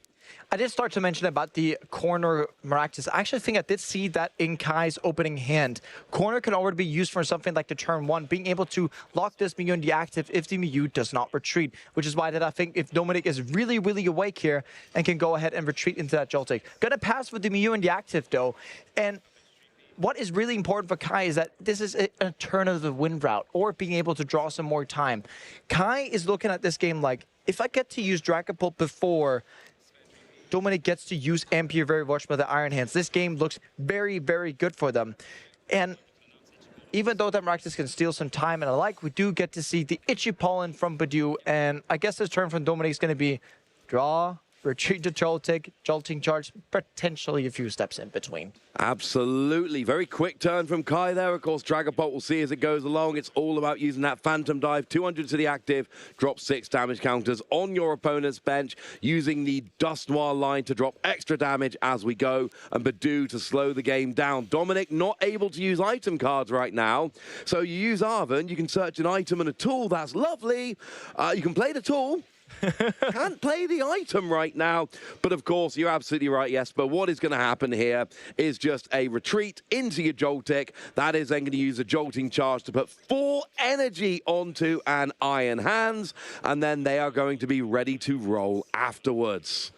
I did start to mention about the corner Maractus. I actually think I did see that in Kai's opening hand. Corner can already be used for something like the turn 1, being able to lock this Mew in the active if the Mew does not retreat, which is why that I think if Dominic is really, really awake here and can go ahead and retreat into that Joltic. Gonna pass with the Mew in the active though, and what is really important for Kai is that this is an alternative win route or being able to draw some more time. Kai is looking at this game like, if I get to use Dragapult before Dominic gets to use Ampere very much with the Iron Hands, this game looks very, very good for them. And even though that Maractus can steal some time and alike, we do get to see the Itchy Pollen from Badu. And I guess this turn from Dominic is going to be draw, retreat to Joltic, Jolting Charge, potentially a few steps in between. Absolutely. Very quick turn from Kai there. Of course, Dragapult will see as it goes along. It's all about using that Phantom Dive. 200 to the active, drop 6 damage counters on your opponent's bench, using the Dust Noir line to drop extra damage as we go, and Badu to slow the game down. Dominic not able to use item cards right now. So you use Arven, you can search an item and a tool. That's lovely. You can play the tool. Can't play the item right now. But of course, you're absolutely right, Jesper. What is going to happen here is just a retreat into your Joltic. That is then going to use a Jolting Charge to put 4 energy onto an Iron Hands. And then they are going to be ready to roll afterwards.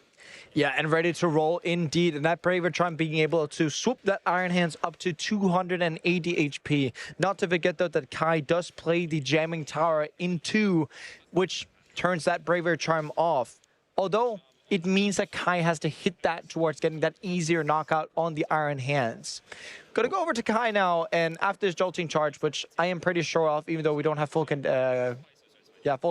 Yeah, and ready to roll indeed. And that Braver Charm being able to swoop that Iron Hands up to 280 HP. Not to forget, though, that Kai does play the Jamming Tower into, which turns that Braver Charm off. Although it means that Kai has to hit that towards getting that easier knockout on the Iron Hands. Gonna go over to Kai now, and after this Jolting Charge, which I am pretty sure of, even though we don't have full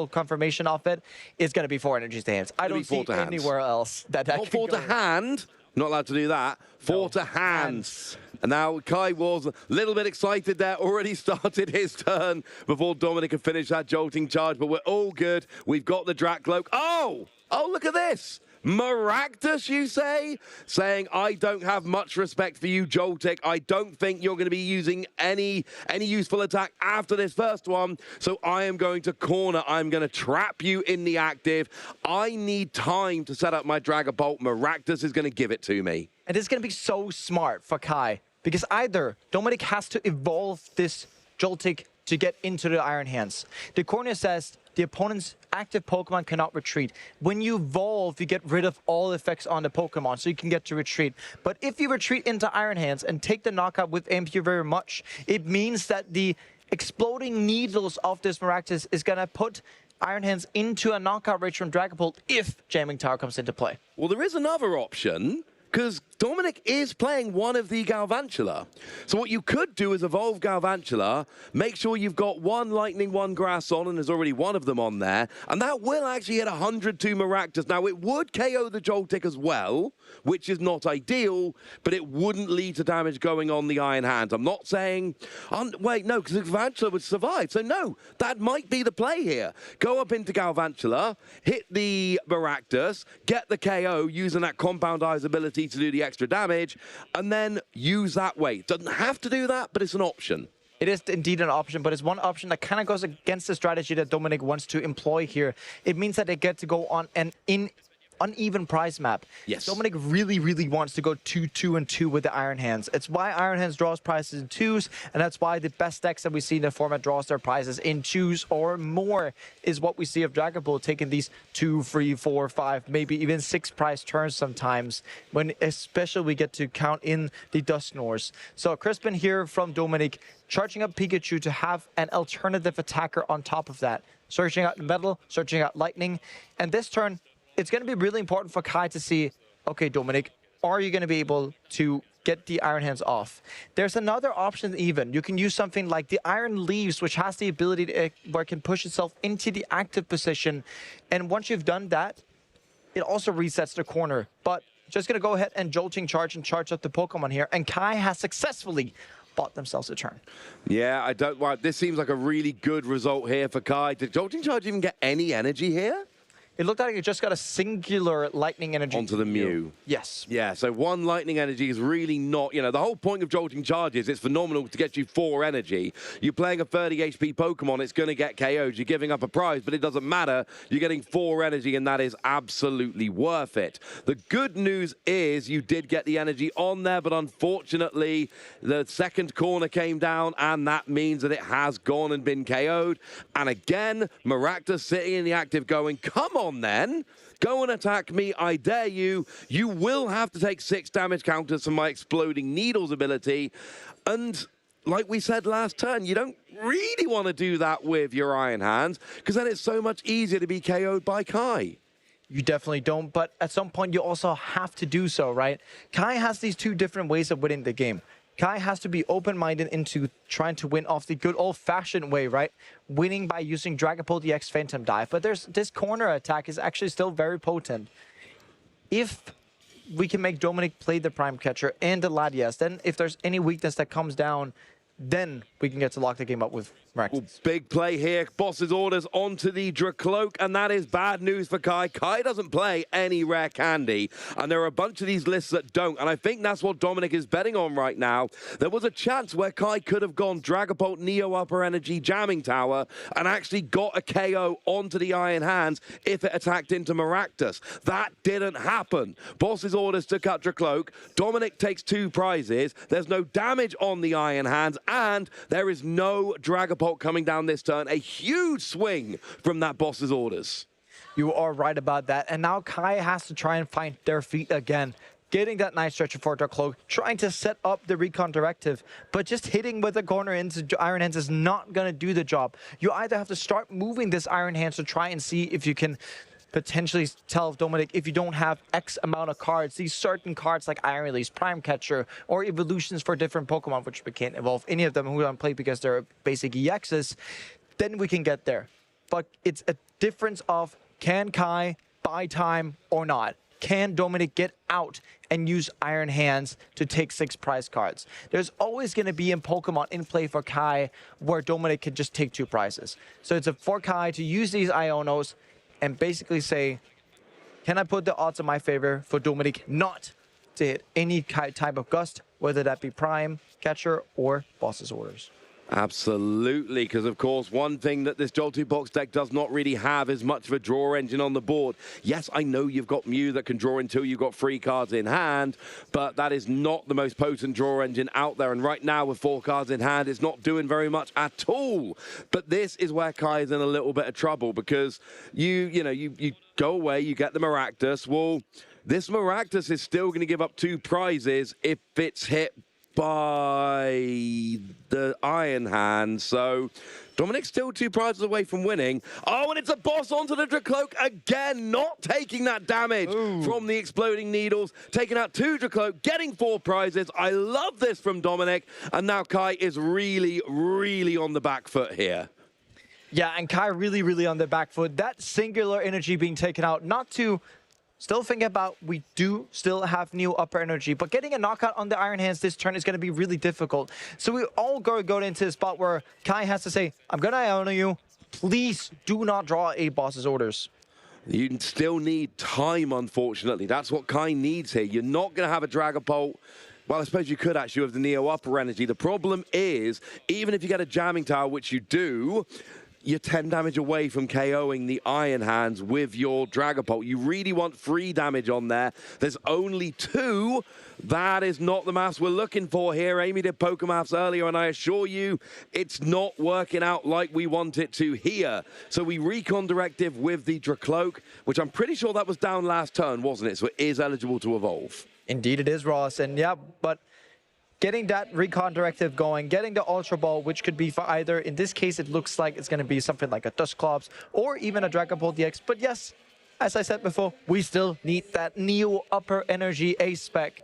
confirmation of it, it's gonna be 4 energies to hands. I don't see anywhere else that Not 4 to hand. Not allowed to do that. 4 to hands. And now Kai was a little bit excited there, already started his turn before Dominic had finished that Jolting Charge, but we're all good. We've got the Drac Cloak. Oh, look at this. Maractus, you say? Saying, I don't have much respect for you, Joltic. I don't think you're going to be using any useful attack after this first one. So I am going to corner. I'm going to trap you in the active. I need time to set up my Dragapult. Maractus is going to give it to me. And this is going to be so smart for Kai, because either Dominic has to evolve this Joltic to get into the Iron Hands. The corner says the opponent's active Pokemon cannot retreat. When you evolve, you get rid of all effects on the Pokemon, so you can get to retreat. But if you retreat into Iron Hands and take the knockout with Ampere very much, it means that the exploding needles of this Maractus is going to put Iron Hands into a knockout range from Dragapult if Jamming Tower comes into play. Well, there is another option, because Dominic is playing one of the Galvantula. So what you could do is evolve Galvantula, make sure you've got 1 Lightning, 1 Grass on, and there's already 1 of them on there, and that will actually hit 102 Maractus. Now, it would KO the Joltic as well, which is not ideal, but it wouldn't lead to damage going on the Iron Hands. I'm not saying... wait, no, because Galvantula would survive. So no, that might be the play here. Go up into Galvantula, hit the Maractus, get the KO using that Compound Eye's ability to do the extra damage, and then use that way. Doesn't have to do that, but it's an option. It is indeed an option, but it's one option that kind of goes against the strategy that Dominic wants to employ here. It means that they get to go on an uneven prize map. Yes. Dominic really, really wants to go 2-2-2 with the Iron Hands. It's why Iron Hands draws prizes in 2s, and that's why the best decks that we see in the format draws their prizes in 2s or more, is what we see of Dragon Ball taking these 2, 3, 4, 5, maybe even 6 prize turns sometimes, when especially we get to count in the Dusknors. So Crispin here from Dominic, charging up Pikachu to have an alternative attacker on top of that. Searching out Metal, searching out Lightning, and this turn, it's going to be really important for Kai to see, okay, Dominic, are you going to be able to get the Iron Hands off? There's another option even. You can use something like the Iron Leaves, which has the ability to, where it can push itself into the active position. And once you've done that, it also resets the corner. But just going to go ahead and Jolting Charge and charge up the Pokemon here. And Kai has successfully bought themselves a turn. Yeah, I don't want. This seems like a really good result here for Kai. Did Jolting Charge even get any energy here? It looked like it just got a singular lightning energy. Onto the Mew. Yes. Yeah, so 1 lightning energy is really not, you know, the whole point of Jolting Charge is it's phenomenal to get you 4 energy. You're playing a 30 HP Pokemon, it's going to get KO'd. You're giving up a prize, but it doesn't matter. You're getting 4 energy, and that is absolutely worth it. The good news is you did get the energy on there, but unfortunately, the second corner came down, and that means that it has gone and been KO'd. And again, Maractus sitting in the active going, come on then, go and attack me, I dare you. You will have to take 6 damage counters from my Exploding Needles ability. And like we said last turn, you don't really want to do that with your Iron Hands, because then it's so much easier to be KO'd by Kai. You definitely don't, but at some point you also have to do so, right? Kai has these 2 different ways of winning the game. Kai has to be open-minded into trying to win off the good old-fashioned way, right? Winning by using Dragapult EX Phantom Dive. But there's this corner attack is actually still very potent. If we can make Dominic play the Prime Catcher and the Latias, then if there's any weakness that comes down, then we can get to lock the game up with Maractus. Well, big play here. Boss's orders onto the Dracloak, and that is bad news for Kai. Kai doesn't play any rare candy, and there are a bunch of these lists that don't, and I think that's what Dominic is betting on right now. There was a chance where Kai could have gone Dragapult, Neo Upper Energy, Jamming Tower, and actually got a KO onto the Iron Hands if it attacked into Maractus. That didn't happen. Boss's orders to cut Dracloak. Dominic takes 2 prizes. There's no damage on the Iron Hands, and there is no Dragapult coming down this turn. A huge swing from that Boss's orders. You are right about that. And now Kai has to try and find their feet again. Getting that nice stretcher for Dracloak, trying to set up the Recon Directive, but just hitting with the corner into Iron Hands is not going to do the job. You either have to start moving this Iron Hands to try and see if you can potentially tell Dominic, if you don't have X amount of cards, these certain cards like Iron Release, Prime Catcher, or evolutions for different Pokemon, which we can't evolve any of them who don't play because they're basic EXs, then we can get there. But it's a difference of, can Kai buy time or not? Can Dominic get out and use Iron Hands to take 6 prize cards? There's always going to be in Pokemon in play for Kai where Dominic can just take 2 prizes. So it's for Kai to use these Ionos and basically say, can I put the odds in my favor for Dominic not to hit any type of gust, whether that be Prime, Catcher, or Boss's orders? Absolutely, because of course one thing that this Jolty Box deck does not really have is much of a draw engine on the board. Yes, I know you've got Mew that can draw until you've got 3 cards in hand, but that is not the most potent draw engine out there, and right now with 4 cards in hand, it's not doing very much at all. But this is where Kai is in a little bit of trouble, because you go away, you get the Maractus. Well, this Maractus is still going to give up 2 prizes if it's hit by the Iron Hand, so Dominic's still 2 prizes away from winning. Oh, and it's a Boss onto the Dracloak again, not taking that damage from the Exploding Needles, taking out 2 Dracloak, getting 4 prizes. I love this from Dominic, and now Kai is really, really on the back foot here. Yeah, and Kai really, really on the back foot. That singular energy being taken out, not to still thinking about, we do still have Neo Upper Energy, but getting a knockout on the Iron Hands this turn is going to be really difficult. So we all go into the spot where Kai has to say, I'm going to honor you. Please do not draw a Boss's orders. You still need time, unfortunately. That's what Kai needs here. You're not going to have a Dragapult. Well, I suppose you could actually with the Neo Upper Energy. The problem is, even if you get a Jamming Tower, which you do, you're 10 damage away from KOing the Iron Hands with your Dragapult. You really want 3 damage on there. There's only 2. That is not the maths we're looking for here. Amy did poker maths earlier, and I assure you, it's not working out like we want it to here. So we recon directive with the Dracloak, which I'm pretty sure that was down last turn, wasn't it? So it is eligible to evolve. Indeed it is, Ross. And yeah, but getting that recon directive going, getting the Ultra Ball, which could be for either, in this case, it looks like it's going to be something like a Dusclops or even a Dragapult DX. But yes, as I said before, we still need that Neo Upper Energy A-Spec.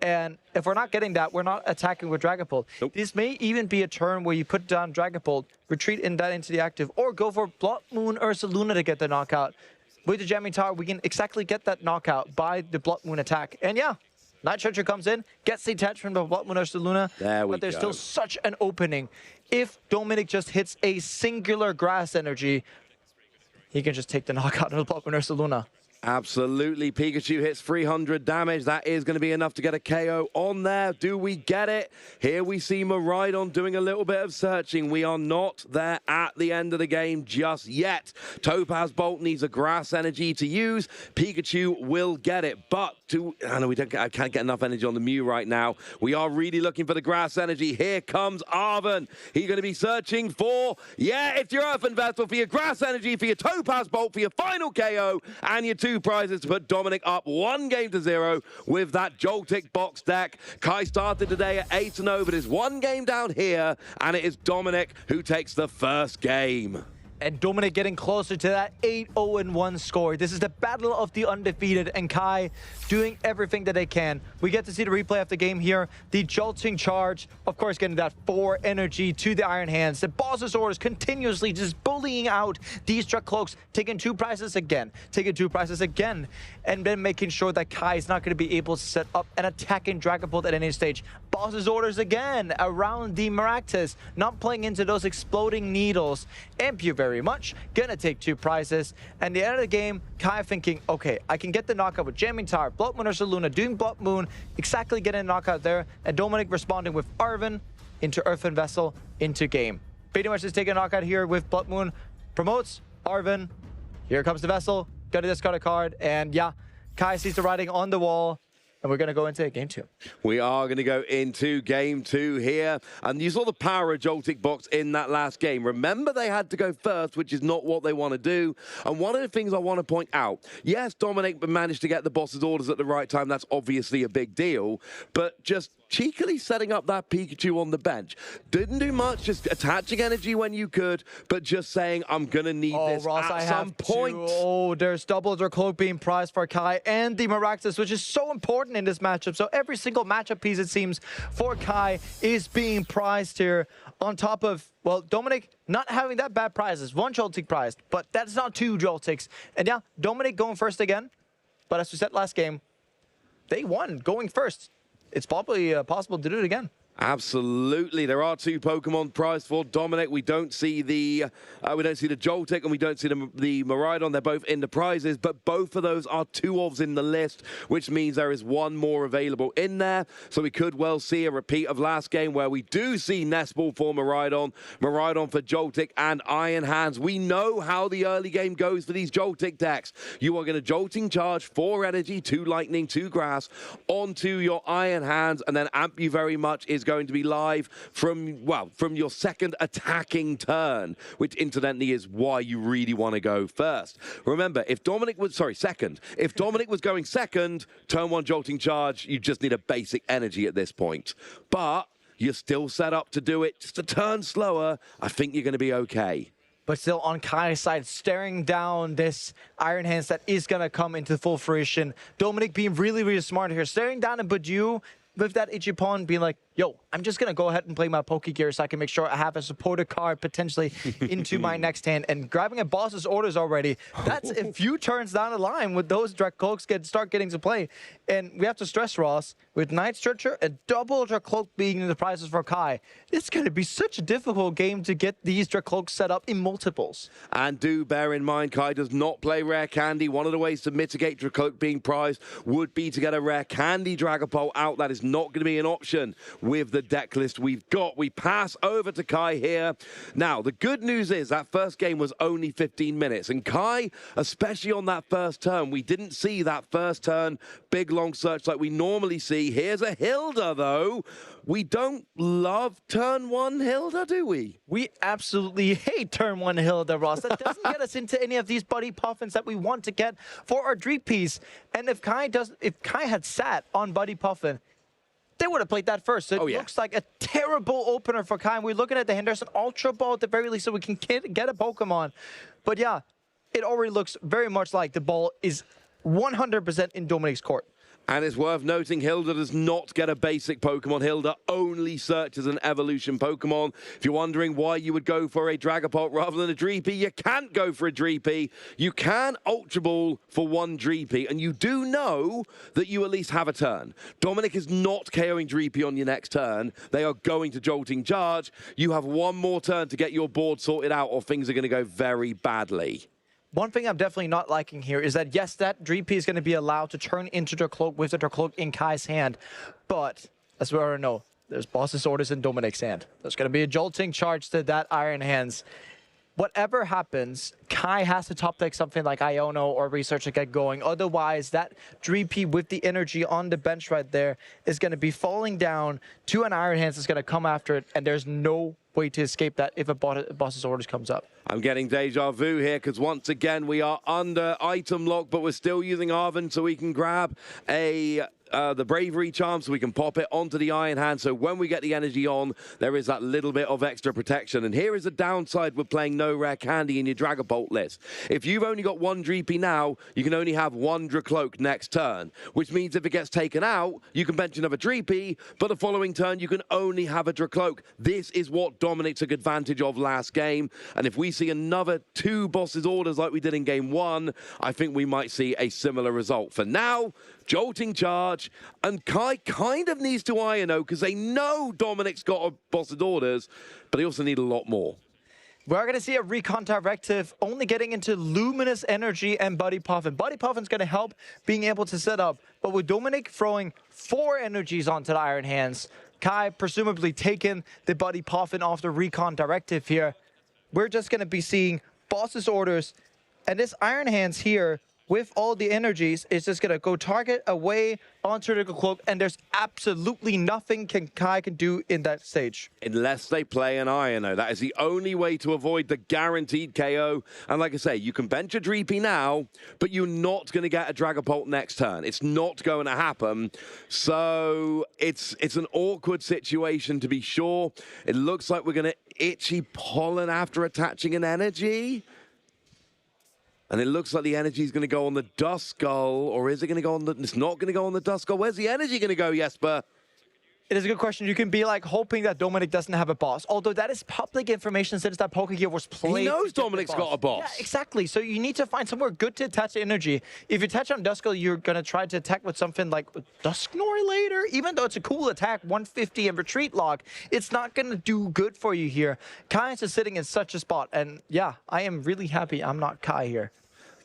And if we're not getting that, we're not attacking with Dragapult. Nope. This may even be a turn where you put down Dragapult, retreat into the active, or go for Blood Moon Ursaluna to get the knockout. With the Jamming Tower, we can exactly get that knockout by the Blood Moon attack. And yeah, Night Searcher comes in, gets the attachment of Blood Moon Ursaluna, but there's still such an opening. If Dominic just hits a singular Grass Energy, he can just take the knockout of the Blood Moon Ursaluna. Absolutely. Pikachu hits 300 damage. That is going to be enough to get a KO on there. Do we get it? Here we see Miraidon doing a little bit of searching. We are not there at the end of the game just yet. Topaz Bolt needs a Grass Energy to use. Pikachu will get it, but I know I can't get enough energy on the Mew right now. We are really looking for the Grass Energy. Here comes Arven. He's going to be searching for, it's your Earthen Vessel for your Grass Energy, for your Topaz Bolt, for your final KO, and your 2 prizes to put Dominic up 1-0 with that Joltic box deck. Kai started today at 8-0, but is 1 game down here, and it is Dominic who takes the first game. And Dominic getting closer to that 8-0-1 score. This is the battle of the undefeated, and Kai doing everything that they can. We get to see the replay of the game here. The Jolting Charge, of course, getting that 4 energy to the Iron Hands. The Boss's Orders continuously just bullying out these Dracloaks, taking 2 prizes again, and then making sure that Kai is not going to be able to set up an attacking Dragapult at any stage. Boss's Orders again around the Maractus, not playing into those exploding needles. Thank you very much. Gonna take 2 prizes. And the end of the game, Kai thinking, okay, I can get the knockout with Jamming Tower, Blood Moon Ursaluna, doing Blood Moon, exactly getting a knockout there. And Dominic responding with Arven into Earthen Vessel into game. Pretty much just taking a knockout here with Blood Moon. Promotes Arven. Here comes the Vessel. Gotta discard a card. And yeah, Kai sees the writing on the wall. And we're going to go into game 2. We are going to go into game 2 here. And you saw the power of Joltic Box in that last game. Remember, they had to go first, which is not what they want to do. And one of the things I want to point out, yes, Dominic managed to get the boss's orders at the right time. That's obviously a big deal. But just cheekily setting up that Pikachu on the bench. Didn't do much, just attaching energy when you could, but just saying, I'm going to need this Ross, at some point. There's double Dracloak being prized for Kai and the Maractus, which is so important in this matchup. So every single matchup piece, it seems, for Kai is being prized here. On top of, well, Dominic not having that bad prizes. 1 Joltic prized, but that's not 2 Joltics. And yeah, Dominic going first again. But as we said last game, they won going first. It's probably possible to do it again. Absolutely, there are 2 Pokemon prized for Dominic. We don't see the Joltic and we don't see the Miraidon. They're both in the prizes, but both of those are 2 ofs in the list, which means there is 1 more available in there. So we could well see a repeat of last game where we do see Nest Ball for Miraidon, Miraidon for Joltic and Iron Hands. We know how the early game goes for these Joltic decks. You are going to Jolting Charge 4 energy, 2 lightning, 2 grass onto your Iron Hands, and then Amp You Very Much is going to be live from your second attacking turn, which incidentally is why you really want to go first. Remember, if Dominic was second, if Dominic was going second, turn 1 Jolting Charge, you just need a basic energy at this point. But you're still set up to do it just a turn slower. I think you're going to be okay. But still on Kai's side, staring down this Iron Hands that is going to come into full fruition. Dominic being really, really smart here, staring down at Badu with that Ichipon being like, yo, I'm just going to go ahead and play my Pokegear so I can make sure I have a supporter card potentially into my next hand. And grabbing a boss's orders already, that's a few turns down the line with those Dracloaks start getting to play. And we have to stress, Ross, with Night Searcher and double Dracloak being in the prizes for Kai, it's going to be such a difficult game to get these Dracloaks set up in multiples. And do bear in mind, Kai does not play Rare Candy. One of the ways to mitigate Dracloak being prized would be to get a Rare Candy Dragapult out. That is not going to be an option with the deck list we've got. We pass over to Kai here. Now, the good news is that first game was only 15 minutes. And Kai, especially on that first turn, we didn't see that first turn big long search like we normally see. Here's a Hilda, though. We don't love turn one Hilda, do we? We absolutely hate turn one Hilda, Ross. That doesn't get us into any of these buddy puffins that we want to get for our dream piece. And if Kai had sat on buddy puffin, they would have played that first. So it looks like a terrible opener for Kai. We're looking at the Henderson Ultra Ball at the very least so we can get a Pokemon. But yeah, it already looks very much like the ball is 100% in Dominic's court. And it's worth noting, Hilda does not get a basic Pokemon. Hilda only searches an evolution Pokemon. If you're wondering why you would go for a Dragapult rather than a Dreepy, you can't go for a Dreepy. You can Ultra Ball for one Dreepy, and you do know that you at least have a turn. Dominic is not KOing Dreepy on your next turn. They are going to Jolting Charge. You have one more turn to get your board sorted out, or things are going to go very badly. One thing I'm definitely not liking here is that, yes, that Dreepy is going to be allowed to turn into the Cloak with the Cloak in Kai's hand. But, as we already know, there's Boss's Orders in Dominic's hand. There's going to be a Jolting Charge to that Iron Hands. Whatever happens, Kai has to top deck something like Iono or Research to get going. Otherwise, that Dreepy with the energy on the bench right there is going to be falling down to an Iron Hands that's going to come after it, and there's no way to escape that if a Boss's Orders comes up. I'm getting deja vu here because once again we are under item lock, but we're still using Arven so we can grab the Bravery Charm so we can pop it onto the Iron Hand. So when we get the energy on, there is that little bit of extra protection. And here is the downside with playing no rare candy in your Dragapult list. If you've only got one Dreepy now, you can only have one Dracloak next turn, which means if it gets taken out, you can bench another Dreepy, but the following turn you can only have a Dracloak. This is what Dominic took advantage of last game. And if we see another 2 Boss's Orders like we did in game 1, I think we might see a similar result. For now, Jolting Charge, and Kai kind of needs to Iono because they know Dominic's got a Boss's Orders, but they also need a lot more. We're going to see a Recon Directive only getting into Luminous Energy and Buddy Puffin. Buddy Puffin's going to help being able to set up, but with Dominic throwing 4 energies onto the Iron Hands, Kai presumably taking the Buddy Puffin off the Recon Directive here, we're just going to be seeing Boss's Orders, and this Iron Hands here with all the energies is just going to go target away onto the Cloak, and there's absolutely nothing Kai can do in that stage. Unless they play an Iono. That is the only way to avoid the guaranteed KO. And like I say, you can bench a Dreepy now, but you're not going to get a Dragapult next turn. It's not going to happen. So it's an awkward situation to be sure. It looks like we're going to Itchy Pollen after attaching an energy. And it looks like the energy is going to go on the Duskull, or is it going to go on the... It's not going to go on the Duskull. Where's the energy going to go, Jesper? It is a good question. You can be like hoping that Dominic doesn't have a boss, although that is public information since that Pokegear was played. He knows Dominic's got a boss. Yeah, exactly. So you need to find somewhere good to attach energy. If you attach on Duskull, you're going to try to attack with something like Dusknoir later. Even though it's a cool attack, 150 and retreat lock, it's not going to do good for you here. Kai is just sitting in such a spot, and yeah, I am really happy I'm not Kai here.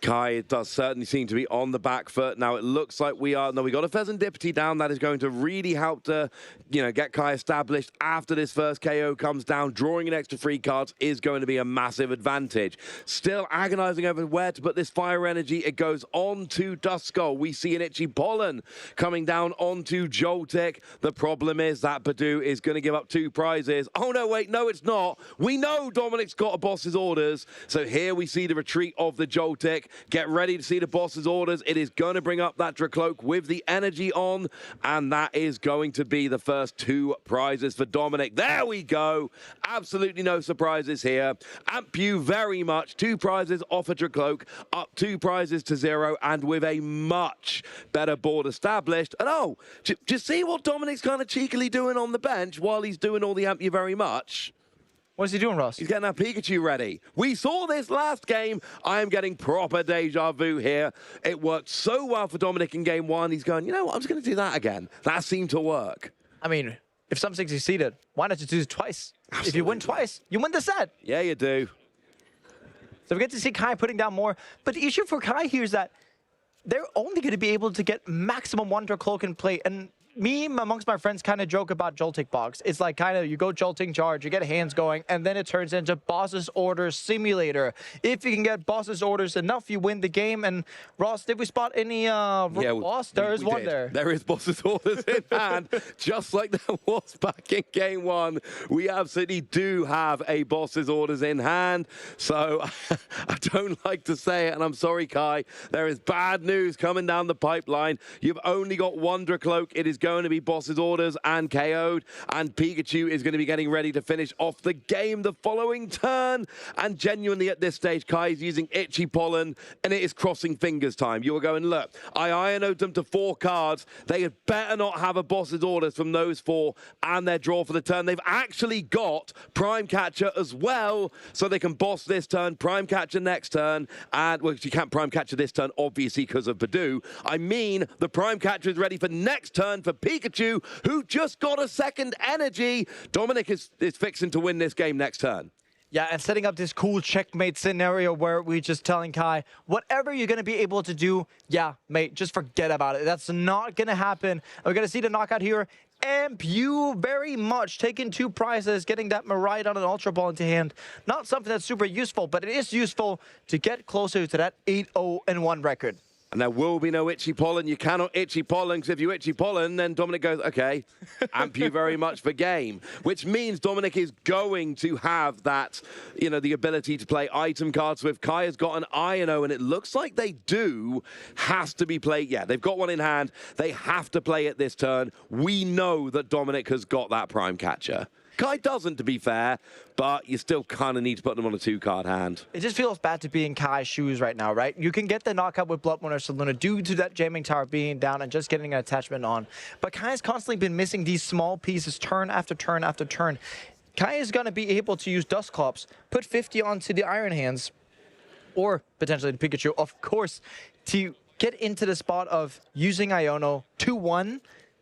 Kai does certainly seem to be on the back foot. Now, it looks like we got a Pheasantipity down. That is going to really help to, get Kai established after this first KO comes down. Drawing an extra 3 cards is going to be a massive advantage. Still agonizing over where to put this fire energy. It goes on to Duskull. We see an Itchy Pollen coming down onto Joltic. The problem is that Badoo is going to give up 2 prizes. Oh, no, wait, no, it's not. We know Dominic's got a Boss's Orders. So here we see the retreat of the Joltic. Get ready to see the Boss's Orders. It is going to bring up that Dracloak with the energy on, and that is going to be the first 2 prizes for Dominic. There we go. Absolutely no surprises here. Ampu very much. 2 prizes off a Dracloak, up 2 prizes to 0, and with a much better board established. And just see what Dominic's kind of cheekily doing on the bench while he's doing all the Ampu very much. What is he doing, Ross? He's getting that Pikachu ready. We saw this last game. I am getting proper deja vu here. It worked so well for Dominic in game 1. He's going, you know what, I'm just going to do that again. That seemed to work. I mean, if something succeeded, why not just do it twice? Absolutely. If you win twice, you win the set. Yeah, you do. So we get to see Kai putting down more. But the issue for Kai here is that they're only going to be able to get maximum 1 Dracloak in play. And me amongst my friends kind of joke about Joltic box. It's like kind of you go Jolting charge, you get hands going, and then it turns into boss's orders simulator. If you can get boss's orders enough, you win the game. And Ross, did we spot any boss? There is one there. There is boss's orders in hand, just like there was back in game one. We absolutely do have a boss's orders in hand. So I don't like to say it, and I'm sorry, Kai. There is bad news coming down the pipeline. You've only got one Dracloak. It is going to be boss's orders and KO'd, and Pikachu is going to be getting ready to finish off the game the following turn. And genuinely at this stage, Kai is using Itchy Pollen, and it is crossing fingers time. You were going, look, I Iron-O'd them to 4 cards. They had better not have a boss's orders from those 4 and their draw for the turn. They've actually got Prime Catcher as well, so they can boss this turn, Prime Catcher next turn, and, well, you can't Prime Catcher this turn, obviously, because of Badoo. I mean, the Prime Catcher is ready for next turn for Pikachu, who just got a second energy. Dominic is fixing to win this game next turn. Yeah, and setting up this cool checkmate scenario where we're just telling Kai, whatever you're going to be able to do, yeah, mate, just forget about it. That's not going to happen. We're going to see the knockout here. Ampu very much taking 2 prizes, getting that Marite on an Ultra Ball into hand. Not something that's super useful, but it is useful to get closer to that 8-0-1 record. And there will be no Itchy Pollen. You cannot Itchy Pollen, because if you Itchy Pollen, then Dominic goes, okay, amp you very much for game. Which means Dominic is going to have that, you know, the ability to play item cards. So if Kai has got an I&O, and it looks like they do, has to be played. Yeah, they've got one in hand. They have to play it this turn. We know that Dominic has got that Prime Catcher. Kai doesn't, to be fair, but you still kind of need to put them on a 2-card hand. It just feels bad to be in Kai's shoes right now, right? You can get the knockout with Blood Moon or Saluna due to that jamming tower being down and just getting an attachment on. But Kai's constantly been missing these small pieces turn after turn after turn. Kai is going to be able to use Dusclops, put 50 onto the Iron Hands, or potentially the Pikachu, of course, to get into the spot of using Iono 2-1.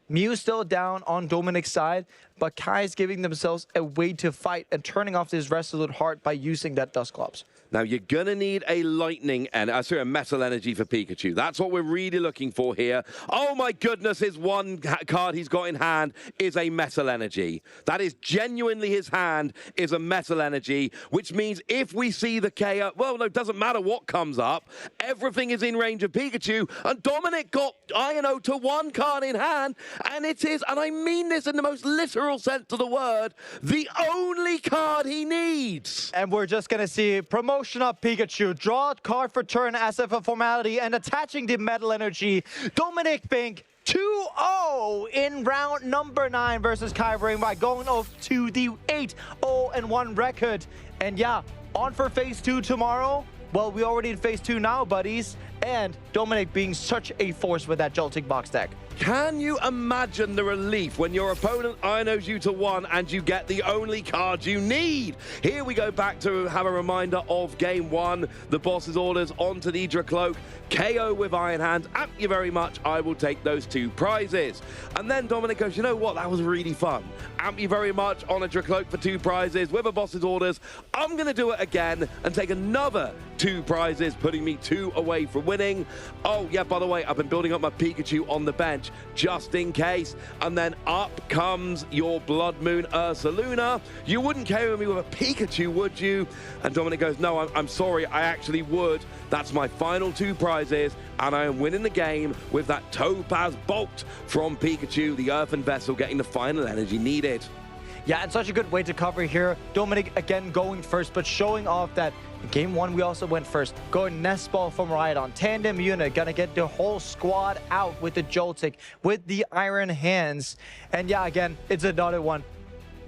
Mew's still down on Dominic's side, but Kai's giving themselves a way to fight and turning off this Resolute Heart by using that Dusclops. Now, you're going to need a lightning and a metal energy for Pikachu. That's what we're really looking for here. Oh, my goodness, his one card he's got in hand is a metal energy. That is genuinely his hand is a metal energy, which means if we see the KO, well, no, it doesn't matter what comes up. Everything is in range of Pikachu, and Dominic got I&O to 1 card in hand, and it is, and I mean this in the most literal sense of the word, the only card he needs. And we're just going to see promotion up Pikachu, draw a card for turn as if a formality, and attaching the metal energy. Dominic Bink 2-0 in round number 9 versus Kai Ring by going off to the 8-0-1 record. And yeah, on for phase 2 tomorrow. Well, we already in phase 2 now, buddies. And Dominic being such a force with that Joltic box deck. Can you imagine the relief when your opponent I-Nos you to 1 and you get the only card you need? Here we go back to have a reminder of game 1. The boss's orders onto the Dracloak. KO with Iron Hand. Amp you very much. I will take those 2 prizes. And then Dominic goes, you know what? That was really fun. Amp you very much on a Dracloak for 2 prizes with a boss's orders. I'm going to do it again and take another 2 prizes, putting me 2 away from winning. Oh, yeah, by the way, I've been building up my Pikachu on the bench just in case. And then up comes your Blood Moon Ursaluna. You wouldn't KO me with a Pikachu, would you? And Dominic goes, no, I'm sorry, I actually would. That's my final 2 prizes, and I am winning the game with that Topaz Bolt from Pikachu, the Earthen Vessel, getting the final energy needed. Yeah, and such a good way to cover here. Dominic again going first, but showing off that in game 1 we also went first. Going Nest Ball from Rhydon, Tandem Unit, gonna get the whole squad out with the Joltic, with the Iron Hands. And yeah, again, it's another one.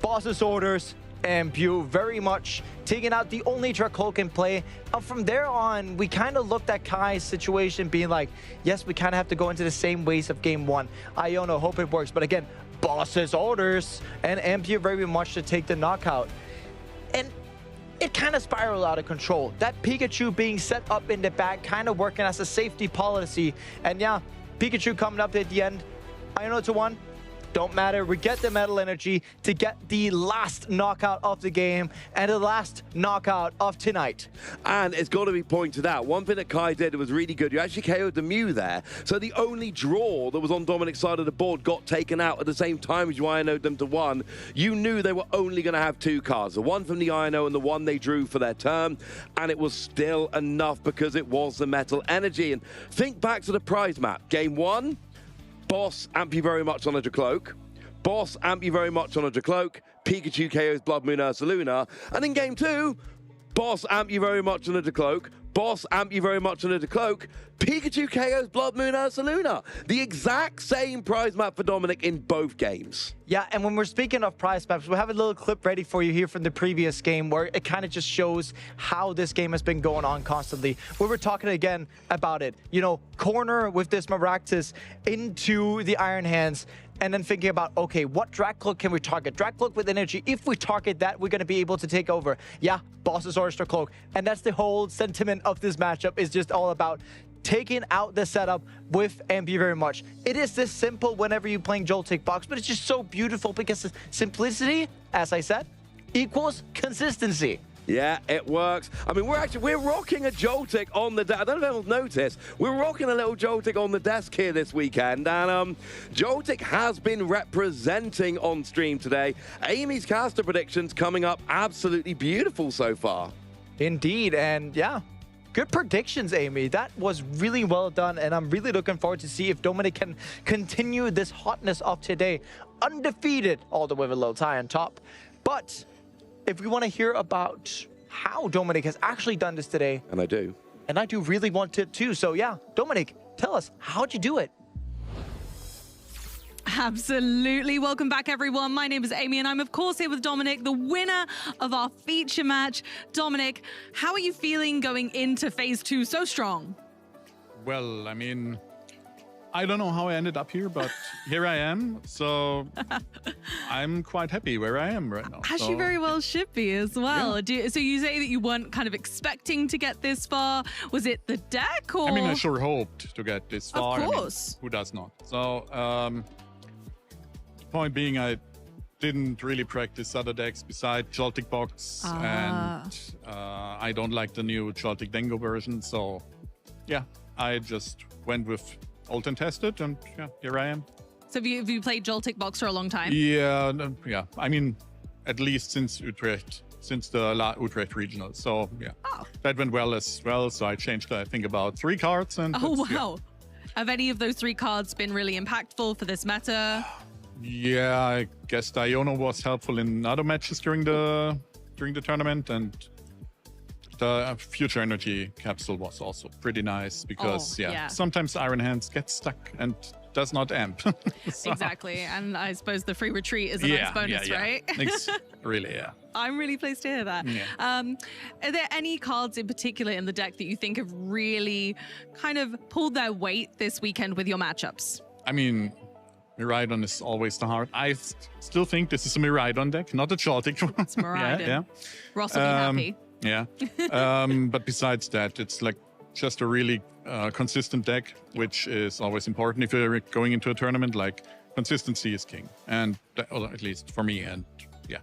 Boss's orders, Ampu very much taking out the only Dracloak in play. From there on, we kind of looked at Kai's situation being like, yes, we kind of have to go into the same ways of game 1. Iono, hope it works, but again, boss's orders and Ampu very much to take the knockout. And it kind of spiraled out of control. That Pikachu being set up in the back, kind of working as a safety policy. And yeah, Pikachu coming up at the end. Iono to 1. don't matter. We get the metal energy to get the last knockout of the game and the last knockout of tonight. And it's got to be pointed out, one thing that Kai did was really good. You actually KO'd the Mew there. So the only draw that was on Dominic's side of the board got taken out at the same time as you INO'd them to one. You knew they were only going to have two cards, the one from the INO and the one they drew for their turn. And it was still enough because it was the metal energy. And think back to the prize map. Game 1, Boss, amp you very much on a Decloak. Boss, amp you very much on a Decloak. Pikachu KO's Blood Moon Ursaluna. And in Game 2, Boss, amp you very much on a Decloak. Boss, amp you very much on a Decloak. Pikachu KO's Blood Moon Ursaluna. The exact same prize map for Dominic in both games. Yeah, and when we're speaking of prize maps, we have a little clip ready for you here from the previous game where it kind of just shows how this game has been going on constantly. We were talking again about it. You know, corner with this Maractus into the Iron Hands, and then thinking about, okay, what Dracloak can we target? Dracloak with energy, if we target that, we're going to be able to take over. Yeah, Boss's Oyster Cloak. And that's the whole sentiment of this matchup, is just all about taking out the setup with MP very much. It is this simple whenever you're playing Joltic box, but it's just so beautiful because simplicity, as I said, equals consistency. Yeah, it works. I mean, we're rocking a Joltic on the desk. I don't know if anyone's noticed. We're rocking a little Joltic on the desk here this weekend. And Joltic has been representing on stream today. Amy's caster predictions coming up absolutely beautiful so far. Indeed. And yeah, good predictions, Amy. That was really well done. And I'm really looking forward to see if Dominic can continue this hotness of today. Undefeated, although with a little tie on top. But if we want to hear about how Dominic has actually done this today. And I do. And I do really want to too. So yeah, Dominic, tell us, how'd you do it? Absolutely. Welcome back, everyone. My name is Amy, and I'm, of course, here with Dominic, the winner of our feature match. Dominic, how are you feeling going into phase 2 so strong? Well, I mean, I don't know how I ended up here, but here I am. So I'm quite happy where I am right now. As you very well should be as well. Yeah. So you say that you weren't kind of expecting to get this far. Was it the deck or? I mean, I sure hoped to get this far. Of course. I mean, who does not? So point being, I didn't really practice other decks besides Joltic box. And I don't like the new Joltic Dengo version. So yeah, I just went with old and tested, and yeah, here I am. So have you played Joltic box for a long time? Yeah. I mean, at least since Utrecht, since the Utrecht regional. So yeah, that went well as well. So I changed, I think, about 3 cards. And oh wow! Yeah. Have any of those 3 cards been really impactful for this meta? Yeah, I guess Diono was helpful in other matches during the tournament, and the Future Energy capsule was also pretty nice because sometimes Iron Hands get stuck and does not amp. So. Exactly, and I suppose the free retreat is a nice bonus, right? Really, yeah. I'm really pleased to hear that. Yeah. Are there any cards in particular in the deck that you think have really kind of pulled their weight this weekend with your matchups? I mean, Miraidon is always the heart. I still think this is a Miraidon deck, not a Joltic one. It's Miraidon. Yeah. Ross will be happy. Yeah. But besides that, it's like just a really consistent deck, which is always important if you're going into a tournament. Like, consistency is king, and at least for me. And yeah.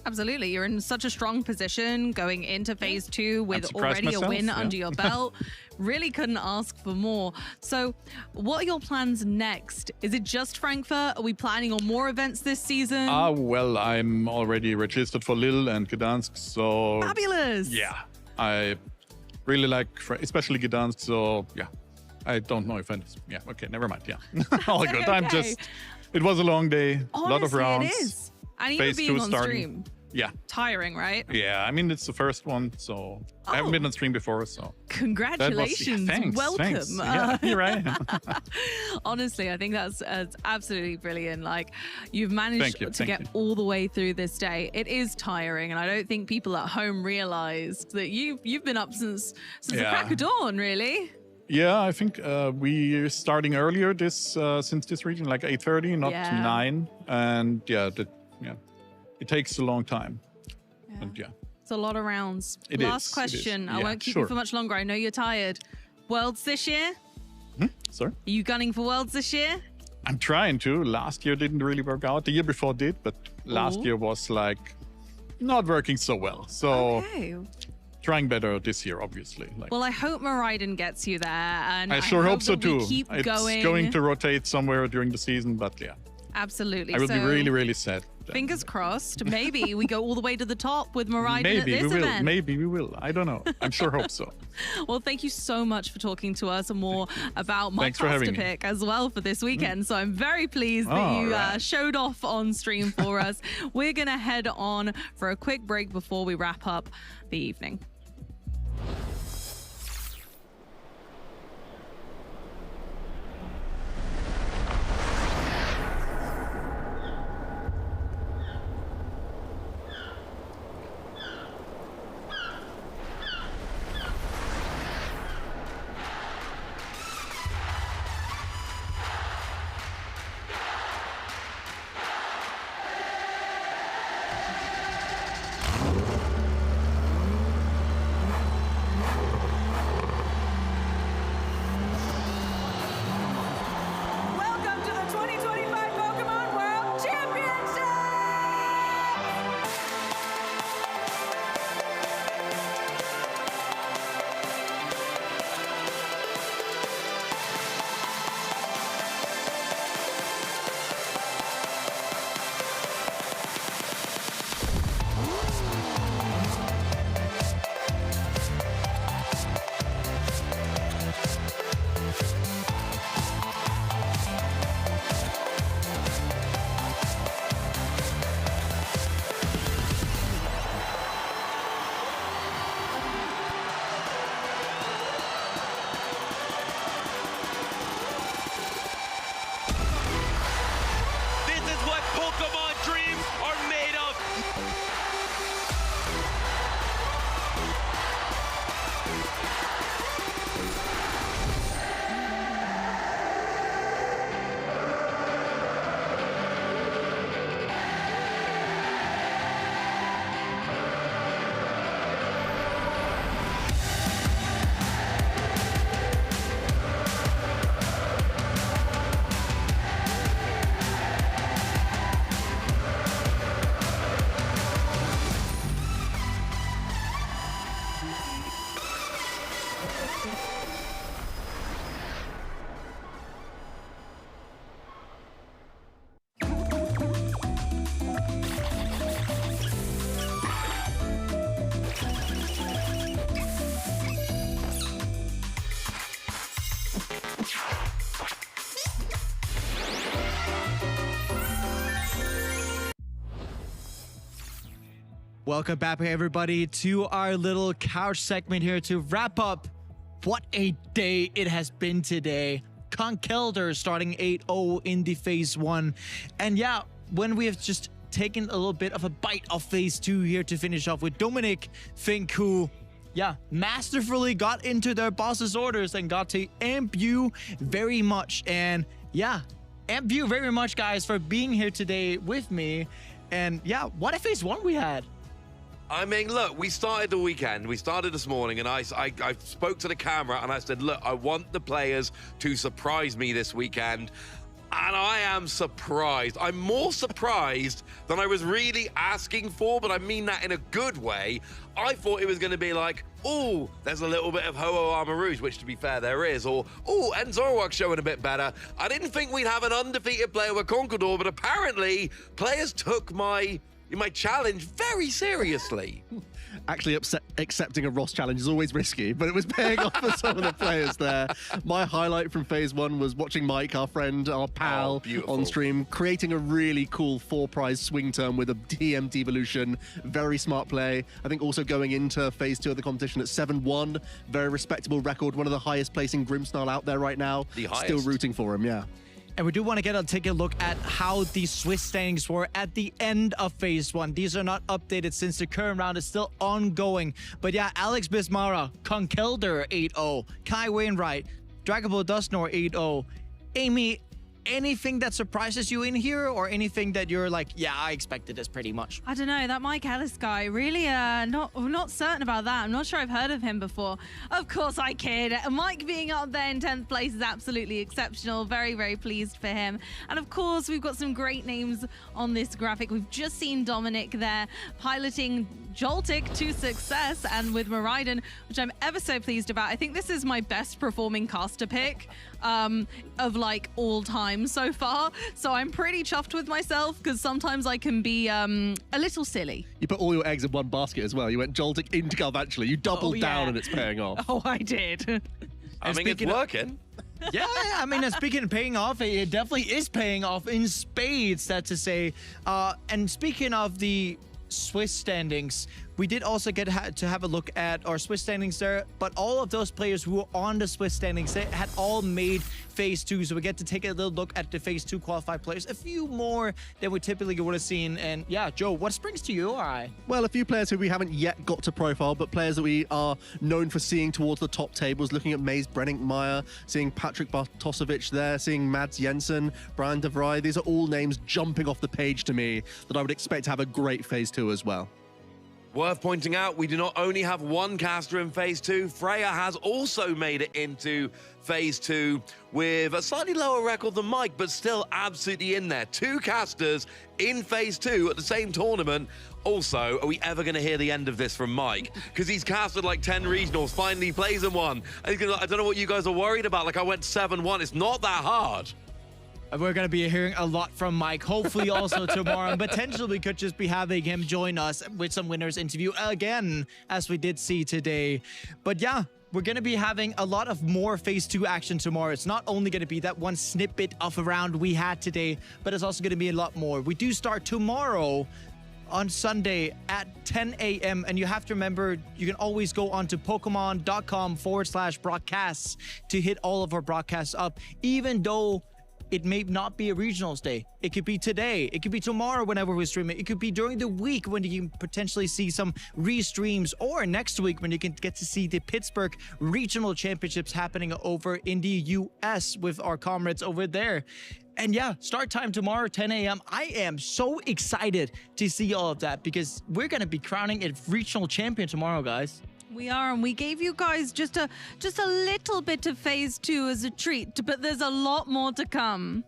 Absolutely. You're in such a strong position going into phase 2 with already a win under your belt. Really couldn't ask for more. So what are your plans next? Is it just Frankfurt? Are we planning on more events this season? Well, I'm already registered for Lille and Gdansk, so... Fabulous! Yeah. I really like, especially Gdansk, so yeah. I don't know if yeah, okay, never mind, yeah. All good. Okay. I'm just... It was a long day, a lot of rounds. It is. And even being on stream. Yeah. Tiring, right? Yeah, I mean, it's the first one, so I haven't been on stream before, so. Congratulations. Thanks, welcome. Thanks. Yeah, here I am. Honestly, I think that's absolutely brilliant. Like, you've managed to get all the way through this day. It is tiring, and I don't think people at home realized that you've been up since the crack of dawn, really. Yeah, I think we're starting earlier since this region, like 8:30, not 9. And it takes a long time. Yeah. And it's a lot of rounds. It Last is, question. Yeah, I won't keep you for much longer. I know you're tired. Worlds this year? Sorry? Are you gunning for Worlds this year? I'm trying to. Last year didn't really work out. The year before did, but last year was like not working so well. So trying better this year, obviously. Like, well, I hope Miraidon gets you there. And I sure hope so that we too. Keep it's going. going to rotate somewhere during the season, but yeah. Absolutely. I will be really, really sad. Fingers crossed. Maybe we go all the way to the top with Miraidon at this event. Maybe we will. I don't know. I'm sure hope so. Well, thank you so much for talking to us and more about my cluster pick as well for this weekend. So I'm very pleased that you showed off on stream for us. We're going to head on for a quick break before we wrap up the evening. Welcome back, everybody, to our little couch segment here to wrap up. What a day it has been today. Conkeldurr starting 8-0 in the phase 1. And yeah, when we have just taken a little bit of a bite of phase 2 here to finish off with Dominic Fink, who, yeah, masterfully got into their boss's orders and got to amp you very much. And yeah, amp you very much, guys, for being here today with me. And yeah, what a phase 1 we had. I mean, look, we started the weekend. We started this morning, and I spoke to the camera, and I said, look, I want the players to surprise me this weekend. And I am surprised. I'm more surprised than I was really asking for, but I mean that in a good way. I thought it was going to be like, oh, there's a little bit of Ho-Oh Armor Rouge, which to be fair, there is. Or, oh, and Zoroark showing a bit better. I didn't think we'd have an undefeated player with Conkeldurr, but apparently players took my challenge very seriously. Actually, accepting a Ross challenge is always risky, but it was paying off for some of the players there. My highlight from phase 1 was watching Mike, our friend, our pal, on stream, creating a really cool 4-prize swing turn with a TM devolution. Very smart play. I think also going into phase 2 of the competition at 7-1, very respectable record, one of the highest placing Grimmsnarl out there right now. The highest. Still rooting for him, yeah. And we do want to take a look at how the Swiss standings were at the end of phase 1. These are not updated since the current round is still ongoing. But yeah, Alex Bismara, Conkeldurr 8-0, Kai Wainwright, Dragapult Dusknoir 8-0, Amy anything that surprises you in here, or anything that you're like, yeah, I expected this pretty much? I don't know, that Mike Ellis guy, really not certain about that. I'm not sure I've heard of him before. Of course I kid. Mike being up there in 10th place is absolutely exceptional. Very, very pleased for him. And of course, we've got some great names on this graphic. We've just seen Dominic there piloting Joltic to success, and with Miraidon, which I'm ever so pleased about. I think this is my best performing caster pick of like all time so far. So I'm pretty chuffed with myself, because sometimes I can be a little silly. You put all your eggs in one basket as well. You went Joltic into Galvantula. You doubled down and it's paying off. Oh, I did. I mean, it's working. Yeah, I mean, speaking of paying off, it definitely is paying off in spades, that's to say. And speaking of the Swiss standings, we did also get to have a look at our Swiss standings there, but all of those players who were on the Swiss standings, they had all made phase 2, so we get to take a little look at the phase 2 qualified players, a few more than we typically would have seen. And yeah, Joe, what springs to your eye? Well, a few players who we haven't yet got to profile, but players that we are known for seeing towards the top tables, looking at Maze Brenningmeyer, seeing Patrick Bartosevic there, seeing Mads Jensen, Brian De Vrij. These are all names jumping off the page to me that I would expect to have a great phase 2 as well. Worth pointing out, we do not only have one caster in phase 2, Freya has also made it into phase 2 with a slightly lower record than Mike, but still absolutely in there. 2 casters in phase 2 at the same tournament. Also, are we ever going to hear the end of this from Mike? Because he's casted like 10 regionals, finally plays in one. And he's gonna, I don't know what you guys are worried about. Like, I went 7-1. It's not that hard. We're going to be hearing a lot from Mike, hopefully also tomorrow. And potentially we could just be having him join us with some winners interview again, as we did see today. But yeah, we're going to be having a lot of more phase 2 action tomorrow. It's not only going to be that one snippet of a round we had today, but it's also going to be a lot more. We do start tomorrow on Sunday at 10 a.m. And you have to remember, you can always go onto Pokemon.com/broadcasts to hit all of our broadcasts up, even though it may not be a regionals day. It could be today. It could be tomorrow whenever we stream it. It could be during the week when you can potentially see some restreams, or next week when you can get to see the Pittsburgh Regional Championships happening over in the US with our comrades over there. And yeah, start time tomorrow, 10 a.m. I am so excited to see all of that, because we're going to be crowning a regional champion tomorrow, guys. We are, and we gave you guys just a little bit of phase 2 as a treat, but there's a lot more to come.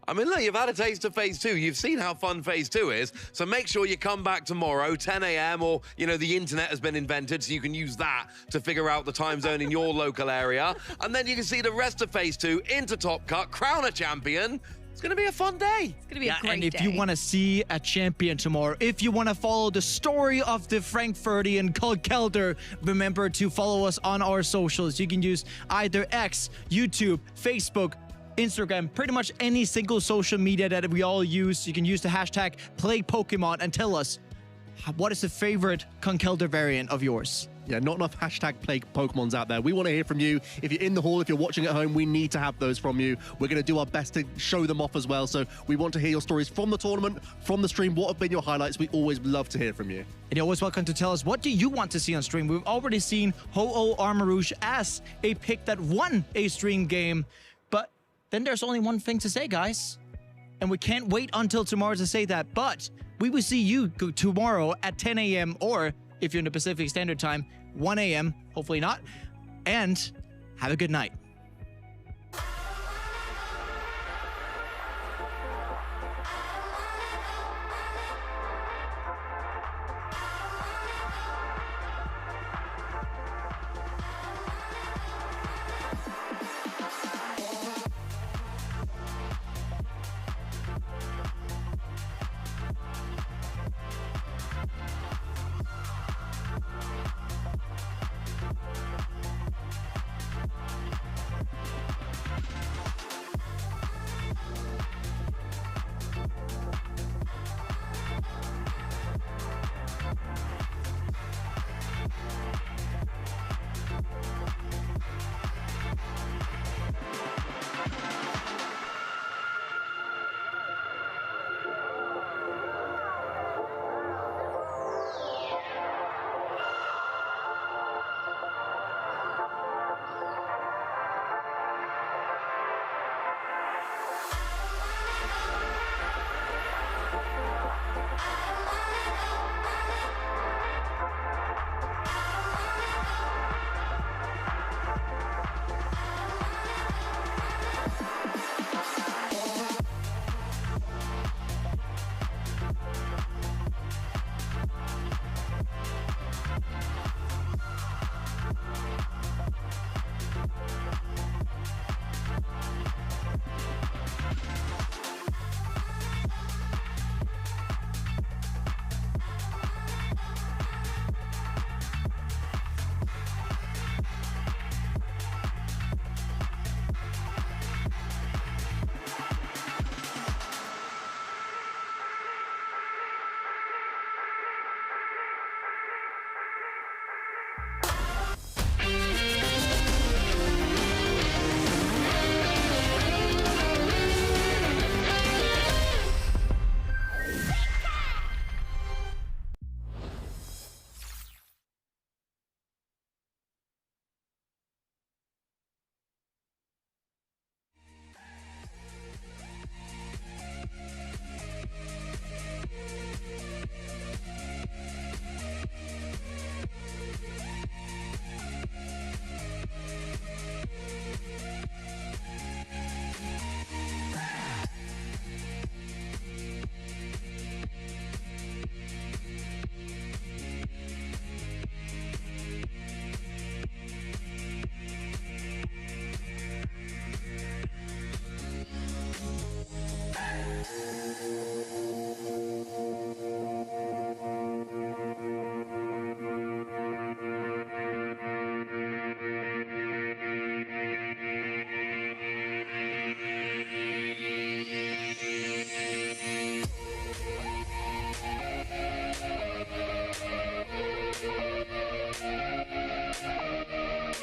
I mean, look, you've had a taste of phase 2. You've seen how fun phase 2 is. So make sure you come back tomorrow, 10 a.m. or, you know, the internet has been invented, so you can use that to figure out the time zone in your local area. And then you can see the rest of phase 2 into Top Cut, crown a champion. It's going to be a fun day. It's going to be a great and if day. you want to see a champion tomorrow, if you want to follow the story of the Frankfurtian Kelder, remember to follow us on our socials. You can use either X, YouTube, Facebook, Instagram, pretty much any single social media that we all use. You can use the hashtag #PlayPokemon and tell us, what is the favorite Conkelder variant of yours? Yeah, not enough hashtag play Pokemons out there. We want to hear from you. If you're in the hall, if you're watching at home, we need to have those from you. We're going to do our best to show them off as well. So we want to hear your stories from the tournament, from the stream. What have been your highlights? We always love to hear from you. And you're always welcome to tell us, what do you want to see on stream? We've already seen Ho-Oh Armarouge as a pick that won a stream game. But then there's only one thing to say, guys. And we can't wait until tomorrow to say that. But we will see you tomorrow at 10 a.m. or, if you're in the Pacific Standard Time, 1 a.m. Hopefully not. And have a good night. Bye.